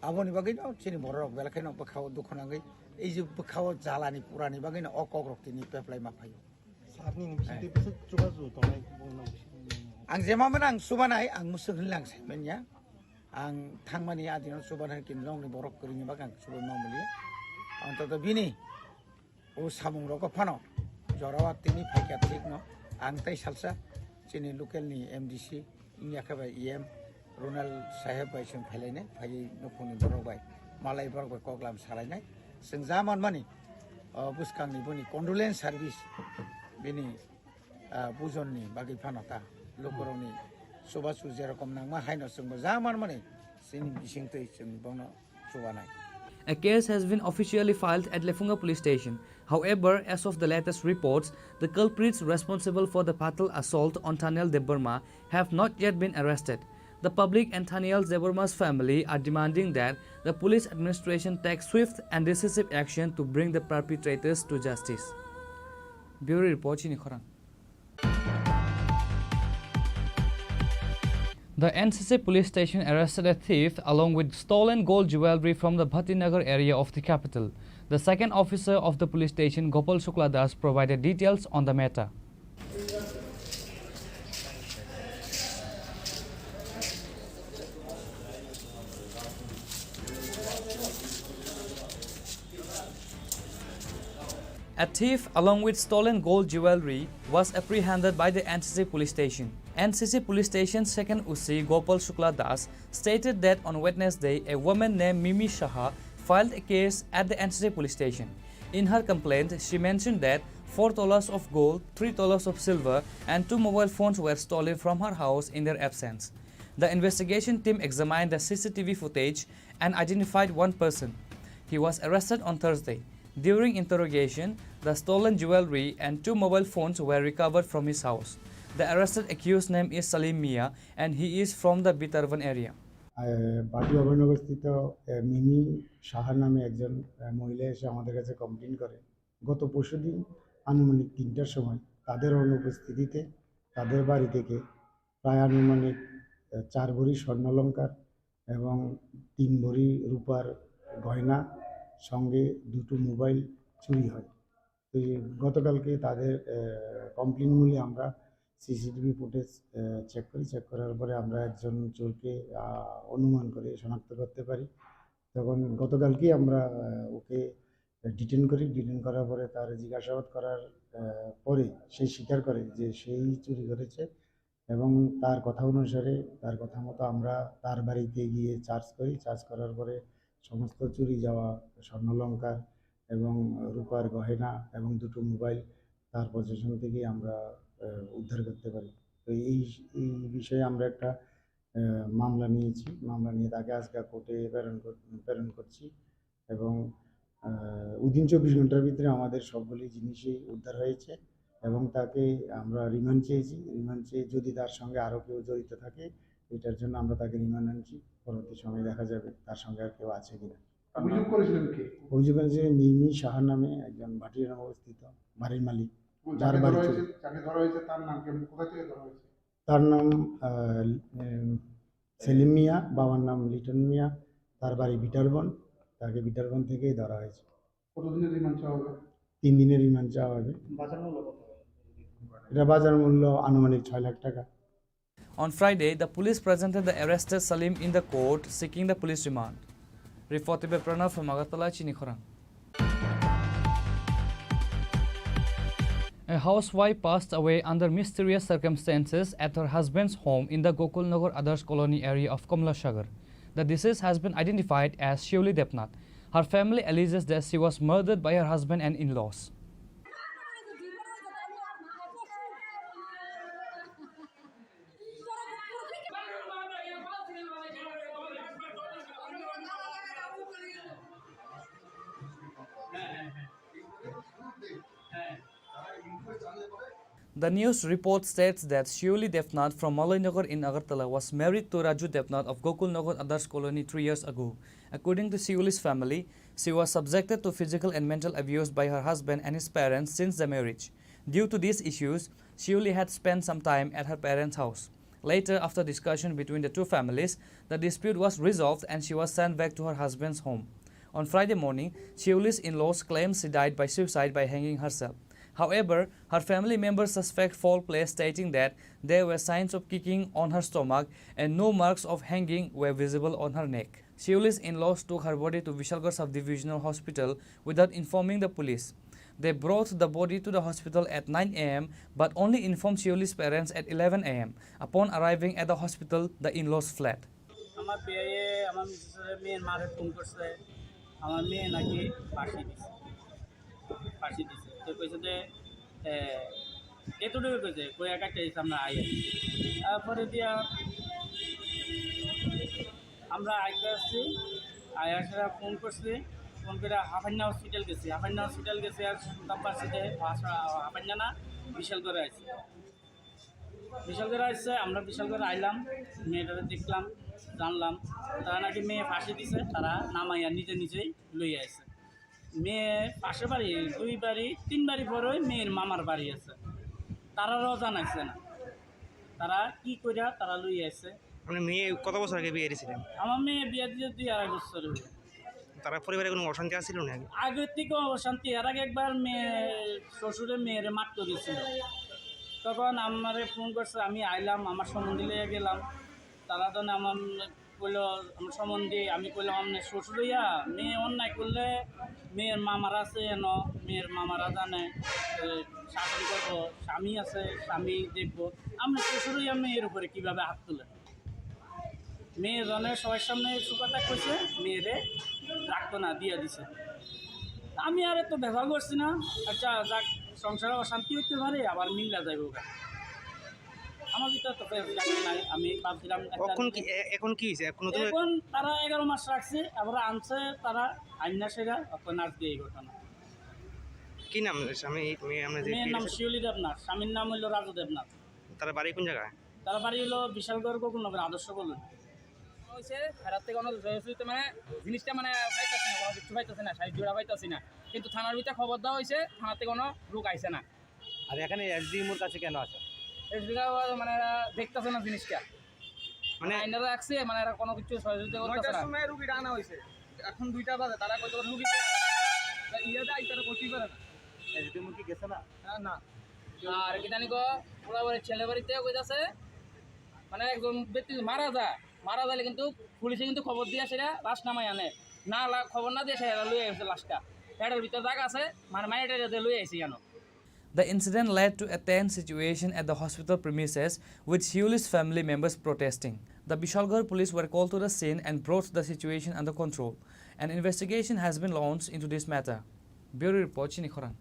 आबोनि बागै न चिनि बरक बेलाखाय न बखाव दुखनांगै এই যে बखाव जालानि पुरानि बागै न अकग्रक्तिनि पेप्लाय माफायो सारनि बिसिदि बिसो जुगाजु दनाय आं जेमामोन आं सुबानाय आं मुसुख होनलांसै मोनया आं थांमानि आदिनाव सुबानाय किनलंनि बरक करिनि बाग आं सुबाय मामुलि अन्तत बिनि ओ सामुं रक फानो जरावा तिनि फाइका ठीक न आं ताइ सालसा चिनि लोकेलनि एमडीसी इनियाखा इएम रोनाल्ड साहेब बाय जों फायलायनाय फाय नखुनि बरक बाय मालाय बरक बाय कगलाम सालायनाय जों जामान मानि बुसकांनि बनि कन्डोलेन्स सार्भिस बिनि बुजननि बागै फानता लोकरनि सुबासु जेरकम नांमा हायनो जोंबो जामान माने सिनि बिसिंतै जों बनो सुबानाय A case has been officially filed at Lefunga police station. However, as of the latest reports, the culprits responsible for the fatal assault on Thaniel Deborma have not yet been arrested. The public and Thaniel Deborma's family are demanding that the police administration take swift and decisive action to bring the perpetrators to justice. Bureau report Chini Khorang. The NCC police station arrested a thief along with stolen gold jewelry from the Bhattinagar area of the capital. The second officer of the police station, Gopal Shukla Das, provided details on the matter. A thief along with stolen gold jewelry was apprehended by the NCC police station. NCC police station second UC Gopal Shukla Das stated that on Wednesday a woman named Mimi Shaha filed a case at the NCC police station. In her complaint, she mentioned that 4 tolas of gold, 3 tolas of silver and 2 mobile phones were stolen from her house in their absence. The investigation team examined the CCTV footage and identified one person. He was arrested on Thursday. During interrogation, the stolen jewelry and 2 mobile phones were recovered from his house. The arrested accused name is Salim Mia and he is from the Bitarvan area. বাটি অভয়নগরস্থিত মিমি সাহার নামে একজন মহিলা এসে আমাদের কাছে complain করে গত পরশুদিন আনুমানিক 3টার সময় তাদের অনুপস্থিতিতে তাদের বাড়ি থেকে প্রায় আনুমানিক 4 ভরি স্বর্ণালংকার এবং 3 ভরি রূপার গয়না সঙ্গে 2টো মোবাইল চুরি হয়। তো গতকালকে তাদের কমপ্লেন মূলে আমরা সিসিটিভি ফুটেজ চেক করার পরে আমরা একজন চোরকে অনুমান করে শনাক্ত করতে পারি। তখন গতকালকেই আমরা ওকে ডিটেন করার পরে তার জিজ্ঞাসাবাদ করার পরে সে স্বীকার করে যে সেই চুরি করেছে এবং তার কথা অনুসারে তার কথা মতো আমরা তার বাড়িতে গিয়ে চার্জ করার পরে সমস্ত চুরি যাওয়া স্বর্ণালংকার এবং রূপার গহেনা এবং 2টো মোবাইল তার পজিশন থেকে আমরা উদ্ধার করতে পারি। তো এই বিষয়ে আমরা একটা মামলা নিয়েছি। মামলা নিয়ে তাকে আজকে কোর্টে প্রেরণ করছি এবং উইদিন 24 ঘন্টার ভিতরে আমাদের সবগুলি জিনিসই উদ্ধার হয়েছে এবং তাকে আমরা রিমান্ড চেয়েছি। রিমান্ড চেয়ে যদি তার সঙ্গে আরও কেউ জড়িত থাকে এটার জন্য আমরা তাকে রিমান্ড আনছি। পরবর্তী সময়ে দেখা যাবে তার সঙ্গে আর কেউ আছে কিনা। অভিযোগ করেছিলেন কে? অভিযোগ করেছে মিমি সাহা নামে একজন ভাটিয়ার অবস্থিত বাড়ির মালিক, যার বাড়ি যাকে ধরা হয়েছে তার নাম কি, কোথা থেকে ধরা হয়েছে? তার নাম সেলিম মিয়া, বাবার নাম লিটন মিয়া, তার বাড়ি বিটারবন। তাকে বিটারবন থেকেই ধরা হয়েছে। কতদিনের রিমান্ড চাওয়া হবে? 3 দিনের রিমান্ড চাওয়া হবে। বাজার মূল্য কত? এটা বাজার মূল্য আনুমানিক 6 লাখ টাকা। On Friday, the police presented the arrested Salim in the court seeking the police remand. Reported by Pranav from Agartala, Chinikhorang. A housewife passed away under mysterious circumstances at her husband's home in the Gokulnagar Adarsh Colony area of Kamlashagar. The deceased has been identified as Shivli Depnath. Her family alleges that she was murdered by her husband and in-laws. The news report states that Shivli Depnath from Malainagar in Agartala was married to Raju Depnath of Gokulnagar Adarsh Colony 3 years ago. According to Shivli's family, she was subjected to physical and mental abuse by her husband and his parents since the marriage. Due to these issues, Shivli had spent some time at her parents' house. Later, after discussion between the two families, the dispute was resolved and she was sent back to her husband's home. On Friday morning, Shivli's in-laws claimed she died by suicide by hanging herself. However, her family members suspect foul play, stating that there were signs of kicking on her stomach and no marks of hanging were visible on her neck. Shivli's in-laws took her body to Vishalgarh Sub-Divisional Hospital without informing the police. They brought the body to the hospital at 9 a.m. but only informed Shivli's parents at 11 a.m. Upon arriving at the hospital, the in-laws fled. আমার বিয়ে আমার মেয়ের মারে phone করছে, আমার মেয়ে নাকি ফাঁসি দিছে। তো কইছে যে এতটুকু কইছে কই একটা আমরা আইয়া তারপরে দিয়া আমরা আইতে আসছি, আয়াসরা ফোন করছি, ফোন করে হাফান্না হসপিটাল গেছি আর শুনতাম পারছি যে হাফান্না না বিশালগড়ে আসছে। আমরা বিশালগড়ে আইলাম, মেয়েটারে দেখলাম, জানলাম তারা নাকি মেয়ে ফাঁসি দিছে, তারা নামাইয়া নিজেই লইয়া আসছে। মেয়ে পাশের বাড়ি 2 বাড়ি 3 বাড়ি পরে মেয়ের মামার বাড়ি আছে, তারাও জানাইছে না তারা কি কইরা তারা লইয়া আসছে। মানে মেয়ে কত বছর আগে বিয়ে দিয়েছিলেন? আমার মেয়ে বিয়ে দিয়ে 2.5 বছর। তারা পরিবারে কোনো অশান্তি আসছিল না? আগের থেকে অশান্তি। এর আগে একবার মেয়ে শ্বশুরে মেয়ের মারতে দিয়েছিল, তখন আমারে ফোন করছে, আমি আইলাম, আমার সম্বন্ধে লিয়ে গেলাম। তারা তো আমার কইলো আমার সম্বন্ধে, আমি কইলাম আপনার শ্বশুর হইয়া মেয়ে অন্যায় করলে মেয়ের মামারা আছে এন, মেয়ের মামারা জানে শাসন করবো, স্বামী আছে স্বামী দেখবো, আপনার শ্বশুর হইয়া মেয়ের উপরে কীভাবে হাত তুলে। মেয়ে জনের সবার সামনে সুপারটা করছে, মেয়েরে রাখতো না, দিয়ে দিছে। আমি আর এত ব্যবহার করছি না, আচ্ছা যাক সংসারে অশান্তি হইতে পারে, আবার মিল্লা যাইব। আমার ভিতরে তো নাই, আমি ভাবছিলাম এখন কি হয়েছে? এখন তারা 11 মাস রাখছে, আবার আনছে তারা আইনা সেরা এখন নাচ দিয়ে এই ঘটনা। কি নাম স্বামী? মেয়ের নাম শিউলি দেবনাথ, স্বামীর নাম হইল রাজু দেবনাথ। তারা বাড়ি কোন জায়গায়? তারা বাড়ি হলো বিশালগড় গোকুলনগর আদর্শ কলোনি। মানে জিনিসটা মানে পাইতেছে না, কোনো কিছু পাইতেছে না, সাইড জোড়া পাইতেছি না, কিন্তু থানার ভিতরে খবর দেওয়া হয়েছে, থানাতে কোনো লোক আইছে না। আর এখানে এসডিএমওর কাছে কেন আছে? মানে দেখতেছে না জিনিসটা, মানে আইনারা রাখছে, মানে এরা কোনো কিছু সহযোগিতা করতেছে না। সময় রুগীটা আনা হয়েছে, এখন 2টা বাজে, তারা কত রুগীকে ইয়েটা আইতারা করতেই পারে না। এসডিএমও কি গেছে না? না। আর কি জানি গো ওরা বাড়ির ছেলে বাড়িতে কইতাছে, মানে একজন ব্যক্তি মারা যালে কিন্তু পুলিশে কিন্তু খবর দিয়ে সেটা লাশ নামাই আনে না, খবর না দিয়ে সেটা লুয়ে আসছে লাশটা, এটার ভিতরে জায়গা আছে, মানে মাইটা লুয়ে আসছি কেন। The incident led to a tense situation at the hospital premises, with Shivli's family members protesting. The Vishalgarh police were called to the scene and brought the situation under control. An investigation has been launched into this matter. Bureau Report Chini Khoran.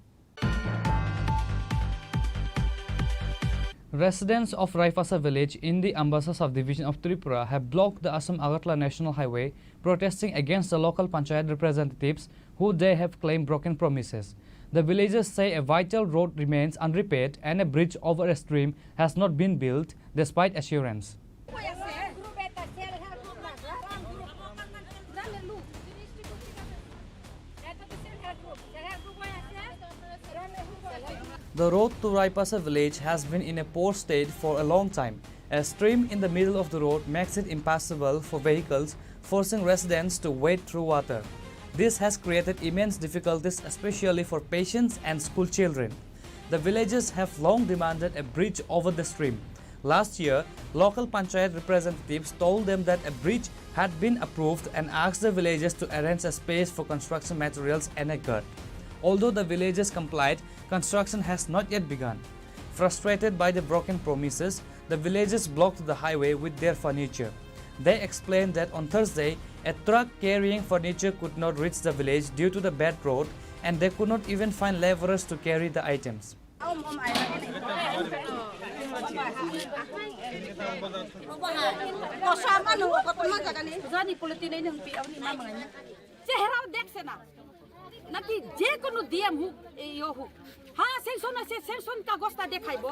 Residents of Raipasa village in the Ambassa subdivision of Tripura have blocked the Assam Agartala National Highway, protesting against the local panchayat representatives who they have claimed broken promises. The villagers say a vital road remains unrepaired and a bridge over a stream has not been built despite assurance. The road to Raipasa village has been in a poor state for a long time. A stream in the middle of the road makes it impassable for vehicles, forcing residents to wade through water. This has created immense difficulties, especially for patients and school children. The villagers have long demanded a bridge over the stream. Last year, local panchayat representatives told them that a bridge had been approved and asked the villagers to arrange a space for construction materials and a gut. Although the villagers complied, construction has not yet begun. Frustrated by the broken promises, the villagers blocked the highway with their furniture. They explained that on Thursday, a truck carrying furniture could not reach the village due to the bad road, and they could not even find laborers to carry the items. নাকি যে কোনো DM হোক হোক হ্যাঁ section আছে section কাগজটা দেখাইব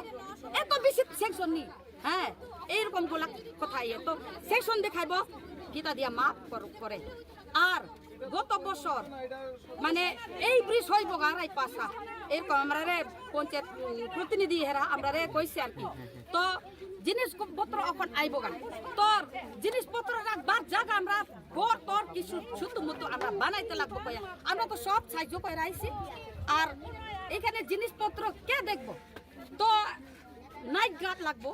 এত বেশি সেকশন নি হ্যাঁ এইরকম গুলা কথা তো সেকশন দেখাইব গীতা দিয়া মাপ করে আর গত বছর মানে এই ব্রিজ হইব গারাই পাশা এরকম আমরা পঞ্চায়েত প্রতিনিধি হেরা আমরা কইছি আর কি তো জিনিসপত্র এখন আইব গান তোর জিনিসপত্র রাখবার জায়গা আমরা বর তোর কিছু শুধু মতো আমরা বানাইতে লাগবো কয়া আমরা তো সব সাহায্য করে আইছি আর এখানে জিনিসপত্র কে দেখবো তো নাইট গার্ড লাগবো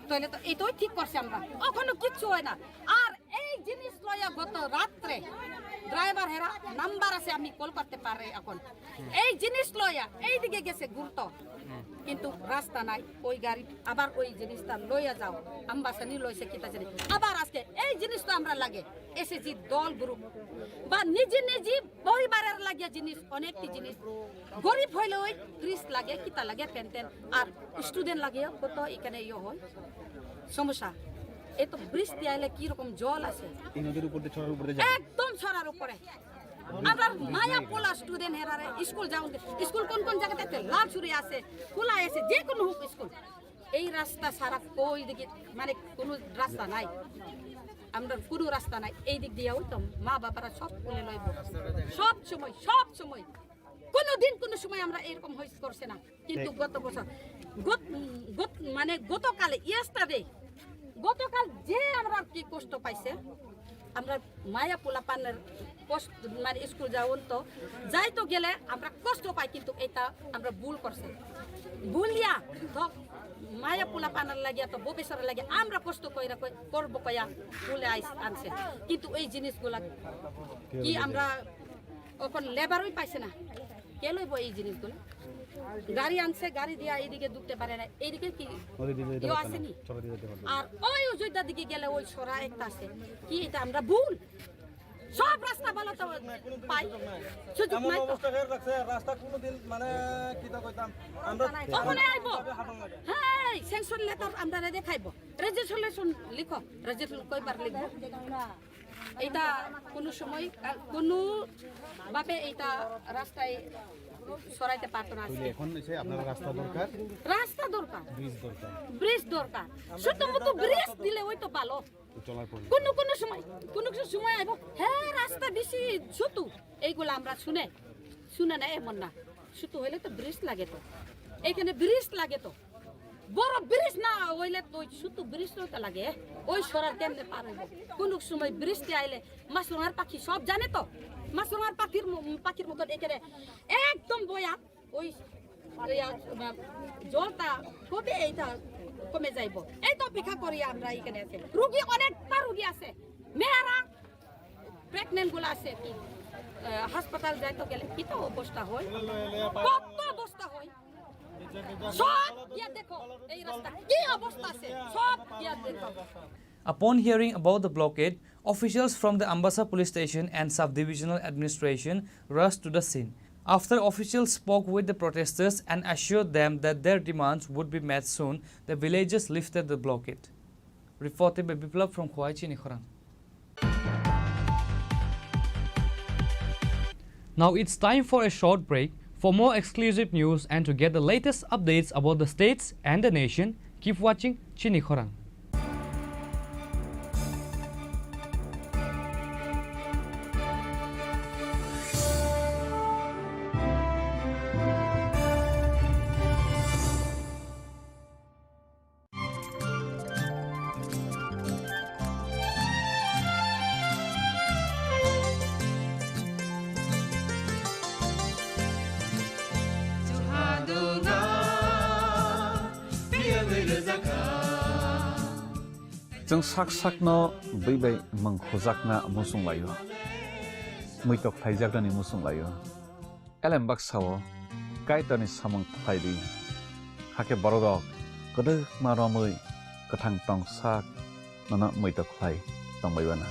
তাহলে তো এটাই ঠিক করছে আমরা ওখানে কিচ্ছু হয় না আর এই জিনিস লইয়া গত রাত্রে ড্রাইভার হেরা নাম্বার আছে আমি কল করতে পারে এখন এই জিনিস লইয়া এইদিকে গেছে গুরুত্ব কিন্তু রাস্তা নাই ওই গাড়ি আবার ওই জিনিসটা লইয়া যাও আম্বাসানি লইছে কিতা জানি আবার আজকে এই জিনিসটা আমরা লাগে এসএসজি দল গ্রুপ বা নিজে নিজে পরিবারের লাগিয়া জিনিস অনেকটি জিনিস গরিব হইলে ওই 30 লাগে কিতা লাগে পেনটেন আর স্টুডেন্ট লাগে কত এখানে হয় সমস্যা এই তো বৃষ্টি আইলে কি রকম জল আছে এই নদীর উপর দিয়ে ছড়ার উপরে যায় একদম ছড়ার উপরে আমরা মায়া পোলা স্টুডেন্ট হেরারে স্কুল যাও স্কুল কোন কোন জায়গাতে লালচুরি আছে খোলা আছে যে কোনো হোক স্কুল এই রাস্তা সারা কই দিকে মানে কোনো রাস্তা নাই আমরা কোনো রাস্তা নাই এই দিক দিয়েও তো মা বাবারা সব কোলে লইব সব সময় কোনোদিন কোনো সময় আমরা এরকম হইস করছে না কিন্তু গত বছর মানে গতকালে ইয়েস্টারডে গতকাল যে আমরা কি কষ্ট পাইছে আমরা মায়া পোলা পানের কষ্ট মানে স্কুল যাওন তো যাই তো গেলে আমরা কষ্ট পাই কিন্তু এটা আমরা ভুল করছে ভুলিয়া ধক মায়া পোলা পানার লাগিয়া তো ভবিষ্যতের লাগে আমরা কষ্ট কইরা করব কয়া ভুলে আনছে কিন্তু এই জিনিসগুলা কি আমরা ওখান লেবারই পাইছে না কে লইব এই জিনিসগুলো গাড়ি আনছে গাড়ি দিয়া এইদিকে ঢুকতে পারে না এইদিকে কি আসেনি আর ওই অযোধ্যা দিকে গেলে ওই সরা একটা আছে কি এটা আমরা ভুল সব রাস্তা ভালো তো পাই সুযোগ নাই তো রাস্তা কোনদিন মানে কিটা কইতাম আমরা ওখানে আইব হ্যাঁ সেকশন লেটার আমরা দেখাইব রেজিস্ট্রেশন লিখো রেজিস্ট্রেশন কয়বার লিখব এটা কোনো সময় কোনো ভাবে এটা রাস্তায় সরাইতে পারতো না এখন এসে আপনার রাস্তা দরকার ব্রিজ দরকার শুধুমাত্র ব্রিজ দিলে ওই তো ভালো কোনো সময় আইব হ্যাঁ রাস্তা বেশি ছোট এইগুলো আমরা শুনে না এমন না ছোট হইলে তো ব্রিজ লাগে তো এইখানে ব্রিজ লাগে তো বড় ব্রিজ না হইলে তো শুধু ব্রিজ তো লাগে ওই সরার কেমনে পার হইব কোন সময় বৃষ্টি আইলে মাছরাঙার পাখি সব জানে তো মাছরাঙার পাখির মতো এখানে একদম বয়া ওই জলটা কবে এইটা কমে যাইব এই তো অপেক্ষা করি আমরা এখানে আছে রোগী অনেকটা রোগী আছে মেয়েরা প্রেগনেন্ট গুলো আছে কি হাসপাতাল যাইতে গেলে কি তো অবস্থা হয় কত অবস্থা হয় Upon hearing about the blockade, officials from the Ambassa police station and sub-divisional administration rushed to the scene. After officials spoke with the protesters and assured them that their demands would be met soon, the villagers lifted the blockade. Reported by Biplab from Khwai Chinikhorang. Now it's time for a short break. For more exclusive news and to get the latest updates about the states and the nation, keep watching Chinikhorang. जों साक साकनो बैबाय मंखोजाकना मुसुं लायो मैतक थाइजाकनि मुसुं लायो एलेमबाक सावो काइटनि सामं थाइदि हाके बरगक गदो मारमै कथां टं साक नना मैतक थाइ तंबायबाना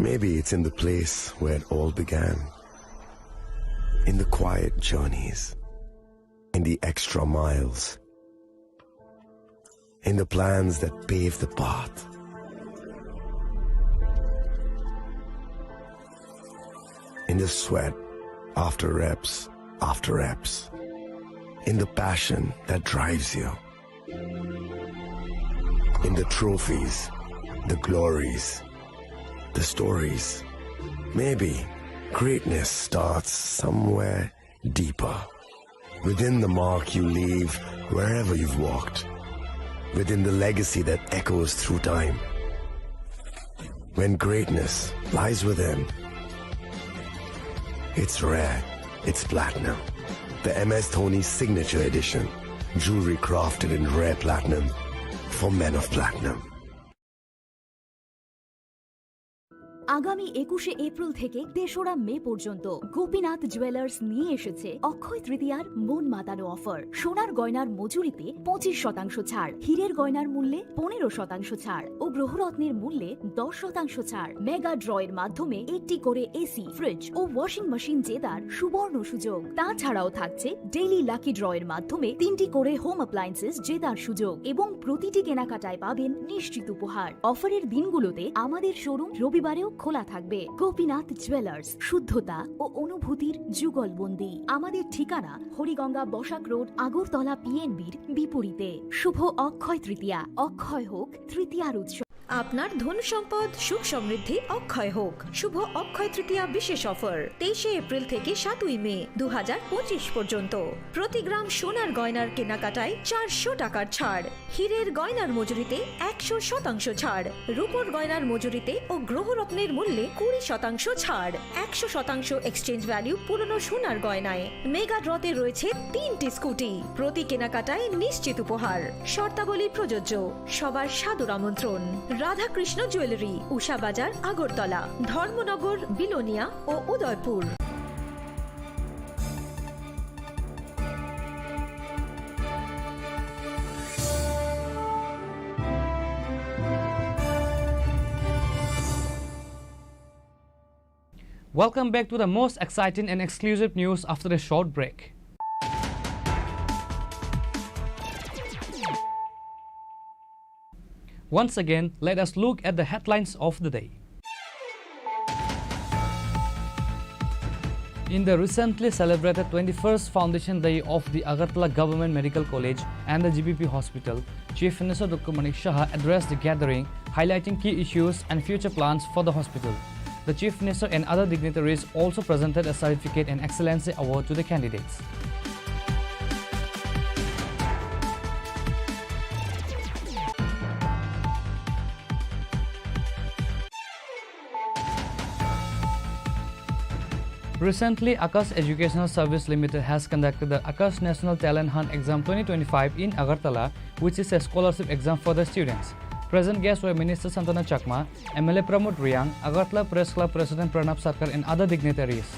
Maybe it's in the place where it all began. In the quiet journeys. In the extra miles. In the plans that pave the path. In the sweat after reps after reps. In the passion that drives you. In the trophies, the glories, the stories. Maybe greatness starts somewhere deeper. Within the mark you leave wherever you've walked. Within the legacy that echoes through time. When greatness lies within, it's rare, it's platinum. The MS Dhoni Signature Edition. Jewelry crafted in rare platinum for men of platinum. আগামী ২১শে April থেকে ৩রা মে পর্যন্ত Gopinath jewellers নিয়ে এসেছে অক্ষয় তৃতীয়ার মন মাতানো offer. সোনার গয়নার মজুরিতে ২৫% ছাড়, হীরের গয়নার মূল্যে ১৫% ছাড় ও গ্রহরত্নের মূল্যে 10% ছাড়। মেগা ড্রয়ের মাধ্যমে একটি করে এসি, ফ্রিজ ও ওয়াশিং মেশিন জেতার সুবর্ণ সুযোগ। তাছাড়াও থাকছে ডেইলি লাকি ড্রয়ের মাধ্যমে ৩টি করে হোম অ্যাপ্লায়েন্সেস জেতার সুযোগ এবং প্রতিটি কেনাকাটায় পাবেন নিশ্চিত উপহার। অফারের দিনগুলোতে আমাদের শোরুম রবিবারেও খোলা থাকবে। গোপীনাথ জুয়েলার্স, শুদ্ধতা ও অনুভূতির যুগলবন্দি। আমাদের ঠিকানা হরিগঙ্গা বসাক রোড, আগরতলা পিএনবির বিপরীতে। শুভ অক্ষয় তৃতীয়া, অক্ষয় হোক তৃতীয়ার উৎসব। আপনার ধন সম্পদ সুখ সমৃদ্ধি অক্ষয় হোক। শুভ অক্ষয় তৃতীয়া বিশেষ অফার 23শে এপ্রিল থেকে 7ই মে 2025 পর্যন্ত। প্রতি গ্রাম সোনার গয়নার কেনাকাটায় 400 টাকার ছাড়, হীরের গয়নার মজুরিতে 100% ছাড়, রূপোর গয়নার মজুরিতে ও গ্রহরত্নের মূল্যে 20% ছাড়, 100% এক্সচেঞ্জ ভ্যালু পুরনো সোনার গয়নায়। মেগা ড্রতে রয়েছে 3টি স্কুটি, প্রতি কেনাকাটায় নিশ্চিত উপহার। শর্তাবলী প্রযোজ্য। সবার সাদর আমন্ত্রণ। রাধাকৃষ্ণ জুয়েলারি, উষা বাজার, আগরতলা, ধর্মনগর, বিলোনিয়া ও Udaipur. Welcome back to the most exciting and exclusive news after a short break. Once again, let us look at the headlines of the day. In the recently celebrated 21st Foundation Day of the Agartala Government Medical College and the GBP Hospital, Chief Minister Dr. Manik Shah addressed the gathering, highlighting key issues and future plans for the hospital. The Chief Minister and other dignitaries also presented a Certificate and Excellency Award to the candidates. Recently, Akash Educational Service Limited has conducted the Akash National Talent Hunt Exam 2025 in Agartala, which is a scholarship exam for the students. Present guests were Minister Santana Chakma, MLA Pramod Riyang, Agartala Press Club President Pranab Sarkar and other dignitaries.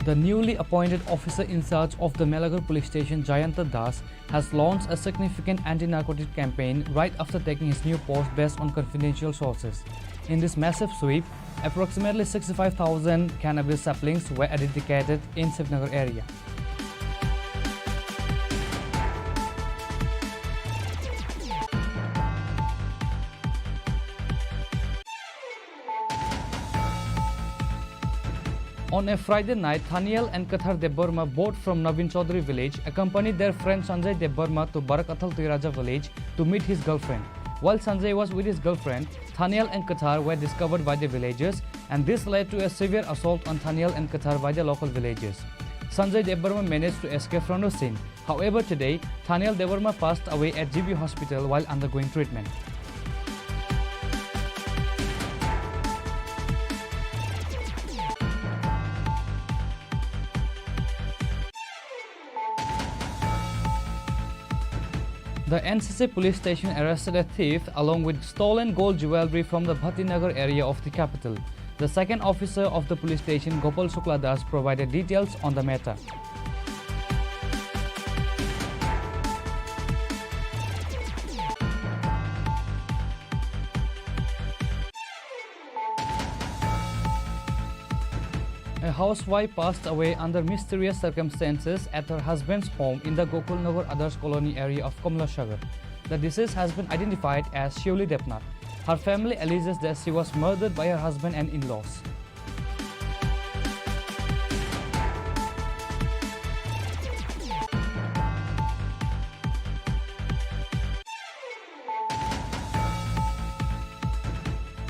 The newly appointed officer in charge of the Melagar police station, Jayanta Das, has launched a significant anti-narcotic campaign right after taking his new post based on confidential sources. In this massive sweep, approximately 65,000 cannabis saplings were eradicated in Srinagar area. On a Friday night, Thaniel and Kathar Deborma, both from Navin Chaudhary village, accompanied their friend Sanjay Deborma to Barakathal Tiraja village to meet his girlfriend. While Sanjay was with his girlfriend, Thaniel and Kathar were discovered by the villagers, and this led to a severe assault on Thaniel and Kathar by the local villagers. Sanjay Deborma managed to escape from the scene. However, today, Thaniel Deborma passed away at GB Hospital while undergoing treatment. The NCC police station arrested a thief along with stolen gold jewelry from the Bhattinagar area of the capital. The second officer of the police station, Gopal Shukla Das, provided details on the matter. A housewife passed away under mysterious circumstances at her husband's home in the Gokulnagar Adarsh Colony area of Kamlashagar. The deceased has been identified as Shivli Depnath. Her family alleges that she was murdered by her husband and in-laws.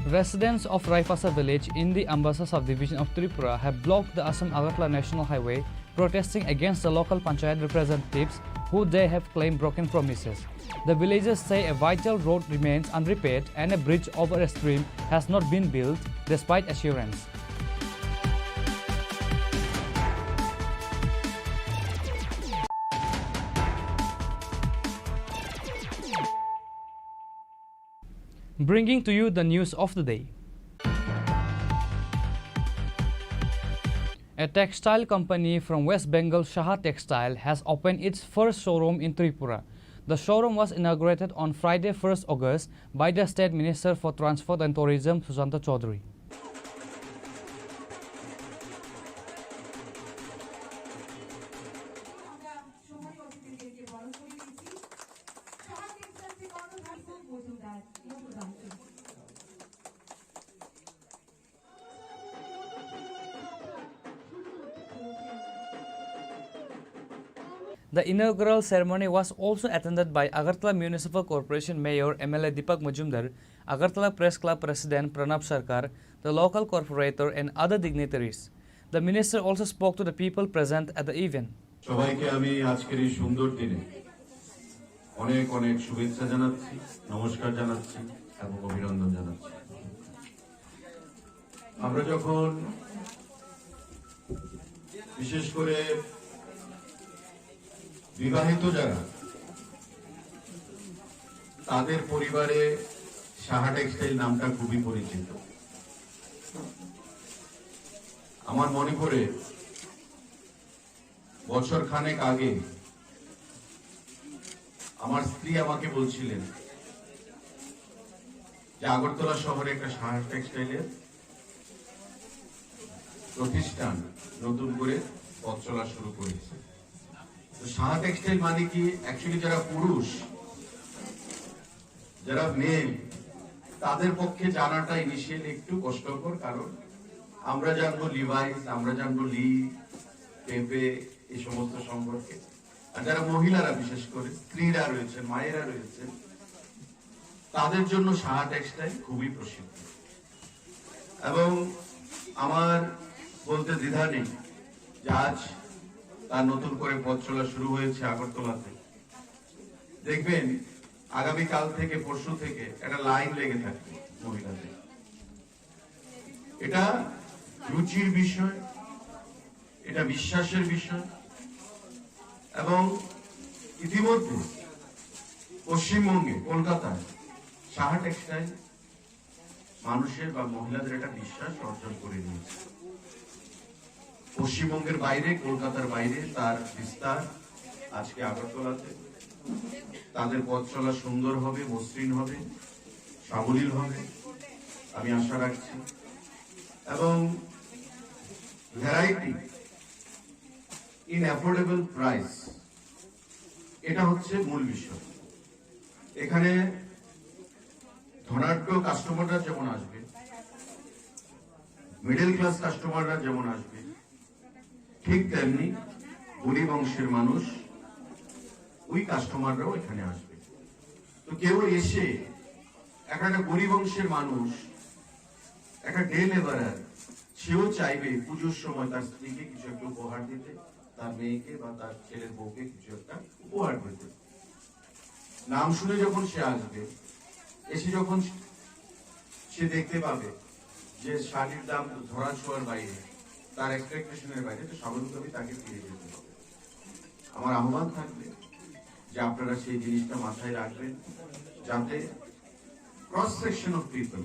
Residents of Raifasa village in the Ambasa subdivision of Tripura have blocked the Assam-Agartala National Highway, protesting against the local panchayat representatives who they have claimed broken promises. The villagers say a vital road remains unrepaired and a bridge over a stream has not been built despite assurance. Bringing to you the news of the day. A textile company from West Bengal, Shaha Textile, has opened its first showroom in Tripura. The showroom was inaugurated on Friday, 1st August by the State Minister for Transport and Tourism, Sushanta Chaudhary. The inaugural ceremony was also attended by Agartala Municipal Corporation Mayor MLA Deepak Majumdar, Agartala Press Club President Pranab Sarkar, the local corporator and other dignitaries. The minister also spoke to the people present at the event. সবাইকে আমি আজকের এই সুন্দর দিনে অনেক অনেক শুভেচ্ছা জানাচ্ছি, নমস্কার জানাচ্ছি এবং অভিনন্দন জানাচ্ছি। আমরা যখন বিশেষ করে বিবাহিত যারা তাদের পরিবারে সাহা টেক্সটাইল নামটা খুবই পরিচিত। আমার মনে পড়ে বছর খানেক আগে আমার স্ত্রী আমাকে বলছিলেন যে আগরতলা শহরে একটা সাহা টেক্সটাইলের প্রতিষ্ঠান নতুন করে পথ চলা শুরু করেছে। সাহা টেক্সটাইল মানে কি, অ্যাকচুয়ালি যারা পুরুষ, যারা মেয়ে, তাদের পক্ষে জানাটা ইনিশিয়ালি একটু কষ্টকর, কারণ আমরা জানবো লিভাইস, আমরা জানবো লি, পেপে, এই সমস্ত সম্পর্কে। আর যারা মহিলারা, বিশেষ করে স্ত্রীরা রয়েছে, মায়েরা রয়েছে, তাদের জন্য সাহা টেক্সটাইল খুবই প্রসিদ্ধ। এবং আমার বলতে দ্বিধা নেই যে আজ তার নতুন করে পথ চলা শুরু হয়েছে আগরতলাতে। দেখবেন আগামীকাল থেকে পরশু থেকে একটা লাইন লেগে থাকবে মহিলাদের। এটা রুচির বিষয়, এটা বিশ্বাসের বিষয়, এবং ইতিমধ্যে পশ্চিমবঙ্গে কলকাতায় সাহা টেক্সটাইল মানুষের বা মহিলাদের একটা বিশ্বাস অর্জন করে নিয়েছে। পশ্চিমবঙ্গের বাইরে, কলকাতার বাইরে তার বিস্তার আজকে আগরতলাতে। তাদের পথ চলা সুন্দর হবে, মসৃণ হবে, সাবলীল হবে, আমি আশা রাখছি। এবং ভ্যারাইটি ইন অ্যাফোর্ডেবল প্রাইস, এটা হচ্ছে মূল বিষয়। এখানে ধনাঢ্য কাস্টমাররা যেমন আসবে, মিডল ক্লাস কাস্টমাররা যেমন আসবে, ঠিক তেমনি গরিব অংশের মানুষ, ওই কাস্টমাররাও এখানে আসবে। তো কেউ এসে একটা গরিব অংশের মানুষ, একটা ডে লেবারার, সেও চাইবে পুজোর সময় তার স্ত্রীকে কিছু একটা উপহার দিতে, তার মেয়েকে বা তার ছেলের বউকে কিছু একটা উপহার দিতে। নাম শুনে যখন সে আসবে, এসে যখন সে দেখতে পাবে যে শাড়ির দাম ধরা ছোঁয়ার বাইরে, তার এক্সপেকটেশনের বাইরে, তো স্বাভাবিকভাবেই তাকে ফিরে যেতে হবে। আমার আহ্বান থাকবে যে আপনারা সেই জিনিসটা মাথায় রাখবেন, যাতে ক্রস সেকশন অফ পিপল,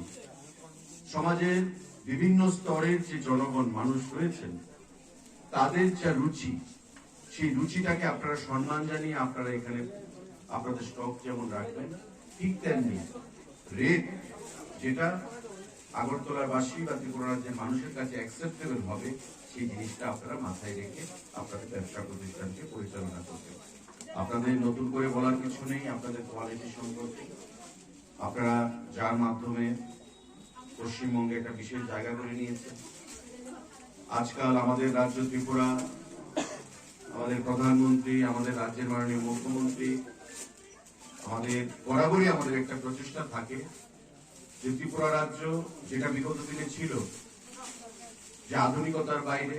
সমাজের বিভিন্ন স্তরের যে জনগণ মানুষ রয়েছেন, তাদের যা রুচি, সেই রুচিটাকে আপনারা সম্মান জানিয়ে আপনারা এখানে আপনাদের স্টক যেমন রাখবেন, ঠিক তেমনি রেট যেটা আগরতলাবাসী বা ত্রিপুরা রাজ্যের মানুষের কাছে অ্যাকসেপ্টেবল হবে, সেই জিনিসটা আপনারা মাথায় রেখে আপনাদের ব্যবসা প্রতিষ্ঠানকে পরিচালনা করবেন। আপনাদের নতুন করে বলার কিছু নেই আপনাদের কোয়ালিটি সম্পর্কে। আপনারা যার মাধ্যমে পশ্চিমবঙ্গে একটা বিশেষ জায়গা করে নিয়েছে। আজকাল আমাদের রাজ্য ত্রিপুরা, আমাদের প্রধানমন্ত্রী, আমাদের রাজ্যের মাননীয় মুখ্যমন্ত্রী, আমাদের বরাবরই আমাদের একটা প্রচেষ্টা থাকে যে ত্রিপুরা রাজ্য যেটা বিগত দিনে ছিল, যে আধুনিকতার বাইরে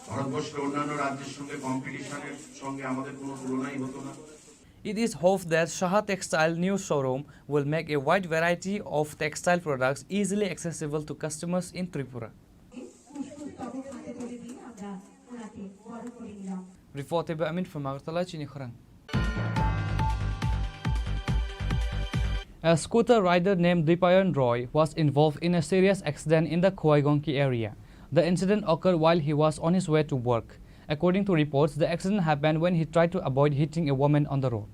ভারতবর্ষের অন্যান্য রাজ্যের সঙ্গে কম্পিটিশনের সঙ্গে আমাদের কোনো তুলনাই হতো না। It is hoped that Saha Textile new showroom will make a wide variety of textile products easily accessible to customers in Tripura. Reported by Amin from Agartala, Chinikhorang. A scooter rider named Dipayan Roy was involved in a serious accident in the Khoaigonki area. The incident occurred while he was on his way to work. According to reports, the accident happened when he tried to avoid hitting a woman on the road.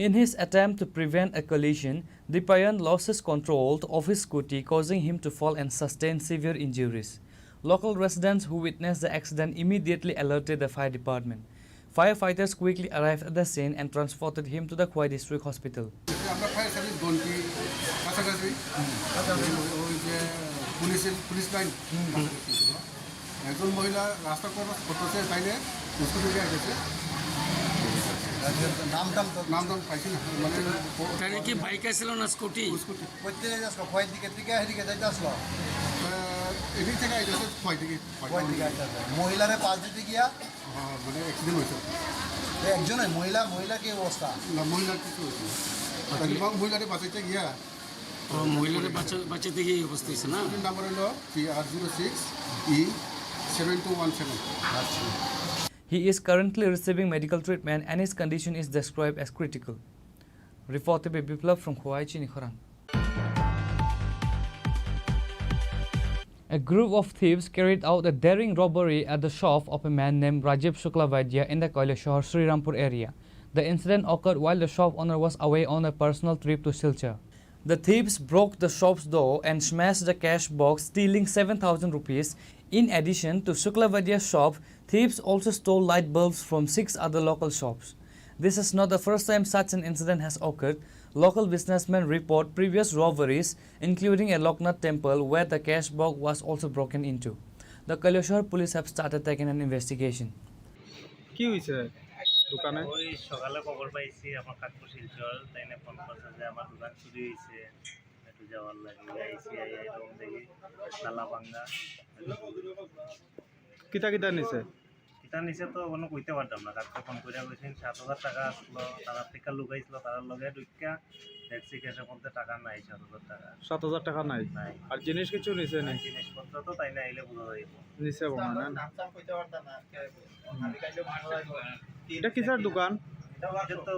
In his attempt to prevent a collision, Dipayan lost his control of his scooty, causing him to fall and sustain severe injuries. Local residents who witnessed the accident immediately alerted the fire department. Firefighters quickly arrived at the scene and transported him to the Khoi District Hospital. আমরা fire service গন্টি কাছাকাছি ওই যে police line একজন মহিলা রাস্তা cross করতেছে, তাইলে scooty দিয়ে গেছে। নাম পাইছি না, মানে কি বাইক আসছিল না স্কুটি? স্কুটি কোথেকে আসলো? খোয়াই দিকে এদিকে যাইতে আসলো, এদিক থেকে আইতেছে খোয়াই দিকে। মহিলারে পাশ দিতে গিয়া মানে অ্যাক্সিডেন্ট হয়েছে। একজনে মহিলা কি অবস্থা? না, মহিলার কিছু হয়েছে, মহিলারে বাঁচাইতে গিয়া মহিলাদের বাচ্চাতে গিয়ে অবস্থা হয়েছে না। নাম্বার হলো PR06E7217। He is currently receiving medical treatment and his condition is described as critical. Reported by Biplab from Khoi, Chinikhorang. A group of thieves carried out a daring robbery at the shop of a man named Rajiv Shuklavadya in the Kailasahar, Srirampur area. The incident occurred while the shop owner was away on a personal trip to Silchar. The thieves broke the shop's door and smashed the cash box, stealing 7,000 rupees. In addition to Shuklavadya's shop, thieves also stole light bulbs from 6 other local shops. This is not the first time such an incident has occurred. Local businessmen report previous robberies, including a Loknath temple where the cash box was also broken into. The Kailasahar police have started taking an investigation. কি হয়েছে দোকানে? ওই সকালে খবর পাইছি আমার কাকু শিলচর, তাই না ফোন করছে যে আমার দোকান চুরি হয়েছে, একটু যাওয়ার লাগে। আইসি এরকম দেখি তালা ভাঙ্গা। কিতা কিতা নিছে? কিতা নিচে তো কোনো কইতে পারতাম না, কাককে ফোন করে কইছেন 7,000 টাকা আসলো, তার থেকে লুকাইছিল, তার লগে ঢুকা দেখছি ক্যাশের মধ্যে টাকা নাই, 7,000 টাকা। 7,000 টাকা নাই? আর জিনিস কিছু নিছে না? জিনিসপত্র তো তাই না আইলে বোঝা যাইব নিছে বাবা না। এটা কিসের দোকান? এটা তো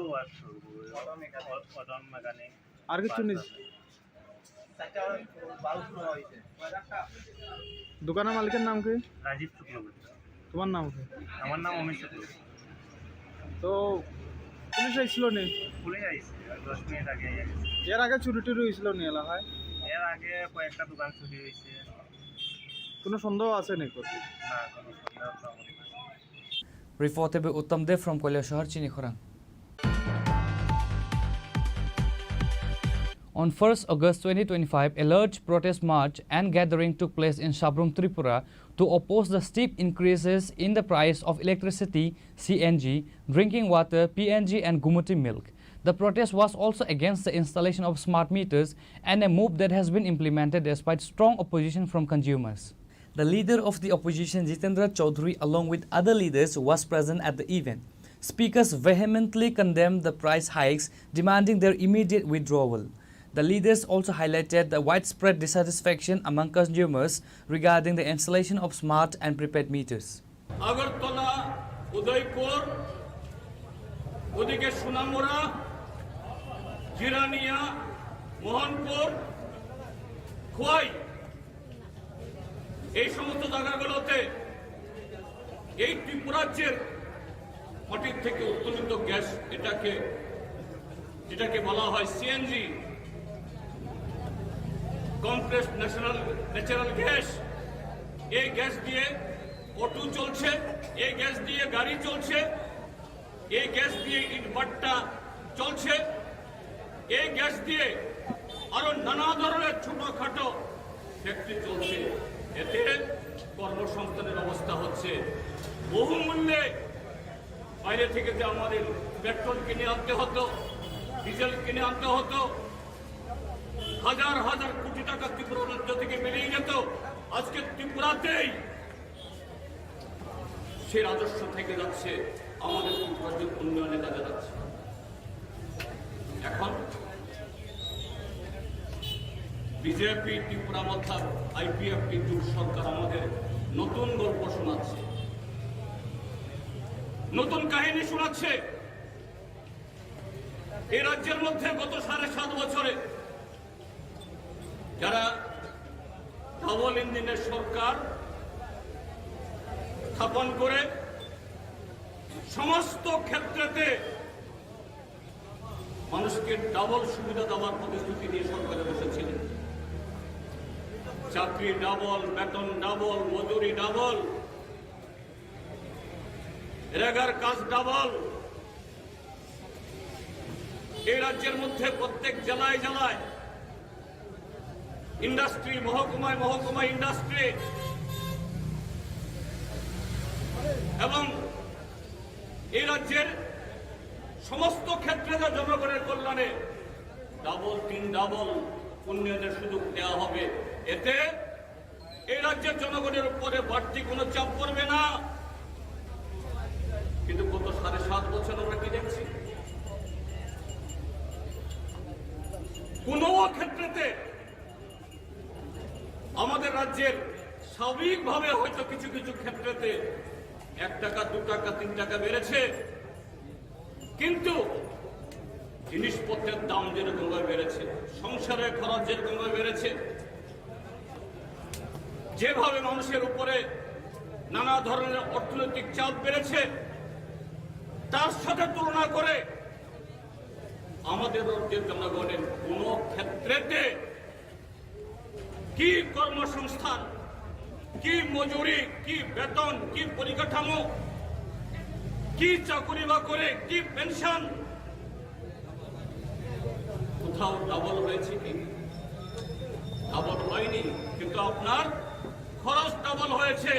অটন মেকানিক। আর কিছু নিছে? দোকানের মালিকের নাম কি? রাজীব চক্রবর্তী। তোমার নাম কি? আমার নাম অমিত চক্রবর্তী। তো পুলিশ আইছিল নি? পুলিশ আইছে 10 মিনিট আগে। এর আগে চুরি টুরি হয়েছিল নি এলাকায়? এর আগে কয়েকটা দোকান চুরি হয়েছে। কোনো সন্দেহ আছে নাকি? না, কোনো সন্দেহ তো আমার নাই। Reported by Uttam Dev from Koilashahar, Chinikhorang. On 1st August 2025, a large protest march and gathering took place in Sabrum, Tripura to oppose the steep increases in the price of electricity, CNG, drinking water, PNG and Gumuti milk. The protest was also against the installation of smart meters and a move that has been implemented despite strong opposition from consumers. The leader of the opposition, Jitendra Chaudhary, along with other leaders, was present at the event. Speakers vehemently condemned the price hikes, demanding their immediate withdrawal. The leaders also highlighted the widespread dissatisfaction among consumers regarding the installation of smart and prepaid meters. Agartala, Udaipur, ওদিকে সোনামুড়া, জিরানিয়া, মোহনপুর, খোয়াই, এই সমস্ত জায়গাগুলোতে এই ত্রিপুরাজ্যের মাটির থেকে উত্তোলিত gas, যেটাকে বলা হয় সিএনজি, কমপ্রেসড ন্যাচারাল গ্যাস, এই গ্যাস দিয়ে অটো চলছে, এই গ্যাস দিয়ে গাড়ি চলছে, এই গ্যাস দিয়ে ইটভাটা চলছে, এই গ্যাস দিয়ে আরো নানা ধরনের ছোটখাটো ফ্যাক্টরি চলছে। এতে কর্মসংস্থানের অবস্থা হচ্ছে। বহুমূল্যে বাইরে থেকে যে আমাদের পেট্রোল কিনে আনতে হতো, ডিজেল কিনে আনতে হতো, হাজার হাজার কোটি টাকা ত্রিপুরা রাজ্য থেকে বেরিয়ে যেত, আজকে ত্রিপুরাতেই সে রাজস্ব থেকে যাচ্ছে, আমাদের ত্রিপুরাজ্যের উন্নয়নে কাজে যাচ্ছে। এখন বিজেপি ত্রিপুরা মধ্যে আইপিএফটি জোট সরকার আমাদের নতুন গল্প শোনাচ্ছে, নতুন কাহিনী শোনাচ্ছে। এই রাজ্যের মধ্যে গত 7.5 বছরে যারা ডাবল ইঞ্জিনের সরকার স্থাপন করে সমস্ত ক্ষেত্রেতে মানুষকে ডাবল সুবিধা দেওয়ার প্রতিশ্রুতি নিয়ে সরকারে বসেছিলেন। চাকরি ডাবল, বেতন ডাবল, মজুরি ডাবল, রেগার কাজ ডাবল। এই রাজ্যের মধ্যে প্রত্যেক জেলায় জেলায় ইন্ডাস্ট্রি, মহকুমায় মহকুমায় ইন্ডাস্ট্রি, এবং এই রাজ্যের সমস্ত ক্ষেত্রে জনগণের কল্যাণে ডাবল 3 ডাবল উন্নয়নের সুযোগ দেওয়া হবে। এতে এই রাজ্যের জনগণের উপরে বাড়তি কোনো চাপ পড়বে না। কিন্তু গত 7.5 বছর আমরা কি দেখছি? কোন ক্ষেত্রেতে আমাদের রাজ্যের স্বাভাবিকভাবে হয়তো কিছু কিছু ক্ষেত্রেতে 1 টাকা, 2 টাকা, 3 টাকা বেড়েছে, কিন্তু জিনিসপত্রের দাম যেরকম বেড়েছে, সংসারের খরচ যেরকম বেড়েছে, যেভাবে মানুষের উপরে নানা ধরনের অর্থনৈতিক চাপ বেড়েছে, তার সাথে তুলনা করে আমাদের রাজ্যের জনগণের কোন ক্ষেত্রেতে কি কর্মসংস্থান, কি মজুরি, কি বেতন, কি পরিকাঠামো, কি চাকরি বাকরি, কি পেনশন, কোথাও ডাবল হয়েছে কি? ডাবল হয়নি, কিন্তু আপনার খরচ ডাবল হয়েছে।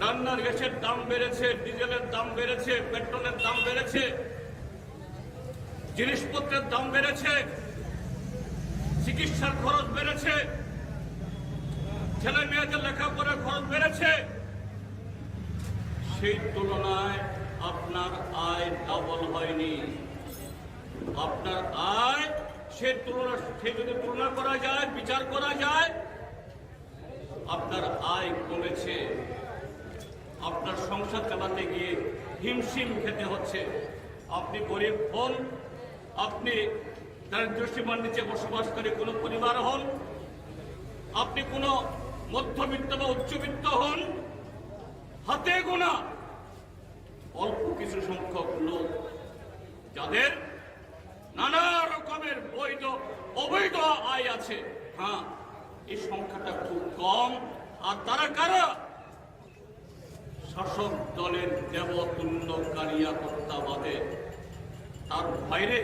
রান্নার গ্যাসের দাম বেড়েছে, ডিজেলের দাম বেড়েছে, পেট্রোলের দাম বেড়েছে, জিনিসপত্রের দাম বেড়েছে, চিকিৎসার খরচ বেড়েছে, ছেলে মেয়েদের লেখাপড়ার খরচ বেড়েছে। সেই তুলনায় আপনার আয় ডাবল হয়নি। আপনার আয় সে যদি তুলনা করা যায়, বিচার করা যায়, আপনার আয় কমেছে। আপনার সংসার চালাতে গিয়ে হিমশিম খেতে হচ্ছে। আপনি গরিব হন, আপনি দারিদ্র্য সীমার নিচে বসবাসকারী কোনো পরিবার হন, আপনি কোনো মধ্যবিত্ত বা উচ্চবিত্ত হন, হাতে গোনা অল্প কিছু সংখ্যক লোক যাদের নানা রকমের বৈধ অবৈধ আয় আছে, হ্যাঁ, এই সংখ্যাটা খুব কম। আর তারা কারা? শাসক দলের দেবতুল্য কারিয়াকর্তাবাদে। তার বাইরে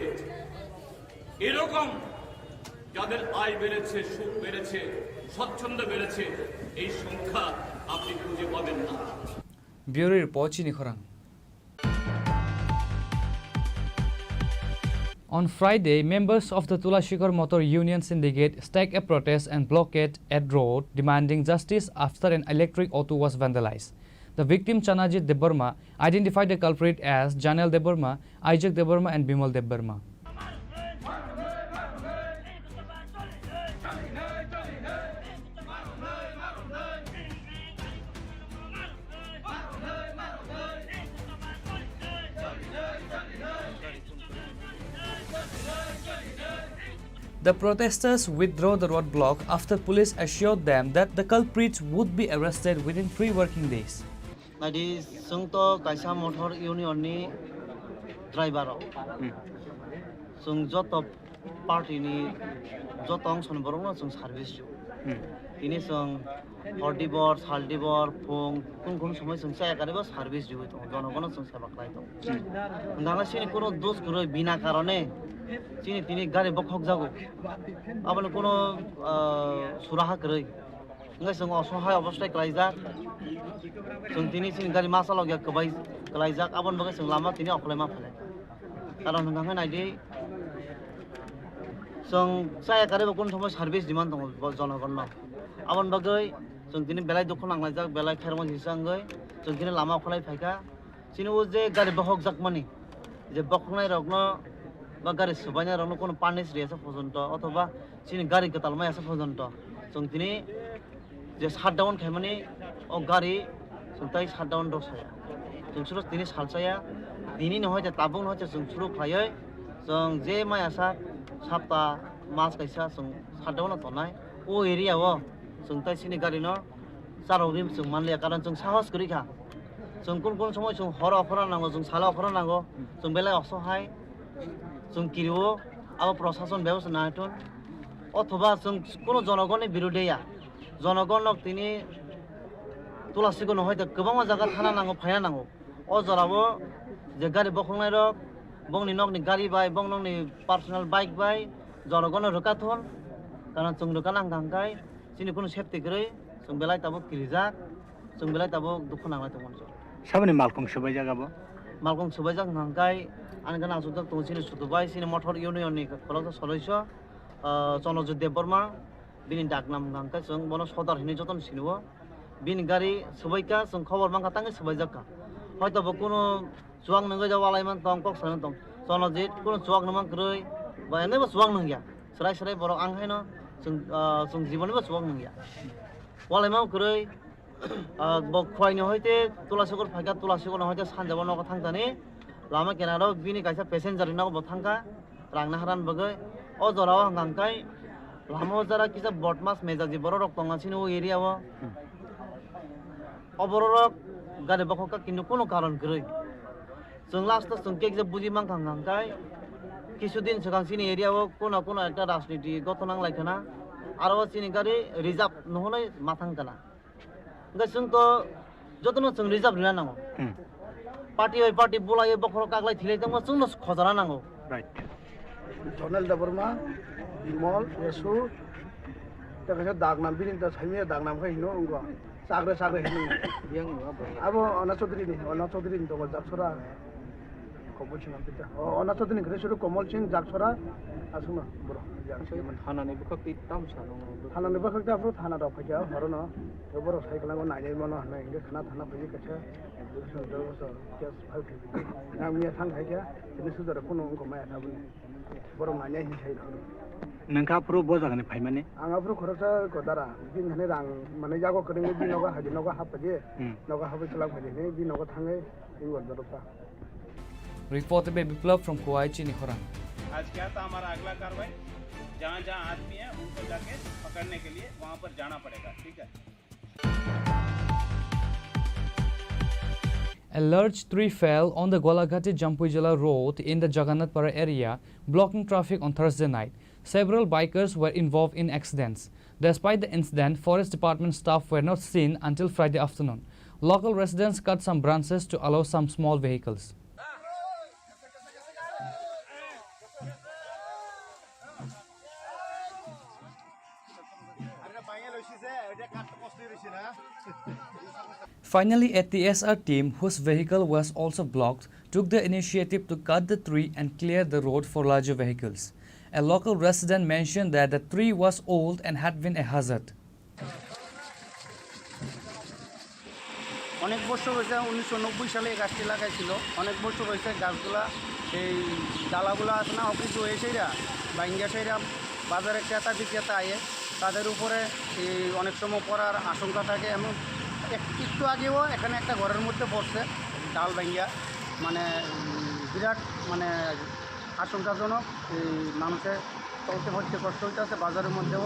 এরকম যাদের আয় বেড়েছে, সুখ বেড়েছে, স্বচ্ছন্দ বেড়েছে, এই সংখ্যা আপনি খুঁজে পাবেন না। Bureau Report Chini Khorang. On Friday, members of the Tulashikar Motor Union Syndicate staged a protest and blockade at road demanding justice after an electric auto was vandalized. The victim Chanajit Debarma identified the culprit as Janel Debarma, Isaac Debarma and Bimal Debarma. The protesters withdrew the roadblock after police assured them that the culprits would be arrested within 3 working days. Nadi sungto kaisa motor union ni driver. Sung joto party ni jotong son borong na sung service jo. Ini sung hordibor, saldibor, pung kum সময় sung saya karibo service jo to. জনগণ sung সেবা করাই to. Ngana sini kono dos kuro bina karone চিনি তিনি গাড়ি বখক যাগো আপনি কোনো সুরাহা করে ngay sung অসহায় অবস্থায় ক্লাইজাক sung তিনি চিনি গাড়ি মাসা লগিয়া কবাই ক্লাইজাক আপন বগে sung লামা তিনি অকলে মা ফেলে কারণ হঙ্গাঙ্গা নাইদি sung saya কারে কোন সময় সার্ভিস ডিমান্ড দङ জনগণ আপন বগে sung তিনি বেলাই দুখ নাংলাইজাক বেলাই খেরমন হিসাঙ্গৈ sung তিনি লামা অকলাই ফাইকা চিনি ও যে গাড়ি বখক যাক মানি যে বখনাই রগ্ন বা গাড়ি সুবাইনা রং কোনো পানিস রে আছে পর্যন্ত অথবা চিনি গাড়ি গতালমাই আছে পর্যন্ত जों दिनै जे शाटडाउन खायमाने ओ गारि जों ताइ शाटडाउन दसाया जों सुरु दिनै सालसाया दिनै नहय जे ताबुं नहय जे जों सुरु खायै जों जे माय आसा साप्ता मास कायसा जों शाटडाउन तनाय ओ एरियाव जों ताइ सिनि गारि न चारावरि जों मानलिया कारण जों साहस करिखा जों कोन समय जों हर अखरा नांगौ जों साला अखरा नांगौ जों बेलाय असहाय जों किरिव आबो प्रशासन व्यवस्था नायथुन अथवा जों कोनो जनगणनि बिरुदैया जनगणक तिनि तुलासिखौ नहय गोबां जायगा थाना नांगौ फायना नांगौ अ जराबो जे गारि बखंनाय रक बंनि नकनि गारि बाय बंनि पार्सोनेल बाइक बाय जनगण रोकाथन कारण जों रोका नांगांगाय जोंनि कोनो सेफ्टि गरै जों बेलाय ताबो किरिजाक जों बेलाय ताबो दुखु नांलाय दंमोन साबनि मालखं सोबाय जागाबो मालखं सोबाय जागांगाय आं गाना जुदा तंसिनि सुदुबाय सिनि मटर इउनियननि खलक सदस्य चनजित देबबर्मा बिनि डाकनाम गांका जों बन सदर हिनि जतन सिनुव बिनि गारि सबायका जों खबर मांका तांगे सबाय जाका हयतो कोनो जुवां नंगै जावालायमान तंग कक सान तंग चनजित कोनो जुवां नमान ग्रै बा एनेबो जुवां नंगिया सराय सराय बर आं हायनो जों जीवनबो जुवां नंगिया वालायमान ग्रै ब खवायनो हयते तुलासिगर फायका तुलासिगर हयते सानजाबो नक थांजानि लामा केनारो बिनि कायसा पेसेन्जार नाव ब थांका रांना हारान बगै अ जराव हांगांकाय लामा जरा किसा बटमास मेजाजि बर रक तंगासिनो एरियाव अ बर रक गारि बखका किन्तु कोनो कारण गरै जों लास्ट जों केक बुजि मां हांगांकाय किछुदिन सिगांसिनि एरियाव कोनो कोनो एकटा राजनीति गथनां लायखना आरो सिनि गारि रिजार्भ नहनै माथांकाना जों तो जतनो जों रिजार्भ लिना नांगौ पार्टी बाय पार्टी बुलायो बखर कागलाय थिलायदोंबा जोंनो खजाना नांगौ राइट जनरल देबबर्मा बिमल येसु तकसे दागनाम बिनि त छैमे दागनाम खै हिनो उंगो सागरे सागरे हिनो yang अब अना चौधरी नि दङ जाक्सरा कमल सिंह पिता अना चौधरी ग्रेसुरु कमल सिंह जाक्सरा आसुमा बर थानानि बखति तामसा थानानि बखति आफ्नो थाना दफाया हरन थेबर साइकलागो नाइनै मन हनै इंगे खाना थाना फैयो कसे কেস ফাইল খেলি আমি থাকাইয়া बिदिनो सुजारा কোনো অঙ্ক মায়া थाबोन बर' मानिया हिंसाय थाङो नोंखा प्रुफ बजागोन फाइ माने आंहा खरसा गदारा दिन हने रां माने जागो करेंगे दिनोगा हादिनोगा हापजे नोगा हापे क्लाब हने दिनोगा थाङे इंगल जरपा Reported by Biplab from Kuwait, Chinikhorang. आज क्या था हमारा अगला कार्रवाई जहाँ जहाँ आदमी है उनको जाके पकड़ने के लिए वहाँ पर जाना पड़ेगा ठीक है A large tree fell on the Golagati-Jampujala road in the Jagannathpura area, blocking traffic on Thursday night. Several bikers were involved in accidents. Despite the incident, Forest Department staff were not seen until Friday afternoon. Local residents cut some branches to allow some small vehicles. Finally, a TSR team, whose vehicle was also blocked, took the initiative to cut the tree and clear the road for larger vehicles. A local resident mentioned that the tree was old and had been a hazard. অনেক বছর হয়েছে 1990 সালে এই গাছটি লাগাইছিল অনেক বছর হয়েছে গাছগুলা এই ডালাগুলো আছে না অফিস হয়েছেরা বাইঙ্গা সেরা বাজারে ক্রেতা বিক্রেতা আয়ে তাদের উপরে এই অনেক সময় পড়ার আশঙ্কা থাকে এমন একটু আগেও এখানে একটা ঘরের মধ্যে পড়ছে ডাল ভাঙ্গা মানে বিরাট মানে আশঙ্কাজনক এই মানুষের চলতে হচ্ছে কষ্ট হইতেছে বাজারের মধ্যেও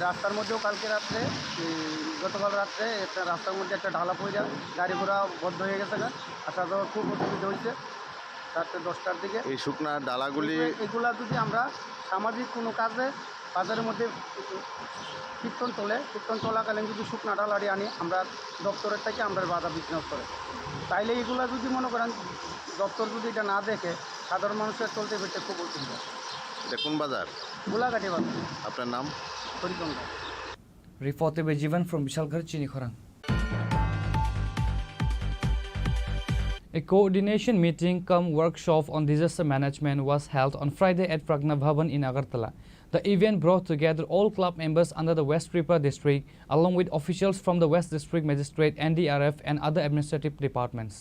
রাস্তার মধ্যেও কালকে রাত্রে গতকাল রাত্রে একটা রাস্তার মধ্যে একটা ঢালা পড়ে গাড়ি ঘোড়া বন্ধ হয়ে গেছে আসা যাওয়ার খুব অসুবিধা হয়েছে রাত্রে 10টার দিকে এই শুকনা ডালাগুলি এগুলা যদি আমরা সামাজিক কোনো কাজে বাজারের মধ্যে কীর্তন চলাকালীন যদি শুকনা ডালাটি আনি আমরা দপ্তরের থেকে আমরা বাধা বিঘ্ন করে তাইলে এগুলা যদি মনে করেন দপ্তর যদি এটা না দেখে সাধারণ মানুষের চলতে ফিরতে খুব অসুবিধা এটা কোন বাজার গোলাঘাটি বাজার আপনার নাম Harichandra Reported by Jivan from Bishalgarh, Chinikhorang. A coordination meeting cum workshop on disaster management was held on Friday at Pragna Bhavan in Agartala. The event brought together all club members under the West Tripura district along with officials from the West District Magistrate, NDRF and other administrative departments.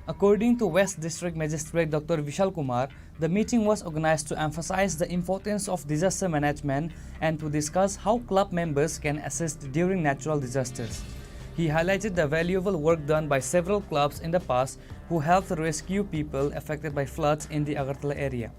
According to West District Magistrate Dr. Vishal Kumar, the meeting was organized to emphasize the importance of disaster management and to discuss how club members can assist during natural disasters. He highlighted the valuable work done by several clubs in the past who helped rescue people affected by floods in the Agartala area.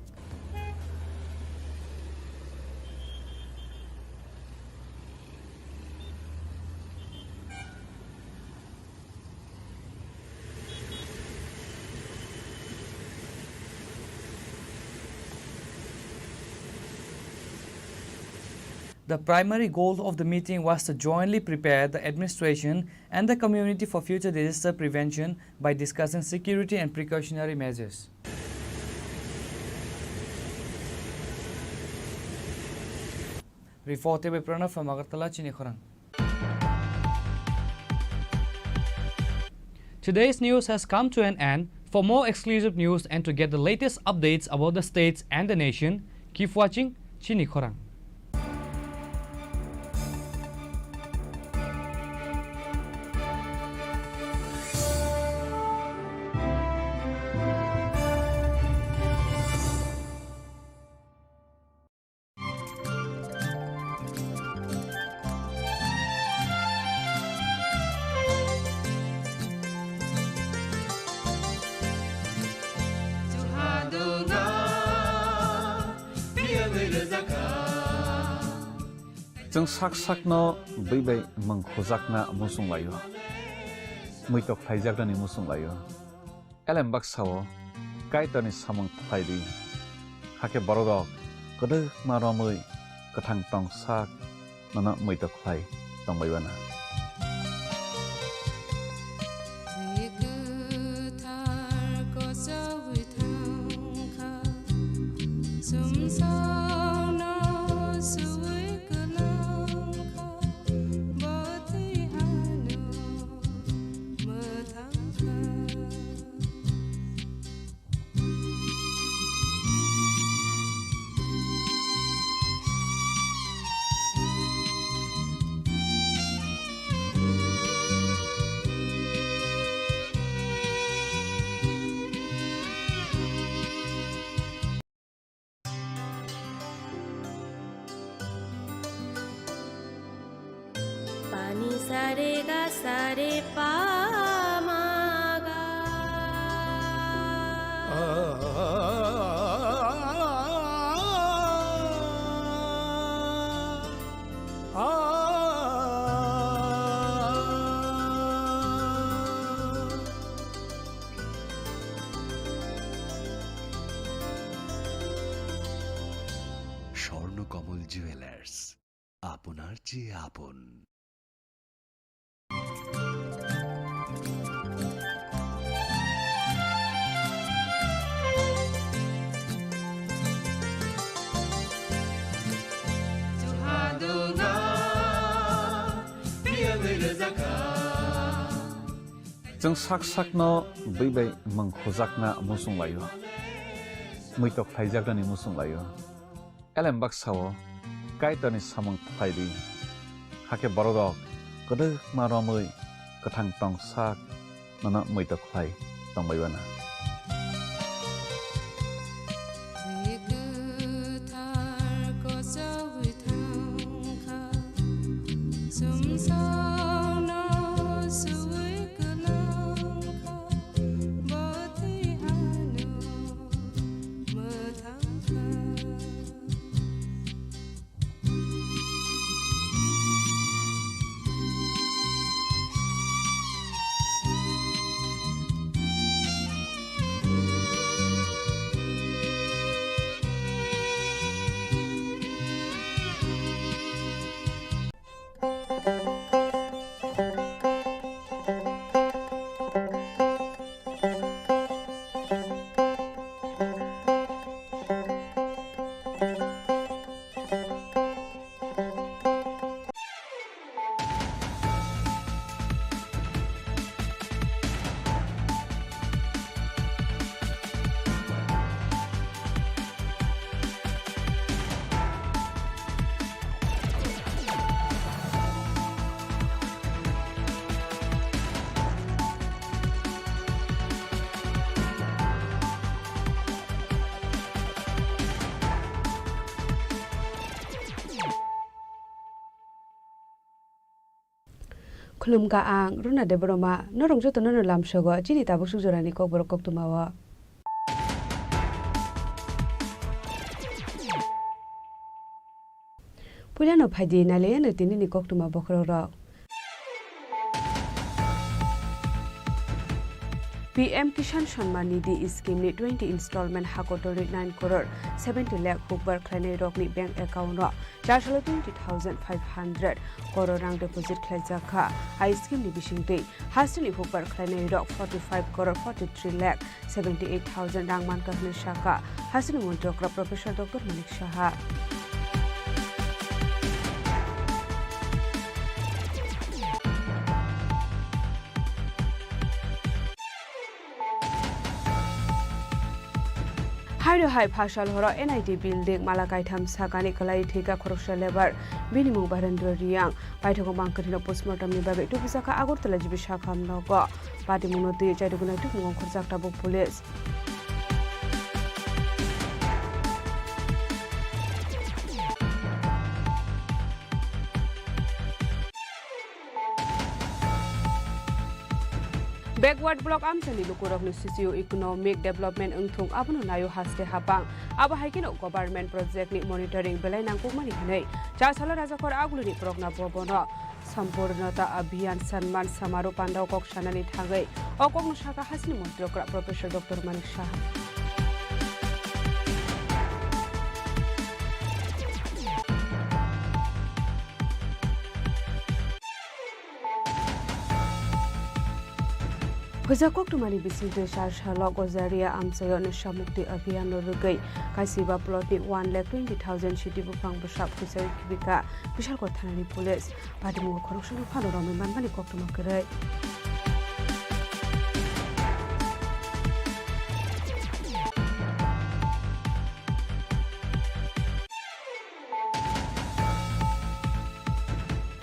The primary goal of the meeting was to jointly prepare the administration and the community for future disaster prevention by discussing security and precautionary measures. Reported by Pranav from Agartala, Chinikhorang. Today's news has come to an end. For more exclusive news and to get the latest updates about the states and the nation, keep watching Chinikhorang. जों साक साकनो बैबाय मंखोजाकना मुसुंलायो मैतक फाइजाकनानि मुसुंलायो एलेमबाक सावो काइतनि सामं फाइदि हाके बरगक गदो मारमै कथां टं साक नना मैतक phi तंबायबाना सारे गा सारे पा मा गा স্বর্ণকমল জুয়েলার্স, আপনার চেয়ে আপন। जों साक साकनो बैबाय मंखोजाकना मुसुं लायो मैतक थाइजाकनि मुसुं लायो एलेम्बाक सावो काइटनि सामं फाइदि हाके बरगक गदो मारमै कथां टं साक नना मैतक फाइ तंबायबाना खुलुमगा आं रुना देबरमा नरंग जतो ननो लामसगो चिनि ताबु सुजरानि ककबर कक्तुमावा पुलानो फाइदि नाले न तिनि कक्तुमा बखरो PM Kisan Samman Nidhi Scheme ni 20 installment hakotori 9 crore 70 lakh hukbar khlainai rokni bank account ro 420,500 crore rang deposit khlaijaka ai scheme ni bisingtei hasini hukbar khlainai rok 45 crore 43 lakh 78,000 rang man kahni shaka hasini montrokra Professor Dr. Manik Saha Hairo hai phashal horo NIT building Malakai tham sakani kalai thika khoroksa lebar binimung Barendra Riang paithogo mangkirino postmortem ni babe tubisaka Agartala jibi shakham nogo pati munoti chaiduguna tukmung khorjakta bok police Backward block amsani lukurokni socio-economic development engthung abono nayo haste hapang abo haikino government project ni monitoring belai nangkukmani hinai chasala rajakor aguluni progna bobono sampurnata abhiyan sanman samaroh pandau kok sanani thangai okokno saka hasini montrokra Professor Dr. Manik Saha Hujakok tumani bisinte shashalo gozaria amsayo nishamukti abhiyan lorugai kaisiba ploti 1,20,000 shiti bupang besap kusai kibika bishal kothanani police padimu khorokshanu phanorami manbani koktuma kerai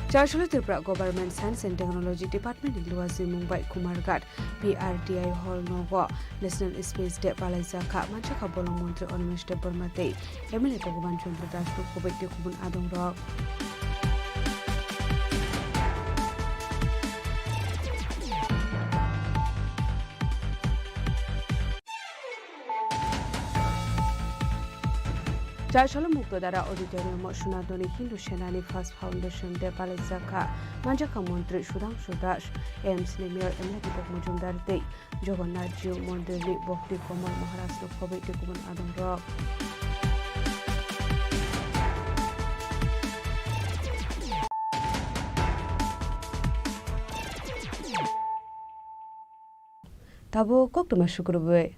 Charshalo Tripura Government Science and Technology Department in Luasi Mumbai Kumarghat PRTI Hall Nogo National Space Day Palaizaka Manchaka Bolong Montri Onimesh Debormatei MLA Bhagavan Chandra Das Kubekti Kubun Adong Rock Jashalo Muktadara Auditorium Sunadoni Hindu Senani First Foundation de Palezaka Manjaka Montri Sudang Sudash AIMS Mayor Emlati Mujumdar Day Jagannath Jiu Mondeli Bhakti Kamal Maharaj Lokhobe Tekuman Adam Rock Tabo Koktuma Shukurube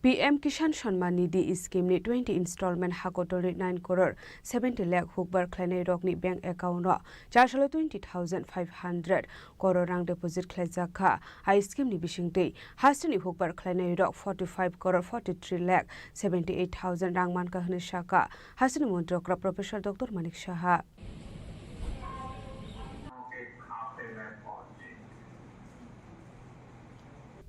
PM Kishan Shanman Nidhi Scheme ni 20 installment hakotori 9 crore 70 lakh hukbar khlainai rokni bank account ro 420,500 crore rang deposit khlaijaka ai scheme ni bisingtei hastani hukbar khlainai rok 45 crore 43 lakh 78,000 rang man ka hne shaka hastani montrokra Professor Dr. Manik Saha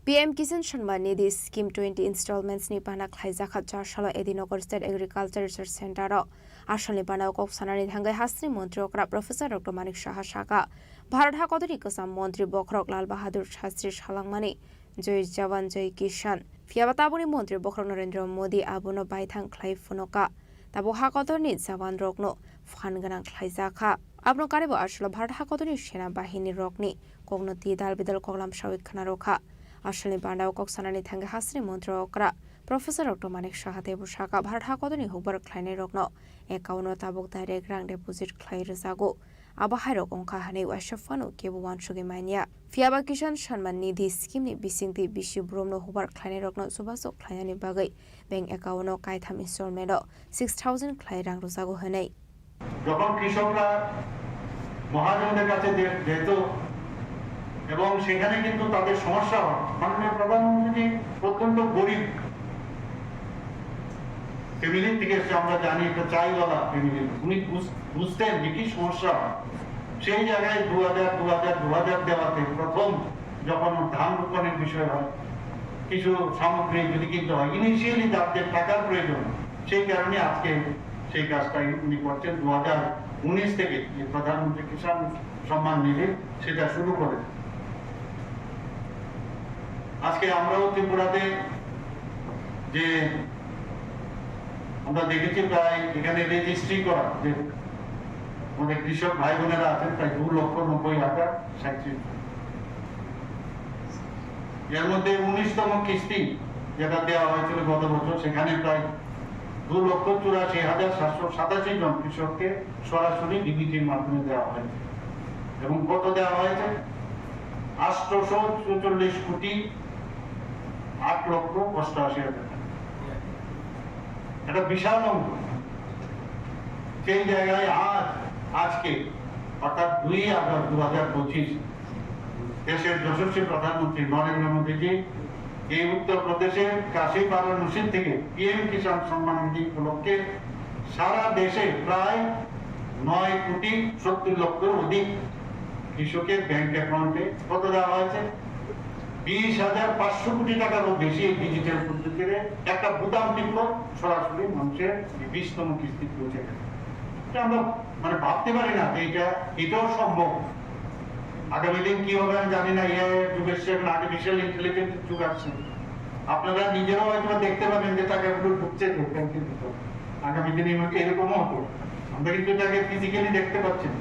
PM Kisan Shanman Nidhi Scheme 20 installments ni pana khlaijaka charshalo Edinogor State Agriculture Research Center ro ashalni pana kok sanani thangai hasni mantri okra Professor Dr. Manik Saha Shaka Bharat Hakotari Kasam Mantri Bokhrok Lal Bahadur Shastri Shalangmani Joy Jawan Joy Kishan Fiabatabuni Mantri Bokhrok Narendra Modi Abuno Baithang Khlai Funoka Tabo Hakotorni Jawan Rokno Fanganang Khlaijaka Abno Karibo ashalo Bharat Hakotari Sena Bahini Rokni Kogno Tidal Bidal Koglam Shawik Khanaroka Ashalni Bandao Koksanani Thanga Hasri Montrokra, Professor Dr. Manik Saha Debushaka, Bharha Kodoni Huber Kleine Rogno, Ekauno Tabok Direct Grand Deposit Clay Rezago, Abahiro Onkahane Washafano, Kebuan Shugemania, Fiaba Kishan Shanman Nidhi Scheme Bisingti Bishu Bruno Huber Kleine Rogno Subaso Kleine Bagay, Bang Ekauno Kaitam Installment 6,000 Clay Rang Rosago Hane. যখন কৃষকরা মহাজনদের কাছে যেত এবং সেখানে কিন্তু তাদের সমস্যা হয় মাননীয় প্রধানমন্ত্রী অত্যন্ত গরিব ফ্যামিলি থেকে এসে আমরা জানি একটা চাইওয়ালা ফ্যামিলি উনি বুঝতেন যে কি সমস্যা হয় সেই জায়গায় 2000 দেওয়াতে প্রথম যখন ধান রোপণের বিষয় হয় কিছু সামগ্রী যদি কিনতে হয় ইনিশিয়ালি তাদের টাকার প্রয়োজন সেই কারণে আজকে সেই কাজটা উনি করছেন 2019 থেকে যে প্রধানমন্ত্রী কিষাণ সম্মান নিধি সেটা শুরু করেন আজকে আমরাও ত্রিপুরাতে যে আমরা দেখেছি প্রায় এখানে রেজিস্ট্রি করা যে আমাদের কৃষক ভাই বোনেরা আছেন প্রায় 2,90,000 এর মধ্যে 19তম কিস্তি যেটা দেওয়া হয়েছিল গত বছর সেখানে প্রায় 2,84,787 জন কৃষককে সরাসরি ডিবিটির মাধ্যমে দেওয়া হয়েছে এবং কত দেওয়া হয়েছে 844 কোটি 8,88,000 টাকা এটা বিশাল অঙ্ক সেই জায়গায় আজকে অর্থাৎ 2 আগস্ট 2025 দেশের যশস্বী প্রধানমন্ত্রী নরেন্দ্র মোদীজি এই উত্তরপ্রদেশের কাশী বারাণসী থেকে PM কিষাণ সম্মান নিধি উপলক্ষে সারা দেশে প্রায় 9,70,00,000 অধিক কৃষকের ব্যাংক অ্যাকাউন্টে কত দেওয়া হয়েছে 20,500 কোটি টাকারও বেশি ডিজিটাল পদ্ধতিতে একটা বুতাম টিপল সরাসরি মানুষের 20তম কিস্তি পৌঁছে গেছে এটা আমরা মানে ভাবতে পারি না যে এটাও সম্ভব আগামী দিন কি হবে আমি জানি না যুগের এখন আর্টিফিশিয়াল ইন্টেলিজেন্স যুগ আসছে আপনারা নিজেরাও হয়তো দেখতে পাবেন যে টাকাগুলো ঢুকছে ব্যাংকের ভিতর আগামী দিনে এরকমও হতো আমরা কিন্তু এটাকে ফিজিক্যালি দেখতে পাচ্ছি না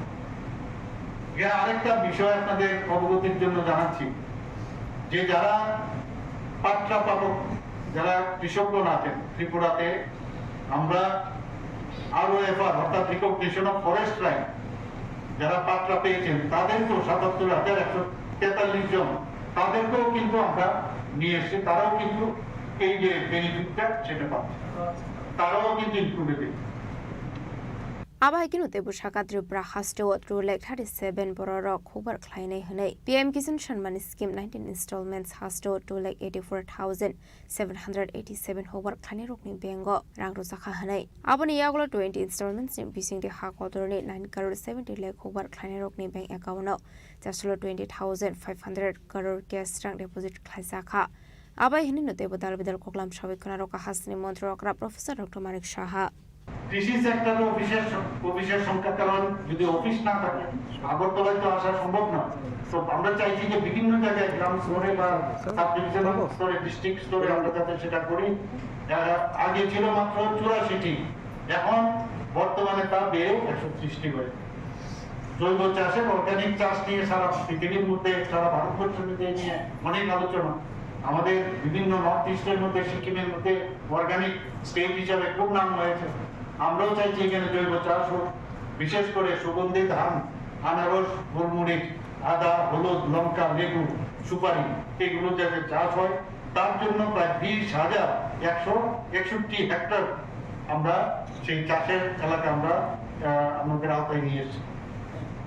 আরেকটা বিষয় আপনাদের অবগতির জন্য জানাচ্ছি যে যারা পাট্টা পাবক যারা কৃষকগণ আছেন ত্রিপুরাতে আমরা ROFR অর্থাৎ রিকগনিশন অফ ফরেস্ট রাইট যারা পাট্টা পেয়েছেন তাদেরকেও 77,143 জন তাদেরকেও কিন্তু আমরা নিয়ে এসেছি তারাও কিন্তু এই যে বেনিফিটটা সেটা পাচ্ছে তারাও কিন্তু included Abahikinu Tebushaka Tripura Hasto Trulek 37 Borok Huber Kleine Hane PM Kisan Shanman Scheme 19 installments Hasto Trulek 84,787 Huber Kleine Rokni Bengo Rangrosaka Hane Abani Yaglo 20 installments in Bising the Hakotorni 9 crore 70 lakh Huber Kleine Rokni Bank account just 20,500 crore cash rank deposit Klaisaka Abahinu Tebudal Bidal Koklam Shavikana Roka Hasni Montrokra Professor Dr. Manik Saha কৃষি সেক্টরে অফিসের সংখ্যা, কারণ যদি office না থাকে আগরতলায় তো আসা সম্ভব না। তো আমরা চাইছি যে বিভিন্ন জায়গায় গ্রাম স্তরে বা সাব ডিভিশনাল স্তরে, ডিস্ট্রিক্ট স্তরে আমরা যাতে সেটা করি। আগে ছিল মাত্র 84টি, এখন বর্তমানে তা বেড়ে 130টি হয়েছে। জৈব চাষের অর্গানিক চাষ নিয়ে সারা পৃথিবীর মধ্যে, সারা ভারতবর্ষের মধ্যে নিয়ে অনেক আলোচনা। আমাদের বিভিন্ন নর্থ ইস্টের মধ্যে, সিকিমের মধ্যে অর্গানিক স্টেট হিসাবে খুব নাম হয়েছে। আমরাও চাইছি এখানে জৈব চাষ হোক, বিশেষ করে সুগন্ধি ধান, আনারস, গোলমরিচ, আদা, হলুদ, লঙ্কা, লেবু, সুপারি এগুলো যাতে চাষ হয়। তার জন্য প্রায় 20,161 হেক্টর আমরা সেই চাষের এলাকা আমরা আমাদের আওতায় নিয়ে এসেছি।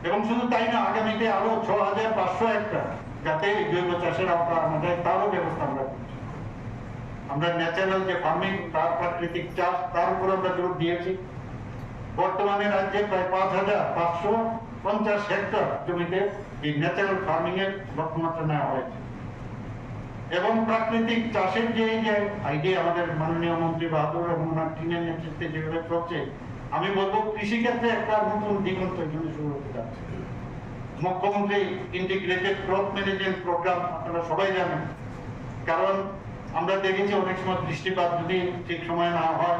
এবং শুধু তাই না, আগামীতে আরো 6,500 হেক্টর যাতে জৈব চাষের আওতা আমাদের, তারও ব্যবস্থা আমরা করছি। আমরা ন্যাচারাল যে ফার্মিং, তার প্রাকৃতিক চাষ, তার উপর আমরা জোর দিয়েছি। বর্তমানে রাজ্যে প্রায় 5,550 হেক্টর জমিতে এই ন্যাচারাল ফার্মিং এর লক্ষ্যমাত্রা নেওয়া হয়েছে। এবং প্রাকৃতিক চাষের যে আইডিয়া আমাদের মাননীয় মন্ত্রী বাহাদুর এবং ওনার টিমের নেতৃত্বে যেভাবে চলছে, আমি বলবো কৃষিক্ষেত্রে একটা নতুন দিগন্ত এখানে শুরু হতে যাচ্ছে। মুখ্যমন্ত্রী ইন্টিগ্রেটেড ক্রপ ম্যানেজমেন্ট প্রোগ্রাম আপনারা সবাই জানেন। কারণ আমরা দেখেছি অনেক সময় বৃষ্টিপাত যদি ঠিক সময় না হয়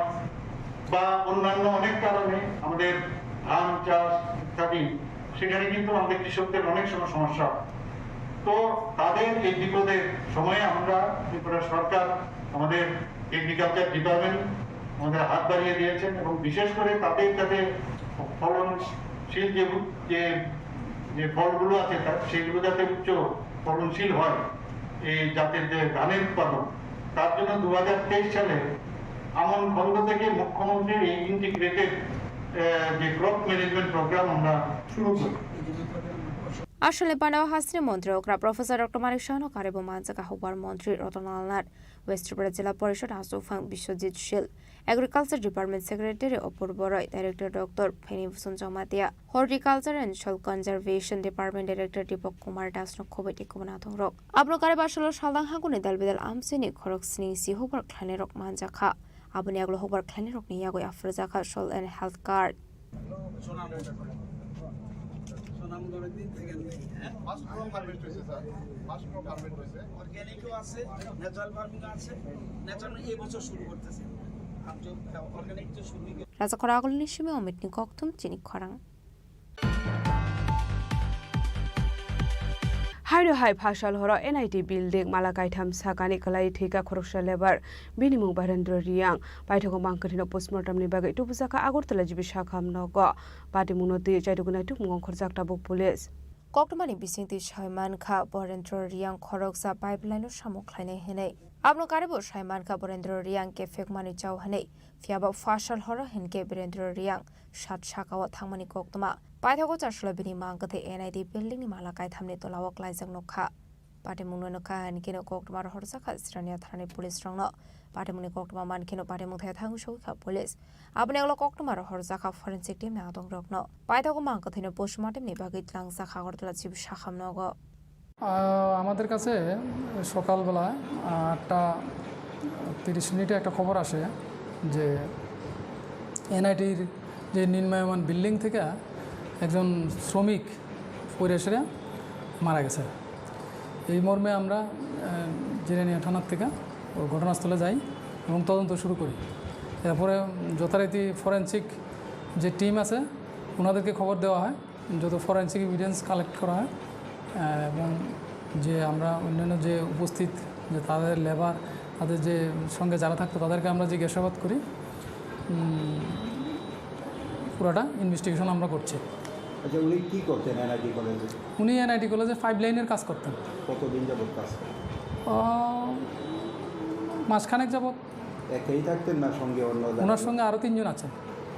বা অন্যান্য অনেক কারণে আমাদের ধান চাষ ইত্যাদি, সেখানে কিন্তু আমাদের কৃষকদের অনেক সময় সমস্যা। তো তাদের এই বিপদের সময়ে আমরা ত্রিপুরা সরকার, আমাদের এগ্রিকালচার ডিপার্টমেন্ট আমাদের হাত বাড়িয়ে দিয়েছেন এবং বিশেষ করে তাদের যাতে ফলনশীল যে ফলগুলো আছে সেগুলো যাতে উচ্চ ফলনশীল হয়, এই জাতের যে ধানের উৎপাদন, তার জন্য 2023 সালে আমন খন্ড থেকে মুখ্যমন্ত্রীর এই ইন্টিগ্রেটেড যে ক্রপ ম্যানেজমেন্ট প্রোগ্রাম আমরা শুরু করি। আসলে পানাও হাসনি মন্ত্রী ওকরা প্রফেসর ডক্টর মানিক শাহন কারিবো মানজাকা হবার মন্ত্রী রতনলাল নাথ, ওয়েস্ট ত্রিপুরা জেলা পরিষদ হাসুফাং বিশ্বজিৎ শীল, agriculture department secretary Apurba Roy, director doctor Phanibhushan Jamatia, horticulture and soil conservation department director Dipak Kumar Das নখবৈটি কুমনাথং রক আব্রকারে বাসলো সালদাং হাগুনি দালবিদাল আমসিনি খরক স্নি সি হবার খ্লানি রক মানজাখা আবনি আগলো হবার খ্লানি রক নিয়াগই আফরজাখা সোল এন্ড হেলথ কার্ড। রাজা খরা আগল নিশিমে অমিত নিকতুম চিনি খরাং হাইরো হাই ভাষাল হর এনআইটি বিল্ডিং মালাকাইথাম সাকানি কলাই ঠিকা খরকসা লেবার বিনিমুং বারেন্দ্র রিয়াং পাইথক মাংকঠিন পোস্টমর্টমনি বাগै টুবুজাকা আগরতলা জিবি শাখাম নগ পাটি মুনতি চাইদুগুনাই টুকমুং খরজাকটা বুক পুলিশ কক্টমানি বিসিংতি সাইমানখা বরেন্দ্র রিয়াং খরকসা পাইপলাইন সামুখলাইনে হেনে আবনো কারেবো সাইমানখা বরেন্দ্র রিয়াং কে ফেকমানি চাও হেনে ফিয়াবা ফাশাল হর হেনকে বীরেন্দ্র রিয়াং সাত শাখাওয়া থাংমানি কক্টমা পাইথাগো চারশলা বিনি মাংকথে এনআইটি বিল্ডিং ni মালাকাই থামনি তোলাওয়াক লাইজাক নখা পাটেমুং নখা হেনকেনো কক্টমার হরজাখা স্রানিয়া থানানি পুলিশ রংনো পাটেমুনি কক্টমা মানকেনো পাটেমুং থাই থাঙ্গু সৌখা পুলিশ আবনেগলো কক্টমার হরজাখা ফরেনসিক টিম না আদং রকনো পাইথাগো মাংকথেনো পোস্টমর্টম ni বাগৈ ত্লাংসা আগরতলা জিবি শাখাম নগ। আমাদের কাছে সকালবেলা 8:30 একটা খবর আসে যে এনআইটির যে নির্মায়মান বিল্ডিং থেকে একজন শ্রমিক পরিবেশে মারা গেছে। এই মর্মে আমরা জিরানিয়া থানার থেকে ঘটনাস্থলে যাই এবং তদন্ত শুরু করি। এরপরে যথারীতি ফরেনসিক যে টিম আছে ওনাদেরকে খবর দেওয়া হয়, যত ফরেনসিক এভিডেন্স কালেক্ট করা হয় এবং যে আমরা অন্যান্য যে উপস্থিত যে তাদের লেবার, তাদের যে সঙ্গে যারা থাকতো তাদেরকে আমরা জিজ্ঞাসাবাদ করি। পুরোটা ইনভেস্টিগেশন আমরা করছি। আচ্ছা, উনি কী করতেন এনআইটি কলেজে? উনি এনআইটি কলেজে পাইপলাইনের কাজ করতেন। কতদিন যাবত কাজ? মাসখানেক যাবত। একাই থাকতেন না সঙ্গে অন্য? ওনার সঙ্গে আরও 3 জন আছেন।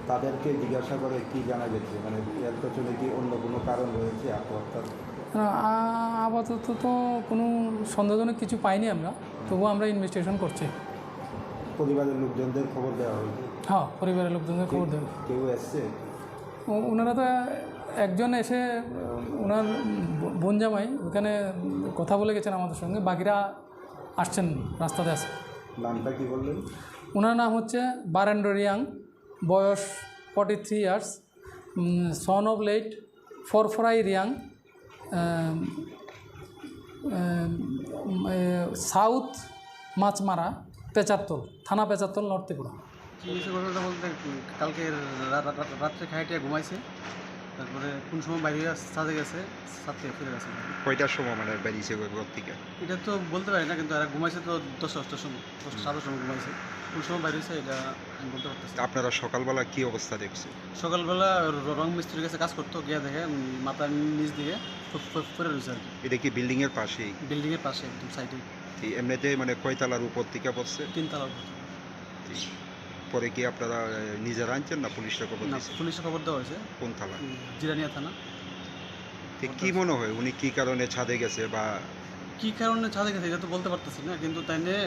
তাদেরকে জিজ্ঞাসা করে কি জানা গেছে, মানে এর পেছনে কি অন্য কোনো কারণ রয়েছে আত্মহত্যার? আপাতত তো কোনো সন্দেহজনক কিছু পাইনি আমরা, তবুও আমরা ইনভেস্টিগেশন করছি। পরিবারের লোকজনদের খবর দেওয়া হয়েছে? হ্যাঁ, পরিবারের লোকজনদের খবর দেওয়া। কেউ এসছে? ওনারা তো একজন এসে ওনার বোন জামাই ওখানে কথা বলে গেছেন আমাদের সঙ্গে, বাকিরা আসছেন রাস্তাতে আছে। নামটা কি বললেন? ওনার নাম হচ্ছে বরেন্দ্র রিয়াং বয়স 43 years, son of late Farfarai Reang, south Machmara, Pecharthal থানা, পেচারতল, নর্থ ত্রিপুরা। চিকিৎসা ঘটনাটা বলতে কালকে রাত্রে খাইটে ঘুমাইছে, তারপরে কোন সময় বাইরে সাজে গেছে, সাত থেকে ফিরে গেছে। কয়টার সময় মানে বেরিয়েছে ঘর থেকে? এটা তো বলতে পারি না, কিন্তু এরা ঘুমাইছে তো 10-11টার সময়, 10-11টার সময় ঘুমাইছে। কোন সময় বাইরে হয়েছে এটা আমি বলতে পারতেছি। আপনারা সকালবেলা কি অবস্থা দেখছেন? সকালবেলা রং মিস্ত্রির কাছে কাজ করতো, গিয়ে দেখে মাথার নিচ দিকে পড়ে রয়েছে আর কি। এটা কি বিল্ডিংয়ের পাশেই? বিল্ডিংয়ের পাশে একদম সাইডে। এমনিতে মানে কয়তলার উপর থেকে পড়ছে? 3 তলার উপর। পরে কি আপনারা নিজেরা আনছেন না পুলিশে খবর না, দিয়েছেন? পুলিশে খবর দেওয়া হয়েছে। কোন থানা? জিরানিয়া থানা। কি মনে হয় উনি কি কারণে ছাদে গেছে বা কি কারণে ছাদে গেছে এটা তো বলতে পারতেছি না, কিন্তু তাই নিয়ে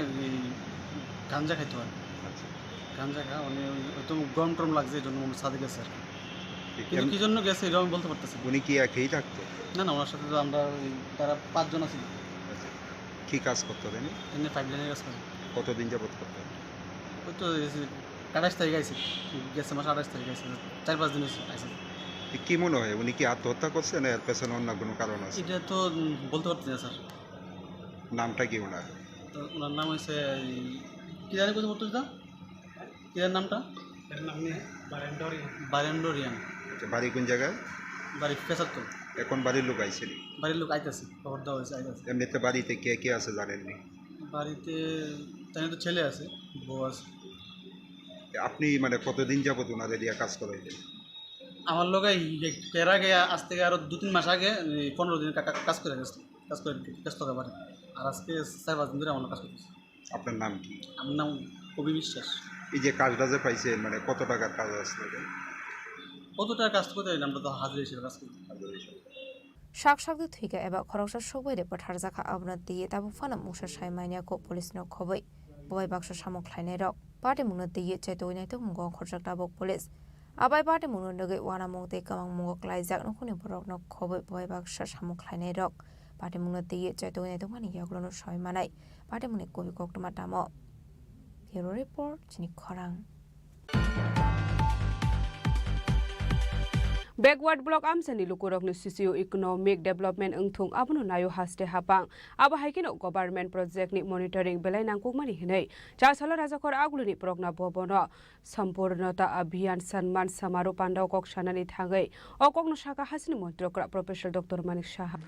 গাঞ্জা খাইতে হয়। গাঞ্জা খা উনি হয়তো গরম টরম লাগছে, এই জন্য উনি ছাদে গেছে আর কি। কিন্তু কি জন্য গেছে এটা আমি বলতে পারতেছি। উনি কি একেই থাকতো? না না, ওনার সাথে তো আমরা তারা 5 জন আছি। কি কাজ করতো তিনি? এমনি পাইপলাইনের কাজ করে। কতদিন যাবত করতেন? ওই তো 28 তারিখ আইছে, গেছে মাসে 28 তারিখ আইছে, 4-5 দিন আইছে। কি মনে হয় উনি কি আত্মহত্যা করছে না এর পেছনে অন্য কোনো কারণ আছে? এটা তো বলতে পারতেছি না স্যার। নামটা কি ওনার? তো ওনার নাম হয়েছে কি জানি বলতে পারতো কি এর নামটা? এর নাম নিয়ে বারেন্ডোরিয়ান। বাড়ি কোন জায়গায়? বাড়ি পেচারতল। এখন বাড়ির লোক আইছে? বাড়ির লোক আইতেছে, খবর দেওয়া হয়েছে, আইতেছে। এমনিতে বাড়িতে কে কে আছে জানেননি? বাড়িতে তাই তো ছেলে আছে, বউ আছে। আপনি মানে কতদিন যাবত ওনাদের দিয়ে কাজ করাইলেন? আমার লোক এর আগে আজ থেকে আরও 2-3 মাস আগে 15 দিন কাজ করে গেছে, ব্যস্ত হতে পারে। আর আজকে 4-5 দিন ধরে আমার কাজ করতেছে। আপনার নাম কি? আমার নাম কবি বিশ্বাস। এই যে কাজটা যে পাইছেন মানে কত টাকার কাজ আসলে? কত টাকা কাজ করতে আমরা তো হাজির হিসেবে কাজ করি। Shak-shak thuiga eba khoroksa shogoi de pathar jaka abna diye tabu fana musha shaimania ko police no khoboi boy baksha samok khlainai rok party mungna diye chaitoi to mungo khorjak tabok police abai party mungno noge wana mongte kamang mungo klaijak no khuni borok no khoboi boy baksha samok khlainai rok party mungna diye chaitoi to mani yaglono shaimanai party mungni kobi koktoma tamo hero report chini khorang Backward block amsani lukurok ni socio-economic development engthung abono nayo haste hapang abo haikino government project ni monitoring belai nangkukmani hinai chasalo rajakor aguluni progna bobono sampurnata abhiyan sanman samaro pandao kok sanani thangai okokno shaka hasini montrokra professor Dr. Manik Saha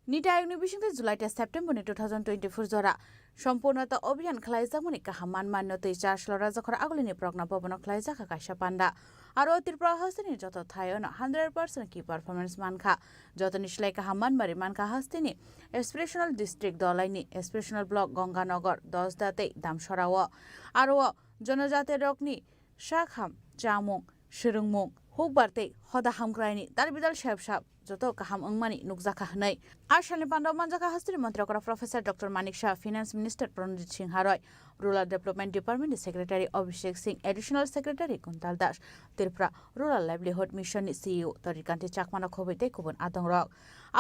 Nita Ayungni Bishingte July to September 2024 Zora সম্পূর্ণতা অভিযান খালাইজামনি কাহামান মান্যতে চারশো রাজাখর আগলিনি প্রজ্ঞা ভবন খালাইজাখা কাশা পান্ডা আর ত্রিপুরা হস্তিনি যত থায়ন 100% কি performance মানখা যত নিশলাই কাহামান বাড়ি মানখা হস্তিনি এসপিরেশনাল district দলাইনি এসপিরেশনাল block Ganganagar 10 দাতে দামসরাও আর জনজাতি রকনি শাখাম চামুং শিরুংমুং হুকবারতে হদা হামগ্রাইনি তার বিদাল সাহেব যত কাহাম অংমানি নুকজাখা হনাই আর শালি পান্ডব মানজাখা হস্তির মন্ত্রকরা professor doctor Manik Saha finance minister Pranajit Singh হারয় rural development department secretary Abhishek Singh additional secretary Kuntal Das Tripura rural livelihood mission CEO Tarikanti চাকমানা খবইতে কুবন আদংরক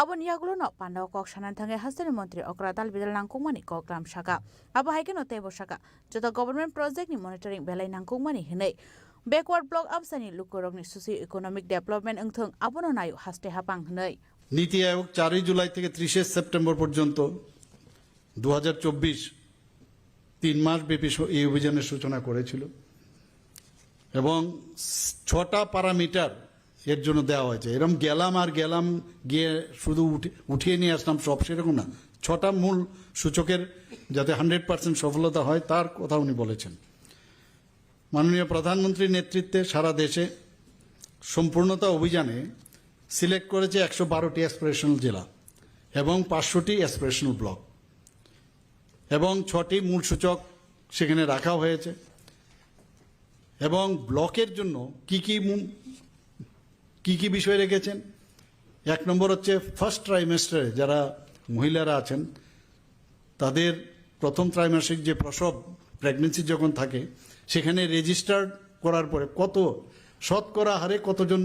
আবন ইয়াগুলো পান্ডব কক সানান থাঙ্গে হস্তির মন্ত্রী অকরাতাল বিদাল নাংকুমানি কগ্রাম শাখা আবো হাইকেন তেব শাখা যত গভর্নমেন্ট প্রজেক্ট নি মনিটরিং বেলাই নাংকুমানি হিনাই Backward block amsani lukurokni socio-economic development engthung abono nayo haste hapang hnai নীতি আয়োগ 4 জুলাই থেকে 30 সেপ্টেম্বর পর্যন্ত 2024 3 মাস ব্যাপী এই অভিযানের সূচনা করেছিল এবং 6টা প্যারামিটার এর জন্য দেওয়া হয়েছে এরকম গেলাম গিয়ে শুধু উঠিয়ে নিয়ে আসলাম সব সেরকম না 6টা মূল সূচকের যাতে 100% সফলতা হয় তার কথা উনি বলেছেন মাননীয় প্রধানমন্ত্রীর নেতৃত্বে সারা দেশে সম্পূর্ণতা অভিযানে সিলেক্ট করেছে 112টি অ্যাসপিরেশনাল জেলা এবং 500টি অ্যাসপিরেশনাল ব্লক এবং 6টি মূল সূচক সেখানে রাখা হয়েছে এবং ব্লকের জন্য কি বিষয় রেখেছেন 1 নম্বর হচ্ছে ফার্স্ট ট্রাইমেস্টারে যারা মহিলারা আছেন তাদের প্রথম ত্রৈমাসিক যে প্রসব প্রেগনেন্সি যখন থাকে সেখানে রেজিস্টার করার পরে শতকরা হারে কতজন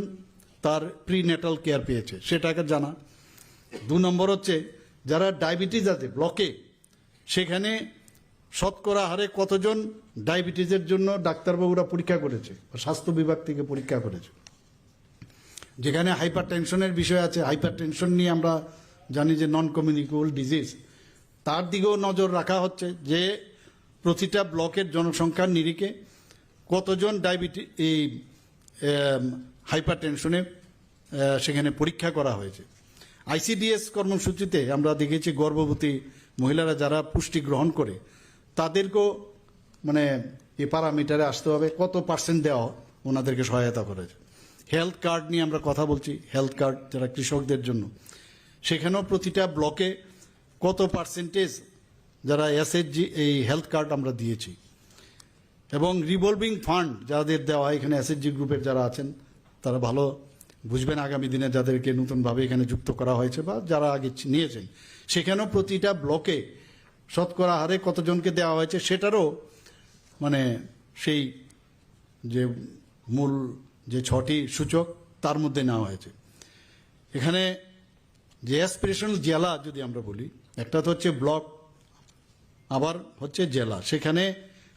তার প্রিনেটাল কেয়ার পেয়েছে সেটাকে জানা। 2 নম্বর হচ্ছে যারা ডায়াবেটিস আছে ব্লকে, সেখানে শতকরা হারে কতজন ডায়াবেটিসের জন্য ডাক্তারবাবুরা পরীক্ষা করেছে, স্বাস্থ্য বিভাগ থেকে পরীক্ষা করেছে। যেখানে হাইপার টেনশনের বিষয় আছে, হাইপার টেনশন নিয়ে আমরা জানি যে নন কমিউনিকেবল ডিজিজ, তার দিকেও নজর রাখা হচ্ছে যে প্রতিটা ব্লকের জনসংখ্যার নিরিখে কতজন হাইপার টেনশনে সেখানে পরীক্ষা করা হয়েছে। ICDS কর্মসূচিতে আমরা দেখেছি গর্ভবতী মহিলারা যারা পুষ্টি গ্রহণ করে তাদেরকেও মানে এই প্যারামিটারে আসতে হবে, কত % দেওয়া ওনাদেরকে সহায়তা করেছে। হেলথ কার্ড নিয়ে আমরা কথা বলছি, হেলথ কার্ড যারা কৃষকদের জন্য, সেখানেও প্রতিটা ব্লকে কত % যারা SHG এই হেলথ কার্ড আমরা দিয়েছি। এবং রিভলভিং ফান্ড যাদের দেওয়া, এখানে SHG গ্রুপের যারা আছেন তারা ভালো বুঝবেন আগামী দিনে যাদেরকে নতুনভাবে এখানে যুক্ত করা হয়েছে বা যারা আগে নিয়েছেন, সেখানেও প্রতিটা ব্লকে শতকরা হারে কতজনকে দেওয়া হয়েছে সেটারও মানে সেই যে মূল যে 6টি সূচক তার মধ্যে নেওয়া হয়েছে। এখানে যে অ্যাসপিরেশনাল জেলা যদি আমরা বলি, একটা তো হচ্ছে ব্লক, আবার হচ্ছে জেলা, সেখানে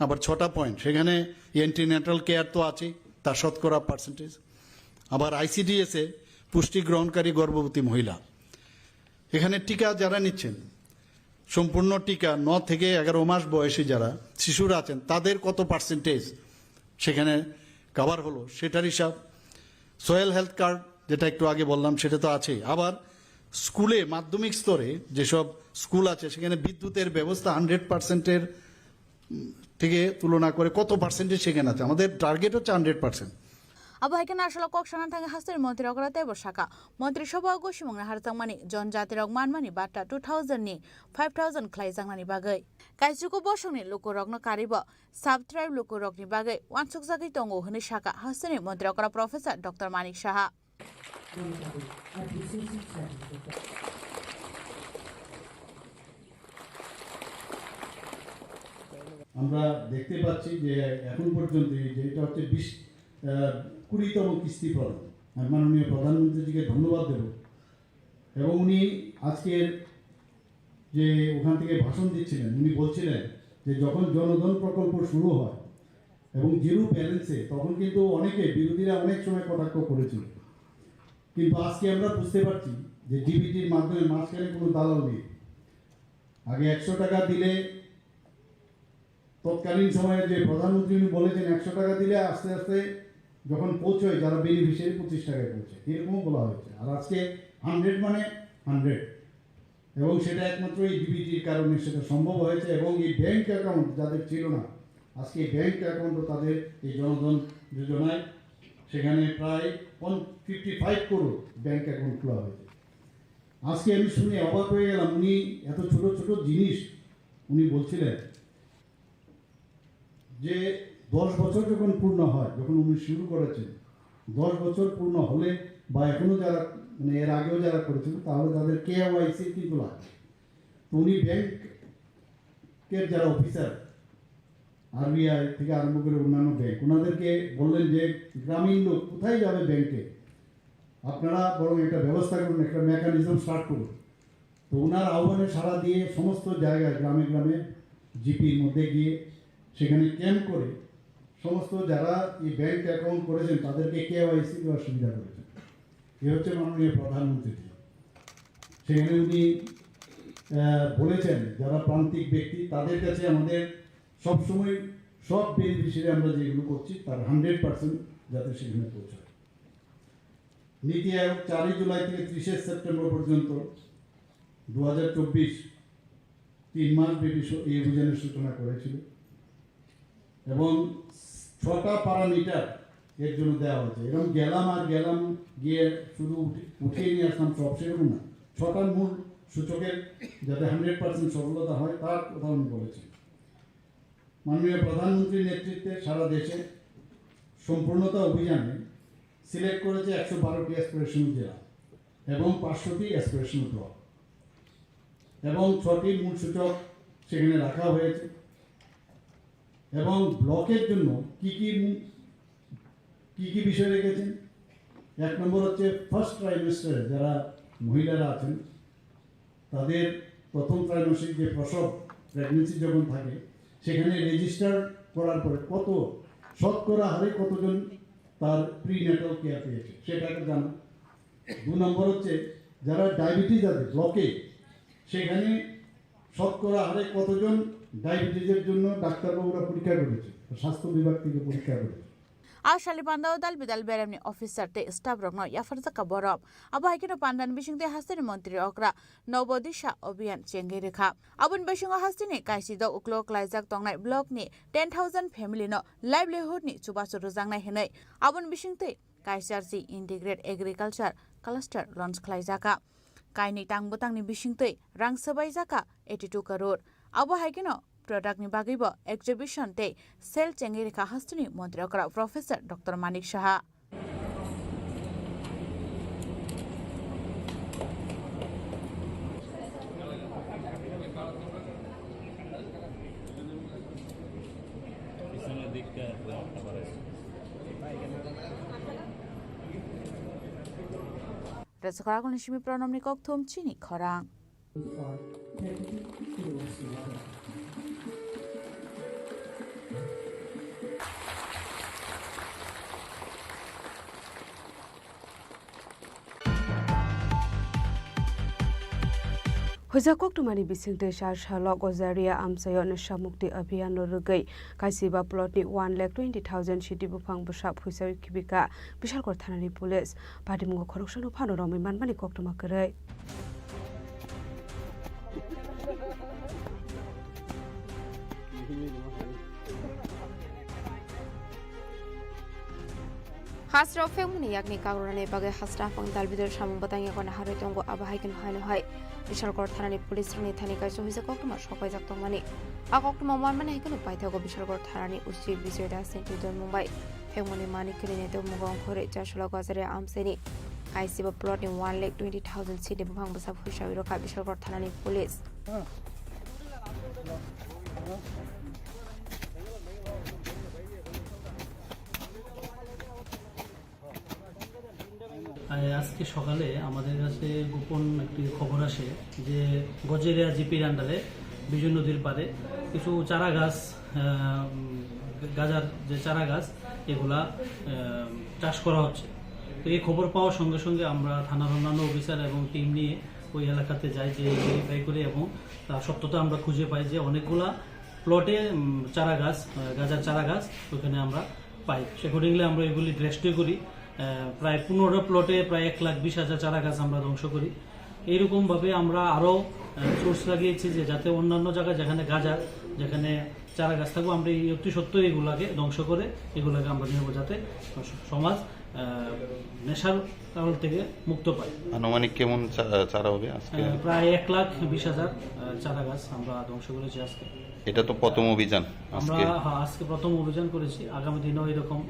আবার 6টা পয়েন্ট। সেখানে অ্যান্টিনেটাল কেয়ার তো আছে, তার শতকরা %। আবার ICDS-এ পুষ্টি গ্রহণকারী গর্ভবতী মহিলা, এখানে টিকা যারা নিচ্ছেন সম্পূর্ণ টিকা 9 থেকে 11 মাস বয়সী যারা শিশুরা আছেন তাদের কত % সেখানে কভার হলো সেটার হিসাব। সোয়েল হেলথ কার্ড যেটা একটু আগে বললাম সেটা তো আছেই। আবার স্কুলে মাধ্যমিক স্তরে যেসব স্কুল আছে সেখানে বিদ্যুতের ব্যবস্থা 100%-এর থেকে তুলনা করে কত % সেখানে আছে। আমাদের টার্গেট হচ্ছে 100%। Abahaikan asal kok sana tanga hasil Menteri Agrate bersaka. Menteri Soba Goshi mengenai harta mani John Jati Rogman mani bata 2000 ni 5000 klaizang mani bagai. Kaisuko bosong ni luku rogno kariba sub tribe luku rog ni bagai. Wansuk zaki tongo hene shaka hasil ni Menteri Agra Profesor Dr. Manik Shaha. আমরা দেখতে পাচ্ছি যে এখন পর্যন্ত যেটা হচ্ছে 20-তম কিস্তি প্রদান। মাননীয় প্রধানমন্ত্রীজিকে ধন্যবাদ দেব। এবং উনি আজকের যে ওখান থেকে ভাষণ দিচ্ছিলেন উনি বলছিলেন যে যখন জনধন প্রকল্প শুরু হয় এবং জিরো ব্যালেন্সে তখন কিন্তু অনেকে বিরোধীরা অনেক সময় কটাক্ষ করেছিল, কিন্তু আজকে আমরা বুঝতে পারছি যে ডিবিটির মাধ্যমে মাঝখানে কোনো দালাল নেই। আগে 100 টাকা দিলে তৎকালীন সময়ে যে প্রধানমন্ত্রী উনি বলেছেন 100 টাকা দিলে আস্তে আস্তে যখন পৌঁছয় যারা বেনিফিশিয়ারি 25 টাকায় পৌঁছে, এরকমও বলা হয়েছে। আর আজকে 100 মানে 100, এবং সেটা একমাত্র এই ডিবিটির কারণে সেটা সম্ভব হয়েছে। এবং এই ব্যাংক অ্যাকাউন্ট যাদের ছিল না, আজকে ব্যাংক অ্যাকাউন্টও তাদের এই জনধন যোজনায় সেখানে প্রায় 55 করোড় ব্যাংক অ্যাকাউন্ট খোলা হয়েছে। আজকে আমি শুনে অবাক হয়ে গেলাম, উনি এত ছোট ছোট জিনিস উনি বলছিলেন যে 10 বছর যখন পূর্ণ হয়, যখন উনি শুরু করেছেন 10 বছর পূর্ণ হলে বা এখনও যারা মানে এর আগেও যারা করেছেন তাহলে তাদের KYC কিন্তু লাগে। তো উনি ব্যাংকের যারা অফিসার RBI থেকে আরম্ভ করে অন্যান্য ব্যাংক, ওনাদেরকে বললেন যে গ্রামীণ লোক কোথায় যাবে ব্যাংকে, আপনারা বরং একটা ব্যবস্থা করুন, একটা মেকানিজম স্টার্ট করুন। তো ওনার আহ্বানে সাড়া দিয়ে সমস্ত জায়গায় গ্রামে গ্রামে জিপির মধ্যে গিয়ে সেখানে ক্যাম্প করে সমস্ত যারা এই ব্যাংক অ্যাকাউন্ট করেছেন তাদেরকে KYC দেওয়ার সুবিধা করেছেন। এ হচ্ছে মাননীয় প্রধানমন্ত্রী। সেখানে উনি বলেছেন যারা প্রান্তিক ব্যক্তি তাদের কাছে আমাদের সবসময় সব বেনিফিশিয়ারি আমরা যেগুলো করছি তার 100% যাতে সেখানে পৌঁছায়। নীতি আয়োগ 4 জুলাই থেকে 30 সেপ্টেম্বর পর্যন্ত 2024 3 মাস ব্যাপী এই অভিযানের সূচনা করেছিল এবং 6টা প্যারামিটার এর জন্য দেওয়া হয়েছে। এরকম গেলাম গিয়ে শুধু উঠিয়ে নিয়ে আসলাম সব, সেরকম না। 6টা মূল সূচকের যাতে 100% সফলতা হয় তার কথা উনি বলেছেন। মাননীয় প্রধানমন্ত্রীর নেতৃত্বে সারা দেশে সম্পূর্ণতা অভিযানে সিলেক্ট করেছে 112টি অ্যাসপিরেশনাল জেলা এবং 500টি অ্যাসপিরেশনাল ব্লক এবং 6টি মূল সূচক সেখানে রাখা হয়েছে এবং ব্লকের জন্য কি কি বিষয় রেখেছেন। 1 নম্বর হচ্ছে ফার্স্ট ট্রাইমেস্টারে যারা মহিলারা আছেন তাদের প্রথম ত্রৈমাসিক যে প্রসব প্রেগনেন্সি যখন থাকে সেখানে রেজিস্টার করার পরে কত শতকরা হারে কতজন তার প্রিনেটাল কেয়ার পেয়েছে সেটাকে জানা। 2 নম্বর হচ্ছে যারা ডায়াবেটিস আছে ব্লকে সেখানে শতকরা হারে কতজন ডায়াবেটিসের জন্য ডাক্তারবাবুরা পরীক্ষা করেছে, স্বাস্থ্য বিভাগ থেকে পরীক্ষা করেছে। Ashali Pandao Dal Bidal Beramni Officer Te Staff Rogno Yafarza Borom. Abahikino Pandan Bishing de Hastini Montri Okra, Nobodisha Obian Chengirika. Abun Bishing Hastini Kaisido Uklok Lizak Tongnai Block ni 10,000 family no livelihood ni Chubasu Ruzangna Hene. Abun Bishing Te Kaisarsi Integrate Agriculture Cluster Launch Klaizaka. Kaini Tang Botang ni Bishing Te Rang Sabaizaka 82 crore. Abahikino Product ni bagibo exhibition te sel chengirika hastuni Montreokra Professor Dr. Manik Shaha. Resekaragul nishimi pronomni kokthum chini khorang. Hojak tumani bisingte shar shalok ozaria amsayo nasha mukti abhiyan rugai kaisiba plotni 1,20,000 shiti bufang busap huisai kibika bishalkor thanani police badimgo khorokshanu phanorami manmani koktuma kare Hasra Femuni Yakni Karane Baga Hasra Pang Dalbidor Shamu Batang Yakona Haritongo Abahikan Hanoi, Bishal Gortani Police Tanika, so he's a cocktail shop by Zaktomani. A cocktail man Hakan Paitago Bishal Gortani, Usti Bizeda sent to Mumbai. Femuni Mani Kilinato Mugon Kore, Joshua Gazare Amseni. I see a plot in 1,20,000 city Bang Basaf Hushaviroka Bishal Gortani Police. আজকে সকালে আমাদের কাছে গোপন একটি খবর আসে যে গজেরিয়া জিপির আন্ডারে বিজয় নদীর পাড়ে কিছু চারা গাছ গাজার যে চারা গাছ এগুলা চাষ করা হচ্ছে। তো এই খবর পাওয়ার সঙ্গে সঙ্গে আমরা থানার অন্যান্য অফিসার এবং টিম নিয়ে ওই এলাকাতে যাই, যে ভেরিফাই করি এবং তার সত্যতা আমরা খুঁজে পাই যে অনেকগুলা প্লটে চারা গাছ গাজার চারা গাছ ওখানে আমরা পাই। সেকর্ডিংলি আমরা এগুলি রেস্ট্রি করি। প্রায় 15 প্লটে প্রায় 1,20,000 চারা গাছ আমরা ধ্বংস করি। এইরকমভাবে আমরা আরও সোর্স লাগিয়েছি যে যাতে অন্যান্য জায়গায় যেখানে গাজার যেখানে চারা গাছ থাকবো আমরা এই অতি সত্ত্বই এগুলাকে ধ্বংস করে এগুলাকে আমরা নেব যাতে সমাজ নেশার কারণ থেকে মুক্ত পায়। আনুমানিক কেমন চারা হবে আজকে? প্রায় 1,20,000 চারা গাছ আমরা ধ্বংস করেছি আজকে। এটা তো প্রথম অভিযান, আমরা আজকে প্রথম অভিযান করেছি, আগামী দিনেও এরকম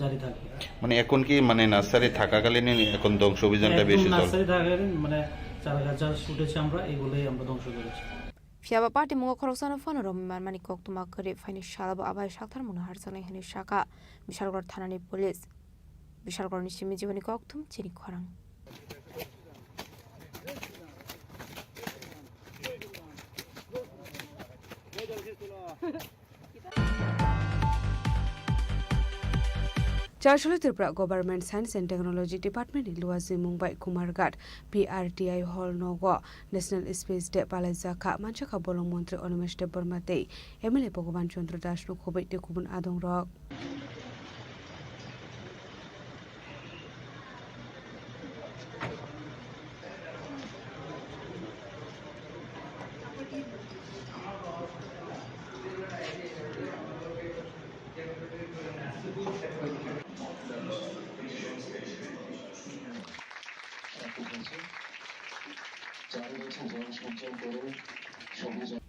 জারি থাকবে। মানে এখন কি মানে নার্সারি থাকাকালীন এখন ধ্বংস অভিযানটা বেশি চলে? নার্সারি থাকাকালীন মানে চারা গাছ যা উঠেছে আমরা এগুলোই আমরা ধ্বংস করেছি। Fiaba party mungo khoroksan phone rom mani koktuma kare fine shalab abai shakthar munahar sanai hani shaka Bishalgor thanani police Bishalgor nishimi jibani koktum chini khorang Charshali Tripura Government Science and Technology Department in Luazi Mumbai Kumarghat PRTI Hall Nogo National Space Day Palazaka Manchaka Bolong Montri Onimesh de Bormate MLA Bhagavan Chandra Das no Khobait de Kubun Adong Rock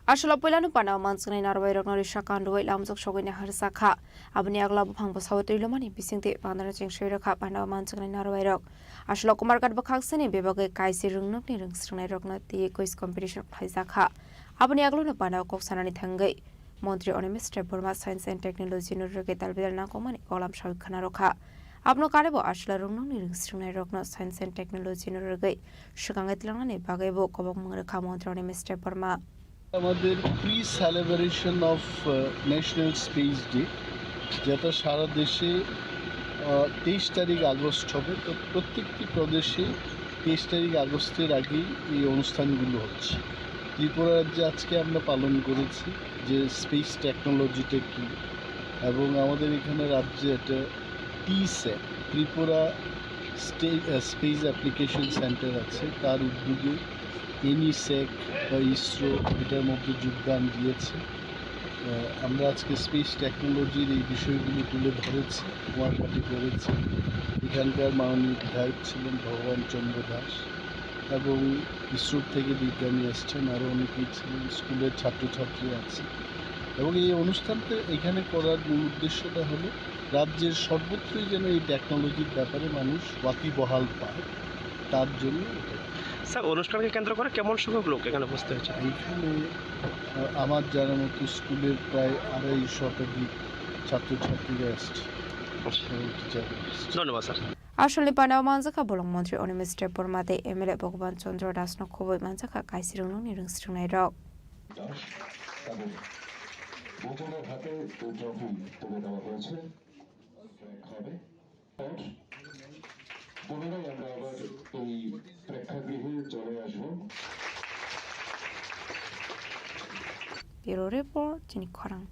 Ashla Polano Pana Mansani Narway Rognori Shakan Roy Lamzok Shogin Harsaka Abni Agla Bang Basawati Lomani Bisinte Pandaraching Shiraka Pana Mansani Narway Rock Ashla Kumarkat Bakaksani Bebage Kaisi Rungnok Rungsrang Rognati quiz competition Haizaka Aboni aglo pana kok sanani thangai Mantri Onimis Burma Science and Technology Nurge Talbidal Nakomani Olam Shawikhana Rokha Abno Karebo Ashla Rungno Niringstrunai Rokno Science and Technology Nurge Shukangatlangani Bagebo Kobong Mantri Onimis Burma আমাদের pre celebration of national space day যেটা সারা দেশে 23 তারিখ August হবে তো প্রত্যেকটি প্রদেশে 23 তারিখ আগস্টের আগেই এই অনুষ্ঠানগুলো হচ্ছে ত্রিপুরা রাজ্যে আজকে আমরা পালন করেছি যে স্পেস টেকনোলজিটা কী এবং আমাদের এখানে রাজ্যে এটা টিস্যাট ত্রিপুরা স্পেস অ্যাপ্লিকেশন সেন্টার আছে তার উদ্যোগে এনিসেক বা ইসরো এটার মধ্যে যোগদান দিয়েছে আমরা আজকে স্পেস টেকনোলজির এই বিষয়গুলি তুলে ধরেছি কুমারঘাটি করেছি এখানকার মাননীয় বিধায়ক ছিলেন ভগবান চন্দ্র দাস এবং ইসরোর থেকে বিজ্ঞানী এসছেন আরও অনেকেই ছিলেন স্কুলের ছাত্রছাত্রী আছে এবং এই অনুষ্ঠানটা এখানে করার মূল উদ্দেশ্যটা হলো রাজ্যের সর্বত্রই যেন এই টেকনোলজির ব্যাপারে মানুষ ওয়াকিবহাল পায় তার জন্য স্যার অনুষ্ঠানকে কেন্দ্র করে কেমন সংখ্যক লোক এখানে উপস্থিত হয়েছে এইখানে আমার জানার মতো স্কুলের প্রায় 250 শতাধিক ছাত্রছাত্রীরা এসছে ধন্যবাদ স্যার আসলে পানাও মানজাকা বলং মন্ত্রী অনিমিস Burmate এমএলএ ভগবান চন্দ্র দাস নখবই মানজাকা কাইসিরংনো নিরংস্রংনাই রক ভোজনের হাতে ট্রফি তুলে দেওয়া হয়েছে পুনরায় আমরা আবার এই প্রেক্ষাগৃহে চলে আসবো ব্যুরো রিপোর্ট চিনি খরাং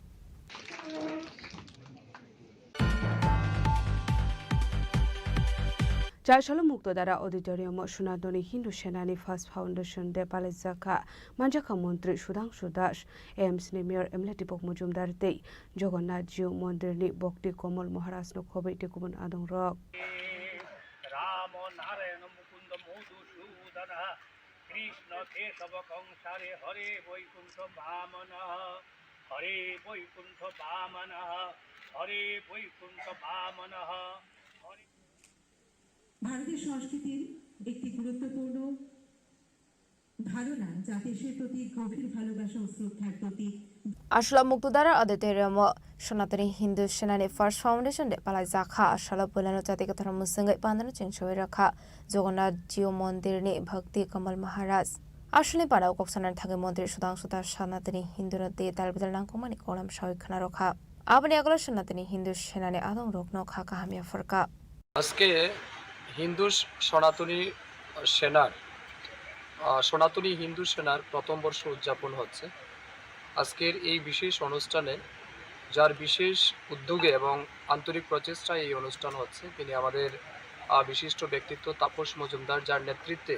Jaisalo Muktodara Auditorium Shunadoni Hindu Senani First Foundation de Palezaka Manjaka Mantri Sudhanshu Das AIMS ni Mayor Emile Dipok Mujumdar Tei Jagannath Jiu Mandir ni Bhakti Komal Maharaj no Khobai Tikubun Adong Rok Ram Narayana Mukunda Madhusudana Krishna Kesava Kangsare Hare Vaikuntha Vamana Hare Vaikuntha Vamana Hare Vaikuntha Vamana ভারতের সংস্কৃতির একটি গুরুত্বপূর্ণ ধারণা যা দেশের প্রতি গভীর ভালোবাসা ও শ্রদ্ধার প্রতীক Ashla Muktodara Auditorium Shonatari Hindu Senani First Foundation de Palezaka Ashala Pulano Jatikatara Musangai Pandana Chingshoi Rakha Jagannath Jiu Mandir ni Bhakti Kamal Maharaj Ashli Panao Koksanar Thage Mantri Sudhanshu Das Shanatani Hindu Rate Talbidal Nangkomani Olam Shawikhana Rokha Abani Aglo Shanatani Hindu Senani Adong Rokno Khaka Hamia Farka আজকে হিন্দু সনাতনী হিন্দু সেনার প্রথম বর্ষ উদযাপন হচ্ছে আজকের এই বিশেষ অনুষ্ঠানে যার বিশেষ উদ্যোগে এবং আন্তরিক প্রচেষ্টায় এই অনুষ্ঠান হচ্ছে তিনি আমাদের বিশিষ্ট ব্যক্তিত্ব তাপস মজুমদার যার নেতৃত্বে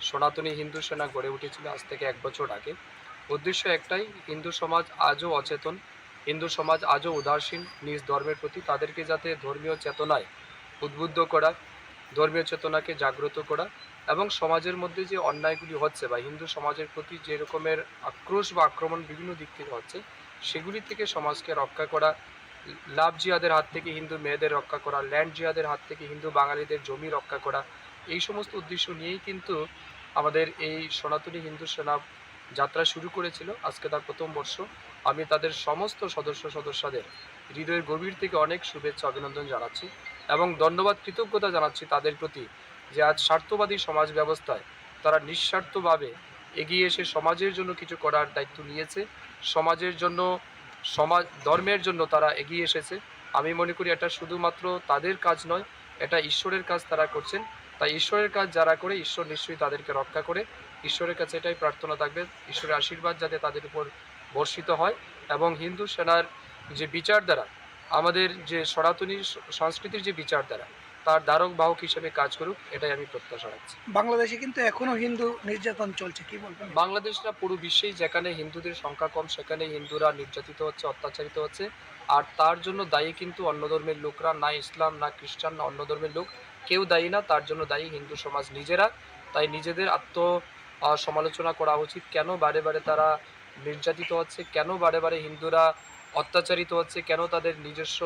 সনাতনী হিন্দু সেনা গড়ে উঠেছিল আজ থেকে 1 বছর আগে উদ্দেশ্য একটাই হিন্দু সমাজ আজও অচেতন হিন্দু সমাজ আজও উদাসীন নিজ ধর্মের প্রতি তাদেরকে যাতে ধর্মীয় চেতনায় উদ্বুদ্ধ করা ধর্মীয় চেতনাকে জাগ্রত করা এবং সমাজের মধ্যে যে অন্যায়গুলি হচ্ছে বা হিন্দু সমাজের প্রতি যে রকমের আক্রোশ বা আক্রমণ বিভিন্ন দিক থেকে হচ্ছে সেগুলি থেকে সমাজকে রক্ষা করা লাভ জিহাদের হাত থেকে হিন্দু মেয়েদের রক্ষা করা ল্যান্ড জিহাদের হাত থেকে হিন্দু বাঙালিদের জমি রক্ষা করা এই সমস্ত উদ্দেশ্য নিয়েই কিন্তু আমাদের এই সনাতনী হিন্দু সেনা যাত্রা শুরু করেছিল আজকে তার প্রথম বর্ষ আমি তাদের সমস্ত সদস্যদের হৃদয়ের গভীর থেকে অনেক শুভেচ্ছা অভিনন্দন জানাচ্ছি এবং ধন্যবাদ কৃতজ্ঞতা জানাচ্ছি তাদের প্রতি যে আজ স্বার্থবাদী সমাজ ব্যবস্থায় তারা নিঃস্বার্থভাবে এগিয়ে এসে সমাজের জন্য কিছু করার দায়িত্ব নিয়েছে সমাজের জন্য ধর্মের জন্য তারা এগিয়ে এসেছে আমি মনে করি এটা শুধুমাত্র তাদের কাজ নয় এটা ঈশ্বরের কাজ তারা করছেন তাই ঈশ্বরের কাজ যারা করে ঈশ্বর নিশ্চয়ই তাদেরকে রক্ষা করে ঈশ্বরের কাছে এটাই প্রার্থনা থাকবে ঈশ্বরের আশীর্বাদ যাতে তাদের উপর বর্ষিত হয় এবং হিন্দু সেনার যে বিচারধারা আমাদের যে সনাতনী সংস্কৃতির যে বিচারধারা তার ধারক বাহক হিসেবে কাজ করুক এটাই আমি প্রত্যাশা রাখছি বাংলাদেশে কিন্তু এখনো হিন্দু নির্যাতন চলছে কি বলবেন বাংলাদেশ না পুরো বিশ্বেই যেখানে হিন্দুদের সংখ্যা কম সেখানে হিন্দুরা নির্যাতিত হচ্ছে অত্যাচারিত হচ্ছে আর তার জন্য দায়ী কিন্তু অন্য ধর্মের লোকরা না ইসলাম না খ্রিস্টান না অন্য ধর্মের লোক কেউ দায়ী না তার জন্য দায়ী হিন্দু সমাজ নিজেরা তাই নিজেদের সমালোচনা করা উচিত কেন বারে বারে তারা নির্যাতিত হচ্ছে কেন বারে বারে হিন্দুরা অত্যাচারিত হচ্ছে কেন তাদের নিজস্ব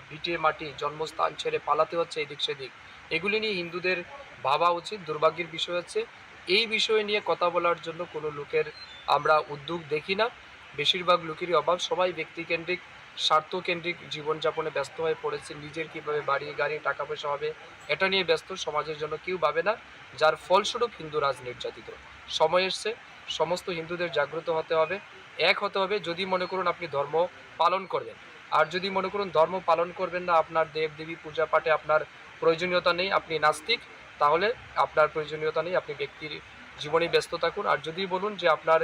ভিটে মাটি জন্মস্থান ছেড়ে পালাতে হচ্ছে এদিক সেদিক এগুলি নিয়ে হিন্দুদের ভাবা উচিত দুর্ভাগ্যের বিষয় হচ্ছে এই বিষয় নিয়ে কথা বলার জন্য কোনো লোকের আমরা উদ্যোগ দেখি না। বেশিরভাগ লোকেরই অভাব, সবাই ব্যক্তিকেন্দ্রিক স্বার্থকেন্দ্রিক জীবনযাপনে ব্যস্ত হয়ে পড়েছে। নিজের কীভাবে বাড়ি গাড়ি টাকা পয়সা হবে এটা নিয়ে ব্যস্ত, সমাজের জন্য কেউ ভাবে না, যার ফলস্বরূপ হিন্দু রাজ নির্যাতিত। সময় এসছে, সমস্ত হিন্দুদের জাগ্রত হতে হবে, এক হতে হবে। যদি মনে করুন আপনি ধর্ম পালন করবেন, আর যদি মনে করুন ধর্ম পালন করবেন না, আপনার দেব দেবী পূজা পাঠে আপনার প্রয়োজনীয়তা নেই, আপনি নাস্তিক, তাহলে আপনার প্রয়োজনীয়তা নেই, আপনি ব্যক্তির জীবনে ব্যস্ত থাকুন। আর যদি বলুন যে আপনার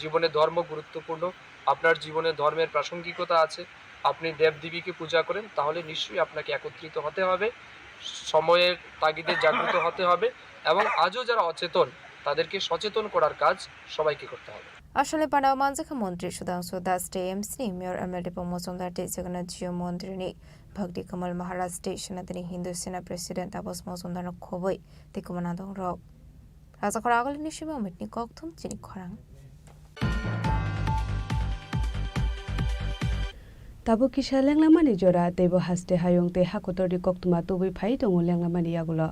জীবনে ধর্ম গুরুত্বপূর্ণ, আপনার জীবনে ধর্মের প্রাসঙ্গিকতা আছে, আপনি দেবদেবীকে পূজা করেন, তাহলে নিশ্চয়ই আপনাকে একত্রিত হতে হবে, সময়ের তাগিদে জাগ্রত হতে হবে, এবং আজও যারা অচেতন তাদেরকে সচেতন করার কাজ সবাইকে করতে হবে। আসলে পানাও मानजाखा मन्त्री सुधांशु दास टीएमसी मेयर एमएलए पमोचंदार जगन्नाथ जिउ मन्दिरनि भक्ति कमल महाराज सनातनी हिंदू सेना प्रेसिडेंट आबस मजुमदार खबै तिकुमना दं रक राजाखर आगलनि शिबा मिटनि कक्थुम चिनि खरां Tabu kisah lenglamani jora tebo haste hayong te hakotor di koktuma tubi phai tongo lenglamani yagulo.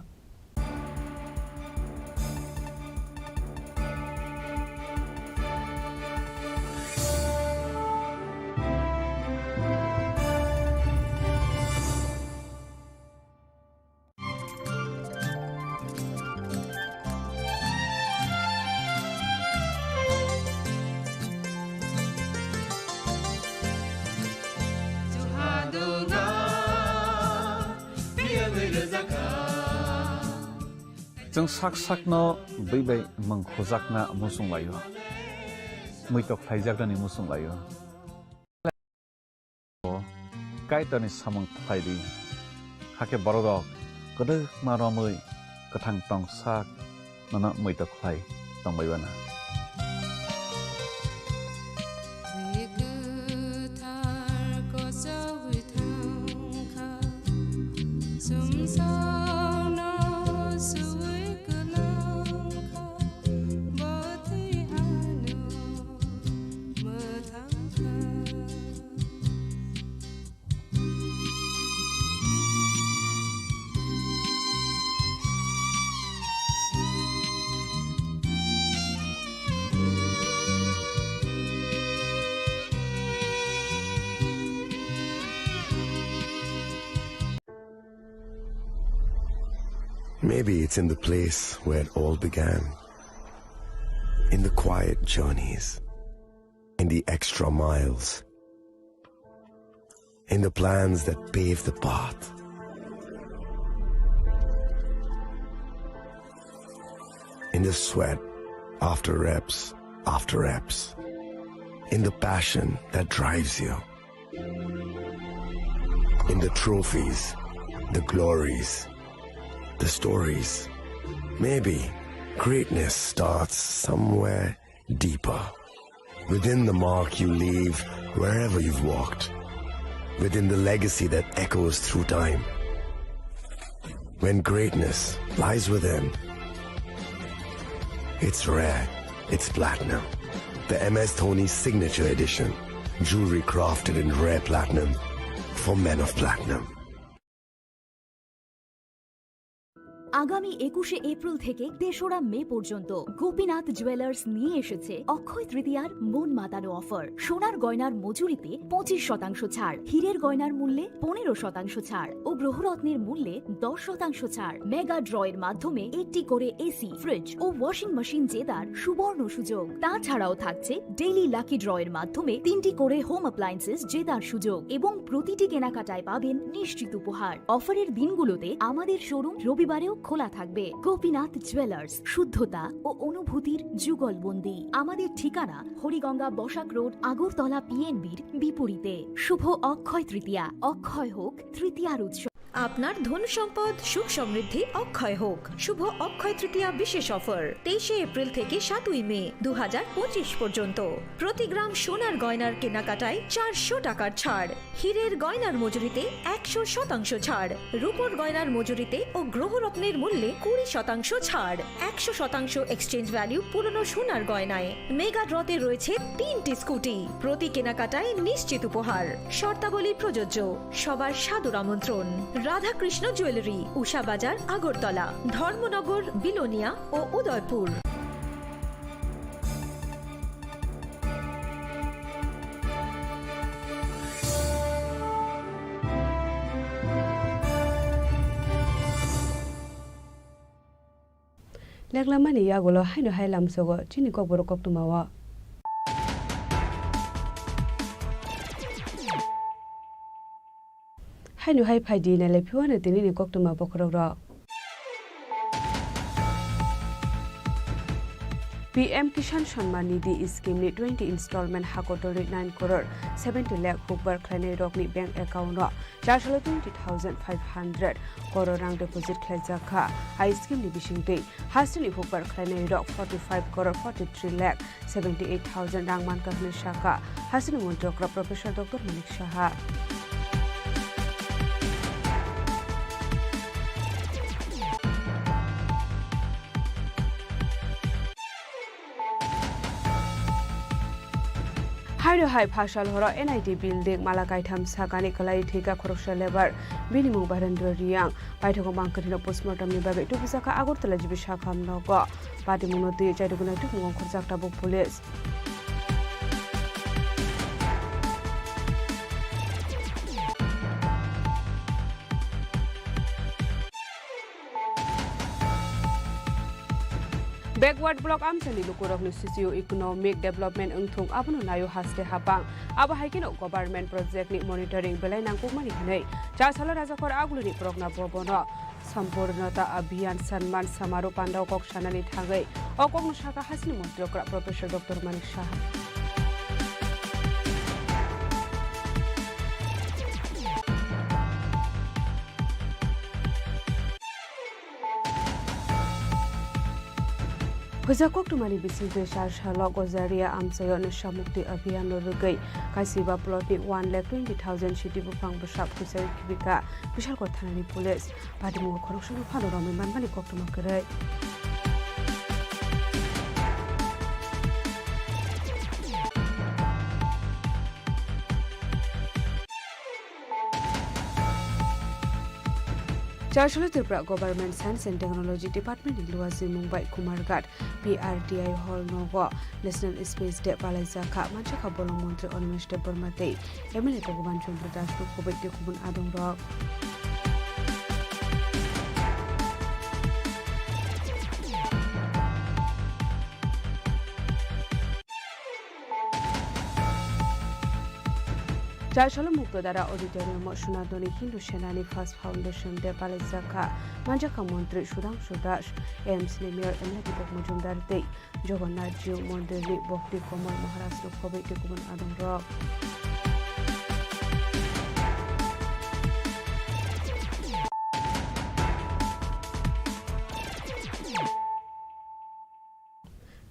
जों साक साकनो बैबाय मंखोजाकना मुसुंलायो मैतक थाइजाकदानि मुसुंलायो कायतानि सामं थाइदि हाके बरगक गदो मारमै कथां तंग साक नना मैतक थाइ तंबायबाना Maybe it's in the place where it all began. In the quiet journeys. In the extra miles. In the plans that pave the path. In the sweat after reps, after reps. In the passion that drives you. In the trophies, the glories, the stories. Maybe greatness starts somewhere deeper. Within the mark you leave wherever you've walked. Within the legacy that echoes through time. When greatness lies within, it's rare, it's platinum. The MS Dhoni Signature Edition. Jewelry crafted in rare platinum for men of platinum. আগামী 21শে April থেকে 3রা মে পর্যন্ত Gopinath jewellers নিয়ে এসেছে অক্ষয় তৃতীয়ার মন মাতানো offer. সোনার গয়নার মজুরিতে 25% ছাড়, হীরের গয়নার মূল্যে 15% ছাড় ও গ্রহরত্নের মূল্যে 10% ছাড়। মেগা ড্রয়ের মাধ্যমে একটি করে এসি, ফ্রিজ ও ওয়াশিং মেশিন জেতার সুবর্ণ সুযোগ। তাছাড়াও থাকছে ডেইলি লাকি ড্রয়ের মাধ্যমে 3টি করে হোম অ্যাপ্লায়েন্সেস জেতার সুযোগ এবং প্রতিটি কেনাকাটায় পাবেন নিশ্চিত উপহার। অফারের দিনগুলোতে আমাদের শোরুম রবিবারেও খোলা থাকবে। গোপীনাথ জুয়েলার্স, শুদ্ধতা ও অনুভূতির যুগলবন্দি। আমাদের ঠিকানা হরিগঙ্গা বসাক রোড, আগরতলা পিএনবির বিপরীতে। শুভ অক্ষয় তৃতীয়া, অক্ষয় হোক তৃতীয়ার উৎসব। আপনার ধন সম্পদ সুখ সমৃদ্ধি অক্ষয় হোক। শুভ অক্ষয় তৃতীয়া বিশেষ অফার 23শে এপ্রিল থেকে 7ই মে 2025 পর্যন্ত। প্রতি গ্রাম সোনার গয়নার কেনাকাটায় 400 টাকার ছাড়, হীরের গয়নার মজুরিতে 100% ছাড়, রূপোর গয়নার মজুরিতে ও গ্রহরত্নের মূল্যে 20% ছাড়, 100% এক্সচেঞ্জ ভ্যালু পুরনো সোনার গয়নায়। মেগা ড্রতে রয়েছে 3টি স্কুটি, প্রতি কেনাকাটায় নিশ্চিত উপহার। শর্তাবলী প্রযোজ্য। সবার সাদর আমন্ত্রণ। রাধাকৃষ্ণ জুয়েলারি, উষা বাজার, আগরতলা, ধর্মনগর, বিলোনিয়া ও Udaipur. leklamani yagolo haino hailam sogo chini kokboro koktumawa haino hai phaidi na le phiwana tini ni koktuma bokrora PM Kisan Samman Nidhi Scheme ni 20 installment hakotori 9 crore 70 lakh hukbar khlainai rokni bank account ro 420,500 crore rang deposit khlaijaka ai scheme ni bisingte hastini hukbar khlainai rok 45 crore 43 lakh 78,000 rang man kahne shaka hastini montrokra Professor Dr. Manik Shaha Haino hai phashal horo NIT building Malakai tham sakani kalai thika khoroksa lebar binimung barendra riang paithoko mangkatino postmortem ni babe tubisaka agortala jibi shakham nogo patimunoti chaiduguna tukmung khorjakta bu police Backward block amsani lukurokni socio-economic development ungthung abono nayo haste habang abo haikino government project ni monitoring belai nangkukmani hinai chasalo rajakor aguluni progna bobono sampurnata abhiyan sanman samaro pandau kok sanani thangai okokno saka hasni montrokra Professor Dr. Manik Shaha Hujakok tumani bisingte shalo gozaria amsayo nashamukti abhiyan rugai kasiba plot 1,20,000 city bufang bashap kusai kibika bishal ko thanani police padimu khorokshon phanorami manbani koktuma kare Charshalo Tripura Government Science and Technology Department in Luazi Mumbai Kumarghat PRDI Hall Nogo National Space Day Palaizaka Manchaka Bolong Montri Onimesh Debormate Emile Togoban Chandra Dash Kubek Kubun Adong Rock Charshalo Muktadara Auditorium Shunadoni Hindu Shenani First Foundation De Palaizaka Manjaka Montri Shudang Shudash AMC Mayor Emile Mujumdar Day Jagannath Jiu Mondeli Bhakti Komal Maharaj Kubek Kubun Adong Rock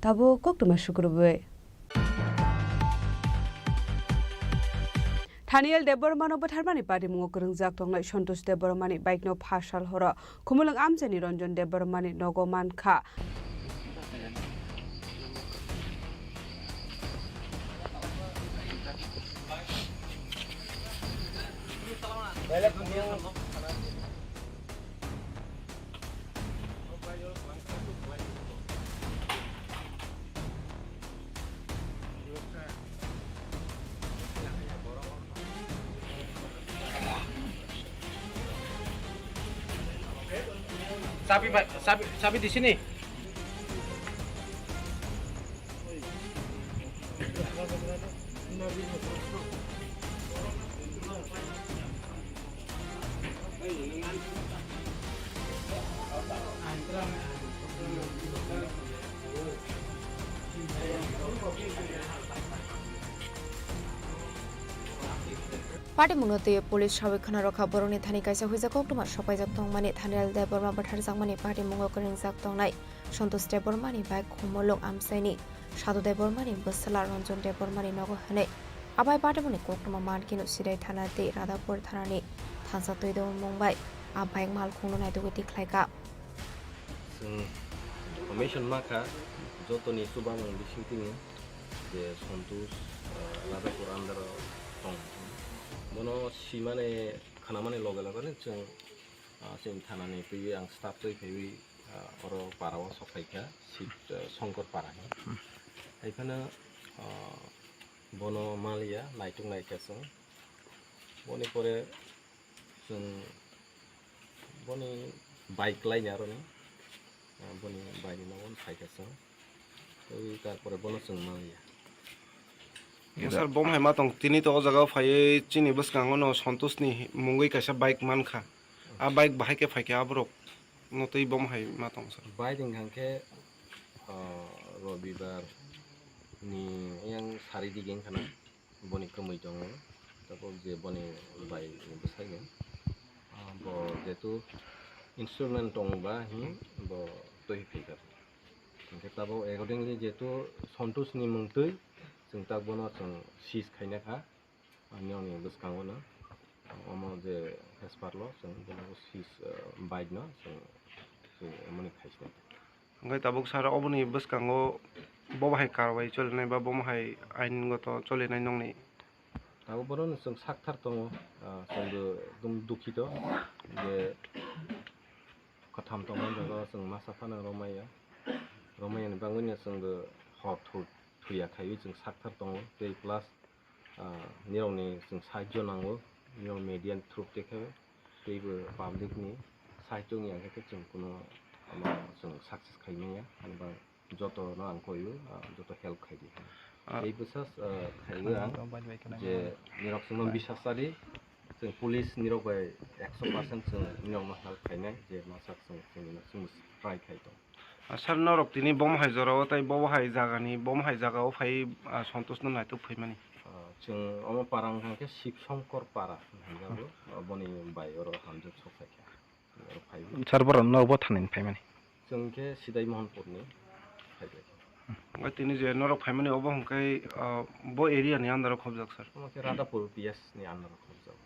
Tabo Koktuma Shukurbe Thaniel Debormano Batharmani Party Mungokung Zaktongai Shontos Debormani Bike no Pashal Hora Kumulang Amsani Ronjon Debormani Nogoman Ka Sapi di sini. Party Munote Police Shabikana Roka Boroni Thani Kaisa Huizakok to Mashopai Zaktong Mani Thanel Deborma Batar Zangmani Party Mungokaring Zaktong Night Shontos Debormani by Kumolong Amsani Shadow Debormani Busala Ronjon Debormani Nogo Hane Abai Party Munikok to Mamarkino Sidai Thanate Radapur Thanani Tansatoido Mumbai Abai Malkuno Naituiti Klaika Formation Maka Jotoni Subang Bishiting the Sontus Radapur under Tong Mono Simane Kanamane Logalagane Sim Tanani Pivi and Staff Pivi or Parawas of Haika, Sit Sonkor Parahi. Haikana Bono Malia, Nightung Night Castle. Bonipore Boni bike line Yaroni বনি বাইরে নগন ফাইকাছে ওই তারপরে বলছেন মাইয়া sir bomb high মা দं তিনি তো জায়গাও ফাইয়ে চিনি বসকাঙ্গো ন সন্তোষनि मुंगै कायसा बाइक मानखा आ बाइक बाहायके फाइके आब्रक नतै बम हाय मा दं सर বাইরে খানকে রবিবার ni yang সারিদিকে খানা বনি কমই দङ তারপর যে বনি বাই বসাইগोन ব যেহেতু ইনস্ট্রুমেন্ট दङबा हि ब তৈ ফিগার ओमफ्राय ताबो एकर्डिंगलि जेहेतु सन्तोषनि मुंतै जों ताबोनो जों सिज खायनाखा नियमनि गोसोखाङोनो अमो जे हेसपारल' जों बेनो सिज बाइकनो जों मनि खायसनो ओमफ्राय ताबुक सार अबनि बसकांगो बबाहाय कारवाई चलिनाय बा बमहाय आइनगत चलिनाय नंनि ताबो बरो जों साक्थार दङ जोंबो एकदम दुखित जे कथाम दङ जों मासाफाना रमायानि बांगोनि जोंबो हर थुयाखायो जों साक्थार दङ बे प्लास निरावनि जों साहाय्य नांगौ निराव मेडियानि थ्रु देखायो बेबो पाब्लिकनि साहाय्यनि आखाइखौ जों कुनु जों साक्सेस खालामनाया जेनेबा যতनो आं कयो যত हेल्प खायदि এই বিশ্বাস खायो आं जे निराव जों बिसासारि जों पुलिस निराव बाय 100% जों निरावनो हेल्प खायनाय जे मासाक जों ट्राइ खायदों सार नरक तिनी बम हाय जराव ताई बम हाय जागानि बम हाय जागाव फाय सन्तोष न नायतो फैमानि जों अमा पारां खानके शिवशंकर पारा होनजाबो बनि बायअर हामजो सफायखा फाय सार बर नवबो थानायनि फैमानि जोंके सिदाय महनपुरनि फायबाय ओमफ्राय तिनी जे नरक फैमानि अबो हंखाय ब एरियानि आन्दाराव खबजाक सार ओमफ्राय रादापुर पिएसनि आन्दाराव खबजाक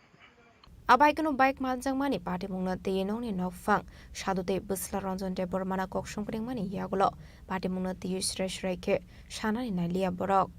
Abaikano bike maljang mani pati mungna tiyeno ni nokfang shadote busla ranjon de bormana koksong pring mani yagulo pati mungna tiyu shresh raike shana ni nalia borok